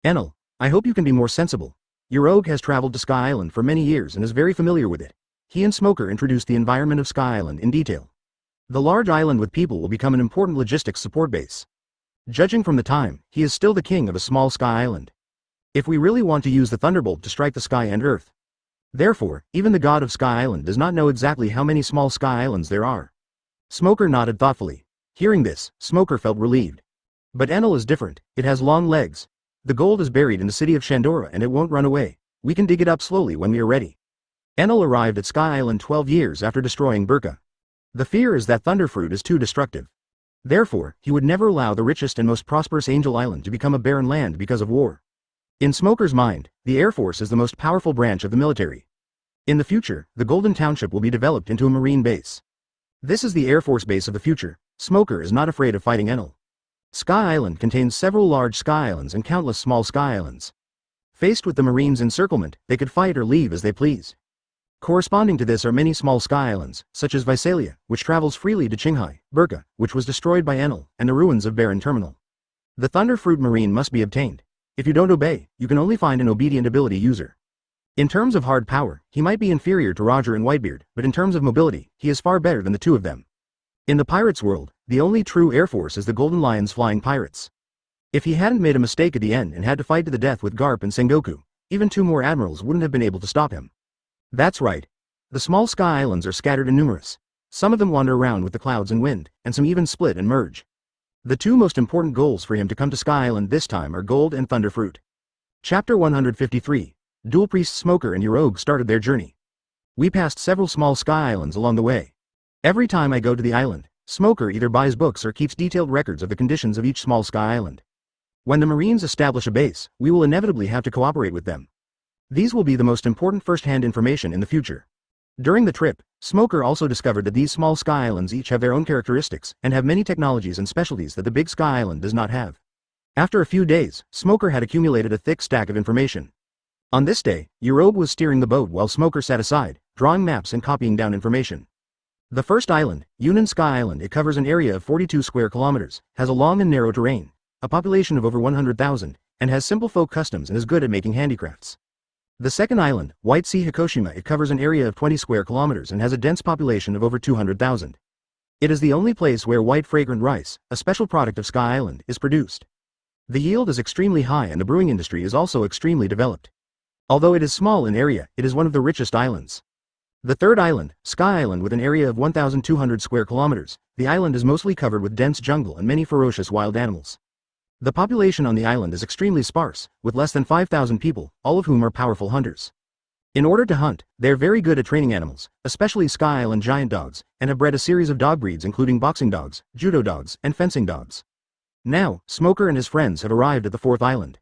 Enel, I hope you can be more sensible. Your rogue has traveled to Sky Island for many years and is very familiar with it. He and Smoker introduced the environment of Sky Island in detail. The large island with people will become an important logistics support base. Judging from the time, he is still the king of a small sky island. If we really want to use the thunderbolt to strike the sky and earth. Therefore, even the god of Sky Island does not know exactly how many small sky islands there are. Smoker nodded thoughtfully. Hearing this, Smoker felt relieved. But Enel is different. It has long legs. The gold is buried in the city of Shandora and it won't run away. We can dig it up slowly when we are ready. Enel arrived at Sky Island 12 years after destroying Burka. The fear is that Thunderfruit is too destructive. Therefore, he would never allow the richest and most prosperous Angel Island to become a barren land because of war. In Smoker's mind, the Air Force is the most powerful branch of the military. In the future, the Golden Township will be developed into a marine base. This is the Air Force base of the future. Smoker is not afraid of fighting Enel. Sky Island contains several large sky islands and countless small sky islands. Faced with the Marines' encirclement, they could fight or leave as they please. Corresponding to this are many small sky islands, such as Visalia, which travels freely to Qinghai, Burka, which was destroyed by Enel, and the ruins of Baron Terminal. The Thunderfruit Marine must be obtained. If you don't obey, you can only find an obedient ability user. In terms of hard power, he might be inferior to Roger and Whitebeard, but in terms of mobility, he is far better than the two of them. In the pirates' world, the only true Air Force is the Golden Lion's flying pirates. If he hadn't made a mistake at the end and had to fight to the death with Garp and Sengoku, even two more admirals wouldn't have been able to stop him. That's right. The small sky islands are scattered and numerous. Some of them wander around with the clouds and wind, and some even split and merge. The two most important goals for him to come to Sky Island this time are Gold and Thunderfruit. Chapter 153. Dual Priest Smoker and Yorogue started their journey. We passed several small sky islands along the way. Every time I go to the island, Smoker either buys books or keeps detailed records of the conditions of each small sky island. When the Marines establish a base, we will inevitably have to cooperate with them. These will be the most important first-hand information in the future. During the trip, Smoker also discovered that these small sky islands each have their own characteristics and have many technologies and specialties that the big sky island does not have. After a few days, Smoker had accumulated a thick stack of information. On this day, Yorogue was steering the boat while Smoker sat aside, drawing maps and copying down information. The first island, Yunnan Sky Island, it covers an area of 42 square kilometers, has a long and narrow terrain, a population of over 100,000, and has simple folk customs and is good at making handicrafts. The second island, White Sea Hikoshima, it covers an area of 20 square kilometers and has a dense population of over 200,000. It is the only place where white fragrant rice, a special product of Sky Island, is produced. The yield is extremely high and the brewing industry is also extremely developed. Although it is small in area, it is one of the richest islands. The third island, Sky Island, with an area of 1,200 square kilometers, the island is mostly covered with dense jungle and many ferocious wild animals. The population on the island is extremely sparse, with less than 5,000 people, all of whom are powerful hunters. In order to hunt, they are very good at training animals, especially Sky Island giant dogs, and have bred a series of dog breeds including boxing dogs, judo dogs, and fencing dogs. Now, Smoker and his friends have arrived at the fourth island.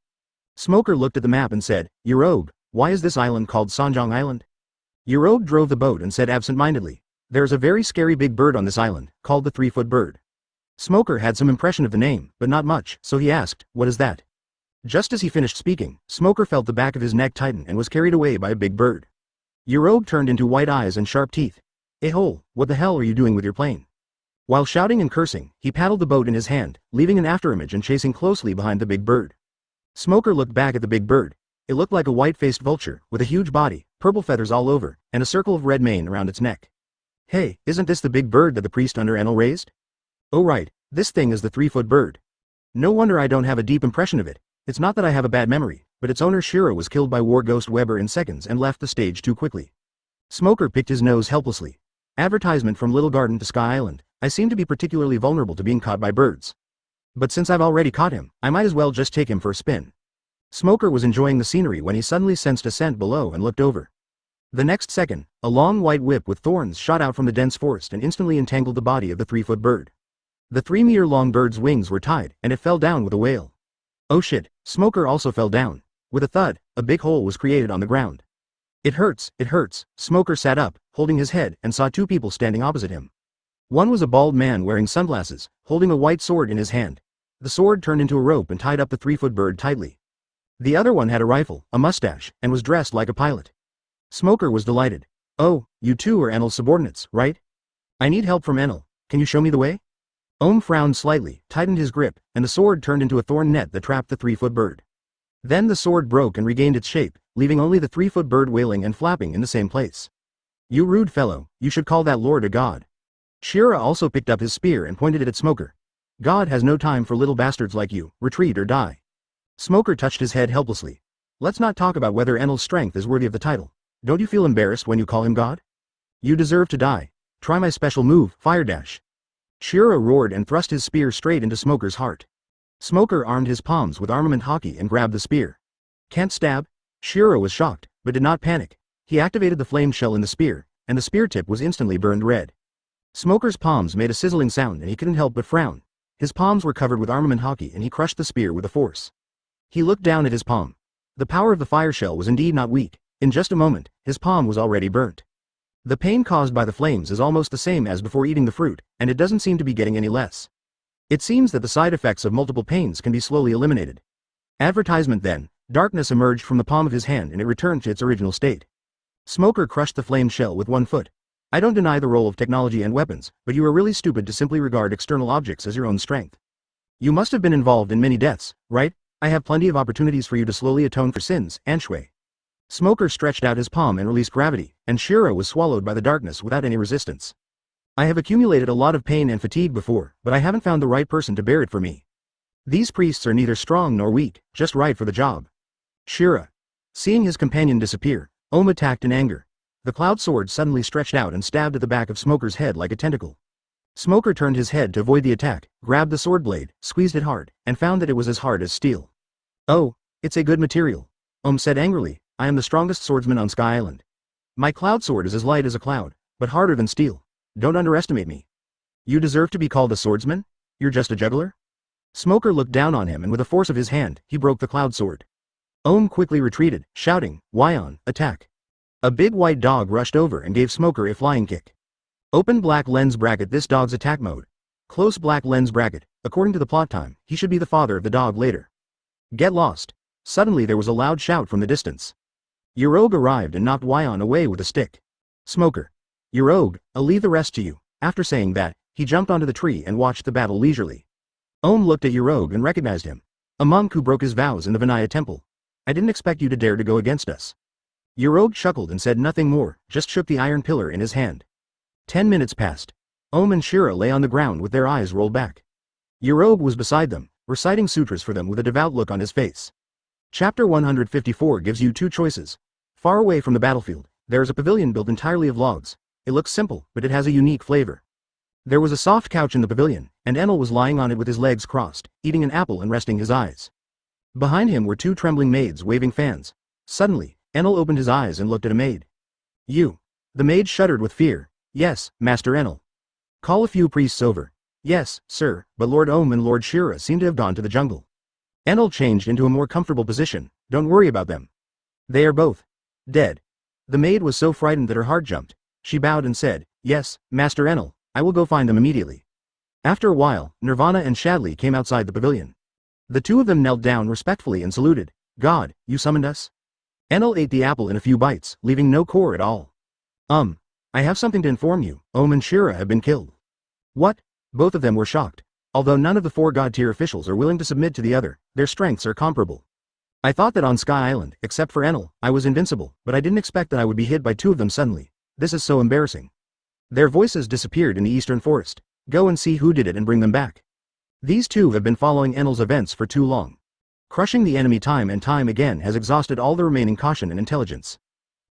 Smoker looked at the map and said, "Yorogue, why is this island called Sanjong Island?" Yorogue drove the boat and said absent-mindedly, "There is a very scary big bird on this island, called the 3-foot bird." Smoker had some impression of the name, but not much, so he asked, "What is that?" Just as he finished speaking, Smoker felt the back of his neck tighten and was carried away by a big bird. Yorogue turned into white eyes and sharp teeth. "Hole, what the hell are you doing with your plane?" While shouting and cursing, he paddled the boat in his hand, leaving an afterimage and chasing closely behind the big bird. Smoker looked back at the big bird. It looked like a white-faced vulture, with a huge body, purple feathers all over, and a circle of red mane around its neck. "Hey, isn't this the big bird that the priest under Enel raised?" "Oh right, this thing is the 3-foot bird. No wonder I don't have a deep impression of it. It's not that I have a bad memory, but its owner Shiro was killed by War Ghost Weber in seconds and left the stage too quickly." Smoker picked his nose helplessly. Advertisement from Little Garden to Sky Island, "I seem to be particularly vulnerable to being caught by birds. But since I've already caught him, I might as well just take him for a spin." Smoker was enjoying the scenery when he suddenly sensed a scent below and looked over. The next second, a long white whip with thorns shot out from the dense forest and instantly entangled the body of the 3-foot bird. The 3-meter-long bird's wings were tied, and it fell down with a wail. Oh shit, Smoker also fell down. With a thud, a big hole was created on the ground. It hurts, Smoker sat up, holding his head, and saw two people standing opposite him. One was a bald man wearing sunglasses, holding a white sword in his hand. The sword turned into a rope and tied up the 3-foot bird tightly. The other one had a rifle, a mustache, and was dressed like a pilot. Smoker was delighted. "Oh, you two are Enel's subordinates, right? I need help from Enel. Can you show me the way?" Ohm frowned slightly, tightened his grip, and the sword turned into a thorn net that trapped the 3-foot bird. Then the sword broke and regained its shape, leaving only the 3-foot bird wailing and flapping in the same place. "You rude fellow, you should call that lord a god." Shira also picked up his spear and pointed it at Smoker. "God has no time for little bastards like you, retreat or die." Smoker touched his head helplessly. "Let's not talk about whether Enel's strength is worthy of the title. Don't you feel embarrassed when you call him God? You deserve to die. Try my special move, Fire Dash." Shira roared and thrust his spear straight into Smoker's heart. Smoker armed his palms with armament hockey and grabbed the spear. "Can't stab?" Shira was shocked, but did not panic. He activated the flame shell in the spear, and the spear tip was instantly burned red. Smoker's palms made a sizzling sound and he couldn't help but frown. His palms were covered with armament hockey and he crushed the spear with a force. He looked down at his palm. The power of the fire shell was indeed not weak. In just a moment, his palm was already burnt. The pain caused by the flames is almost the same as before eating the fruit, and it doesn't seem to be getting any less. It seems that the side effects of multiple pains can be slowly eliminated. Advertisement then, darkness emerged from the palm of his hand and it returned to its original state. Smoker crushed the flame shell with one foot. "I don't deny the role of technology and weapons, but you are really stupid to simply regard external objects as your own strength. You must have been involved in many deaths, right? I have plenty of opportunities for you to slowly atone for sins, Anshui." Smoker stretched out his palm and released gravity, and Shira was swallowed by the darkness without any resistance. "I have accumulated a lot of pain and fatigue before, but I haven't found the right person to bear it for me. These priests are neither strong nor weak, just right for the job." Shira. Seeing his companion disappear, Ohm attacked in anger. The cloud sword suddenly stretched out and stabbed at the back of Smoker's head like a tentacle. Smoker turned his head to avoid the attack, grabbed the sword blade, squeezed it hard, and found that it was as hard as steel. "Oh, it's a good material," Ohm said angrily. "I am the strongest swordsman on Sky Island. My cloud sword is as light as a cloud, but harder than steel. Don't underestimate me." "You deserve to be called a swordsman? You're just a juggler?" Smoker looked down on him and with the force of his hand, he broke the cloud sword. Ohm quickly retreated, shouting, "Wyon, attack." A big white dog rushed over and gave Smoker a flying kick. Open black lens bracket this dog's attack mode. Close black lens bracket. According to the plot time, he should be the father of the dog later. Get lost. Suddenly there was a loud shout from the distance. Yerog arrived and knocked Wyon away with a stick. Smoker. "Yerog, I'll leave the rest to you." After saying that, he jumped onto the tree and watched the battle leisurely. Ohm looked at Yerog and recognized him. A monk who broke his vows in the Vinaya temple. "I didn't expect you to dare to go against us." Yerog chuckled and said nothing more, just shook the iron pillar in his hand. 10 minutes passed. Ohm and Shira lay on the ground with their eyes rolled back. Yerog was beside them, reciting sutras for them with a devout look on his face. Chapter 154 gives you two choices. Far away from the battlefield, there is a pavilion built entirely of logs. It looks simple, but it has a unique flavor. There was a soft couch in the pavilion, and Enel was lying on it with his legs crossed, eating an apple and resting his eyes. Behind him were two trembling maids waving fans. Suddenly, Enel opened his eyes and looked at a maid. "You." The maid shuddered with fear. "Yes, Master Enel." "Call a few priests over." "Yes, sir, but Lord Ohm and Lord Shira seem to have gone to the jungle." Enel changed into a more comfortable position. "Don't worry about them. They are both dead." The maid was so frightened that her heart jumped. She bowed and said, "Yes, Master Enel, I will go find them immediately." After a while, Nirvana and Shadley came outside the pavilion. The two of them knelt down respectfully and saluted. "God, you summoned us?" Enel ate the apple in a few bites, leaving no core at all. I have something to inform you. Ohm and Shira have been killed." "What?" Both of them were shocked. Although none of the four god-tier officials are willing to submit to the other, their strengths are comparable. "I thought that on Sky Island, except for Enel, I was invincible, but I didn't expect that I would be hit by two of them suddenly. This is so embarrassing." Their voices disappeared in the eastern forest. "Go and see who did it and bring them back." These two have been following Enel's events for too long. Crushing the enemy time and time again has exhausted all the remaining caution and intelligence.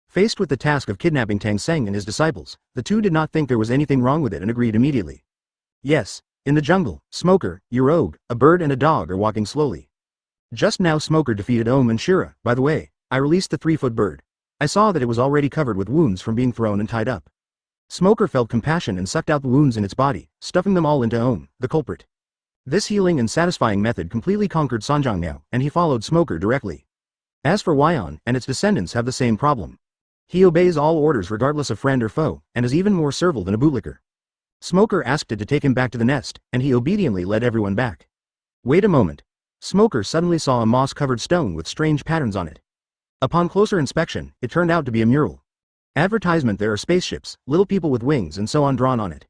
Faced with the task of kidnapping Tang Seng and his disciples, the two did not think there was anything wrong with it and agreed immediately. Yes, in the jungle, Smoker, Yerog, a bird and a dog are walking slowly. Just now Smoker defeated Ohm and Shira. By the way, I released the 3-foot bird. I saw that it was already covered with wounds from being thrown and tied up. Smoker felt compassion and sucked out the wounds in its body, stuffing them all into Ohm, the culprit. This healing and satisfying method completely conquered Sanjiang now, and he followed Smoker directly. As for Wyon and its descendants have the same problem. He obeys all orders regardless of friend or foe, and is even more servile than a bootlicker. Smoker asked it to take him back to the nest, and he obediently led everyone back. Wait a moment. Smoker suddenly saw a moss-covered stone with strange patterns on it. Upon closer inspection, it turned out to be a mural. Advertisement: there are spaceships, little people with wings and so on drawn on it.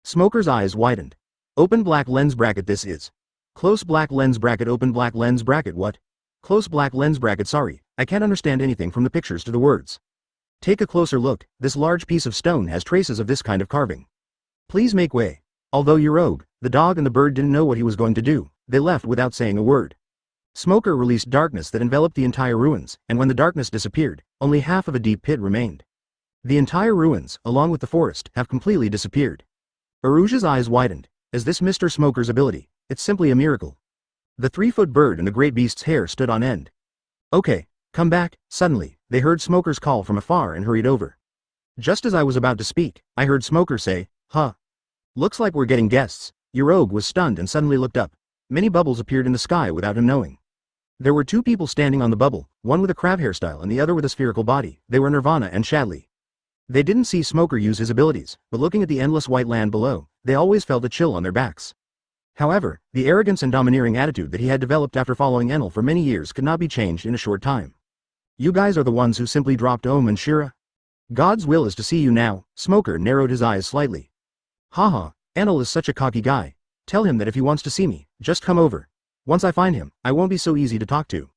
Smoker's eyes widened. Open black lens bracket. This is. Close black lens bracket. Open black lens bracket. What? Close black lens bracket. Sorry, I can't understand anything from the pictures to the words. Take a closer look. This large piece of stone has traces of this kind of carving. Please make way. Although Yurog, the dog and the bird didn't know what he was going to do, they left without saying a word. Smoker released darkness that enveloped the entire ruins, and when the darkness disappeared, only half of a deep pit remained. The entire ruins, along with the forest, have completely disappeared. Aruja's eyes widened. Is this Mr. Smoker's ability? It's simply a miracle. The 3-foot bird and the great beast's hair stood on end. Okay, come back. Suddenly, they heard Smoker's call from afar and hurried over. Just as I was about to speak, I heard Smoker say, "Huh. Looks like we're getting guests." Yurog was stunned and suddenly looked up. Many bubbles appeared in the sky without him knowing. There were 2 people standing on the bubble, one with a crab hairstyle and the other with a spherical body. They were Nirvana and Shadley. They didn't see Smoker use his abilities, but looking at the endless white land below, they always felt a chill on their backs. However, the arrogance and domineering attitude that he had developed after following Enel for many years could not be changed in a short time. You guys are the ones who simply dropped Ohm and Shira? God's will is to see you now. Smoker narrowed his eyes slightly. Haha, Enel is such a cocky guy. Tell him that if he wants to see me, just come over. Once I find him, I won't be so easy to talk to.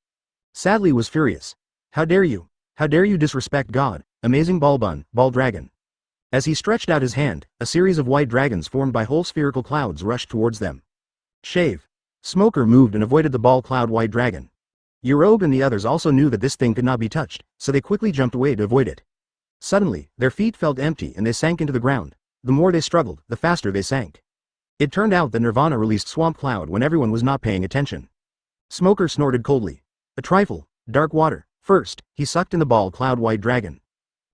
Sadly was furious. How dare you? How dare you disrespect God, amazing ball dragon. As he stretched out his hand, a series of white dragons formed by whole spherical clouds rushed towards them. Shave. Smoker moved and avoided the ball cloud white dragon. Yurog and the others also knew that this thing could not be touched, so they quickly jumped away to avoid it. Suddenly, their feet felt empty and they sank into the ground. The more they struggled, the faster they sank. It turned out that Nirvana released Swamp Cloud when everyone was not paying attention. Smoker snorted coldly. A trifle. Dark water. First, he sucked in the ball cloud white dragon.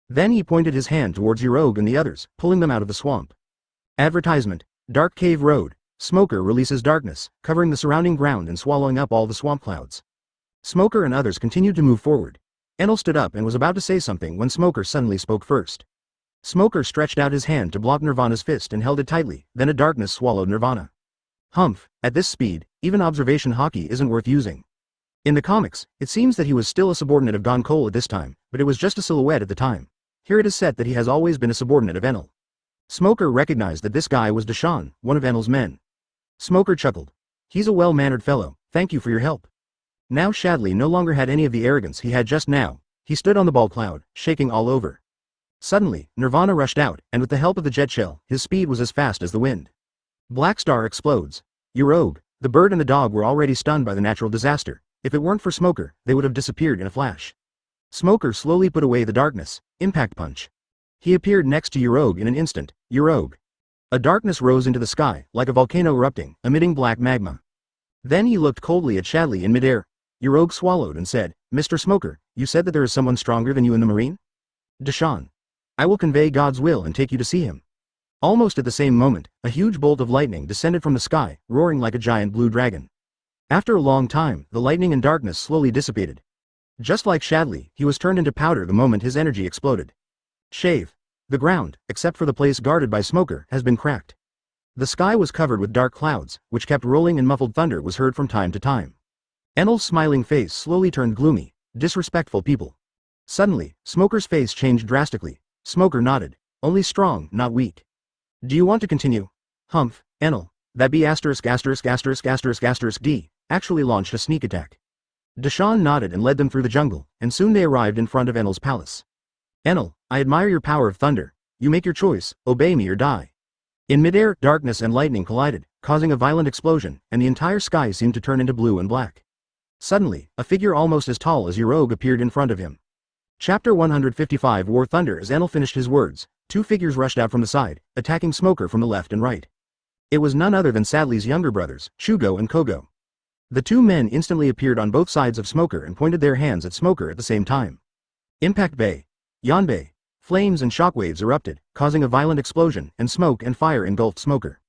Then he pointed his hand towards Yurog and the others, pulling them out of the swamp. Advertisement. Dark Cave Road. Smoker releases darkness, covering the surrounding ground and swallowing up all the swamp clouds. Smoker and others continued to move forward. Enel stood up and was about to say something when Smoker suddenly spoke first. Smoker stretched out his hand to block Nirvana's fist and held it tightly, then a darkness swallowed Nirvana. Humph, at this speed, even observation hockey isn't worth using. In the comics, it seems that he was still a subordinate of Gon Cole at this time, but it was just a silhouette at the time. Here it is set that he has always been a subordinate of Enel. Smoker recognized that this guy was Deshawn, one of Enel's men. Smoker chuckled. He's a well-mannered fellow, thank you for your help. Now Shadley no longer had any of the arrogance he had just now. He stood on the ball cloud, shaking all over. Suddenly, Nirvana rushed out, and with the help of the jet shell, his speed was as fast as the wind. Black Star explodes. Yurog, the bird and the dog were already stunned by the natural disaster. If it weren't for Smoker, they would have disappeared in a flash. Smoker slowly put away the darkness. Impact punch. He appeared next to Yurog in an instant. Yurog. A darkness rose into the sky, like a volcano erupting, emitting black magma. Then he looked coldly at Shadley in midair. Yurog swallowed and said, Mr. Smoker, you said that there is someone stronger than you in the marine? Deshawn. I will convey God's will and take you to see him. Almost at the same moment, a huge bolt of lightning descended from the sky, roaring like a giant blue dragon. After a long time, the lightning and darkness slowly dissipated. Just like Shadley, he was turned into powder the moment his energy exploded. Shave. The ground, except for the place guarded by Smoker, has been cracked. The sky was covered with dark clouds, which kept rolling and muffled thunder was heard from time to time. Enel's smiling face slowly turned gloomy. Disrespectful people. Suddenly, Smoker's face changed drastically. Smoker nodded. Only strong, not weak. Do you want to continue? Humph, Enel. That B**************** D actually launched a sneak attack. Deshawn nodded and led them through the jungle, and soon they arrived in front of Enel's palace. Enel, I admire your power of thunder. You make your choice, obey me or die. In midair, darkness and lightning collided, causing a violent explosion, and the entire sky seemed to turn into blue and black. Suddenly, a figure almost as tall as Yurog appeared in front of him. Chapter 155 War Thunder. As Enel finished his words, 2 figures rushed out from the side, attacking Smoker from the left and right. It was none other than Sadley's younger brothers, Shugo and Kogo. The 2 men instantly appeared on both sides of Smoker and pointed their hands at Smoker at the same time. Impact Bay. Yanbei. Flames and shockwaves erupted, causing a violent explosion, and smoke and fire engulfed Smoker.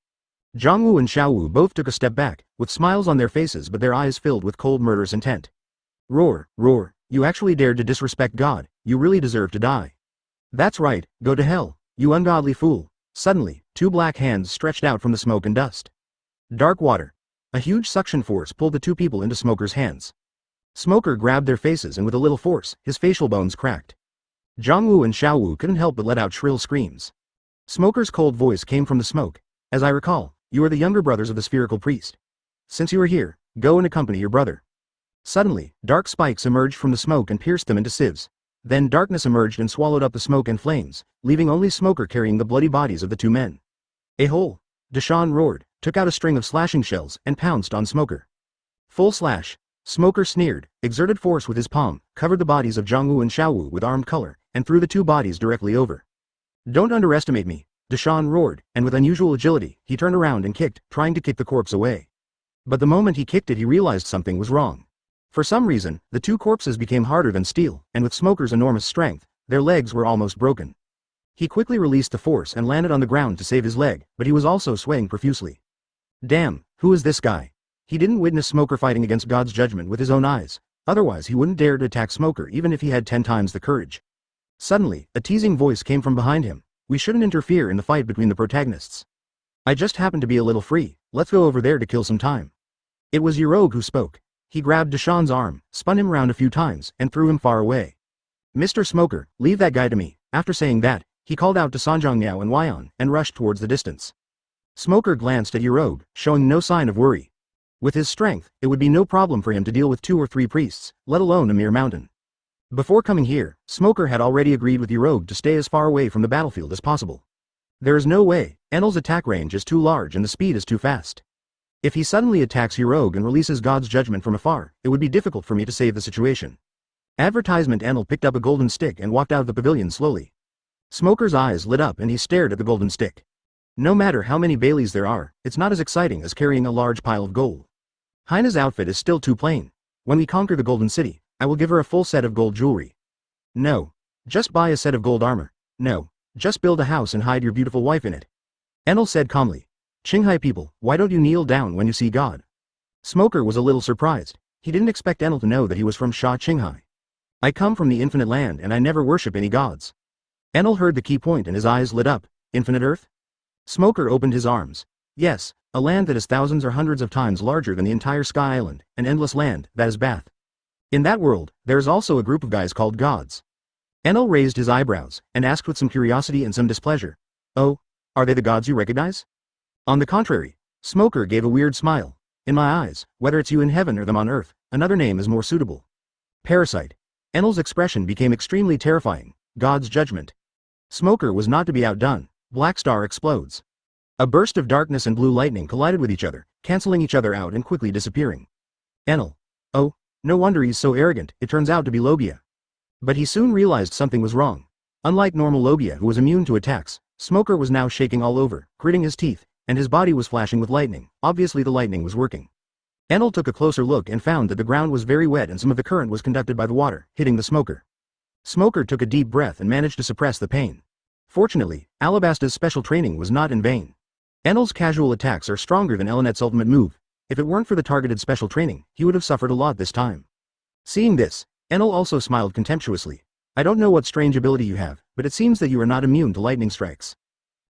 Zhongwu and Xiaowu both took a step back, with smiles on their faces but their eyes filled with cold murderous intent. Roar, roar, you actually dared to disrespect God, you really deserve to die. That's right, go to hell, you ungodly fool. Suddenly, two black hands stretched out from the smoke and dust. Dark water. A huge suction force pulled the two people into Smoker's hands. Smoker grabbed their faces and with a little force, his facial bones cracked. Zhongwu and Xiaowu couldn't help but let out shrill screams. Smoker's cold voice came from the smoke. As I recall, you are the younger brothers of the spherical priest. Since you are here, go and accompany your brother. Suddenly, dark spikes emerged from the smoke and pierced them into sieves. Then darkness emerged and swallowed up the smoke and flames, leaving only Smoker carrying the bloody bodies of the two men. A hole! Deshawn roared, took out a string of slashing shells, and pounced on Smoker. Full slash. Smoker sneered, exerted force with his palm, covered the bodies of Zhongwu and Xiaowu with armed color, and threw the two bodies directly over. Don't underestimate me, Deshawn roared, and with unusual agility, he turned around and kicked, trying to kick the corpse away. But the moment he kicked it he realized something was wrong. For some reason, the two corpses became harder than steel, and with Smoker's enormous strength, their legs were almost broken. He quickly released the force and landed on the ground to save his leg, but he was also swaying profusely. Damn, who is this guy? He didn't witness Smoker fighting against God's judgment with his own eyes, otherwise he wouldn't dare to attack Smoker even if he had 10 times the courage. Suddenly, a teasing voice came from behind him. We shouldn't interfere in the fight between the protagonists. I just happen to be a little free, let's go over there to kill some time. It was Yeroge who spoke. He grabbed Deshawn's arm, spun him around a few times, and threw him far away. Mr. Smoker, leave that guy to me. After saying that, he called out to Sanjiangyao and Weian, and rushed towards the distance. Smoker glanced at Yeroge, showing no sign of worry. With his strength, it would be no problem for him to deal with 2 or 3 priests, let alone a mere mountain. Before coming here, Smoker had already agreed with Yeroge to stay as far away from the battlefield as possible. There is no way, Enel's attack range is too large and the speed is too fast. If he suddenly attacks Yeroge and releases God's judgment from afar, it would be difficult for me to save the situation. Advertisement. Enel picked up a golden stick and walked out of the pavilion slowly. Smoker's eyes lit up and he stared at the golden stick. No matter how many Baileys there are, it's not as exciting as carrying a large pile of gold. Haina's outfit is still too plain. When we conquer the Golden City, I will give her a full set of gold jewelry. No. Just buy a set of gold armor. No. Just build a house and hide your beautiful wife in it. Enel said calmly. Qinghai people, why don't you kneel down when you see God? Smoker was a little surprised. He didn't expect Enel to know that he was from Sha Qinghai. I come from the infinite land and I never worship any gods. Enel heard the key point and his eyes lit up. Infinite Earth? Smoker opened his arms. Yes, a land that is thousands or hundreds of times larger than the entire Sky Island, an endless land, that is Bath. In that world, there is also a group of guys called gods. Enel raised his eyebrows, and asked with some curiosity and some displeasure. Oh, are they the gods you recognize? On the contrary, Smoker gave a weird smile. In my eyes, whether it's you in heaven or them on earth, another name is more suitable. Parasite. Enel's expression became extremely terrifying. God's judgment. Smoker was not to be outdone. Black Star explodes. A burst of darkness and blue lightning collided with each other, canceling each other out and quickly disappearing. Enel. Oh, no wonder he's so arrogant, it turns out to be Logia. But he soon realized something was wrong. Unlike normal Logia who was immune to attacks, Smoker was now shaking all over, gritting his teeth, and his body was flashing with lightning. Obviously the lightning was working. Enel took a closer look and found that the ground was very wet and some of the current was conducted by the water, hitting the Smoker. Smoker took a deep breath and managed to suppress the pain. Fortunately, Alabasta's special training was not in vain. Enel's casual attacks are stronger than Elinet's ultimate move. If it weren't for the targeted special training, he would have suffered a lot this time. Seeing this, Enel also smiled contemptuously. I don't know what strange ability you have, but it seems that you are not immune to lightning strikes.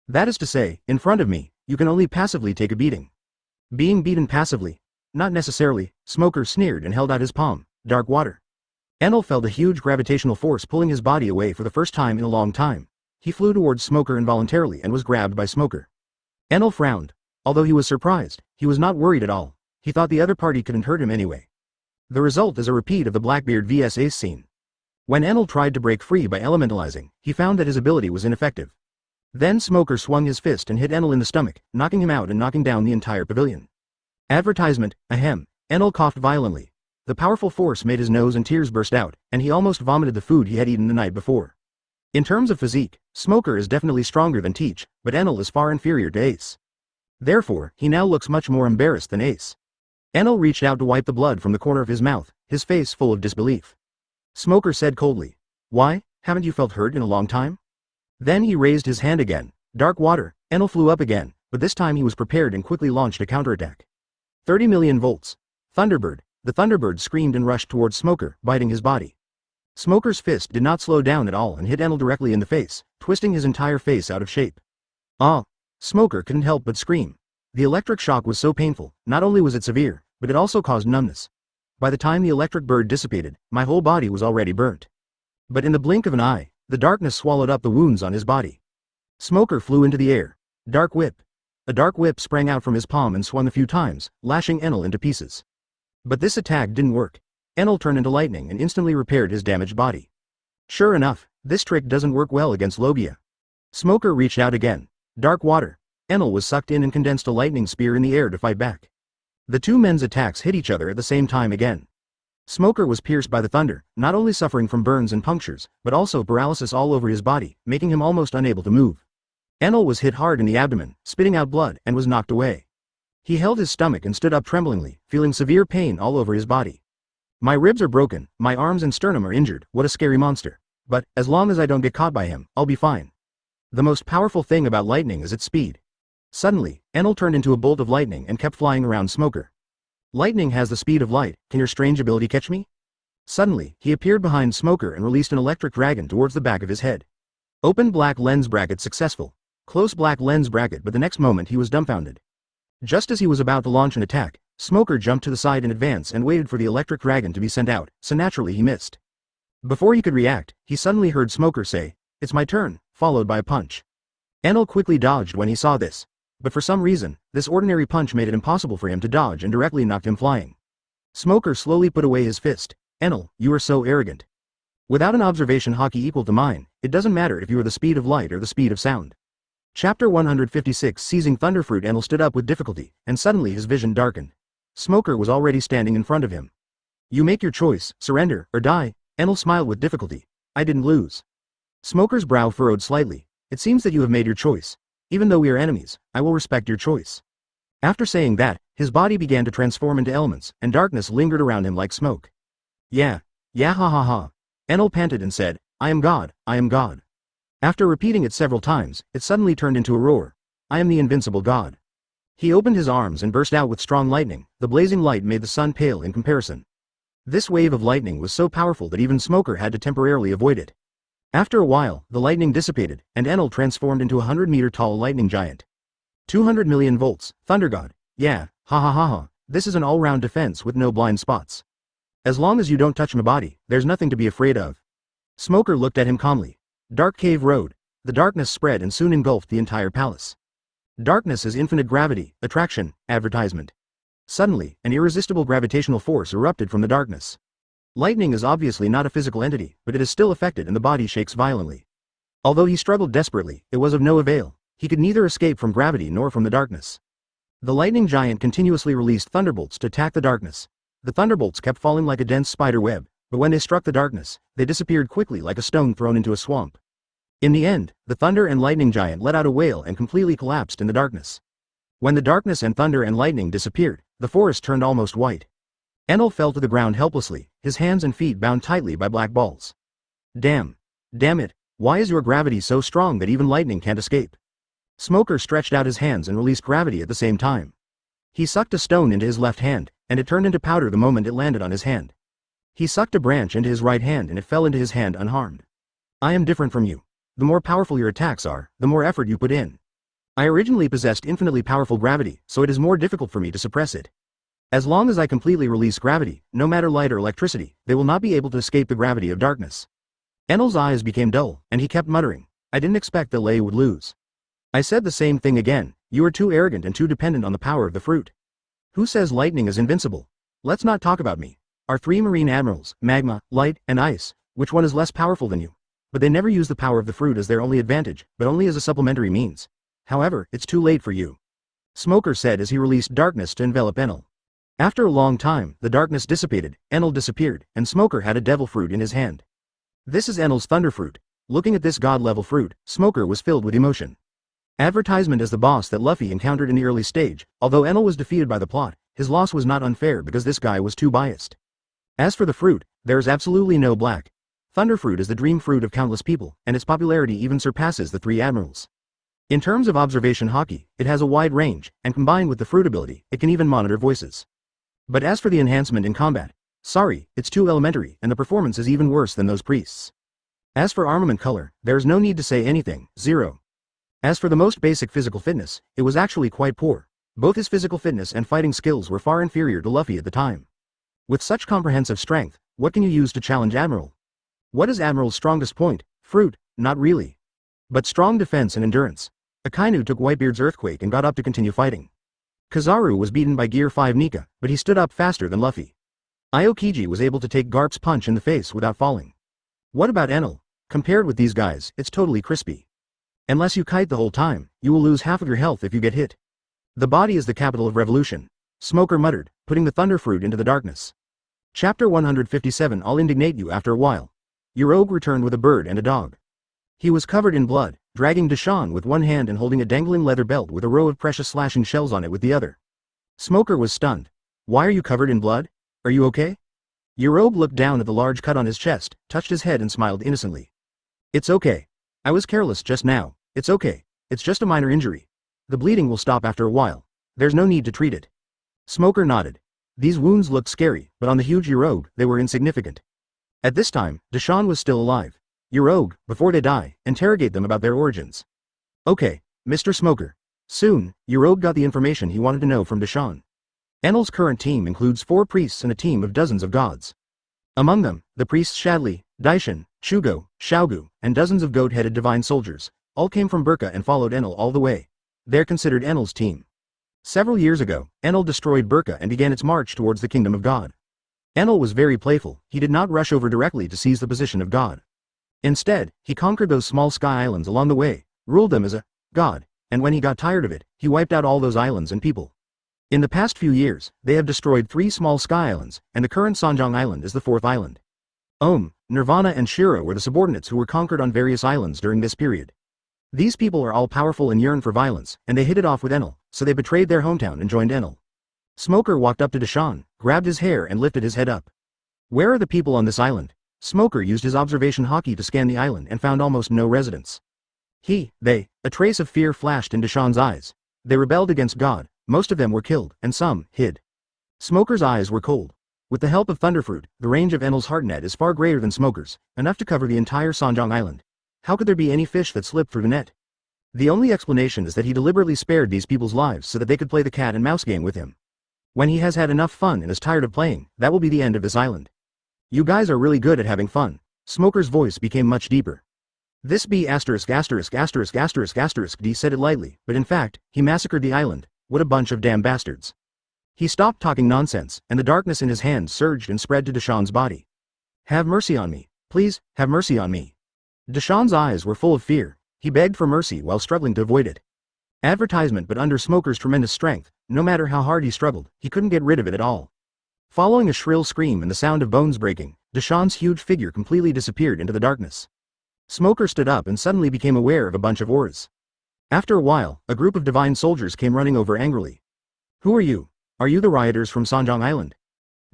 That is to say, in front of me, you can only passively take a beating. Being beaten passively? Not necessarily. Smoker sneered and held out his palm. Dark water. Enel felt a huge gravitational force pulling his body away for the first time in a long time. He flew towards Smoker involuntarily and was grabbed by Smoker. Enel frowned. Although he was surprised, he was not worried at all. He thought the other party couldn't hurt him anyway. The result is a repeat of the Blackbeard vs Ace scene. When Enel tried to break free by elementalizing, he found that his ability was ineffective. Then Smoker swung his fist and hit Enel in the stomach, knocking him out and knocking down the entire pavilion. Advertisement. Ahem. Enel coughed violently. The powerful force made his nose and tears burst out, and he almost vomited the food he had eaten the night before. In terms of physique, Smoker is definitely stronger than Teach, but Enel is far inferior to Ace. Therefore, he now looks much more embarrassed than Ace. Enel reached out to wipe the blood from the corner of his mouth, his face full of disbelief. Smoker said coldly. Why, haven't you felt hurt in a long time? Then he raised his hand again. Dark water. Enel flew up again, but this time he was prepared and quickly launched a counterattack. 30 million volts. Thunderbird. The Thunderbird screamed and rushed towards Smoker, biting his body. Smoker's fist did not slow down at all and hit Enel directly in the face, twisting his entire face out of shape. Ah! Smoker couldn't help but scream. The electric shock was so painful, not only was it severe, but it also caused numbness. By the time the electric bird dissipated, my whole body was already burnt. But in the blink of an eye, the darkness swallowed up the wounds on his body. Smoker flew into the air. Dark whip. A dark whip sprang out from his palm and swung a few times, lashing Enel into pieces. But this attack didn't work. Enel turned into lightning and instantly repaired his damaged body. Sure enough, this trick doesn't work well against Logia. Smoker reached out again. Dark water. Enel was sucked in and condensed a lightning spear in the air to fight back. The two men's attacks hit each other at the same time again. Smoker was pierced by the thunder, not only suffering from burns and punctures, but also paralysis all over his body, making him almost unable to move. Enel was hit hard in the abdomen, spitting out blood, and was knocked away. He held his stomach and stood up tremblingly, feeling severe pain all over his body. My ribs are broken, my arms and sternum are injured, what a scary monster. But, as long as I don't get caught by him, I'll be fine. The most powerful thing about lightning is its speed. Suddenly, Enel turned into a bolt of lightning and kept flying around Smoker. Lightning has the speed of light, can your strange ability catch me? Suddenly, he appeared behind Smoker and released an electric dragon towards the back of his head. Open black lens bracket successful. Close black lens bracket, but the next moment he was dumbfounded. Just as he was about to launch an attack, Smoker jumped to the side in advance and waited for the electric dragon to be sent out, so naturally he missed. Before he could react, he suddenly heard Smoker say, "It's my turn," followed by a punch. Enel quickly dodged when he saw this. But for some reason, this ordinary punch made it impossible for him to dodge and directly knocked him flying. Smoker slowly put away his fist. "Enel, you are so arrogant. Without an observation hockey equal to mine, it doesn't matter if you are the speed of light or the speed of sound." Chapter 156. Seizing Thunderfruit. Enel stood up with difficulty, and suddenly his vision darkened. Smoker was already standing in front of him. "You make your choice, surrender, or die." Enel smiled with difficulty. "I didn't lose." Smoker's brow furrowed slightly. "It seems that you have made your choice. Even though we are enemies, I will respect your choice." After saying that, his body began to transform into elements, and darkness lingered around him like smoke. Yeah ha ha ha. Enel panted and said, "I am God, I am God." After repeating it several times, it suddenly turned into a roar. "I am the invincible God." He opened his arms and burst out with strong lightning. The blazing light made the sun pale in comparison. This wave of lightning was so powerful that even Smoker had to temporarily avoid it. After a while, the lightning dissipated, and Enel transformed into a 100-meter-tall lightning giant. 200 million volts, Thunder God. Yeah, ha ha ha ha, this is an all-round defense with no blind spots. As long as you don't touch my body, there's nothing to be afraid of. Smoker looked at him calmly. Dark Cave Road. The darkness spread and soon engulfed the entire palace. Darkness is infinite gravity, attraction, advertisement. Suddenly, an irresistible gravitational force erupted from the darkness. Lightning is obviously not a physical entity, but it is still affected and the body shakes violently. Although he struggled desperately, it was of no avail. He could neither escape from gravity nor from the darkness. The lightning giant continuously released thunderbolts to attack the darkness. The thunderbolts kept falling like a dense spider web, but when they struck the darkness, they disappeared quickly like a stone thrown into a swamp. In the end, the thunder and lightning giant let out a wail and completely collapsed in the darkness. When the darkness and thunder and lightning disappeared, the forest turned almost white. Enel fell to the ground helplessly, his hands and feet bound tightly by black balls. Damn it, why is your gravity so strong that even lightning can't escape? Smoker stretched out his hands and released gravity at the same time. He sucked a stone into his left hand, and it turned into powder the moment it landed on his hand. He sucked a branch into his right hand and it fell into his hand unharmed. I am different from you. The more powerful your attacks are, the more effort you put in. I originally possessed infinitely powerful gravity, so it is more difficult for me to suppress it. As long as I completely release gravity, no matter light or electricity, they will not be able to escape the gravity of darkness. Enel's eyes became dull, and he kept muttering, I didn't expect that Lei would lose. I said the same thing again, you are too arrogant and too dependent on the power of the fruit. Who says lightning is invincible? Let's not talk about me. Our three marine admirals, magma, light, and ice, which one is less powerful than you? But they never use the power of the fruit as their only advantage, but only as a supplementary means. However, it's too late for you. Smoker said as he released darkness to envelop Enel. After a long time, the darkness dissipated, Enel disappeared, and Smoker had a devil fruit in his hand. This is Enel's thunder fruit. Looking at this god-level fruit, Smoker was filled with emotion. Advertisement as the boss that Luffy encountered in the early stage, although Enel was defeated by the plot, his loss was not unfair because this guy was too biased. As for the fruit, there is absolutely no black. Thunderfruit is the dream fruit of countless people, and its popularity even surpasses the three admirals. In terms of observation hockey, it has a wide range, and combined with the fruit ability, it can even monitor voices. But as for the enhancement in combat, Sorry, it's too elementary, and the performance is even worse than those priests. As for armament color, there's no need to say anything, 0. As for the most basic physical fitness, it was actually quite poor. Both his physical fitness and fighting skills were far inferior to Luffy at the time. With such comprehensive strength, what can you use to challenge Admiral? What is Admiral's strongest point? Fruit, not really. But strong defense and endurance. Akainu took Whitebeard's earthquake and got up to continue fighting. Kizaru was beaten by Gear 5 Nika, but he stood up faster than Luffy. Aokiji was able to take Garp's punch in the face without falling. What about Enel? Compared with these guys, it's totally crispy. Unless you kite the whole time, you will lose half of your health if you get hit. The body is the capital of revolution. Smoker muttered, putting the thunder fruit into the darkness. Chapter 157. I'll indignate you after a while. Uroge returned with a bird and a dog. He was covered in blood, dragging Deshawn with one hand and holding a dangling leather belt with a row of precious slashing shells on it with the other. Smoker was stunned. Why are you covered in blood? Are you okay? Uroge looked down at the large cut on his chest, touched his head and smiled innocently. It's okay. I was careless just now. It's okay. It's just a minor injury. The bleeding will stop after a while. There's no need to treat it. Smoker nodded. These wounds looked scary, but on the huge Uroge, they were insignificant. At this time, Deshawn was still alive. Uroge, before they die, interrogate them about their origins. Okay, Mr. Smoker. Soon, Uroge got the information he wanted to know from Deshawn. Enel's current team includes 4 priests and a team of dozens of gods. Among them, the priests Shadley, Daishin, Shugo, Xiaogu, and dozens of goat-headed divine soldiers, all came from Burka and followed Enel all the way. They're considered Enel's team. Several years ago, Enel destroyed Burka and began its march towards the kingdom of God. Enel was very playful. He did not rush over directly to seize the position of God. Instead, he conquered those small sky islands along the way, ruled them as a god, and when he got tired of it, he wiped out all those islands and people. In the past few years, they have destroyed 3 small sky islands, and the current Sanjang Island is the 4th island. Nirvana and Shiro were the subordinates who were conquered on various islands during this period. These people are all powerful and yearn for violence, and they hit it off with Enel, so they betrayed their hometown and joined Enel. Smoker walked up to Deshawn, grabbed his hair and lifted his head up. Where are the people on this island? Smoker used his observation hockey to scan the island and found almost no residents. A trace of fear flashed in Deshawn's eyes. They rebelled against God, most of them were killed, and some hid. Smoker's eyes were cold. With the help of Thunderfruit, the range of Enel's heart net is far greater than Smoker's, enough to cover the entire Sanjang Island. How could there be any fish that slipped through the net? The only explanation is that he deliberately spared these people's lives so that they could play the cat and mouse game with him. When he has had enough fun and is tired of playing, that will be the end of this island. You guys are really good at having fun. Smoker's voice became much deeper. This B************* D said it lightly, but in fact, he massacred the island. What a bunch of damn bastards. He stopped talking nonsense, and the darkness in his hand surged and spread to Deshawn's body. Have mercy on me. Please, have mercy on me. Deshawn's eyes were full of fear. He begged for mercy while struggling to avoid it. Advertisement, but under Smoker's tremendous strength, no matter how hard he struggled, he couldn't get rid of it at all. Following a shrill scream and the sound of bones breaking, Deshawn's huge figure completely disappeared into the darkness. Smoker stood up and suddenly became aware of a bunch of auras. After a while, a group of divine soldiers came running over angrily. Who are you? Are you the rioters from Sanjang Island?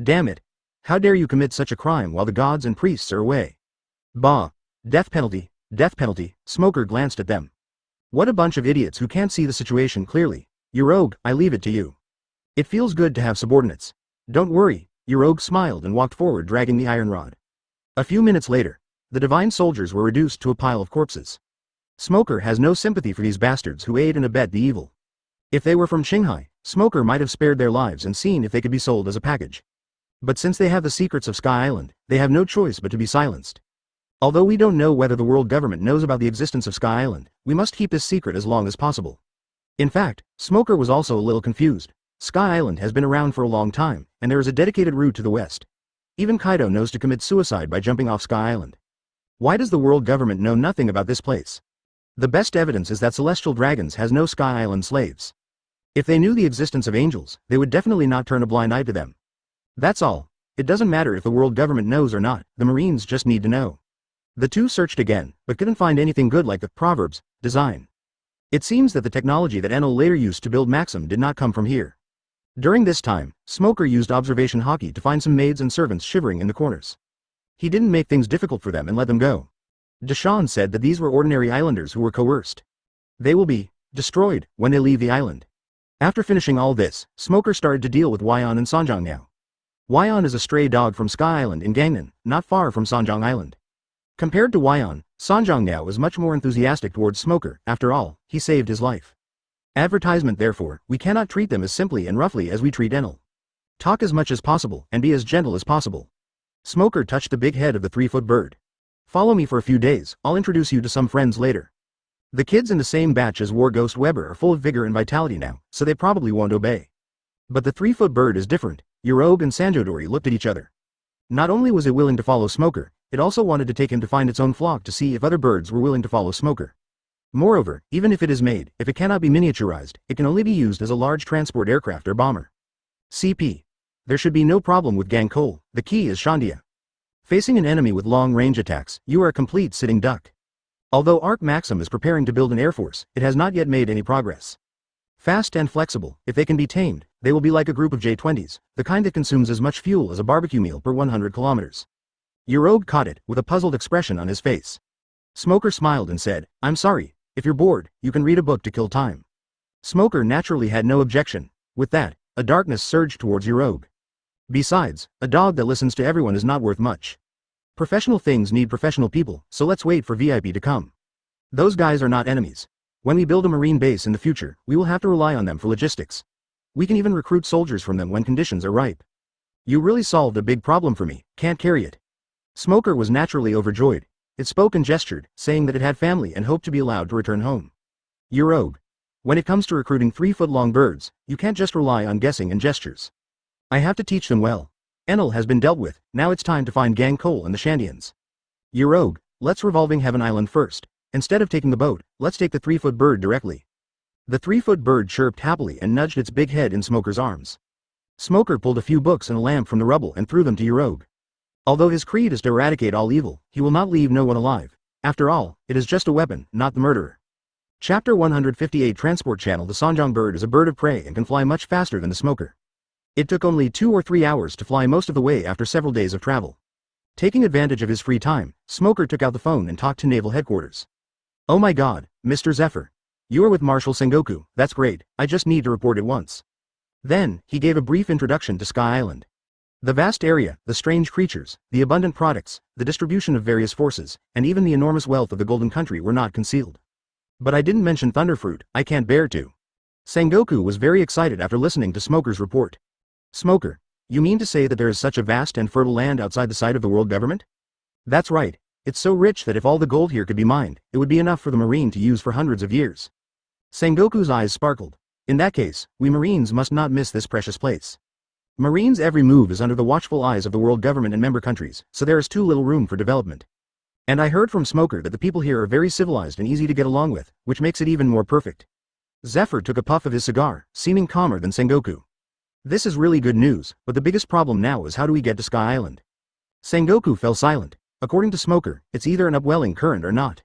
Damn it. How dare you commit such a crime while the gods and priests are away? Bah. Death penalty, Smoker glanced at them. What a bunch of idiots who can't see the situation clearly. Uroge, I leave it to you. It feels good to have subordinates. Don't worry, Uroge smiled and walked forward dragging the iron rod. A few minutes later, the divine soldiers were reduced to a pile of corpses. Smoker has no sympathy for these bastards who aid and abet the evil. If they were from Shanghai, Smoker might have spared their lives and seen if they could be sold as a package. But since they have the secrets of Sky Island, they have no choice but to be silenced. Although we don't know whether the world government knows about the existence of Sky Island, we must keep this secret as long as possible. In fact, Smoker was also a little confused. Sky Island has been around for a long time, and there is a dedicated route to the west. Even Kaido knows to commit suicide by jumping off Sky Island. Why does the world government know nothing about this place? The best evidence is that Celestial Dragons has no Sky Island slaves. If they knew the existence of angels, they would definitely not turn a blind eye to them. That's all. It doesn't matter if the world government knows or not, the Marines just need to know. The two searched again, but couldn't find anything good like the Proverbs design. It seems that the technology that Enel later used to build Maxim did not come from here. During this time, Smoker used observation hockey to find some maids and servants shivering in the corners. He didn't make things difficult for them and let them go. Deshawn said that these were ordinary islanders who were coerced. They will be destroyed when they leave the island. After finishing all this, Smoker started to deal with Wyon and Sanjang now. Wyon is a stray dog from Sky Island in Gangnan, not far from Sanjong Island. Compared to Wyon, Sanjong now is much more enthusiastic towards Smoker. After all, he saved his life. Advertisement. Therefore, we cannot treat them as simply and roughly as we treat Enel. Talk as much as possible and be as gentle as possible. Smoker touched the big head of the 3-foot bird. Follow me for a few days, I'll introduce you to some friends later. The kids in the same batch as War Ghost Weber are full of vigor and vitality now, so they probably won't obey. But the 3-foot bird is different. Yoroge and Sanjodori looked at each other. Not only was it willing to follow Smoker, it also wanted to take him to find its own flock to see if other birds were willing to follow Smoker. Moreover, even if it is made, if it cannot be miniaturized, it can only be used as a large transport aircraft or bomber. CP. There should be no problem with Gang Cole, the key is Shandia. Facing an enemy with long-range attacks, you are a complete sitting duck. Although Arc Maxim is preparing to build an air force, it has not yet made any progress. Fast and flexible, if they can be tamed, they will be like a group of J-20s, the kind that consumes as much fuel as a barbecue meal per 100 kilometers. Yoroge caught it, with a puzzled expression on his face. Smoker smiled and said, I'm sorry, if you're bored, you can read a book to kill time. Smoker naturally had no objection. With that, a darkness surged towards Yoroge. Besides, a dog that listens to everyone is not worth much. Professional things need professional people, so let's wait for VIP to come. Those guys are not enemies. When we build a marine base in the future, we will have to rely on them for logistics. We can even recruit soldiers from them when conditions are ripe. You really solved a big problem for me, can't carry it. Smoker was naturally overjoyed. It spoke and gestured, saying that it had family and hoped to be allowed to return home. Yoroge. When it comes to recruiting 3-foot-long birds, you can't just rely on guessing and gestures. I have to teach them well. Enel has been dealt with, now it's time to find Gang Cole and the Shandians. Yoroge, let's revolving Heaven Island first. Instead of taking the boat, let's take the 3-foot bird directly. The 3-foot bird chirped happily and nudged its big head in Smoker's arms. Smoker pulled a few books and a lamp from the rubble and threw them to Yoroge. Although his creed is to eradicate all evil, he will not leave no one alive. After all, it is just a weapon, not the murderer. Chapter 158 Transport Channel. The Sanjong bird is a bird of prey and can fly much faster than the Smoker. It took only 2 or 3 hours to fly most of the way after several days of travel. Taking advantage of his free time, Smoker took out the phone and talked to Naval Headquarters. Oh my god, Mr. Zephyr. You are with Marshal Sengoku, that's great, I just need to report it once. Then, he gave a brief introduction to Sky Island. The vast area, the strange creatures, the abundant products, the distribution of various forces, and even the enormous wealth of the Golden Country were not concealed. But I didn't mention Thunderfruit, I can't bear to. Sengoku was very excited after listening to Smoker's report. Smoker, you mean to say that there is such a vast and fertile land outside the sight of the world government? That's right. It's so rich that if all the gold here could be mined, it would be enough for the Marine to use for hundreds of years. Sengoku's eyes sparkled. In that case, we Marines must not miss this precious place. Marines' every move is under the watchful eyes of the world government and member countries, so there is too little room for development. And I heard from Smoker that the people here are very civilized and easy to get along with, which makes it even more perfect. Zephyr took a puff of his cigar, seeming calmer than Sengoku. This is really good news, but the biggest problem now is how do we get to Sky Island? Sengoku fell silent. According to Smoker, it's either an upwelling current or not.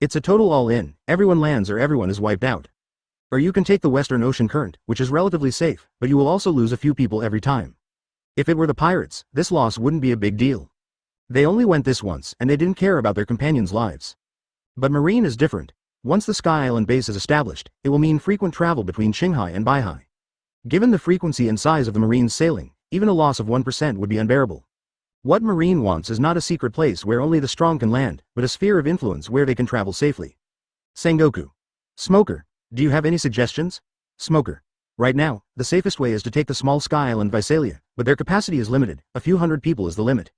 It's a total all-in, everyone lands or everyone is wiped out. Or you can take the Western Ocean Current, which is relatively safe, but you will also lose a few people every time. If it were the pirates, this loss wouldn't be a big deal. They only went this once, and they didn't care about their companions' lives. But Marine is different. Once the Sky Island base is established, it will mean frequent travel between Qinghai and Baihai. Given the frequency and size of the Marines sailing, even a loss of 1% would be unbearable. What Marine wants is not a secret place where only the strong can land, but a sphere of influence where they can travel safely. Sengoku. Smoker, do you have any suggestions? Smoker. Right now, the safest way is to take the small Sky Island Visalia, but their capacity is limited, a few hundred people is the limit.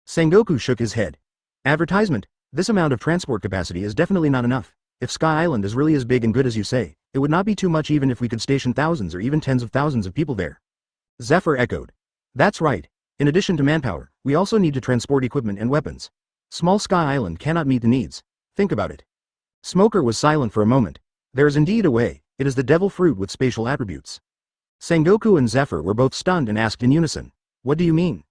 Sengoku shook his head. Advertisement, this amount of transport capacity is definitely not enough. If Sky Island is really as big and good as you say, it would not be too much even if we could station thousands or even tens of thousands of people there. Zephyr echoed. That's right. In addition to manpower, we also need to transport equipment and weapons. Small Sky Island cannot meet the needs. Think about it. Smoker was silent for a moment. There is indeed a way, it is the devil fruit with spatial attributes. Sengoku and Zephyr were both stunned and asked in unison. What do you mean?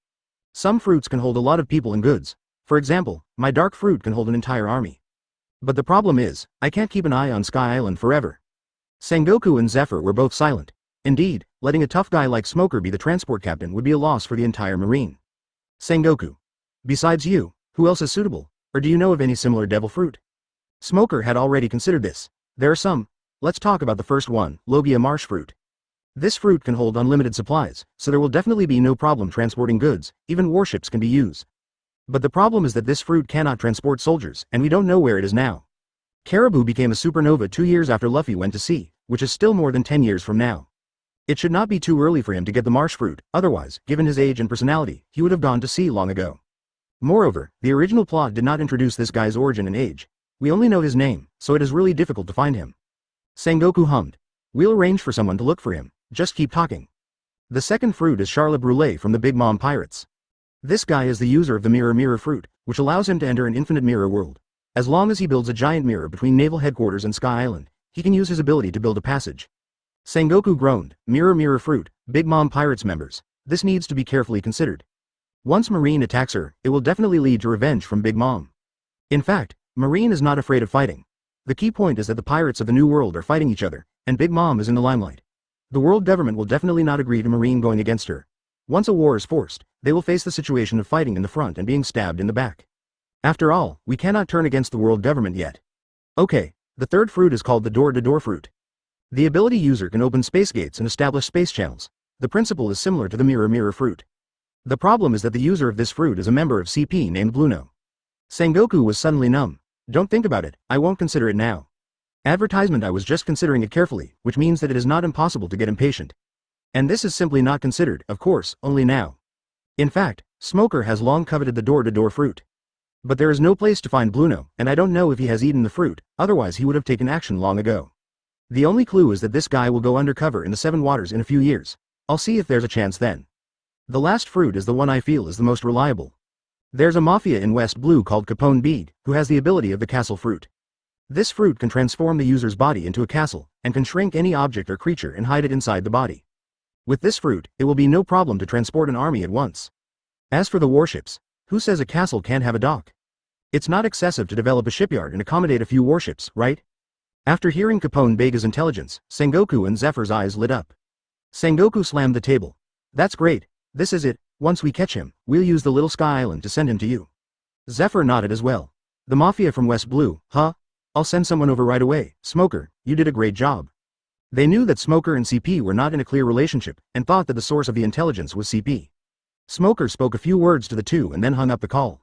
Some fruits can hold a lot of people and goods. For example, my dark fruit can hold an entire army. But the problem is, I can't keep an eye on Sky Island forever. Sengoku and Zephyr were both silent. Indeed, letting a tough guy like Smoker be the transport captain would be a loss for the entire Marine. Sengoku. Besides you, who else is suitable, or do you know of any similar devil fruit? Smoker had already considered this. There are some. Let's talk about the first one, Logia marsh fruit. This fruit can hold unlimited supplies, so there will definitely be no problem transporting goods, even warships can be used. But the problem is that this fruit cannot transport soldiers, and we don't know where it is now. Caribou became a supernova 2 years after Luffy went to sea, which is still more than 10 years from now. It should not be too early for him to get the marsh fruit, otherwise, given his age and personality, he would have gone to sea long ago. Moreover, the original plot did not introduce this guy's origin and age. We only know his name, so it is really difficult to find him. Sengoku hummed. We'll arrange for someone to look for him, just keep talking. The second fruit is Charlotte Brûlée from the Big Mom Pirates. This guy is the user of the mirror fruit, which allows him to enter an infinite mirror world. As long as he builds a giant mirror between naval headquarters and Sky Island, he can use his ability to build a passage. Sengoku groaned, mirror fruit, Big Mom Pirates members, this needs to be carefully considered. Once Marine attacks her, it will definitely lead to revenge from Big Mom. In fact, Marine is not afraid of fighting. The key point is that the pirates of the New World are fighting each other, and Big Mom is in the limelight. The world government will definitely not agree to Marine going against her. Once a war is forced, they will face the situation of fighting in the front and being stabbed in the back. After all, we cannot turn against the world government yet. Okay, the third fruit is called the door-to-door fruit. The ability user can open space gates and establish space channels. The principle is similar to the mirror fruit. The problem is that the user of this fruit is a member of CP named Blueno. Sengoku was suddenly numb. Don't think about it, I won't consider it now. Advertisement, I was just considering it carefully, which means that it is not impossible to get impatient. And this is simply not considered, of course, only now. In fact, Smoker has long coveted the door-to-door fruit. But there is no place to find Blueno, and I don't know if he has eaten the fruit, otherwise he would have taken action long ago. The only clue is that this guy will go undercover in the Seven Waters in a few years. I'll see if there's a chance then. The last fruit is the one I feel is the most reliable. There's a mafia in West Blue called Capone Bead, who has the ability of the castle fruit. This fruit can transform the user's body into a castle, and can shrink any object or creature and hide it inside the body. With this fruit, it will be no problem to transport an army at once. As for the warships, who says a castle can't have a dock? It's not excessive to develop a shipyard and accommodate a few warships, right? After hearing Capone Bega's intelligence, Sengoku and Zephyr's eyes lit up. Sengoku slammed the table. That's great, this is it, once we catch him, we'll use the little Sky Island to send him to you. Zephyr nodded as well. The mafia from West Blue, huh? I'll send someone over right away. Smoker, you did a great job. They knew that Smoker and CP were not in a clear relationship, and thought that the source of the intelligence was CP. Smoker spoke a few words to the two and then hung up the call.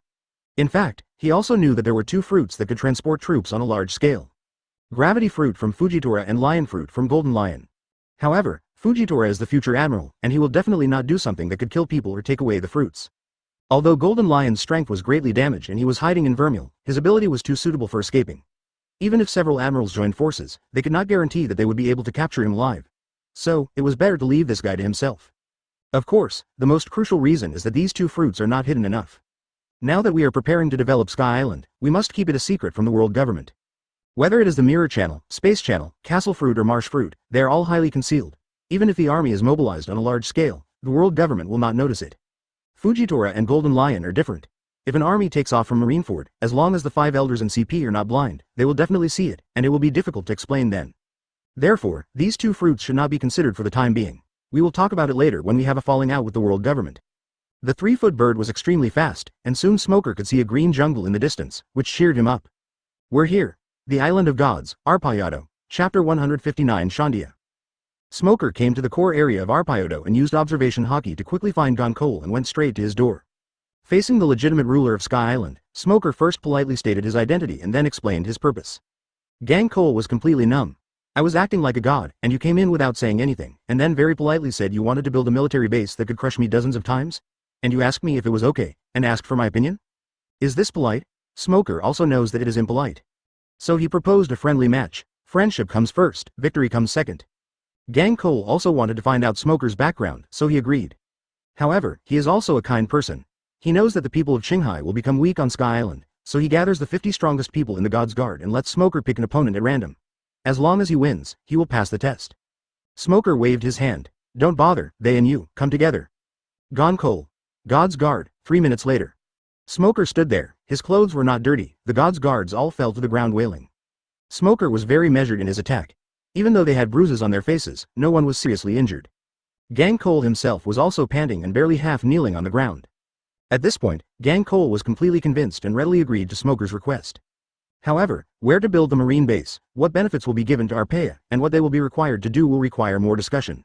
In fact, he also knew that there were two fruits that could transport troops on a large scale. Gravity fruit from Fujitora and lion fruit from Golden Lion. However, Fujitora is the future admiral, and he will definitely not do something that could kill people or take away the fruits. Although Golden Lion's strength was greatly damaged and he was hiding in Vermeil, his ability was too suitable for escaping. Even if several admirals joined forces, they could not guarantee that they would be able to capture him alive. So, it was better to leave this guy to himself. Of course, the most crucial reason is that these two fruits are not hidden enough. Now that we are preparing to develop Sky Island, we must keep it a secret from the world government. Whether it is the Mirror Channel, Space Channel, Castle Fruit or Marsh Fruit, they are all highly concealed. Even if the army is mobilized on a large scale, the world government will not notice it. Fujitora and Golden Lion are different. If an army takes off from Marineford, as long as the 5 elders and CP are not blind, they will definitely see it, and it will be difficult to explain then. Therefore, these two fruits should not be considered for the time being. We will talk about it later when we have a falling out with the world government. The 3-foot bird was extremely fast, and soon Smoker could see a green jungle in the distance, which cheered him up. We're here. The Island of Gods, Arpaiodo, Chapter 159 Shandia. Smoker came to the core area of Arpaiodo and used observation hockey to quickly find Gon Cole and went straight to his door. Facing the legitimate ruler of Sky Island, Smoker first politely stated his identity and then explained his purpose. Gang Cole was completely numb. I was acting like a god, and you came in without saying anything, and then very politely said you wanted to build a military base that could crush me dozens of times? And you asked me if it was okay, and asked for my opinion? Is this polite? Smoker also knows that it is impolite. So he proposed a friendly match. Friendship comes first, victory comes second. Gang Cole also wanted to find out Smoker's background, so he agreed. However, he is also a kind person. He knows that the people of Qinghai will become weak on Sky Island, so he gathers the 50 strongest people in the God's Guard and lets Smoker pick an opponent at random. As long as he wins, he will pass the test. Smoker waved his hand. Don't bother, they and you, come together. Gon Cole. God's Guard, 3 minutes later. Smoker stood there, his clothes were not dirty, the God's Guards all fell to the ground wailing. Smoker was very measured in his attack. Even though they had bruises on their faces, no one was seriously injured. Gang Cole himself was also panting and barely half kneeling on the ground. At this point, Gang Cole was completely convinced and readily agreed to Smoker's request. However, where to build the marine base, what benefits will be given to Arpaia, and what they will be required to do will require more discussion.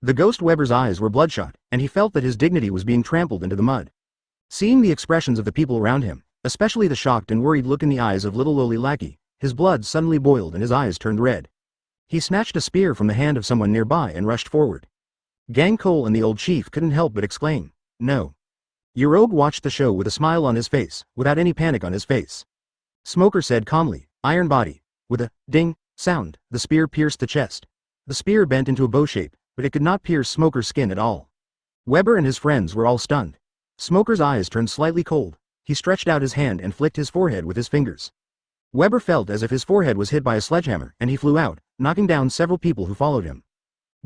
The ghost Weber's eyes were bloodshot, and he felt that his dignity was being trampled into the mud. Seeing the expressions of the people around him, especially the shocked and worried look in the eyes of little lowly lackey, his blood suddenly boiled and his eyes turned red. He snatched a spear from the hand of someone nearby and rushed forward. Gang Cole and the old chief couldn't help but exclaim, "No." Yerobe watched the show with a smile on his face, without any panic on his face. Smoker said calmly, "Iron body." With a ding sound, the spear pierced the chest. The spear bent into a bow shape, but it could not pierce Smoker's skin at all. Weber and his friends were all stunned. Smoker's eyes turned slightly cold. He stretched out his hand and flicked his forehead with his fingers. Weber felt as if his forehead was hit by a sledgehammer, and he flew out, knocking down several people who followed him.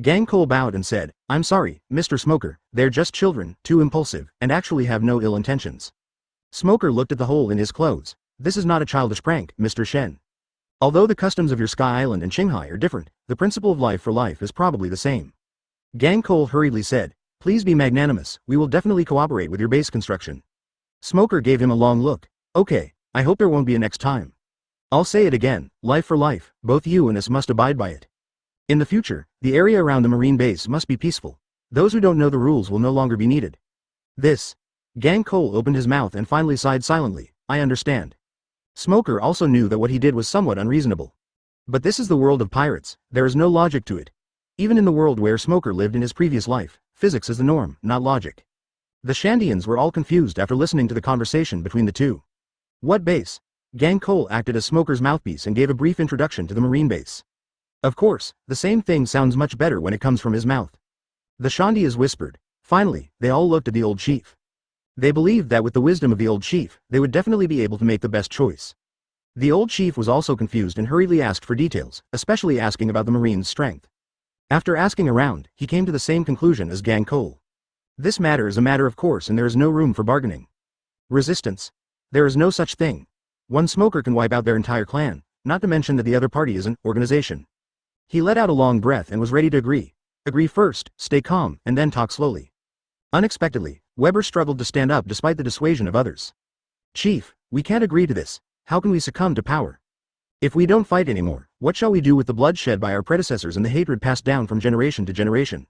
Gang Cole bowed and said, "I'm sorry, Mr. Smoker, they're just children, too impulsive, and actually have no ill intentions." Smoker looked at the hole in his clothes. "This is not a childish prank, Mr. Shen. Although the customs of your Sky Island and Qinghai are different, the principle of life for life is probably the same." Gang Cole hurriedly said, "Please be magnanimous, we will definitely cooperate with your base construction." Smoker gave him a long look. "Okay, I hope there won't be a next time. I'll say it again, life for life, both you and us must abide by it. In the future, the area around the marine base must be peaceful. Those who don't know the rules will no longer be needed." This. Gang Cole opened his mouth and finally sighed silently, "I understand." Smoker also knew that what he did was somewhat unreasonable. But this is the world of pirates, there is no logic to it. Even in the world where Smoker lived in his previous life, physics is the norm, not logic. The Shandians were all confused after listening to the conversation between the two. "What base?" Gang Cole acted as Smoker's mouthpiece and gave a brief introduction to the marine base. Of course, the same thing sounds much better when it comes from his mouth. The Shandias whispered. Finally, they all looked at the old chief. They believed that with the wisdom of the old chief, they would definitely be able to make the best choice. The old chief was also confused and hurriedly asked for details, especially asking about the Marine's strength. After asking around, he came to the same conclusion as Gang Cole. This matter is a matter of course and there is no room for bargaining. Resistance? There is no such thing. One smoker can wipe out their entire clan, not to mention that the other party is an organization. He let out a long breath and was ready to agree. Agree first, stay calm, and then talk slowly. Unexpectedly, Weber struggled to stand up despite the dissuasion of others. Chief, we can't agree to this. How can we succumb to power? If we don't fight anymore, what shall we do with the blood shed by our predecessors and the hatred passed down from generation to generation?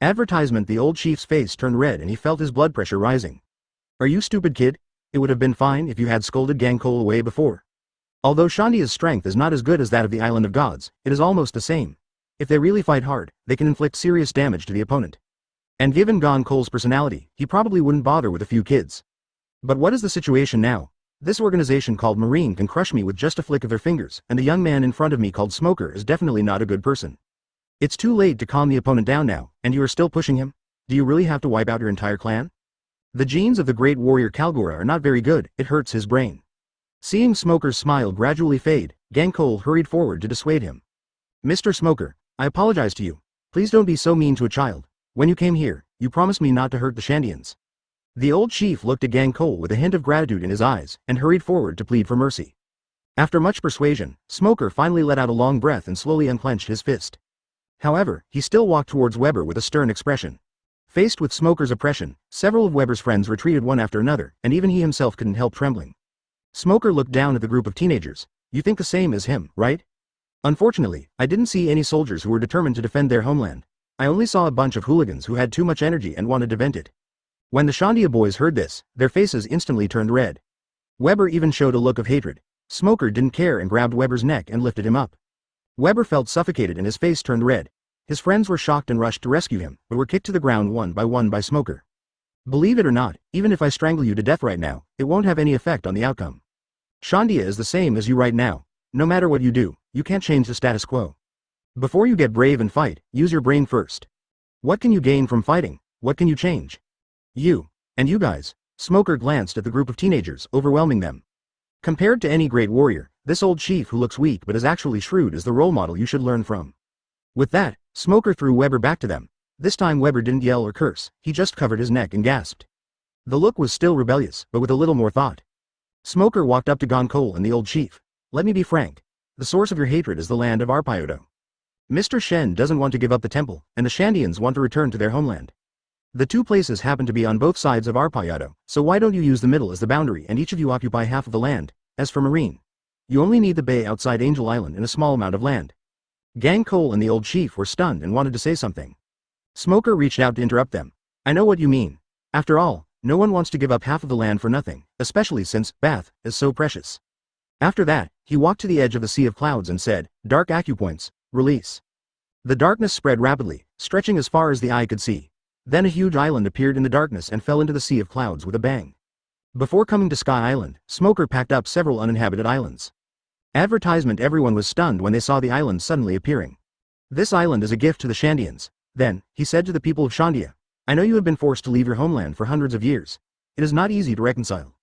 Advertisement. The old chief's face turned red and he felt his blood pressure rising. Are you stupid, kid? It would have been fine if you had scolded Gang Cole away before. Although Shandia's strength is not as good as that of the Island of Gods, it is almost the same. If they really fight hard, they can inflict serious damage to the opponent. And given Gang Cole's personality, he probably wouldn't bother with a few kids. But what is the situation now? This organization called Marine can crush me with just a flick of their fingers, and the young man in front of me called Smoker is definitely not a good person. It's too late to calm the opponent down now, and you are still pushing him? Do you really have to wipe out your entire clan? The genes of the great warrior Kalgora are not very good, it hurts his brain. Seeing Smoker's smile gradually fade, Gang Cole hurried forward to dissuade him. Mr. Smoker, I apologize to you. Please don't be so mean to a child. When you came here, you promised me not to hurt the Shandians. The old chief looked at Gang Cole with a hint of gratitude in his eyes, and hurried forward to plead for mercy. After much persuasion, Smoker finally let out a long breath and slowly unclenched his fist. However, he still walked towards Weber with a stern expression. Faced with Smoker's oppression, several of Weber's friends retreated one after another, and even he himself couldn't help trembling. Smoker looked down at the group of teenagers. You think the same as him, right? Unfortunately, I didn't see any soldiers who were determined to defend their homeland. I only saw a bunch of hooligans who had too much energy and wanted to vent it. When the Shandia boys heard this, their faces instantly turned red. Weber even showed a look of hatred. Smoker didn't care and grabbed Weber's neck and lifted him up. Weber felt suffocated and his face turned red. His friends were shocked and rushed to rescue him, but were kicked to the ground one by Smoker. Believe it or not, even if I strangle you to death right now, it won't have any effect on the outcome. Shandia is the same as you right now. No matter what you do, you can't change the status quo. Before you get brave and fight, use your brain first. What can you gain from fighting? What can you change? You. And you guys. Smoker glanced at the group of teenagers, overwhelming them. Compared to any great warrior, this old chief who looks weak but is actually shrewd is the role model you should learn from. With that, Smoker threw Weber back to them. This time Weber didn't yell or curse, he just covered his neck and gasped. The look was still rebellious, but with a little more thought. Smoker walked up to Gang Cole and the old chief. Let me be frank. The source of your hatred is the land of Arpaiodo. Mr. Shen doesn't want to give up the temple, and the Shandians want to return to their homeland. The two places happen to be on both sides of Arpaiodo, so why don't you use the middle as the boundary and each of you occupy half of the land? As for Marine, you only need the bay outside Angel Island and a small amount of land. Gang Cole and the old chief were stunned and wanted to say something. Smoker reached out to interrupt them. I know what you mean. After all, no one wants to give up half of the land for nothing, especially since Bath is so precious. After that, he walked to the edge of the sea of clouds and said, Dark acupoints, release. The darkness spread rapidly, stretching as far as the eye could see. Then a huge island appeared in the darkness and fell into the sea of clouds with a bang. Before coming to Sky Island, Smoker packed up several uninhabited islands. Advertisement. Everyone was stunned when they saw the island suddenly appearing. This island is a gift to the Shandians. Then, he said to the people of Shandia, I know you have been forced to leave your homeland for hundreds of years. It is not easy to reconcile.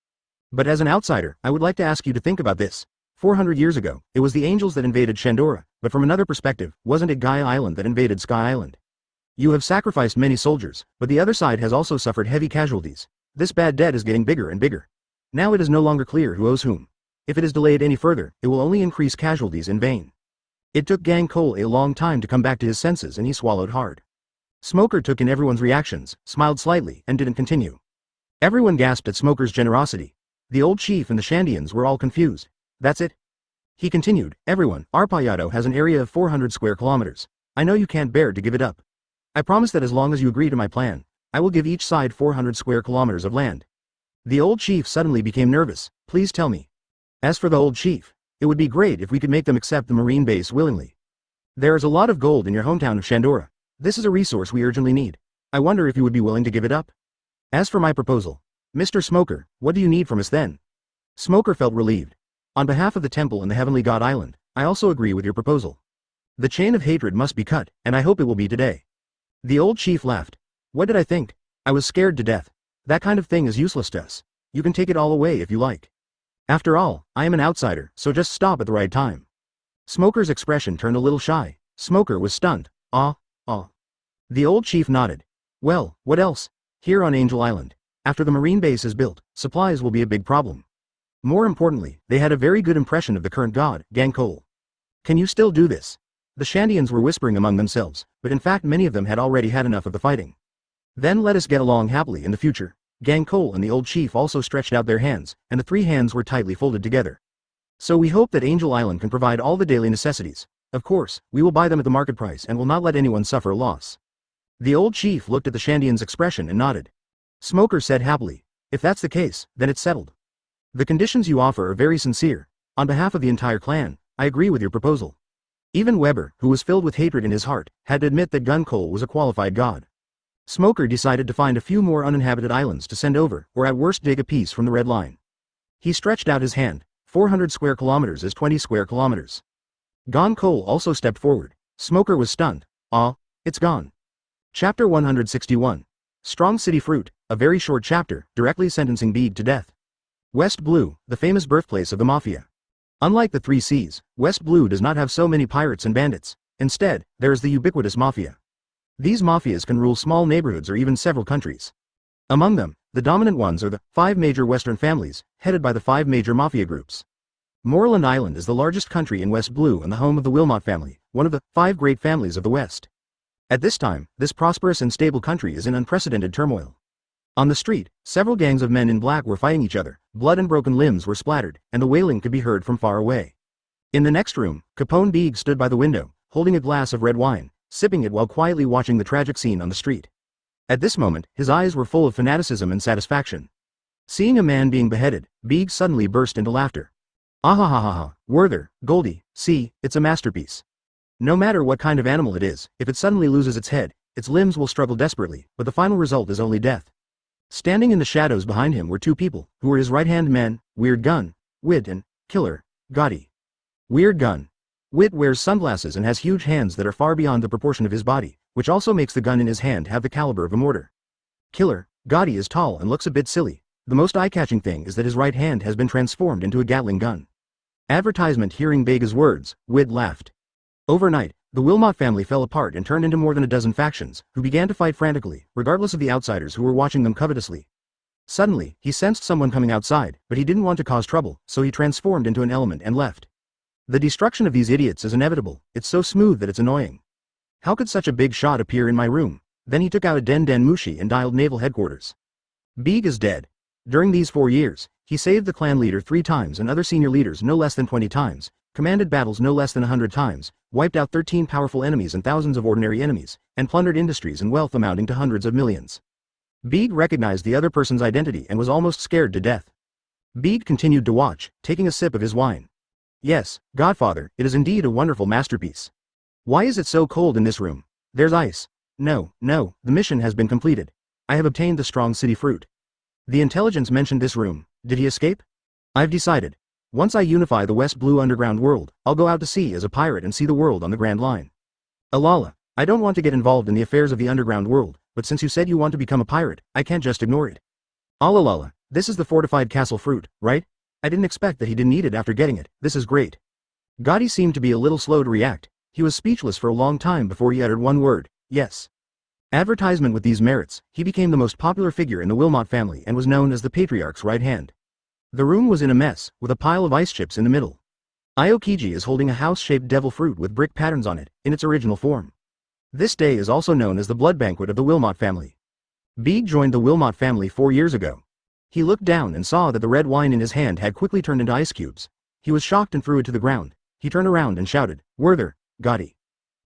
But as an outsider, I would like to ask you to think about this. 400 years ago, it was the angels that invaded Shandora, but from another perspective, wasn't it Gaia Island that invaded Sky Island? You have sacrificed many soldiers, but the other side has also suffered heavy casualties. This bad debt is getting bigger and bigger. Now it is no longer clear who owes whom. If it is delayed any further, it will only increase casualties in vain. It took Gang Cole a long time to come back to his senses and he swallowed hard. Smoker took in everyone's reactions, smiled slightly, and didn't continue. Everyone gasped at Smoker's generosity. The old chief and the Shandians were all confused. That's it? He continued, everyone, Arpaiodo has an area of 400 square kilometers. I know you can't bear to give it up. I promise that as long as you agree to my plan, I will give each side 400 square kilometers of land. The old chief suddenly became nervous. Please tell me. As for the old chief, it would be great if we could make them accept the marine base willingly. There is a lot of gold in your hometown of Shandora. This is a resource we urgently need. I wonder if you would be willing to give it up. As for my proposal, Mr. Smoker, what do you need from us then? Smoker felt relieved. On behalf of the temple and the Heavenly God Island, I also agree with your proposal. The chain of hatred must be cut, and I hope it will be today. The old chief laughed. What did I think? I was scared to death. That kind of thing is useless to us. You can take it all away if you like. After all, I am an outsider, so just stop at the right time. Smoker's expression turned a little shy. Smoker was stunned. Ah, ah. The old chief nodded. Well, what else? Here on Angel Island, after the marine base is built, supplies will be a big problem. More importantly, they had a very good impression of the current god, Gang Cole. Can you still do this? The Shandians were whispering among themselves, but in fact many of them had already had enough of the fighting. Then let us get along happily in the future. Gang Cole and the old chief also stretched out their hands, and the three hands were tightly folded together. So we hope that Angel Island can provide all the daily necessities. Of course, we will buy them at the market price and will not let anyone suffer a loss. The old chief looked at the Shandian's expression and nodded. Smoker said happily, if that's the case, then it's settled. The conditions you offer are very sincere. On behalf of the entire clan, I agree with your proposal. Even Weber, who was filled with hatred in his heart, had to admit that Gun Cole was a qualified god. Smoker decided to find a few more uninhabited islands to send over, or at worst dig a piece from the Red Line. He stretched out his hand. 400 square kilometers is 20 square kilometers. Gon Cole also stepped forward. Smoker was stunned. Ah, it's gone. Chapter 161. Strong City Fruit, a very short chapter, directly sentencing Beeg to death. West Blue, the famous birthplace of the Mafia. Unlike the Three Seas, West Blue does not have so many pirates and bandits. Instead, there is the ubiquitous Mafia. These Mafias can rule small neighborhoods or even several countries. Among them, the dominant ones are the 5 major Western families, headed by the 5 major Mafia groups. Moreland Island is the largest country in West Blue and the home of the Wilmot family, one of the 5 great families of the West. At this time, this prosperous and stable country is in unprecedented turmoil. On the street, several gangs of men in black were fighting each other, blood and broken limbs were splattered, and the wailing could be heard from far away. In the next room, Capone Beeg stood by the window, holding a glass of red wine, sipping it while quietly watching the tragic scene on the street. At this moment, his eyes were full of fanaticism and satisfaction. Seeing a man being beheaded, Beeg suddenly burst into laughter. Ahahaha, Werther, Goldie, see, it's a masterpiece. No matter what kind of animal it is, if it suddenly loses its head, its limbs will struggle desperately, but the final result is only death. Standing in the shadows behind him were 2 people, who were his right-hand men, Weird Gun, Wit, and Killer, Gotti. Weird Gun. Wit wears sunglasses and has huge hands that are far beyond the proportion of his body, which also makes the gun in his hand have the caliber of a mortar. Killer, Gotti is tall and looks a bit silly. The most eye-catching thing is that his right hand has been transformed into a Gatling gun. Advertisement. Hearing Bega's words, Wit laughed. Overnight, the Wilmot family fell apart and turned into more than a dozen factions, who began to fight frantically, regardless of the outsiders who were watching them covetously. Suddenly, he sensed someone coming outside, but he didn't want to cause trouble, so he transformed into an element and left. The destruction of these idiots is inevitable. It's so smooth that it's annoying. How could such a big shot appear in my room? Then he took out a Den Mushi and dialed naval headquarters. Beeg is dead. During these 4 years, he saved the clan leader 3 times and other senior leaders no less than 20 times, commanded battles no less than 100 times, wiped out 13 powerful enemies and thousands of ordinary enemies, and plundered industries and wealth amounting to hundreds of millions. Beeg recognized the other person's identity and was almost scared to death. Beeg continued to watch, taking a sip of his wine. Yes, Godfather, it is indeed a wonderful masterpiece. Why is it so cold in this room? There's ice. No, the mission has been completed. I have obtained the strong city fruit. The intelligence mentioned this room. Did he escape? I've decided. Once I unify the West Blue underground world, I'll go out to sea as a pirate and see the world on the Grand Line. Alala, I don't want to get involved in the affairs of the underground world, but since you said you want to become a pirate, I can't just ignore it. Alalala, this is the fortified castle fruit, right? I didn't expect that he didn't eat it after getting it. This is great. Gotti seemed to be a little slow to react. He was speechless for a long time before he uttered one word, yes. Advertisement. With these merits, he became the most popular figure in the Wilmot family and was known as the patriarch's right hand. The room was in a mess, with a pile of ice chips in the middle. Aokiji is holding a house-shaped devil fruit with brick patterns on it, in its original form. This day is also known as the blood banquet of the Wilmot family. Beeg joined the Wilmot family 4 years ago. He looked down and saw that the red wine in his hand had quickly turned into ice cubes. He was shocked and threw it to the ground. He turned around and shouted, Werther, Gotti.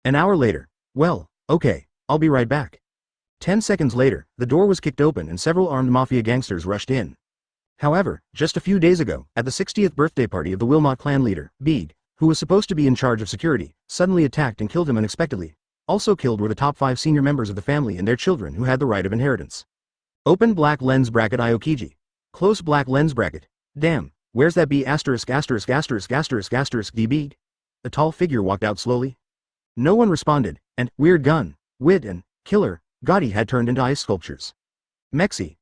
An hour later. Well, okay, I'll be right back. 10 seconds later, the door was kicked open and several armed mafia gangsters rushed in. However, just a few days ago, at the 60th birthday party of the Wilmot clan leader, Beeg, who was supposed to be in charge of security, suddenly attacked and killed him unexpectedly. Also killed were the top 5 senior members of the family and their children who had the right of inheritance. Open black lens bracket Aokiji. Close black lens bracket. Damn, where's that B********* D Beeg? A tall figure walked out slowly. No one responded, and Weird Gun, Wit and Killer, Gotti had turned into ice sculptures. Mexi,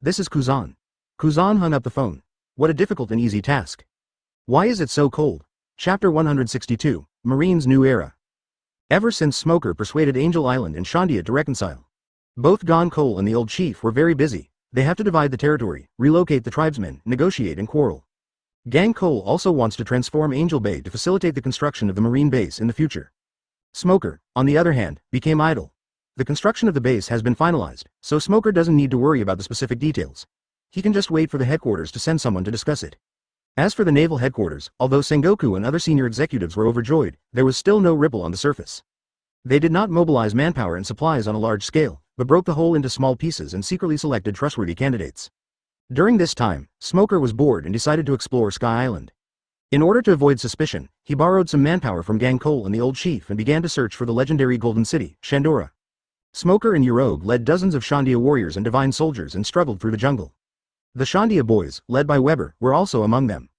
this is Kuzan. Kuzan hung up the phone. What a difficult and easy task. Why is it so cold? Chapter 162, Marine's New Era. Ever since Smoker persuaded Angel Island and Shandia to reconcile, both Gon Cole and the old chief were very busy. They have to divide the territory, relocate the tribesmen, negotiate and quarrel. Gang Cole also wants to transform Angel Bay to facilitate the construction of the marine base in the future. Smoker, on the other hand, became idle. The construction of the base has been finalized, so Smoker doesn't need to worry about the specific details. He can just wait for the headquarters to send someone to discuss it. As for the naval headquarters, although Sengoku and other senior executives were overjoyed, there was still no ripple on the surface. They did not mobilize manpower and supplies on a large scale, but broke the whole into small pieces and secretly selected trustworthy candidates. During this time, Smoker was bored and decided to explore Sky Island. In order to avoid suspicion, he borrowed some manpower from Gang Cole and the old chief and began to search for the legendary Golden City, Shandora. Smoker and Yurog led dozens of Shandia warriors and divine soldiers and struggled through the jungle. The Shandia boys, led by Weber, were also among them.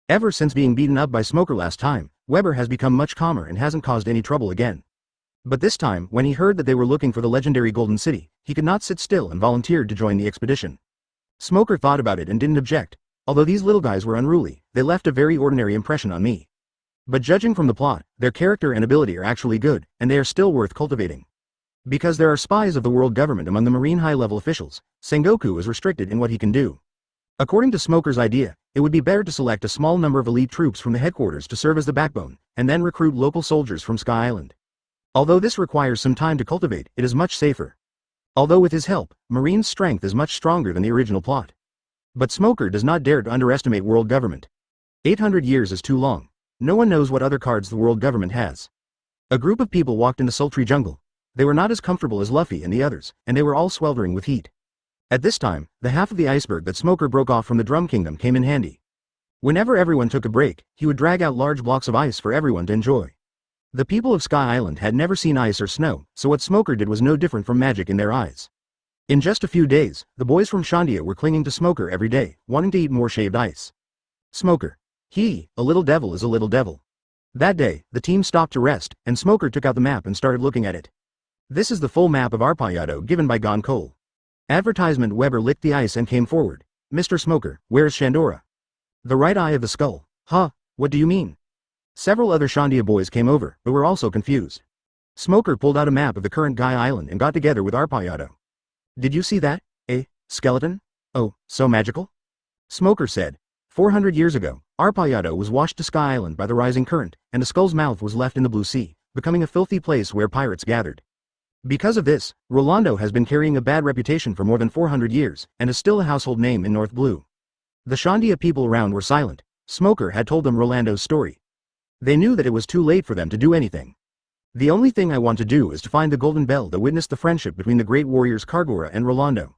Ever since being beaten up by Smoker last time, Weber has become much calmer and hasn't caused any trouble again. But this time, when he heard that they were looking for the legendary Golden City, he could not sit still and volunteered to join the expedition. Smoker thought about it and didn't object. Although these little guys were unruly, they left a very ordinary impression on me. But judging from the plot, their character and ability are actually good, and they are still worth cultivating. Because there are spies of the world government among the marine high-level officials, Sengoku is restricted in what he can do. According to Smoker's idea, it would be better to select a small number of elite troops from the headquarters to serve as the backbone, and then recruit local soldiers from Sky Island. Although this requires some time to cultivate, it is much safer. Although with his help, Marine's strength is much stronger than the original plot. But Smoker does not dare to underestimate world government. 800 years is too long. No one knows what other cards the world government has. A group of people walked in the sultry jungle. They were not as comfortable as Luffy and the others, and they were all sweltering with heat. At this time, the half of the iceberg that Smoker broke off from the Drum Kingdom came in handy. Whenever everyone took a break, he would drag out large blocks of ice for everyone to enjoy. The people of Sky Island had never seen ice or snow, so what Smoker did was no different from magic in their eyes. In just a few days, the boys from Shandia were clinging to Smoker every day, wanting to eat more shaved ice. Smoker. A little devil is a little devil. That day, the team stopped to rest, and Smoker took out the map and started looking at it. This is the full map of Arpaillado given by Gon Cole. Advertisement. Weber licked the ice and came forward. Mr. Smoker, where's Shandora? The right eye of the skull. Huh, what do you mean? Several other Shandia boys came over, but were also confused. Smoker pulled out a map of the current Guy Island and got together with Arpaillado. Did you see that? Skeleton? Oh, so magical? Smoker said. 400 years ago, Arpaillado was washed to Sky Island by the rising current, and the skull's mouth was left in the blue sea, becoming a filthy place where pirates gathered. Because of this, Rolando has been carrying a bad reputation for more than 400 years, and is still a household name in North Blue. The Shandia people around were silent. Smoker had told them Rolando's story. They knew that it was too late for them to do anything. The only thing I want to do is to find the golden bell that witnessed the friendship between the great warriors Kargora and Rolando.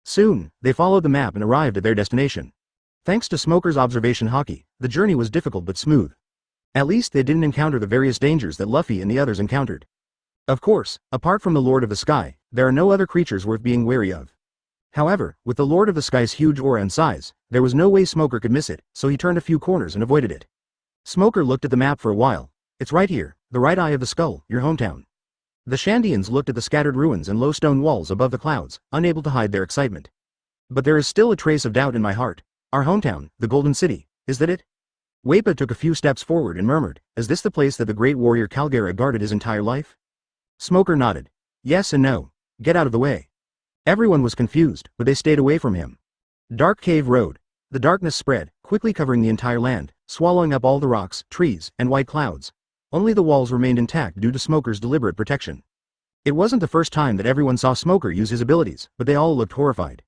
Soon, they followed the map and arrived at their destination. Thanks to Smoker's observation hockey, the journey was difficult but smooth. At least they didn't encounter the various dangers that Luffy and the others encountered. Of course, apart from the Lord of the Sky, there are no other creatures worth being wary of. However, with the Lord of the Sky's huge aura and size, there was no way Smoker could miss it, so he turned a few corners and avoided it. Smoker looked at the map for a while. It's right here, the right eye of the skull, your hometown. The Shandians looked at the scattered ruins and low stone walls above the clouds, unable to hide their excitement. But there is still a trace of doubt in my heart. Our hometown, the Golden City, is that it? Wapa took a few steps forward and murmured, is this the place that the great warrior Calgara guarded his entire life? Smoker nodded. Yes and no. Get out of the way. Everyone was confused, but they stayed away from him. Dark Cave Road. The darkness spread, quickly covering the entire land, swallowing up all the rocks, trees, and white clouds. Only the walls remained intact due to Smoker's deliberate protection. It wasn't the first time that everyone saw Smoker use his abilities, but they all looked horrified.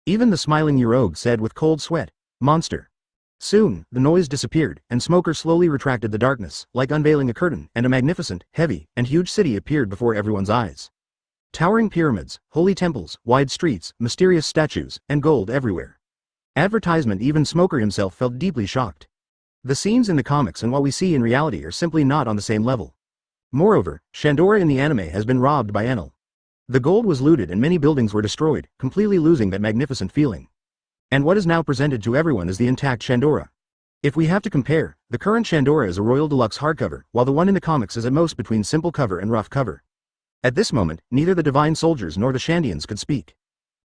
Even the smiling Yurog said with cold sweat, monster. Soon, the noise disappeared, and Smoker slowly retracted the darkness, like unveiling a curtain, and a magnificent, heavy, and huge city appeared before everyone's eyes. Towering pyramids, holy temples, wide streets, mysterious statues, and gold everywhere. Advertisement. Even Smoker himself felt deeply shocked. The scenes in the comics and what we see in reality are simply not on the same level. Moreover, Shandora in the anime has been robbed by Enel. The gold was looted and many buildings were destroyed, completely losing that magnificent feeling. And what is now presented to everyone is the intact Shandora. If we have to compare, the current Shandora is a Royal Deluxe hardcover, while the one in the comics is at most between simple cover and rough cover. At this moment, neither the Divine Soldiers nor the Shandians could speak.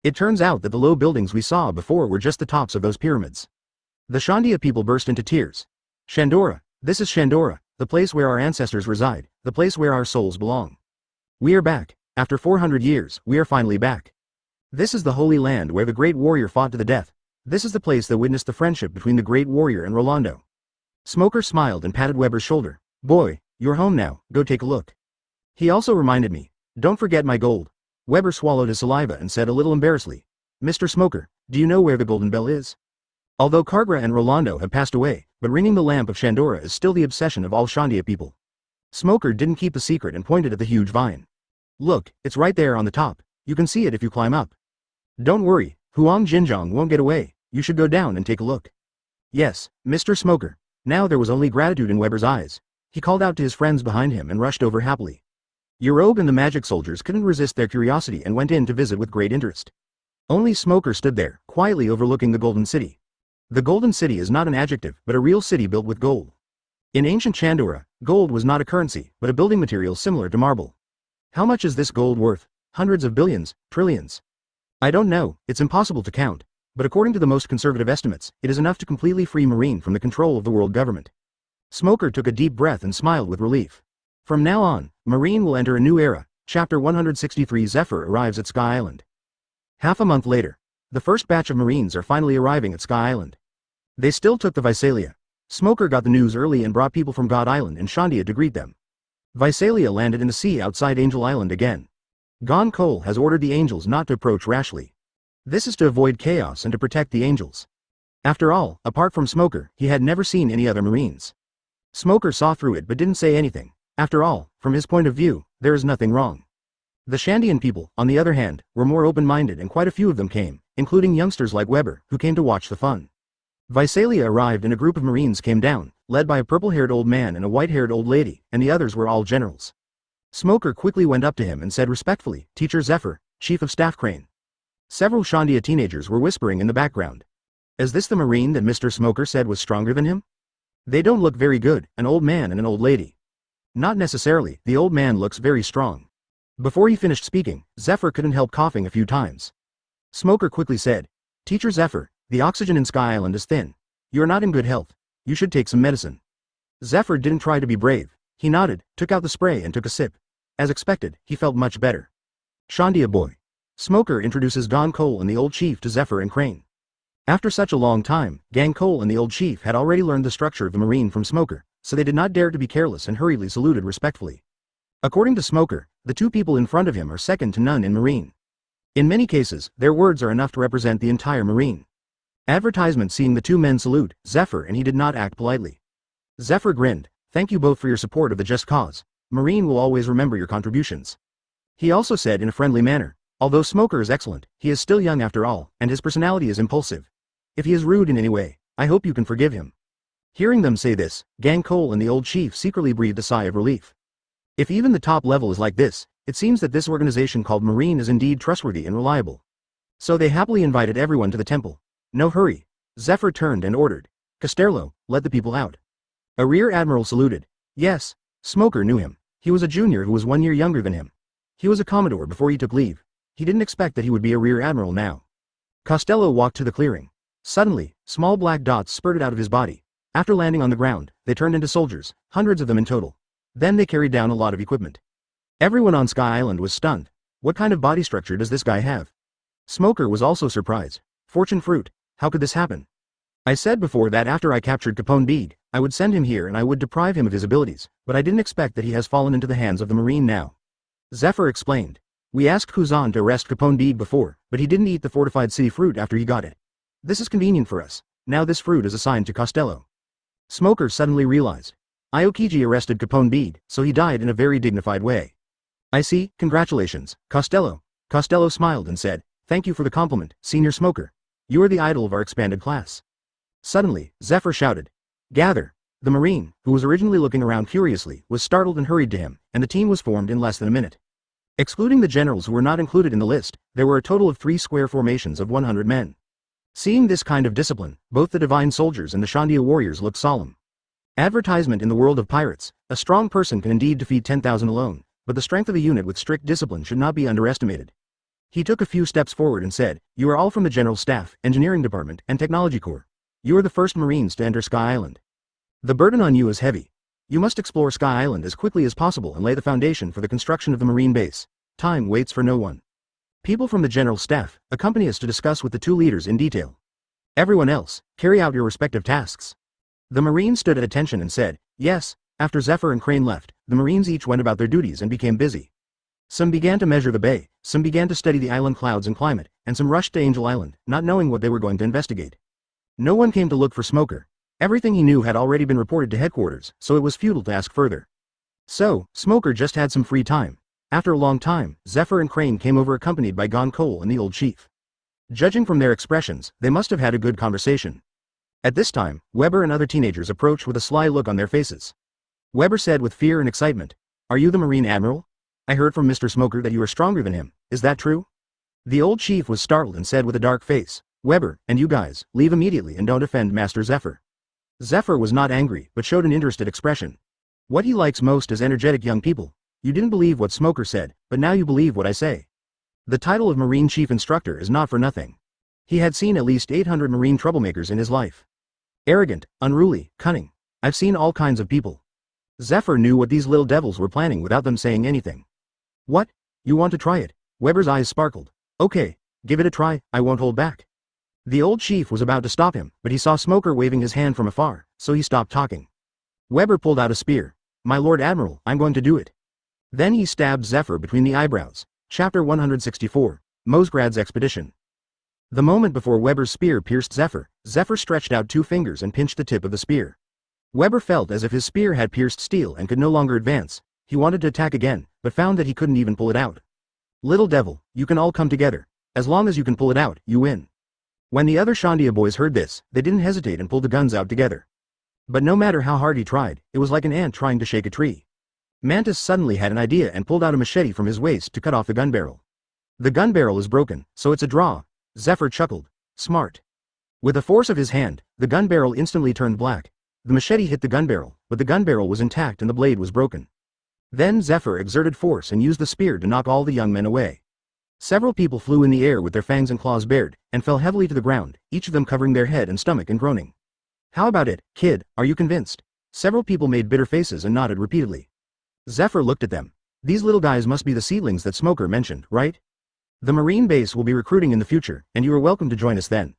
It turns out that the low buildings we saw before were just the tops of those pyramids. The Shandia people burst into tears. Shandora, this is Shandora, the place where our ancestors reside, the place where our souls belong. We are back. After 400 years, we are finally back. This is the holy land where the great warrior fought to the death. This is the place that witnessed the friendship between the great warrior and Rolando. Smoker smiled and patted Weber's shoulder. Boy, you're home now, go take a look. He also reminded me. Don't forget my gold. Weber swallowed his saliva and said a little embarrassedly. Mr. Smoker, do you know where the golden bell is? Although Kargra and Rolando have passed away, but ringing the lamp of Shandora is still the obsession of all Shandia people. Smoker didn't keep the secret and pointed at the huge vine. Look, it's right there on the top. You can see it if you climb up. Don't worry, Huang Jinzhong won't get away. You should go down and take a look. Yes, Mr. Smoker. Now there was only gratitude in Weber's eyes. He called out to his friends behind him and rushed over happily. Eurobe and the magic soldiers couldn't resist their curiosity and went in to visit with great interest. Only Smoker stood there, quietly overlooking the Golden City. The Golden City is not an adjective, but a real city built with gold. In ancient Chandora, gold was not a currency, but a building material similar to marble. How much is this gold worth? Hundreds of billions, trillions. I don't know, it's impossible to count, but according to the most conservative estimates, it is enough to completely free Marine from the control of the world government. Smoker took a deep breath and smiled with relief. From now on, Marine will enter a new era. Chapter 163. Zephyr arrives at Sky Island. Half a month later, the first batch of Marines are finally arriving at Sky Island. They still took the Visalia. Smoker got the news early and brought people from God Island and Shandia to greet them. Visalia landed in the sea outside Angel Island again. Gon Cole has ordered the angels not to approach rashly. This is to avoid chaos and to protect the angels. After all, apart from Smoker, he had never seen any other Marines. Smoker saw through it but didn't say anything. After all, from his point of view, there is nothing wrong. The Shandian people, on the other hand, were more open-minded and quite a few of them came, including youngsters like Weber, who came to watch the fun. Visalia arrived and a group of Marines came down, led by a purple-haired old man and a white-haired old lady, and the others were all generals. Smoker quickly went up to him and said respectfully, Teacher Zephyr, Chief of Staff Crane. Several Shandia teenagers were whispering in the background. Is this the Marine that Mr. Smoker said was stronger than him? They don't look very good, an old man and an old lady. Not necessarily, the old man looks very strong. Before he finished speaking, Zephyr couldn't help coughing a few times. Smoker quickly said, Teacher Zephyr, the oxygen in Sky Island is thin. You are not in good health. You should take some medicine. Zephyr didn't try to be brave. He nodded, took out the spray and took a sip. As expected, he felt much better. Shandia boy. Smoker introduces Gon Cole and the old chief to Zephyr and Crane. After such a long time, Gang Cole and the old chief had already learned the structure of the Marine from Smoker, so they did not dare to be careless and hurriedly saluted respectfully. According to Smoker, the two people in front of him are second to none in Marine. In many cases, their words are enough to represent the entire Marine. Advertisement seeing the two men salute Zephyr and he did not act politely. Zephyr grinned, thank you both for your support of the just cause. Marine will always remember your contributions. He also said in a friendly manner, although Smoker is excellent, he is still young after all, and his personality is impulsive. If he is rude in any way, I hope you can forgive him. Hearing them say this, Gang Cole and the old chief secretly breathed a sigh of relief. If even the top level is like this, it seems that this organization called Marine is indeed trustworthy and reliable. So they happily invited everyone to the temple. No hurry. Zephyr turned and ordered. Casterlo, let the people out. A rear admiral saluted. Yes. Smoker knew him. He was a junior who was 1 year younger than him. He was a commodore before he took leave. He didn't expect that he would be a rear admiral now. Costello walked to the clearing. Suddenly, small black dots spurted out of his body. After landing on the ground, they turned into soldiers, hundreds of them in total. Then they carried down a lot of equipment. Everyone on Sky Island was stunned. What kind of body structure does this guy have? Smoker was also surprised. Fortune fruit, how could this happen? I said before that after I captured Capone Bead, I would send him here and I would deprive him of his abilities, but I didn't expect that he has fallen into the hands of the Marine now. Zephyr explained. We asked Kuzan to arrest Capone Bead before, but he didn't eat the fortified city fruit after he got it. This is convenient for us. Now this fruit is assigned to Costello. Smoker suddenly realized. Aokiji arrested Capone Bead, so he died in a very dignified way. I see, congratulations, Costello. Costello smiled and said, thank you for the compliment, Senior Smoker. You are the idol of our expanded class. Suddenly, Zephyr shouted. Gather. The Marine, who was originally looking around curiously, was startled and hurried to him, and the team was formed in less than a minute. Excluding the generals who were not included in the list, there were a total of 3 square formations of 100 men. Seeing this kind of discipline, both the divine soldiers and the Shandia warriors looked solemn. Advertisement in the world of pirates, a strong person can indeed defeat 10,000 alone, but the strength of a unit with strict discipline should not be underestimated. He took a few steps forward and said, you are all from the General Staff, Engineering Department, and Technology Corps. You are the first Marines to enter Sky Island. The burden on you is heavy. You must explore Sky Island as quickly as possible and lay the foundation for the construction of the Marine base. Time waits for no one. People from the General Staff accompany us to discuss with the two leaders in detail. Everyone else, carry out your respective tasks. The Marines stood at attention and said, yes. After Zephyr and Crane left, the Marines each went about their duties and became busy. Some began to measure the bay, some began to study the island clouds and climate, and some rushed to Angel Island, not knowing what they were going to investigate. No one came to look for Smoker. Everything he knew had already been reported to headquarters, so it was futile to ask further. So, Smoker just had some free time. After a long time, Zephyr and Crane came over accompanied by Gon Cole and the old chief. Judging from their expressions, they must have had a good conversation. At this time, Weber and other teenagers approached with a sly look on their faces. Weber said with fear and excitement, "Are you the Marine Admiral? I heard from Mr. Smoker that you are stronger than him, is that true?" The old chief was startled and said with a dark face, "Weber, and you guys, leave immediately and don't offend Master Zephyr." Zephyr was not angry, but showed an interested expression. What he likes most is energetic young people. You didn't believe what Smoker said, but now you believe what I say. The title of Marine Chief Instructor is not for nothing. He had seen at least 800 Marine troublemakers in his life. Arrogant, unruly, cunning. I've seen all kinds of people. Zephyr knew what these little devils were planning without them saying anything. What? You want to try it? Weber's eyes sparkled. Okay, give it a try, I won't hold back. The old chief was about to stop him, but he saw Smoker waving his hand from afar, so he stopped talking. Weber pulled out a spear. My Lord Admiral, I'm going to do it. Then he stabbed Zephyr between the eyebrows. Chapter 164, Mosgrad's Expedition. The moment before Weber's spear pierced Zephyr, Zephyr stretched out 2 fingers and pinched the tip of the spear. Weber felt as if his spear had pierced steel and could no longer advance. He wanted to attack again, but found that he couldn't even pull it out. Little devil, you can all come together. As long as you can pull it out, you win. When the other Shandia boys heard this, they didn't hesitate and pulled the guns out together. But no matter how hard he tried, it was like an ant trying to shake a tree. Mantis suddenly had an idea and pulled out a machete from his waist to cut off the gun barrel. The gun barrel is broken, so it's a draw. Zephyr chuckled. Smart. With the force of his hand, the gun barrel instantly turned black. The machete hit the gun barrel, but the gun barrel was intact and the blade was broken. Then Zephyr exerted force and used the spear to knock all the young men away. Several people flew in the air with their fangs and claws bared, and fell heavily to the ground, each of them covering their head and stomach and groaning. How about it, kid, are you convinced? Several people made bitter faces and nodded repeatedly. Zephyr looked at them. These little guys must be the seedlings that Smoker mentioned, right? The Marine base will be recruiting in the future, and you are welcome to join us then.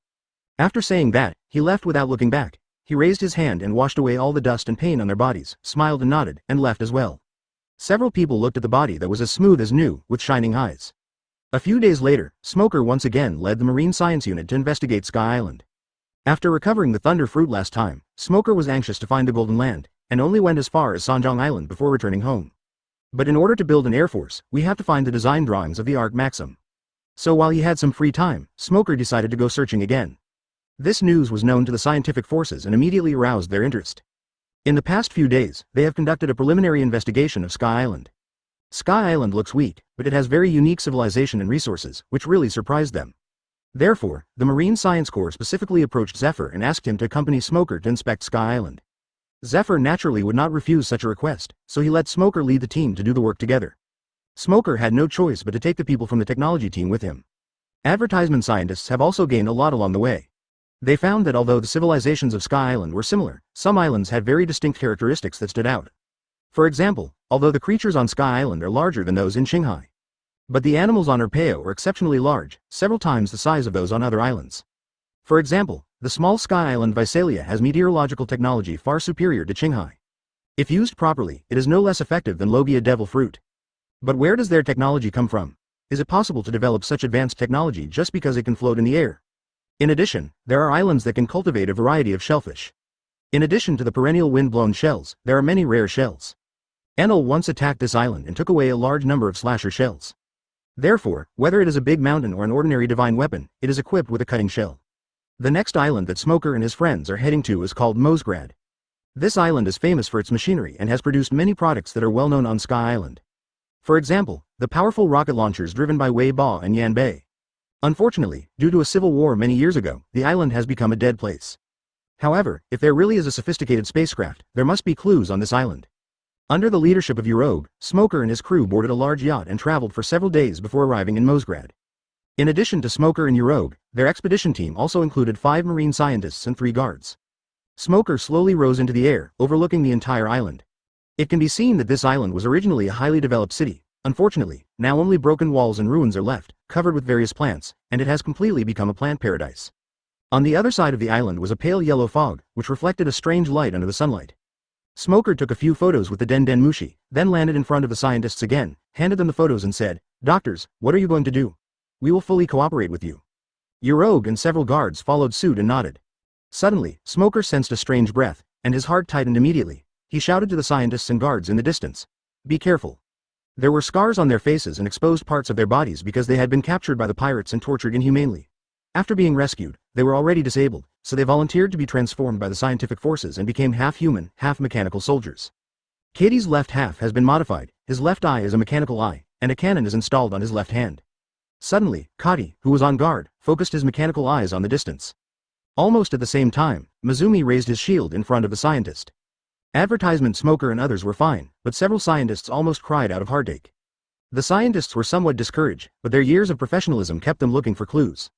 After saying that, he left without looking back. He raised his hand and washed away all the dust and pain on their bodies, smiled and nodded, and left as well. Several people looked at the body that was as smooth as new, with shining eyes. A few days later, Smoker once again led the Marine Science Unit to investigate Sky Island. After recovering the Thunder Fruit last time, Smoker was anxious to find the Golden Land, and only went as far as Sanjong Island before returning home. But in order to build an air force, we have to find the design drawings of the Ark Maxim. So while he had some free time, Smoker decided to go searching again. This news was known to the scientific forces and immediately aroused their interest. In the past few days, they have conducted a preliminary investigation of Sky Island. Sky Island looks weak, but it has very unique civilization and resources, which really surprised them. Therefore, the Marine Science Corps specifically approached Zephyr and asked him to accompany Smoker to inspect Sky Island. Zephyr naturally would not refuse such a request, so he let Smoker lead the team to do the work together. Smoker had no choice but to take the people from the technology team with him. Advertisement scientists have also gained a lot along the way. They found that although the civilizations of Sky Island were similar, some islands had very distinct characteristics that stood out. For example, although the creatures on Sky Island are larger than those in Qinghai. But the animals on Erpeo are exceptionally large, several times the size of those on other islands. For example, the small Sky Island Visalia has meteorological technology far superior to Qinghai. If used properly, it is no less effective than Logia devil fruit. But where does their technology come from? Is it possible to develop such advanced technology just because it can float in the air? In addition, there are islands that can cultivate a variety of shellfish. In addition to the perennial wind-blown shells, there are many rare shells. Enel once attacked this island and took away a large number of slasher shells. Therefore, whether it is a big mountain or an ordinary divine weapon, it is equipped with a cutting shell. The next island that Smoker and his friends are heading to is called Mosgrad. This island is famous for its machinery and has produced many products that are well known on Sky Island. For example, the powerful rocket launchers driven by Wei Ba and Yan Bei. Unfortunately, due to a civil war many years ago, the island has become a dead place. However, if there really is a sophisticated spacecraft, there must be clues on this island. Under the leadership of Uroge, Smoker and his crew boarded a large yacht and traveled for several days before arriving in Mosgrad. In addition to Smoker and Uroge, their expedition team also included 5 marine scientists and 3 guards. Smoker slowly rose into the air, overlooking the entire island. It can be seen that this island was originally a highly developed city. Unfortunately, now only broken walls and ruins are left, covered with various plants, and it has completely become a plant paradise. On the other side of the island was a pale yellow fog, which reflected a strange light under the sunlight. Smoker took a few photos with the Den Den Mushi, then landed in front of the scientists again, handed them the photos and said, "Doctors, what are you going to do? We will fully cooperate with you." Uroge and several guards followed suit and nodded. Suddenly, Smoker sensed a strange breath, and his heart tightened immediately. He shouted to the scientists and guards in the distance, "Be careful." There were scars on their faces and exposed parts of their bodies because they had been captured by the pirates and tortured inhumanely. After being rescued, they were already disabled, so they volunteered to be transformed by the scientific forces and became half-human, half-mechanical soldiers. Katie's left half has been modified, his left eye is a mechanical eye, and a cannon is installed on his left hand. Suddenly, Kati, who was on guard, focused his mechanical eyes on the distance. Almost at the same time, Mizumi raised his shield in front of the scientist. Advertisement Smoker and others were fine, but several scientists almost cried out of heartache. The scientists were somewhat discouraged, but their years of professionalism kept them looking for clues.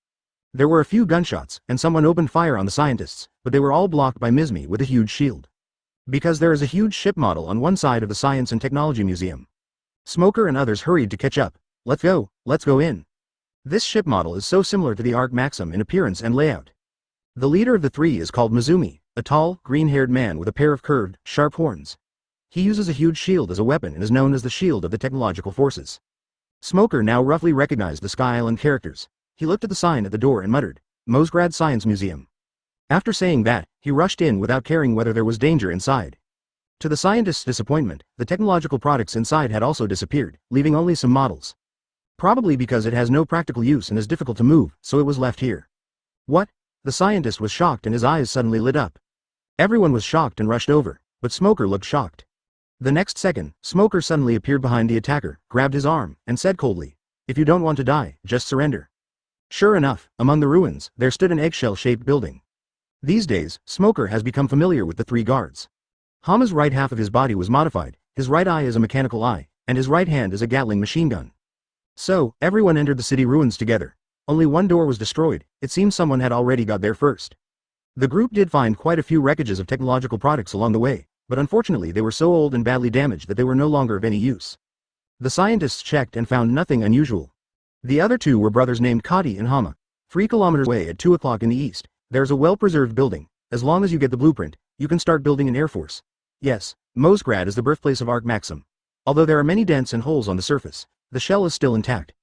There were a few gunshots, and someone opened fire on the scientists, but they were all blocked by Mizumi with a huge shield. Because there is a huge ship model on one side of the Science and Technology Museum. Smoker and others hurried to catch up. Let's go in. This ship model is so similar to the Ark Maxim in appearance and layout. The leader of the 3 is called Mizumi, a tall, green-haired man with a pair of curved, sharp horns. He uses a huge shield as a weapon and is known as the Shield of the Technological Forces. Smoker now roughly recognized the Sky Island characters. He looked at the sign at the door and muttered, "Mosgrad Science Museum." After saying that, he rushed in without caring whether there was danger inside. To the scientists' disappointment, the technological products inside had also disappeared, leaving only some models. Probably because it has no practical use and is difficult to move, so it was left here. What? The scientist was shocked and his eyes suddenly lit up. Everyone was shocked and rushed over, but Smoker looked shocked. The next second, Smoker suddenly appeared behind the attacker, grabbed his arm, and said coldly, "If you don't want to die, just surrender." Sure enough, among the ruins, there stood an eggshell-shaped building. These days, Smoker has become familiar with the 3 guards. Hama's right half of his body was modified, his right eye is a mechanical eye, and his right hand is a Gatling machine gun. So, everyone entered the city ruins together. Only one door was destroyed, it seems someone had already got there first. The group did find quite a few wreckages of technological products along the way, but unfortunately they were so old and badly damaged that they were no longer of any use. The scientists checked and found nothing unusual. The other 2 were brothers named Kati and Hama. 3 kilometers away at 2 o'clock in the east, there's a well-preserved building. As long as you get the blueprint, you can start building an air force. Yes, Mosgrad is the birthplace of Ark Maxim. Although there are many dents and holes on the surface, the shell is still intact.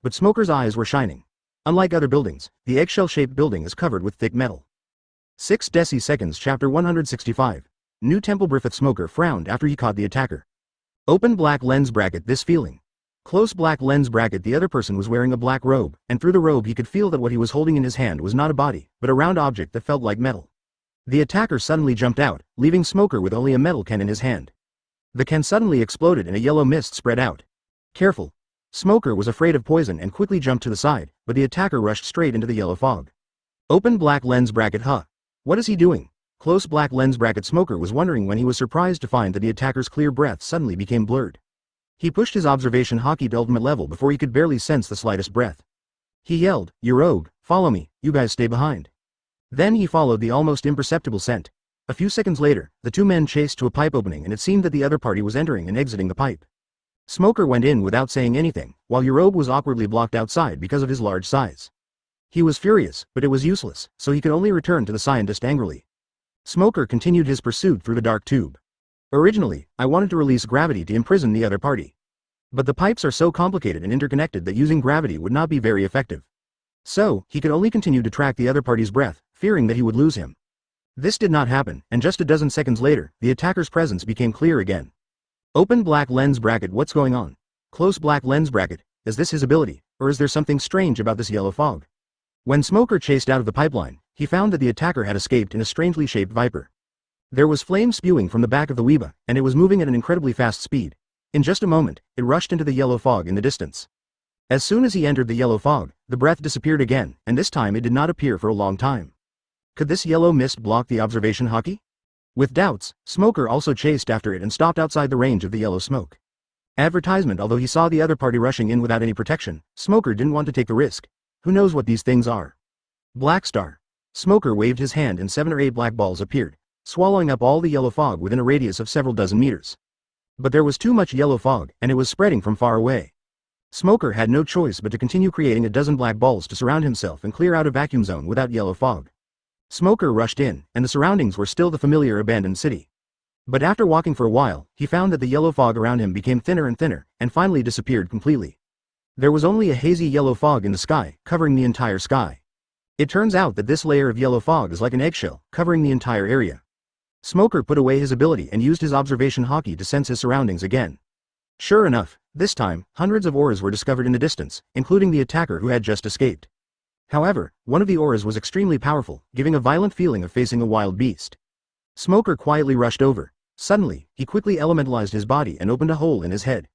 But Smoker's eyes were shining. Unlike other buildings, the eggshell-shaped building is covered with thick metal. 6 Seconds Chapter 165. New Temple Griffith. Smoker frowned after he caught the attacker. Open black lens bracket. This feeling. Close black lens bracket. The other person was wearing a black robe, and through the robe he could feel that what he was holding in his hand was not a body, but a round object that felt like metal. The attacker suddenly jumped out, leaving Smoker with only a metal can in his hand. The can suddenly exploded and a yellow mist spread out. Careful. Smoker was afraid of poison and quickly jumped to the side, but the attacker rushed straight into the yellow fog. Open black lens bracket. What is he doing? Close black lens bracket. Smoker was wondering when he was surprised to find that the attacker's clear breath suddenly became blurred. He pushed his observation hockey to ultimate level before he could barely sense the slightest breath. He yelled, "Uroge, follow me, you guys stay behind." Then he followed the almost imperceptible scent. A few seconds later, the 2 men chased to a pipe opening and it seemed that the other party was entering and exiting the pipe. Smoker went in without saying anything, while Uroge was awkwardly blocked outside because of his large size. He was furious, but it was useless, so he could only return to the scientist angrily. Smoker continued his pursuit through the dark tube. Originally, I wanted to release gravity to imprison the other party. But the pipes are so complicated and interconnected that using gravity would not be very effective. So, he could only continue to track the other party's breath, fearing that he would lose him. This did not happen, and just a dozen seconds later, the attacker's presence became clear again. Open black lens bracket. What's going on? Close black lens bracket. Is this his ability, or is there something strange about this yellow fog? When Smoker chased out of the pipeline, he found that the attacker had escaped in a strangely shaped viper. There was flame spewing from the back of the Weeba, and it was moving at an incredibly fast speed. In just a moment, it rushed into the yellow fog in the distance. As soon as he entered the yellow fog, the breath disappeared again, and this time it did not appear for a long time. Could this yellow mist block the observation hockey? With doubts, Smoker also chased after it and stopped outside the range of the yellow smoke. Advertisement. Although he saw the other party rushing in without any protection, Smoker didn't want to take the risk. Who knows what these things are? Black star. Smoker waved his hand and 7 or 8 black balls appeared, swallowing up all the yellow fog within a radius of several dozen meters. But there was too much yellow fog, and it was spreading from far away. Smoker had no choice but to continue creating a dozen black balls to surround himself and clear out a vacuum zone without yellow fog. Smoker rushed in, and the surroundings were still the familiar abandoned city. But after walking for a while, he found that the yellow fog around him became thinner and thinner, and finally disappeared completely. There was only a hazy yellow fog in the sky, covering the entire sky. It turns out that this layer of yellow fog is like an eggshell, covering the entire area. Smoker put away his ability and used his observation hockey to sense his surroundings again. Sure enough, this time, hundreds of auras were discovered in the distance, including the attacker who had just escaped. However, one of the auras was extremely powerful, giving a violent feeling of facing a wild beast. Smoker quietly rushed over. Suddenly, he quickly elementalized his body and opened a hole in his head.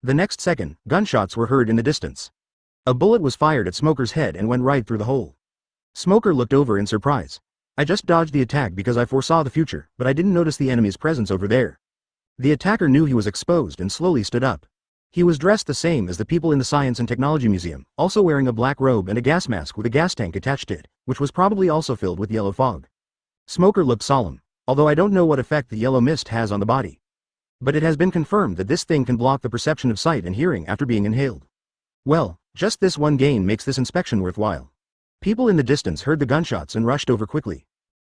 The next second, gunshots were heard in the distance. A bullet was fired at Smoker's head and went right through the hole. Smoker looked over in surprise. I just dodged the attack because I foresaw the future, but I didn't notice the enemy's presence over there. The attacker knew he was exposed and slowly stood up. He was dressed the same as the people in the Science and Technology Museum, also wearing a black robe and a gas mask with a gas tank attached to it, which was probably also filled with yellow fog. Smoker looked solemn, although I don't know what effect the yellow mist has on the body. But it has been confirmed that this thing can block the perception of sight and hearing after being inhaled. Well, just this one gain makes this inspection worthwhile. People in the distance heard the gunshots and rushed over quickly.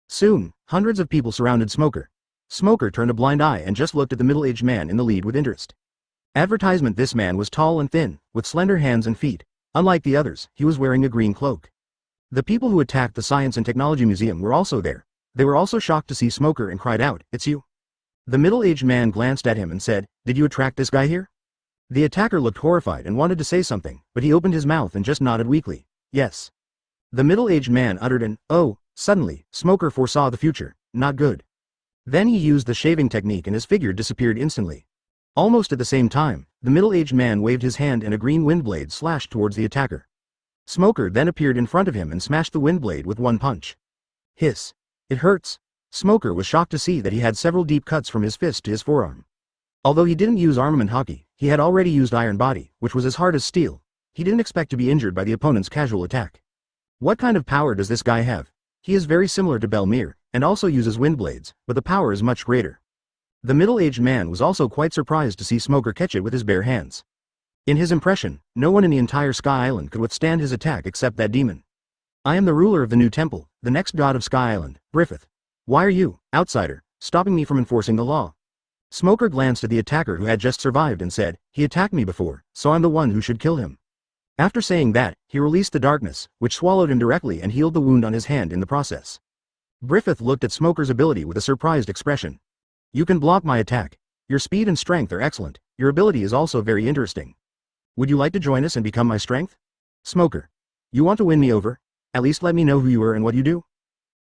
Soon, hundreds of people surrounded Smoker. Smoker turned a blind eye and just looked at the middle-aged man in the lead with interest. Advertisement: this man was tall and thin, with slender hands and feet. Unlike the others, he was wearing a green cloak. The people who attacked the Science and Technology Museum were also there. They were also shocked to see Smoker and cried out, "It's you." The middle-aged man glanced at him and said, "Did you attract this guy here?" The attacker looked horrified and wanted to say something, but he opened his mouth and just nodded weakly. "Yes." The middle-aged man uttered an, "Oh." Suddenly, Smoker foresaw the future. Not good. Then he used the shaving technique and his figure disappeared instantly. Almost at the same time, the middle-aged man waved his hand and a green wind blade slashed towards the attacker. Smoker then appeared in front of him and smashed the wind blade with one punch. Hiss. It hurts. Smoker was shocked to see that he had several deep cuts from his fist to his forearm. Although he didn't use armament hockey, he had already used iron body, which was as hard as steel. He didn't expect to be injured by the opponent's casual attack. What kind of power does this guy have? He is very similar to Belmir, and also uses wind blades, but the power is much greater. The middle-aged man was also quite surprised to see Smoker catch it with his bare hands. In his impression, no one in the entire Sky Island could withstand his attack except that demon. I am the ruler of the new temple, the next god of Sky Island, Griffith. Why are you, outsider, stopping me from enforcing the law? Smoker glanced at the attacker who had just survived and said, "He attacked me before, so I'm the one who should kill him." After saying that, he released the darkness, which swallowed him directly and healed the wound on his hand in the process. Griffith looked at Smoker's ability with a surprised expression. "You can block my attack. Your speed and strength are excellent. Your ability is also very interesting. Would you like to join us and become my strength?" Smoker. "You want to win me over? At least let me know who you are and what you do."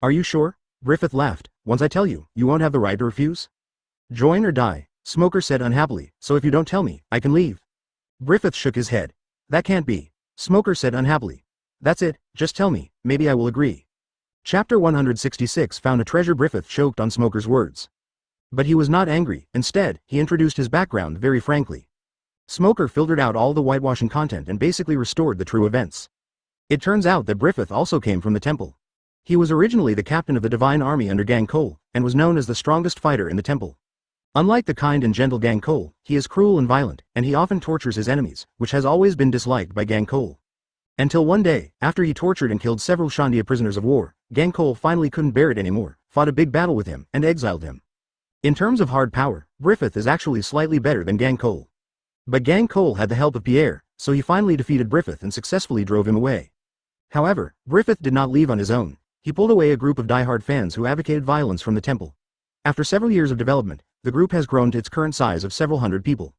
"Are you sure?" Griffith laughed. "Once I tell you, you won't have the right to refuse." "Join or die," Smoker said unhappily, "so if you don't tell me, I can leave." Griffith shook his head. "That can't be," Smoker said unhappily. "That's it, just tell me, maybe I will agree." Chapter 166 found a treasure. Griffith choked on Smoker's words. But he was not angry. Instead, he introduced his background very frankly. Smoker filtered out all the whitewashing content and basically restored the true events. It turns out that Griffith also came from the temple. He was originally the captain of the Divine Army under Gang Cole, and was known as the strongest fighter in the temple. Unlike the kind and gentle Gang Cole, he is cruel and violent, and he often tortures his enemies, which has always been disliked by Gang Cole. Until one day, after he tortured and killed several Shandia prisoners of war, Gang Cole finally couldn't bear it anymore, fought a big battle with him, and exiled him. In terms of hard power, Griffith is actually slightly better than Gang Cole. But Gang Cole had the help of Pierre, so he finally defeated Griffith and successfully drove him away. However, Griffith did not leave on his own. He pulled away a group of diehard fans who advocated violence from the temple. After several years of development, the group has grown to its current size of several hundred people.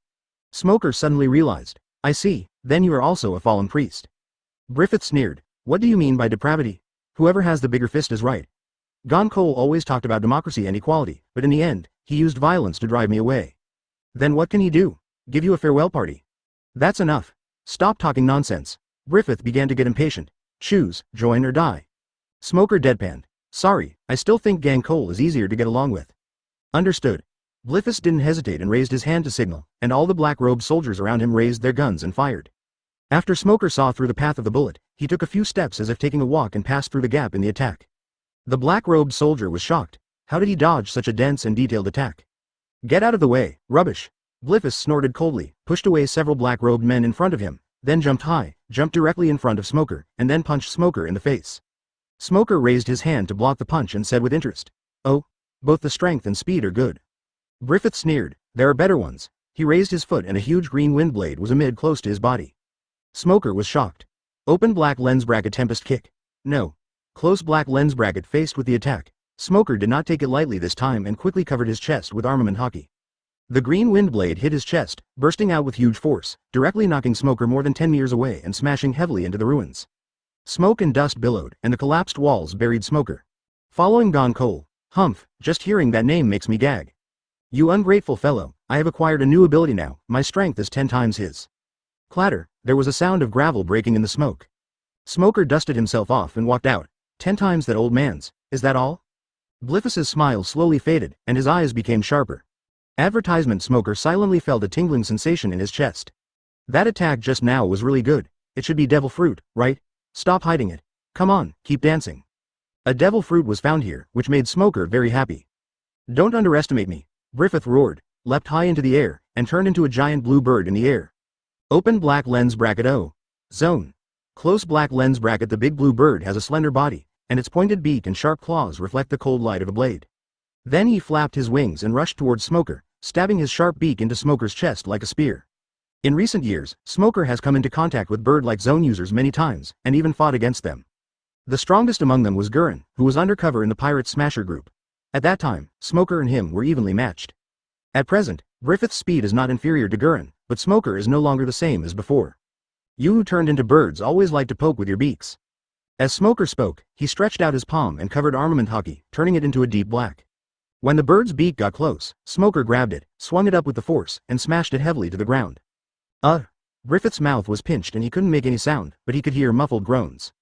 Smoker suddenly realized, "I see, then you are also a fallen priest." Griffith sneered, "What do you mean by depravity? Whoever has the bigger fist is right. Gang Cole always talked about democracy and equality, but in the end, he used violence to drive me away. Then what can he do? Give you a farewell party? That's enough. Stop talking nonsense." Griffith began to get impatient. "Choose, join or die." Smoker deadpanned, "Sorry, I still think Gang Cole is easier to get along with." "Understood." Griffith didn't hesitate and raised his hand to signal, and all the black-robed soldiers around him raised their guns and fired. After Smoker saw through the path of the bullet, he took a few steps as if taking a walk and passed through the gap in the attack. The black-robed soldier was shocked. How did he dodge such a dense and detailed attack? Get out of the way, rubbish! Bliffus snorted coldly, pushed away several black-robed men in front of him, then jumped high, jumped directly in front of Smoker, and then punched Smoker in the face. Smoker raised his hand to block the punch and said with interest, "Oh, both the strength and speed are good." Griffith sneered, "There are better ones." He raised his foot and a huge green wind blade was amid close to his body. Smoker was shocked. Open black lens bracket Tempest kick. No. Close black lens bracket faced with the attack. Smoker did not take it lightly this time and quickly covered his chest with armament hockey. The green wind blade hit his chest, bursting out with huge force, directly knocking Smoker more than 10 meters away and smashing heavily into the ruins. Smoke and dust billowed, and the collapsed walls buried Smoker. Following gone coal. Humph, just hearing that name makes me gag. You ungrateful fellow, I have acquired a new ability now, my strength is 10 times his. Clatter, there was a sound of gravel breaking in the smoke. Smoker dusted himself off and walked out. 10 times that old man's, is that all? Bliffus's smile slowly faded, and his eyes became sharper. Advertisement Smoker silently felt a tingling sensation in his chest. That attack just now was really good. It should be devil fruit, right? Stop hiding it. Come on, keep dancing. A devil fruit was found here, which made Smoker very happy. Don't underestimate me. Griffith roared, leapt high into the air, and turned into a giant blue bird in the air. Open black lens bracket O. Zone. Close black lens bracket. The big blue bird has a slender body, and its pointed beak and sharp claws reflect the cold light of a blade. Then he flapped his wings and rushed towards Smoker, stabbing his sharp beak into Smoker's chest like a spear. In recent years, Smoker has come into contact with bird-like zone users many times, and even fought against them. The strongest among them was Gurren, who was undercover in the Pirate Smasher group. At that time, Smoker and him were evenly matched. At present, Griffith's speed is not inferior to Gurren, but Smoker is no longer the same as before. You who turned into birds always like to poke with your beaks. As Smoker spoke, he stretched out his palm and covered armament hockey, turning it into a deep black. When the bird's beak got close, Smoker grabbed it, swung it up with the force, and smashed it heavily to the ground. Griffith's mouth was pinched and he couldn't make any sound, but he could hear muffled groans.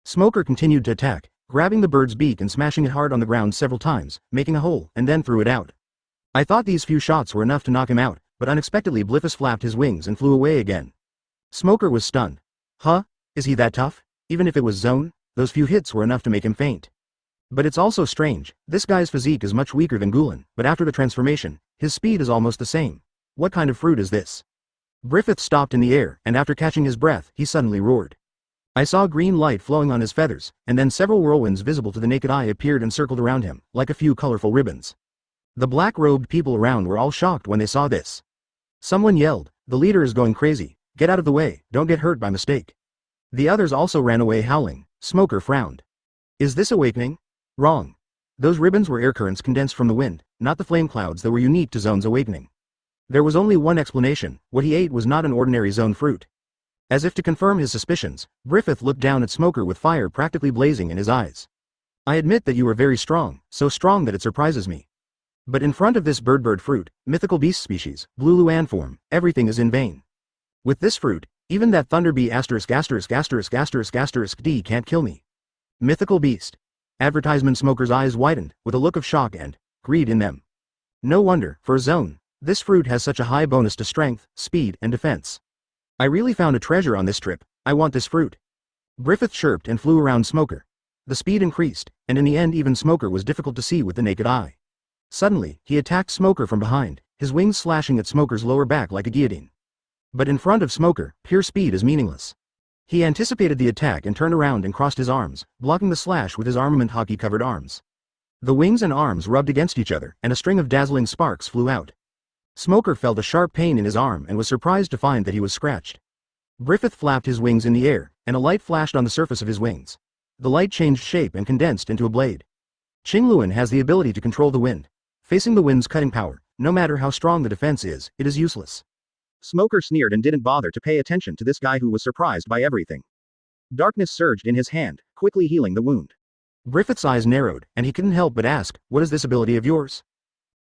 Smoker continued to attack, grabbing the bird's beak and smashing it hard on the ground several times, making a hole, and then threw it out. I thought these few shots were enough to knock him out, but unexpectedly Bliffus flapped his wings and flew away again. Smoker was stunned. Huh? Is he that tough? Even if it was zone, those few hits were enough to make him faint. But it's also strange, this guy's physique is much weaker than Gulen, but after the transformation, his speed is almost the same. What kind of fruit is this? Griffith stopped in the air, and after catching his breath, he suddenly roared. I saw green light flowing on his feathers, and then several whirlwinds visible to the naked eye appeared and circled around him, like a few colorful ribbons. The black-robed people around were all shocked when they saw this. Someone yelled, "The leader is going crazy, get out of the way, don't get hurt by mistake." The others also ran away howling. Smoker frowned. Is this awakening? Wrong. Those ribbons were air currents condensed from the wind, not the flame clouds that were unique to Zone's awakening. There was only one explanation, what he ate was not an ordinary zone fruit. As if to confirm his suspicions, Griffith looked down at Smoker with fire practically blazing in his eyes. I admit that you are very strong, so strong that it surprises me. But in front of this bird fruit, mythical beast species, blue Luan form, everything is in vain. With this fruit, even that thunderbee ********D can't kill me. Mythical beast. Advertisement Smoker's eyes widened, with a look of shock and greed in them. No wonder, for a zone, this fruit has such a high bonus to strength, speed, and defense. I really found a treasure on this trip, I want this fruit. Griffith chirped and flew around Smoker. The speed increased, and in the end even Smoker was difficult to see with the naked eye. Suddenly, he attacked Smoker from behind, his wings slashing at Smoker's lower back like a guillotine. But in front of Smoker, pure speed is meaningless. He anticipated the attack and turned around and crossed his arms, blocking the slash with his armament hockey-covered arms. The wings and arms rubbed against each other, and a string of dazzling sparks flew out. Smoker felt a sharp pain in his arm and was surprised to find that he was scratched. Griffith flapped his wings in the air, and a light flashed on the surface of his wings. The light changed shape and condensed into a blade. Qingluan has the ability to control the wind. Facing the wind's cutting power, no matter how strong the defense is, it is useless. Smoker sneered and didn't bother to pay attention to this guy who was surprised by everything. Darkness surged in his hand, quickly healing the wound. Griffith's eyes narrowed, and he couldn't help but ask, what is this ability of yours?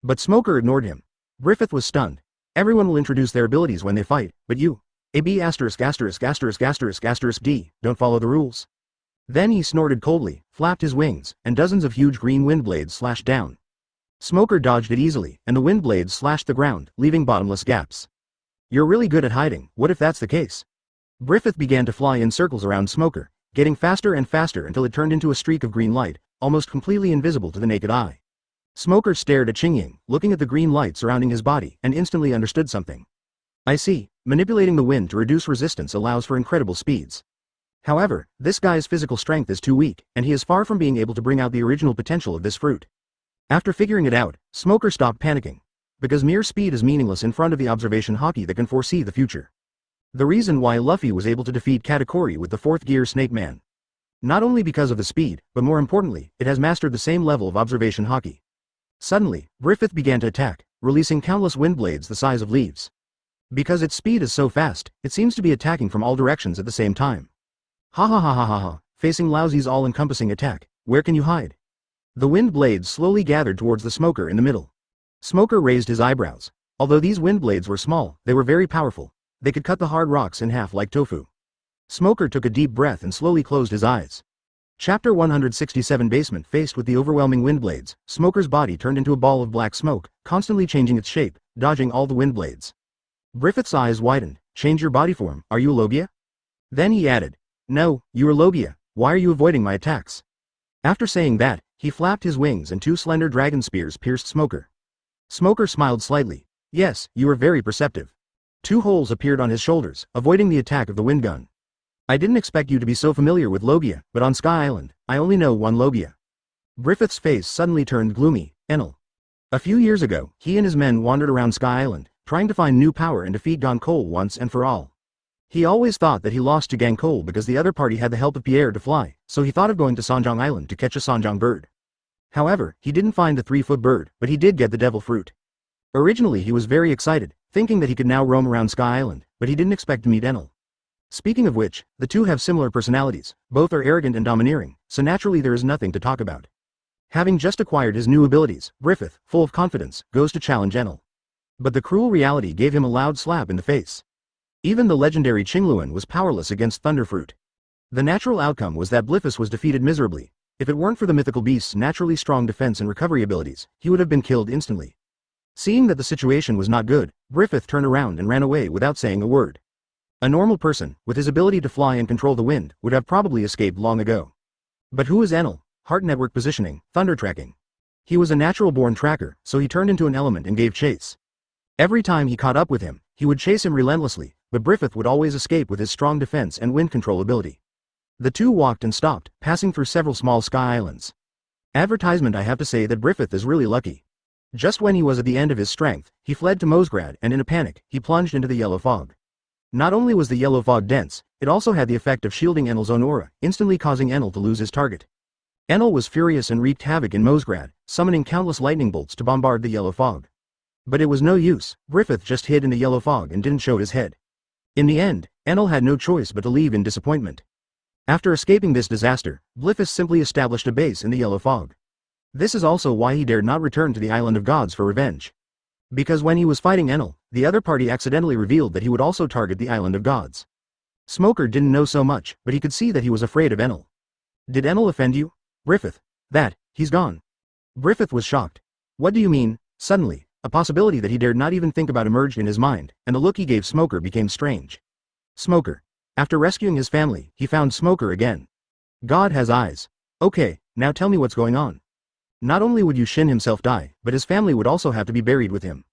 But Smoker ignored him. Griffith was stunned. Everyone will introduce their abilities when they fight, but you, AB********************************************************************* Then don't follow the rules. Then he snorted coldly, flapped his wings, and dozens of huge green wind blades slashed down. Smoker dodged it easily, and the wind blades slashed the ground, leaving bottomless gaps. You're really good at hiding, what if that's the case? Griffith began to fly in circles around Smoker, getting faster and faster until it turned into a streak of green light, almost completely invisible to the naked eye. Smoker stared at Qingying, looking at the green light surrounding his body, and instantly understood something. I see, manipulating the wind to reduce resistance allows for incredible speeds. However, this guy's physical strength is too weak, and he is far from being able to bring out the original potential of this fruit. After figuring it out, Smoker stopped panicking. Because mere speed is meaningless in front of the observation hockey that can foresee the future. The reason why Luffy was able to defeat Katakuri with the 4th gear Snake Man. Not only because of the speed, but more importantly, it has mastered the same level of observation hockey. Suddenly, Griffith began to attack, releasing countless wind blades the size of leaves. Because its speed is so fast, it seems to be attacking from all directions at the same time. Ha ha ha ha ha ha, facing Laozi's all-encompassing attack, where can you hide? The wind blades slowly gathered towards the Smoker in the middle. Smoker raised his eyebrows. Although these wind blades were small, they were very powerful. They could cut the hard rocks in half like tofu. Smoker took a deep breath and slowly closed his eyes. Chapter 167 Basement. Faced with the overwhelming wind blades, Smoker's body turned into a ball of black smoke, constantly changing its shape, dodging all the wind blades. Griffith's eyes widened. Change your body form, are you a Logia? Then he added, no, you are Logia, why are you avoiding my attacks? After saying that, he flapped his wings and 2 slender dragon spears pierced Smoker. Smoker smiled slightly. Yes, you are very perceptive. 2 holes appeared on his shoulders, avoiding the attack of the wind gun. I didn't expect you to be so familiar with Logia, but on Sky Island, I only know one Logia. Griffith's face suddenly turned gloomy. Enel. A few years ago, he and his men wandered around Sky Island, trying to find new power and defeat Goncole once and for all. He always thought that he lost to Goncole because the other party had the help of Pierre to fly, so he thought of going to Sanjiang Island to catch a Sanjiang bird. However, he didn't find the 3-foot bird, but he did get the devil fruit. Originally he was very excited, thinking that he could now roam around Sky Island, but he didn't expect to meet Enel. Speaking of which, the two have similar personalities, both are arrogant and domineering, so naturally there is nothing to talk about. Having just acquired his new abilities, Griffith, full of confidence, goes to challenge Enel. But the cruel reality gave him a loud slap in the face. Even the legendary Qingluan was powerless against Thunderfruit. The natural outcome was that Bliffus was defeated miserably. If it weren't for the mythical beast's naturally strong defense and recovery abilities, he would have been killed instantly. Seeing that the situation was not good, Griffith turned around and ran away without saying a word. A normal person, with his ability to fly and control the wind, would have probably escaped long ago. But who is Enel? Heart network positioning, thunder tracking. He was a natural-born tracker, so he turned into an element and gave chase. Every time he caught up with him, he would chase him relentlessly, but Griffith would always escape with his strong defense and wind control ability. The two walked and stopped, passing through several small sky islands. Advertisement. I have to say that Griffith is really lucky. Just when he was at the end of his strength, he fled to Mosgrad and in a panic, he plunged into the yellow fog. Not only was the yellow fog dense, it also had the effect of shielding Enel's own aura, instantly causing Enel to lose his target. Enel was furious and wreaked havoc in Mosgrad, summoning countless lightning bolts to bombard the yellow fog. But it was no use, Griffith just hid in the yellow fog and didn't show his head. In the end, Enel had no choice but to leave in disappointment. After escaping this disaster, Bliffus simply established a base in the yellow fog. This is also why he dared not return to the Island of Gods for revenge. Because when he was fighting Enel, the other party accidentally revealed that he would also target the Island of Gods. Smoker didn't know so much, but he could see that he was afraid of Enel. Did Enel offend you? Griffith. He's gone. Griffith was shocked. What do you mean? Suddenly, a possibility that he dared not even think about emerged in his mind, and the look he gave Smoker became strange. Smoker. After rescuing his family, he found Smoker again. God has eyes. Okay, now tell me what's going on. Not only would Yushin himself die, but his family would also have to be buried with him.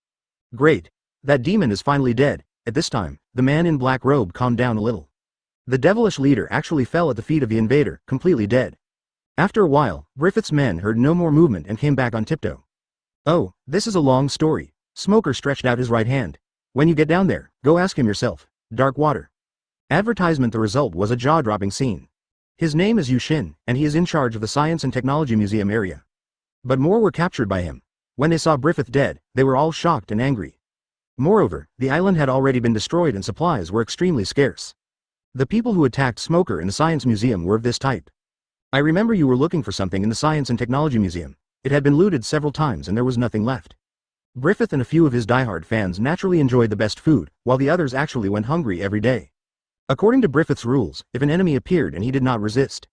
Great. That demon is finally dead. At this time, the man in black robe calmed down a little. The devilish leader actually fell at the feet of the invader, completely dead. After a while, Griffith's men heard no more movement and came back on tiptoe. Oh, this is a long story. Smoker stretched out his right hand. When you get down there, go ask him yourself. Dark water. Advertisement. The result was a jaw-dropping scene. His name is Yushin, and he is in charge of the Science and Technology Museum area. But more were captured by him. When they saw Griffith dead, they were all shocked and angry. Moreover, the island had already been destroyed and supplies were extremely scarce. The people who attacked Smoker in the Science Museum were of this type. I remember you were looking for something in the Science and Technology Museum. It had been looted several times and there was nothing left. Griffith and a few of his diehard fans naturally enjoyed the best food, while the others actually went hungry every day. According to Griffith's rules, if an enemy appeared and he did not resist.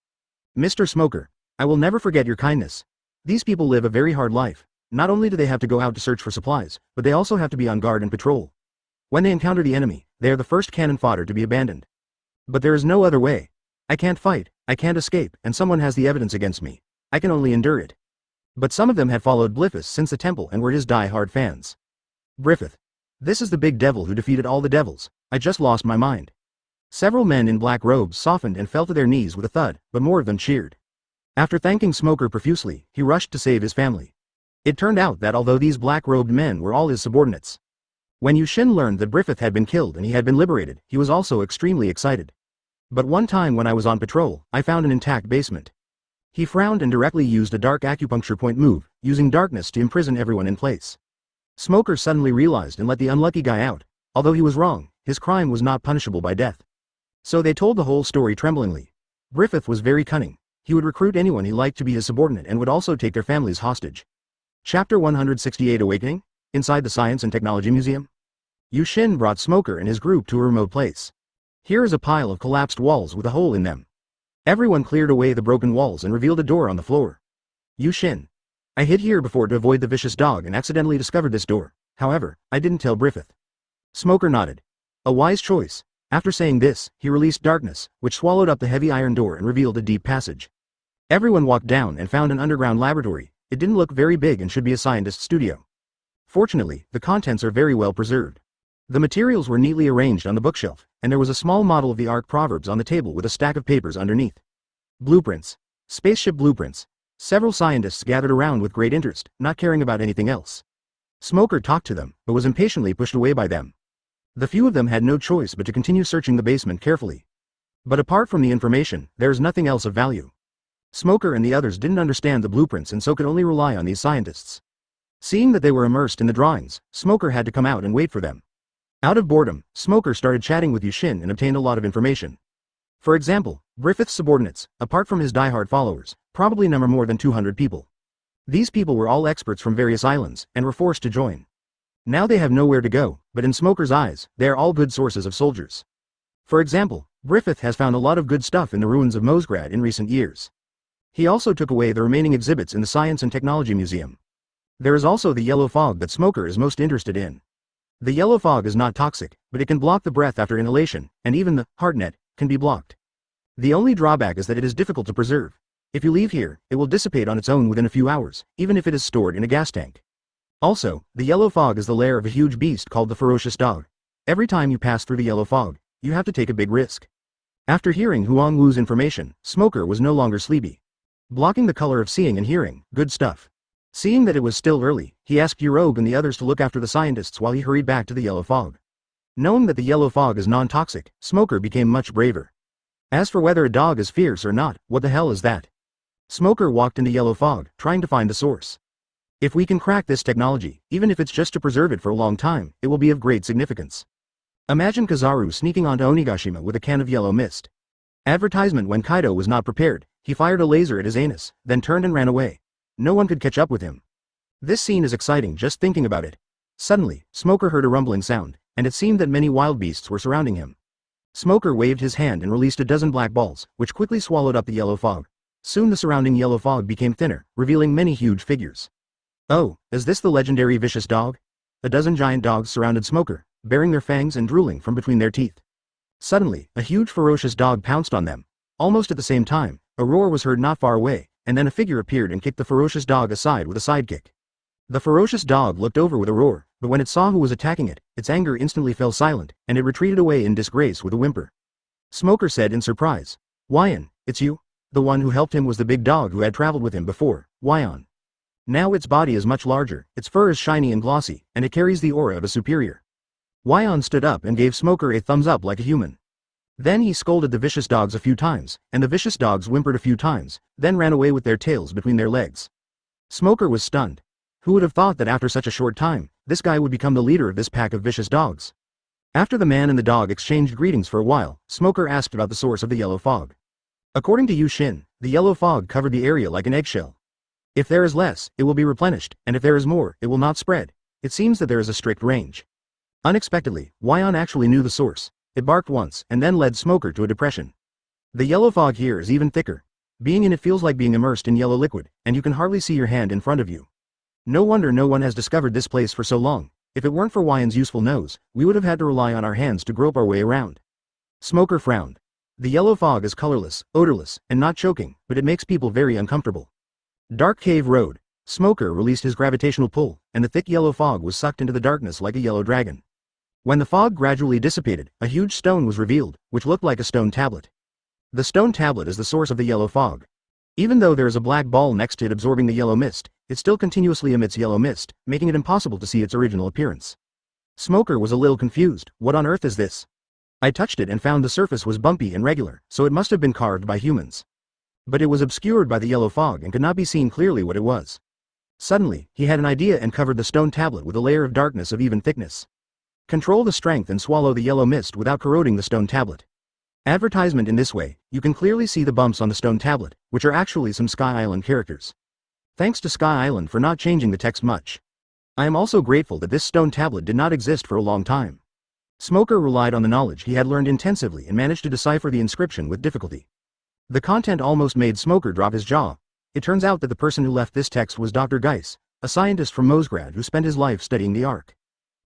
Mr. Smoker, I will never forget your kindness. These people live a very hard life. Not only do they have to go out to search for supplies, but they also have to be on guard and patrol. When they encounter the enemy, they are the first cannon fodder to be abandoned. But there is no other way. I can't fight, I can't escape, and someone has the evidence against me. I can only endure it. But some of them had followed Bliffus since the temple and were his die-hard fans. Griffith. This is the big devil who defeated all the devils. I just lost my mind. Several men in black robes softened and fell to their knees with a thud, but more of them cheered. After thanking Smoker profusely, he rushed to save his family. It turned out that although these black-robed men were all his subordinates. When Yushin learned that Griffith had been killed and he had been liberated, he was also extremely excited. But one time when I was on patrol, I found an intact basement. He frowned and directly used a dark acupuncture point move, using darkness to imprison everyone in place. Smoker suddenly realized and let the unlucky guy out. Although he was wrong, his crime was not punishable by death. So they told the whole story tremblingly. Griffith was very cunning. He would recruit anyone he liked to be his subordinate and would also take their families hostage. Chapter 168 Awakening? Inside the Science and Technology Museum? Yushin brought Smoker and his group to a remote place. Here is a pile of collapsed walls with a hole in them. Everyone cleared away the broken walls and revealed a door on the floor. Yushin. I hid here before to avoid the vicious dog and accidentally discovered this door. However, I didn't tell Griffith. Smoker nodded. A wise choice. After saying this, he released darkness, which swallowed up the heavy iron door and revealed a deep passage. Everyone walked down and found an underground laboratory. It didn't look very big and should be a scientist's studio. Fortunately, the contents are very well preserved. The materials were neatly arranged on the bookshelf, and there was a small model of the Ark Proverbs on the table with a stack of papers underneath. Blueprints. Spaceship blueprints. Several scientists gathered around with great interest, not caring about anything else. Smoker talked to them, but was impatiently pushed away by them. The few of them had no choice but to continue searching the basement carefully. But apart from the information, there is nothing else of value. Smoker and the others didn't understand the blueprints and so could only rely on these scientists. Seeing that they were immersed in the drawings, Smoker had to come out and wait for them. Out of boredom, Smoker started chatting with Yushin and obtained a lot of information. For example, Griffith's subordinates, apart from his diehard followers, probably number more than 200 people. These people were all experts from various islands and were forced to join. Now they have nowhere to go, but in Smoker's eyes, they are all good sources of soldiers. For example, Griffith has found a lot of good stuff in the ruins of Mosgrad in recent years. He also took away the remaining exhibits in the Science and Technology Museum. There is also the yellow fog that Smoker is most interested in. The yellow fog is not toxic, but it can block the breath after inhalation, and even the heart net can be blocked. The only drawback is that it is difficult to preserve. If you leave here, it will dissipate on its own within a few hours, even if it is stored in a gas tank. Also, the yellow fog is the lair of a huge beast called the ferocious dog. Every time you pass through the yellow fog, you have to take a big risk. After hearing Huang Wu's information, Smoker was no longer sleepy. Blocking the color of seeing and hearing, good stuff. Seeing that it was still early, he asked Yurog and the others to look after the scientists while he hurried back to the yellow fog. Knowing that the yellow fog is non-toxic, Smoker became much braver. As for whether a dog is fierce or not, what the hell is that? Smoker walked into yellow fog, trying to find the source. If we can crack this technology, even if it's just to preserve it for a long time, it will be of great significance. Imagine Kizaru sneaking onto Onigashima with a can of yellow mist. Advertisement. When Kaido was not prepared, he fired a laser at his anus, then turned and ran away. No one could catch up with him. This scene is exciting just thinking about it. Suddenly, Smoker heard a rumbling sound, and it seemed that many wild beasts were surrounding him. Smoker waved his hand and released a dozen black balls, which quickly swallowed up the yellow fog. Soon the surrounding yellow fog became thinner, revealing many huge figures. Oh, is this the legendary vicious dog? A dozen giant dogs surrounded Smoker, baring their fangs and drooling from between their teeth. Suddenly, a huge ferocious dog pounced on them. Almost at the same time, a roar was heard not far away, and then a figure appeared and kicked the ferocious dog aside with a sidekick. The ferocious dog looked over with a roar, but when it saw who was attacking it, its anger instantly fell silent, and it retreated away in disgrace with a whimper. Smoker said in surprise, "Wyan, it's you?" The one who helped him was the big dog who had traveled with him before, Wyan. Now its body is much larger, its fur is shiny and glossy, and it carries the aura of a superior. Wyan stood up and gave Smoker a thumbs up like a human. Then he scolded the vicious dogs a few times, and the vicious dogs whimpered a few times, then ran away with their tails between their legs. Smoker was stunned. Who would have thought that after such a short time, this guy would become the leader of this pack of vicious dogs? After the man and the dog exchanged greetings for a while, Smoker asked about the source of the yellow fog. According to Yushin, the yellow fog covered the area like an eggshell. If there is less, it will be replenished, and if there is more, it will not spread. It seems that there is a strict range. Unexpectedly, Wyan actually knew the source. It barked once, and then led Smoker to a depression. The yellow fog here is even thicker. Being in it feels like being immersed in yellow liquid, and you can hardly see your hand in front of you. No wonder no one has discovered this place for so long. If it weren't for Wyan's useful nose, we would have had to rely on our hands to grope our way around. Smoker frowned. The yellow fog is colorless, odorless, and not choking, but it makes people very uncomfortable. Dark Cave Road. Smoker released his gravitational pull, and the thick yellow fog was sucked into the darkness like a yellow dragon. When the fog gradually dissipated, a huge stone was revealed, which looked like a stone tablet. The stone tablet is the source of the yellow fog. Even though there is a black ball next to it absorbing the yellow mist, it still continuously emits yellow mist, making it impossible to see its original appearance. Smoker was a little confused. What on earth is this? I touched it and found the surface was bumpy and regular, so it must have been carved by humans. But it was obscured by the yellow fog and could not be seen clearly what it was. Suddenly, he had an idea and covered the stone tablet with a layer of darkness of even thickness. Control the strength and swallow the yellow mist without corroding the stone tablet. Advertisement in this way, you can clearly see the bumps on the stone tablet, which are actually some Sky Island characters. Thanks to Sky Island for not changing the text much. I am also grateful that this stone tablet did not exist for a long time. Smoker relied on the knowledge he had learned intensively and managed to decipher the inscription with difficulty. The content almost made Smoker drop his jaw. It turns out that the person who left this text was Dr. Geiss, a scientist from Mosgrad who spent his life studying the Ark.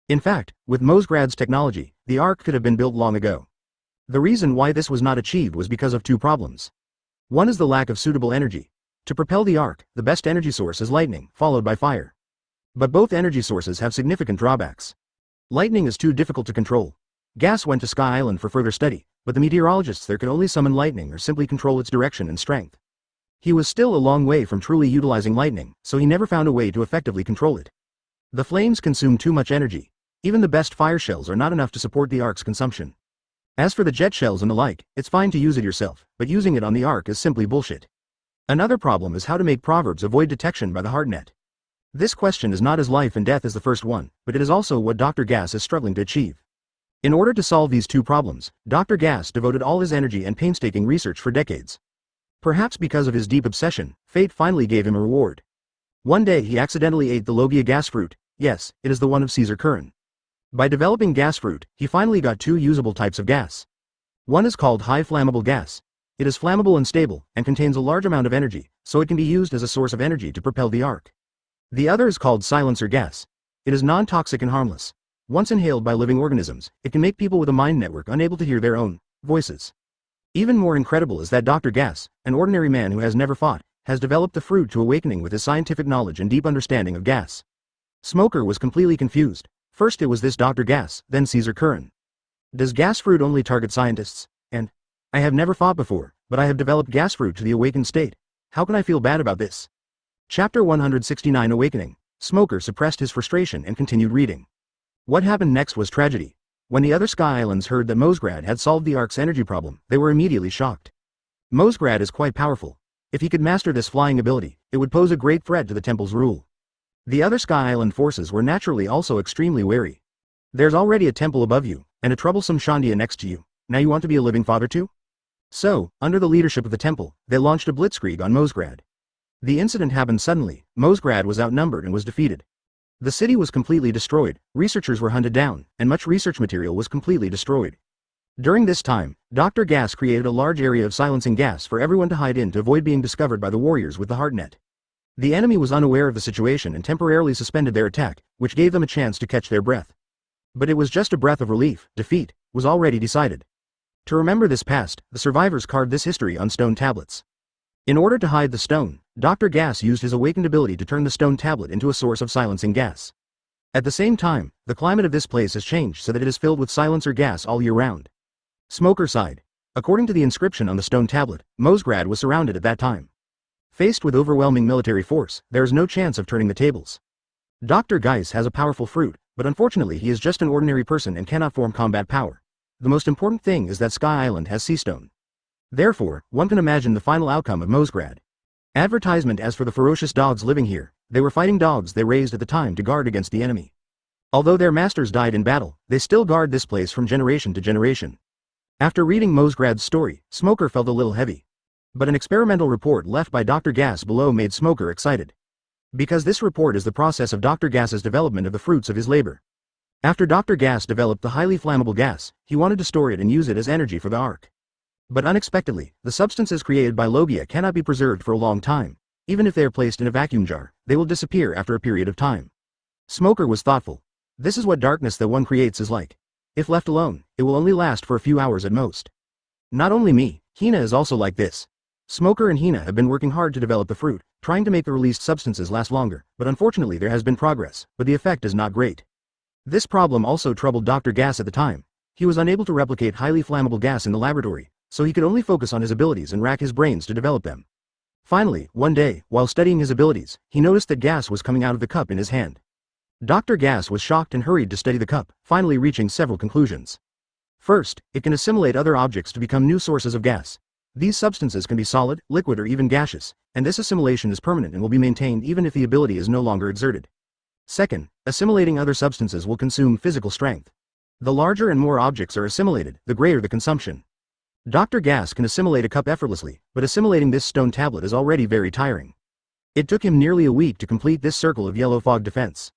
In fact, with Mosgrad's technology, the Ark could have been built long ago. The reason why this was not achieved was because of two problems. One is the lack of suitable energy. To propel the Ark, the best energy source is lightning, followed by fire. But both energy sources have significant drawbacks. Lightning is too difficult to control. Gas went to Sky Island for further study, but the meteorologists there could only summon lightning or simply control its direction and strength. He was still a long way from truly utilizing lightning, so he never found a way to effectively control it. The flames consume too much energy. Even the best fire shells are not enough to support the Ark's consumption. As for the jet shells and the like, it's fine to use it yourself, but using it on the Ark is simply bullshit. Another problem is how to make proverbs avoid detection by the hardnet. This question is not as life and death as the first one, but it is also what Dr. Gass is struggling to achieve. In order to solve these two problems, Dr. Gass devoted all his energy and painstaking research for decades. Perhaps because of his deep obsession, fate finally gave him a reward. One day he accidentally ate the Logia gas fruit. Yes, it is the one of Caesar Curran. By developing gas fruit, he finally got two usable types of gas. One is called high flammable gas. It is flammable and stable, and contains a large amount of energy, so it can be used as a source of energy to propel the Ark. The other is called silencer gas. It is non-toxic and harmless. Once inhaled by living organisms, it can make people with a mind network unable to hear their own voices. Even more incredible is that Dr. Gass, an ordinary man who has never fought, has developed the fruit to awakening with his scientific knowledge and deep understanding of gas. Smoker was completely confused. First it was this Dr. Gass, then Caesar Curran. Does gas fruit only target scientists? And I have never fought before, but I have developed gas fruit to the awakened state. How can I feel bad about this? Chapter 169 Awakening. Smoker suppressed his frustration and continued reading. What happened next was tragedy. When the other Sky Islands heard that Mosgrad had solved the Ark's energy problem, they were immediately shocked. Mosgrad is quite powerful. If he could master this flying ability, it would pose a great threat to the temple's rule. The other Sky Island forces were naturally also extremely wary. There's already a temple above you, and a troublesome Shandia next to you. Now you want to be a living father too? So, under the leadership of the temple, they launched a blitzkrieg on Mosgrad. The incident happened suddenly. Mosgrad was outnumbered and was defeated. The city was completely destroyed, researchers were hunted down, and much research material was completely destroyed. During this time, Dr. Gass created a large area of silencing gas for everyone to hide in to avoid being discovered by the warriors with the hardnet. The enemy was unaware of the situation and temporarily suspended their attack, which gave them a chance to catch their breath. But it was just a breath of relief. Defeat was already decided. To remember this past, the survivors carved this history on stone tablets. In order to hide the stone, Dr. Gass used his awakened ability to turn the stone tablet into a source of silencing gas. At the same time, the climate of this place has changed so that it is filled with silencer gas all year round. Smoker sighed. According to the inscription on the stone tablet, Mosgrad was surrounded at that time. Faced with overwhelming military force, there is no chance of turning the tables. Dr. Geiss has a powerful fruit, but unfortunately he is just an ordinary person and cannot form combat power. The most important thing is that Sky Island has sea stone. Therefore, one can imagine the final outcome of Mosgrad. Advertisement. As for the ferocious dogs living here, they were fighting dogs they raised at the time to guard against the enemy. Although their masters died in battle, they still guard this place from generation to generation. After reading Mosgrad's story, Smoker felt a little heavy. But an experimental report left by Dr. Gass below made Smoker excited. Because this report is the process of Dr. Gass's development of the fruits of his labor. After Dr. Gass developed the highly flammable gas, he wanted to store it and use it as energy for the Ark. But unexpectedly, the substances created by Logia cannot be preserved for a long time. Even if they are placed in a vacuum jar, they will disappear after a period of time. Smoker was thoughtful. This is what darkness that one creates is like. If left alone, it will only last for a few hours at most. Not only me, Hina is also like this. Smoker and Hina have been working hard to develop the fruit, trying to make the released substances last longer, but unfortunately there has been progress, but the effect is not great. This problem also troubled Dr. Gas at the time. He was unable to replicate highly flammable gas in the laboratory, so he could only focus on his abilities and rack his brains to develop them. Finally, one day, while studying his abilities, he noticed that gas was coming out of the cup in his hand. Dr. Gas was shocked and hurried to study the cup, finally reaching several conclusions. First, it can assimilate other objects to become new sources of gas. These substances can be solid, liquid or even gaseous, and this assimilation is permanent and will be maintained even if the ability is no longer exerted. Second, assimilating other substances will consume physical strength. The larger and more objects are assimilated, the greater the consumption. Dr. Gas can assimilate a cup effortlessly, but assimilating this stone tablet is already very tiring. It took him nearly a week to complete this circle of yellow fog defense.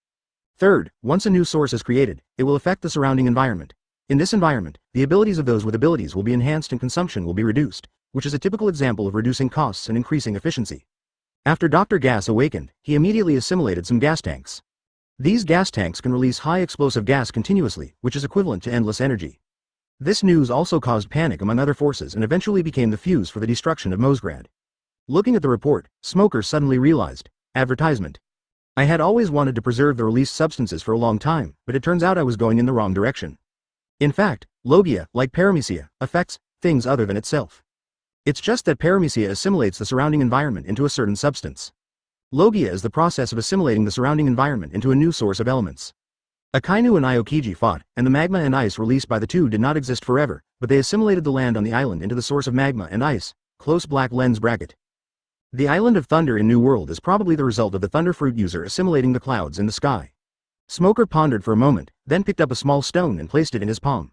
Third, once a new source is created, it will affect the surrounding environment. In this environment, the abilities of those with abilities will be enhanced and consumption will be reduced, which is a typical example of reducing costs and increasing efficiency. After Dr. Gas awakened, he immediately assimilated some gas tanks. These gas tanks can release high explosive gas continuously, which is equivalent to endless energy. This news also caused panic among other forces and eventually became the fuse for the destruction of Mosgrad. Looking at the report, Smoker suddenly realized, advertisement. I had always wanted to preserve the released substances for a long time, but it turns out I was going in the wrong direction. In fact, Logia, like paramecia, affects things other than itself. It's just that paramecia assimilates the surrounding environment into a certain substance. Logia is the process of assimilating the surrounding environment into a new source of elements. Akainu and Aokiji fought, and the magma and ice released by the two did not exist forever, but they assimilated the land on the island into the source of magma and ice, close black lens bracket. The island of Thunder in New World is probably the result of the Thunder Fruit user assimilating the clouds in the sky. Smoker pondered for a moment, then picked up a small stone and placed it in his palm.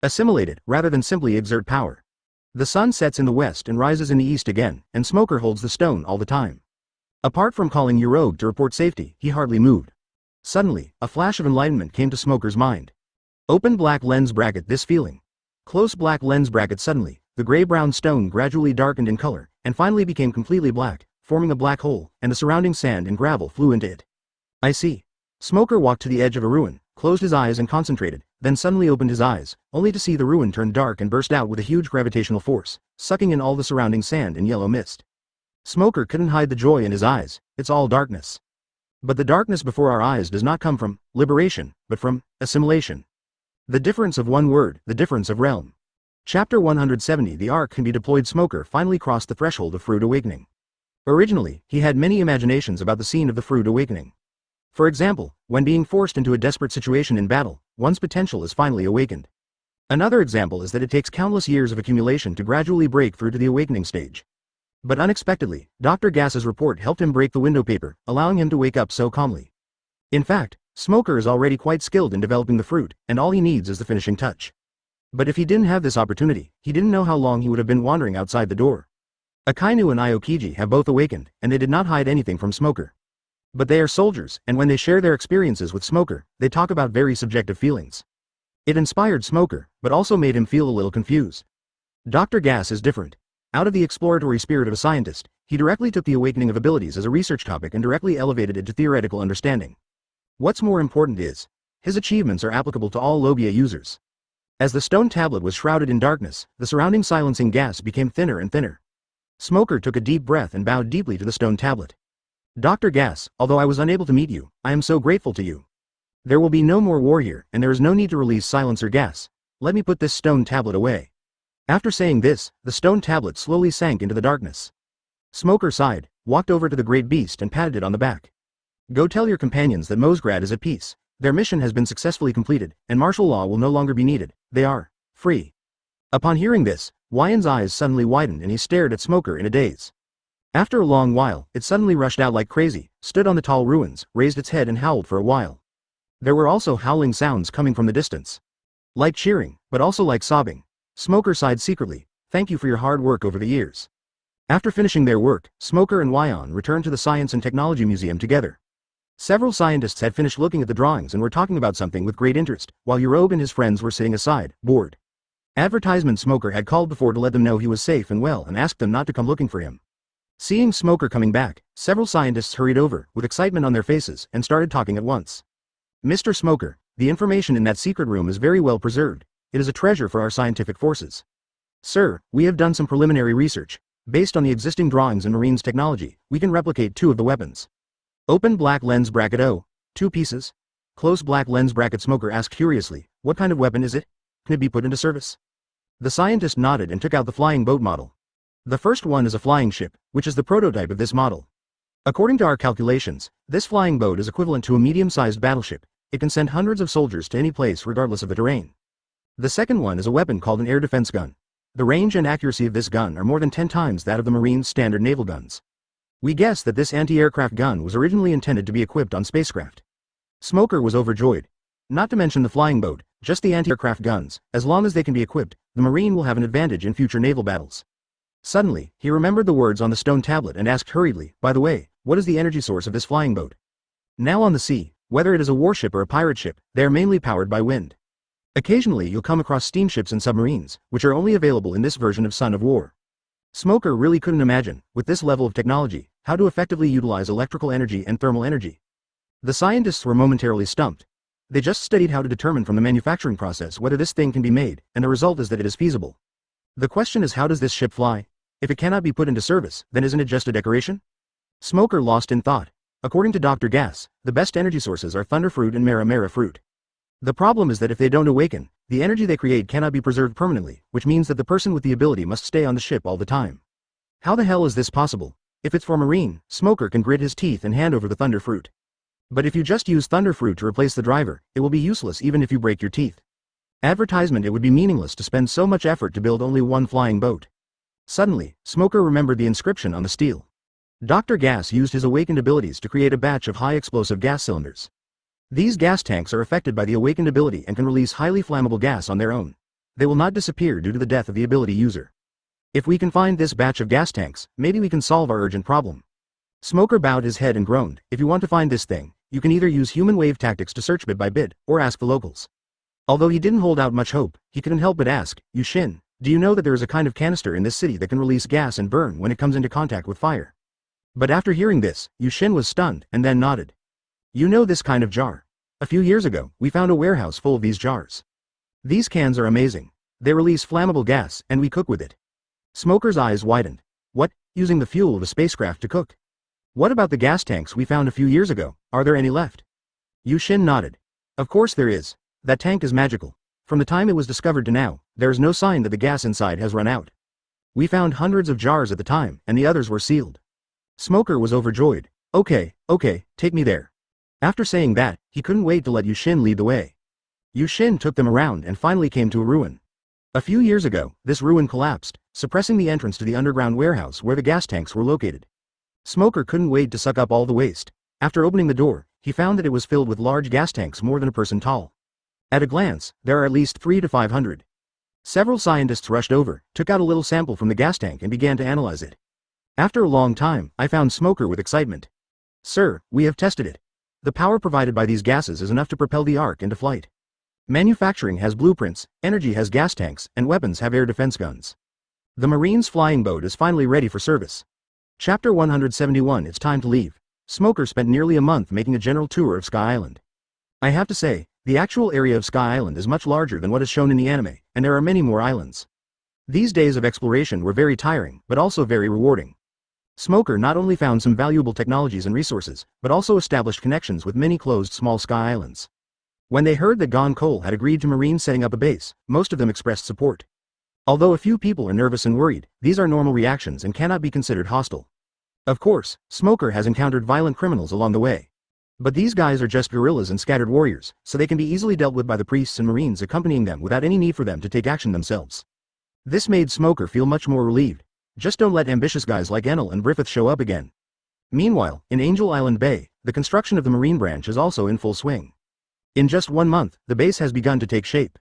Assimilate it, rather than simply exert power. The sun sets in the west and rises in the east again, and Smoker holds the stone all the time. Apart from calling Urog to report safety, he hardly moved. Suddenly, a flash of enlightenment came to Smoker's mind. Open black lens bracket this feeling. Close black lens bracket suddenly, the gray-brown stone gradually darkened in color, and finally became completely black, forming a black hole, and the surrounding sand and gravel flew into it. I see. Smoker walked to the edge of a ruin, closed his eyes and concentrated, then suddenly opened his eyes, only to see the ruin turn dark and burst out with a huge gravitational force, sucking in all the surrounding sand and yellow mist. Smoker couldn't hide the joy in his eyes, it's all darkness. But the darkness before our eyes does not come from liberation, but from assimilation. The difference of one word, the difference of realm. Chapter 170. The arc can be deployed. Smoker finally crossed the threshold of Fruit Awakening. Originally, he had many imaginations about the scene of the Fruit Awakening. For example, when being forced into a desperate situation in battle, one's potential is finally awakened. Another example is that it takes countless years of accumulation to gradually break through to the awakening stage. But unexpectedly, Dr. Gas's report helped him break the window paper, allowing him to wake up so calmly. In fact, Smoker is already quite skilled in developing the fruit, and all he needs is the finishing touch. But if he didn't have this opportunity, he didn't know how long he would have been wandering outside the door. Akainu and Aokiji have both awakened, and they did not hide anything from Smoker. But they are soldiers, and when they share their experiences with Smoker, they talk about very subjective feelings. It inspired Smoker, but also made him feel a little confused. Dr. Gas is different. Out of the exploratory spirit of a scientist, he directly took the awakening of abilities as a research topic and directly elevated it to theoretical understanding. What's more important is, his achievements are applicable to all Logia users. As the stone tablet was shrouded in darkness, the surrounding silencing gas became thinner and thinner. Smoker took a deep breath and bowed deeply to the stone tablet. Dr. Gas, although I was unable to meet you, I am so grateful to you. There will be no more war here, and there is no need to release silencer gas. Let me put this stone tablet away. After saying this, the stone tablet slowly sank into the darkness. Smoker sighed, walked over to the great beast and patted it on the back. Go tell your companions that Mosgrad is at peace. Their mission has been successfully completed, and martial law will no longer be needed. They are free. Upon hearing this, Wyan's eyes suddenly widened and he stared at Smoker in a daze. After a long while, it suddenly rushed out like crazy, stood on the tall ruins, raised its head and howled for a while. There were also howling sounds coming from the distance. Like cheering, but also like sobbing. Smoker sighed secretly, thank you for your hard work over the years. After finishing their work, Smoker and Wyan returned to the Science and Technology Museum together. Several scientists had finished looking at the drawings and were talking about something with great interest, while Urog and his friends were sitting aside, bored. Advertisement Smoker had called before to let them know he was safe and well and asked them not to come looking for him. Seeing Smoker coming back, several scientists hurried over, with excitement on their faces, and started talking at once. Mr. Smoker, the information in that secret room is very well preserved. It is a treasure for our scientific forces. Sir, we have done some preliminary research. Based on the existing drawings and Marine's technology, we can replicate 2 of the weapons. Open black lens bracket O. 2 pieces. Close black lens bracket. Smoker asked curiously, what kind of weapon is it? Can it be put into service? The scientist nodded and took out the flying boat model. The first one is a flying ship, which is the prototype of this model. According to our calculations, this flying boat is equivalent to a medium-sized battleship. It can send hundreds of soldiers to any place regardless of the terrain. The second one is a weapon called an air defense gun. The range and accuracy of this gun are more than 10 times that of the Marine's standard naval guns. We guess that this anti-aircraft gun was originally intended to be equipped on spacecraft. Smoker was overjoyed. Not to mention the flying boat, just the anti-aircraft guns, as long as they can be equipped, the Marine will have an advantage in future naval battles. Suddenly, he remembered the words on the stone tablet and asked hurriedly, by the way, what is the energy source of this flying boat? Now on the sea, whether it is a warship or a pirate ship, they are mainly powered by wind. Occasionally you'll come across steamships and submarines, which are only available in this version of Son of War. Smoker really couldn't imagine, with this level of technology, how to effectively utilize electrical energy and thermal energy. The scientists were momentarily stumped. They just studied how to determine from the manufacturing process whether this thing can be made, and the result is that it is feasible. The question is, how does this ship fly? If it cannot be put into service, then isn't it just a decoration? Smoker lost in thought. According to Dr. Gas, the best energy sources are thunder fruit and mara fruit. The problem is that if they don't awaken, the energy they create cannot be preserved permanently, which means that the person with the ability must stay on the ship all the time. How the hell is this possible? If it's for Marine, Smoker can grit his teeth and hand over the thunder fruit. But if you just use thunder fruit to replace the driver, it will be useless even if you break your teeth. Advertisement. It would be meaningless to spend so much effort to build only one flying boat. Suddenly, Smoker remembered the inscription on the steel. Dr. Gas used his awakened abilities to create a batch of high explosive gas cylinders. These gas tanks are affected by the awakened ability and can release highly flammable gas on their own. They will not disappear due to the death of the ability user. If we can find this batch of gas tanks, maybe we can solve our urgent problem. Smoker bowed his head and groaned. If you want to find this thing, you can either use human wave tactics to search bit by bit, or ask the locals. Although he didn't hold out much hope, he couldn't help but ask, Yushin, do you know that there is a kind of canister in this city that can release gas and burn when it comes into contact with fire? But after hearing this, Yushin was stunned, and then nodded. You know this kind of jar. A few years ago, we found a warehouse full of these jars. These cans are amazing. They release flammable gas, and we cook with it. Smoker's eyes widened. What, using the fuel of a spacecraft to cook? What about the gas tanks we found a few years ago? Are there any left? Yushin nodded. Of course there is. That tank is magical. From the time it was discovered to now, there is no sign that the gas inside has run out. We found hundreds of jars at the time, and the others were sealed. Smoker was overjoyed. Okay, take me there. After saying that, he couldn't wait to let Yushin lead the way. Yushin took them around and finally came to a ruin. A few years ago, this ruin collapsed, suppressing the entrance to the underground warehouse where the gas tanks were located. Smoker couldn't wait to suck up all the waste. After opening the door, he found that it was filled with large gas tanks more than a person tall. At a glance, there are at least 300 to 500. Several scientists rushed over, took out a little sample from the gas tank and began to analyze it. After a long time, I found Smoker with excitement. Sir, we have tested it. The power provided by these gases is enough to propel the Ark into flight. Manufacturing has blueprints, energy has gas tanks, and weapons have air defense guns. The Marine's flying boat is finally ready for service. Chapter 171. It's time to leave. Smoker spent nearly a month making a general tour of Sky Island. I have to say, the actual area of Sky Island is much larger than what is shown in the anime, and there are many more islands. These days of exploration were very tiring, but also very rewarding. Smoker not only found some valuable technologies and resources, but also established connections with many closed small sky islands. When they heard that Gon Cole had agreed to Marine setting up a base, most of them expressed support. Although a few people are nervous and worried, these are normal reactions and cannot be considered hostile. Of course, Smoker has encountered violent criminals along the way. But these guys are just guerrillas and scattered warriors, so they can be easily dealt with by the priests and Marines accompanying them without any need for them to take action themselves. This made Smoker feel much more relieved. Just don't let ambitious guys like Enel and Griffith show up again. Meanwhile, in Angel Island Bay, the construction of the Marine branch is also in full swing. In just 1 month, the base has begun to take shape.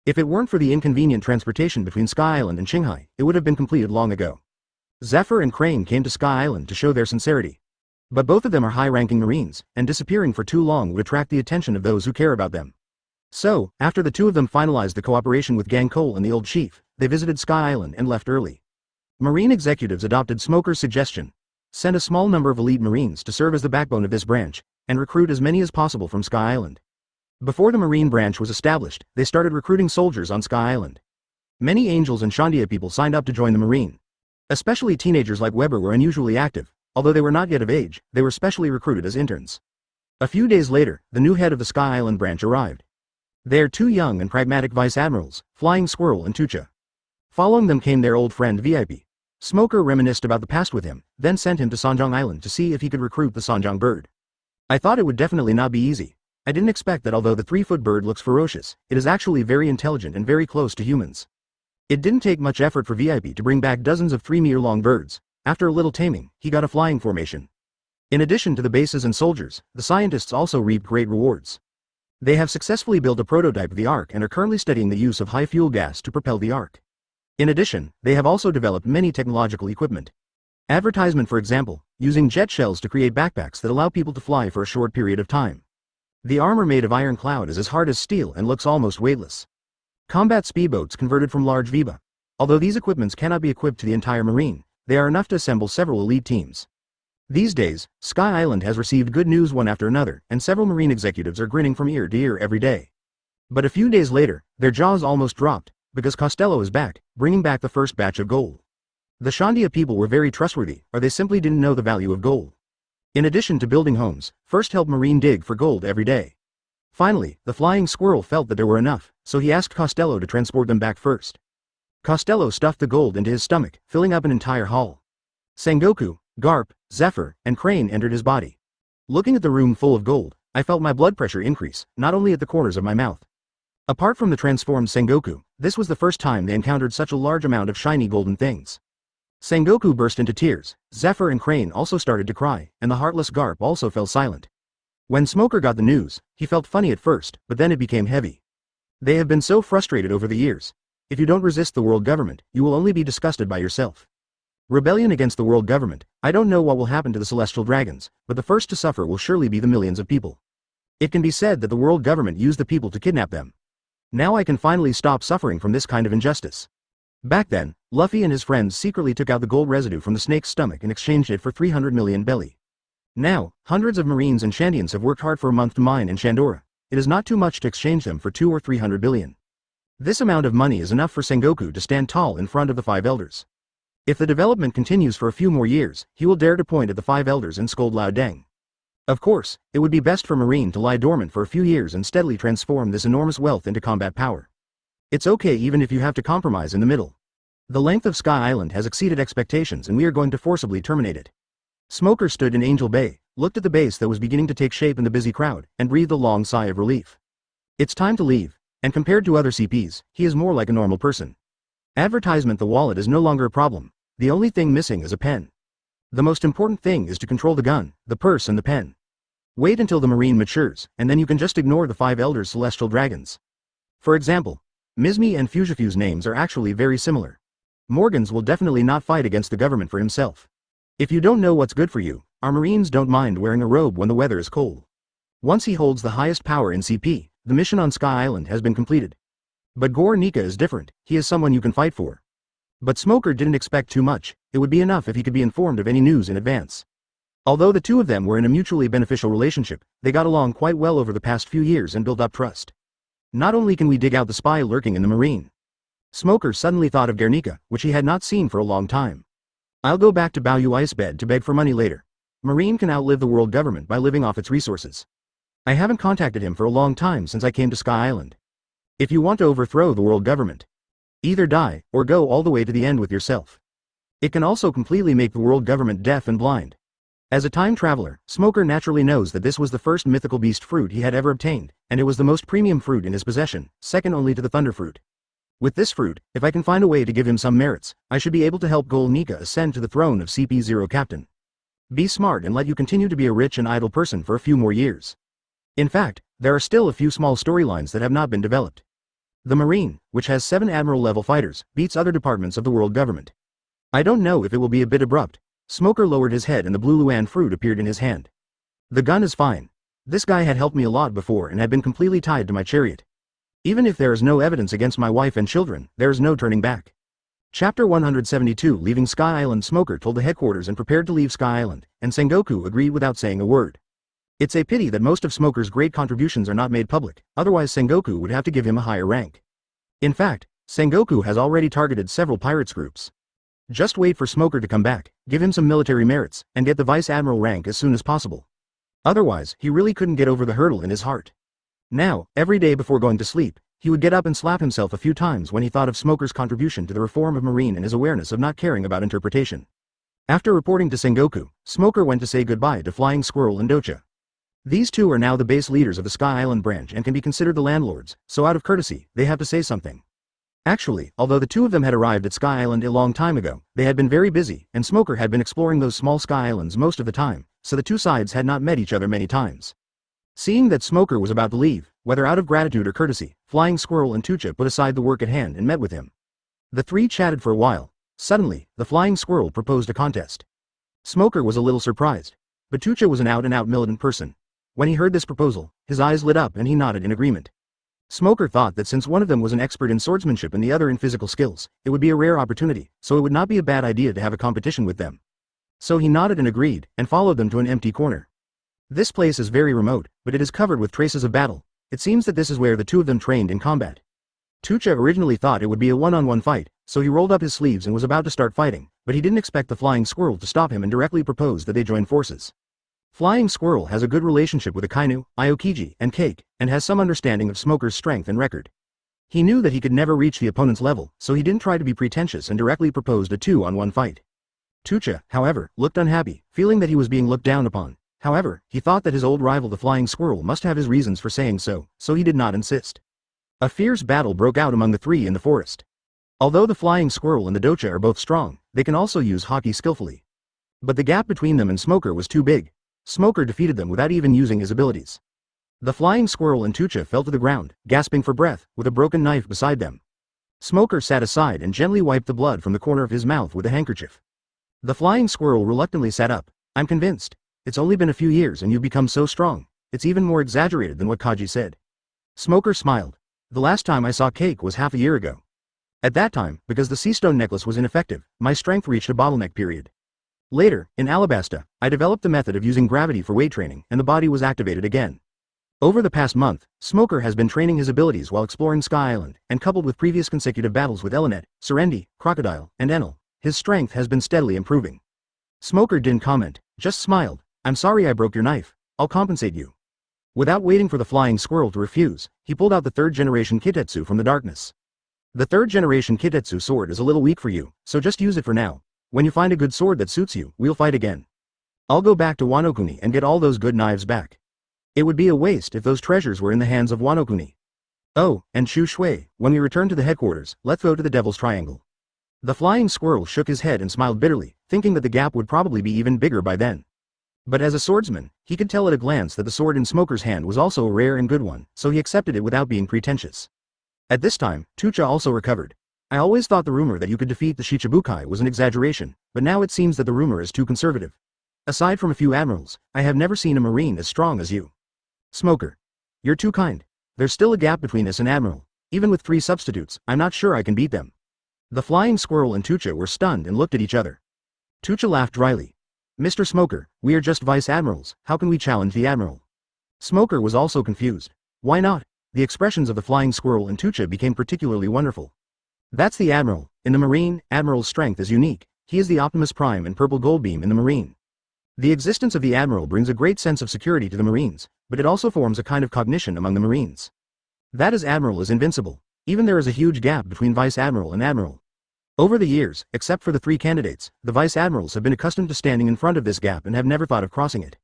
If it weren't for the inconvenient transportation between Sky Island and Qinghai, it would have been completed long ago. Zephyr and Crane came to Sky Island to show their sincerity. But both of them are high-ranking Marines, and disappearing for too long would attract the attention of those who care about them. So, after the two of them finalized the cooperation with Gang Cole and the old chief, they visited Sky Island and left early. Marine executives adopted Smoker's suggestion. Send a small number of elite Marines to serve as the backbone of this branch, and recruit as many as possible from Sky Island. Before the Marine branch was established, they started recruiting soldiers on Sky Island. Many Angels and Shandia people signed up to join the Marine. Especially teenagers like Weber were unusually active. Although they were not yet of age, they were specially recruited as interns. A few days later, the new head of the Sky Island branch arrived. They are two young and pragmatic vice admirals, Flying Squirrel and Tucha. Following them came their old friend VIP. Smoker reminisced about the past with him, then sent him to Sanjang Island to see if he could recruit the Sanjang bird. I thought it would definitely not be easy. I didn't expect that although the 3-foot bird looks ferocious, it is actually very intelligent and very close to humans. It didn't take much effort for VIP to bring back dozens of 3-meter-long birds. After a little taming, he got a flying formation. In addition to the bases and soldiers, the scientists also reaped great rewards. They have successfully built a prototype of the Ark and are currently studying the use of high fuel gas to propel the Ark. In addition, they have also developed many technological equipment. Advertisement, for example, using jet shells to create backpacks that allow people to fly for a short period of time. The armor made of iron cloud is as hard as steel and looks almost weightless. Combat speedboats converted from large VIBA. Although these equipments cannot be equipped to the entire Marine, they are enough to assemble several elite teams. These days, Sky Island has received good news one after another, and several Marine executives are grinning from ear to ear every day. But a few days later, their jaws almost dropped, because Costello is back, bringing back the first batch of gold. The Shandia people were very trustworthy, or they simply didn't know the value of gold. In addition to building homes, First helped Marine dig for gold every day. Finally, the Flying Squirrel felt that there were enough, so he asked Costello to transport them back first. Costello stuffed the gold into his stomach, filling up an entire hall. Sengoku, Garp, Zephyr, and Crane entered his body. Looking at the room full of gold, I felt my blood pressure increase, not only at the corners of my mouth. Apart from the transformed Sengoku, this was the first time they encountered such a large amount of shiny golden things. Sengoku burst into tears, Zephyr and Crane also started to cry, and the heartless Garp also fell silent. When Smoker got the news, he felt funny at first, but then it became heavy. They have been so frustrated over the years. If you don't resist the world government, you will only be disgusted by yourself. Rebellion against the world government. I don't know what will happen to the celestial dragons, but the first to suffer will surely be the millions of people. It can be said that the world government used the people to kidnap them. Now I can finally stop suffering from this kind of injustice. Back then, Luffy and his friends secretly took out the gold residue from the snake's stomach and exchanged it for 300 million belly. Now, hundreds of Marines and Shandians have worked hard for a month to mine in Shandora. It is not too much to exchange them for 2 or 300 billion. This amount of money is enough for Sengoku to stand tall in front of the 5 elders. If the development continues for a few more years, he will dare to point at the 5 elders and scold Lao Deng. Of course, it would be best for Marine to lie dormant for a few years and steadily transform this enormous wealth into combat power. It's okay even if you have to compromise in the middle. The length of Sky Island has exceeded expectations and we are going to forcibly terminate it. Smoker stood in Angel Bay, looked at the base that was beginning to take shape in the busy crowd, and breathed a long sigh of relief. It's time to leave, and compared to other CPs, he is more like a normal person. Advertisement: the wallet is no longer a problem. The only thing missing is a pen. The most important thing is to control the gun, the purse and the pen. Wait until the Marine matures, and then you can just ignore the 5 elders celestial dragons. For example, Mizmi and Fujifu's names are actually very similar. Morgans will definitely not fight against the government for himself. If you don't know what's good for you, our Marines don't mind wearing a robe when the weather is cold. Once he holds the highest power in CP, the mission on Sky Island has been completed. But Gore Nika is different, he is someone you can fight for. But Smoker didn't expect too much, it would be enough if he could be informed of any news in advance. Although the two of them were in a mutually beneficial relationship, they got along quite well over the past few years and built up trust. Not only can we dig out the spy lurking in the Marine. Smoker suddenly thought of Guernica, which he had not seen for a long time. I'll go back to Baoyu Icebed to beg for money later. Marine can outlive the world government by living off its resources. I haven't contacted him for a long time since I came to Sky Island. If you want to overthrow the world government, either die, or go all the way to the end with yourself. It can also completely make the world government deaf and blind. As a time traveler, Smoker naturally knows that this was the first mythical beast fruit he had ever obtained, and it was the most premium fruit in his possession, second only to the thunder fruit. With this fruit, if I can find a way to give him some merits, I should be able to help Gol Nika ascend to the throne of CP0 captain. Be smart and let you continue to be a rich and idle person for a few more years. In fact, there are still a few small storylines that have not been developed. The Marine, which has 7 admiral-level fighters, beats other departments of the world government. I don't know if it will be a bit abrupt. Smoker lowered his head and the blue Luan fruit appeared in his hand. The gun is fine. This guy had helped me a lot before and had been completely tied to my chariot. Even if there is no evidence against my wife and children, there is no turning back. Chapter 172. Leaving Sky Island. Smoker told the headquarters and prepared to leave Sky Island, and Sengoku agreed without saying a word. It's a pity that most of Smoker's great contributions are not made public, otherwise Sengoku would have to give him a higher rank. In fact, Sengoku has already targeted several pirates groups. Just wait for Smoker to come back, give him some military merits, and get the Vice Admiral rank as soon as possible. Otherwise, he really couldn't get over the hurdle in his heart. Now, every day before going to sleep, he would get up and slap himself a few times when he thought of Smoker's contribution to the reform of Marine and his awareness of not caring about interpretation. After reporting to Sengoku, Smoker went to say goodbye to Flying Squirrel and Docha. These two are now the base leaders of the Sky Island branch and can be considered the landlords, so out of courtesy, they have to say something. Actually, although the two of them had arrived at Sky Island a long time ago, they had been very busy, and Smoker had been exploring those small Sky Islands most of the time, so the two sides had not met each other many times. Seeing that Smoker was about to leave, whether out of gratitude or courtesy, Flying Squirrel and Tucha put aside the work at hand and met with him. The three chatted for a while. Suddenly, the Flying Squirrel proposed a contest. Smoker was a little surprised, but Tucha was an out-and-out militant person. When he heard this proposal, his eyes lit up and he nodded in agreement. Smoker thought that since one of them was an expert in swordsmanship and the other in physical skills, it would be a rare opportunity, so it would not be a bad idea to have a competition with them. So he nodded and agreed, and followed them to an empty corner. This place is very remote, but it is covered with traces of battle. It seems that this is where the two of them trained in combat. Tucha originally thought it would be a one-on-one fight, so he rolled up his sleeves and was about to start fighting, but he didn't expect the Flying Squirrel to stop him and directly proposed that they join forces. Flying Squirrel has a good relationship with Akainu, Aokiji, and Cake, and has some understanding of Smoker's strength and record. He knew that he could never reach the opponent's level, so he didn't try to be pretentious and directly proposed a 2-on-1 fight. Tucha, however, looked unhappy, feeling that he was being looked down upon. However, he thought that his old rival the Flying Squirrel must have his reasons for saying so he did not insist. A fierce battle broke out among the three in the forest. Although the Flying Squirrel and the Docha are both strong, they can also use hockey skillfully. But the gap between them and Smoker was too big. Smoker defeated them without even using his abilities. The Flying Squirrel and Tucha fell to the ground, gasping for breath, with a broken knife beside them. Smoker sat aside and gently wiped the blood from the corner of his mouth with a handkerchief. The Flying Squirrel reluctantly sat up. I'm convinced. It's only been a few years and you've become so strong. It's even more exaggerated than what Kaji said. Smoker smiled. The last time I saw Cake was half a year ago. At that time, because the Seastone necklace was ineffective, my strength reached a bottleneck period. Later, in Alabasta, I developed the method of using gravity for weight training, and the body was activated again. Over the past month, Smoker has been training his abilities while exploring Sky Island, and coupled with previous consecutive battles with Elinet, Serendi, Crocodile, and Enel, his strength has been steadily improving. Smoker didn't comment, just smiled. I'm sorry I broke your knife. I'll compensate you. Without waiting for the Flying Squirrel to refuse, he pulled out the 3rd-generation Kitetsu from the darkness. The 3rd-generation Kitetsu sword is a little weak for you, so just use it for now. When you find a good sword that suits you, we'll fight again. I'll go back to Wanokuni and get all those good knives back. It would be a waste if those treasures were in the hands of Wanokuni. Oh, and Shu Shui, when we return to the headquarters, let's go to the Devil's Triangle. The Flying Squirrel shook his head and smiled bitterly, thinking that the gap would probably be even bigger by then. But as a swordsman, he could tell at a glance that the sword in Smoker's hand was also a rare and good one, so he accepted it without being pretentious. At this time, Tucha also recovered. I always thought the rumor that you could defeat the Shichibukai was an exaggeration, but now it seems that the rumor is too conservative. Aside from a few admirals, I have never seen a marine as strong as you. Smoker. You're too kind. There's still a gap between us and Admiral. Even with 3 substitutes, I'm not sure I can beat them. The Flying Squirrel and Tucha were stunned and looked at each other. Tucha laughed dryly. Mr. Smoker, we are just Vice Admirals, how can we challenge the Admiral? Smoker was also confused. Why not? The expressions of the Flying Squirrel and Tucha became particularly wonderful. That's the Admiral. In the Marine, Admiral's strength is unique. He is the Optimus Prime and Purple Goldbeam in the Marine. The existence of the Admiral brings a great sense of security to the Marines, but it also forms a kind of cognition among the Marines. That is Admiral is invincible. Even there is a huge gap between Vice Admiral and Admiral. Over the years, except for the 3 candidates, the Vice Admirals have been accustomed to standing in front of this gap and have never thought of crossing it.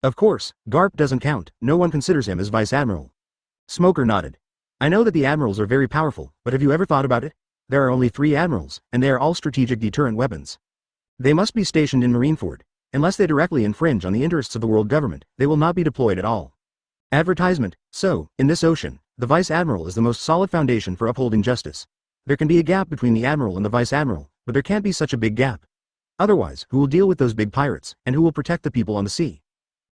Of course, Garp doesn't count, no one considers him as Vice Admiral. Smoker nodded. I know that the Admirals are very powerful, but have you ever thought about it? There are only 3 admirals, and they are all strategic deterrent weapons. They must be stationed in Marineford. Unless they directly infringe on the interests of the world government, they will not be deployed at all. Advertisement. So, in this ocean, the Vice Admiral is the most solid foundation for upholding justice. There can be a gap between the Admiral and the Vice Admiral, but there can't be such a big gap. Otherwise, who will deal with those big pirates, and who will protect the people on the sea?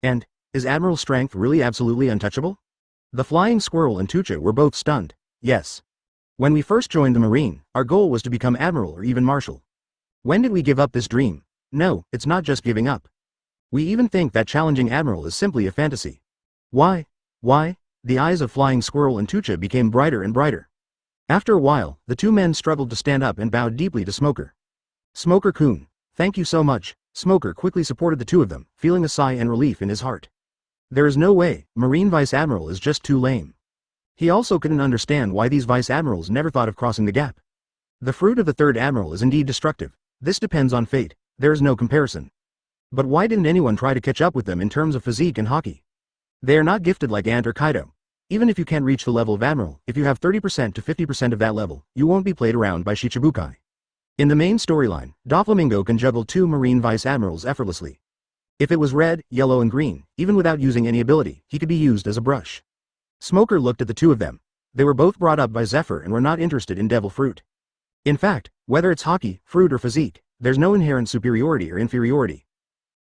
And, is Admiral's strength really absolutely untouchable? The Flying Squirrel and Tucha were both stunned. Yes. When we first joined the Marine, our goal was to become Admiral or even Marshal. When did we give up this dream? No, it's not just giving up. We even think that challenging Admiral is simply a fantasy. Why? Why? The eyes of Flying Squirrel and Tucha became brighter and brighter. After a while, the two men struggled to stand up and bowed deeply to Smoker. Smoker-kun, thank you so much. Smoker quickly supported the two of them, feeling a sigh and relief in his heart. There is no way, Marine Vice Admiral is just too lame. He also couldn't understand why these Vice Admirals never thought of crossing the gap. The fruit of the third Admiral is indeed destructive. This depends on fate, there is no comparison. But why didn't anyone try to catch up with them in terms of physique and hockey? They are not gifted like Ant or Kaido. Even if you can't reach the level of Admiral, if you have 30% to 50% of that level, you won't be played around by Shichibukai. In the main storyline, Doflamingo can juggle two Marine Vice Admirals effortlessly. If it was red, yellow and green, even without using any ability, he could be used as a brush. Smoker looked at the two of them. They were both brought up by Zephyr and were not interested in devil fruit. In fact, whether it's hockey, fruit or physique, there's no inherent superiority or inferiority.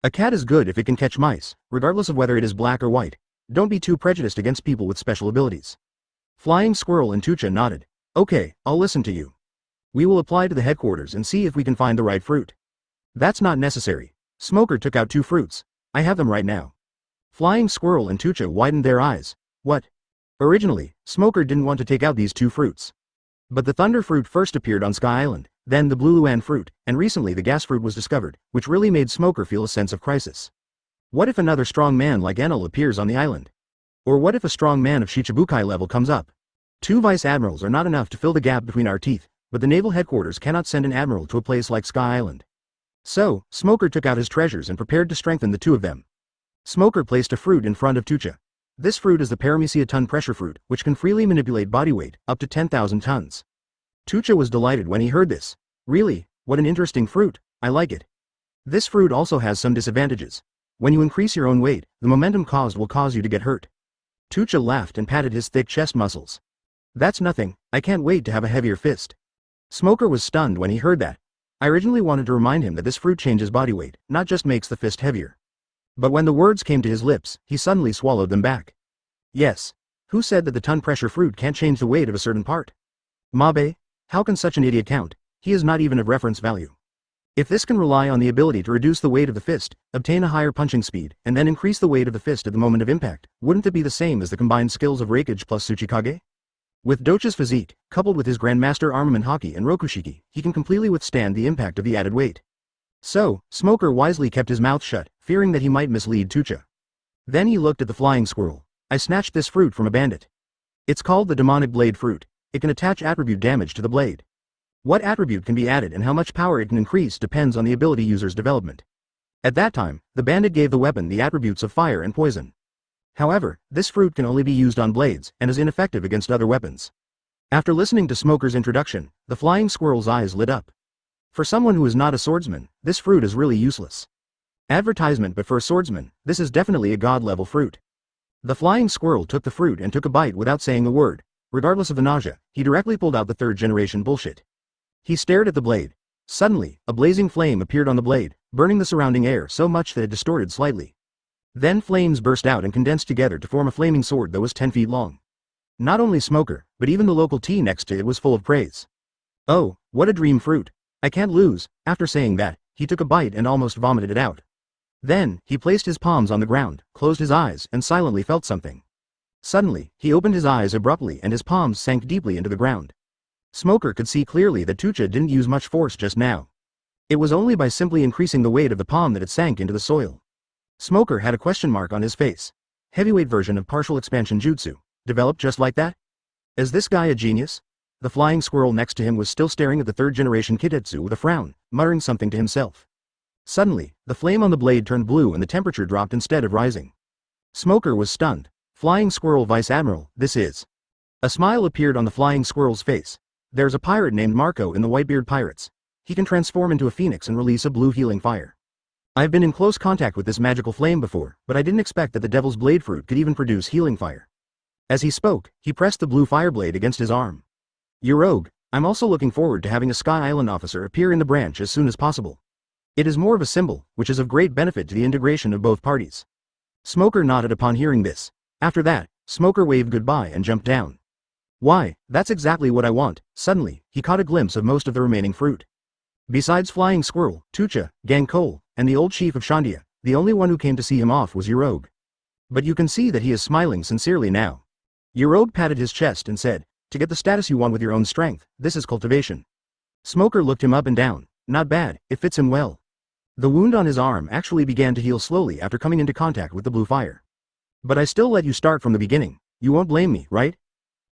A cat is good if it can catch mice, regardless of whether it is black or white. Don't be too prejudiced against people with special abilities. Flying Squirrel and Tucha nodded. Okay, I'll listen to you. We will apply to the headquarters and see if we can find the right fruit. That's not necessary. Smoker took out two fruits. I have them right now. Flying Squirrel and Tucha widened their eyes. What? Originally, Smoker didn't want to take out these two fruits. But the thunder fruit first appeared on Sky Island, then the blue Luan fruit, and recently the gas fruit was discovered, which really made Smoker feel a sense of crisis. What if another strong man like Enel appears on the island? Or what if a strong man of Shichibukai level comes up? Two Vice Admirals are not enough to fill the gap between our teeth, but the naval headquarters cannot send an admiral to a place like Sky Island. So, Smoker took out his treasures and prepared to strengthen the two of them. Smoker placed a fruit in front of Tucha. This fruit is the Paramecia ton pressure fruit, which can freely manipulate body weight, up to 10,000 tons. Tucha was delighted when he heard this. Really, what an interesting fruit, I like it. This fruit also has some disadvantages. When you increase your own weight, the momentum caused will cause you to get hurt. Tucha laughed and patted his thick chest muscles. That's nothing, I can't wait to have a heavier fist. Smoker was stunned when he heard that. I originally wanted to remind him that this fruit changes body weight, not just makes the fist heavier. But when the words came to his lips, he suddenly swallowed them back. Yes. Who said that the ton pressure fruit can't change the weight of a certain part? Mabe? How can such an idiot count? He is not even of reference value. If this can rely on the ability to reduce the weight of the fist, obtain a higher punching speed, and then increase the weight of the fist at the moment of impact, wouldn't it be the same as the combined skills of Raikage plus Tsuchikage? With Docha's physique, coupled with his Grandmaster Armament Haki and Rokushiki, he can completely withstand the impact of the added weight. So, Smoker wisely kept his mouth shut, fearing that he might mislead Tucha. Then he looked at the Flying Squirrel. I snatched this fruit from a bandit. It's called the Demonic Blade Fruit. It can attach attribute damage to the blade. What attribute can be added and how much power it can increase depends on the ability user's development. At that time, the bandit gave the weapon the attributes of fire and poison. However, this fruit can only be used on blades, and is ineffective against other weapons. After listening to Smoker's introduction, the Flying Squirrel's eyes lit up. For someone who is not a swordsman, this fruit is really useless. Advertisement, but for a swordsman, this is definitely a god-level fruit. The Flying Squirrel took the fruit and took a bite without saying a word. Regardless of the nausea, he directly pulled out the third-generation bullshit. He stared at the blade. Suddenly, a blazing flame appeared on the blade, burning the surrounding air so much that it distorted slightly. Then flames burst out and condensed together to form a flaming sword that was 10 feet long. Not only Smoker, but even the local tea next to it was full of praise. Oh, what a dream fruit. I can't lose. After saying that, he took a bite and almost vomited it out. Then, he placed his palms on the ground, closed his eyes, and silently felt something. Suddenly, he opened his eyes abruptly and his palms sank deeply into the ground. Smoker could see clearly that Tucha didn't use much force just now. It was only by simply increasing the weight of the palm that it sank into the soil. Smoker had a question mark on his face. Heavyweight version of partial expansion jutsu, developed just like that? Is this guy a genius? The Flying Squirrel next to him was still staring at the third-generation Kitetsu with a frown, muttering something to himself. Suddenly, the flame on the blade turned blue and the temperature dropped instead of rising. Smoker was stunned. Flying Squirrel Vice Admiral, this is. A smile appeared on the Flying Squirrel's face. There's a pirate named Marco in the Whitebeard Pirates. He can transform into a phoenix and release a blue healing fire. I've been in close contact with this magical flame before, but I didn't expect that the Devil's Blade fruit could even produce healing fire. As he spoke, he pressed the blue fire blade against his arm. You rogue, I'm also looking forward to having a Sky Island officer appear in the branch as soon as possible. It is more of a symbol, which is of great benefit to the integration of both parties. Smoker nodded upon hearing this. After that, Smoker waved goodbye and jumped down. Why, that's exactly what I want. Suddenly, he caught a glimpse of most of the remaining fruit. Besides Flying Squirrel, Tucha, Gang Cole, and the old chief of Shandia, the only one who came to see him off was Yeroge. But you can see that he is smiling sincerely now. Yeroge patted his chest and said, To get the status you want with your own strength, this is cultivation. Smoker looked him up and down. Not bad, it fits him well. The wound on his arm actually began to heal slowly after coming into contact with the blue fire. But I still let you start from the beginning. You won't blame me, right?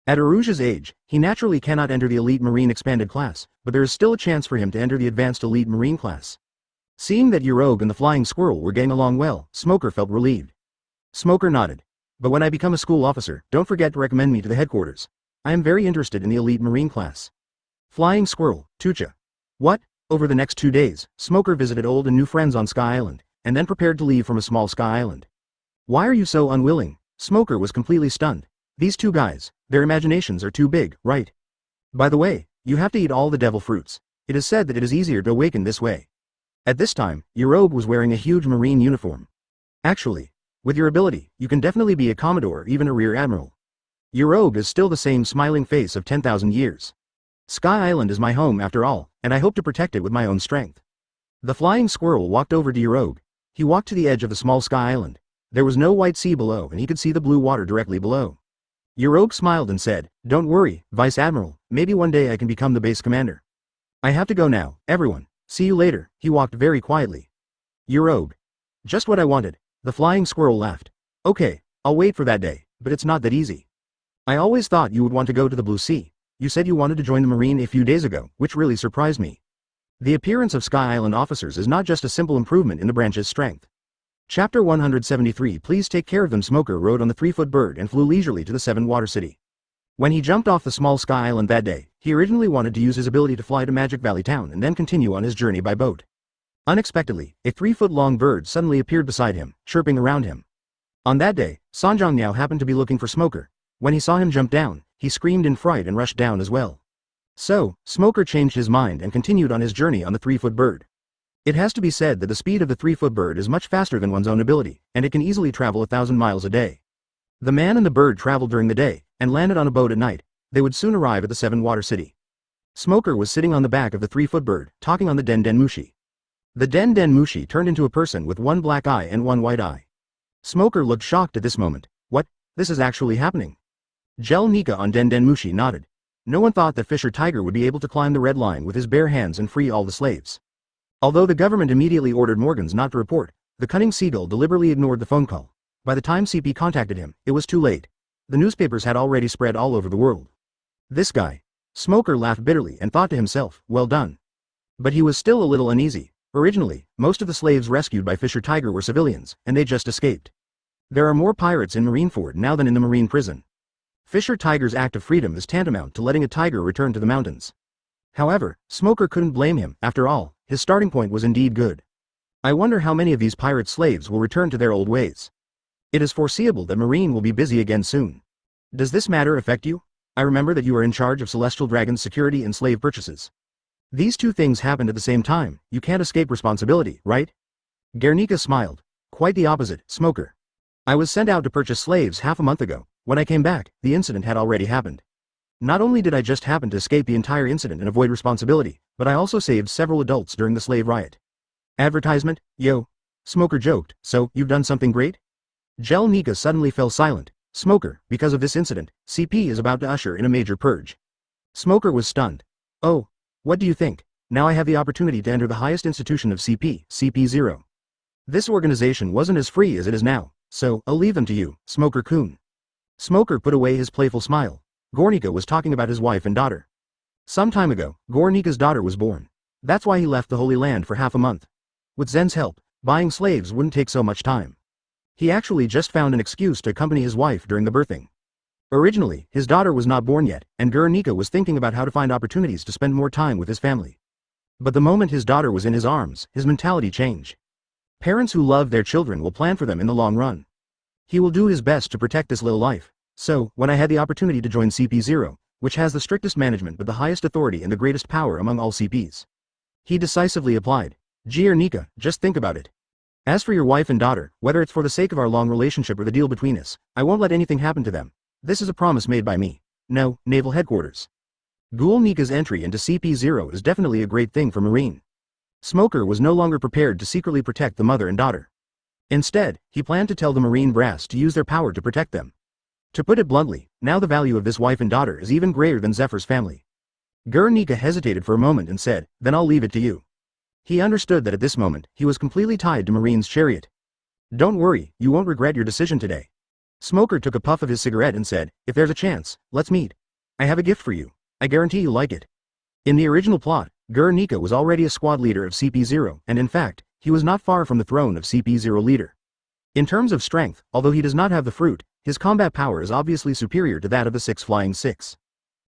At Aruja's age, he naturally cannot enter the Elite Marine Expanded class, but there is still a chance for him to enter the Advanced Elite Marine class. Seeing that Yerobe and the Flying Squirrel were getting along well, Smoker felt relieved. Smoker nodded. But when I become a school officer, don't forget to recommend me to the headquarters. I am very interested in the Elite Marine class. Flying Squirrel, Tucha. What? Over the next 2 days, Smoker visited old and new friends on Sky Island, and then prepared to leave from a small Sky Island. Why are you so unwilling? Smoker was completely stunned. These two guys, their imaginations are too big, right? By the way, you have to eat all the devil fruits. It is said that it is easier to awaken this way. At this time, Yerobe was wearing a huge marine uniform. Actually, with your ability, you can definitely be a commodore or even a rear admiral. Yerobe is still the same smiling face of 10,000 years. Sky Island is my home after all, and I hope to protect it with my own strength. The Flying Squirrel walked over to Yerobe. He walked to the edge of the small Sky Island. There was no white sea below and he could see the blue water directly below. Yerobe smiled and said, "Don't worry, Vice Admiral, maybe one day I can become the base commander. I have to go now, everyone. See you later." He walked very quietly. Yerobe. Just what I wanted. The Flying Squirrel laughed. Okay, I'll wait for that day, but it's not that easy. I always thought you would want to go to the Blue Sea. You said you wanted to join the Marine a few days ago, which really surprised me. The appearance of Sky Island officers is not just a simple improvement in the branch's strength. Chapter 173. Please take care of them. Smoker rode on the 3-foot bird and flew leisurely to the 7-water city. When he jumped off the small Sky Island that day, he originally wanted to use his ability to fly to Magic Valley Town and then continue on his journey by boat. Unexpectedly, a 3-foot-long bird suddenly appeared beside him, chirping around him. On that day, Sanjong Niao happened to be looking for Smoker. When he saw him jump down, he screamed in fright and rushed down as well. So, Smoker changed his mind and continued on his journey on the 3-foot bird. It has to be said that the speed of the 3-foot bird is much faster than one's own ability, and it can easily travel 1,000 miles a day. The man and the bird traveled during the day, and landed on a boat at night. They would soon arrive at the 7-water city. Smoker was sitting on the back of the 3-foot bird, talking on the Den Den Mushi. The Den Den Mushi turned into a person with one black eye and one white eye. Smoker looked shocked at this moment. What? This is actually happening. Gel Nika on Den Den Mushi nodded. No one thought that Fisher Tiger would be able to climb the red line with his bare hands and free all the slaves. Although the government immediately ordered Morgans not to report, the cunning seagull deliberately ignored the phone call. By the time CP contacted him, it was too late. The newspapers had already spread all over the world. This guy. Smoker laughed bitterly and thought to himself, well done. But he was still a little uneasy. Originally, most of the slaves rescued by Fisher Tiger were civilians, and they just escaped. There are more pirates in Marineford now than in the marine prison. Fisher Tiger's act of freedom is tantamount to letting a tiger return to the mountains. However, Smoker couldn't blame him. After all, his starting point was indeed good. I wonder how many of these pirate slaves will return to their old ways. It is foreseeable that Marine will be busy again soon. Does this matter affect you? I remember that you are in charge of Celestial Dragon's security and slave purchases. These two things happened at the same time. You can't escape responsibility, right? Guernica smiled. Quite the opposite, Smoker. I was sent out to purchase slaves half a month ago. When I came back, the incident had already happened. Not only did I just happen to escape the entire incident and avoid responsibility, but I also saved several adults during the slave riot. Advertisement? Yo. Smoker joked. So, you've done something great? Gel Nika suddenly fell silent. Smoker, because of this incident, CP is about to usher in a major purge. Smoker was stunned. Oh, what do you think? Now I have the opportunity to enter the highest institution of CP, CP0. This organization wasn't as free as it is now, so I'll leave them to you, Smoker-kun. Smoker put away his playful smile. Gornika was talking about his wife and daughter. Some time ago, Gornika's daughter was born. That's why he left the Holy Land for half a month. With Zen's help, buying slaves wouldn't take so much time. He actually just found an excuse to accompany his wife during the birthing. Originally, his daughter was not born yet, and Nika was thinking about how to find opportunities to spend more time with his family. But the moment his daughter was in his arms, his mentality changed. Parents who love their children will plan for them in the long run. He will do his best to protect this little life. So, when I had the opportunity to join CP0, which has the strictest management but the highest authority and the greatest power among all CPs, he decisively applied. Nika, just think about it. As for your wife and daughter, whether it's for the sake of our long relationship or the deal between us, I won't let anything happen to them. This is a promise made by me. No, Naval Headquarters. Ghoul Nika's entry into CP0 is definitely a great thing for Marine. Smoker was no longer prepared to secretly protect the mother and daughter. Instead, he planned to tell the Marine brass to use their power to protect them. To put it bluntly, now the value of this wife and daughter is even greater than Zephyr's family. Nika hesitated for a moment and said, "Then I'll leave it to you." He understood that at this moment, he was completely tied to Marine's chariot. "Don't worry, you won't regret your decision today." Smoker took a puff of his cigarette and said, "If there's a chance, let's meet. I have a gift for you. I guarantee you'll like it." In the original plot, Nika was already a squad leader of CP0, and in fact, he was not far from the throne of CP0 leader. In terms of strength, although he does not have the fruit, his combat power is obviously superior to that of the 6 Flying 6.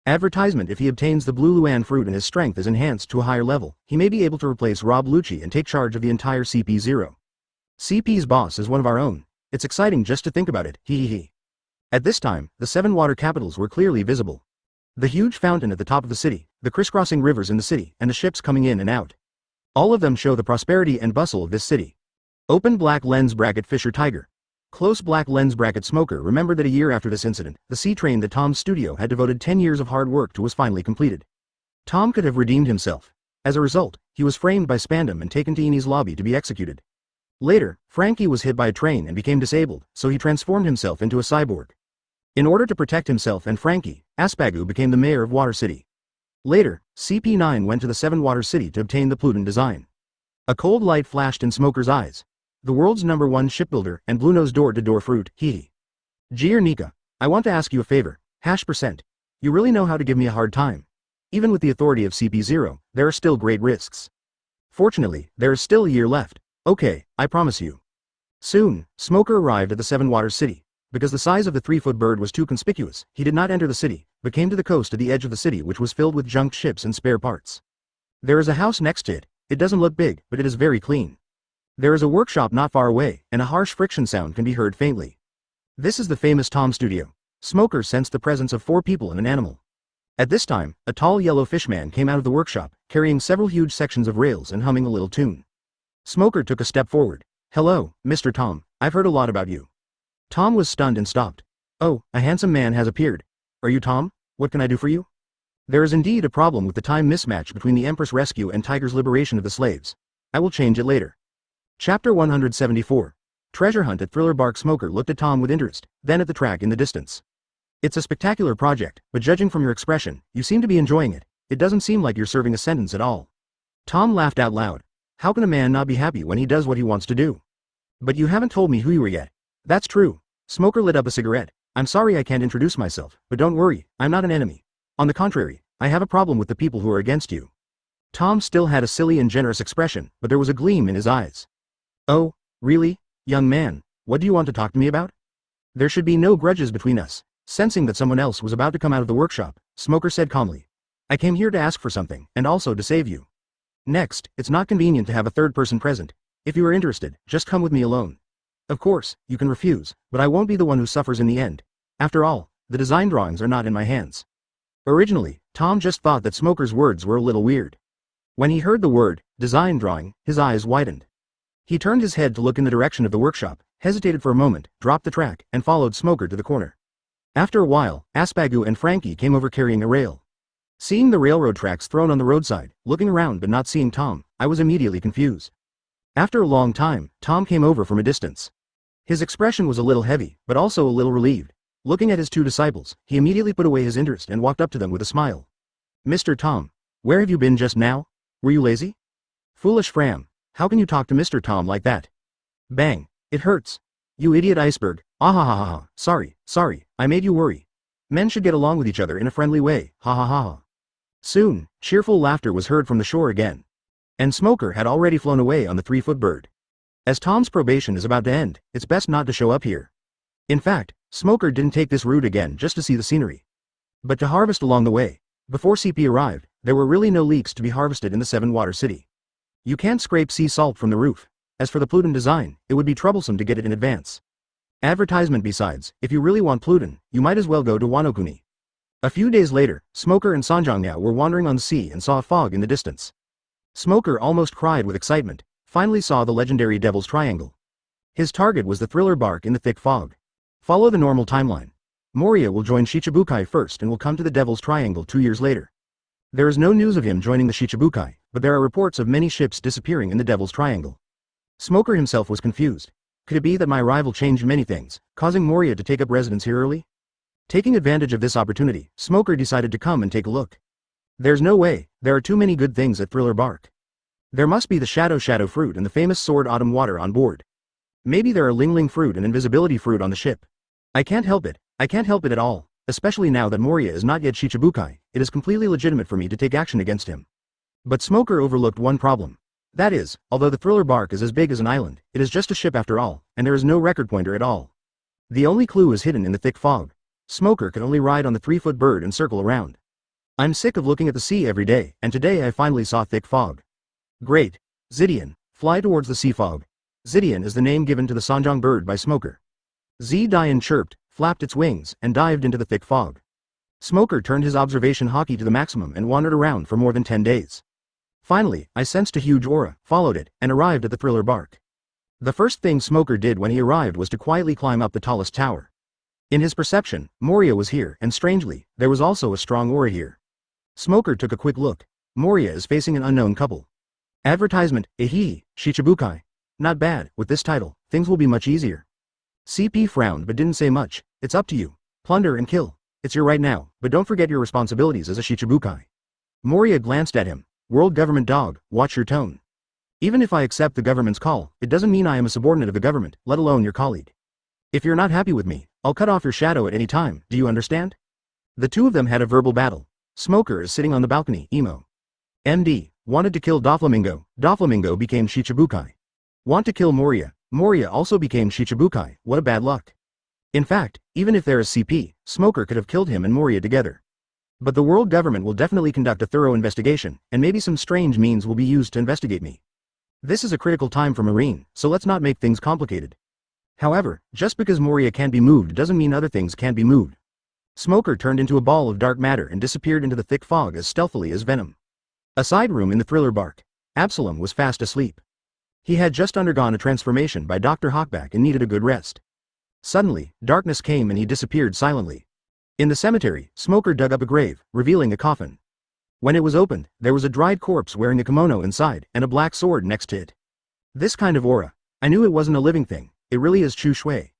Advertisement: if he obtains the Blue Luan fruit and his strength is enhanced to a higher level, he may be able to replace Rob Lucci and take charge of the entire CP0. CP's boss is one of our own. It's exciting just to think about it, hee. At this time, the 7 water capitals were clearly visible. The huge fountain at the top of the city, the crisscrossing rivers in the city, and the ships coming in and out. All of them show the prosperity and bustle of this city. Open black lens bracket Fisher Tiger. Close black lens bracket Smoker remembered that a year after this incident, the sea train that Tom's studio had devoted 10 years of hard work to was finally completed. Tom could have redeemed himself. As a result, he was framed by Spandam and taken to Eni's lobby to be executed. Later, Frankie was hit by a train and became disabled, so he transformed himself into a cyborg. In order to protect himself and Frankie, Aspagu became the mayor of Water City. Later, CP9 went to the 7 Water City to obtain the Pluton design. A cold light flashed in Smoker's eyes. The world's #1 shipbuilder and Bluenose door-to-door fruit, hee. Dear Nika, I want to ask you a favor, %. You really know how to give me a hard time. Even with the authority of CP0, there are still great risks. Fortunately, there is still a year left. Okay, I promise you. Soon, Smoker arrived at the 7 Water City. Because the size of the 3-foot bird was too conspicuous, he did not enter the city, but came to the coast at the edge of the city, which was filled with junked ships and spare parts. There is a house next to it. It doesn't look big, but it is very clean. There is a workshop not far away, and a harsh friction sound can be heard faintly. This is the famous Tom studio. Smoker sensed the presence of 4 people and an animal. At this time, a tall yellow fishman came out of the workshop, carrying several huge sections of rails and humming a little tune. Smoker took a step forward. "Hello, Mr. Tom, I've heard a lot about you." Tom was stunned and stopped. "Oh, a handsome man has appeared. Are you Tom? What can I do for you?" There is indeed a problem with the time mismatch between the Empress rescue and Tiger's liberation of the slaves. I will change it later. Chapter 174. Treasure Hunt at Thriller Bark. Smoker looked at Tom with interest, then at the track in the distance. "It's a spectacular project, but judging from your expression, you seem to be enjoying it. It doesn't seem like you're serving a sentence at all." Tom laughed out loud. How can a man not be happy when he does what he wants to do? "But you haven't told me who you are yet." "That's true." Smoker lit up a cigarette. "I'm sorry I can't introduce myself, but don't worry, I'm not an enemy. On the contrary, I have a problem with the people who are against you." Tom still had a silly and generous expression, but there was a gleam in his eyes. "Oh, really, young man, what do you want to talk to me about?" "There should be no grudges between us." Sensing that someone else was about to come out of the workshop, Smoker said calmly, "I came here to ask for something, and also to save you. Next, it's not convenient to have a third person present. If you are interested, just come with me alone. Of course, you can refuse, but I won't be the one who suffers in the end. After all, the design drawings are not in my hands." Originally, Tom just thought that Smoker's words were a little weird. When he heard the word, design drawing, his eyes widened. He turned his head to look in the direction of the workshop, hesitated for a moment, dropped the track, and followed Smoker to the corner. After a while, Aspagu and Frankie came over carrying a rail. Seeing the railroad tracks thrown on the roadside, looking around but not seeing Tom, I was immediately confused. After a long time, Tom came over from a distance. His expression was a little heavy, but also a little relieved. Looking at his 2 disciples, he immediately put away his interest and walked up to them with a smile. "Mr. Tom, where have you been just now? Were you lazy?" "Foolish Fram. How can you talk to Mr. Tom like that?" Bang. "It hurts. You idiot iceberg. Ah. Sorry, I made you worry. Men should get along with each other in a friendly way, ha. Soon, cheerful laughter was heard from the shore again. And Smoker had already flown away on the 3-foot bird. As Tom's probation is about to end, it's best not to show up here. In fact, Smoker didn't take this route again just to see the scenery, but to harvest along the way. Before CP arrived, there were really no leeks to be harvested in the 7 Water City. You can't scrape sea salt from the roof. As for the Pluton design, it would be troublesome to get it in advance. Advertisement. Besides, if you really want Pluton, you might as well go to Wanokuni. A few days later, Smoker and Sanjangnyao were wandering on the sea and saw a fog in the distance. Smoker almost cried with excitement, finally saw the legendary Devil's Triangle. His target was the Thriller Bark in the thick fog. Follow the normal timeline. Moria will join Shichibukai first and will come to the Devil's Triangle 2 years later. There is no news of him joining the Shichibukai, but there are reports of many ships disappearing in the Devil's Triangle. Smoker himself was confused. Could it be that my arrival changed many things, causing Moria to take up residence here early? Taking advantage of this opportunity, Smoker decided to come and take a look. There's no way, there are too many good things at Thriller Bark. There must be the Shadow fruit and the famous Sword Autumn water on board. Maybe there are Ling fruit and invisibility fruit on the ship. I can't help it at all, especially now that Moria is not yet Shichibukai, it is completely legitimate for me to take action against him. But Smoker overlooked one problem. That is, although the Thriller Bark is as big as an island, it is just a ship after all, and there is no record pointer at all. The only clue is hidden in the thick fog. Smoker can only ride on the 3-foot bird and circle around. I'm sick of looking at the sea every day, and today I finally saw thick fog. Great. Zidian, fly towards the sea fog. Zidian is the name given to the Sanjong bird by Smoker. Zidian chirped, flapped its wings, and dived into the thick fog. Smoker turned his observation hockey to the maximum and wandered around for more than 10 days. Finally, I sensed a huge aura, followed it, and arrived at the Thriller Bark. The first thing Smoker did when he arrived was to quietly climb up the tallest tower. In his perception, Moria was here, and strangely, there was also a strong aura here. Smoker took a quick look. Moria is facing an unknown couple. Advertisement, Ehihi, Shichibukai. Not bad, with this title, things will be much easier. CP frowned but didn't say much. It's up to you. Plunder and kill. It's your right now, but don't forget your responsibilities as a Shichibukai. Moria glanced at him. World government dog, watch your tone. Even if I accept the government's call, it doesn't mean I am a subordinate of the government, let alone your colleague. If you're not happy with me, I'll cut off your shadow at any time, do you understand? The two of them had a verbal battle. Smoker is sitting on the balcony, emo. MD, wanted to kill Doflamingo, Doflamingo became Shichibukai. Want to kill Moria, Moria also became Shichibukai, what a bad luck. In fact, even if there is CP, Smoker could have killed him and Moria together. But the world government will definitely conduct a thorough investigation, and maybe some strange means will be used to investigate me. This is a critical time for Marine, so let's not make things complicated. However, just because Moria can't be moved doesn't mean other things can't be moved. Smoker turned into a ball of dark matter and disappeared into the thick fog as stealthily as venom. A side room in the Thriller Bark. Absalom was fast asleep. He had just undergone a transformation by Dr. Hawkback and needed a good rest. Suddenly, darkness came and he disappeared silently. In the cemetery, Smoker dug up a grave, revealing a coffin. When it was opened, there was a dried corpse wearing a kimono inside and a black sword next to it. This kind of aura. I knew it wasn't a living thing, it really is Chu Shui.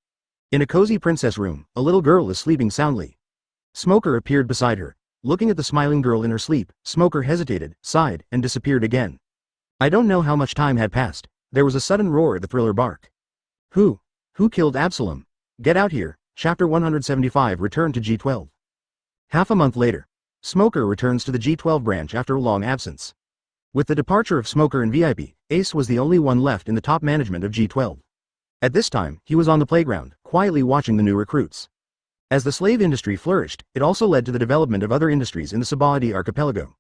In a cozy princess room, a little girl is sleeping soundly. Smoker appeared beside her. Looking at the smiling girl in her sleep, Smoker hesitated, sighed, and disappeared again. I don't know how much time had passed. There was a sudden roar at the Thriller Bark. Who killed Absalom? Get out here. Chapter 175 Return to G12. Half a month later, Smoker returns to the G12 branch after a long absence. With the departure of Smoker and VIP, Ace was the only one left in the top management of G12. At this time, he was on the playground, quietly watching the new recruits. As the slave industry flourished, it also led to the development of other industries in the Sabaody archipelago.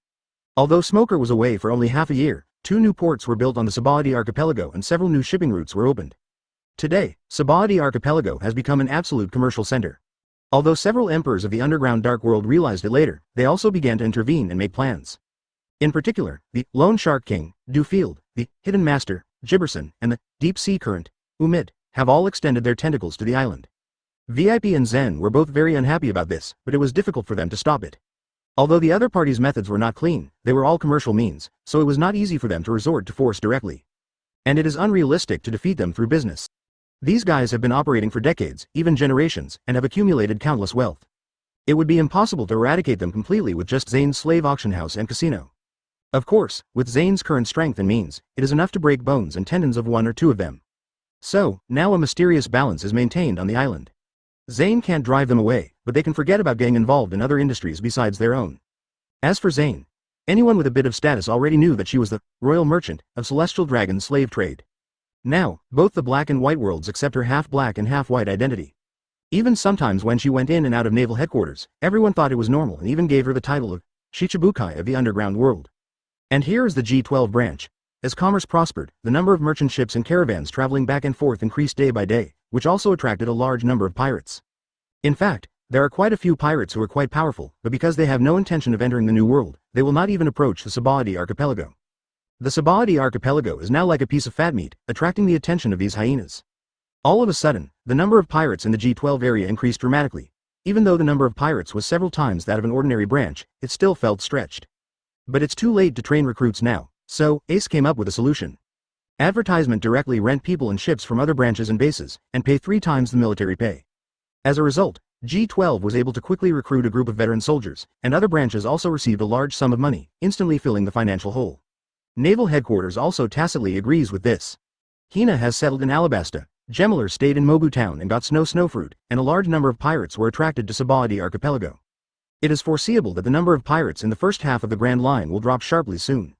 Although Smoker was away for only half a year, 2 new ports were built on the Sabaody archipelago and several new shipping routes were opened. Today, Sabaody archipelago has become an absolute commercial center. Although several emperors of the underground dark world realized it later, they also began to intervene and make plans. In particular, the Lone Shark King, Dewfield, the Hidden Master, Gibberson, and the Deep Sea Current, Umid, have all extended their tentacles to the island. VIP and Zen were both very unhappy about this, but it was difficult for them to stop it. Although the other parties' methods were not clean, they were all commercial means, so it was not easy for them to resort to force directly. And it is unrealistic to defeat them through business. These guys have been operating for decades, even generations, and have accumulated countless wealth. It would be impossible to eradicate them completely with just Zane's slave auction house and casino. Of course, with Zane's current strength and means, it is enough to break bones and tendons of 1 or 2 of them. So, now a mysterious balance is maintained on the island. Zane can't drive them away, but they can forget about getting involved in other industries besides their own. As for Zane, anyone with a bit of status already knew that she was the royal merchant of Celestial Dragon's slave trade. Now, both the black and white worlds accept her half-black and half-white identity. Even sometimes when she went in and out of naval headquarters, everyone thought it was normal and even gave her the title of Shichibukai of the underground world. And here is the G12 branch. As commerce prospered, the number of merchant ships and caravans traveling back and forth increased day by day, which also attracted a large number of pirates. In fact, there are quite a few pirates who are quite powerful, but because they have no intention of entering the New World, they will not even approach the Sabaody archipelago. The Sabaody archipelago is now like a piece of fat meat, attracting the attention of these hyenas. All of a sudden, the number of pirates in the G12 area increased dramatically. Even though the number of pirates was several times that of an ordinary branch, it still felt stretched. But it's too late to train recruits now, so Ace came up with a solution. Advertisement directly rent people and ships from other branches and bases, and pay 3 times the military pay. As a result, G12 was able to quickly recruit a group of veteran soldiers, and other branches also received a large sum of money, instantly filling the financial hole. Naval Headquarters also tacitly agrees with this. Hina has settled in Alabasta, Gemeller stayed in Mobu Town and got snowfruit, and a large number of pirates were attracted to Sabaody Archipelago. It is foreseeable that the number of pirates in the first half of the Grand Line will drop sharply soon.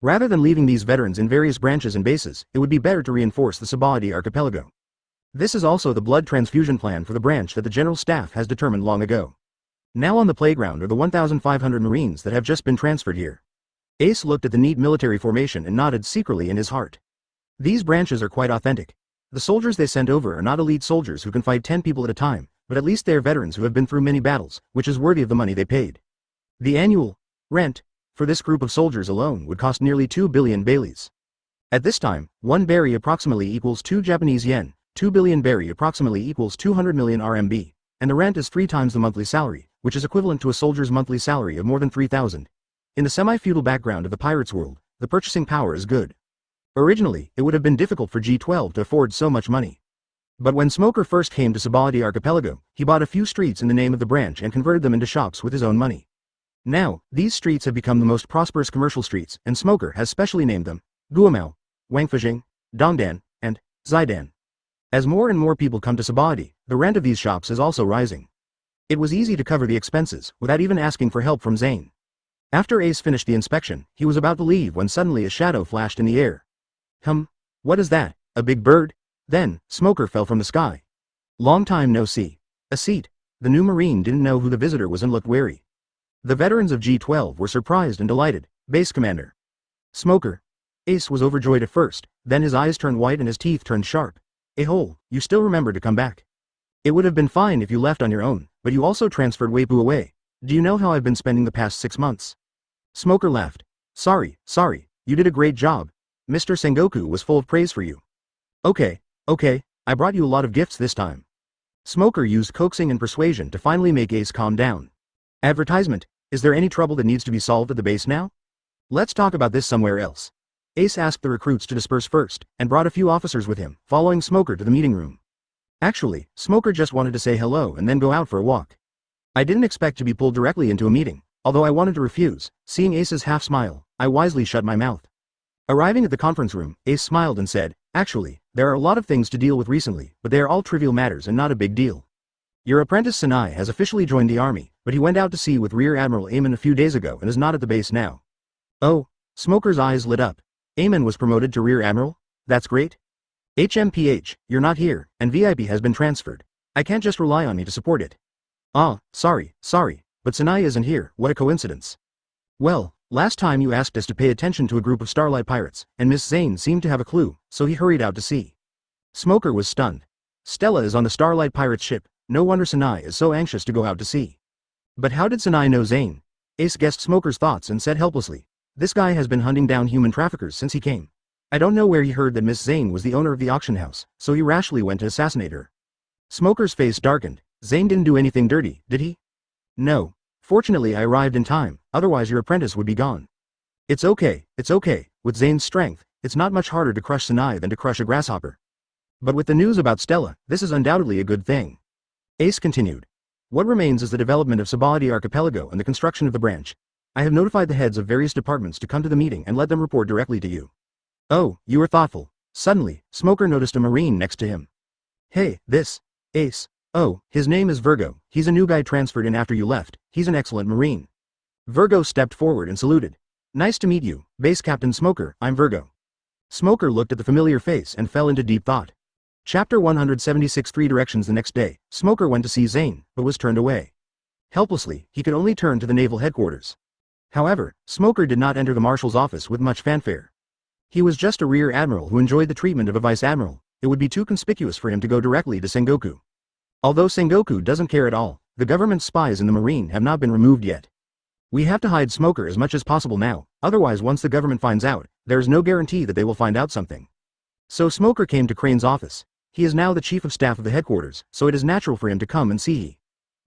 Rather than leaving these veterans in various branches and bases, it would be better to reinforce the Sabaody Archipelago. This is also the blood transfusion plan for the branch that the General Staff has determined long ago. Now on the playground are the 1,500 Marines that have just been transferred here. Ace looked at the neat military formation and nodded secretly in his heart. These branches are quite authentic. The soldiers they sent over are not elite soldiers who can fight 10 people at a time, but at least they are veterans who have been through many battles, which is worthy of the money they paid. The annual rent for this group of soldiers alone would cost nearly 2 billion baileys. At this time, 1 berry approximately equals 2 Japanese yen, 2 billion berry approximately equals 200 million RMB, and the rent is 3 times the monthly salary, which is equivalent to a soldier's monthly salary of more than 3,000. In the semi-feudal background of the pirates' world, the purchasing power is good. Originally, it would have been difficult for G12 to afford so much money. But when Smoker first came to Sabaody Archipelago, he bought a few streets in the name of the branch and converted them into shops with his own money. Now, these streets have become the most prosperous commercial streets, and Smoker has specially named them Guomao, Wangfujing, Dongdan, and Zaidan. As more and more people come to Sabaody, the rent of these shops is also rising. It was easy to cover the expenses, without even asking for help from Zane. After Ace finished the inspection, he was about to leave when suddenly a shadow flashed in the air. What is that, a big bird? Then, Smoker fell from the sky. Long time no see. A seat. The new Marine didn't know who the visitor was and looked wary. The veterans of G12 were surprised and delighted. Base Commander. Smoker. Ace was overjoyed at first, then his eyes turned white and his teeth turned sharp. A-hole, you still remember to come back. It would have been fine if you left on your own, but you also transferred Weipu away. Do you know how I've been spending the past 6 months? Smoker laughed. Sorry, you did a great job. Mr. Sengoku was full of praise for you. Okay, I brought you a lot of gifts this time. Smoker used coaxing and persuasion to finally make Ace calm down. Advertisement, is there any trouble that needs to be solved at the base now? Let's talk about this somewhere else. Ace asked the recruits to disperse first, and brought a few officers with him, following Smoker to the meeting room. Actually, Smoker just wanted to say hello and then go out for a walk. I didn't expect to be pulled directly into a meeting, although I wanted to refuse. Seeing Ace's half-smile, I wisely shut my mouth. Arriving at the conference room, Ace smiled and said, Actually, there are a lot of things to deal with recently, but they are all trivial matters and not a big deal. Your apprentice Sanai has officially joined the army, but he went out to sea with Rear Admiral Eamon a few days ago and is not at the base now. Oh, Smoker's eyes lit up. Eamon was promoted to Rear Admiral? That's great. HMPH, you're not here, and VIP has been transferred. I can't just rely on me to support it. Sorry, but Sanai isn't here, what a coincidence. Well, last time you asked us to pay attention to a group of Starlight pirates, and Miss Zane seemed to have a clue, so he hurried out to sea. Smoker was stunned. Stella is on the Starlight Pirates ship, no wonder Sanai is so anxious to go out to sea. But how did Sanai know Zane? Ace guessed Smoker's thoughts and said helplessly, This guy has been hunting down human traffickers since he came. I don't know where he heard that Miss Zane was the owner of the auction house, so he rashly went to assassinate her. Smoker's face darkened. Zane didn't do anything dirty, did he? No. Fortunately I arrived in time, otherwise your apprentice would be gone. It's okay, with Zane's strength, it's not much harder to crush Sanai than to crush a grasshopper. But with the news about Stella, this is undoubtedly a good thing. Ace continued. What remains is the development of Sabaody Archipelago and the construction of the branch. I have notified the heads of various departments to come to the meeting and let them report directly to you. Oh, you are thoughtful. Suddenly, Smoker noticed a Marine next to him. Hey, this. Ace. Oh, his name is Virgo, he's a new guy transferred in after you left, he's an excellent Marine. Virgo stepped forward and saluted. Nice to meet you, Base Captain Smoker, I'm Virgo. Smoker looked at the familiar face and fell into deep thought. Chapter 176 3 directions. The next day, Smoker went to see Zane, but was turned away. Helplessly, he could only turn to the naval headquarters. However, Smoker did not enter the marshal's office with much fanfare. He was just a rear admiral who enjoyed the treatment of a vice admiral. It would be too conspicuous for him to go directly to Sengoku. Although Sengoku doesn't care at all, the government's spies in the Marine have not been removed yet. We have to hide Smoker as much as possible now, otherwise once the government finds out, there is no guarantee that they will find out something. So Smoker came to Crane's office. He is now the chief of staff of the headquarters, so it is natural for him to come and see.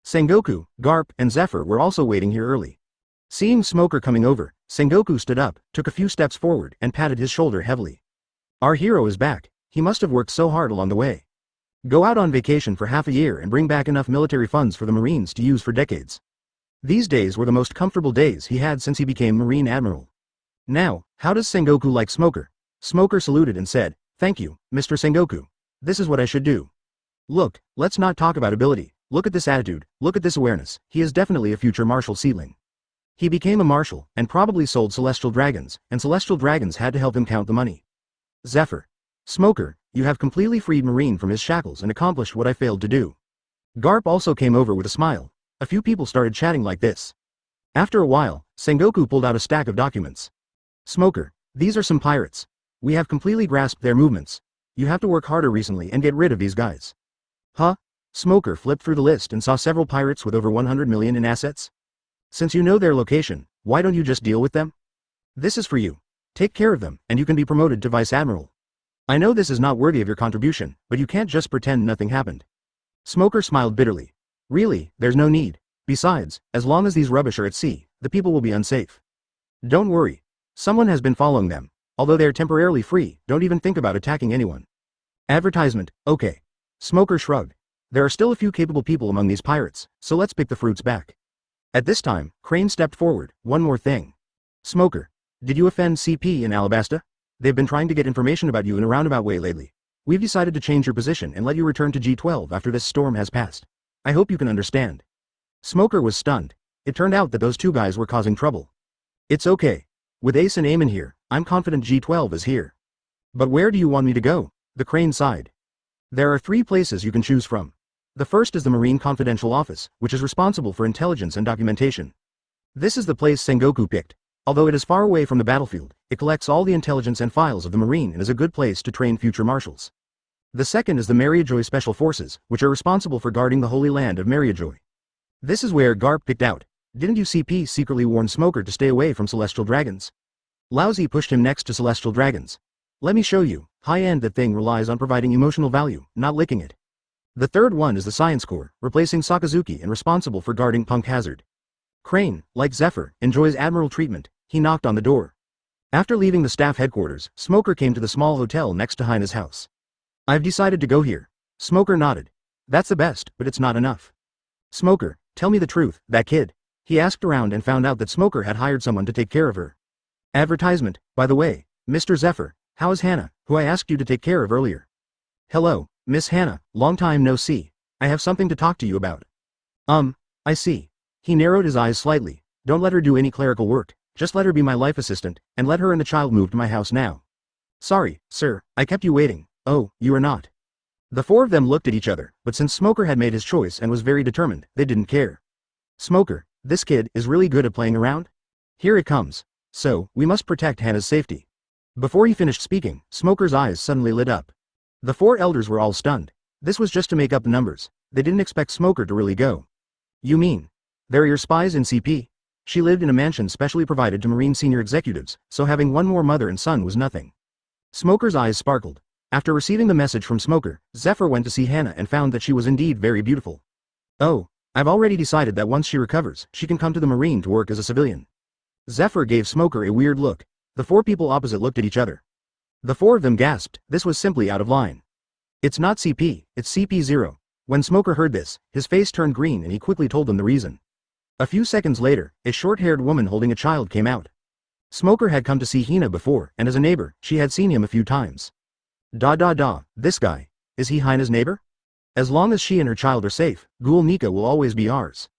Sengoku, Garp, and Zephyr were also waiting here early. Seeing Smoker coming over, Sengoku stood up, took a few steps forward, and patted his shoulder heavily. Our hero is back, he must have worked so hard along the way. Go out on vacation for half a year and bring back enough military funds for the Marines to use for decades. These days were the most comfortable days he had since he became Marine Admiral. Now, how does Sengoku like Smoker? Smoker saluted and said, "Thank you, Mr. Sengoku. This is what I should do." Look, let's not talk about ability. Look at this attitude, look at this awareness. He is definitely a future martial seedling. He became a marshal, and probably sold celestial dragons, and celestial dragons had to help him count the money. Zephyr. Smoker, you have completely freed Marine from his shackles and accomplished what I failed to do. Garp also came over with a smile. A few people started chatting like this. After a while, Sengoku pulled out a stack of documents. Smoker, these are some pirates. We have completely grasped their movements. You have to work harder recently and get rid of these guys. Huh? Smoker flipped through the list and saw several pirates with over 100 million in assets. Since you know their location, why don't you just deal with them? This is for you. Take care of them, and you can be promoted to Vice Admiral. I know this is not worthy of your contribution, but you can't just pretend nothing happened. Smoker smiled bitterly. Really, there's no need. Besides, as long as these rubbish are at sea, the people will be unsafe. Don't worry. Someone has been following them. Although they are temporarily free, don't even think about attacking anyone. Advertisement, okay. Smoker shrugged. There are still a few capable people among these pirates, so let's pick the fruits back. At this time, Crane stepped forward. One more thing. Smoker, did you offend CP in Alabasta? They've been trying to get information about you in a roundabout way lately. We've decided to change your position and let you return to G12 after this storm has passed. I hope you can understand. Smoker was stunned. It turned out that those two guys were causing trouble. It's okay. With Ace and Eamon here, I'm confident G12 is here. But where do you want me to go? The Crane sighed. There are 3 places you can choose from. The first is the Marine Confidential Office, which is responsible for intelligence and documentation. This is the place Sengoku picked. Although it is far away from the battlefield, it collects all the intelligence and files of the Marine and is a good place to train future marshals. The second is the Mariajoy Special Forces, which are responsible for guarding the Holy Land of Mariajoy. This is where Garp picked out. Didn't you CP secretly warn Smoker to stay away from Celestial Dragons? Lousy pushed him next to Celestial Dragons. Let me show you. High-end that thing relies on providing emotional value, not licking it. The third one is the Science Corps, replacing Sakazuki and responsible for guarding Punk Hazard. Crane, like Zephyr, enjoys admiral treatment. He knocked on the door. After leaving the staff headquarters, Smoker came to the small hotel next to Hina's house. I've decided to go here. Smoker nodded. That's the best, but it's not enough. Smoker, tell me the truth, that kid. He asked around and found out that Smoker had hired someone to take care of her. Advertisement, by the way, Mr. Zephyr, how is Hannah, who I asked you to take care of earlier? Hello, Miss Hannah, long time no see. I have something to talk to you about. I see. He narrowed his eyes slightly. Don't let her do any clerical work. Just let her be my life assistant, and let her and the child move to my house now. Sorry, sir, I kept you waiting. Oh, you are not. The 4 of them looked at each other, but since Smoker had made his choice and was very determined, they didn't care. Smoker, this kid is really good at playing around? Here it comes. So, we must protect Hannah's safety. Before he finished speaking, Smoker's eyes suddenly lit up. The 4 elders were all stunned. This was just to make up the numbers. They didn't expect Smoker to really go. You mean? There are your spies in CP? She lived in a mansion specially provided to Marine senior executives, so having one more mother and son was nothing. Smoker's eyes sparkled. After receiving the message from Smoker, Zephyr went to see Hannah and found that she was indeed very beautiful. Oh, I've already decided that once she recovers, she can come to the Marine to work as a civilian. Zephyr gave Smoker a weird look. The 4 people opposite looked at each other. The 4 of them gasped. This was simply out of line. It's not CP, it's CP0. When Smoker heard this, his face turned green and he quickly told them the reason. A few seconds later, a short-haired woman holding a child came out. Smoker had come to see Hina before, and as a neighbor, she had seen him a few times. This guy. Is he Hina's neighbor? As long as she and her child are safe, Ghoul Nika will always be ours.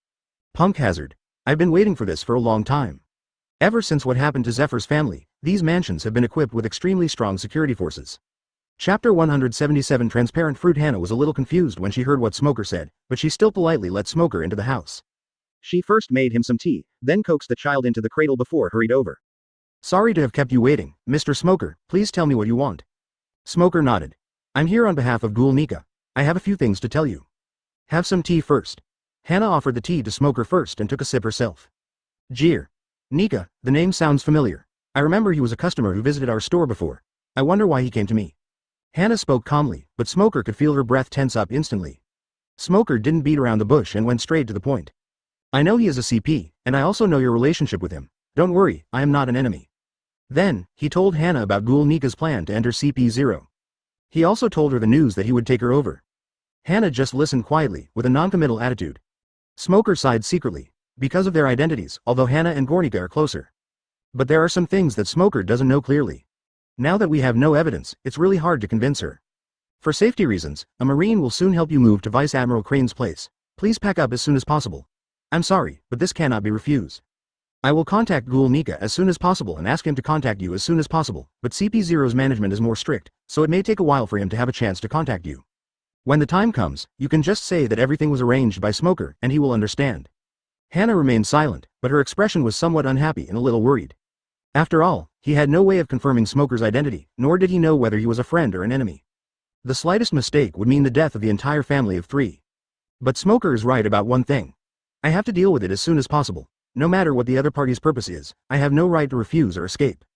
Punk Hazard. I've been waiting for this for a long time. Ever since what happened to Zephyr's family, these mansions have been equipped with extremely strong security forces. Chapter 177 Transparent Fruit. Hannah was a little confused when she heard what Smoker said, but she still politely let Smoker into the house. She first made him some tea, then coaxed the child into the cradle before hurried over. Sorry to have kept you waiting, Mr. Smoker, please tell me what you want. Smoker nodded. I'm here on behalf of Ghoul Nika. I have a few things to tell you. Have some tea first. Hannah offered the tea to Smoker first and took a sip herself. Jeer. Nika, the name sounds familiar. I remember he was a customer who visited our store before. I wonder why he came to me. Hannah spoke calmly, but Smoker could feel her breath tense up instantly. Smoker didn't beat around the bush and went straight to the point. I know he is a CP, and I also know your relationship with him. Don't worry, I am not an enemy. Then, he told Hannah about Ghoul Nika's plan to enter CP0. He also told her the news that he would take her over. Hannah just listened quietly, with a non-committal attitude. Smoker sighed secretly. Because of their identities, although Hannah and Nika are closer. But there are some things that Smoker doesn't know clearly. Now that we have no evidence, it's really hard to convince her. For safety reasons, a Marine will soon help you move to Vice Admiral Crane's place. Please pack up as soon as possible. I'm sorry, but this cannot be refused. I will contact Ghoul Nika as soon as possible and ask him to contact you as soon as possible, but CP0's management is more strict, so it may take a while for him to have a chance to contact you. When the time comes, you can just say that everything was arranged by Smoker, and he will understand. Hannah remained silent, but her expression was somewhat unhappy and a little worried. After all, he had no way of confirming Smoker's identity, nor did he know whether he was a friend or an enemy. The slightest mistake would mean the death of the entire family of 3. But Smoker is right about one thing. I have to deal with it as soon as possible. No matter what the other party's purpose is, I have no right to refuse or escape.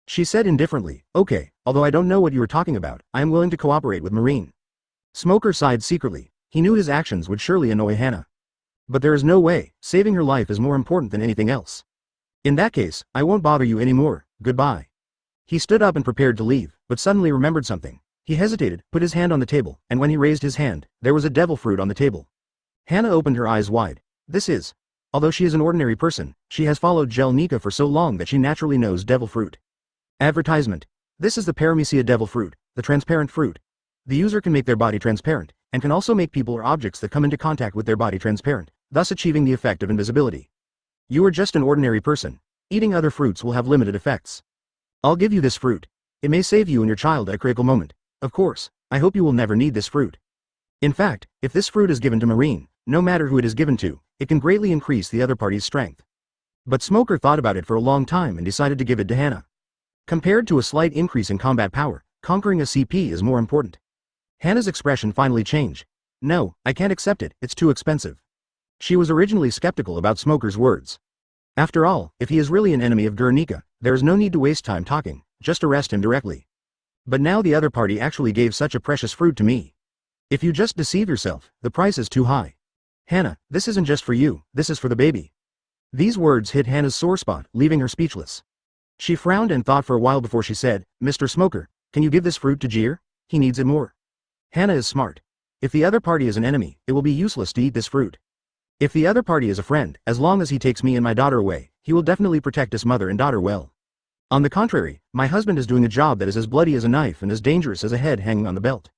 She said indifferently, okay, although I don't know what you are talking about, I am willing to cooperate with Marine. Smoker sighed secretly. He knew his actions would surely annoy Hannah. But there is no way, saving her life is more important than anything else. In that case, I won't bother you anymore, goodbye. He stood up and prepared to leave, but suddenly remembered something. He hesitated, put his hand on the table, and when he raised his hand, there was a devil fruit on the table. Hannah opened her eyes wide. This is. Although she is an ordinary person, she has followed Gel Nika for so long that she naturally knows devil fruit. Advertisement. This is the Paramecia devil fruit, the transparent fruit. The user can make their body transparent, and can also make people or objects that come into contact with their body transparent, thus achieving the effect of invisibility. You are just an ordinary person. Eating other fruits will have limited effects. I'll give you this fruit. It may save you and your child at a critical moment. Of course, I hope you will never need this fruit. In fact, if this fruit is given to Marine, no matter who it is given to, it can greatly increase the other party's strength. But Smoker thought about it for a long time and decided to give it to Hannah. Compared to a slight increase in combat power, conquering a CP is more important. Hannah's expression finally changed. No, I can't accept it, it's too expensive. She was originally skeptical about Smoker's words. After all, if he is really an enemy of Nika, there is no need to waste time talking, just arrest him directly. But now the other party actually gave such a precious fruit to me. If you just deceive yourself, the price is too high. Hannah, this isn't just for you, this is for the baby. These words hit Hannah's sore spot, leaving her speechless. She frowned and thought for a while before she said, Mr. Smoker, can you give this fruit to Jeer? He needs it more. Hannah is smart. If the other party is an enemy, it will be useless to eat this fruit. If the other party is a friend, as long as he takes me and my daughter away, he will definitely protect his mother and daughter well. On the contrary, my husband is doing a job that is as bloody as a knife and as dangerous as a head hanging on the belt.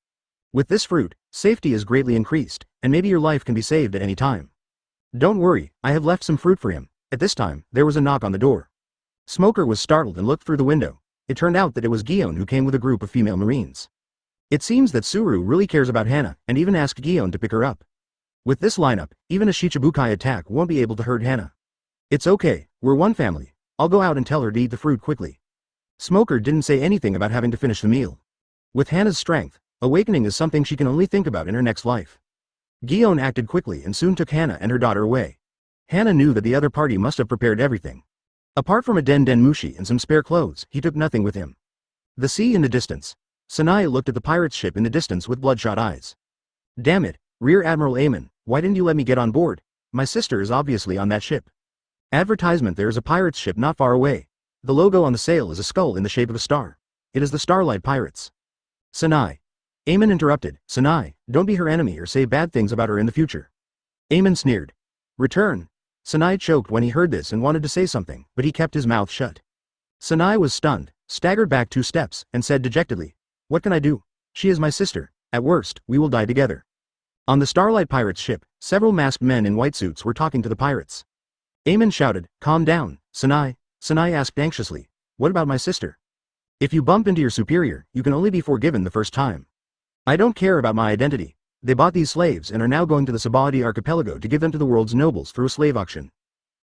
With this fruit, safety is greatly increased, and maybe your life can be saved at any time. Don't worry, I have left some fruit for him. At this time, there was a knock on the door. Smoker was startled and looked through the window. It turned out that it was Guion who came with a group of female Marines. It seems that Suru really cares about Hannah, and even asked Guion to pick her up. With this lineup, even a Shichibukai attack won't be able to hurt Hannah. It's okay, we're one family. I'll go out and tell her to eat the fruit quickly. Smoker didn't say anything about having to finish the meal. With Hannah's strength, awakening is something she can only think about in her next life. Guion acted quickly and soon took Hannah and her daughter away. Hannah knew that the other party must have prepared everything. Apart from a Den Mushi and some spare clothes, he took nothing with him. The sea in the distance. Sanai looked at the pirate's ship in the distance with bloodshot eyes. Damn it, Rear Admiral Amon, why didn't you let me get on board? My sister is obviously on that ship. Advertisement. There is a pirate's ship not far away. The logo on the sail is a skull in the shape of a star. It is the Starlight Pirates. Sanai. Amon interrupted. Sanai, don't be her enemy or say bad things about her in the future. Amon sneered. Return. Sanai choked when he heard this and wanted to say something, but he kept his mouth shut. Sanai was stunned, staggered back 2 steps, and said dejectedly, what can I do? She is my sister. At worst, we will die together. On the Starlight Pirates ship, several masked men in white suits were talking to the pirates. Amon shouted, calm down, Sanai. Sanai asked anxiously, what about my sister? If you bump into your superior, you can only be forgiven the first time. I don't care about my identity. They bought these slaves and are now going to the Sabaody archipelago to give them to the world's nobles through a slave auction.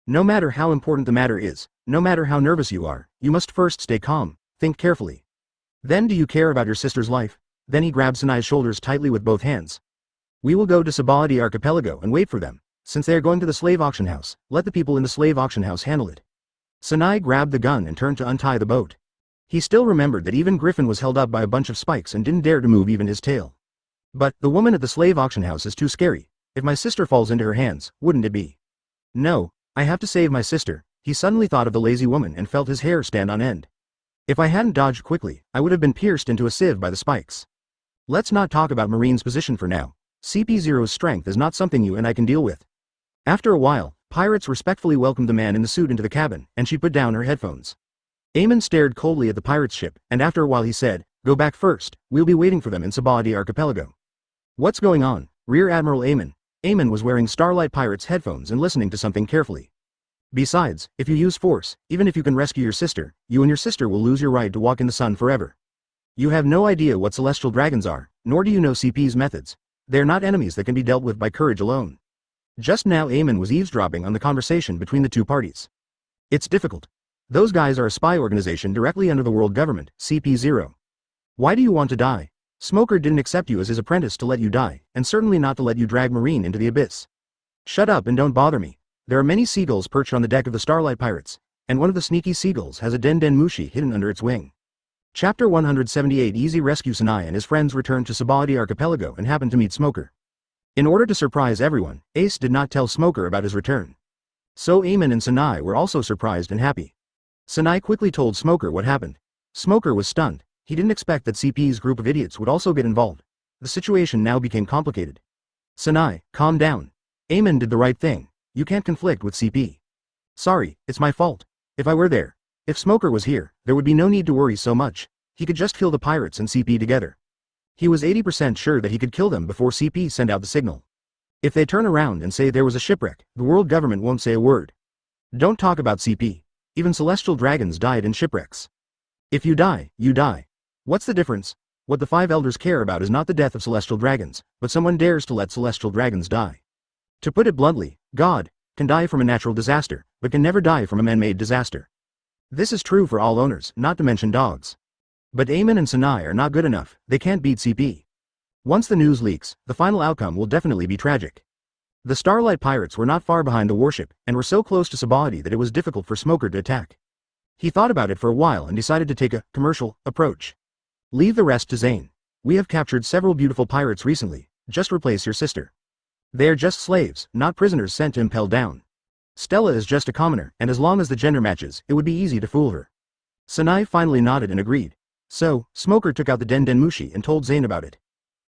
No matter how important the matter is, no matter how nervous you are, you must first stay calm, think carefully. Then do you care about your sister's life? Then he grabbed Sanai's shoulders tightly with both hands. We will go to Sabaody archipelago and wait for them. Since they are going to the slave auction house, let the people in the slave auction house handle it. Sanai grabbed the gun and turned to untie the boat. He still remembered that even Griffin was held up by a bunch of spikes and didn't dare to move even his tail. But, the woman at the slave auction house is too scary. If my sister falls into her hands, wouldn't it be? No, I have to save my sister. He suddenly thought of the lazy woman and felt his hair stand on end. If I hadn't dodged quickly, I would have been pierced into a sieve by the spikes. Let's not talk about Marine's position for now. CP0's strength is not something you and I can deal with. After a while, Pirates respectfully welcomed the man in the suit into the cabin, and she put down her headphones. Eamon stared coldly at the pirate's ship, and after a while he said, "Go back first, we'll be waiting for them in Sabadi Archipelago." "What's going on, Rear Admiral Eamon?" Eamon was wearing Starlight Pirate's headphones and listening to something carefully. "Besides, if you use force, even if you can rescue your sister, you and your sister will lose your right to walk in the sun forever. You have no idea what celestial dragons are, nor do you know CP's methods. They are not enemies that can be dealt with by courage alone." Just now Eamon was eavesdropping on the conversation between the two parties. "It's difficult. Those guys are a spy organization directly under the world government, CP0. Why do you want to die? Smoker didn't accept you as his apprentice to let you die, and certainly not to let you drag Marine into the abyss. Shut up and don't bother me. There are many seagulls perched on the deck of the Starlight Pirates, and one of the sneaky seagulls has a Den Den Mushi hidden under its wing." Chapter 178 Easy Rescue. Sanai and his friends returned to Sabadi Archipelago and happened to meet Smoker. In order to surprise everyone, Ace did not tell Smoker about his return. So Eamon and Sanai were also surprised and happy. Sanai quickly told Smoker what happened. Smoker was stunned. He didn't expect that CP's group of idiots would also get involved. The situation now became complicated. "Sanai, calm down. Eamon did the right thing. You can't conflict with CP. Sorry, it's my fault. If I were there, if Smoker was here, there would be no need to worry so much. He could just kill the pirates and CP together. He was 80% sure that he could kill them before CP sent out the signal. If they turn around and say there was a shipwreck, the world government won't say a word. Don't talk about CP. Even celestial dragons died in shipwrecks. If you die, you die. What's the difference? What the five elders care about is not the death of celestial dragons, but someone dares to let celestial dragons die. To put it bluntly, God can die from a natural disaster, but can never die from a man-made disaster. This is true for all owners, not to mention dogs. But Eamon and Sanai are not good enough. They can't beat CP. Once the news leaks, the final outcome will definitely be tragic. The Starlight Pirates were not far behind the warship, and were so close to Sabadi that it was difficult for Smoker to attack. He thought about it for a while and decided to take a commercial approach. "Leave the rest to Zane. We have captured several beautiful pirates recently. Just replace your sister. They are just slaves, not prisoners sent to impel down. Stella is just a commoner, and as long as the gender matches, it would be easy to fool her." Sanai finally nodded and agreed. So, Smoker took out the Den Den Mushi and told Zane about it.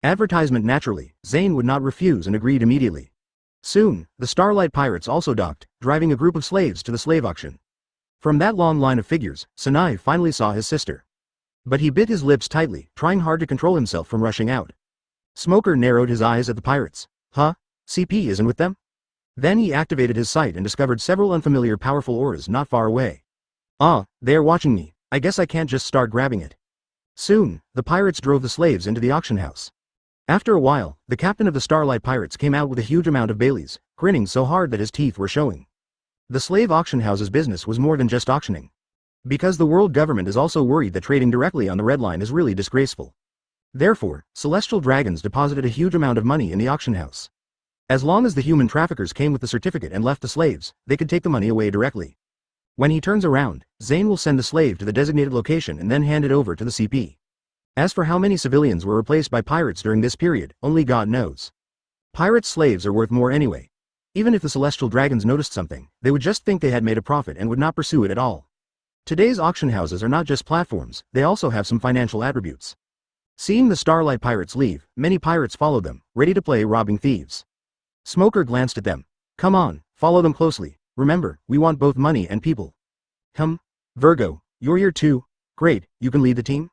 Advertisement. Naturally, Zane would not refuse and agreed immediately. Soon, the Starlight Pirates also docked, driving a group of slaves to the slave auction. From that long line of figures, Sanai finally saw his sister. But he bit his lips tightly, trying hard to control himself from rushing out. Smoker narrowed his eyes at the pirates. "Huh? CP isn't with them?" Then he activated his sight and discovered several unfamiliar powerful auras not far away. "Ah, they are watching me. I guess I can't just start grabbing it." Soon, the pirates drove the slaves into the auction house. After a while, the captain of the Starlight Pirates came out with a huge amount of Baileys, grinning so hard that his teeth were showing. The slave auction house's business was more than just auctioning. Because the world government is also worried that trading directly on the red line is really disgraceful. Therefore, celestial dragons deposited a huge amount of money in the auction house. As long as the human traffickers came with the certificate and left the slaves, they could take the money away directly. When he turns around, Zane will send the slave to the designated location and then hand it over to the CP. As for how many civilians were replaced by pirates during this period, only God knows. Pirate slaves are worth more anyway. Even if the celestial dragons noticed something, they would just think they had made a profit and would not pursue it at all. Today's auction houses are not just platforms, they also have some financial attributes. Seeing the Starlight Pirates leave, many pirates followed them, ready to play robbing thieves. Smoker glanced at them. "Come on, follow them closely. Remember, we want both money and people." Virgo, you're here too? Great, you can lead the team?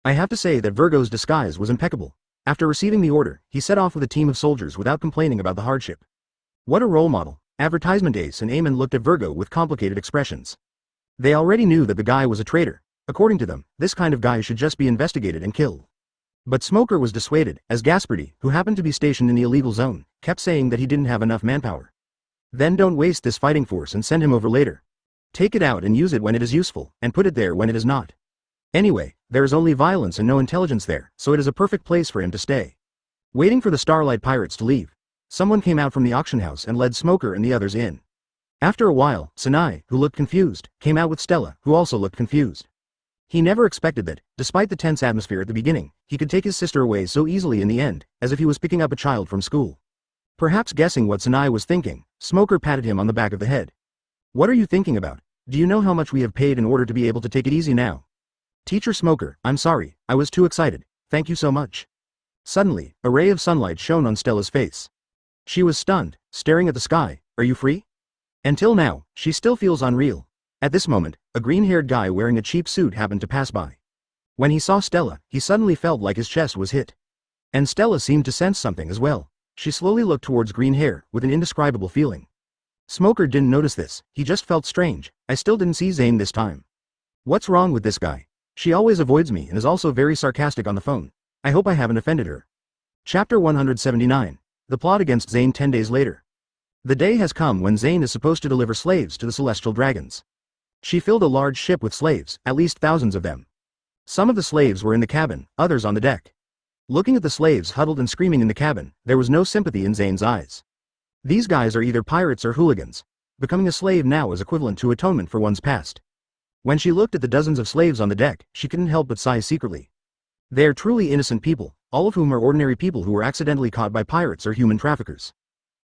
I have to say that Virgo's disguise was impeccable. After receiving the order, he set off with a team of soldiers without complaining about the hardship. What a role model. Advertisement. Ace and Eamon looked at Virgo with complicated expressions. They already knew that the guy was a traitor. According to them, this kind of guy should just be investigated and killed. But Smoker was dissuaded, as Gaspardi, who happened to be stationed in the illegal zone, kept saying that he didn't have enough manpower. Then don't waste this fighting force and send him over later. Take it out and use it when it is useful, and put it there when it is not. Anyway, there is only violence and no intelligence there, so it is a perfect place for him to stay. Waiting for the Starlight Pirates to leave, someone came out from the auction house and led Smoker and the others in. After a while, Sanai, who looked confused, came out with Stella, who also looked confused. He never expected that, despite the tense atmosphere at the beginning, he could take his sister away so easily in the end, as if he was picking up a child from school. Perhaps guessing what Sanai was thinking, Smoker patted him on the back of the head. "What are you thinking about? Do you know how much we have paid in order to be able to take it easy now?" "Teacher Smoker, I'm sorry, I was too excited, thank you so much." Suddenly, a ray of sunlight shone on Stella's face. She was stunned, staring at the sky. Are you free? Until now, she still feels unreal. At this moment, a green-haired guy wearing a cheap suit happened to pass by. When he saw Stella, he suddenly felt like his chest was hit. And Stella seemed to sense something as well. She slowly looked towards green hair, with an indescribable feeling. Smoker didn't notice this, he just felt strange. I still didn't see Zane this time. What's wrong with this guy? She always avoids me and is also very sarcastic on the phone. I hope I haven't offended her. Chapter 179. The plot against Zane 10 days later. The day has come when Zane is supposed to deliver slaves to the celestial dragons. She filled a large ship with slaves, at least thousands of them. Some of the slaves were in the cabin, others on the deck. Looking at the slaves huddled and screaming in the cabin, there was no sympathy in Zane's eyes. These guys are either pirates or hooligans. Becoming a slave now is equivalent to atonement for one's past. When she looked at the dozens of slaves on the deck, she couldn't help but sigh secretly. They are truly innocent people, all of whom are ordinary people who were accidentally caught by pirates or human traffickers.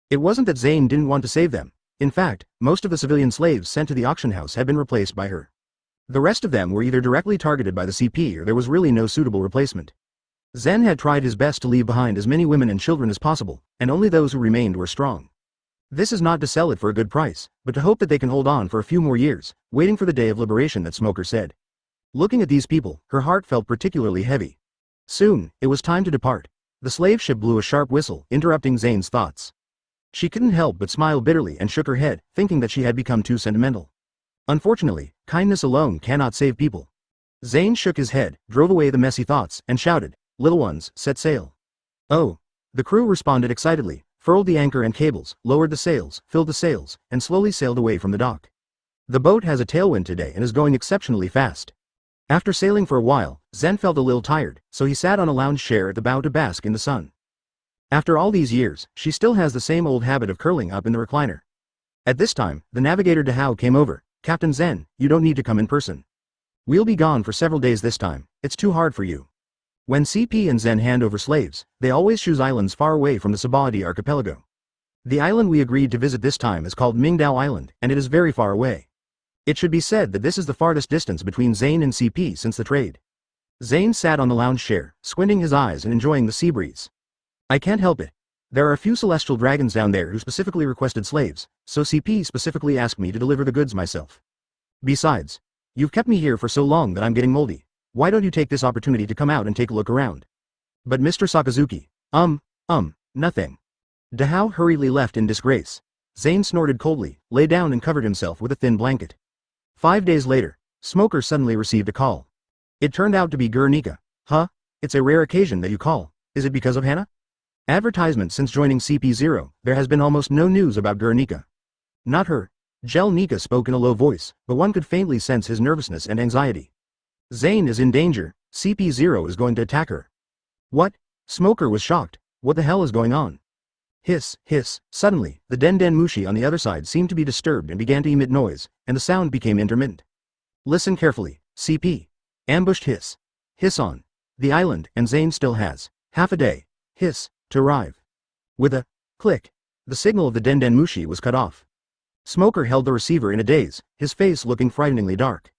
It wasn't that Zane didn't want to save them. In fact, most of the civilian slaves sent to the auction house had been replaced by her. The rest of them were either directly targeted by the CP or there was really no suitable replacement. Zen had tried his best to leave behind as many women and children as possible, and only those who remained were strong. This is not to sell it for a good price, but to hope that they can hold on for a few more years, waiting for the day of liberation that Smoker said. Looking at these people, her heart felt particularly heavy. Soon, it was time to depart. The slave ship blew a sharp whistle, interrupting Zane's thoughts. She couldn't help but smile bitterly and shook her head, thinking that she had become too sentimental. Unfortunately, kindness alone cannot save people. Zane shook his head, drove away the messy thoughts, and shouted, "Little ones, set sail." Oh! The crew responded excitedly, furled the anchor and cables, lowered the sails, filled the sails, and slowly sailed away from the dock. The boat has a tailwind today and is going exceptionally fast. After sailing for a while, Zen felt a little tired, so he sat on a lounge chair at the bow to bask in the sun. After all these years, she still has the same old habit of curling up in the recliner. At this time, the navigator Dahao came over. "Captain Zen, you don't need to come in person. We'll be gone for several days this time, it's too hard for you." When CP and Zen hand over slaves, they always choose islands far away from the Sabaody archipelago. The island we agreed to visit this time is called Mingdao Island, and it is very far away. It should be said that this is the farthest distance between Zane and CP since the trade. Zane sat on the lounge chair, squinting his eyes and enjoying the sea breeze. "I can't help it. There are a few celestial dragons down there who specifically requested slaves, so CP specifically asked me to deliver the goods myself. Besides, you've kept me here for so long that I'm getting moldy. Why don't you take this opportunity to come out and take a look around?" But Mr. Sakazuki, nothing. Dahao hurriedly left in disgrace. Zane snorted coldly, lay down and covered himself with a thin blanket. 5 days later, Smoker suddenly received a call. It turned out to be Nika. "Huh? It's a rare occasion that you call. Is it because of Hannah?" Advertisement. Since joining CP0, there has been almost no news about Nika. "Not her." Gel Nika spoke in a low voice, but one could faintly sense his nervousness and anxiety. "Zane is in danger. CP0 is going to attack her." "What?" Smoker was shocked. "What the hell is going on?" Hiss, hiss. Suddenly, the Den Mushi on the other side seemed to be disturbed and began to emit noise, and the sound became intermittent. "Listen carefully, CP. Ambushed hiss. Hiss on. The island, and Zane still has half a day. Hiss, to arrive." With a click, the signal of the Den Mushi was cut off. Smoker held the receiver in a daze, his face looking frighteningly dark.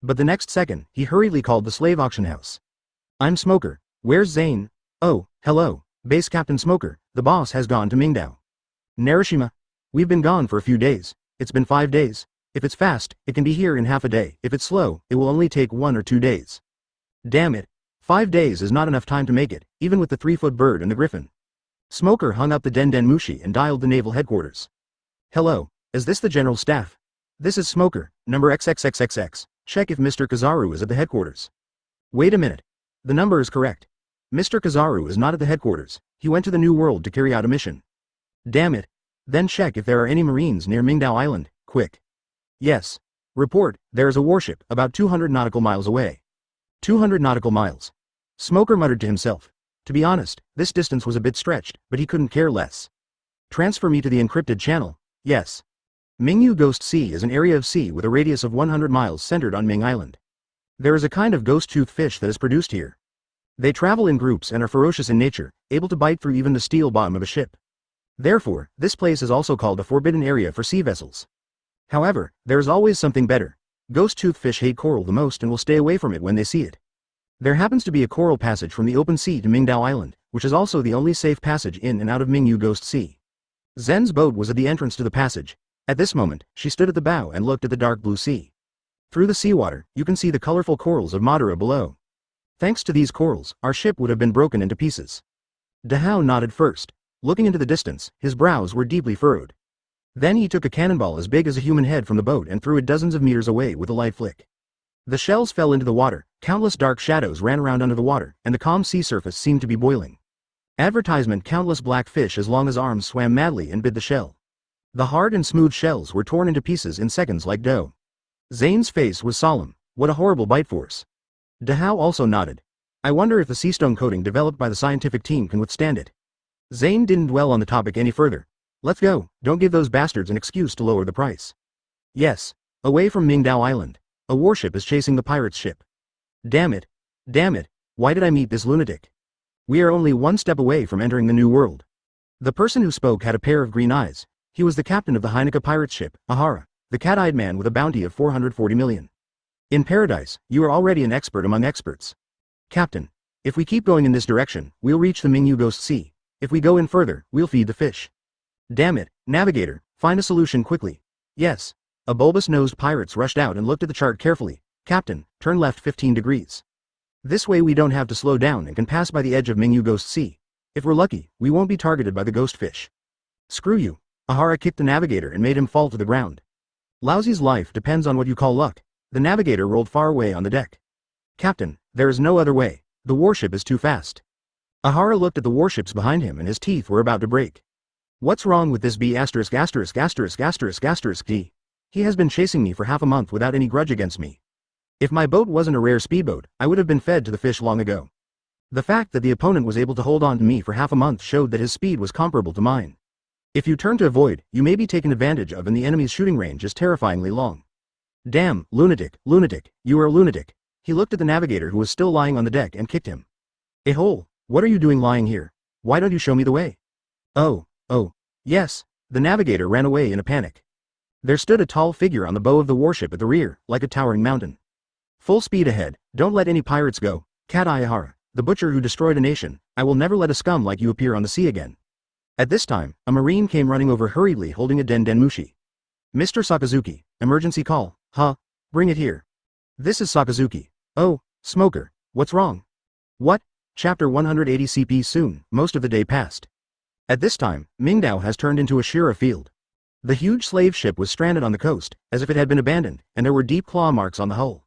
But the next second, he hurriedly called the slave auction house. "I'm Smoker. Where's Zane?" "Oh, hello, Base Captain Smoker. The boss has gone to Mingdao. Narashima. We've been gone for a few days. It's been 5 days. If it's fast, it can be here in half a day. If it's slow, it will only take 1 or 2 days. Damn it. 5 days is not enough time to make it, even with the 3-foot bird and the griffin." Smoker hung up the Den Mushi and dialed the naval headquarters. "Hello, is this the general staff? This is Smoker, number XXXXX. Check if Mr. Kazaru is at the headquarters." "Wait a minute. The number is correct. Mr. Kazaru is not at the headquarters. He went to the New World to carry out a mission." "Damn it. Then check if there are any Marines near Mingdao Island, quick." "Yes. Report, there is a warship about 200 nautical miles away." 200 nautical miles. Smoker muttered to himself. To be honest, this distance was a bit stretched, but he couldn't care less. "Transfer me to the encrypted channel." "Yes." Mingyu Ghost Sea is an area of sea with a radius of 100 miles centered on Ming Island. There is a kind of ghost-tooth fish that is produced here. They travel in groups and are ferocious in nature, able to bite through even the steel bottom of a ship. Therefore, this place is also called a forbidden area for sea vessels. However, there is always something better. Ghost-tooth fish hate coral the most and will stay away from it when they see it. There happens to be a coral passage from the open sea to Mingdao Island, which is also the only safe passage in and out of Mingyu Ghost Sea. Zen's boat was at the entrance to the passage. At this moment, she stood at the bow and looked at the dark blue sea. Through the seawater, you can see the colorful corals of Madara below. Thanks to these corals, our ship would have been broken into pieces. Dahao nodded first. Looking into the distance, his brows were deeply furrowed. Then he took a cannonball as big as a human head from the boat and threw it dozens of meters away with a light flick. The shells fell into the water, countless dark shadows ran around under the water, and the calm sea surface seemed to be boiling. Advertisement: countless black fish as long as arms swam madly and bit the shell. The hard and smooth shells were torn into pieces in seconds like dough. Zane's face was solemn. What a horrible bite force. Dahao also nodded. I wonder if the sea stone coating developed by the scientific team can withstand it. Zane didn't dwell on the topic any further. Let's go, don't give those bastards an excuse to lower the price. Yes. Away from Mingdao Island. A warship is chasing the pirate's ship. Damn it. Damn it. Why did I meet this lunatic? We are only one step away from entering the new world. The person who spoke had a pair of green eyes. He was the captain of the Nika pirate's ship, Ahara, the cat-eyed man with a bounty of 440 million. In paradise, you are already an expert among experts. Captain, if we keep going in this direction, we'll reach the Mingyu Ghost Sea. If we go in further, we'll feed the fish. Damn it, navigator, find a solution quickly. Yes. A bulbous-nosed pirates rushed out and looked at the chart carefully. Captain, turn left 15 degrees. This way we don't have to slow down and can pass by the edge of Mingyu Ghost Sea. If we're lucky, we won't be targeted by the ghost fish. Screw you. Ahara kicked the navigator and made him fall to the ground. Lousy's life depends on what you call luck. The navigator rolled far away on the deck. Captain, there is no other way. The warship is too fast. Ahara looked at the warships behind him and his teeth were about to break. What's wrong with this B****************? D? He has been chasing me for half a month without any grudge against me. If my boat wasn't a rare speedboat, I would have been fed to the fish long ago. The fact that the opponent was able to hold on to me for half a month showed that his speed was comparable to mine. If you turn to avoid, you may be taken advantage of, and the enemy's shooting range is terrifyingly long. Damn, lunatic, you are a lunatic. He looked at the navigator who was still lying on the deck and kicked him. A hole, what are you doing lying here? Why don't you show me the way? Oh, yes. The navigator ran away in a panic. There stood a tall figure on the bow of the warship at the rear, like a towering mountain. Full speed ahead, don't let any pirates go. Cat-Eye Ahara, the butcher who destroyed a nation. I will never let a scum like you appear on the sea again. At this time, a marine came running over hurriedly holding a den-den-mushi. Mr. Sakazuki, emergency call. Huh? Bring it here. This is Sakazuki. Oh, smoker, what's wrong? What? Chapter 180 CP soon, most of the day passed. At this time, Mingdao has turned into a Shira field. The huge slave ship was stranded on the coast, as if it had been abandoned, and there were deep claw marks on the hull.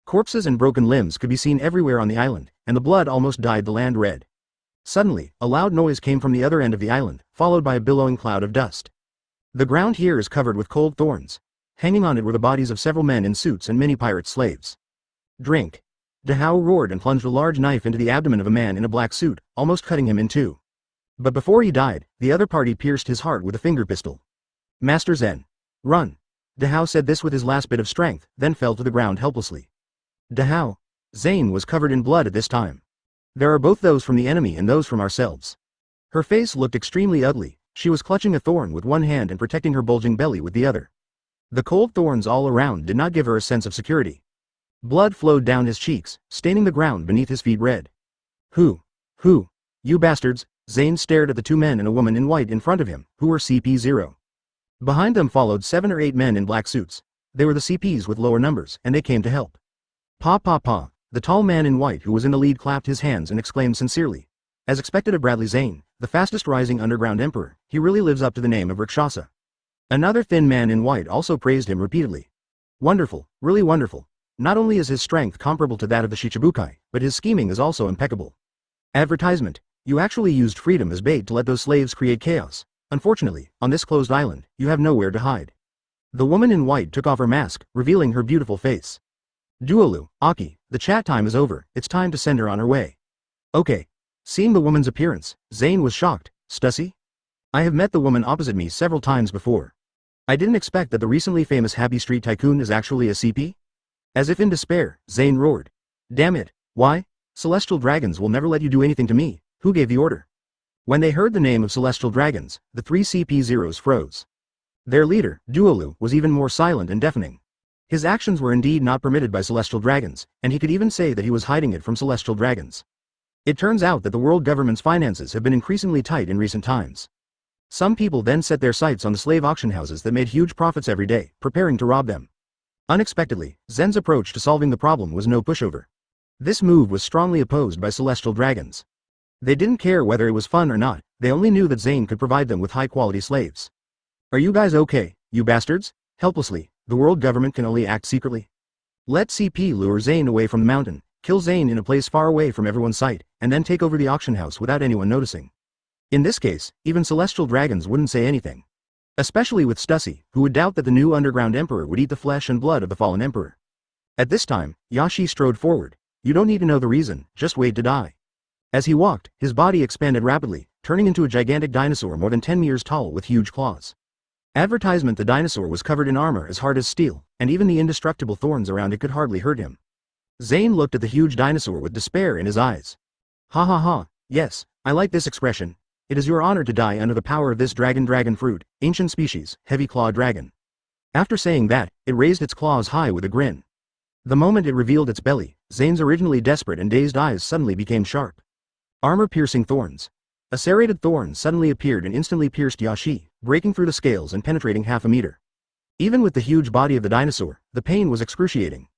Corpses and broken limbs could be seen everywhere on the island, and the blood almost dyed the land red. Suddenly, a loud noise came from the other end of the island, followed by a billowing cloud of dust. The ground here is covered with cold thorns. Hanging on it were the bodies of several men in suits and many pirate slaves. Drink. Dahao roared and plunged a large knife into the abdomen of a man in a black suit, almost cutting him in two. But before he died, the other party pierced his heart with a finger pistol. Master Zen. Run. Dahao said this with his last bit of strength, then fell to the ground helplessly. Dahao. Zane was covered in blood at this time. There are both those from the enemy and those from ourselves. Her face looked extremely ugly. She was clutching a thorn with one hand and protecting her bulging belly with the other. The cold thorns all around did not give her a sense of security. Blood flowed down his cheeks, staining the ground beneath his feet red. Who? You bastards! Zane stared at the two men and a woman in white in front of him, who were CP0. Behind them followed 7 or 8 men in black suits. They were the CPs with lower numbers, and they came to help. Pa. The tall man in white who was in the lead clapped his hands and exclaimed sincerely. As expected of Bradley Zane, the fastest rising underground emperor, he really lives up to the name of Rakshasa. Another thin man in white also praised him repeatedly. Wonderful, really wonderful. Not only is his strength comparable to that of the Shichibukai, but his scheming is also impeccable. Advertisement. You actually used freedom as bait to let those slaves create chaos. Unfortunately, on this closed island, you have nowhere to hide. The woman in white took off her mask, revealing her beautiful face. Duolu, Aki, the chat time is over, it's time to send her on her way. Okay. Seeing the woman's appearance, Zane was shocked. Stussy? I have met the woman opposite me several times before. I didn't expect that the recently famous Happy Street Tycoon is actually a CP? As if in despair, Zane roared. Damn it, why? Celestial dragons will never let you do anything to me. Who gave the order? When they heard the name of Celestial Dragons, the 3 CP0s froze. Their leader, Duolu, was even more silent and deafening. His actions were indeed not permitted by Celestial Dragons, and he could even say that he was hiding it from Celestial Dragons. It turns out that the world government's finances have been increasingly tight in recent times. Some people then set their sights on the slave auction houses that made huge profits every day, preparing to rob them. Unexpectedly, Zen's approach to solving the problem was no pushover. This move was strongly opposed by celestial dragons. They didn't care whether it was fun or not, they only knew that Zane could provide them with high-quality slaves. Are you guys okay, you bastards? Helplessly, the world government can only act secretly. Let CP lure Zane away from the mountain, kill Zane in a place far away from everyone's sight, and then take over the auction house without anyone noticing. In this case, even celestial dragons wouldn't say anything. Especially with Stussy, who would doubt that the new underground emperor would eat the flesh and blood of the fallen emperor. At this time, Yashi strode forward. You don't need to know the reason, just wait to die. As he walked, his body expanded rapidly, turning into a gigantic dinosaur more than 10 meters tall with huge claws. Advertisement: the dinosaur was covered in armor as hard as steel, and even the indestructible thorns around it could hardly hurt him. Zane looked at the huge dinosaur with despair in his eyes. Ha ha ha, yes, I like this expression. It is your honor to die under the power of this dragon fruit, ancient species, heavy claw dragon. After saying that, it raised its claws high with a grin. The moment it revealed its belly, Zane's originally desperate and dazed eyes suddenly became sharp. Armor-piercing thorns. A serrated thorn suddenly appeared and instantly pierced Yashi, breaking through the scales and penetrating half a meter. Even with the huge body of the dinosaur, the pain was excruciating.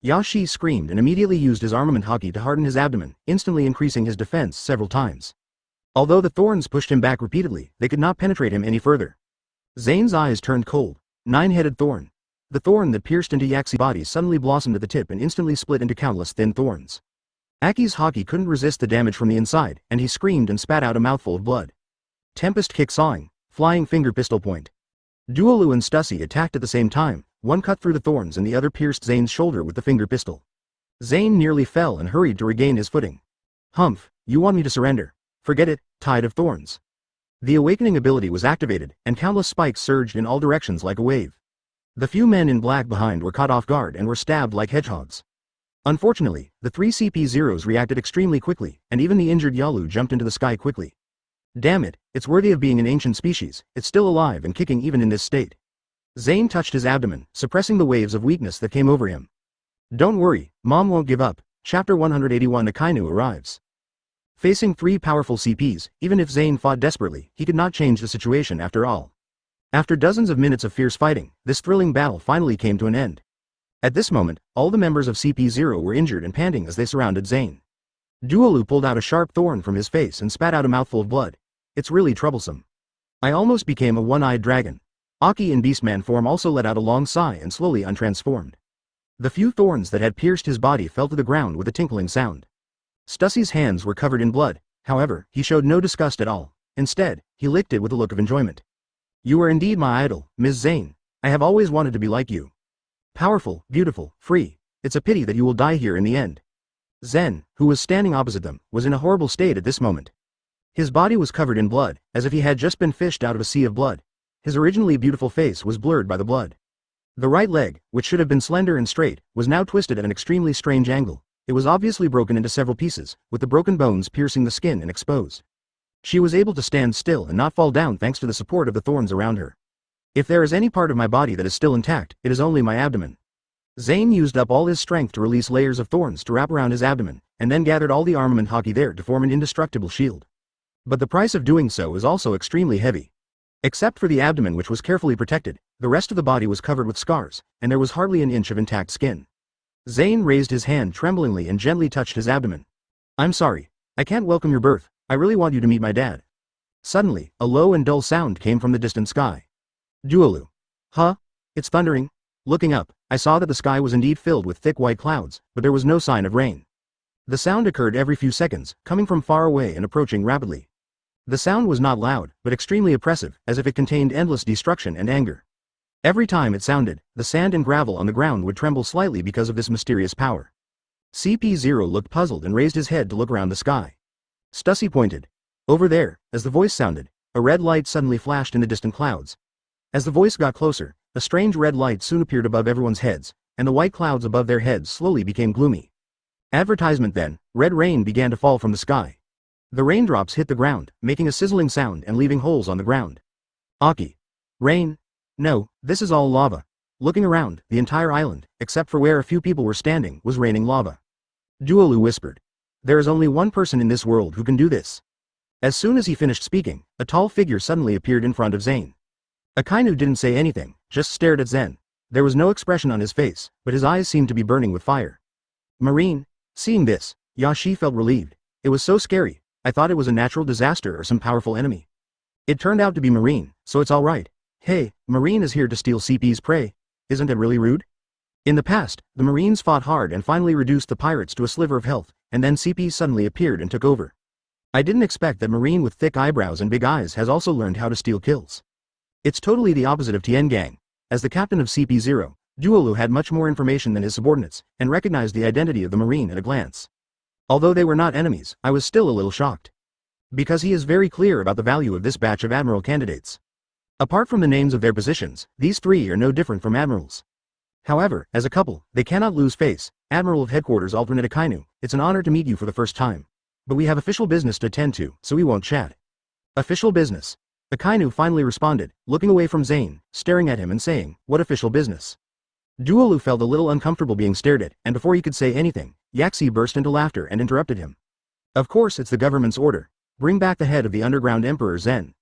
Yashi screamed and immediately used his armament haki to harden his abdomen, instantly increasing his defense several times. Although the thorns pushed him back repeatedly, they could not penetrate him any further. Zane's eyes turned cold. Nine-headed thorn. The thorn that pierced into Yaxi's body suddenly blossomed at the tip and instantly split into countless thin thorns. Aki's haki couldn't resist the damage from the inside, and he screamed and spat out a mouthful of blood. Tempest kick sawing, flying finger pistol point. Duolu and Stussy attacked at the same time, one cut through the thorns and the other pierced Zane's shoulder with the finger pistol. Zane nearly fell and hurried to regain his footing. Humph, you want me to surrender? Forget it, Tide of Thorns. The awakening ability was activated, and countless spikes surged in all directions like a wave. The few men in black behind were caught off guard and were stabbed like hedgehogs. Unfortunately, the three CP-0s reacted extremely quickly, and even the injured Yalu jumped into the sky quickly. Damn it, it's worthy of being an ancient species, it's still alive and kicking even in this state. Zane touched his abdomen, suppressing the waves of weakness that came over him. Don't worry, Mom won't give up. Chapter 181 Akainu arrives. Facing three powerful CPs, even if Zane fought desperately, he could not change the situation after all. After dozens of minutes of fierce fighting, this thrilling battle finally came to an end. At this moment, all the members of CP-0 were injured and panting as they surrounded Zane. Duolu pulled out a sharp thorn from his face and spat out a mouthful of blood. It's really troublesome. I almost became a one-eyed dragon. Aki in Beastman form also let out a long sigh and slowly untransformed. The few thorns that had pierced his body fell to the ground with a tinkling sound. Stussy's hands were covered in blood, however, he showed no disgust at all. Instead, he licked it with a look of enjoyment. You are indeed my idol, Ms. Zane. I have always wanted to be like you. Powerful, beautiful, free. It's a pity that you will die here in the end. Zen, who was standing opposite them, was in a horrible state at this moment. His body was covered in blood, as if he had just been fished out of a sea of blood. His originally beautiful face was blurred by the blood. The right leg, which should have been slender and straight, was now twisted at an extremely strange angle. It was obviously broken into several pieces, with the broken bones piercing the skin and exposed. She was able to stand still and not fall down thanks to the support of the thorns around her. If there is any part of my body that is still intact, it is only my abdomen. Zane used up all his strength to release layers of thorns to wrap around his abdomen, and then gathered all the armament haki there to form an indestructible shield. But the price of doing so is also extremely heavy. Except for the abdomen, which was carefully protected, the rest of the body was covered with scars, and there was hardly an inch of intact skin. Zane raised his hand tremblingly and gently touched his abdomen. I'm sorry. I can't welcome your birth. I really want you to meet my dad. Suddenly, a low and dull sound came from the distant sky. Duolu. Huh? It's thundering. Looking up, I saw that the sky was indeed filled with thick white clouds, but there was no sign of rain. The sound occurred every few seconds, coming from far away and approaching rapidly. The sound was not loud, but extremely oppressive, as if it contained endless destruction and anger. Every time it sounded, the sand and gravel on the ground would tremble slightly because of this mysterious power. CP-0 looked puzzled and raised his head to look around the sky. Stussy pointed. Over there, as the voice sounded, a red light suddenly flashed in the distant clouds. As the voice got closer, a strange red light soon appeared above everyone's heads, and the white clouds above their heads slowly became gloomy. Advertisement then, red rain began to fall from the sky. The raindrops hit the ground, making a sizzling sound and leaving holes on the ground. Aki. Rain? No, this is all lava. Looking around, the entire island, except for where a few people were standing, was raining lava. Duolu whispered. There is only one person in this world who can do this. As soon as he finished speaking, a tall figure suddenly appeared in front of Zane. Akainu didn't say anything, just stared at Zen. There was no expression on his face, but his eyes seemed to be burning with fire. Marine. Seeing this, Yashi felt relieved. It was so scary, I thought it was a natural disaster or some powerful enemy. It turned out to be Marine, so it's alright. Hey, Marine is here to steal CP's prey. Isn't it really rude? In the past, the Marines fought hard and finally reduced the pirates to a sliver of health, and then CP suddenly appeared and took over. I didn't expect that Marine with thick eyebrows and big eyes has also learned how to steal kills. It's totally the opposite of Tien Gang. As the captain of CP0, Duolu had much more information than his subordinates, and recognized the identity of the Marine at a glance. Although they were not enemies, I was still a little shocked. Because he is very clear about the value of this batch of admiral candidates. Apart from the names of their positions, these three are no different from admirals. However, as a couple, they cannot lose face. Admiral of Headquarters Alternate Akainu, it's an honor to meet you for the first time. But we have official business to attend to, so we won't chat. Official business. Akainu finally responded, looking away from Zane, staring at him and saying, what official business? Duolu felt a little uncomfortable being stared at, and before he could say anything, Yaxi burst into laughter and interrupted him. Of course it's the government's order. Bring back the head of the underground emperor Zen.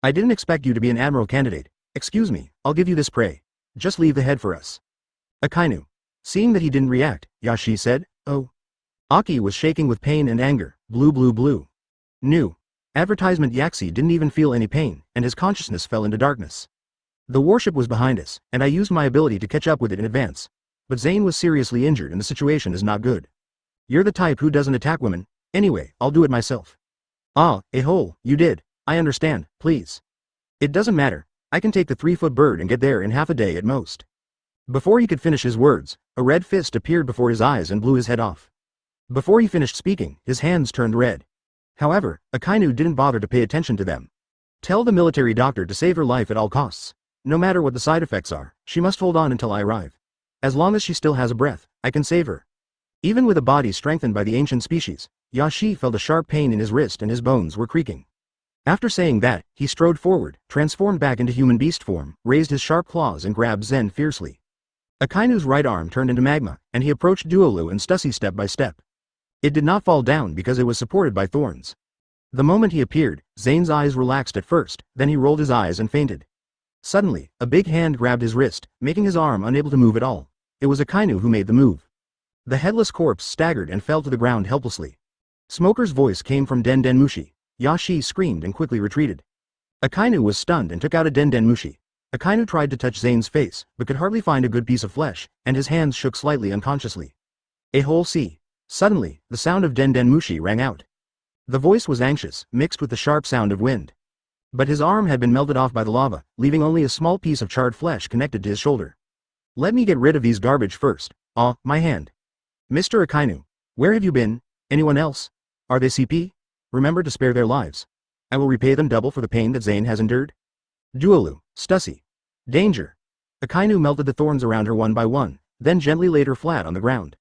I didn't expect you to be an admiral candidate. Excuse me, I'll give you this prey. Just leave the head for us. Akainu. Seeing that he didn't react, Yashi said, oh. Aki was shaking with pain and anger, blue. New. Advertisement Yaxi didn't even feel any pain, and his consciousness fell into darkness. The warship was behind us, and I used my ability to catch up with it in advance. But Zane was seriously injured and the situation is not good. You're the type who doesn't attack women. Anyway, I'll do it myself. Ah, a-hole, you did. I understand, please. It doesn't matter. I can take the 3-foot bird and get there in half a day at most. Before he could finish his words, a red fist appeared before his eyes and blew his head off. Before he finished speaking, his hands turned red. However, Akainu didn't bother to pay attention to them. Tell the military doctor to save her life at all costs. No matter what the side effects are, she must hold on until I arrive. As long as she still has a breath, I can save her. Even with a body strengthened by the ancient species, Yashi felt a sharp pain in his wrist and his bones were creaking. After saying that, he strode forward, transformed back into human beast form, raised his sharp claws and grabbed Zen fiercely. Akainu's right arm turned into magma, and he approached Duolu and Stussy step by step. It did not fall down because it was supported by thorns. The moment he appeared, Zane's eyes relaxed at first, then he rolled his eyes and fainted. Suddenly, a big hand grabbed his wrist, making his arm unable to move at all. It was Akainu who made the move. The headless corpse staggered and fell to the ground helplessly. Smoker's voice came from Den Mushi. Yashi screamed and quickly retreated. Akainu was stunned and took out a Den Mushi. Akainu tried to touch Zane's face, but could hardly find a good piece of flesh, and his hands shook slightly unconsciously. A-hole C. Suddenly, the sound of Den Mushi rang out. The voice was anxious, mixed with the sharp sound of wind. But his arm had been melted off by the lava, leaving only a small piece of charred flesh connected to his shoulder. Let me get rid of these garbage first. Ah, my hand. Mr. Akainu. Where have you been? Anyone else? Are they CP? Remember to spare their lives. I will repay them double for the pain that Zane has endured. Duolu, Stussy. Danger. Akainu melted the thorns around her one by one, then gently laid her flat on the ground.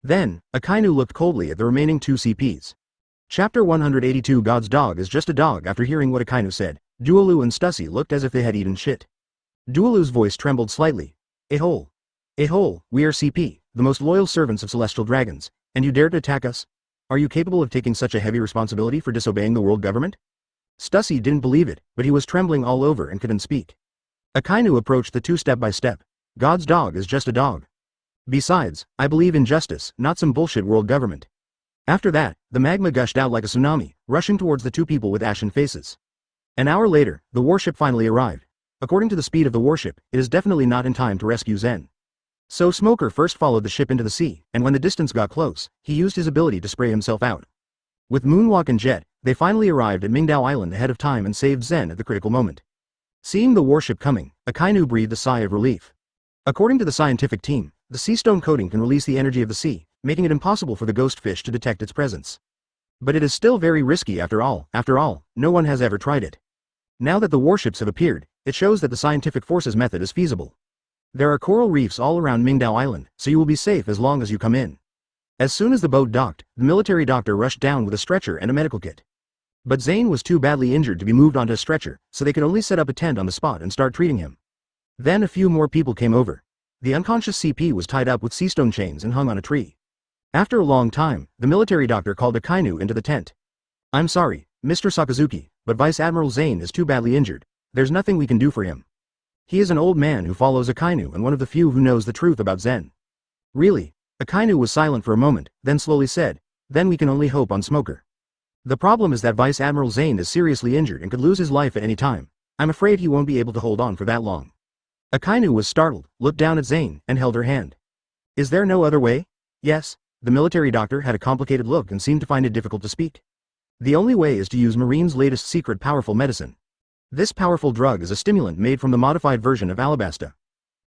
Then, Akainu looked coldly at the remaining 2 CPs. Chapter 182 God's dog is just a dog. After hearing what Akainu said, Duolu and Stussy looked as if they had eaten shit. Duolu's voice trembled slightly. A-hole. A-hole, we are CP, the most loyal servants of celestial dragons, and you dare to attack us? Are you capable of taking such a heavy responsibility for disobeying the world government? Stussy didn't believe it, but he was trembling all over and couldn't speak. Akainu approached the 2 step by step. God's dog is just a dog. Besides, I believe in justice, not some bullshit world government. After that, the magma gushed out like a tsunami, rushing towards the 2 people with ashen faces. An hour later, the warship finally arrived. According to the speed of the warship, it is definitely not in time to rescue Zen. So Smoker first followed the ship into the sea, and when the distance got close, he used his ability to spray himself out. With Moonwalk and Jet, they finally arrived at Mingdao Island ahead of time and saved Zen at the critical moment. Seeing the warship coming, Akainu breathed a sigh of relief. According to the scientific team, the sea stone coating can release the energy of the sea, making it impossible for the ghost fish to detect its presence. But it is still very risky after all, no one has ever tried it. Now that the warships have appeared, it shows that the scientific forces method is feasible. There are coral reefs all around Mingdao Island, so you will be safe as long as you come in. As soon as the boat docked, the military doctor rushed down with a stretcher and a medical kit. But Zane was too badly injured to be moved onto a stretcher, so they could only set up a tent on the spot and start treating him. Then a few more people came over. The unconscious CP was tied up with sea stone chains and hung on a tree. After a long time, the military doctor called Akainu into the tent. I'm sorry, Mr. Sakazuki, but Vice Admiral Zane is too badly injured. There's nothing we can do for him. He is an old man who follows Akainu and one of the few who knows the truth about Zen. Really? Akainu was silent for a moment, then slowly said, then we can only hope on Smoker. The problem is that Vice Admiral Zane is seriously injured and could lose his life at any time. I'm afraid he won't be able to hold on for that long. Akainu was startled, looked down at Zane, and held her hand. Is there no other way? Yes. The military doctor had a complicated look and seemed to find it difficult to speak. The only way is to use Marine's latest secret powerful medicine. This powerful drug is a stimulant made from the modified version of Alabasta.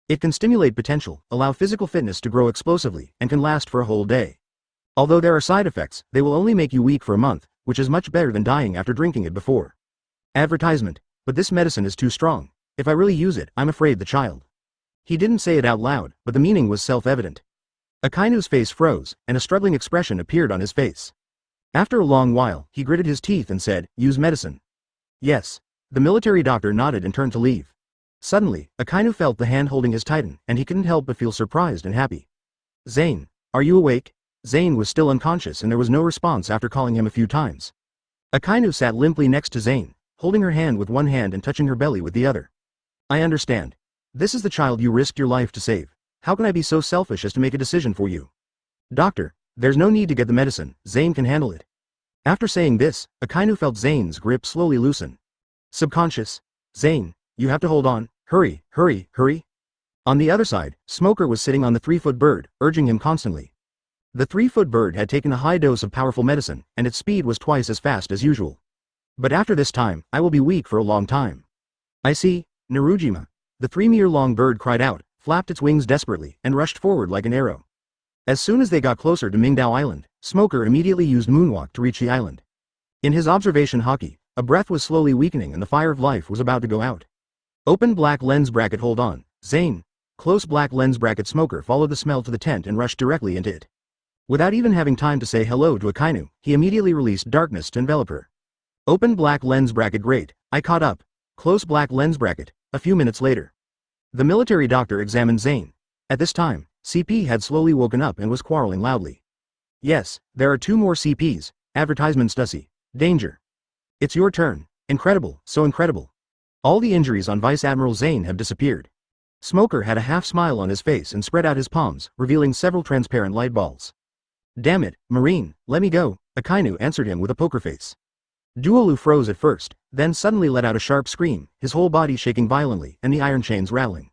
It can stimulate potential, allow physical fitness to grow explosively, and can last for a whole day. Although there are side effects, they will only make you weak for a month, which is much better than dying after drinking it before. Advertisement. But this medicine is too strong. If I really use it, I'm afraid the child. He didn't say it out loud, but the meaning was self-evident. Akainu's face froze, and a struggling expression appeared on his face. After a long while, he gritted his teeth and said, use medicine. Yes. The military doctor nodded and turned to leave. Suddenly, Akainu felt the hand holding his tighten, and he couldn't help but feel surprised and happy. Zane, are you awake? Zane was still unconscious and there was no response after calling him a few times. Akainu sat limply next to Zane, holding her hand with one hand and touching her belly with the other. I understand. This is the child you risked your life to save. How can I be so selfish as to make a decision for you? Doctor, there's no need to get the medicine, Zane can handle it. After saying this, Akainu felt Zane's grip slowly loosen. Subconscious. Zane, you have to hold on, hurry, hurry, hurry. On the other side, Smoker was sitting on the 3-foot bird, urging him constantly. The 3-foot bird had taken a high dose of powerful medicine, and its speed was twice as fast as usual. But after this time, I will be weak for a long time. I see, Narujima. The 3-meter-long bird cried out, flapped its wings desperately, and rushed forward like an arrow. As soon as they got closer to Mingdao Island, Smoker immediately used Moonwalk to reach the island. In his observation hockey, a breath was slowly weakening and the fire of life was about to go out. Open black lens bracket hold on, Zane. Close black lens bracket Smoker followed the smell to the tent and rushed directly into it. Without even having time to say hello to Akainu, he immediately released darkness to envelop her. Open black lens bracket great, I caught up. Close black lens bracket, a few minutes later. The military doctor examined Zane. At this time, CP had slowly woken up and was quarreling loudly. Yes, there are 2 more CPs, advertisement Stussy. Danger. It's your turn. Incredible, so incredible. All the injuries on Vice Admiral Zane have disappeared. Smoker had a half smile on his face and spread out his palms, revealing several transparent light balls. Damn it, Marine, let me go, Akainu answered him with a poker face. Duolu froze at first, then suddenly let out a sharp scream, his whole body shaking violently and the iron chains rattling.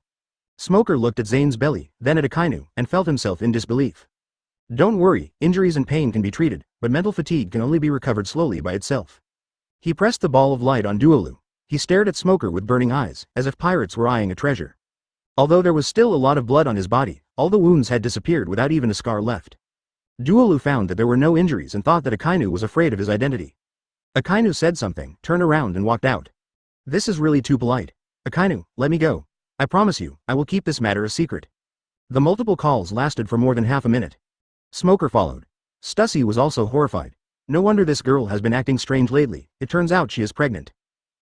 Smoker looked at Zane's belly, then at Akainu, and felt himself in disbelief. Don't worry, injuries and pain can be treated, but mental fatigue can only be recovered slowly by itself. He pressed the ball of light on Duolu. He stared at Smoker with burning eyes, as if pirates were eyeing a treasure. Although there was still a lot of blood on his body, all the wounds had disappeared without even a scar left. Duolu found that there were no injuries and thought that Akainu was afraid of his identity. Akainu said something, turned around and walked out. This is really too polite. Akainu, let me go. I promise you, I will keep this matter a secret. The multiple calls lasted for more than half a minute. Smoker followed. Stussy was also horrified. No wonder this girl has been acting strange lately, it turns out she is pregnant.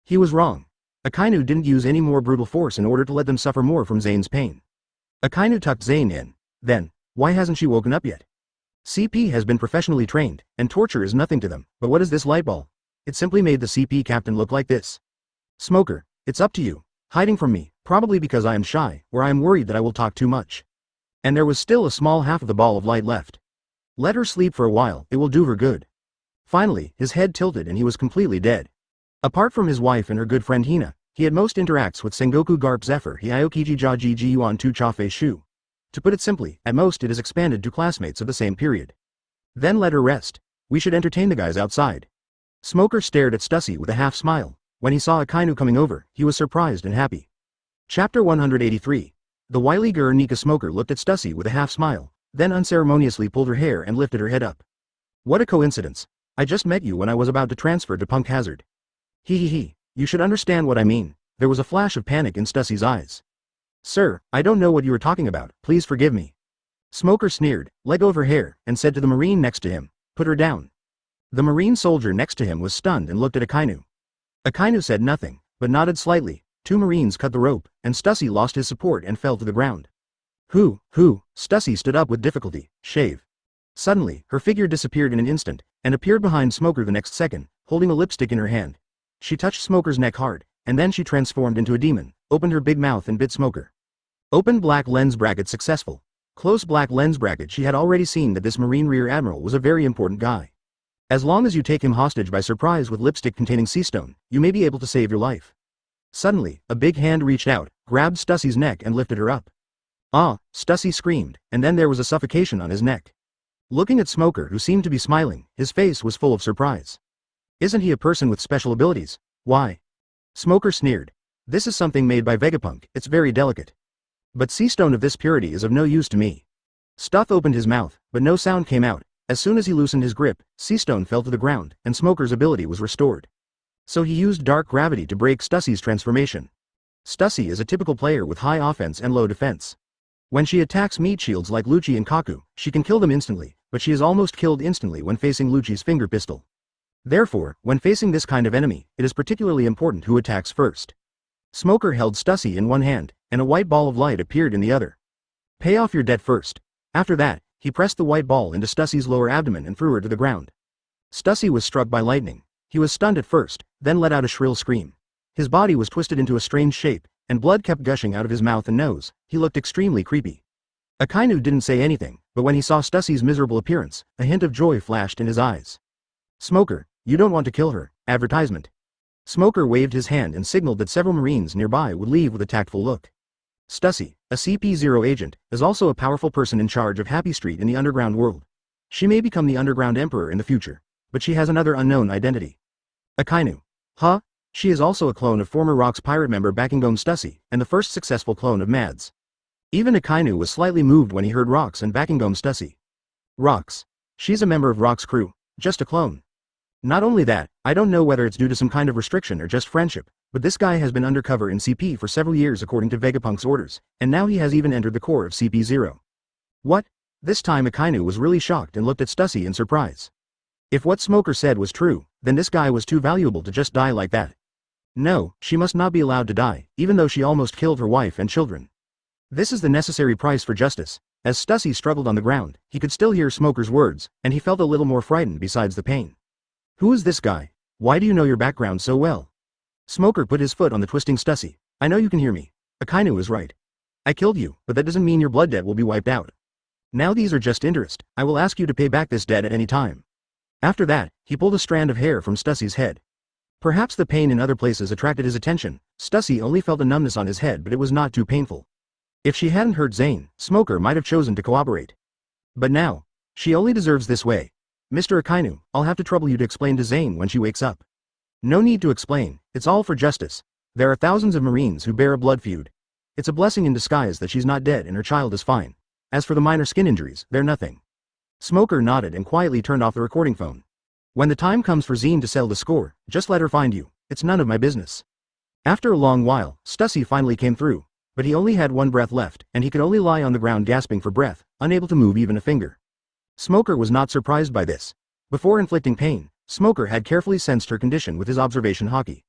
He was wrong. Akainu didn't use any more brutal force in order to let them suffer more from Zane's pain. Akainu tucked Zane in. Then, why hasn't she woken up yet? CP has been professionally trained, and torture is nothing to them, but what is this light ball? It simply made the CP captain look like this. Smoker, it's up to you. Hiding from me, probably because I am shy, or I am worried that I will talk too much. And there was still a small half of the ball of light left. Let her sleep for a while, it will do her good. Finally, his head tilted and he was completely dead. Apart from his wife and her good friend Hina, he had most interacts with Sengoku Garp Zephyr Hyaokiji Jaji Yuan Tu Chafe Shu. To put it simply, at most it is expanded to classmates of the same period. Then let her rest. We should entertain the guys outside. Smoker stared at Stussy with a half smile. When he saw Akainu coming over, he was surprised and happy. Chapter 183. The wily girl Nika. Smoker looked at Stussy with a half smile, then unceremoniously pulled her hair and lifted her head up. What a coincidence. I just met you when I was about to transfer to Punk Hazard. He. You should understand what I mean. There was a flash of panic in Stussy's eyes. Sir, I don't know what you are talking about, please forgive me. Smoker sneered, let go of her hair, and said to the Marine next to him, put her down. The Marine soldier next to him was stunned and looked at Akainu. Akainu said nothing, but nodded slightly. 2 Marines cut the rope, and Stussy lost his support and fell to the ground. Who? Stussy stood up with difficulty, shave. Suddenly, her figure disappeared in an instant, and appeared behind Smoker the next second, holding a lipstick in her hand. She touched Smoker's neck hard, and then she transformed into a demon, opened her big mouth and bit Smoker. Open black lens bracket successful. Close black lens bracket. She had already seen that this Marine Rear Admiral was a very important guy. As long as you take him hostage by surprise with lipstick containing sea stone, you may be able to save your life. Suddenly, a big hand reached out, grabbed Stussy's neck and lifted her up. Ah, Stussy screamed, and then there was a suffocation on his neck. Looking at Smoker, who seemed to be smiling, his face was full of surprise. Isn't he a person with special abilities? Why? Smoker sneered. This is something made by Vegapunk, it's very delicate. But sea stone of this purity is of no use to me. Stuff opened his mouth, but no sound came out. As soon as he loosened his grip, sea stone fell to the ground, and Smoker's ability was restored. So he used dark gravity to break Stussy's transformation. Stussy is a typical player with high offense and low defense. When she attacks meat shields like Lucci and Kaku, she can kill them instantly, but she is almost killed instantly when facing Lucci's finger pistol. Therefore, when facing this kind of enemy, it is particularly important who attacks first. Smoker held Stussy in one hand, and a white ball of light appeared in the other. Pay off your debt first. After that, he pressed the white ball into Stussy's lower abdomen and threw her to the ground. Stussy was struck by lightning. He was stunned at first, then let out a shrill scream. His body was twisted into a strange shape, and blood kept gushing out of his mouth and nose. He looked extremely creepy. Akainu didn't say anything, but when he saw Stussy's miserable appearance, a hint of joy flashed in his eyes. Smoker, you don't want to kill her. Advertisement. Smoker waved his hand and signaled that several Marines nearby would leave with a tactful look. Stussy, a CP0 agent, is also a powerful person in charge of Happy Street in the underground world. She may become the underground emperor in the future, but she has another unknown identity. Akainu. Huh? She is also a clone of former Rock's pirate member Bakingome Stussy, and the first successful clone of Mads. Even Akainu was slightly moved when he heard Rox and Bakingome Stussy. Rox. She's a member of Rock's crew, just a clone. Not only that, I don't know whether it's due to some kind of restriction or just friendship, but this guy has been undercover in CP for several years according to Vegapunk's orders, and now he has even entered the core of CP0. What? This time Akainu was really shocked and looked at Stussy in surprise. If what Smoker said was true, then this guy was too valuable to just die like that. No, she must not be allowed to die, even though she almost killed her wife and children. This is the necessary price for justice. As Stussy struggled on the ground, he could still hear Smoker's words, and he felt a little more frightened besides the pain. Who is this guy? Why do you know your background so well? Smoker put his foot on the twisting Stussy. I know you can hear me. Akainu is right. I killed you, but that doesn't mean your blood debt will be wiped out. Now these are just interest. I will ask you to pay back this debt at any time. After that, he pulled a strand of hair from Stussy's head. Perhaps the pain in other places attracted his attention. Stussy only felt a numbness on his head, but it was not too painful. If she hadn't hurt Zane, Smoker might have chosen to cooperate. But now, she only deserves this way. Mr. Akainu, I'll have to trouble you to explain to Zane when she wakes up. No need to explain, it's all for justice. There are thousands of Marines who bear a blood feud. It's a blessing in disguise that she's not dead and her child is fine. As for the minor skin injuries, they're nothing. Smoker nodded and quietly turned off the recording phone. When the time comes for Zane to settle the score, just let her find you. It's none of my business. After a long while, Stussy finally came through, but he only had one breath left, and he could only lie on the ground gasping for breath, unable to move even a finger. Smoker was not surprised by this. Before inflicting pain, Smoker had carefully sensed her condition with his observation hockey.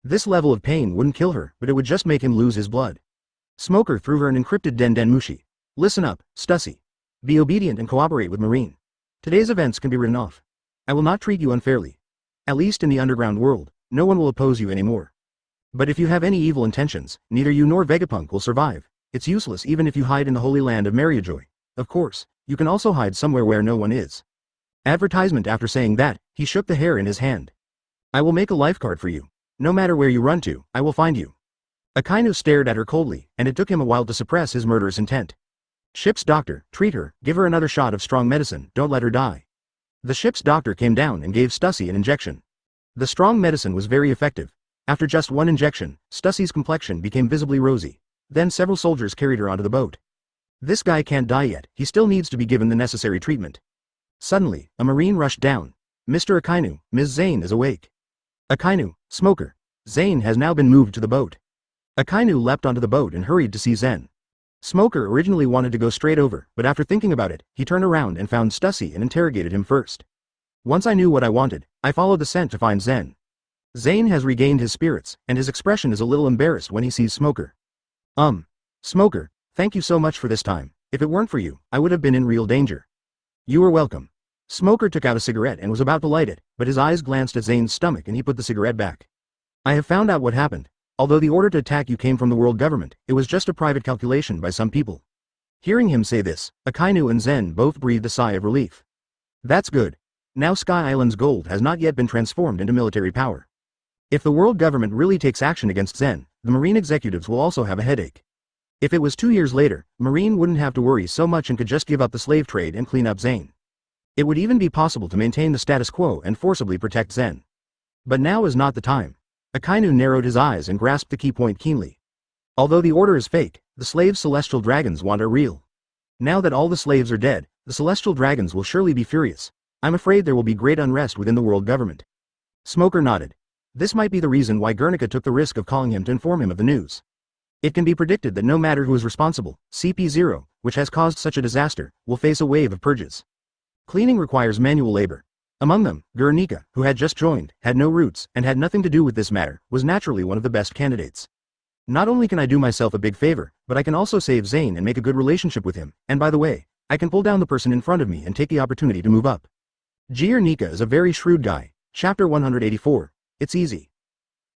This level of pain wouldn't kill her, but it would just make him lose his blood. Smoker threw her an encrypted Den Den Mushi. Listen up, Stussy. Be obedient and cooperate with Marine. Today's events can be written off. I will not treat you unfairly. At least in the underground world, no one will oppose you anymore. But if you have any evil intentions, neither you nor Vegapunk will survive. It's useless even if you hide in the holy land of Mariajoy. Of course, you can also hide somewhere where no one is. Advertisement. After saying that, he shook the hair in his hand. I will make a lifeguard for you. No matter where you run to, I will find you. Akainu stared at her coldly, and it took him a while to suppress his murderous intent. Ship's doctor, treat her, give her another shot of strong medicine, don't let her die. The ship's doctor came down and gave Stussy an injection. The strong medicine was very effective. After just one injection, Stussy's complexion became visibly rosy. Then several soldiers carried her onto the boat. This guy can't die yet, he still needs to be given the necessary treatment. Suddenly, a Marine rushed down. Mr. Akainu, Ms. Zane is awake. Akainu, Smoker. Zane has now been moved to the boat. Akainu leapt onto the boat and hurried to see Zen. Smoker originally wanted to go straight over, but after thinking about it, he turned around and found Stussy and interrogated him first. Once I knew what I wanted, I followed the scent to find Zen. Zane has regained his spirits, and his expression is a little embarrassed when he sees Smoker. Smoker, thank you so much for this time. If it weren't for you, I would have been in real danger. You are welcome. Smoker took out a cigarette and was about to light it, but his eyes glanced at Zane's stomach and he put the cigarette back. I have found out what happened. Although the order to attack you came from the world government, it was just a private calculation by some people. Hearing him say this, Akainu and Zen both breathed a sigh of relief. That's good. Now Sky Island's gold has not yet been transformed into military power. If the world government really takes action against Zen, the Marine executives will also have a headache. If it was 2 years later, Marine wouldn't have to worry so much and could just give up the slave trade and clean up Zane. It would even be possible to maintain the status quo and forcibly protect Zen. But now is not the time. Akainu narrowed his eyes and grasped the key point keenly. Although the order is fake, the slaves celestial dragons want are real. Now that all the slaves are dead, the celestial dragons will surely be furious. I'm afraid there will be great unrest within the world government. Smoker nodded. This might be the reason why Nika took the risk of calling him to inform him of the news. It can be predicted that no matter who is responsible, CP0, which has caused such a disaster, will face a wave of purges. Cleaning requires manual labor. Among them, Nika, who had just joined, had no roots, and had nothing to do with this matter, was naturally one of the best candidates. Not only can I do myself a big favor, but I can also save Zane and make a good relationship with him, and by the way, I can pull down the person in front of me and take the opportunity to move up. Nika is a very shrewd guy. Chapter 184. It's easy.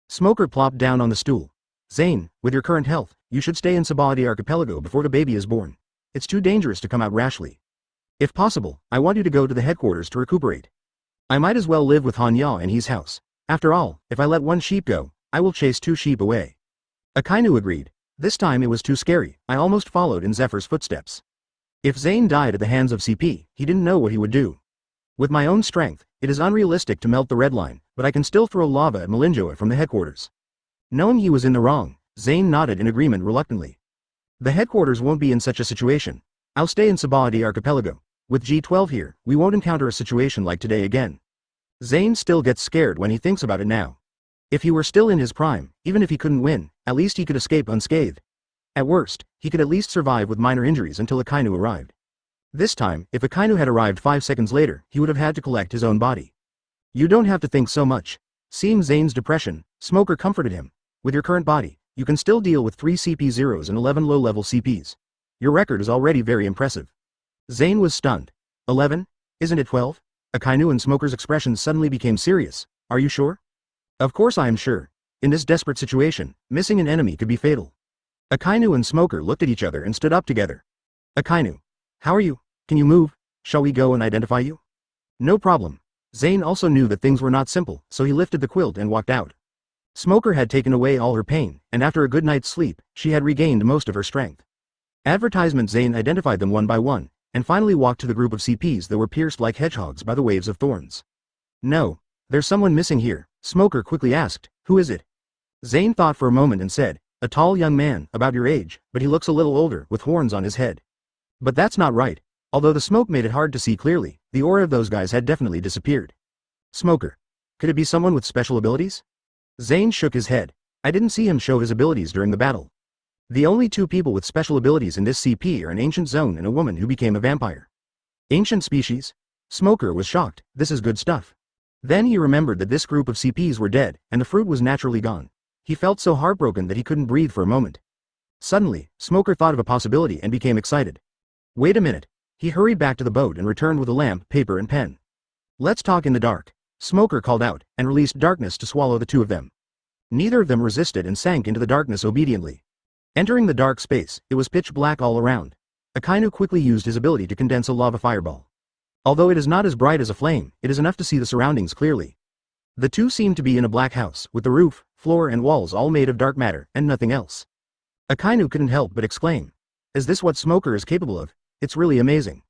Smoker plopped down on the stool. Zane, with your current health, you should stay in Sabaody Archipelago before the baby is born. It's too dangerous to come out rashly. If possible, I want you to go to the headquarters to recuperate. I might as well live with Hanya in his house. After all, if I let one sheep go, I will chase 2 sheep away. Akainu agreed. This time it was too scary. I almost followed in Zephyr's footsteps. If Zane died at the hands of CP, he didn't know what he would do. With my own strength, it is unrealistic to melt the red line, but I can still throw lava at Malinjoa from the headquarters. Knowing he was in the wrong, Zane nodded in agreement reluctantly. The headquarters won't be in such a situation. I'll stay in Sabaody Archipelago. With G12 here, we won't encounter a situation like today again. Zane still gets scared when he thinks about it now. If he were still in his prime, even if he couldn't win, at least he could escape unscathed. At worst, he could at least survive with minor injuries until Akainu arrived. This time, if Akainu had arrived 5 seconds later, he would have had to collect his own body. You don't have to think so much. Seeing Zane's depression, Smoker comforted him. With your current body, you can still deal with 3 CP0s and 11 low-level CPs. Your record is already very impressive. Zane was stunned. 11? Isn't it 12? Akainu and Smoker's expressions suddenly became serious. Are you sure? Of course I am sure. In this desperate situation, missing an enemy could be fatal. Akainu and Smoker looked at each other and stood up together. Akainu. How are you? Can you move? Shall we go and identify you? No problem. Zane also knew that things were not simple, so he lifted the quilt and walked out. Smoker had taken away all her pain, and after a good night's sleep, she had regained most of her strength. Advertisement Zane identified them one by one, and finally walked to the group of CPs that were pierced like hedgehogs by the waves of thorns. No. There's someone missing here, Smoker quickly asked. Who is it? Zane thought for a moment and said, a tall young man, about your age, but he looks a little older, with horns on his head. But that's not right. Although the smoke made it hard to see clearly, the aura of those guys had definitely disappeared. Smoker. Could it be someone with special abilities? Zane shook his head. I didn't see him show his abilities during the battle. The only 2 people with special abilities in this CP are an ancient zone and a woman who became a vampire. Ancient species? Smoker was shocked. This is good stuff. Then he remembered that this group of CPs were dead, and the fruit was naturally gone. He felt so heartbroken that he couldn't breathe for a moment. Suddenly, Smoker thought of a possibility and became excited. Wait a minute. He hurried back to the boat and returned with a lamp, paper and pen. Let's talk in the dark. Smoker called out, and released darkness to swallow the 2 of them. Neither of them resisted and sank into the darkness obediently. Entering the dark space, it was pitch black all around. Akainu quickly used his ability to condense a lava fireball. Although it is not as bright as a flame, it is enough to see the surroundings clearly. The 2 seemed to be in a black house, with the roof, floor and walls all made of dark matter, and nothing else. Akainu couldn't help but exclaim. Is this what Smoker is capable of? It's really amazing.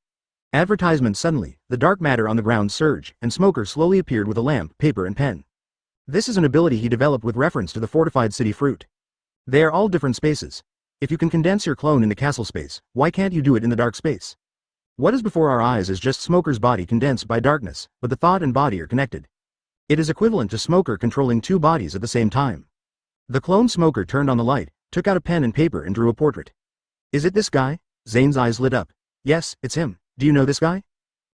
Advertisement suddenly, the dark matter on the ground surged, and Smoker slowly appeared with a lamp, paper and pen. This is an ability he developed with reference to the fortified city fruit. They are all different spaces. If you can condense your clone in the castle space, why can't you do it in the dark space? What is before our eyes is just Smoker's body condensed by darkness, but the thought and body are connected. It is equivalent to Smoker controlling 2 bodies at the same time. The clone Smoker turned on the light, took out a pen and paper and drew a portrait. Is it this guy? Zane's eyes lit up. Yes, it's him. Do you know this guy?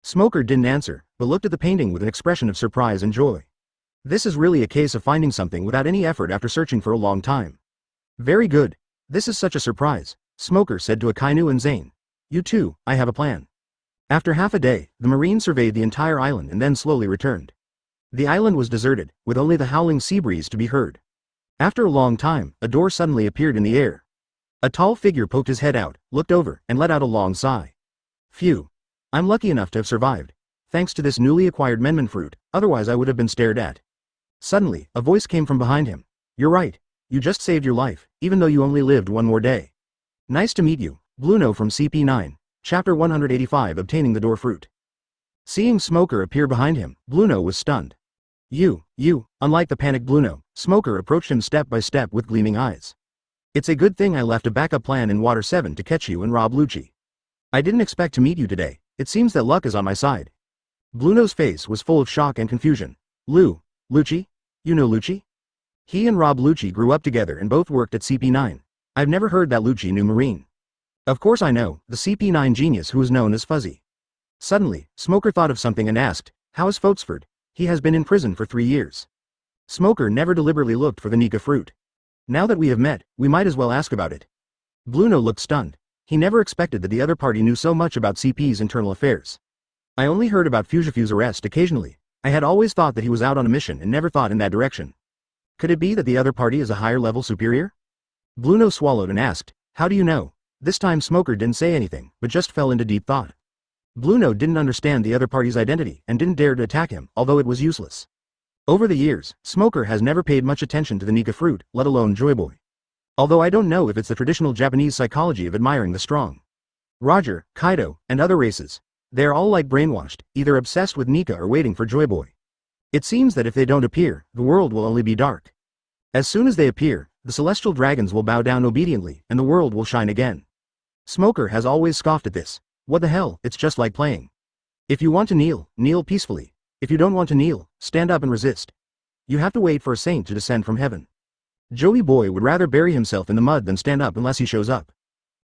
Smoker didn't answer, but looked at the painting with an expression of surprise and joy. This is really a case of finding something without any effort after searching for a long time. Very good. This is such a surprise, Smoker said to Akainu and Zane. You two, I have a plan. After half a day, the Marine surveyed the entire island and then slowly returned. The island was deserted, with only the howling sea breeze to be heard. After a long time, a door suddenly appeared in the air. A tall figure poked his head out, looked over, and let out a long sigh. Phew. I'm lucky enough to have survived, thanks to this newly acquired menman fruit, otherwise I would have been stared at. Suddenly, a voice came from behind him. You're right. You just saved your life, even though you only lived one more day. Nice to meet you, Bluno from CP9, Chapter 185 Obtaining the Door Fruit. Seeing Smoker appear behind him, Bluno was stunned. Unlike the panicked Bluno, Smoker approached him step by step with gleaming eyes. It's a good thing I left a backup plan in Water 7 to catch you and rob Lucci. I didn't expect to meet you today, it seems that luck is on my side. Bluno's face was full of shock and confusion. Lucci? You know Lucci? He and Rob Lucci grew up together and both worked at CP9. I've never heard that Lucci knew Marine. Of course I know, the CP9 genius who is known as Fuzzy. Suddenly, Smoker thought of something and asked, how is Folksford? He has been in prison for 3 years. Smoker never deliberately looked for the Nika fruit. Now that we have met, we might as well ask about it. Bluno looked stunned. He never expected that the other party knew so much about CP's internal affairs. I only heard about Fujifu's arrest occasionally. I had always thought that he was out on a mission and never thought in that direction. Could it be that the other party is a higher level superior? Bluno swallowed and asked, how do you know? This time Smoker didn't say anything, but just fell into deep thought. Bluno didn't understand the other party's identity and didn't dare to attack him, although it was useless. Over the years, Smoker has never paid much attention to the Nika fruit, let alone Joy Boy. Although I don't know if it's the traditional Japanese psychology of admiring the strong. Roger, Kaido, and other races. They're all like brainwashed, either obsessed with Nika or waiting for Joy Boy. It seems that if they don't appear, the world will only be dark. As soon as they appear, the celestial dragons will bow down obediently, and the world will shine again. Smoker has always scoffed at this. What the hell, it's just like playing. If you want to kneel, kneel peacefully. If you don't want to kneel, stand up and resist. You have to wait for a saint to descend from heaven. Joey Boy would rather bury himself in the mud than stand up unless he shows up.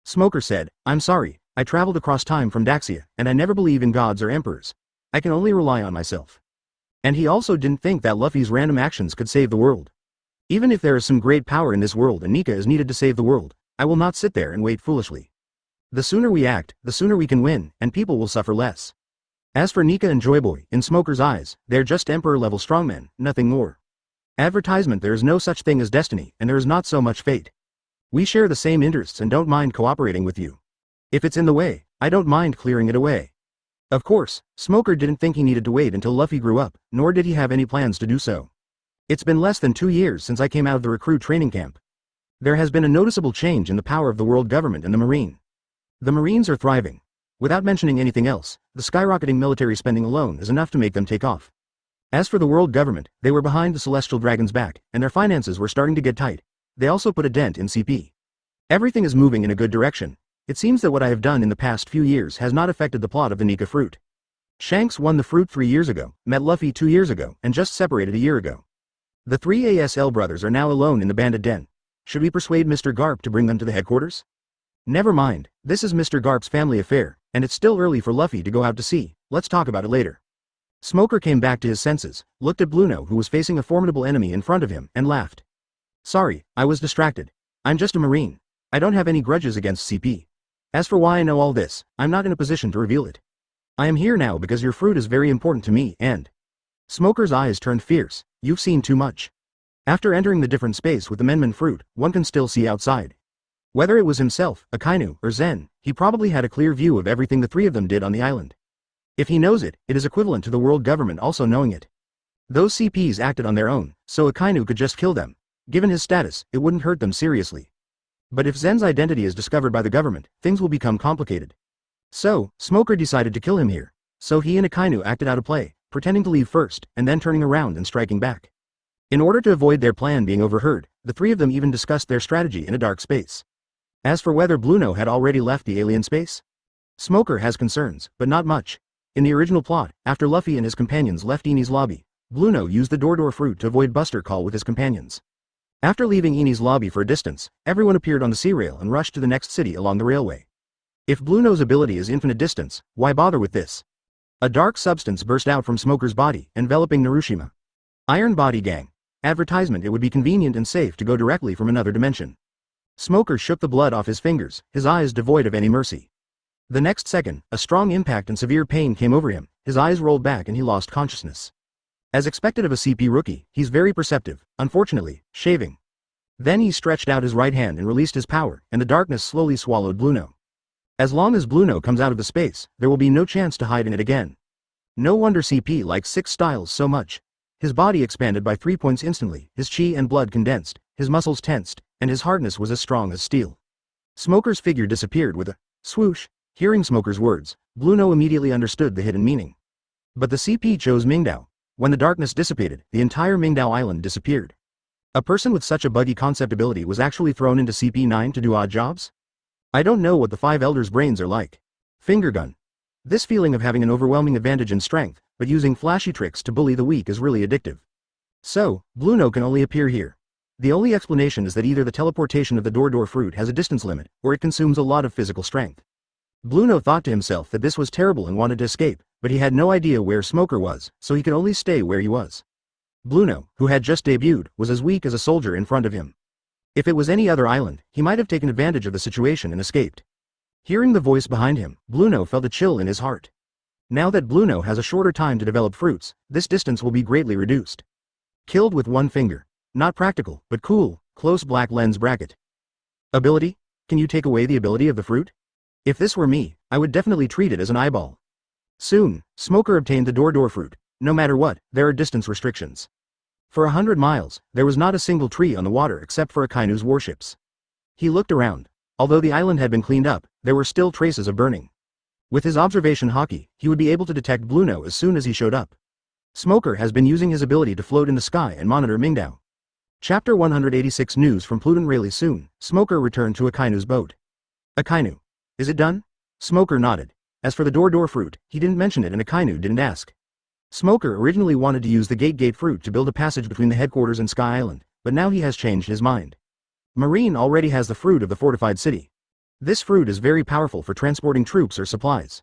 Smoker said, I'm sorry, I traveled across time from Daxia, and I never believe in gods or emperors. I can only rely on myself. And he also didn't think that Luffy's random actions could save the world. Even if there is some great power in this world and Nika is needed to save the world, I will not sit there and wait foolishly. The sooner we act, the sooner we can win, and people will suffer less. As for Nika and Joy Boy, in Smoker's eyes, they're just emperor-level strongmen, nothing more. Advertisement: there is no such thing as destiny, and there is not so much fate. We share the same interests and don't mind cooperating with you. If it's in the way, I don't mind clearing it away. Of course, Smoker didn't think he needed to wait until Luffy grew up, nor did he have any plans to do so. It's been less than 2 years since I came out of the recruit training camp. There has been a noticeable change in the power of the world government and the Marine. The Marines are thriving. Without mentioning anything else, the skyrocketing military spending alone is enough to make them take off. As for the world government, they were behind the Celestial Dragon's back, and their finances were starting to get tight. They also put a dent in CP. Everything is moving in a good direction. It seems that what I have done in the past few years has not affected the plot of the Nika fruit. Shanks won the fruit 3 years ago, met Luffy 2 years ago, and just separated a year ago. The 3 ASL brothers are now alone in the bandit den. Should we persuade Mr. Garp to bring them to the headquarters? Never mind, this is Mr. Garp's family affair, and it's still early for Luffy to go out to sea. Let's talk about it later. Smoker came back to his senses, looked at Bluno, who was facing a formidable enemy in front of him, and laughed. Sorry, I was distracted. I'm just a Marine. I don't have any grudges against CP. As for why I know all this, I'm not in a position to reveal it. I am here now because your fruit is very important to me and... Smoker's eyes turned fierce. You've seen too much. After entering the different space with the Menman fruit, one can still see outside. Whether it was himself, Akainu, or Zen, he probably had a clear view of everything the 3 of them did on the island. If he knows it, it is equivalent to the world government also knowing it. Those CPs acted on their own, so Akainu could just kill them. Given his status, it wouldn't hurt them seriously. But if Zen's identity is discovered by the government, things will become complicated. So, Smoker decided to kill him here. So he and Akainu acted out a play, pretending to leave first, and then turning around and striking back. In order to avoid their plan being overheard, the 3 of them even discussed their strategy in a dark space. As for whether Bluno had already left the alien space, Smoker has concerns, but not much. In the original plot, after Luffy and his companions left Eni's lobby, Bluno used the door fruit to avoid Buster Call with his companions. After leaving Eni's lobby for a distance, everyone appeared on the sea rail and rushed to the next city along the railway. If Bluno's ability is infinite distance, why bother with this? A dark substance burst out from Smoker's body, enveloping Narushima. Iron Body Gang. Advertisement: it would be convenient and safe to go directly from another dimension. Smoker shook the blood off his fingers, his eyes devoid of any mercy. The next second, a strong impact and severe pain came over him, his eyes rolled back and he lost consciousness. As expected of a CP rookie, he's very perceptive, unfortunately, shaving. Then he stretched out his right hand and released his power, and the darkness slowly swallowed Bluno. As long as Bluno comes out of the space, there will be no chance to hide in it again. No wonder CP likes 6 styles so much. His body expanded by 3 points instantly, his chi and blood condensed, his muscles tensed, and his hardness was as strong as steel. Smoker's figure disappeared with a swoosh. Hearing Smoker's words, Bluno immediately understood the hidden meaning. But the CP chose Mingdao. When the darkness dissipated, the entire Mingdao island disappeared. A person with such a buggy concept ability was actually thrown into CP9 to do odd jobs? I don't know what the 5 elders' brains are like. Finger gun. This feeling of having an overwhelming advantage in strength, but using flashy tricks to bully the weak is really addictive. So, Bluno can only appear here. The only explanation is that either the teleportation of the door fruit has a distance limit, or it consumes a lot of physical strength. Bluno thought to himself that this was terrible and wanted to escape, but he had no idea where Smoker was, so he could only stay where he was. Bluno, who had just debuted, was as weak as a soldier in front of him. If it was any other island, he might have taken advantage of the situation and escaped. Hearing the voice behind him, Bluno felt a chill in his heart. Now that Bluno has a shorter time to develop fruits, this distance will be greatly reduced. Killed with one finger. Not practical, but cool, close black lens bracket. Ability? Can you take away the ability of the fruit? If this were me, I would definitely treat it as an eyeball. Soon, Smoker obtained the door fruit. No matter what, there are distance restrictions. For 100 miles, there was not a single tree on the water except for Akainu's warships. He looked around. Although the island had been cleaned up, there were still traces of burning. With his observation hockey, he would be able to detect Bluno as soon as he showed up. Smoker has been using his ability to float in the sky and monitor Mingdao. Chapter 186 News from Pluton. Really soon, Smoker returned to Akainu's boat. Akainu. Is it done? Smoker nodded. As for the door fruit, he didn't mention it and Akainu didn't ask. Smoker originally wanted to use the gate fruit to build a passage between the headquarters and Sky Island, but now he has changed his mind. Marine already has the fruit of the fortified city. This fruit is very powerful for transporting troops or supplies.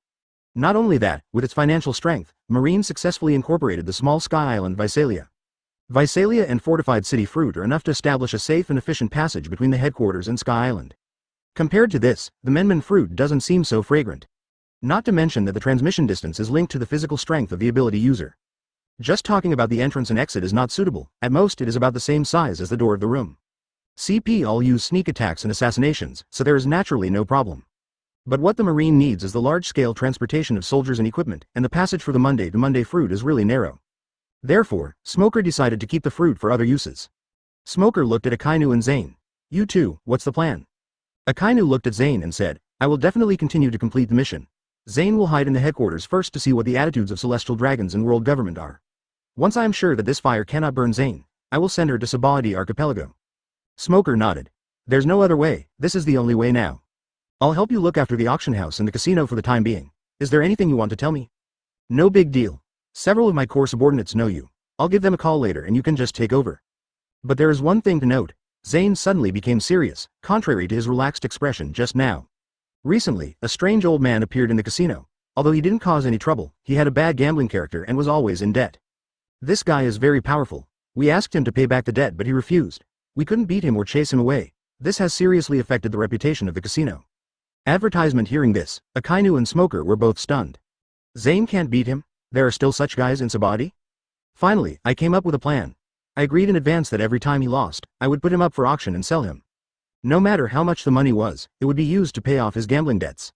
Not only that, with its financial strength, Marine successfully incorporated the small Sky Island Visalia. Visalia and fortified city fruit are enough to establish a safe and efficient passage between the headquarters and Sky Island. Compared to this, the Menman fruit doesn't seem so fragrant. Not to mention that the transmission distance is linked to the physical strength of the ability user. Just talking about the entrance and exit is not suitable, at most it is about the same size as the door of the room. CP all use sneak attacks and assassinations, so there is naturally no problem. But what the Marine needs is the large-scale transportation of soldiers and equipment, and the passage for the Monday to Monday fruit is really narrow. Therefore, Smoker decided to keep the fruit for other uses. Smoker looked at Akainu and Zane. You two, what's the plan? Akainu looked at Zane and said, I will definitely continue to complete the mission. Zane will hide in the headquarters first to see what the attitudes of celestial dragons and world government are. Once I am sure that this fire cannot burn Zane, I will send her to Sabaody Archipelago. Smoker nodded. There's no other way, this is the only way now. I'll help you look after the auction house and the casino for the time being. Is there anything you want to tell me? No big deal. Several of my core subordinates know you. I'll give them a call later and you can just take over. But there is one thing to note. Zane suddenly became serious, contrary to his relaxed expression just now. Recently, a strange old man appeared in the casino. Although he didn't cause any trouble, he had a bad gambling character and was always in debt. This guy is very powerful. We asked him to pay back the debt but he refused. We couldn't beat him or chase him away. This has seriously affected the reputation of the casino. Advertisement. Hearing this, Akainu and Smoker were both stunned. Zane can't beat him? There are still such guys in Sabaody? Finally, I came up with a plan. I agreed in advance that every time he lost, I would put him up for auction and sell him. No matter how much the money was, it would be used to pay off his gambling debts.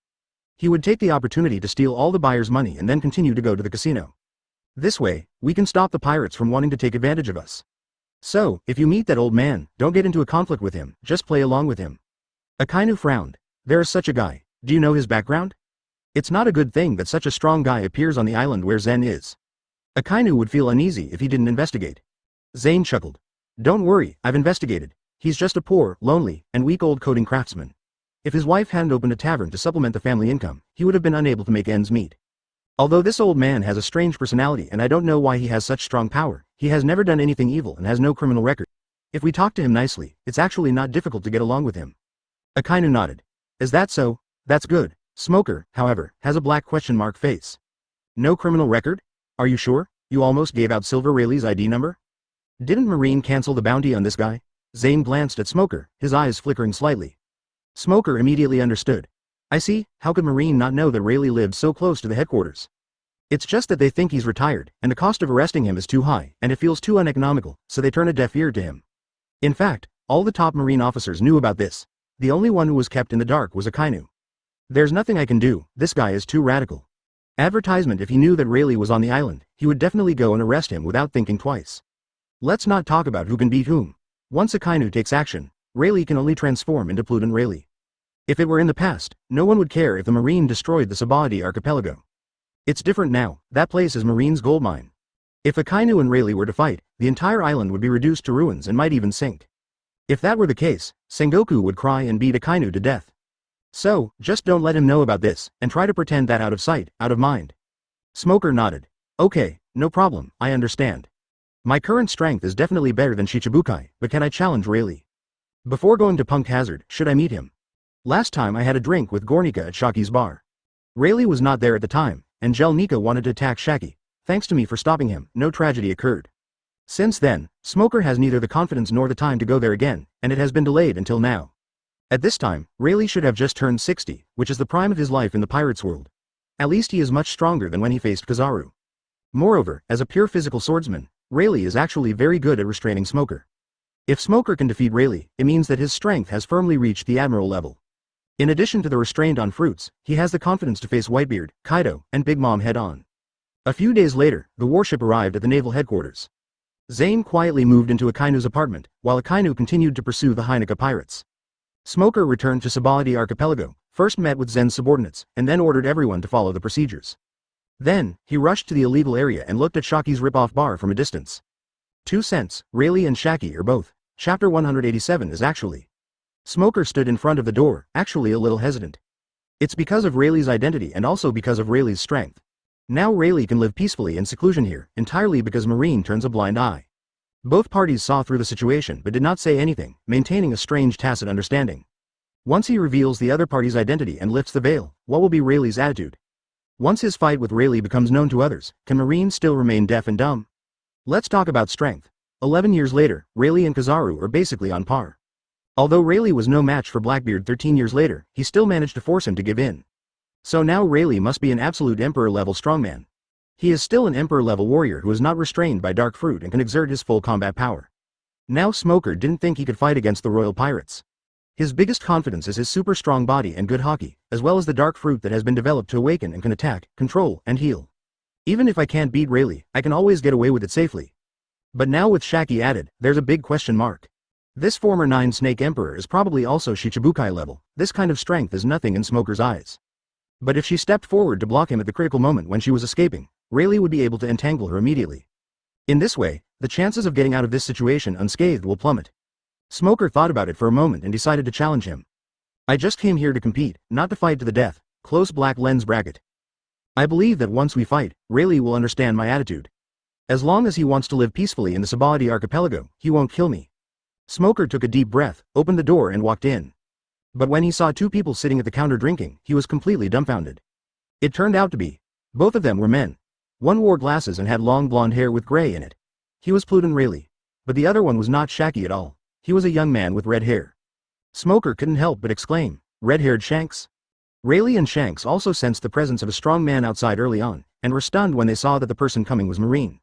He would take the opportunity to steal all the buyer's money and then continue to go to the casino. This way, we can stop the pirates from wanting to take advantage of us. So, if you meet that old man, don't get into a conflict with him, just play along with him. Akainu frowned. There is such a guy. Do you know his background? It's not a good thing that such a strong guy appears on the island where Zen is. Akainu would feel uneasy if he didn't investigate. Zane chuckled. Don't worry, I've investigated. He's just a poor, lonely, and weak old coding craftsman. If his wife hadn't opened a tavern to supplement the family income, he would have been unable to make ends meet. Although this old man has a strange personality and I don't know why he has such strong power, he has never done anything evil and has no criminal record. If we talk to him nicely, it's actually not difficult to get along with him. Akainu nodded. Is that so? That's good. Smoker, however, has a black question mark face. No criminal record? Are you sure? You almost gave out Silver Rayleigh's ID number? Didn't Marine cancel the bounty on this guy? Zane glanced at Smoker, his eyes flickering slightly. Smoker immediately understood. I see, how could Marine not know that Rayleigh lived so close to the headquarters? It's just that they think he's retired, and the cost of arresting him is too high, and it feels too uneconomical, so they turn a deaf ear to him. In fact, all the top Marine officers knew about this. The only one who was kept in the dark was Akainu. There's nothing I can do, this guy is too radical. Advertisement: if he knew that Rayleigh was on the island, he would definitely go and arrest him without thinking twice. Let's not talk about who can beat whom. Once Akainu takes action, Rayleigh can only transform into Pluton Rayleigh. If it were in the past, no one would care if the Marine destroyed the Sabadi archipelago. It's different now, that place is Marine's goldmine. If Akainu and Rayleigh were to fight, the entire island would be reduced to ruins and might even sink. If that were the case, Sengoku would cry and beat Akainu to death. So, just don't let him know about this, and try to pretend that out of sight, out of mind. Smoker nodded. Okay, no problem, I understand. My current strength is definitely better than Shichibukai, but can I challenge Rayleigh? Before going to Punk Hazard, should I meet him? Last time I had a drink with Nika at Shaki's bar. Rayleigh was not there at the time, and Nika wanted to attack Shaki. Thanks to me for stopping him, no tragedy occurred. Since then, Smoker has neither the confidence nor the time to go there again, and it has been delayed until now. At this time, Rayleigh should have just turned 60, which is the prime of his life in the pirates' world. At least he is much stronger than when he faced Kizaru. Moreover, as a pure physical swordsman, Rayleigh is actually very good at restraining Smoker. If Smoker can defeat Rayleigh, it means that his strength has firmly reached the admiral level. In addition to the restraint on fruits, he has the confidence to face Whitebeard, Kaido, and Big Mom head-on. A few days later, the warship arrived at the naval headquarters. Zane quietly moved into Akainu's apartment, while Akainu continued to pursue the Heineka pirates. Smoker returned to Sabadi archipelago, first met with Zen's subordinates, and then ordered everyone to follow the procedures. Then, he rushed to the illegal area and looked at Shaki's rip-off bar from a distance. 2 cents, Rayleigh and Shaki are both. Chapter 187 is actually. Smoker stood in front of the door, actually a little hesitant. It's because of Rayleigh's identity and also because of Rayleigh's strength. Now Rayleigh can live peacefully in seclusion here, entirely because Marine turns a blind eye. Both parties saw through the situation but did not say anything, maintaining a strange tacit understanding. Once he reveals the other party's identity and lifts the veil, what will be Rayleigh's attitude? Once his fight with Rayleigh becomes known to others, can Marine still remain deaf and dumb? Let's talk about strength. 11 years later, Rayleigh and Kizaru are basically on par. Although Rayleigh was no match for Blackbeard 13 years later, he still managed to force him to give in. So now Rayleigh must be an absolute Emperor-level strongman. He is still an Emperor-level warrior who is not restrained by dark fruit and can exert his full combat power. Now Smoker didn't think he could fight against the royal pirates. His biggest confidence is his super strong body and good hockey, as well as the dark fruit that has been developed to awaken and can attack, control, and heal. Even if I can't beat Rayleigh, I can always get away with it safely. But now with Shaki added, there's a big question mark. This former Nine-Snake Emperor is probably also Shichibukai level. This kind of strength is nothing in Smoker's eyes. But if she stepped forward to block him at the critical moment when she was escaping, Rayleigh would be able to entangle her immediately. In this way, the chances of getting out of this situation unscathed will plummet. Smoker thought about it for a moment and decided to challenge him. I just came here to compete, not to fight to the death. Close black lens bracket. I believe that once we fight, Rayleigh will understand my attitude. As long as he wants to live peacefully in the Sabadi archipelago, he won't kill me. Smoker took a deep breath, opened the door and walked in. But when he saw 2 people sitting at the counter drinking, he was completely dumbfounded. It turned out to be. Both of them were men. One wore glasses and had long blonde hair with gray in it. He was Pluton Rayleigh. But the other one was not Shaki at all. He was a young man with red hair. Smoker couldn't help but exclaim, "Red-haired Shanks?" Rayleigh and Shanks also sensed the presence of a strong man outside early on, and were stunned when they saw that the person coming was Marine.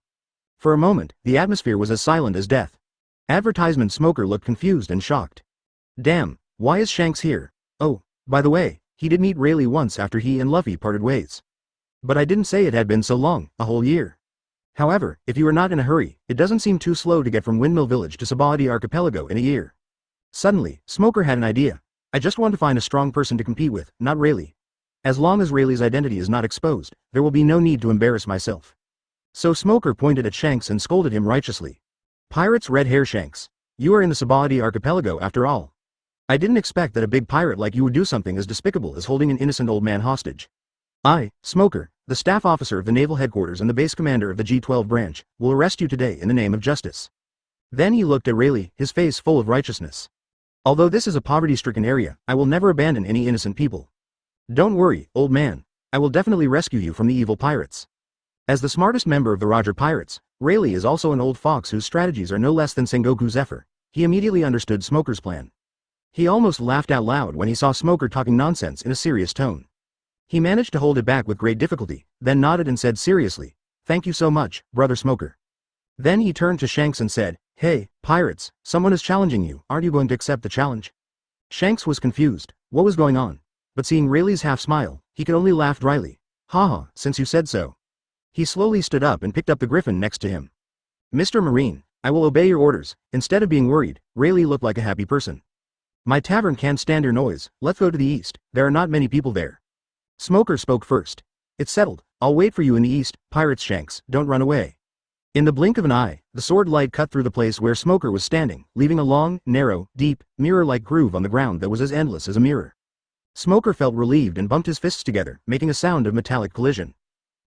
For a moment, the atmosphere was as silent as death. Advertisement Smoker looked confused and shocked. Damn, why is Shanks here? Oh, by the way, he did meet Rayleigh once after he and Luffy parted ways. But I didn't say it had been so long, a whole year. However, if you are not in a hurry, it doesn't seem too slow to get from Windmill Village to Sabadi Archipelago in a year. Suddenly, Smoker had an idea. I just want to find a strong person to compete with, not Rayleigh. As long as Rayleigh's identity is not exposed, there will be no need to embarrass myself. So Smoker pointed at Shanks and scolded him righteously. Pirates red hair Shanks. You are in the Sabadi Archipelago after all. I didn't expect that a big pirate like you would do something as despicable as holding an innocent old man hostage. I, Smoker, the staff officer of the naval headquarters and the base commander of the G-12 branch, will arrest you today in the name of justice. Then he looked at Rayleigh, his face full of righteousness. Although this is a poverty-stricken area, I will never abandon any innocent people. Don't worry, old man. I will definitely rescue you from the evil pirates. As the smartest member of the Roger Pirates, Rayleigh is also an old fox whose strategies are no less than Sengoku Zephyr. He immediately understood Smoker's plan. He almost laughed out loud when he saw Smoker talking nonsense in a serious tone. He managed to hold it back with great difficulty, then nodded and said seriously, "Thank you so much, Brother Smoker." Then he turned to Shanks and said, "Hey, pirates, someone is challenging you, aren't you going to accept the challenge?" Shanks was confused, what was going on? But seeing Rayleigh's half-smile, he could only laugh dryly. "Haha, since you said so." He slowly stood up and picked up the griffin next to him. "Mr. Marine, I will obey your orders." Instead of being worried, Rayleigh looked like a happy person. "My tavern can't stand your noise, let's go to the east, there are not many people there." Smoker spoke first. "It's settled, I'll wait for you in the east, pirates Shanks, don't run away." In the blink of an eye, the sword light cut through the place where Smoker was standing, leaving a long, narrow, deep, mirror-like groove on the ground that was as endless as a mirror. Smoker felt relieved and bumped his fists together, making a sound of metallic collision.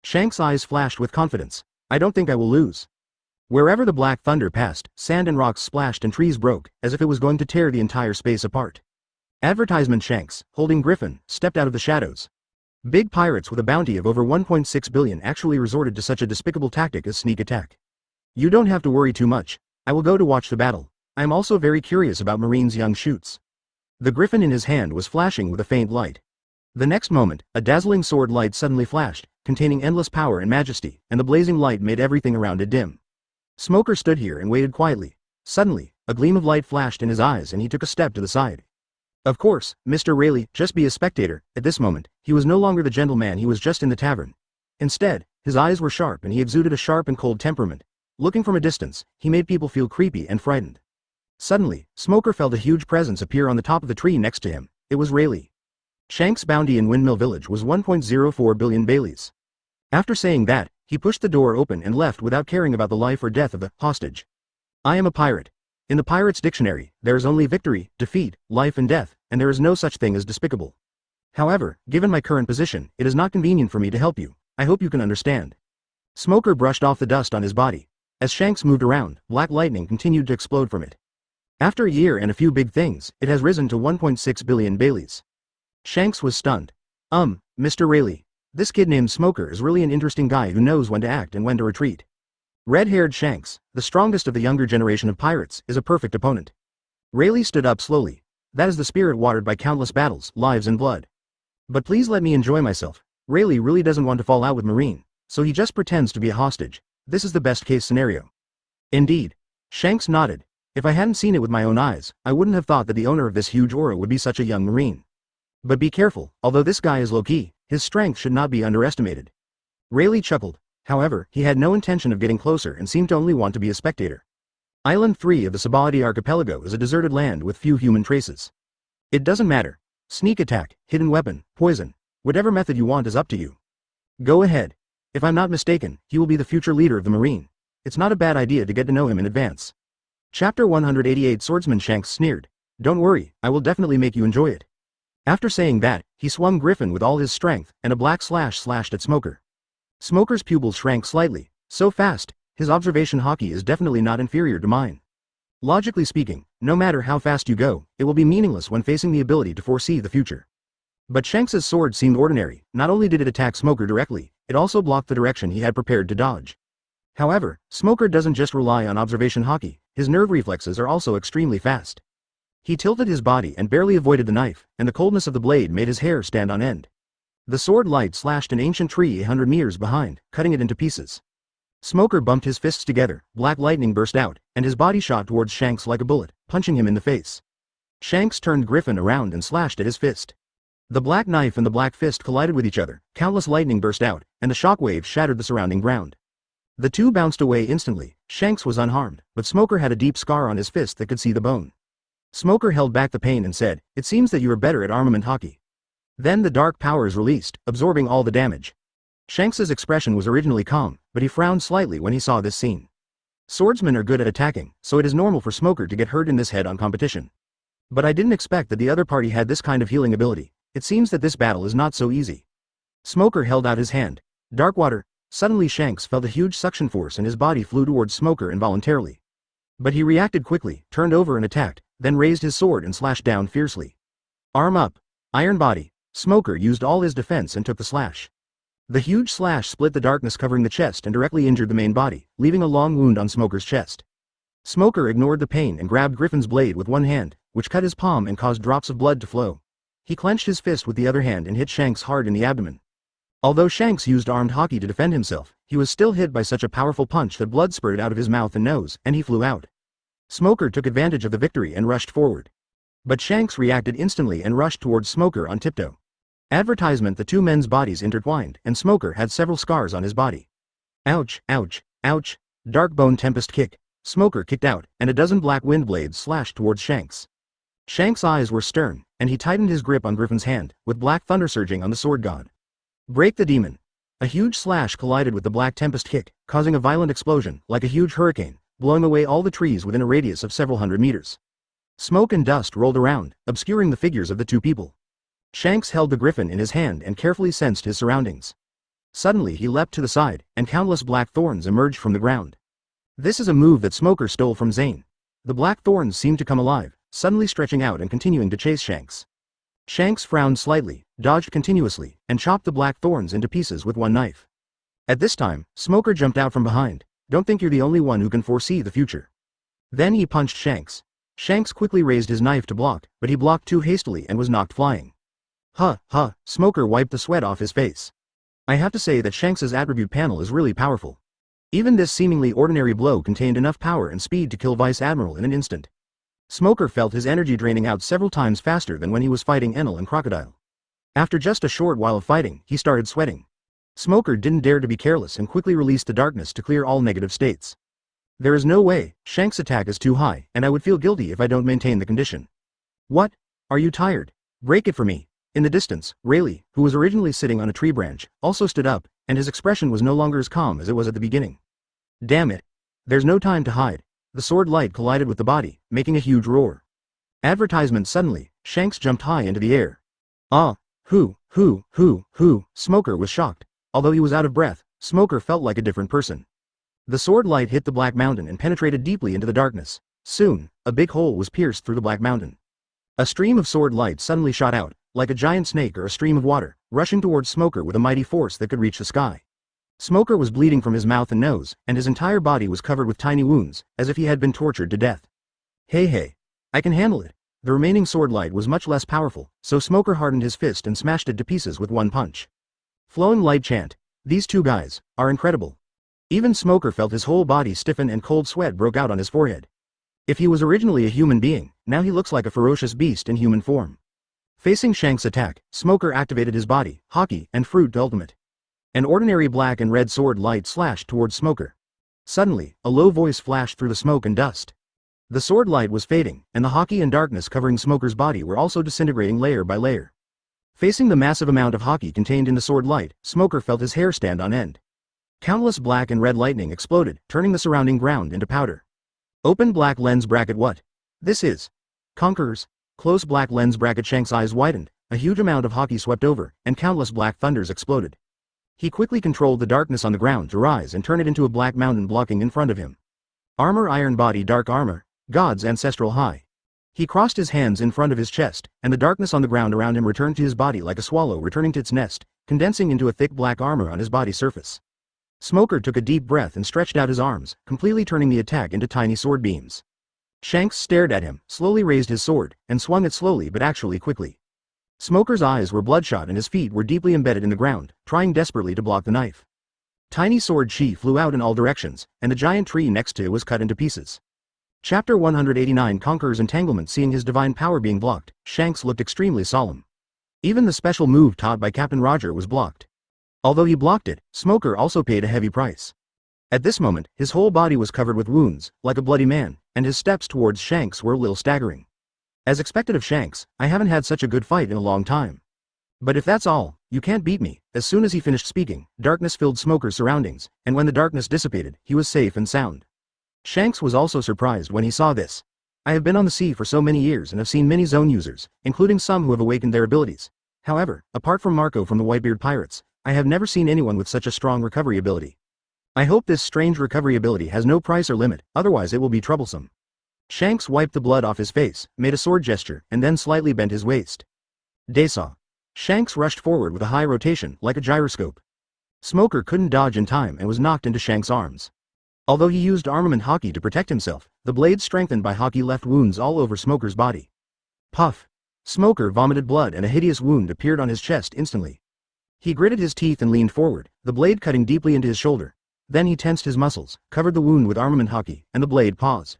Shanks' eyes flashed with confidence. "I don't think I will lose." Wherever the black thunder passed, sand and rocks splashed and trees broke, as if it was going to tear the entire space apart. Advertisement Shanks, holding Griffin, stepped out of the shadows. Big pirates with a bounty of over 1.6 billion actually resorted to such a despicable tactic as sneak attack. "You don't have to worry too much. I will go to watch the battle. I am also very curious about Marine's young shoots." The griffin in his hand was flashing with a faint light. The next moment, a dazzling sword light suddenly flashed, containing endless power and majesty, and the blazing light made everything around it dim. Smoker stood here and waited quietly. Suddenly, a gleam of light flashed in his eyes and he took a step to the side. "Of course, Mr. Rayleigh, just be a spectator." At this moment, he was no longer the gentleman he was just in the tavern. Instead, his eyes were sharp and he exuded a sharp and cold temperament. Looking from a distance, he made people feel creepy and frightened. Suddenly, Smoker felt a huge presence appear on the top of the tree next to him. It was Rayleigh. Shanks' bounty in Windmill Village was 1.04 billion Baileys. After saying that, he pushed the door open and left without caring about the life or death of the hostage. "I am a pirate. In the pirate's dictionary, there is only victory, defeat, life and death, and there is no such thing as despicable. However, given my current position, it is not convenient for me to help you. I hope you can understand." Smoker brushed off the dust on his body. As Shanks moved around, black lightning continued to explode from it. After a year and a few big things, it has risen to 1.6 billion Baileys. Shanks was stunned. Mr. Rayleigh. This kid named Smoker is really an interesting guy who knows when to act and when to retreat. Red-haired Shanks, the strongest of the younger generation of pirates, is a perfect opponent. Rayleigh stood up slowly. "That is the spirit watered by countless battles, lives and blood. But please let me enjoy myself." Rayleigh really doesn't want to fall out with Marine, so he just pretends to be a hostage. This is the best case scenario. "Indeed." Shanks nodded. "If I hadn't seen it with my own eyes, I wouldn't have thought that the owner of this huge aura would be such a young Marine. But be careful, although this guy is low-key, his strength should not be underestimated." Rayleigh chuckled. However, he had no intention of getting closer and seemed to only want to be a spectator. Island 3 of the Sabaody archipelago is a deserted land with few human traces. It doesn't matter. Sneak attack, hidden weapon, poison. Whatever method you want is up to you. Go ahead. If I'm not mistaken, he will be the future leader of the Marine. It's not a bad idea to get to know him in advance. Chapter 188 Swordsman Shanks sneered. "Don't worry, I will definitely make you enjoy it." After saying that, he swung Griffin with all his strength, and a black slash slashed at Smoker. Smoker's pupils shrank slightly. "So fast, his observation hockey is definitely not inferior to mine. Logically speaking, no matter how fast you go, it will be meaningless when facing the ability to foresee the future." But Shanks's sword seemed ordinary. Not only did it attack Smoker directly, it also blocked the direction he had prepared to dodge. However, Smoker doesn't just rely on observation hockey, his nerve reflexes are also extremely fast. He tilted his body and barely avoided the knife, and the coldness of the blade made his hair stand on end. The sword light slashed an ancient tree 100 meters behind, cutting it into pieces. Smoker bumped his fists together, black lightning burst out, and his body shot towards Shanks like a bullet, punching him in the face. Shanks turned Griffin around and slashed at his fist. The black knife and the black fist collided with each other, countless lightning burst out, and the shockwave shattered the surrounding ground. The two bounced away instantly. Shanks was unharmed, but Smoker had a deep scar on his fist that could see the bone. Smoker held back the pain and said, "It seems that you are better at armament hockey." Then the dark powers released, absorbing all the damage. Shanks's expression was originally calm, but he frowned slightly when he saw this scene. Swordsmen are good at attacking, so it is normal for Smoker to get hurt in this head-on competition. But I didn't expect that the other party had this kind of healing ability. It seems that this battle is not so easy. Smoker held out his hand. Darkwater. Suddenly Shanks felt a huge suction force and his body flew towards Smoker involuntarily. But he reacted quickly, turned over and attacked, then raised his sword and slashed down fiercely. Arm up. Iron body. Smoker used all his defense and took the slash. The huge slash split the darkness covering the chest and directly injured the main body, leaving a long wound on Smoker's chest. Smoker ignored the pain and grabbed Griffin's blade with one hand, which cut his palm and caused drops of blood to flow. He clenched his fist with the other hand and hit Shanks hard in the abdomen. Although Shanks used armed hockey to defend himself, he was still hit by such a powerful punch that blood spurted out of his mouth and nose, and he flew out. Smoker took advantage of the victory and rushed forward. But Shanks reacted instantly and rushed towards Smoker on tiptoe. Advertisement: the two men's bodies intertwined, and Smoker had several scars on his body. Ouch, ouch, ouch. Dark Bone Tempest kick. Smoker kicked out, and a dozen black wind blades slashed towards Shanks. Shanks' eyes were stern, and he tightened his grip on Griffin's hand, with black thunder surging on the sword god. Break the demon. A huge slash collided with the Black Tempest kick, causing a violent explosion, like a huge hurricane, blowing away all the trees within a radius of several hundred meters. Smoke and dust rolled around, obscuring the figures of the two people. Shanks held the griffin in his hand and carefully sensed his surroundings. Suddenly he leapt to the side, and countless black thorns emerged from the ground. This is a move that Smoker stole from Zane. The black thorns seemed to come alive, suddenly stretching out and continuing to chase Shanks. Shanks frowned slightly, dodged continuously, and chopped the black thorns into pieces with one knife. At this time, Smoker jumped out from behind. Don't think you're the only one who can foresee the future. Then he punched Shanks. Shanks quickly raised his knife to block, but he blocked too hastily and was knocked flying. Huh, Smoker wiped the sweat off his face. I have to say that Shanks's attribute panel is really powerful. Even this seemingly ordinary blow contained enough power and speed to kill Vice Admiral in an instant. Smoker felt his energy draining out several times faster than when he was fighting Enel and Crocodile. After just a short while of fighting, he started sweating. Smoker didn't dare to be careless and quickly released the darkness to clear all negative states. There is no way, Shanks' attack is too high, and I would feel guilty if I don't maintain the condition. What? Are you tired? Break it for me. In the distance, Rayleigh, who was originally sitting on a tree branch, also stood up, and his expression was no longer as calm as it was at the beginning. Damn it. There's no time to hide. The sword light collided with the body, making a huge roar. Advertisement: suddenly, Shanks jumped high into the air. Who, Smoker was shocked. Although he was out of breath, Smoker felt like a different person. The sword light hit the Black Mountain and penetrated deeply into the darkness. Soon, a big hole was pierced through the Black Mountain. A stream of sword light suddenly shot out, like a giant snake or a stream of water, rushing towards Smoker with a mighty force that could reach the sky. Smoker was bleeding from his mouth and nose, and his entire body was covered with tiny wounds, as if he had been tortured to death. Hey, I can handle it. The remaining sword light was much less powerful, so Smoker hardened his fist and smashed it to pieces with one punch. Flowing light chant. These two guys are incredible. Even Smoker felt his whole body stiffen and cold sweat broke out on his forehead. If he was originally a human being, now he looks like a ferocious beast in human form. Facing Shanks' attack, Smoker activated his body, hockey, and fruit ultimate. An ordinary black and red sword light slashed towards Smoker. Suddenly, a low voice flashed through the smoke and dust. The sword light was fading, and the hockey and darkness covering Smoker's body were also disintegrating layer by layer. Facing the massive amount of hockey contained in the sword light, Smoker felt his hair stand on end. Countless black and red lightning exploded, turning the surrounding ground into powder. Open black lens bracket. What? This is Conquerors. Close black lens bracket. Shanks' eyes widened, a huge amount of hockey swept over, and countless black thunders exploded. He quickly controlled the darkness on the ground to rise and turn it into a black mountain blocking in front of him. Armor: iron body, dark armor, God's ancestral high. He crossed his hands in front of his chest, and the darkness on the ground around him returned to his body like a swallow returning to its nest, condensing into a thick black armor on his body surface. Smoker took a deep breath and stretched out his arms, completely turning the attack into tiny sword beams. Shanks stared at him, slowly raised his sword, and swung it slowly but actually quickly. Smoker's eyes were bloodshot and his feet were deeply embedded in the ground, trying desperately to block the knife. Tiny sword chi flew out in all directions, and the giant tree next to it was cut into pieces. Chapter 189: Conqueror's Entanglement. Seeing his divine power being blocked, Shanks looked extremely solemn. Even the special move taught by Captain Roger was blocked. Although he blocked it, Smoker also paid a heavy price. At this moment, his whole body was covered with wounds, like a bloody man, and his steps towards Shanks were a little staggering. As expected of Shanks, I haven't had such a good fight in a long time. But if that's all, you can't beat me. As soon as he finished speaking, darkness filled Smoker's surroundings, and when the darkness dissipated, he was safe and sound. Shanks was also surprised when he saw this. I have been on the sea for so many years and have seen many zone users, including some who have awakened their abilities. However, apart from Marco from the Whitebeard Pirates, I have never seen anyone with such a strong recovery ability. I hope this strange recovery ability has no price or limit, otherwise it will be troublesome. Shanks wiped the blood off his face, made a sword gesture, and then slightly bent his waist. Daysaw. Shanks rushed forward with a high rotation, like a gyroscope. Smoker couldn't dodge in time and was knocked into Shanks' arms. Although he used armament hockey to protect himself, the blades strengthened by hockey left wounds all over Smoker's body. Puff. Smoker vomited blood and a hideous wound appeared on his chest instantly. He gritted his teeth and leaned forward, the blade cutting deeply into his shoulder. Then he tensed his muscles, covered the wound with armament hockey, and the blade paused.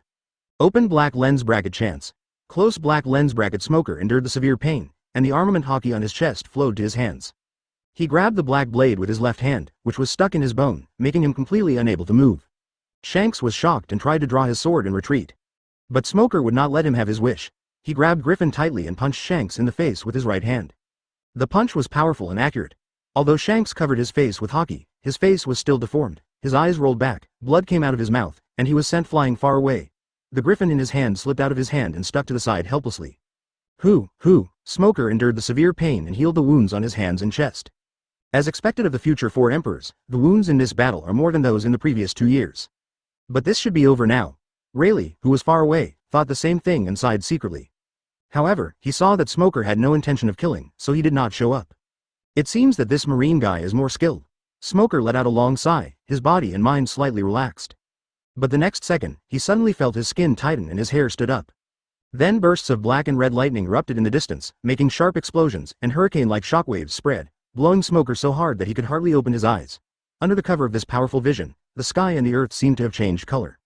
Open black lens bracket chance. Close black lens bracket. Smoker endured the severe pain, and the armament hockey on his chest flowed to his hands. He grabbed the black blade with his left hand, which was stuck in his bone, making him completely unable to move. Shanks was shocked and tried to draw his sword in retreat. But Smoker would not let him have his wish. He grabbed Griffin tightly and punched Shanks in the face with his right hand. The punch was powerful and accurate. Although Shanks covered his face with hockey, his face was still deformed. His eyes rolled back, blood came out of his mouth, and he was sent flying far away. The griffin in his hand slipped out of his hand and stuck to the side helplessly. Smoker endured the severe pain and healed the wounds on his hands and chest. As expected of the future 4 emperors, the wounds in this battle are more than those in the previous 2 years. But this should be over now. Rayleigh, who was far away, thought the same thing and sighed secretly. However, he saw that Smoker had no intention of killing, so he did not show up. It seems that this marine guy is more skilled. Smoker let out a long sigh, his body and mind slightly relaxed. But the next second, he suddenly felt his skin tighten and his hair stood up. Then bursts of black and red lightning erupted in the distance, making sharp explosions, and hurricane-like shockwaves spread, blowing Smoker so hard that he could hardly open his eyes. Under the cover of this powerful vision, the sky and the earth seemed to have changed color.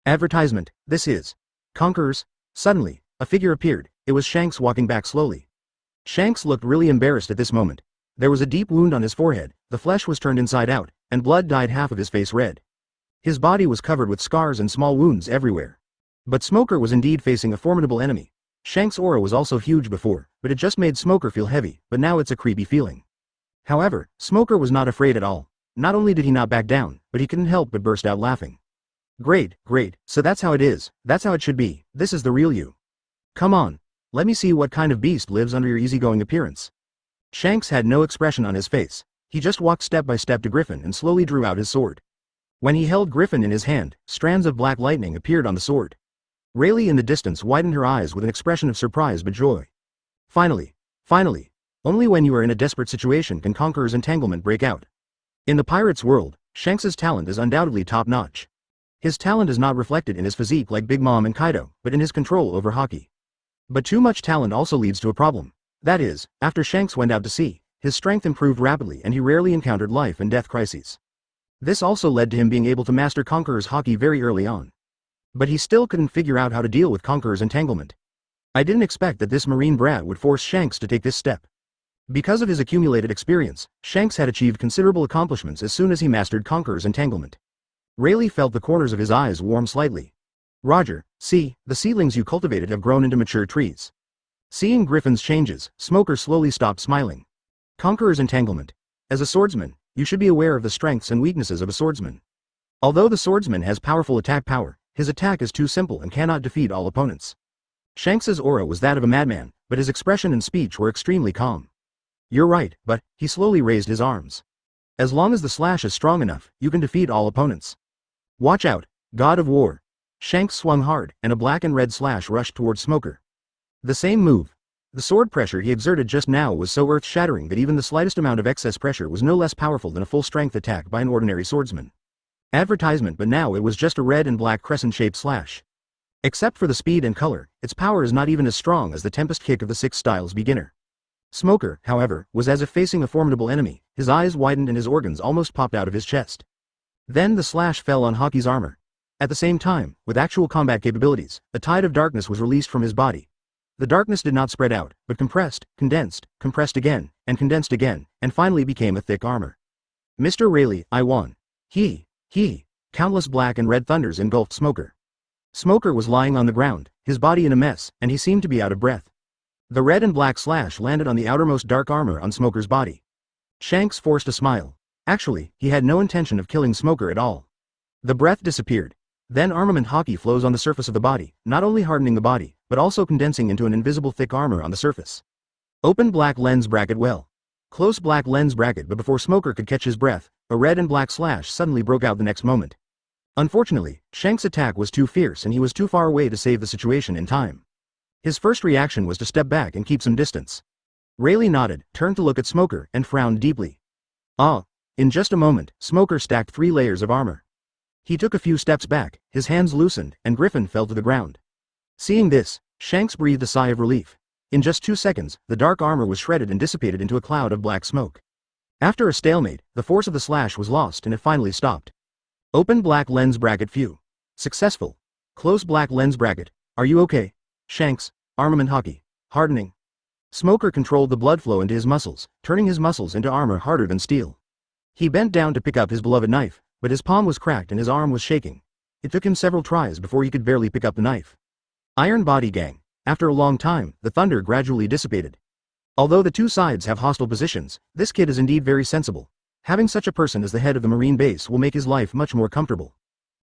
Advertisement, this is Conquerors. Suddenly, a figure appeared. It was Shanks walking back slowly. Shanks looked really embarrassed at this moment. There was a deep wound on his forehead, the flesh was turned inside out, and blood dyed half of his face red. His body was covered with scars and small wounds everywhere. But Smoker was indeed facing a formidable enemy. Shanks' aura was also huge before, but it just made Smoker feel heavy, but now it's a creepy feeling. However, Smoker was not afraid at all. Not only did he not back down, but he couldn't help but burst out laughing. Great, so that's how it is, that's how it should be, this is the real you. Come on. Let me see what kind of beast lives under your easygoing appearance. Shanks had no expression on his face. He just walked step by step to Griffin and slowly drew out his sword. When he held Griffin in his hand, strands of black lightning appeared on the sword. Rayleigh in the distance widened her eyes with an expression of surprise but joy. Finally. Only when you are in a desperate situation can Conqueror's entanglement break out. In the pirate's world, Shanks's talent is undoubtedly top-notch. His talent is not reflected in his physique like Big Mom and Kaido, but in his control over hockey. But too much talent also leads to a problem. That is, after Shanks went out to sea, his strength improved rapidly and he rarely encountered life and death crises. This also led to him being able to master Conqueror's hockey very early on. But he still couldn't figure out how to deal with Conqueror's entanglement. I didn't expect that this marine brat would force Shanks to take this step. Because of his accumulated experience, Shanks had achieved considerable accomplishments as soon as he mastered Conqueror's entanglement. Rayleigh felt the corners of his eyes warm slightly. Roger, see, the seedlings you cultivated have grown into mature trees. Seeing Griffin's changes, Smoker slowly stopped smiling. Conqueror's entanglement. As a swordsman, you should be aware of the strengths and weaknesses of a swordsman. Although the swordsman has powerful attack power, his attack is too simple and cannot defeat all opponents. Shanks's aura was that of a madman, but his expression and speech were extremely calm. You're right, but, he slowly raised his arms. As long as the slash is strong enough, you can defeat all opponents. Watch out, God of War. Shanks swung hard, and a black and red slash rushed towards Smoker. The same move. The sword pressure he exerted just now was so earth-shattering that even the slightest amount of excess pressure was no less powerful than a full-strength attack by an ordinary swordsman. Advertisement, but now it was just a red and black crescent-shaped slash. Except for the speed and color, its power is not even as strong as the Tempest Kick of the Six Styles beginner. Smoker, however, was as if facing a formidable enemy, his eyes widened and his organs almost popped out of his chest. Then the slash fell on Hockey's armor. At the same time, with actual combat capabilities, a tide of darkness was released from his body. The darkness did not spread out, but compressed, condensed, compressed again, and finally became a thick armor. Mr. Rayleigh, I won. Countless black and red thunders engulfed Smoker. Smoker was lying on the ground, his body in a mess, and he seemed to be out of breath. The red and black slash landed on the outermost dark armor on Smoker's body. Shanks forced a smile. Actually, he had no intention of killing Smoker at all. The breath disappeared. Then armament hockey flows on the surface of the body, not only hardening the body, but also condensing into an invisible thick armor on the surface. Open black lens bracket well. Close black lens bracket, but before Smoker could catch his breath, a red and black slash suddenly broke out the next moment. Unfortunately, Shanks' attack was too fierce and he was too far away to save the situation in time. His first reaction was to step back and keep some distance. Rayleigh nodded, turned to look at Smoker, and frowned deeply. In just a moment, Smoker stacked 3 layers of armor. He took a few steps back, his hands loosened, and Griffin fell to the ground. Seeing this, Shanks breathed a sigh of relief. In just 2 seconds, the dark armor was shredded and dissipated into a cloud of black smoke. After a stalemate, the force of the slash was lost and it finally stopped. Open black lens bracket view. Successful. Close black lens bracket. Are you okay? Shanks. Armament hockey. Hardening. Smoker controlled the blood flow into his muscles, turning his muscles into armor harder than steel. He bent down to pick up his beloved knife, but his palm was cracked and his arm was shaking. It took him several tries before he could barely pick up the knife. Iron Body Gang. After a long time, the thunder gradually dissipated. Although the two sides have hostile positions, this kid is indeed very sensible. Having such a person as the head of the Marine base will make his life much more comfortable.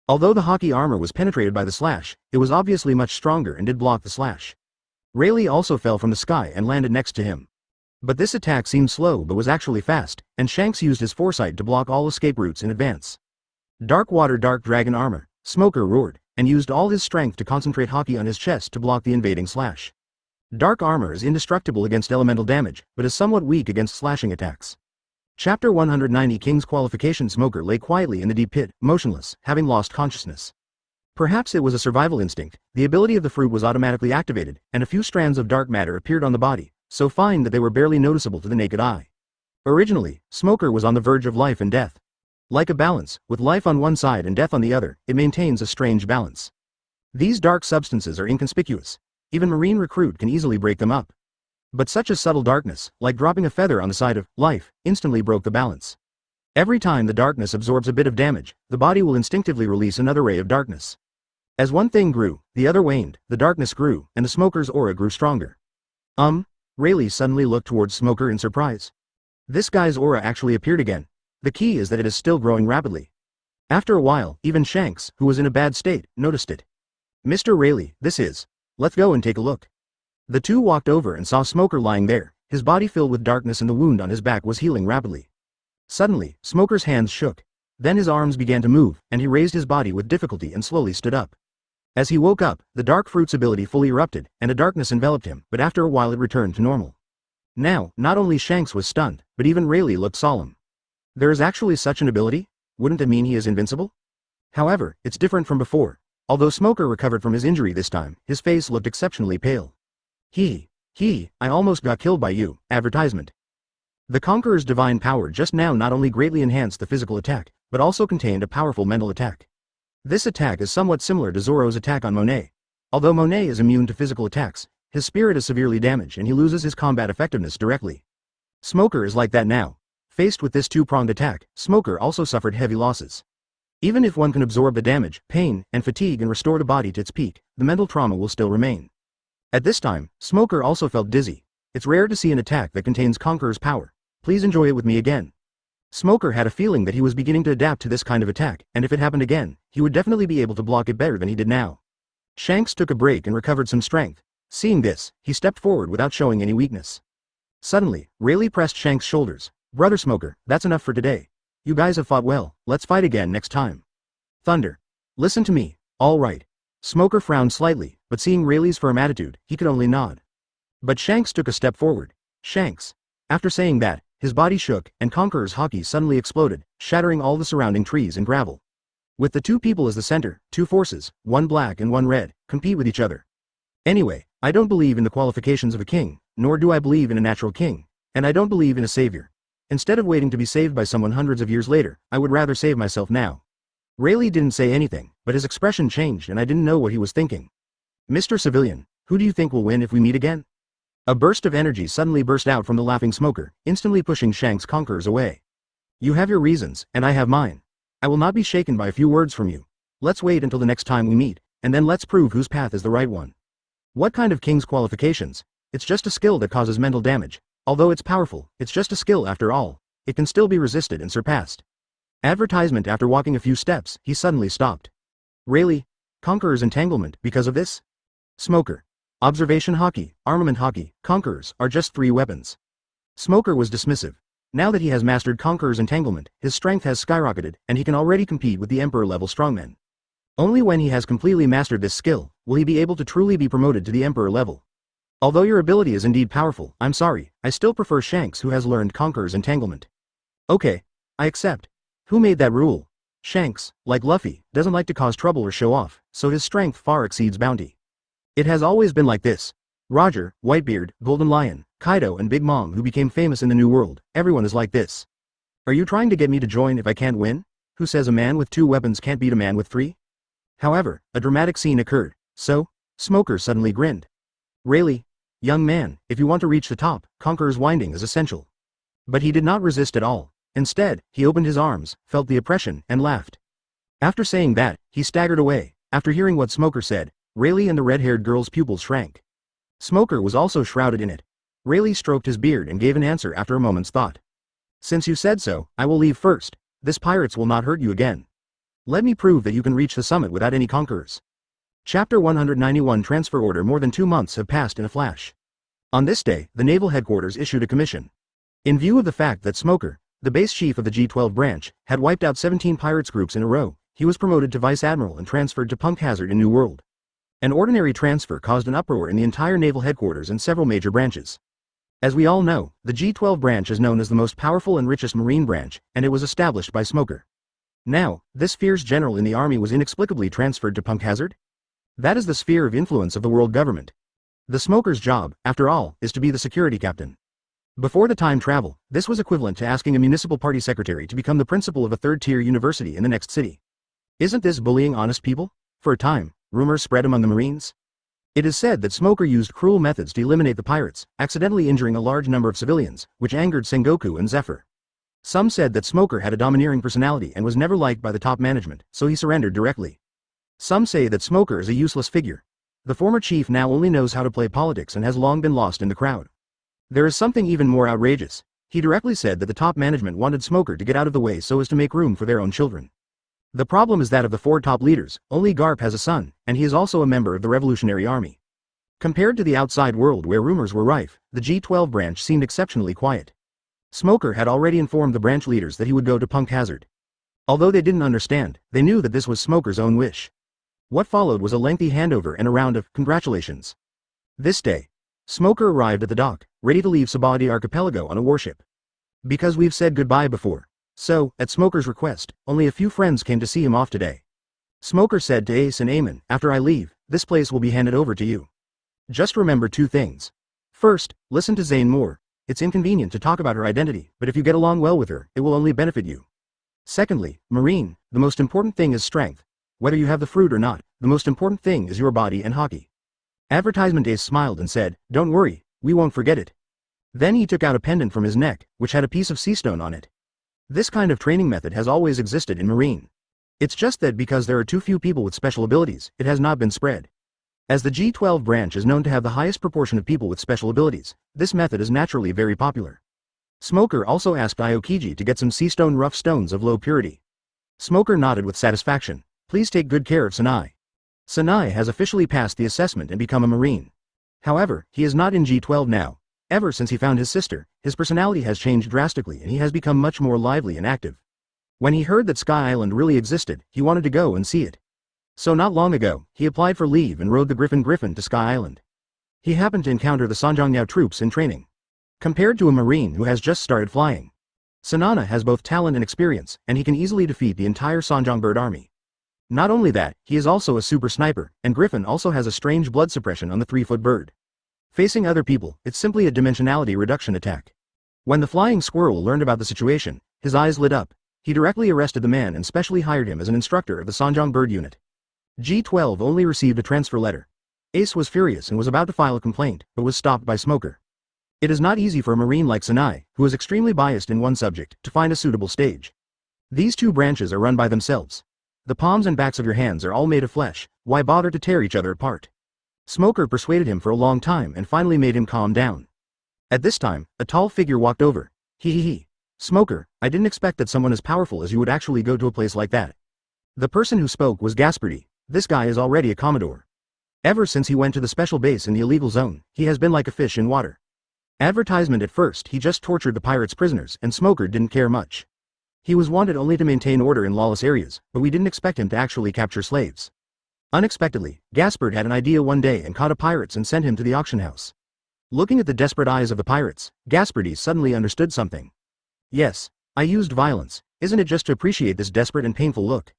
Although the hockey armor was penetrated by the slash, it was obviously much stronger and did block the slash. Rayleigh also fell from the sky and landed next to him. But this attack seemed slow but was actually fast, and Shanks used his foresight to block all escape routes in advance. Dark Water Dark Dragon Armor. Smoker roared, and used all his strength to concentrate hockey on his chest to block the invading slash. Dark armor is indestructible against elemental damage, but is somewhat weak against slashing attacks. Chapter 190 King's Qualification. Smoker lay quietly in the deep pit, motionless, having lost consciousness. Perhaps it was a survival instinct. The ability of the fruit was automatically activated, and a few strands of dark matter appeared on the body, so fine that they were barely noticeable to the naked eye. Originally, Smoker was on the verge of life and death. Like a balance, with life on one side and death on the other, it maintains a strange balance. These dark substances are inconspicuous. Even Marine recruit can easily break them up. But such a subtle darkness, like dropping a feather on the side of life, instantly broke the balance. Every time the darkness absorbs a bit of damage, the body will instinctively release another ray of darkness. As one thing grew, the other waned, the darkness grew, and the Smoker's aura grew stronger. Rayleigh suddenly looked towards Smoker in surprise. This guy's aura actually appeared again. The key is that it is still growing rapidly. After a while, even Shanks, who was in a bad state, noticed it. Mr. Rayleigh, this is. Let's go and take a look. The two walked over and saw Smoker lying there, his body filled with darkness and the wound on his back was healing rapidly. Suddenly, Smoker's hands shook. Then his arms began to move, and he raised his body with difficulty and slowly stood up. As he woke up, the dark fruit's ability fully erupted, and a darkness enveloped him, but after a while it returned to normal. Now, not only Shanks was stunned, but even Rayleigh looked solemn. There is actually such an ability? Wouldn't it mean he is invincible? However, it's different from before. Although Smoker recovered from his injury this time, his face looked exceptionally pale. I almost got killed by you. Advertisement. The Conqueror's divine power just now not only greatly enhanced the physical attack, but also contained a powerful mental attack. This attack is somewhat similar to Zoro's attack on Monet. Although Monet is immune to physical attacks, his spirit is severely damaged and he loses his combat effectiveness directly. Smoker is like that now. Faced with this two-pronged attack, Smoker also suffered heavy losses. Even if one can absorb the damage, pain, and fatigue and restore the body to its peak, the mental trauma will still remain. At this time, Smoker also felt dizzy. It's rare to see an attack that contains Conqueror's power. Please enjoy it with me again. Smoker had a feeling that he was beginning to adapt to this kind of attack, and if it happened again, he would definitely be able to block it better than he did now. Shanks took a break and recovered some strength. Seeing this, he stepped forward without showing any weakness. Suddenly, Rayleigh pressed Shanks' shoulders. Brother Smoker, that's enough for today. You guys have fought well, let's fight again next time. Thunder. Listen to me, all right. Smoker frowned slightly, but seeing Rayleigh's firm attitude, he could only nod. But Shanks took a step forward. Shanks. After saying that, his body shook, and Conqueror's hockey suddenly exploded, shattering all the surrounding trees and gravel. With the two people as the center, two forces, one black and one red, compete with each other. Anyway, I don't believe in the qualifications of a king, nor do I believe in a natural king, and I don't believe in a savior. Instead of waiting to be saved by someone hundreds of years later, I would rather save myself now. Rayleigh didn't say anything, but his expression changed and I didn't know what he was thinking. Mr. Civilian, who do you think will win if we meet again? A burst of energy suddenly burst out from the laughing Smoker, instantly pushing Shanks' Conquerors away. You have your reasons, and I have mine. I will not be shaken by a few words from you. Let's wait until the next time we meet, and then let's prove whose path is the right one. What kind of king's qualifications? It's just a skill that causes mental damage. Although it's powerful, it's just a skill after all. It can still be resisted and surpassed. Advertisement. After walking a few steps, he suddenly stopped. Rayleigh, Conqueror's entanglement because of this? Smoker. Observation hockey, armament hockey, Conquerors are just 3 weapons. Smoker was dismissive. Now that he has mastered Conqueror's entanglement, his strength has skyrocketed, and he can already compete with the Emperor-level strongmen. Only when he has completely mastered this skill, will he be able to truly be promoted to the Emperor level. Although your ability is indeed powerful, I'm sorry, I still prefer Shanks who has learned Conqueror's entanglement. Okay, I accept. Who made that rule? Shanks, like Luffy, doesn't like to cause trouble or show off, so his strength far exceeds bounty. It has always been like this. Roger, Whitebeard, Golden Lion, Kaido and Big Mom who became famous in the New World, everyone is like this. Are you trying to get me to join if I can't win? Who says a man with 2 weapons can't beat a man with 3? However, a dramatic scene occurred, so, Smoker suddenly grinned. Really? Young man, if you want to reach the top, Conqueror's winding is essential. But he did not resist at all. Instead, he opened his arms, felt the oppression, and laughed. After saying that, he staggered away. After hearing what Smoker said, Rayleigh and the red-haired girl's pupils shrank. Smoker was also shrouded in it. Rayleigh stroked his beard and gave an answer after a moment's thought. Since you said so, I will leave first. This pirates will not hurt you again. Let me prove that you can reach the summit without any conquerors. Chapter 191 Transfer Order. More than 2 months have passed in a flash. On this day, the naval headquarters issued a commission. In view of the fact that Smoker, the base chief of the G12 branch, had wiped out 17 pirates groups in a row, he was promoted to vice admiral and transferred to Punk Hazard in New World. An ordinary transfer caused an uproar in the entire naval headquarters and several major branches. As we all know, the G12 branch is known as the most powerful and richest marine branch, and it was established by Smoker. Now, this fierce general in the army was inexplicably transferred to Punk Hazard? That is the sphere of influence of the world government. The Smoker's job, after all, is to be the security captain. Before the time travel, this was equivalent to asking a municipal party secretary to become the principal of a third-tier university in the next city. Isn't this bullying honest people? For a time, rumors spread among the Marines. It is said that Smoker used cruel methods to eliminate the pirates, accidentally injuring a large number of civilians, which angered Sengoku and Zephyr. Some said that Smoker had a domineering personality and was never liked by the top management, so he surrendered directly. Some say that Smoker is a useless figure. The former chief now only knows how to play politics and has long been lost in the crowd. There is something even more outrageous. He directly said that the top management wanted Smoker to get out of the way so as to make room for their own children. The problem is that of the 4 top leaders, only Garp has a son, and he is also a member of the Revolutionary Army. Compared to the outside world where rumors were rife, the G12 branch seemed exceptionally quiet. Smoker had already informed the branch leaders that he would go to Punk Hazard. Although they didn't understand, they knew that this was Smoker's own wish. What followed was a lengthy handover and a round of congratulations. This day, Smoker arrived at the dock, ready to leave Sabadi Archipelago on a warship. Because we've said goodbye before. So, at Smoker's request, only a few friends came to see him off today. Smoker said to Ace and Eamon, after I leave, this place will be handed over to you. Just remember 2 things. First, listen to Zane more. It's inconvenient to talk about her identity, but if you get along well with her, it will only benefit you. Secondly, Marine, the most important thing is strength. Whether you have the fruit or not, the most important thing is your body and hockey. Advertisement. Ace smiled and said, don't worry, we won't forget it. Then he took out a pendant from his neck, which had a piece of sea stone on it. This kind of training method has always existed in Marine. It's just that because there are too few people with special abilities, it has not been spread. As the G12 branch is known to have the highest proportion of people with special abilities, this method is naturally very popular. Smoker also asked Aokiji to get some sea stone rough stones of low purity. Smoker nodded with satisfaction. Please take good care of Sanai. Sanai has officially passed the assessment and become a Marine. However, he is not in G12 now. Ever since he found his sister, his personality has changed drastically and he has become much more lively and active. When he heard that Sky Island really existed, he wanted to go and see it. So not long ago, he applied for leave and rode the Griffin to Sky Island. He happened to encounter the Sanjongyao troops in training. Compared to a Marine who has just started flying, Sanana has both talent and experience, and he can easily defeat the entire Sanjong bird army. Not only that, he is also a super sniper, and Griffin also has a strange blood suppression on the 3-foot bird. Facing other people, it's simply a dimensionality reduction attack. When the flying squirrel learned about the situation, his eyes lit up. He directly arrested the man and specially hired him as an instructor of the Sanjong bird unit. G12 only received a transfer letter. Ace was furious and was about to file a complaint, but was stopped by Smoker. It is not easy for a Marine like Sanai, who is extremely biased in one subject, to find a suitable stage. These 2 branches are run by themselves. The palms and backs of your hands are all made of flesh, why bother to tear each other apart? Smoker persuaded him for a long time and finally made him calm down. At this time, a tall figure walked over. He. Smoker, I didn't expect that someone as powerful as you would actually go to a place like that. The person who spoke was Gaspardi. This guy is already a Commodore. Ever since he went to the special base in the illegal zone, he has been like a fish in water. Advertisement. At first he just tortured the pirates' prisoners and Smoker didn't care much. He was wanted only to maintain order in lawless areas, but we didn't expect him to actually capture slaves. Unexpectedly, Gaspard had an idea one day and caught a pirates and sent him to the auction house. Looking at the desperate eyes of the pirates, Gaspardi suddenly understood something. Yes, I used violence, isn't it just to appreciate this desperate and painful look?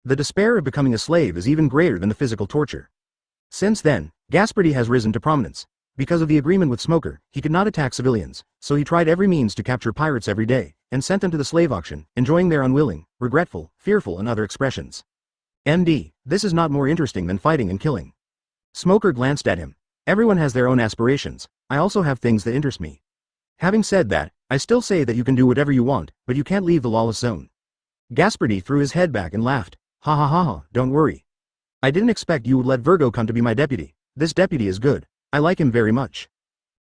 The despair of becoming a slave is even greater than the physical torture. Since then, Gaspardi has risen to prominence. Because of the agreement with Smoker, he could not attack civilians, so he tried every means to capture pirates every day, and sent them to the slave auction, enjoying their unwilling, regretful, fearful and other expressions. MD, this is not more interesting than fighting and killing. Smoker glanced at him. Everyone has their own aspirations, I also have things that interest me. Having said that, I still say that you can do whatever you want, but you can't leave the lawless zone. Gaspardi threw his head back and laughed. Ha ha ha ha, don't worry. I didn't expect you would let Virgo come to be my deputy. This deputy is good. I like him very much.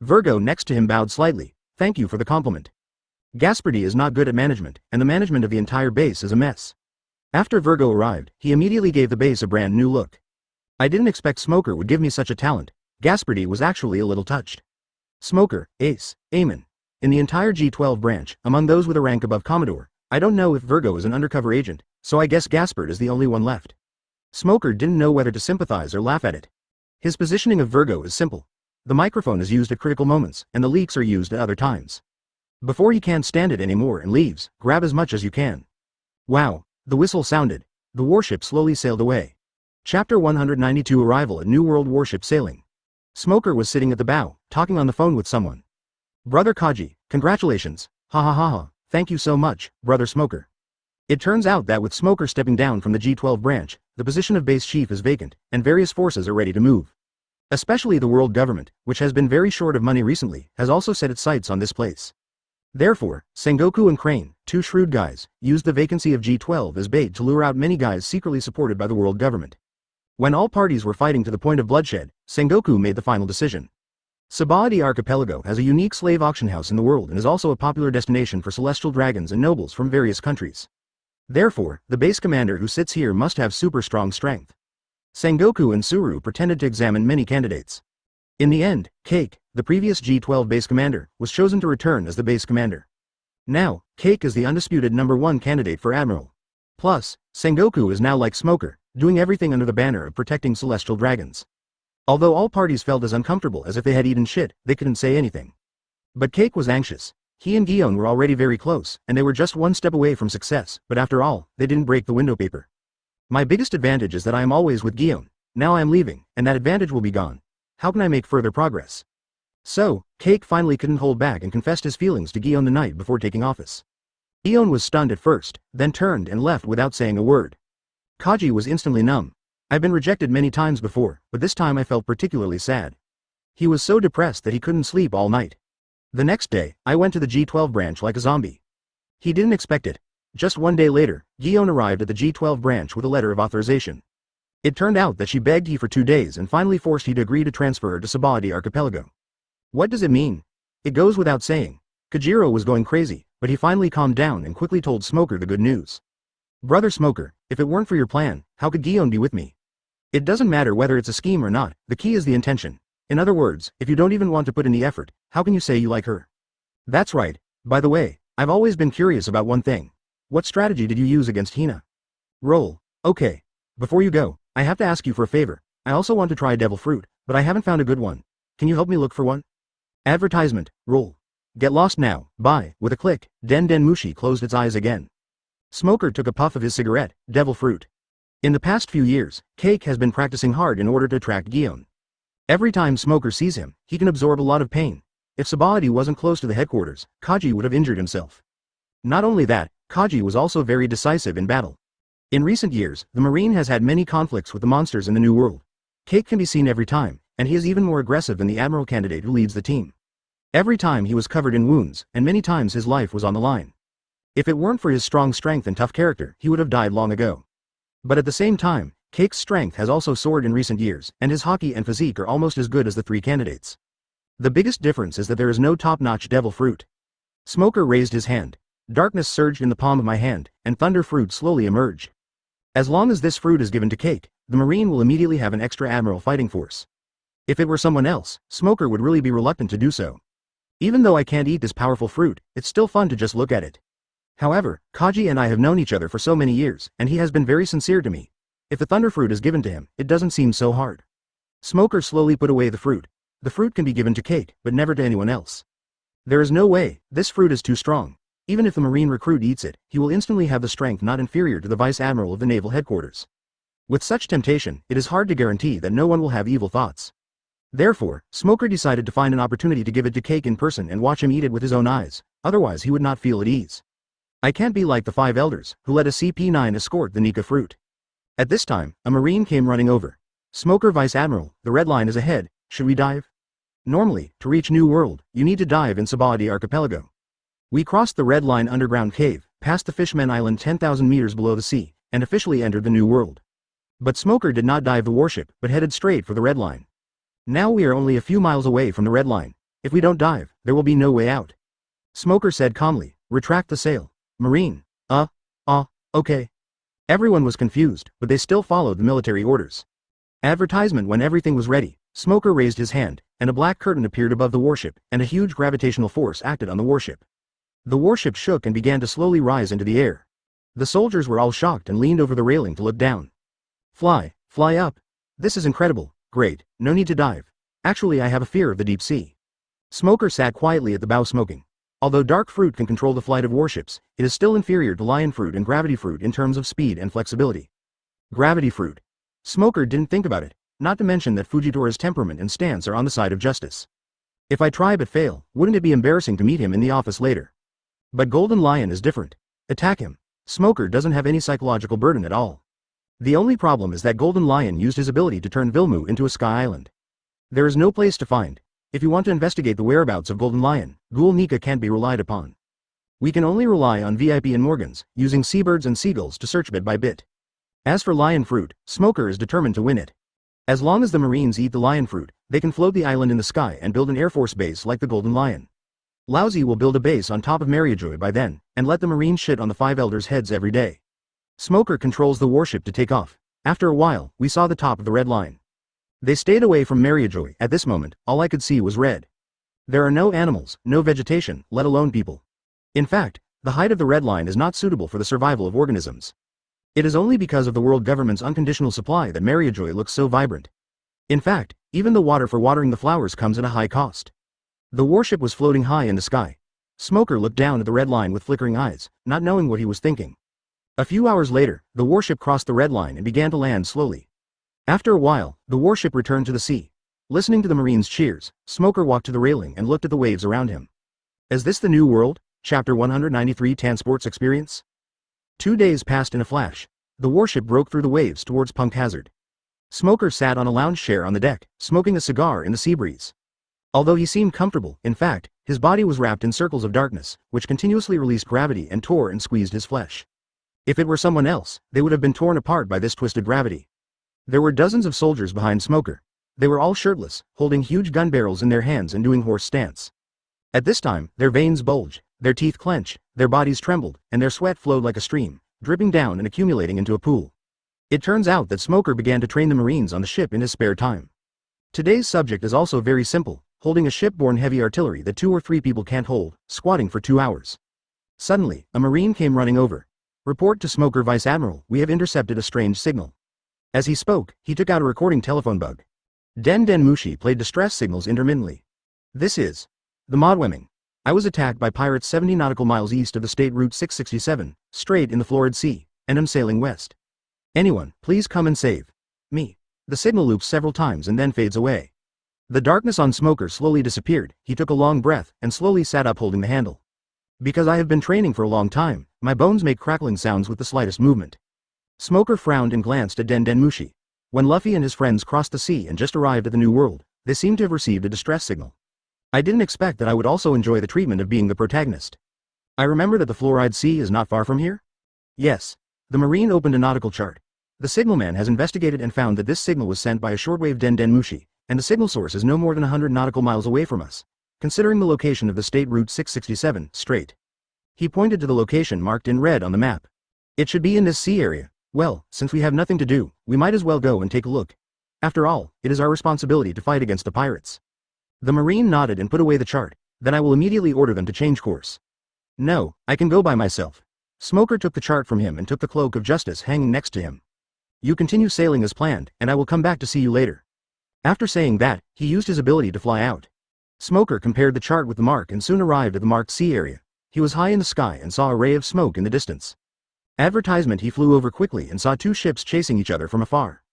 Virgo next to him bowed slightly. Thank you for the compliment. Gaspardi is not good at management, and the management of the entire base is a mess. After Virgo arrived, he immediately gave the base a brand new look. I didn't expect Smoker would give me such a talent. Gaspardi was actually a little touched. Smoker, Ace, Amen. In the entire G12 branch, among those with a rank above Commodore, I don't know if Virgo is an undercover agent, so I guess Gaspard is the only one left. Smoker didn't know whether to sympathize or laugh at it. His positioning of Virgo is simple. The microphone is used at critical moments, and the leaks are used at other times. Before he can't stand it anymore and leaves, grab as much as you can. Wow, the whistle sounded. The warship slowly sailed away. Chapter 192 Arrival at New World Warship Sailing. Smoker was sitting at the bow, talking on the phone with someone. Brother Kaji, congratulations. Ha ha ha ha, thank you so much, Brother Smoker. It turns out that with Smoker stepping down from the G12 branch, the position of base chief is vacant, and various forces are ready to move. Especially the world government, which has been very short of money recently, has also set its sights on this place. Therefore, Sengoku and Crane, two shrewd guys, used the vacancy of G12 as bait to lure out many guys secretly supported by the world government. When all parties were fighting to the point of bloodshed, Sengoku made the final decision. Sabaody Archipelago has a unique slave auction house in the world and is also a popular destination for celestial dragons and nobles from various countries. Therefore, the base commander who sits here must have super strong strength. Sengoku and Suru pretended to examine many candidates. In the end, Cake, the previous G12 base commander, was chosen to return as the base commander. Now, Cake is the undisputed #1 candidate for admiral. Plus, Sengoku is now like Smoker, doing everything under the banner of protecting celestial dragons. Although all parties felt as uncomfortable as if they had eaten shit, they couldn't say anything. But Cake was anxious. He and Guillaume were already very close, and they were just one step away from success, but after all, they didn't break the window paper. My biggest advantage is that I am always with Guillaume. Now I am leaving, and that advantage will be gone. How can I make further progress? So, Cake finally couldn't hold back and confessed his feelings to Guillaume the night before taking office. Guillaume was stunned at first, then turned and left without saying a word. Kaji was instantly numb. I've been rejected many times before, but this time I felt particularly sad. He was so depressed that he couldn't sleep all night. The next day, I went to the G12 branch like a zombie. He didn't expect it. Just one day later, Guillaume arrived at the G12 branch with a letter of authorization. It turned out that she begged he for 2 days and finally forced he to agree to transfer her to Sabaody Archipelago. What does it mean? It goes without saying. Kajiro was going crazy, but he finally calmed down and quickly told Smoker the good news. Brother Smoker, if it weren't for your plan, how could Guillaume be with me? It doesn't matter whether it's a scheme or not, the key is the intention. In other words, if you don't even want to put in the effort, how can you say you like her? That's right. By the way, I've always been curious about one thing. What strategy did you use against Hina? Roll. Okay. Before you go, I have to ask you for a favor. I also want to try devil fruit, but I haven't found a good one. Can you help me look for one? Advertisement. Roll. Get lost now. Bye. With a click, Den Den Mushi closed its eyes again. Smoker took a puff of his cigarette, devil fruit. In the past few years, Cake has been practicing hard in order to attract Guillaume. Every time Smoker sees him, he can absorb a lot of pain. If Sabaody wasn't close to the headquarters, Kaji would have injured himself. Not only that, Kaji was also very decisive in battle. In recent years, the Marine has had many conflicts with the monsters in the New World. Cake can be seen every time, and he is even more aggressive than the admiral candidate who leads the team. Every time he was covered in wounds, and many times his life was on the line. If it weren't for his strong strength and tough character, he would have died long ago. But at the same time, Cake's strength has also soared in recent years, and his hockey and physique are almost as good as the 3 candidates. The biggest difference is that there is no top-notch devil fruit. Smoker raised his hand. Darkness surged in the palm of my hand, and thunder fruit slowly emerged. As long as this fruit is given to Cake, the Marine will immediately have an extra admiral fighting force. If it were someone else, Smoker would really be reluctant to do so. Even though I can't eat this powerful fruit, it's still fun to just look at it. However, Kaji and I have known each other for so many years, and he has been very sincere to me. If the thunder fruit is given to him, it doesn't seem so hard. Smoker slowly put away the fruit. The fruit can be given to Cake, but never to anyone else. There is no way, this fruit is too strong. Even if the Marine recruit eats it, he will instantly have the strength not inferior to the Vice Admiral of the Naval Headquarters. With such temptation, it is hard to guarantee that no one will have evil thoughts. Therefore, Smoker decided to find an opportunity to give it to Cake in person and watch him eat it with his own eyes, otherwise he would not feel at ease. I can't be like the 5 elders, who let a CP9 escort the Nika fruit. At this time, a Marine came running over. Smoker Vice Admiral, the red line is ahead, should we dive? Normally, to reach New World, you need to dive in Sabadi Archipelago. We crossed the red line underground cave, past the Fishmen Island 10,000 meters below the sea, and officially entered the New World. But Smoker did not dive the warship, but headed straight for the red line. Now we are only a few miles away from the red line. If we don't dive, there will be no way out. Smoker said calmly, retract the sail. Marine. Okay. Everyone was confused, but they still followed the military orders. Advertisement. When everything was ready, Smoker raised his hand, and a black curtain appeared above the warship, and a huge gravitational force acted on the warship. The warship shook and began to slowly rise into the air. The soldiers were all shocked and leaned over the railing to look down. Fly up. This is incredible. Great, no need to dive. Actually, I have a fear of the deep sea. Smoker sat quietly at the bow smoking. Although dark fruit can control the flight of warships, it is still inferior to lion fruit and gravity fruit in terms of speed and flexibility. Gravity fruit. Smoker didn't think about it, not to mention that Fujitora's temperament and stance are on the side of justice. If I try but fail, wouldn't it be embarrassing to meet him in the office later? But Golden Lion is different. Attack him. Smoker doesn't have any psychological burden at all. The only problem is that Golden Lion used his ability to turn Vilmu into a sky island. There is no place to find. If you want to investigate the whereabouts of Golden Lion, Ghoul Nika can't be relied upon. We can only rely on VIP and Morgans, using seabirds and seagulls to search bit by bit. As for lion fruit, Smoker is determined to win it. As long as the Marines eat the lion fruit, they can float the island in the sky and build an Air Force base like the Golden Lion. Lousy will build a base on top of Mariajoy by then, and let the Marines shit on the 5 elders' heads every day. Smoker controls the warship to take off. After a while, we saw the top of the red line. They stayed away from Mariajoy. At this moment, all I could see was red. There are no animals, no vegetation, let alone people. In fact, the height of the red line is not suitable for the survival of organisms. It is only because of the world government's unconditional supply that Mariajoy looks so vibrant. In fact, even the water for watering the flowers comes at a high cost. The warship was floating high in the sky. Smoker looked down at the red line with flickering eyes, not knowing what he was thinking. A few hours later, the warship crossed the red line and began to land slowly. After a while, the warship returned to the sea. Listening to the Marines' cheers, Smoker walked to the railing and looked at the waves around him. Is this the New World? Chapter 193 Transports Experience? 2 days passed in a flash. The warship broke through the waves towards Punk Hazard. Smoker sat on a lounge chair on the deck, smoking a cigar in the sea breeze. Although he seemed comfortable, in fact, his body was wrapped in circles of darkness, which continuously released gravity and tore and squeezed his flesh. If it were someone else, they would have been torn apart by this twisted gravity. There were dozens of soldiers behind Smoker. They were all shirtless, holding huge gun barrels in their hands and doing horse stance. At this time, their veins bulged, their teeth clenched, their bodies trembled, and their sweat flowed like a stream, dripping down and accumulating into a pool. It turns out that Smoker began to train the Marines on the ship in his spare time. Today's subject is also very simple, holding a shipborne heavy artillery that 2 or 3 people can't hold, squatting for 2 hours. Suddenly, a Marine came running over. Report to Smoker Vice Admiral, we have intercepted a strange signal. As he spoke, he took out a recording telephone bug. Den Mushi played distress signals intermittently. This is the Modwemming. I was attacked by pirates 70 nautical miles east of the state route 667, straight in the Florid Sea, and am sailing west. Anyone, please come and save me. The signal loops several times and then fades away. The darkness on Smoker slowly disappeared. He took a long breath and slowly sat up holding the handle. Because I have been training for a long time, my bones make crackling sounds with the slightest movement. Smoker frowned and glanced at Den Mushi. When Luffy and his friends crossed the sea and just arrived at the New World, they seemed to have received a distress signal. I didn't expect that I would also enjoy the treatment of being the protagonist. I remember that the Fluoride Sea is not far from here? Yes. The Marine opened a nautical chart. The signalman has investigated and found that this mushi was sent by a shortwave Den Mushi, and the signal source is no more than 100 nautical miles away from us, considering the location of the state route 667, straight. He pointed to the location marked in red on the map. It should be in this sea area. Well, since we have nothing to do, we might as well go and take a look. After all, it is our responsibility to fight against the pirates. The Marine nodded and put away the chart. Then I will immediately order them to change course. No, I can go by myself. Smoker took the chart from him and took the cloak of justice hanging next to him. You continue sailing as planned, and I will come back to see you later. After saying that, he used his ability to fly out. Smoker compared the chart with the mark and soon arrived at the marked sea area. He was high in the sky and saw a ray of smoke in the distance. Advertisement. He flew over quickly and saw 2 ships chasing each other from afar.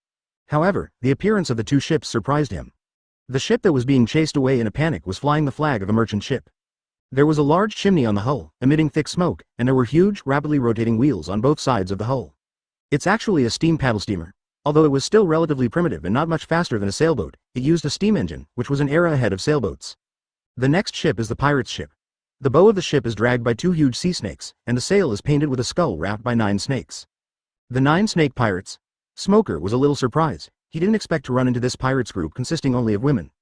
However, the appearance of the 2 ships surprised him. The ship that was being chased away in a panic was flying the flag of a merchant ship. There was a large chimney on the hull, emitting thick smoke, and there were huge, rapidly rotating wheels on both sides of the hull. It's actually a steam paddle steamer. Although it was still relatively primitive and not much faster than a sailboat, it used a steam engine, which was an era ahead of sailboats. The next ship is the pirate's ship. The bow of the ship is dragged by 2 huge sea snakes, and the sail is painted with a skull wrapped by 9 snakes. The 9 snake pirates. Smoker was a little surprised. He didn't expect to run into this pirates group consisting only of women.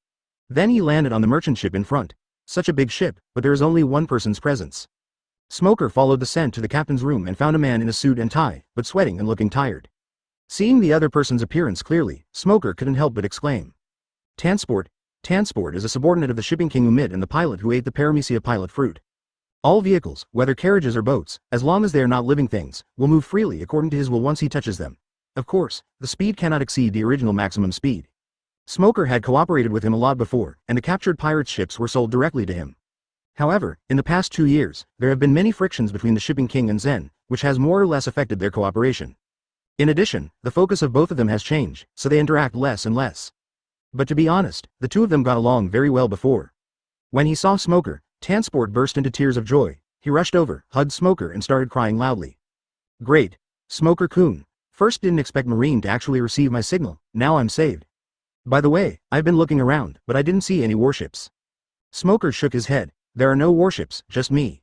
Then he landed on the merchant ship in front. Such a big ship, but there is only one person's presence. Smoker followed the scent to the captain's room and found a man in a suit and tie, but sweating and looking tired. Seeing the other person's appearance clearly, Smoker couldn't help but exclaim. Transport. Transport is a subordinate of the shipping king Umid and the pilot who ate the paramecia pilot fruit. All vehicles, whether carriages or boats, as long as they are not living things, will move freely according to his will once he touches them. Of course, the speed cannot exceed the original maximum speed. Smoker had cooperated with him a lot before, and the captured pirates' ships were sold directly to him. However, in the past 2 years, there have been many frictions between the shipping king and Zen, which has more or less affected their cooperation. In addition, the focus of both of them has changed, so they interact less and less. But to be honest, the 2 of them got along very well before. When he saw Smoker, Transport burst into tears of joy. He rushed over, hugged Smoker and started crying loudly. Great. Smoker-kun. First didn't expect Marine to actually receive my signal, now I'm saved. By the way, I've been looking around, but I didn't see any warships. Smoker shook his head. There are no warships, just me.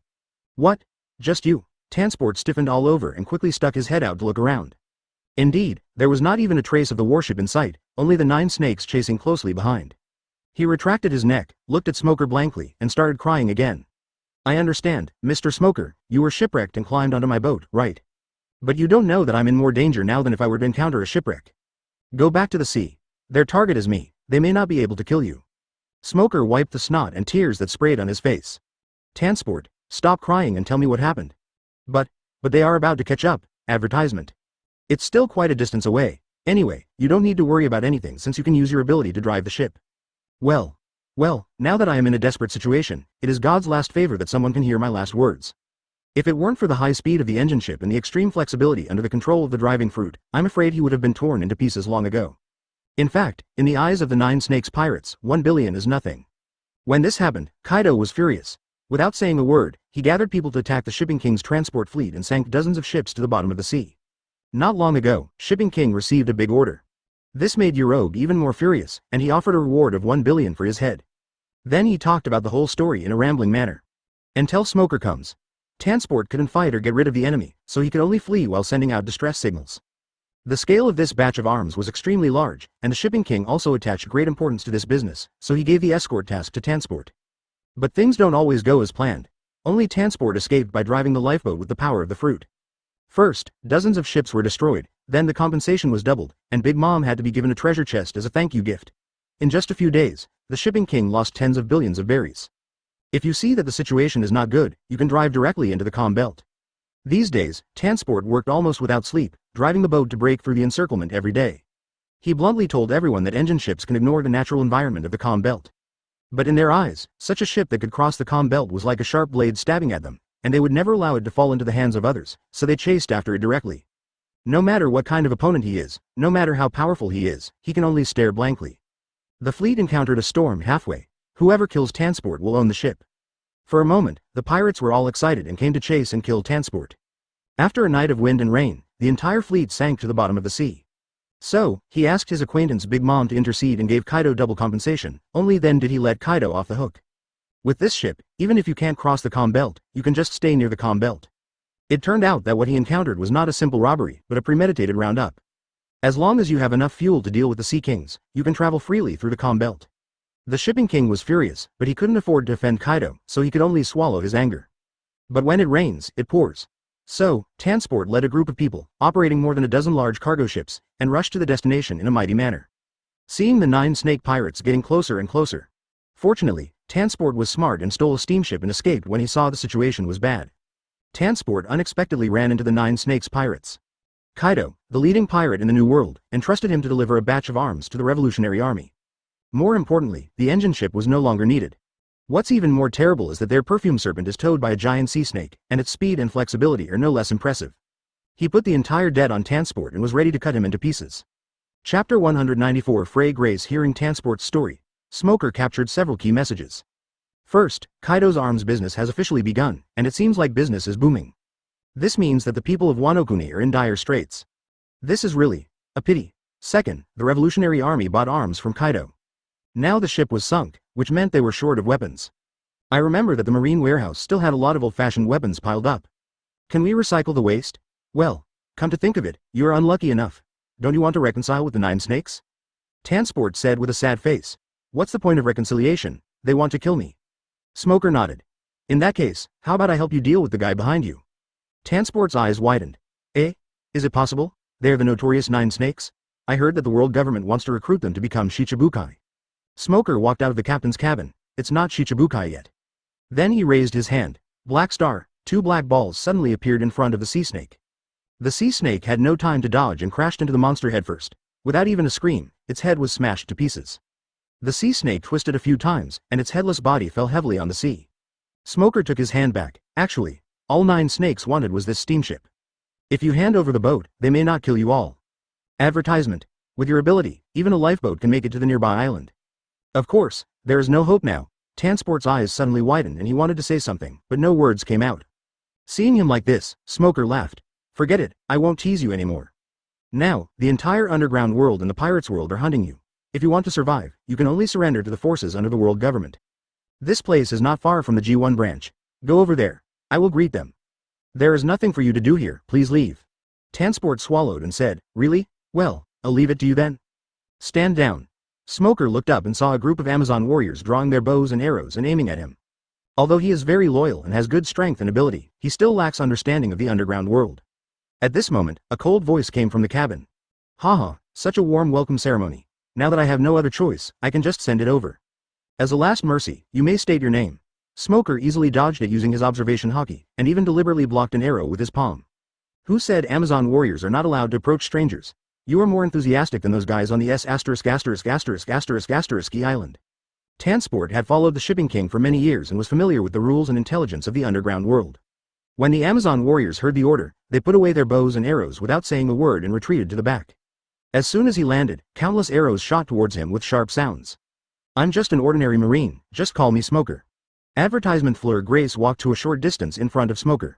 What? Just you? Transport stiffened all over and quickly stuck his head out to look around. Indeed, there was not even a trace of the warship in sight, only the 9 snakes chasing closely behind. He retracted his neck, looked at Smoker blankly, and started crying again. I understand, Mr. Smoker, you were shipwrecked and climbed onto my boat, right? But you don't know that I'm in more danger now than if I were to encounter a shipwreck. Go back to the sea. Their target is me. They may not be able to kill you. Smoker wiped the snot and tears that sprayed on his face. Transport, stop crying and tell me what happened. But they are about to catch up. Advertisement. It's still quite a distance away. Anyway, you don't need to worry about anything since you can use your ability to drive the ship. Well, now that I am in a desperate situation, it is God's last favor that someone can hear my last words. If it weren't for the high speed of the engine ship and the extreme flexibility under the control of the driving fruit, I'm afraid he would have been torn into pieces long ago. In fact, in the eyes of the 9 snakes pirates, 1 billion is nothing. When this happened, Kaido was furious. Without saying a word, he gathered people to attack the shipping king's transport fleet and sank dozens of ships to the bottom of the sea. Not long ago, shipping king received a big order. This made Yoroge even more furious, and he offered a reward of 1 billion for his head. Then he talked about the whole story in a rambling manner. Until Smoker comes. Transport couldn't fight or get rid of the enemy, so he could only flee while sending out distress signals. The scale of this batch of arms was extremely large, and the shipping king also attached great importance to this business, so he gave the escort task to Transport. But things don't always go as planned. Only Transport escaped by driving the lifeboat with the power of the fruit. First, dozens of ships were destroyed, then the compensation was doubled, and Big Mom had to be given a treasure chest as a thank you gift. In just a few days, the shipping king lost tens of billions of berries. If you see that the situation is not good, you can drive directly into the calm belt. These days, Transport worked almost without sleep, driving the boat to break through the encirclement every day. He bluntly told everyone that engine ships can ignore the natural environment of the calm belt. But in their eyes, such a ship that could cross the calm belt was like a sharp blade stabbing at them, and they would never allow it to fall into the hands of others, so they chased after it directly. No matter what kind of opponent he is, no matter how powerful he is, he can only stare blankly. The fleet encountered a storm halfway. Whoever kills Transport will own the ship. For a moment, the pirates were all excited and came to chase and kill Transport. After a night of wind and rain, the entire fleet sank to the bottom of the sea. So, he asked his acquaintance Big Mom to intercede and gave Kaido double compensation, only then did he let Kaido off the hook. With this ship, even if you can't cross the calm belt, you can just stay near the calm belt. It turned out that what he encountered was not a simple robbery, but a premeditated roundup. As long as you have enough fuel to deal with the Sea Kings, you can travel freely through the calm belt. The shipping king was furious, but he couldn't afford to offend Kaido, so he could only swallow his anger. But when it rains, it pours. So, Transport led a group of people, operating more than a dozen large cargo ships, and rushed to the destination in a mighty manner. Seeing the 9 snake pirates getting closer and closer. Fortunately, Transport was smart and stole a steamship and escaped when he saw the situation was bad. Transport unexpectedly ran into the 9 snakes pirates. Kaido, the leading pirate in the New World, entrusted him to deliver a batch of arms to the Revolutionary Army. More importantly, the engine ship was no longer needed. What's even more terrible is that their perfume serpent is towed by a giant sea snake, and its speed and flexibility are no less impressive. He put the entire debt on Transport and was ready to cut him into pieces. Chapter 194 Frey Grace hearing Transport's story. Smoker captured several key messages. First, Kaido's arms business has officially begun, and it seems like business is booming. This means that the people of Wano Kuni are in dire straits. This is really a pity. Second, the Revolutionary Army bought arms from Kaido. Now the ship was sunk, which meant they were short of weapons. I remember that the marine warehouse still had a lot of old-fashioned weapons piled up. Can we recycle the waste? Well, come to think of it, you are unlucky enough. Don't you want to reconcile with the 9 snakes? Tansport said with a sad face. What's the point of reconciliation? They want to kill me. Smoker nodded. In that case, how about I help you deal with the guy behind you? Tansport's eyes widened. Eh? Is it possible? They're the notorious 9 snakes? I heard that the world government wants to recruit them to become Shichibukai. Smoker walked out of the captain's cabin. It's not Shichibukai yet. Then he raised his hand. Black Star, 2 black balls suddenly appeared in front of the sea snake. The sea snake had no time to dodge and crashed into the monster headfirst. Without even a scream, its head was smashed to pieces. The sea snake twisted a few times, and its headless body fell heavily on the sea. Smoker took his hand back. Actually, all 9 snakes wanted was this steamship. If you hand over the boat, they may not kill you all. Advertisement. With your ability, even a lifeboat can make it to the nearby island. Of course, there is no hope now. Tansport's eyes suddenly widened and he wanted to say something, but no words came out. Seeing him like this, Smoker laughed. Forget it, I won't tease you anymore. Now, the entire underground world and the pirates' world are hunting you. If you want to survive, you can only surrender to the forces under the world government. This place is not far from the G1 branch. Go over there. I will greet them. There is nothing for you to do here, please leave. Tansport swallowed and said, Really? Well, I'll leave it to you then. Stand down. Smoker looked up and saw a group of Amazon warriors drawing their bows and arrows and aiming at him. Although he is very loyal and has good strength and ability, he still lacks understanding of the underground world. At this moment, a cold voice came from the cabin. Haha, such a warm welcome ceremony. Now that I have no other choice, I can just send it over. As a last mercy, you may state your name. Smoker easily dodged it using his observation hockey, and even deliberately blocked an arrow with his palm. Who said Amazon warriors are not allowed to approach strangers? You are more enthusiastic than those guys on the ******** island. Tansport had followed the Shipping King for many years and was familiar with the rules and intelligence of the underground world. When the Amazon warriors heard the order, they put away their bows and arrows without saying a word and retreated to the back. As soon as he landed, countless arrows shot towards him with sharp sounds. I'm just an ordinary marine, just call me Smoker. Advertisement Fleur Grace walked to a short distance in front of Smoker.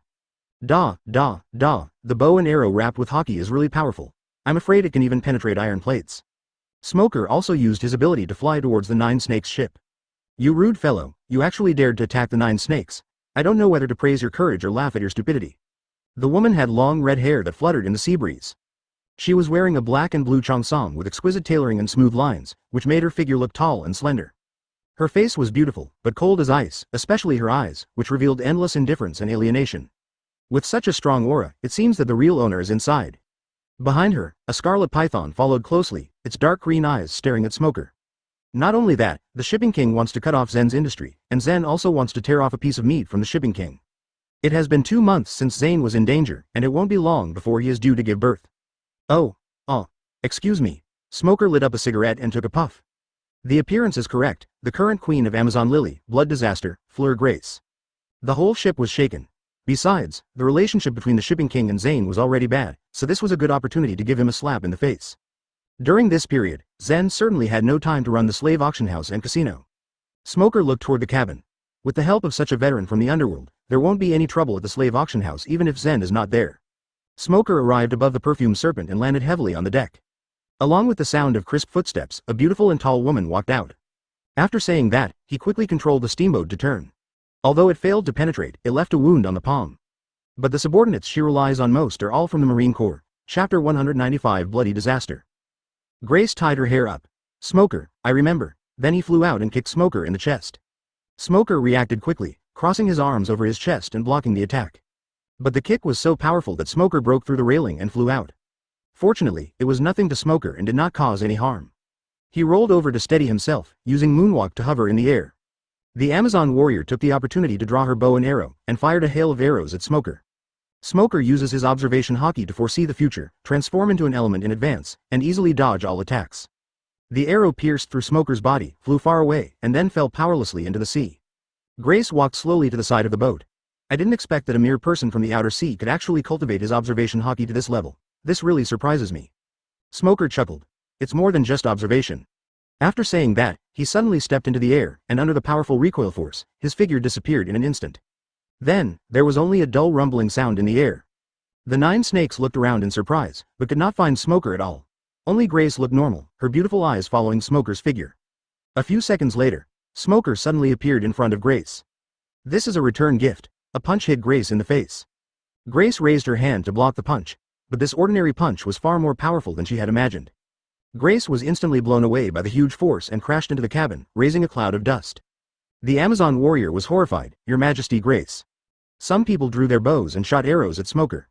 Da, the bow and arrow wrapped with hockey is really powerful. I'm afraid it can even penetrate iron plates. Smoker also used his ability to fly towards the 9 snakes ship. You rude fellow, you actually dared to attack the 9 snakes. I don't know whether to praise your courage or laugh at your stupidity. The woman had long red hair that fluttered in the sea breeze. She was wearing a black and blue cheongsam with exquisite tailoring and smooth lines, which made her figure look tall and slender. Her face was beautiful, but cold as ice, especially her eyes, which revealed endless indifference and alienation. With such a strong aura, it seems that the real owner is inside. Behind her, a scarlet python followed closely, its dark green eyes staring at Smoker. Not only that, the Shipping King wants to cut off Zen's industry, and Zen also wants to tear off a piece of meat from the Shipping King. It has been 2 months since Zane was in danger, and it won't be long before he is due to give birth. Excuse me. Smoker lit up a cigarette and took a puff. The appearance is correct, the current queen of Amazon Lily, Blood Disaster, Fleur Grace. The whole ship was shaken. Besides, the relationship between the Shipping King and Zane was already bad, so this was a good opportunity to give him a slap in the face. During this period, Zen certainly had no time to run the slave auction house and casino. Smoker looked toward the cabin. With the help of such a veteran from the underworld, there won't be any trouble at the slave auction house even if Zen is not there. Smoker arrived above the perfumed serpent and landed heavily on the deck. Along with the sound of crisp footsteps, a beautiful and tall woman walked out. After saying that, he quickly controlled the steamboat to turn. Although it failed to penetrate, it left a wound on the palm. But the subordinates she relies on most are all from the Marine Corps. Chapter 195 Bloody Disaster. Grace tied her hair up. Smoker, I remember. Then he flew out and kicked Smoker in the chest. Smoker reacted quickly, crossing his arms over his chest and blocking the attack. But the kick was so powerful that Smoker broke through the railing and flew out. Fortunately, it was nothing to Smoker and did not cause any harm. He rolled over to steady himself, using moonwalk to hover in the air. The Amazon warrior took the opportunity to draw her bow and arrow, and fired a hail of arrows at Smoker. Smoker uses his observation hockey to foresee the future, transform into an element in advance, and easily dodge all attacks. The arrow pierced through Smoker's body, flew far away, and then fell powerlessly into the sea. Grace walked slowly to the side of the boat. I didn't expect that a mere person from the outer sea could actually cultivate his observation hockey to this level. This really surprises me. Smoker chuckled. It's more than just observation. After saying that, he suddenly stepped into the air, and under the powerful recoil force, his figure disappeared in an instant. Then, there was only a dull rumbling sound in the air. The 9 snakes looked around in surprise, but could not find Smoker at all. Only Grace looked normal, her beautiful eyes following Smoker's figure. A few seconds later, Smoker suddenly appeared in front of Grace. This is a return gift. A punch hit Grace in the face. Grace raised her hand to block the punch, but this ordinary punch was far more powerful than she had imagined. Grace was instantly blown away by the huge force and crashed into the cabin, raising a cloud of dust. The Amazon warrior was horrified. "Your Majesty, Grace." Some people drew their bows and shot arrows at Smoker.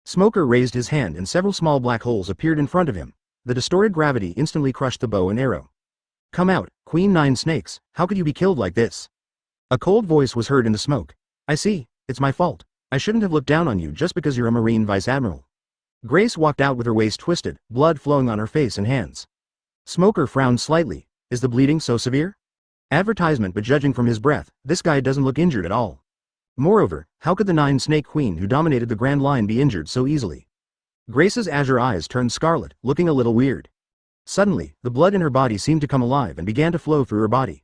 Smoker raised his hand and several small black holes appeared in front of him. The distorted gravity instantly crushed the bow and arrow. "Come out, Queen 9 Snakes, how could you be killed like this?" A cold voice was heard in the smoke. "I see, it's my fault. I shouldn't have looked down on you just because you're a Marine Vice Admiral." Grace walked out with her waist twisted, blood flowing on her face and hands. Smoker frowned slightly. "Is the bleeding so severe?" Advertisement, but judging from his breath, this guy doesn't look injured at all. Moreover, how could the 9 Snake Queen who dominated the Grand Line be injured so easily? Grace's azure eyes turned scarlet, looking a little weird. Suddenly, the blood in her body seemed to come alive and began to flow through her body.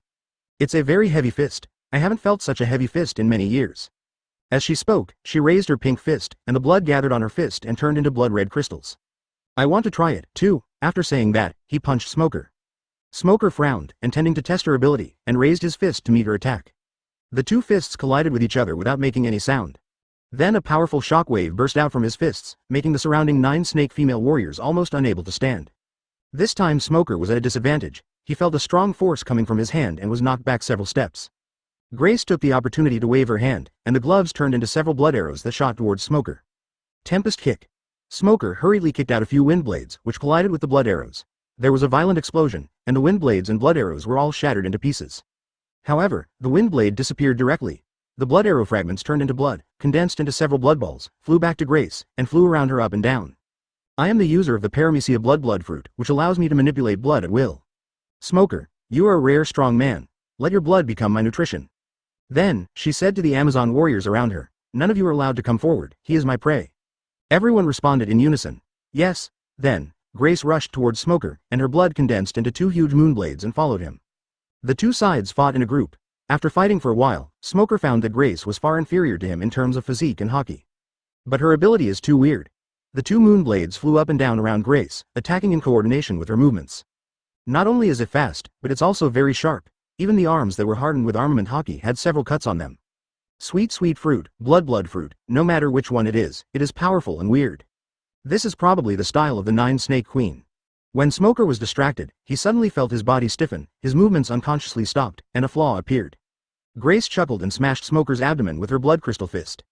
"It's a very heavy fist. I haven't felt such a heavy fist in many years." As she spoke, she raised her pink fist, and the blood gathered on her fist and turned into blood-red crystals. "I want to try it, too." After saying that, he punched Smoker. Smoker frowned, intending to test her ability, and raised his fist to meet her attack. The two fists collided with each other without making any sound. Then a powerful shockwave burst out from his fists, making the surrounding 9 snake female warriors almost unable to stand. This time Smoker was at a disadvantage. He felt a strong force coming from his hand and was knocked back several steps. Grace took the opportunity to wave her hand, and the gloves turned into several blood arrows that shot towards Smoker. Tempest kick. Smoker hurriedly kicked out a few wind blades, which collided with the blood arrows. There was a violent explosion, and the wind blades and blood arrows were all shattered into pieces. However, the wind blade disappeared directly. The blood arrow fragments turned into blood, condensed into several blood balls, flew back to Grace, and flew around her up and down. "I am the user of the Paramecia blood fruit, which allows me to manipulate blood at will. Smoker, you are a rare strong man. Let your blood become my nutrition." Then, she said to the Amazon warriors around her, "None of you are allowed to come forward, he is my prey." Everyone responded in unison. "Yes." Then, Grace rushed towards Smoker, and her blood condensed into 2 huge moonblades and followed him. The two sides fought in a group. After fighting for a while, Smoker found that Grace was far inferior to him in terms of physique and hockey. But her ability is too weird. The 2 moonblades flew up and down around Grace, attacking in coordination with her movements. Not only is it fast, but it's also very sharp. Even the arms that were hardened with armament hockey had several cuts on them. Sweet fruit, blood fruit, no matter which one it is powerful and weird. This is probably the style of the 9 Snake Queen. When Smoker was distracted, he suddenly felt his body stiffen, his movements unconsciously stopped, and a flaw appeared. Grace chuckled and smashed Smoker's abdomen with her blood crystal fist.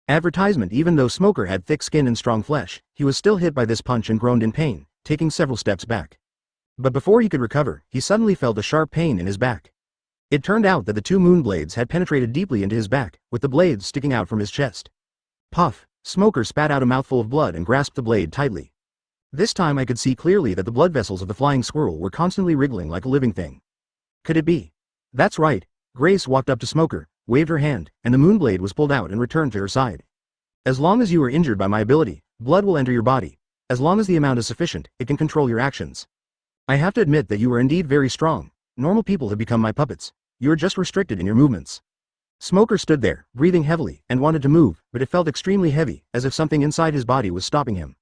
Advertisement. Even though Smoker had thick skin and strong flesh, he was still hit by this punch and groaned in pain, taking several steps back. But before he could recover, he suddenly felt a sharp pain in his back. It turned out that the 2 moon blades had penetrated deeply into his back, with the blades sticking out from his chest. Puff! Smoker spat out a mouthful of blood and grasped the blade tightly. This time I could see clearly that the blood vessels of the flying squirrel were constantly wriggling like a living thing. Could it be? That's right. Grace walked up to Smoker, waved her hand, and the moonblade was pulled out and returned to her side. "As long as you are injured by my ability, blood will enter your body. As long as the amount is sufficient, it can control your actions. I have to admit that you are indeed very strong. Normal people have become my puppets. You are just restricted in your movements." Smoker stood there, breathing heavily, and wanted to move, but it felt extremely heavy, as if something inside his body was stopping him.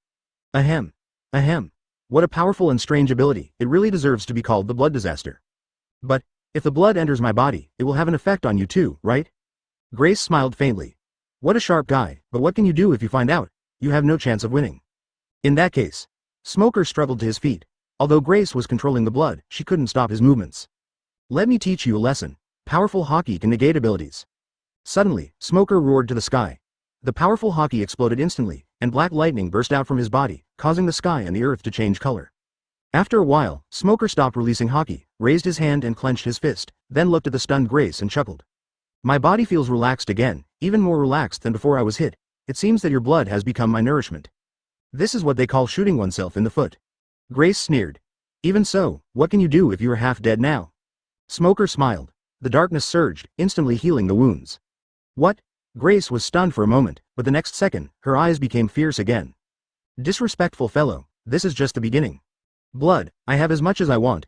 Ahem. Ahem. What a powerful and strange ability. It really deserves to be called the blood disaster. But, if the blood enters my body, it will have an effect on you too, right? Grace smiled faintly. What a sharp guy, but what can you do if you find out? You have no chance of winning. In that case. Smoker struggled to his feet. Although Grace was controlling the blood, she couldn't stop his movements. Let me teach you a lesson. Powerful hockey can negate abilities. Suddenly, Smoker roared to the sky. The powerful hockey exploded instantly, and black lightning burst out from his body, causing the sky and the earth to change color. After a while, Smoker stopped releasing hockey, raised his hand and clenched his fist, then looked at the stunned Grace and chuckled. My body feels relaxed again, even more relaxed than before I was hit. It seems that your blood has become my nourishment. This is what they call shooting oneself in the foot. Grace sneered. Even so, what can you do if you are half dead now? Smoker smiled. The darkness surged, instantly healing the wounds. What? Grace was stunned for a moment, but the next second, her eyes became fierce again. Disrespectful fellow, this is just the beginning. Blood, I have as much as I want,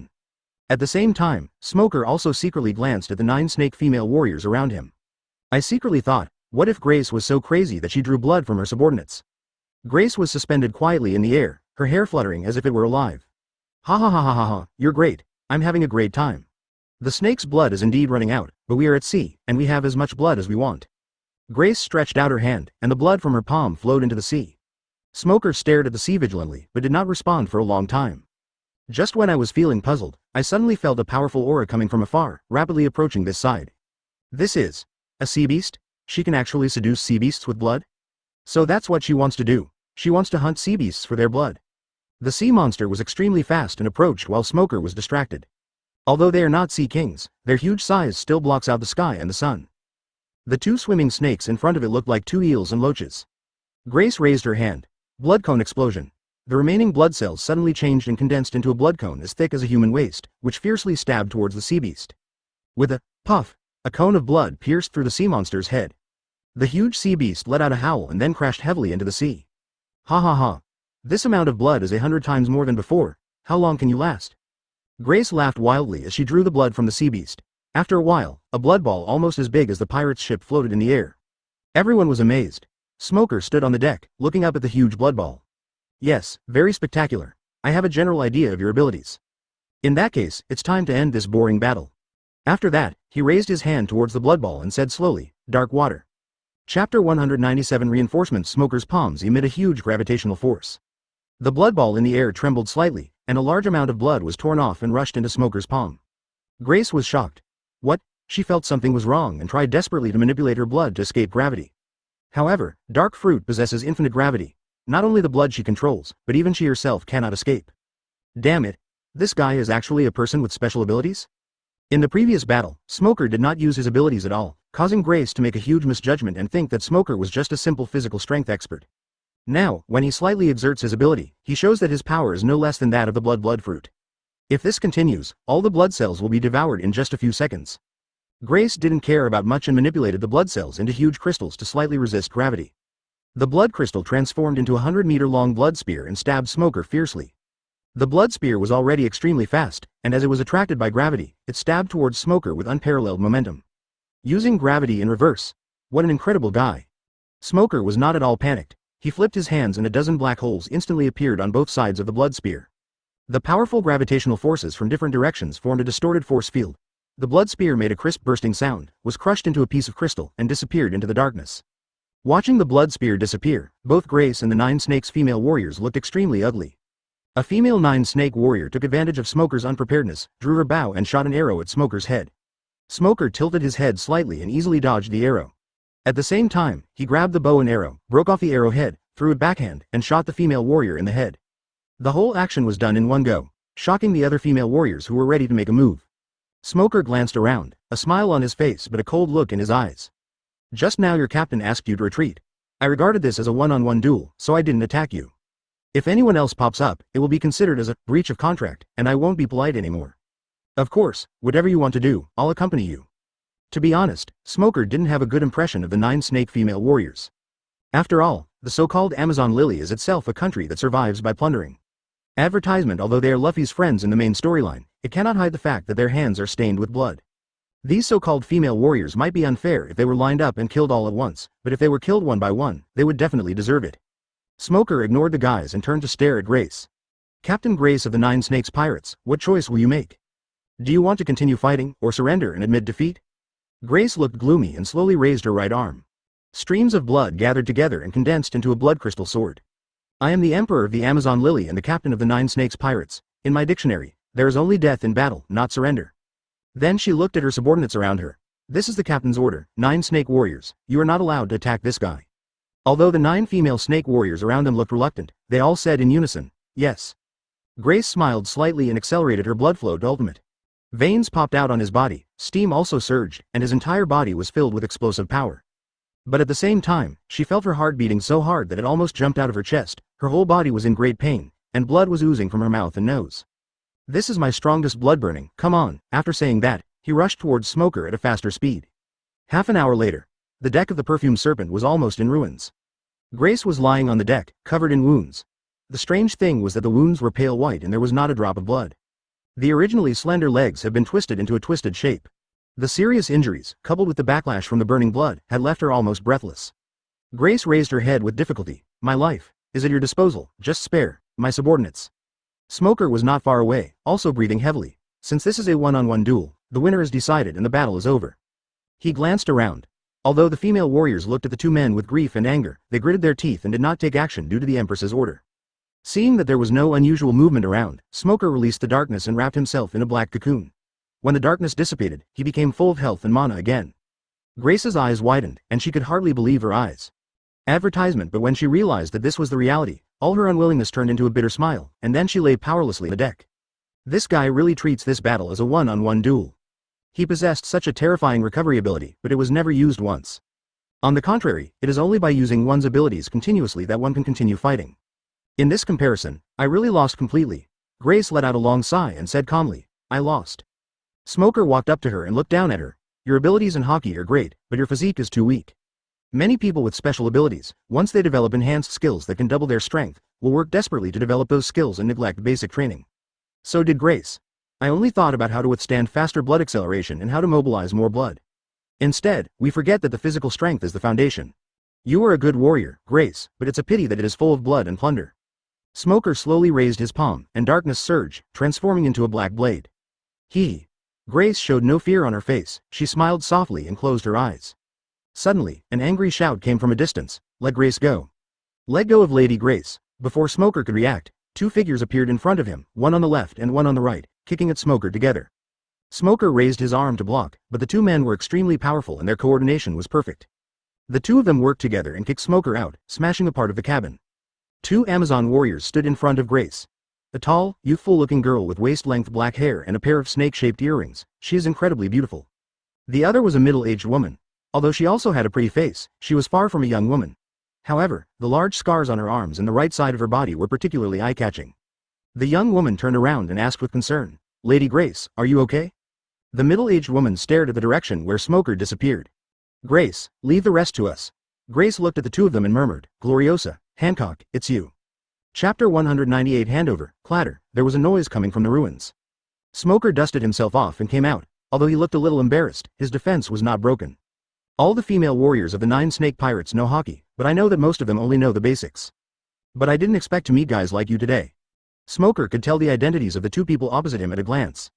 reason. At the same time, Smoker also secretly glanced at the 9 snake female warriors around him. I secretly thought, what if Grace was so crazy that she drew blood from her subordinates? Grace was suspended quietly in the air, her hair fluttering as if it were alive. Ha ha ha ha ha ha, you're great, I'm having a great time. The snake's blood is indeed running out, but we are at sea, and we have as much blood as we want. Grace stretched out her hand, and the blood from her palm flowed into the sea. Smoker stared at the sea vigilantly, but did not respond for a long time. Just when I was feeling puzzled, I suddenly felt a powerful aura coming from afar, rapidly approaching this side. This is a sea beast? She can actually seduce sea beasts with blood? So that's what she wants to do. She wants to hunt sea beasts for their blood. The sea monster was extremely fast and approached while Smoker was distracted. Although they are not sea kings, their huge size still blocks out the sky and the sun. The two swimming snakes in front of it looked like two eels and loaches. Grace raised her hand. Blood cone explosion. The remaining blood cells suddenly changed and condensed into a blood cone as thick as a human waist, which fiercely stabbed towards the sea beast. With a puff, a cone of blood pierced through the sea monster's head. The huge sea beast let out a howl and then crashed heavily into the sea. Ha ha ha. This amount of blood is 100 times more than before. How long can you last? Grace laughed wildly as she drew the blood from the sea beast. After a while, a blood ball almost as big as the pirate's ship floated in the air. Everyone was amazed. Smoker stood on the deck, looking up at the huge blood ball. Yes, very spectacular. I have a general idea of your abilities. In that case, it's time to end this boring battle. After that, he raised his hand towards the blood ball and said slowly, "Dark water." Chapter 197 Reinforcements. Smoker's palms emit a huge gravitational force. The blood ball in the air trembled slightly, and a large amount of blood was torn off and rushed into Smoker's palm. Grace was shocked. What? She felt something was wrong and tried desperately to manipulate her blood to escape gravity. However, dark fruit possesses infinite gravity. Not only the blood she controls, but even she herself cannot escape. Damn it. This guy is actually a person with special abilities? In the previous battle, Smoker did not use his abilities at all, causing Grace to make a huge misjudgment and think that Smoker was just a simple physical strength expert. Now, when he slightly exerts his ability, he shows that his power is no less than that of the blood fruit. If this continues, all the blood cells will be devoured in just a few seconds. Grace didn't care about much and manipulated the blood cells into huge crystals to slightly resist gravity. The blood crystal transformed into a 100-meter-long blood spear and stabbed Smoker fiercely. The blood spear was already extremely fast, and as it was attracted by gravity, it stabbed towards Smoker with unparalleled momentum. Using gravity in reverse. What an incredible guy. Smoker was not at all panicked. He flipped his hands and a dozen black holes instantly appeared on both sides of the blood spear. The powerful gravitational forces from different directions formed a distorted force field. The blood spear made a crisp bursting sound, was crushed into a piece of crystal, and disappeared into the darkness. Watching the blood spear disappear, both Grace and the 9 Snakes female warriors looked extremely ugly. A female 9 Snake warrior took advantage of Smoker's unpreparedness, drew her bow and shot an arrow at Smoker's head. Smoker tilted his head slightly and easily dodged the arrow. At the same time, he grabbed the bow and arrow, broke off the arrowhead, threw it backhand, and shot the female warrior in the head. The whole action was done in one go, shocking the other female warriors who were ready to make a move. Smoker glanced around, a smile on his face but a cold look in his eyes. Just now your captain asked you to retreat. I regarded this as a one-on-one duel, so I didn't attack you. If anyone else pops up, it will be considered as a breach of contract, and I won't be polite anymore. Of course, whatever you want to do, I'll accompany you. To be honest, Smoker didn't have a good impression of the 9 Snake female warriors. After all, the so-called Amazon Lily is itself a country that survives by plundering. Advertisement. Although they are Luffy's friends in the main storyline, it cannot hide the fact that their hands are stained with blood. These so-called female warriors might be unfair if they were lined up and killed all at once, but if they were killed one by one, they would definitely deserve it. Smoker ignored the guys and turned to stare at Grace. Captain Grace of the 9 Snakes Pirates, what choice will you make? Do you want to continue fighting, or surrender and admit defeat? Grace looked gloomy and slowly raised her right arm. Streams of blood gathered together and condensed into a blood crystal sword. I am the Emperor of the Amazon Lily and the Captain of the 9 Snakes Pirates. In my dictionary, there is only death in battle, not surrender. Then she looked at her subordinates around her. This is the captain's order, 9 Snake Warriors, you are not allowed to attack this guy. Although the 9 female snake warriors around them looked reluctant, they all said in unison, yes. Grace smiled slightly and accelerated her blood flow to ultimate. Veins popped out on his body, steam also surged, and his entire body was filled with explosive power. But at the same time, she felt her heart beating so hard that it almost jumped out of her chest, her whole body was in great pain, and blood was oozing from her mouth and nose. This is my strongest blood burning, come on. After saying that, he rushed towards Smoker at a faster speed. Half an hour later, the deck of the Perfumed Serpent was almost in ruins. Grace was lying on the deck, covered in wounds. The strange thing was that the wounds were pale white and there was not a drop of blood. The originally slender legs had been twisted into a twisted shape. The serious injuries, coupled with the backlash from the burning blood, had left her almost breathless. Grace raised her head with difficulty. My life. is at your disposal, just spare my subordinates. Smoker was not far away, also breathing heavily. Since this is a one-on-one duel, the winner is decided and the battle is over. He glanced around. Although the female warriors looked at the two men with grief and anger, they gritted their teeth and did not take action due to the Empress's order. Seeing that there was no unusual movement around, Smoker released the darkness and wrapped himself in a black cocoon. When the darkness dissipated, he became full of health and mana again. Grace's eyes widened, and she could hardly believe her eyes. Advertisement, but when she realized that this was the reality, all her unwillingness turned into a bitter smile, and then she lay powerlessly on the deck. This guy really treats this battle as a one-on-one duel. He possessed such a terrifying recovery ability, but it was never used once. On the contrary, it is only by using one's abilities continuously that one can continue fighting. In this comparison, I really lost completely. Grace let out a long sigh and said calmly, I lost. Smoker walked up to her and looked down at her. Your abilities in hockey are great, but your physique is too weak. Many people with special abilities, once they develop enhanced skills that can double their strength, will work desperately to develop those skills and neglect basic training. So did Grace. I only thought about how to withstand faster blood acceleration and how to mobilize more blood. Instead, we forget that the physical strength is the foundation. You are a good warrior, Grace, but it's a pity that it is full of blood and plunder. Smoker slowly raised his palm, and darkness surged, transforming into a black blade. Grace showed no fear on her face, she smiled softly and closed her eyes. Suddenly, an angry shout came from a distance, let Grace go. Let go of Lady Grace. Before Smoker could react, two figures appeared in front of him, one on the left and one on the right, kicking at Smoker together. Smoker raised his arm to block, but the two men were extremely powerful and their coordination was perfect. The two of them worked together and kicked Smoker out, smashing a part of the cabin. Two Amazon warriors stood in front of Grace. A tall, youthful-looking girl with waist-length black hair and a pair of snake-shaped earrings, she is incredibly beautiful. The other was a middle-aged woman. Although she also had a pretty face, she was far from a young woman. However, the large scars on her arms and the right side of her body were particularly eye-catching. The young woman turned around and asked with concern, Lady Grace, are you okay? The middle-aged woman stared at the direction where Smoker disappeared. Grace, leave the rest to us. Grace looked at the two of them and murmured, Gloriosa, Hancock, it's you. Chapter 198 Handover, clatter, there was a noise coming from the ruins. Smoker dusted himself off and came out. Although he looked a little embarrassed, his defense was not broken. All the female warriors of the 9 Snake Pirates know hockey, but I know that most of them only know the basics. But I didn't expect to meet guys like you today. Smoker could tell the identities of the two people opposite him at a glance.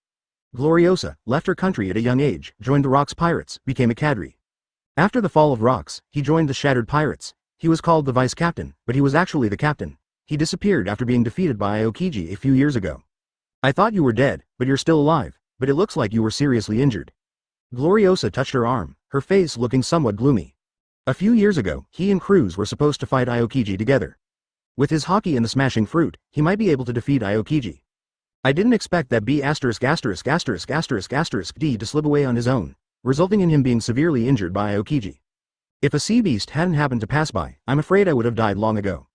Gloriosa left her country at a young age, joined the Rocks Pirates, became a cadre. After the fall of Rocks, he joined the Shattered Pirates. He was called the vice-captain, but he was actually the captain. He disappeared after being defeated by Aokiji a few years ago. I thought you were dead, but you're still alive, but it looks like you were seriously injured. Gloriosa touched her arm, her face looking somewhat gloomy. A few years ago, he and Cruz were supposed to fight Aokiji together. With his hockey and the smashing fruit, he might be able to defeat Aokiji. I didn't expect that B***********D to slip away on his own, resulting in him being severely injured by Aokiji. If a sea beast hadn't happened to pass by, I'm afraid I would have died long ago.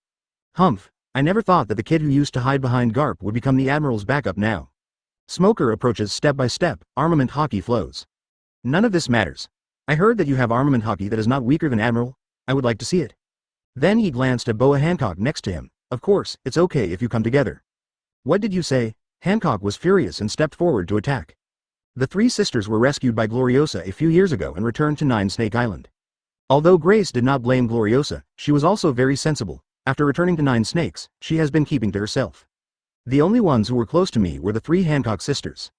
Humph, I never thought that the kid who used to hide behind Garp would become the Admiral's backup now. Smoker approaches step by step, armament hockey flows. None of this matters. I heard that you have armament hockey that is not weaker than Admiral. I would like to see it. Then he glanced at Boa Hancock next to him. Of course, it's okay if you come together. What did you say? Hancock was furious and stepped forward to attack. The three sisters were rescued by Gloriosa a few years ago and returned to 9 Snake Island. Although Grace did not blame Gloriosa, she was also very sensible. After returning to 9 Snakes, she has been keeping to herself. The only ones who were close to me were the 3 Hancock sisters.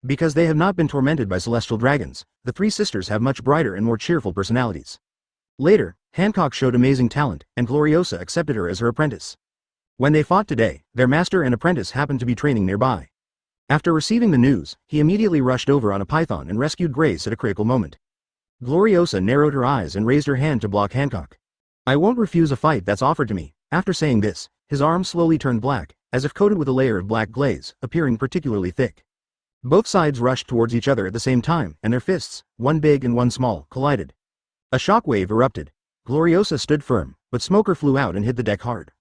Because they have not been tormented by celestial dragons, the 3 sisters have much brighter and more cheerful personalities. Later, Hancock showed amazing talent, and Gloriosa accepted her as her apprentice. When they fought today, their master and apprentice happened to be training nearby. After receiving the news, he immediately rushed over on a python and rescued Grace at a critical moment. Gloriosa narrowed her eyes and raised her hand to block Hancock. I won't refuse a fight that's offered to me. After saying this, his arm slowly turned black, as if coated with a layer of black glaze, appearing particularly thick. Both sides rushed towards each other at the same time, and their fists, one big and one small, collided. A shockwave erupted. Gloriosa stood firm, but Smoker flew out and hit the deck hard.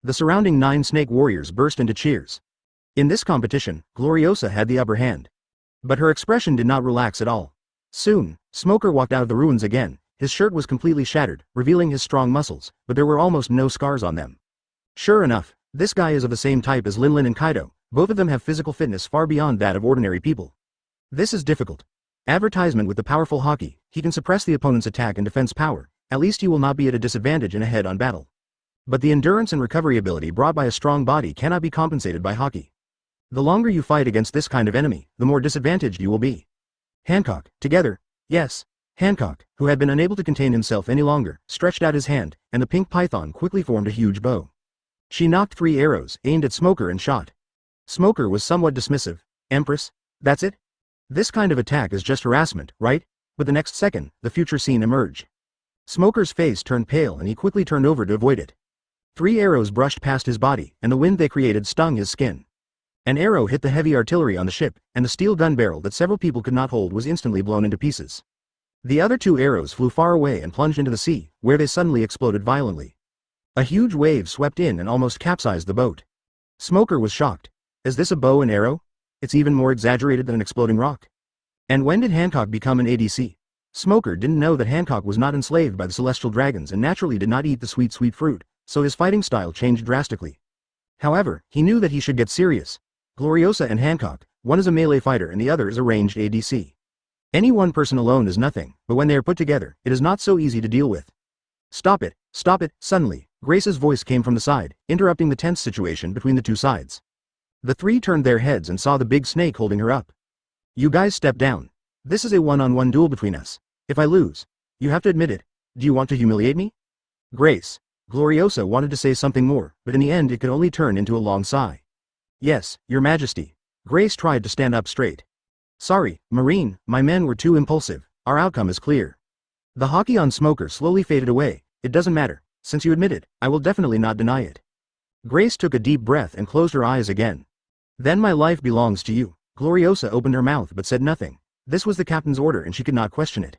The surrounding 9 Snake warriors burst into cheers. In this competition, Gloriosa had the upper hand. But her expression did not relax at all. Soon, Smoker walked out of the ruins again. His shirt was completely shattered, revealing his strong muscles, but there were almost no scars on them. Sure enough, this guy is of the same type as Linlin and Kaido. Both of them have physical fitness far beyond that of ordinary people. This is difficult. Advertisement with the powerful hockey, he can suppress the opponent's attack and defense power. At least he will not be at a disadvantage in a head-on battle. But the endurance and recovery ability brought by a strong body cannot be compensated by hockey. The longer you fight against this kind of enemy, the more disadvantaged you will be. Hancock, together, yes. Hancock, who had been unable to contain himself any longer, stretched out his hand, and the pink python quickly formed a huge bow. She knocked 3 arrows, aimed at Smoker and shot. Smoker was somewhat dismissive. Empress? That's it? This kind of attack is just harassment, right? But the next second, the future scene emerged. Smoker's face turned pale and he quickly turned over to avoid it. 3 arrows brushed past his body, and the wind they created stung his skin. An arrow hit the heavy artillery on the ship, and the steel gun barrel that several people could not hold was instantly blown into pieces. The other 2 arrows flew far away and plunged into the sea, where they suddenly exploded violently. A huge wave swept in and almost capsized the boat. Smoker was shocked. Is this a bow and arrow? It's even more exaggerated than an exploding rock. And when did Hancock become an ADC? Smoker didn't know that Hancock was not enslaved by the celestial dragons and naturally did not eat the sweet fruit, so his fighting style changed drastically. However, he knew that he should get serious. Gloriosa and Hancock, one is a melee fighter and the other is a ranged ADC. Any one person alone is nothing, but when they are put together, it is not so easy to deal with. Stop it, stop it, suddenly, Grace's voice came from the side, interrupting the tense situation between the 2 sides. The 3 turned their heads and saw the big snake holding her up. You guys step down. This is a one-on-one duel between us. If I lose, you have to admit it. Do you want to humiliate me? Grace. Gloriosa wanted to say something more, but in the end it could only turn into a long sigh. Yes, Your Majesty. Grace tried to stand up straight. Sorry, Marine, my men were too impulsive. Our outcome is clear. The hockey on Smoker slowly faded away. It doesn't matter. Since you admit it, I will definitely not deny it. Grace took a deep breath and closed her eyes again. Then my life belongs to you. Gloriosa opened her mouth but said nothing. This was the captain's order and she could not question it.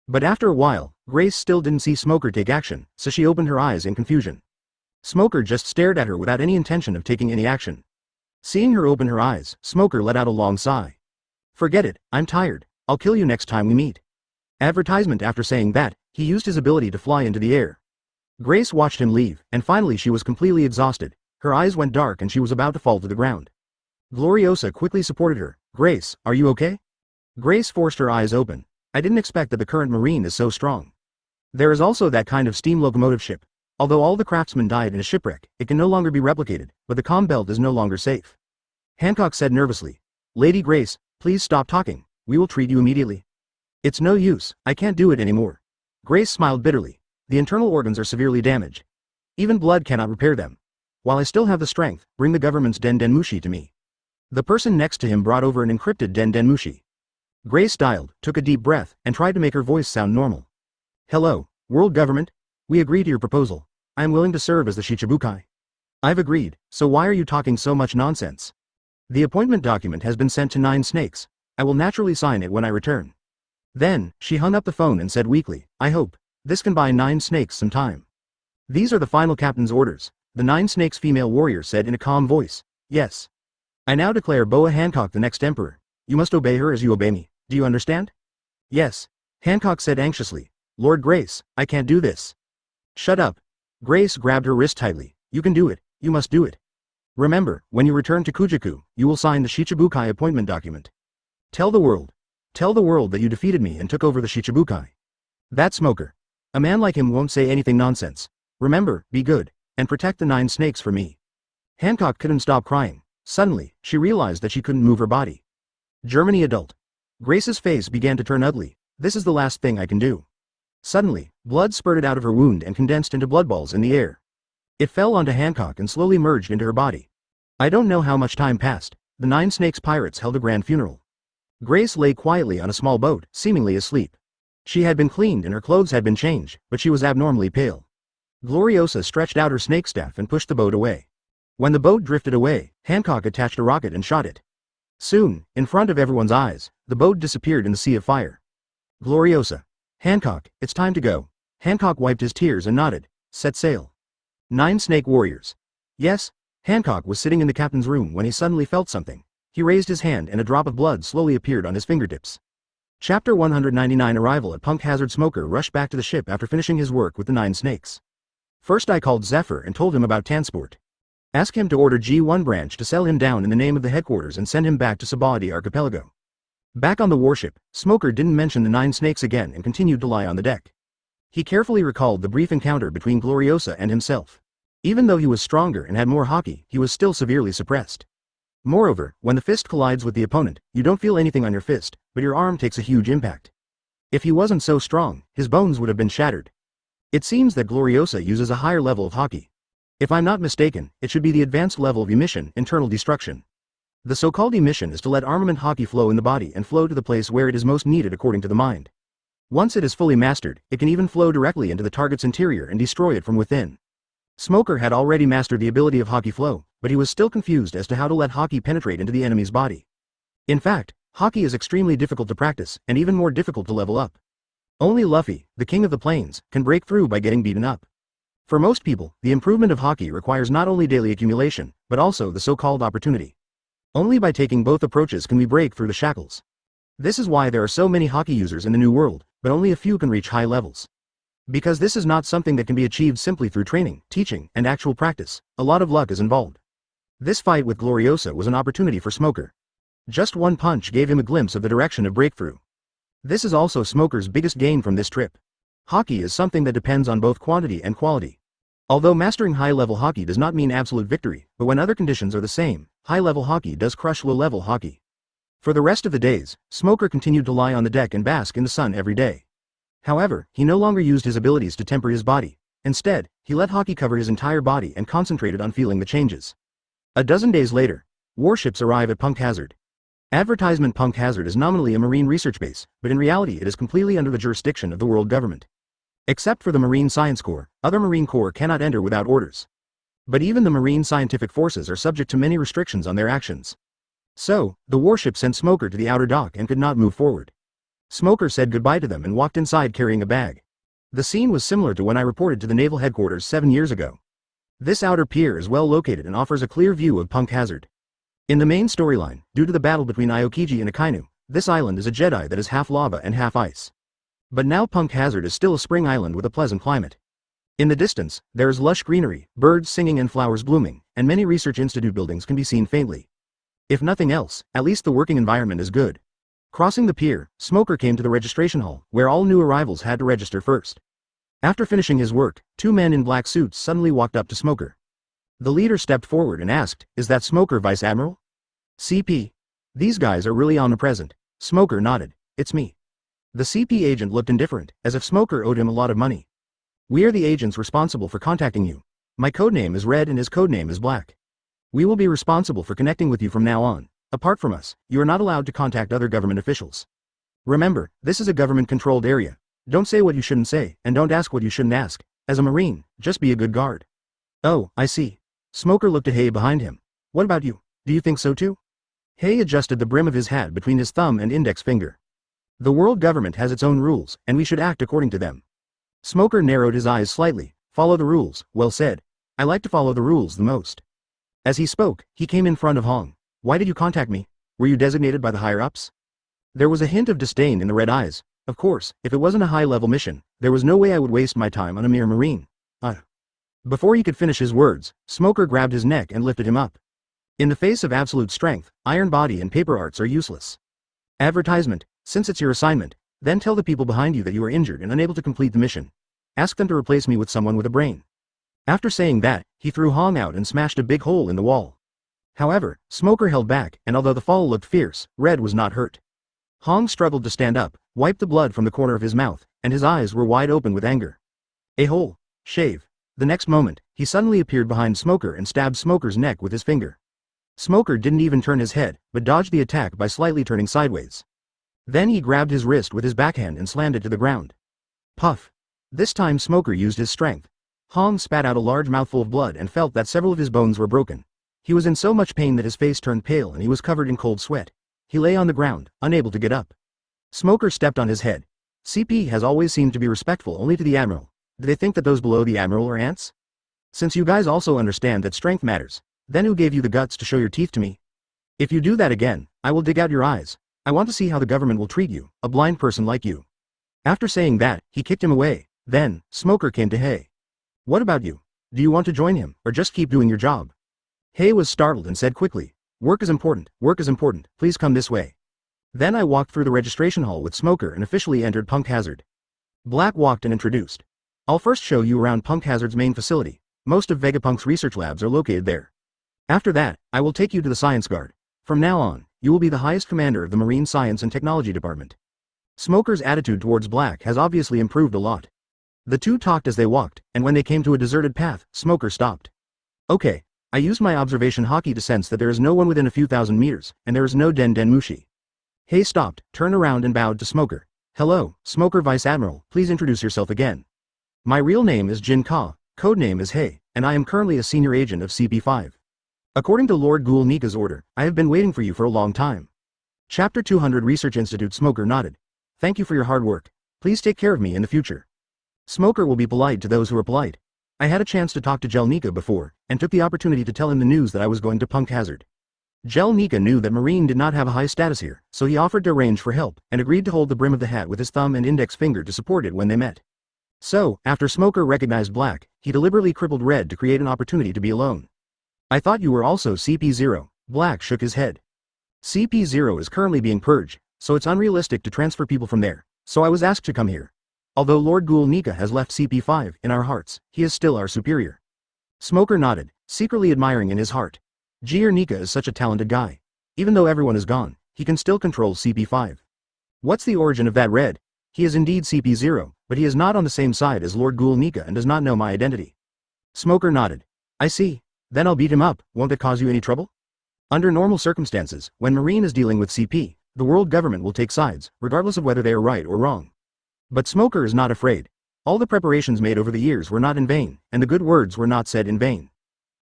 But after a while, Grace still didn't see Smoker take action, so she opened her eyes in confusion. Smoker just stared at her without any intention of taking any action. Seeing her open her eyes, Smoker let out a long sigh. Forget it, I'm tired. I'll kill you next time we meet. Advertisement. After saying that, he used his ability to fly into the air. Grace watched him leave, and finally she was completely exhausted. Her eyes went dark and she was about to fall to the ground. Gloriosa quickly supported her. Grace, are you okay? Grace forced her eyes open. I didn't expect that the current Marine is so strong. There is also that kind of steam locomotive ship. Although all the craftsmen died in a shipwreck, it can no longer be replicated, but the comm belt is no longer safe. Hancock said nervously. Lady Grace, please stop talking. We will treat you immediately. It's no use, I can't do it anymore. Grace smiled bitterly. The internal organs are severely damaged. Even blood cannot repair them. While I still have the strength, bring the government's Den to me. The person next to him brought over an encrypted Den. Grace dialed, took a deep breath, and tried to make her voice sound normal. Hello, world government? We agree to your proposal. I am willing to serve as the Shichibukai. I've agreed, so why are you talking so much nonsense? The appointment document has been sent to 9 snakes. I will naturally sign it when I return. Then, she hung up the phone and said weakly, I hope this can buy 9 snakes some time. These are the final captain's orders, the 9 snakes female warrior said in a calm voice. Yes. I now declare Boa Hancock the next emperor. You must obey her as you obey me. Do you understand? Yes. Hancock said anxiously. Lord Grace, I can't do this. Shut up. Grace grabbed her wrist tightly. You can do it. You must do it. Remember, when you return to Kujaku, you will sign the Shichibukai appointment document. Tell the world that you defeated me and took over the Shichibukai. That Smoker. A man like him won't say anything nonsense. Remember, be good, and protect the 9 snakes for me. Hancock couldn't stop crying. Suddenly, she realized that she couldn't move her body. Germany adult. Grace's face began to turn ugly. This is the last thing I can do. Suddenly, blood spurted out of her wound and condensed into blood balls in the air. It fell onto Hancock and slowly merged into her body. I don't know how much time passed. The 9 snakes pirates held a grand funeral. Grace lay quietly on a small boat, seemingly asleep. She had been cleaned and her clothes had been changed, but she was abnormally pale. Gloriosa stretched out her snake staff and pushed the boat away. When the boat drifted away, Hancock attached a rocket and shot it. Soon, in front of everyone's eyes, the boat disappeared in the sea of fire. Gloriosa. Hancock, it's time to go. Hancock wiped his tears and nodded. Set sail. 9 snake warriors. Yes? Hancock was sitting in the captain's room when he suddenly felt something. He raised his hand and a drop of blood slowly appeared on his fingertips. Chapter 199. Arrival at Punk Hazard. Smoker rushed back to the ship after finishing his work with the 9 snakes. First I called Zephyr and told him about transport. Ask him to order G1 branch to sell him down in the name of the headquarters and send him back to Sabadi Archipelago. Back on the warship, Smoker didn't mention the 9 snakes again and continued to lie on the deck. He carefully recalled the brief encounter between Gloriosa and himself. Even though he was stronger and had more hockey, he was still severely suppressed. Moreover, when the fist collides with the opponent, you don't feel anything on your fist, but your arm takes a huge impact. If he wasn't so strong, his bones would have been shattered. It seems that Gloriosa uses a higher level of hockey. If I'm not mistaken, it should be the advanced level of emission, internal destruction. The so-called emission is to let armament hockey flow in the body and flow to the place where it is most needed according to the mind. Once it is fully mastered, it can even flow directly into the target's interior and destroy it from within. Smoker had already mastered the ability of hockey flow, but he was still confused as to how to let hockey penetrate into the enemy's body. In fact, hockey is extremely difficult to practice, and even more difficult to level up. Only Luffy, the king of the plains, can break through by getting beaten up. For most people, the improvement of hockey requires not only daily accumulation, but also the so-called opportunity. Only by taking both approaches can we break through the shackles. This is why there are so many hockey users in the New World, but only a few can reach high levels. Because this is not something that can be achieved simply through training, teaching, and actual practice, a lot of luck is involved. This fight with Gloriosa was an opportunity for Smoker. Just one punch gave him a glimpse of the direction of breakthrough. This is also Smoker's biggest gain from this trip. Hockey is something that depends on both quantity and quality. Although mastering high-level hockey does not mean absolute victory, but when other conditions are the same, high-level hockey does crush low-level hockey. For the rest of the days, Smoker continued to lie on the deck and bask in the sun every day. However, he no longer used his abilities to temper his body. Instead, he let hockey cover his entire body and concentrated on feeling the changes. A dozen days later, warships arrive at Punk Hazard. Advertisement Punk Hazard is nominally a marine research base, but in reality it is completely under the jurisdiction of the world government. Except for the Marine Science Corps, other Marine Corps cannot enter without orders. But even the Marine Scientific Forces are subject to many restrictions on their actions. So, the warship sent Smoker to the outer dock and could not move forward. Smoker said goodbye to them and walked inside carrying a bag. The scene was similar to when I reported to the naval headquarters 7 years ago. This outer pier is well located and offers a clear view of Punk Hazard. In the main storyline, due to the battle between Aokiji and Akainu, this island is a Jedi that is half lava and half ice. But now Punk Hazard is still a spring island with a pleasant climate. In the distance, there is lush greenery, birds singing and flowers blooming, and many research institute buildings can be seen faintly. If nothing else, at least the working environment is good. Crossing the pier, Smoker came to the registration hall, where all new arrivals had to register first. After finishing his work, 2 men in black suits suddenly walked up to Smoker. The leader stepped forward and asked, "Is that Smoker, Vice Admiral?" "CP. These guys are really omnipresent." Smoker nodded. "It's me." The CP agent looked indifferent, as if Smoker owed him a lot of money. "We are the agents responsible for contacting you. My codename is Red and his codename is Black. We will be responsible for connecting with you from now on. Apart from us, you are not allowed to contact other government officials. Remember, this is a government-controlled area. Don't say what you shouldn't say, and don't ask what you shouldn't ask. As a Marine, just be a good guard." "Oh, I see." Smoker looked at Hay behind him. "What about you? Do you think so too?" Hay adjusted the brim of his hat between his thumb and index finger. "The world government has its own rules, and we should act according to them." Smoker narrowed his eyes slightly. "Follow the rules, well said. I like to follow the rules the most." As he spoke, he came in front of Hong. "Why did you contact me? Were you designated by the higher-ups?" There was a hint of disdain in the red eyes. Of course, if it wasn't a high-level mission, there was no way I would waste my time on a mere Marine. Before he could finish his words, Smoker grabbed his neck and lifted him up. In the face of absolute strength, iron body and paper arts are useless. Advertisement: since it's your assignment, then tell the people behind you that you are injured and unable to complete the mission. Ask them to replace me with someone with a brain. After saying that, he threw Hong out and smashed a big hole in the wall. However, Smoker held back, and although the fall looked fierce, Red was not hurt. Hong struggled to stand up, wiped the blood from the corner of his mouth, and his eyes were wide open with anger. "A hole. Shave." The next moment, he suddenly appeared behind Smoker and stabbed Smoker's neck with his finger. Smoker didn't even turn his head, but dodged the attack by slightly turning sideways. Then he grabbed his wrist with his backhand and slammed it to the ground. Puff. This time Smoker used his strength. Hong spat out a large mouthful of blood and felt that several of his bones were broken. He was in so much pain that his face turned pale and he was covered in cold sweat. He lay on the ground, unable to get up. Smoker stepped on his head. CP has always seemed to be respectful only to the Admiral. Do they think that those below the Admiral are ants? Since you guys also understand that strength matters, then who gave you the guts to show your teeth to me? If you do that again, I will dig out your eyes. I want to see how the government will treat you, a blind person like you. After saying that, he kicked him away. Then, Smoker came to Hay. "What about you? Do you want to join him, or just keep doing your job?" Hay was startled and said quickly, work is important, please come this way." Then I walked through the registration hall with Smoker and officially entered Punk Hazard. Black walked and introduced. "I'll first show you around Punk Hazard's main facility. Most of Vegapunk's research labs are located there. After that, I will take you to the Science Guard. From now on, you will be the highest commander of the Marine Science and Technology Department. Smoker's attitude towards Black has obviously improved a lot. The two talked as they walked, and when they came to a deserted path, Smoker stopped. Okay, I used my observation hockey to sense that there is no one within a few thousand meters, and there is no Den Mushi. Hay stopped, turned around and bowed to Smoker. Hello, Smoker Vice Admiral, please introduce yourself again. My real name is Jin Ka, codename is Hay, and I am currently a senior agent of CP5. According to Lord Ghoul Nika's order, I have been waiting for you for a long time. Chapter 200 Research Institute. Smoker nodded. Thank you for your hard work. Please take care of me in the future. Smoker will be polite to those who are polite. I had a chance to talk to Gel Nika before, and took the opportunity to tell him the news that I was going to Punk Hazard. Gel Nika knew that Marine did not have a high status here, so he offered to arrange for help, and agreed to hold the brim of the hat with his thumb and index finger to support it when they met. So, after Smoker recognized Black, he deliberately crippled Red to create an opportunity to be alone. I thought you were also CP0, Black shook his head. CP0 is currently being purged, so it's unrealistic to transfer people from there, so I was asked to come here. Although Lord Ghoul Nika has left CP5 in our hearts, he is still our superior. Smoker nodded, secretly admiring in his heart. Gear Nika is such a talented guy. Even though everyone is gone, he can still control CP5. What's the origin of that Red? He is indeed CP0, but he is not on the same side as Lord Ghoul Nika and does not know my identity. Smoker nodded. I see. Then I'll beat him up, won't it cause you any trouble? Under normal circumstances, when Marine is dealing with CP, the world government will take sides, regardless of whether they are right or wrong. But Smoker is not afraid. All the preparations made over the years were not in vain, and the good words were not said in vain.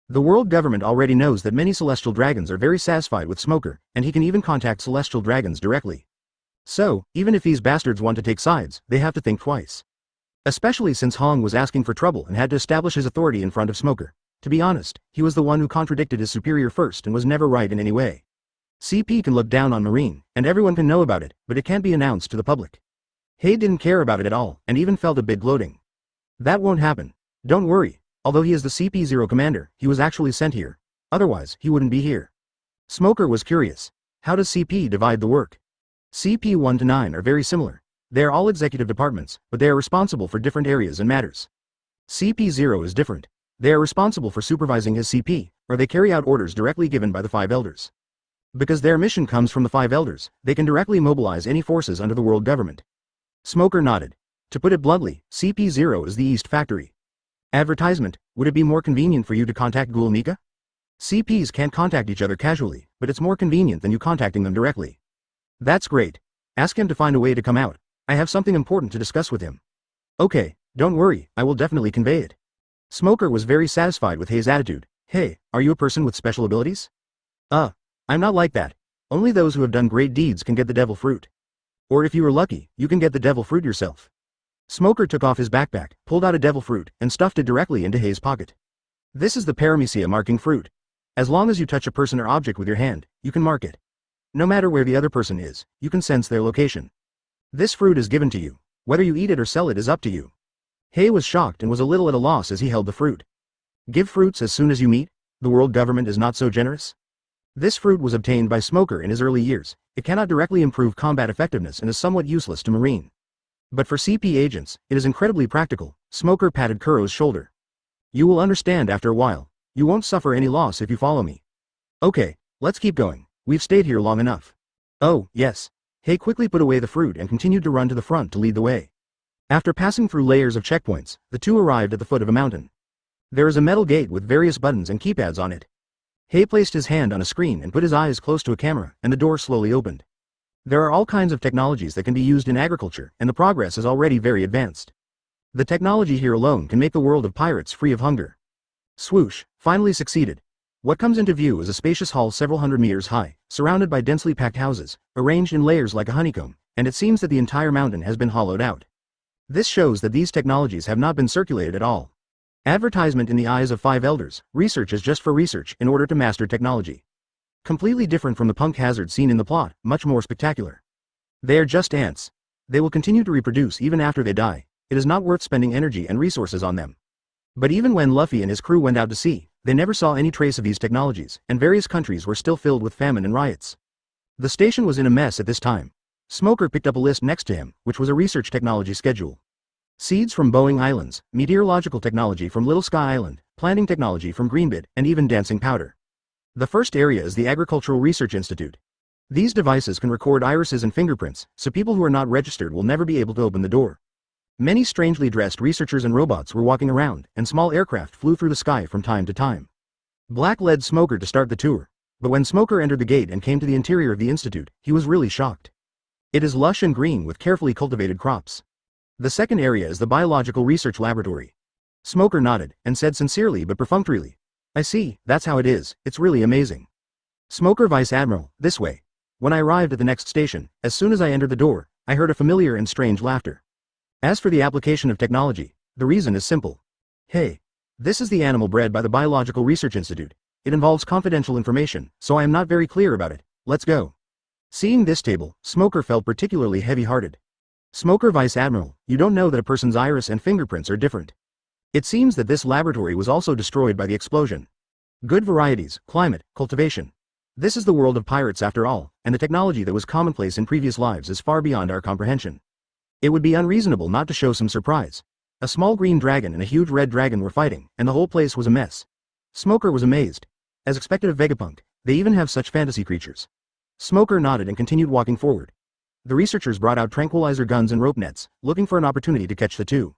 The world government already knows that many celestial dragons are very satisfied with Smoker, and he can even contact celestial dragons directly. So, even if these bastards want to take sides, they have to think twice. Especially since Hong was asking for trouble and had to establish his authority in front of Smoker. To be honest, he was the one who contradicted his superior first and was never right in any way. CP can look down on Marine, and everyone can know about it, but it can't be announced to the public. Hay didn't care about it at all, and even felt a bit gloating. That won't happen. Don't worry. Although he is the CP0 commander, he was actually sent here. Otherwise, he wouldn't be here. Smoker was curious. How does CP divide the work? CP 1 to 9 are very similar. They are all executive departments, but they are responsible for different areas and matters. CP0 is different. They are responsible for supervising his CP, or they carry out orders directly given by the 5 elders. Because their mission comes from the 5 elders, they can directly mobilize any forces under the world government. Smoker nodded. To put it bluntly, CP0 is the East Factory. Advertisement, would it be more convenient for you to contact Ghoul Nika? CPs can't contact each other casually, but it's more convenient than you contacting them directly. That's great. Ask him to find a way to come out. I have something important to discuss with him. Okay, don't worry, I will definitely convey it. Smoker was very satisfied with Hay's attitude. Hey, are you a person with special abilities? I'm not like that. Only those who have done great deeds can get the devil fruit. Or if you are lucky, you can get the devil fruit yourself. Smoker took off his backpack, pulled out a devil fruit, and stuffed it directly into Hay's pocket. This is the paramecia marking fruit. As long as you touch a person or object with your hand, you can mark it. No matter where the other person is, you can sense their location. This fruit is given to you. Whether you eat it or sell it is up to you. Hay was shocked and was a little at a loss as he held the fruit. Give fruits as soon as you meet? The world government is not so generous? This fruit was obtained by Smoker in his early years. It cannot directly improve combat effectiveness and is somewhat useless to Marine. But for CP agents, it is incredibly practical. Smoker patted Kuro's shoulder. You will understand after a while. You won't suffer any loss if you follow me. Okay, let's keep going. We've stayed here long enough. Oh, yes. Hay quickly put away the fruit and continued to run to the front to lead the way. After passing through layers of checkpoints, the two arrived at the foot of a mountain. There is a metal gate with various buttons and keypads on it. Hay placed his hand on a screen and put his eyes close to a camera, and the door slowly opened. There are all kinds of technologies that can be used in agriculture, and the progress is already very advanced. The technology here alone can make the world of pirates free of hunger. Swoosh, finally succeeded. What comes into view is a spacious hall several hundred meters high, surrounded by densely packed houses, arranged in layers like a honeycomb, and it seems that the entire mountain has been hollowed out. This shows that these technologies have not been circulated at all. Advertisement in the eyes of 5 elders, research is just for research in order to master technology. Completely different from the punk hazard seen in the plot, much more spectacular. They are just ants. They will continue to reproduce even after they die. It is not worth spending energy and resources on them. But even when Luffy and his crew went out to sea, they never saw any trace of these technologies, and various countries were still filled with famine and riots. The station was in a mess at this time. Smoker picked up a list next to him, which was a research technology schedule. Seeds from Boeing Islands, meteorological technology from Little Sky Island, planting technology from greenbit, and even dancing powder. The first area is the Agricultural Research Institute. These devices can record irises and fingerprints, so people who are not registered will never be able to open the door. Many strangely dressed researchers and robots were walking around, and small aircraft flew through the sky from time to time. Black led Smoker to start the tour, but when Smoker entered the gate and came to the interior of the institute, he was really shocked. It is lush and green with carefully cultivated crops. The second area is the Biological Research Laboratory. Smoker nodded, and said sincerely but perfunctorily, "I see, that's how it is, it's really amazing." Smoker Vice Admiral, this way. When I arrived at the next station, as soon as I entered the door, I heard a familiar and strange laughter. As for the application of technology, the reason is simple. Hey, this is the animal bred by the Biological Research Institute. It involves confidential information, so I am not very clear about it. Let's go. Seeing this table, Smoker felt particularly heavy-hearted. Smoker Vice Admiral, you don't know that a person's iris and fingerprints are different. It seems that this laboratory was also destroyed by the explosion. Good varieties, climate, cultivation. This is the world of pirates after all, and the technology that was commonplace in previous lives is far beyond our comprehension. It would be unreasonable not to show some surprise. A small green dragon and a huge red dragon were fighting, and the whole place was a mess. Smoker was amazed. As expected of Vegapunk, they even have such fantasy creatures. Smoker nodded and continued walking forward. The researchers brought out tranquilizer guns and rope nets, looking for an opportunity to catch the two.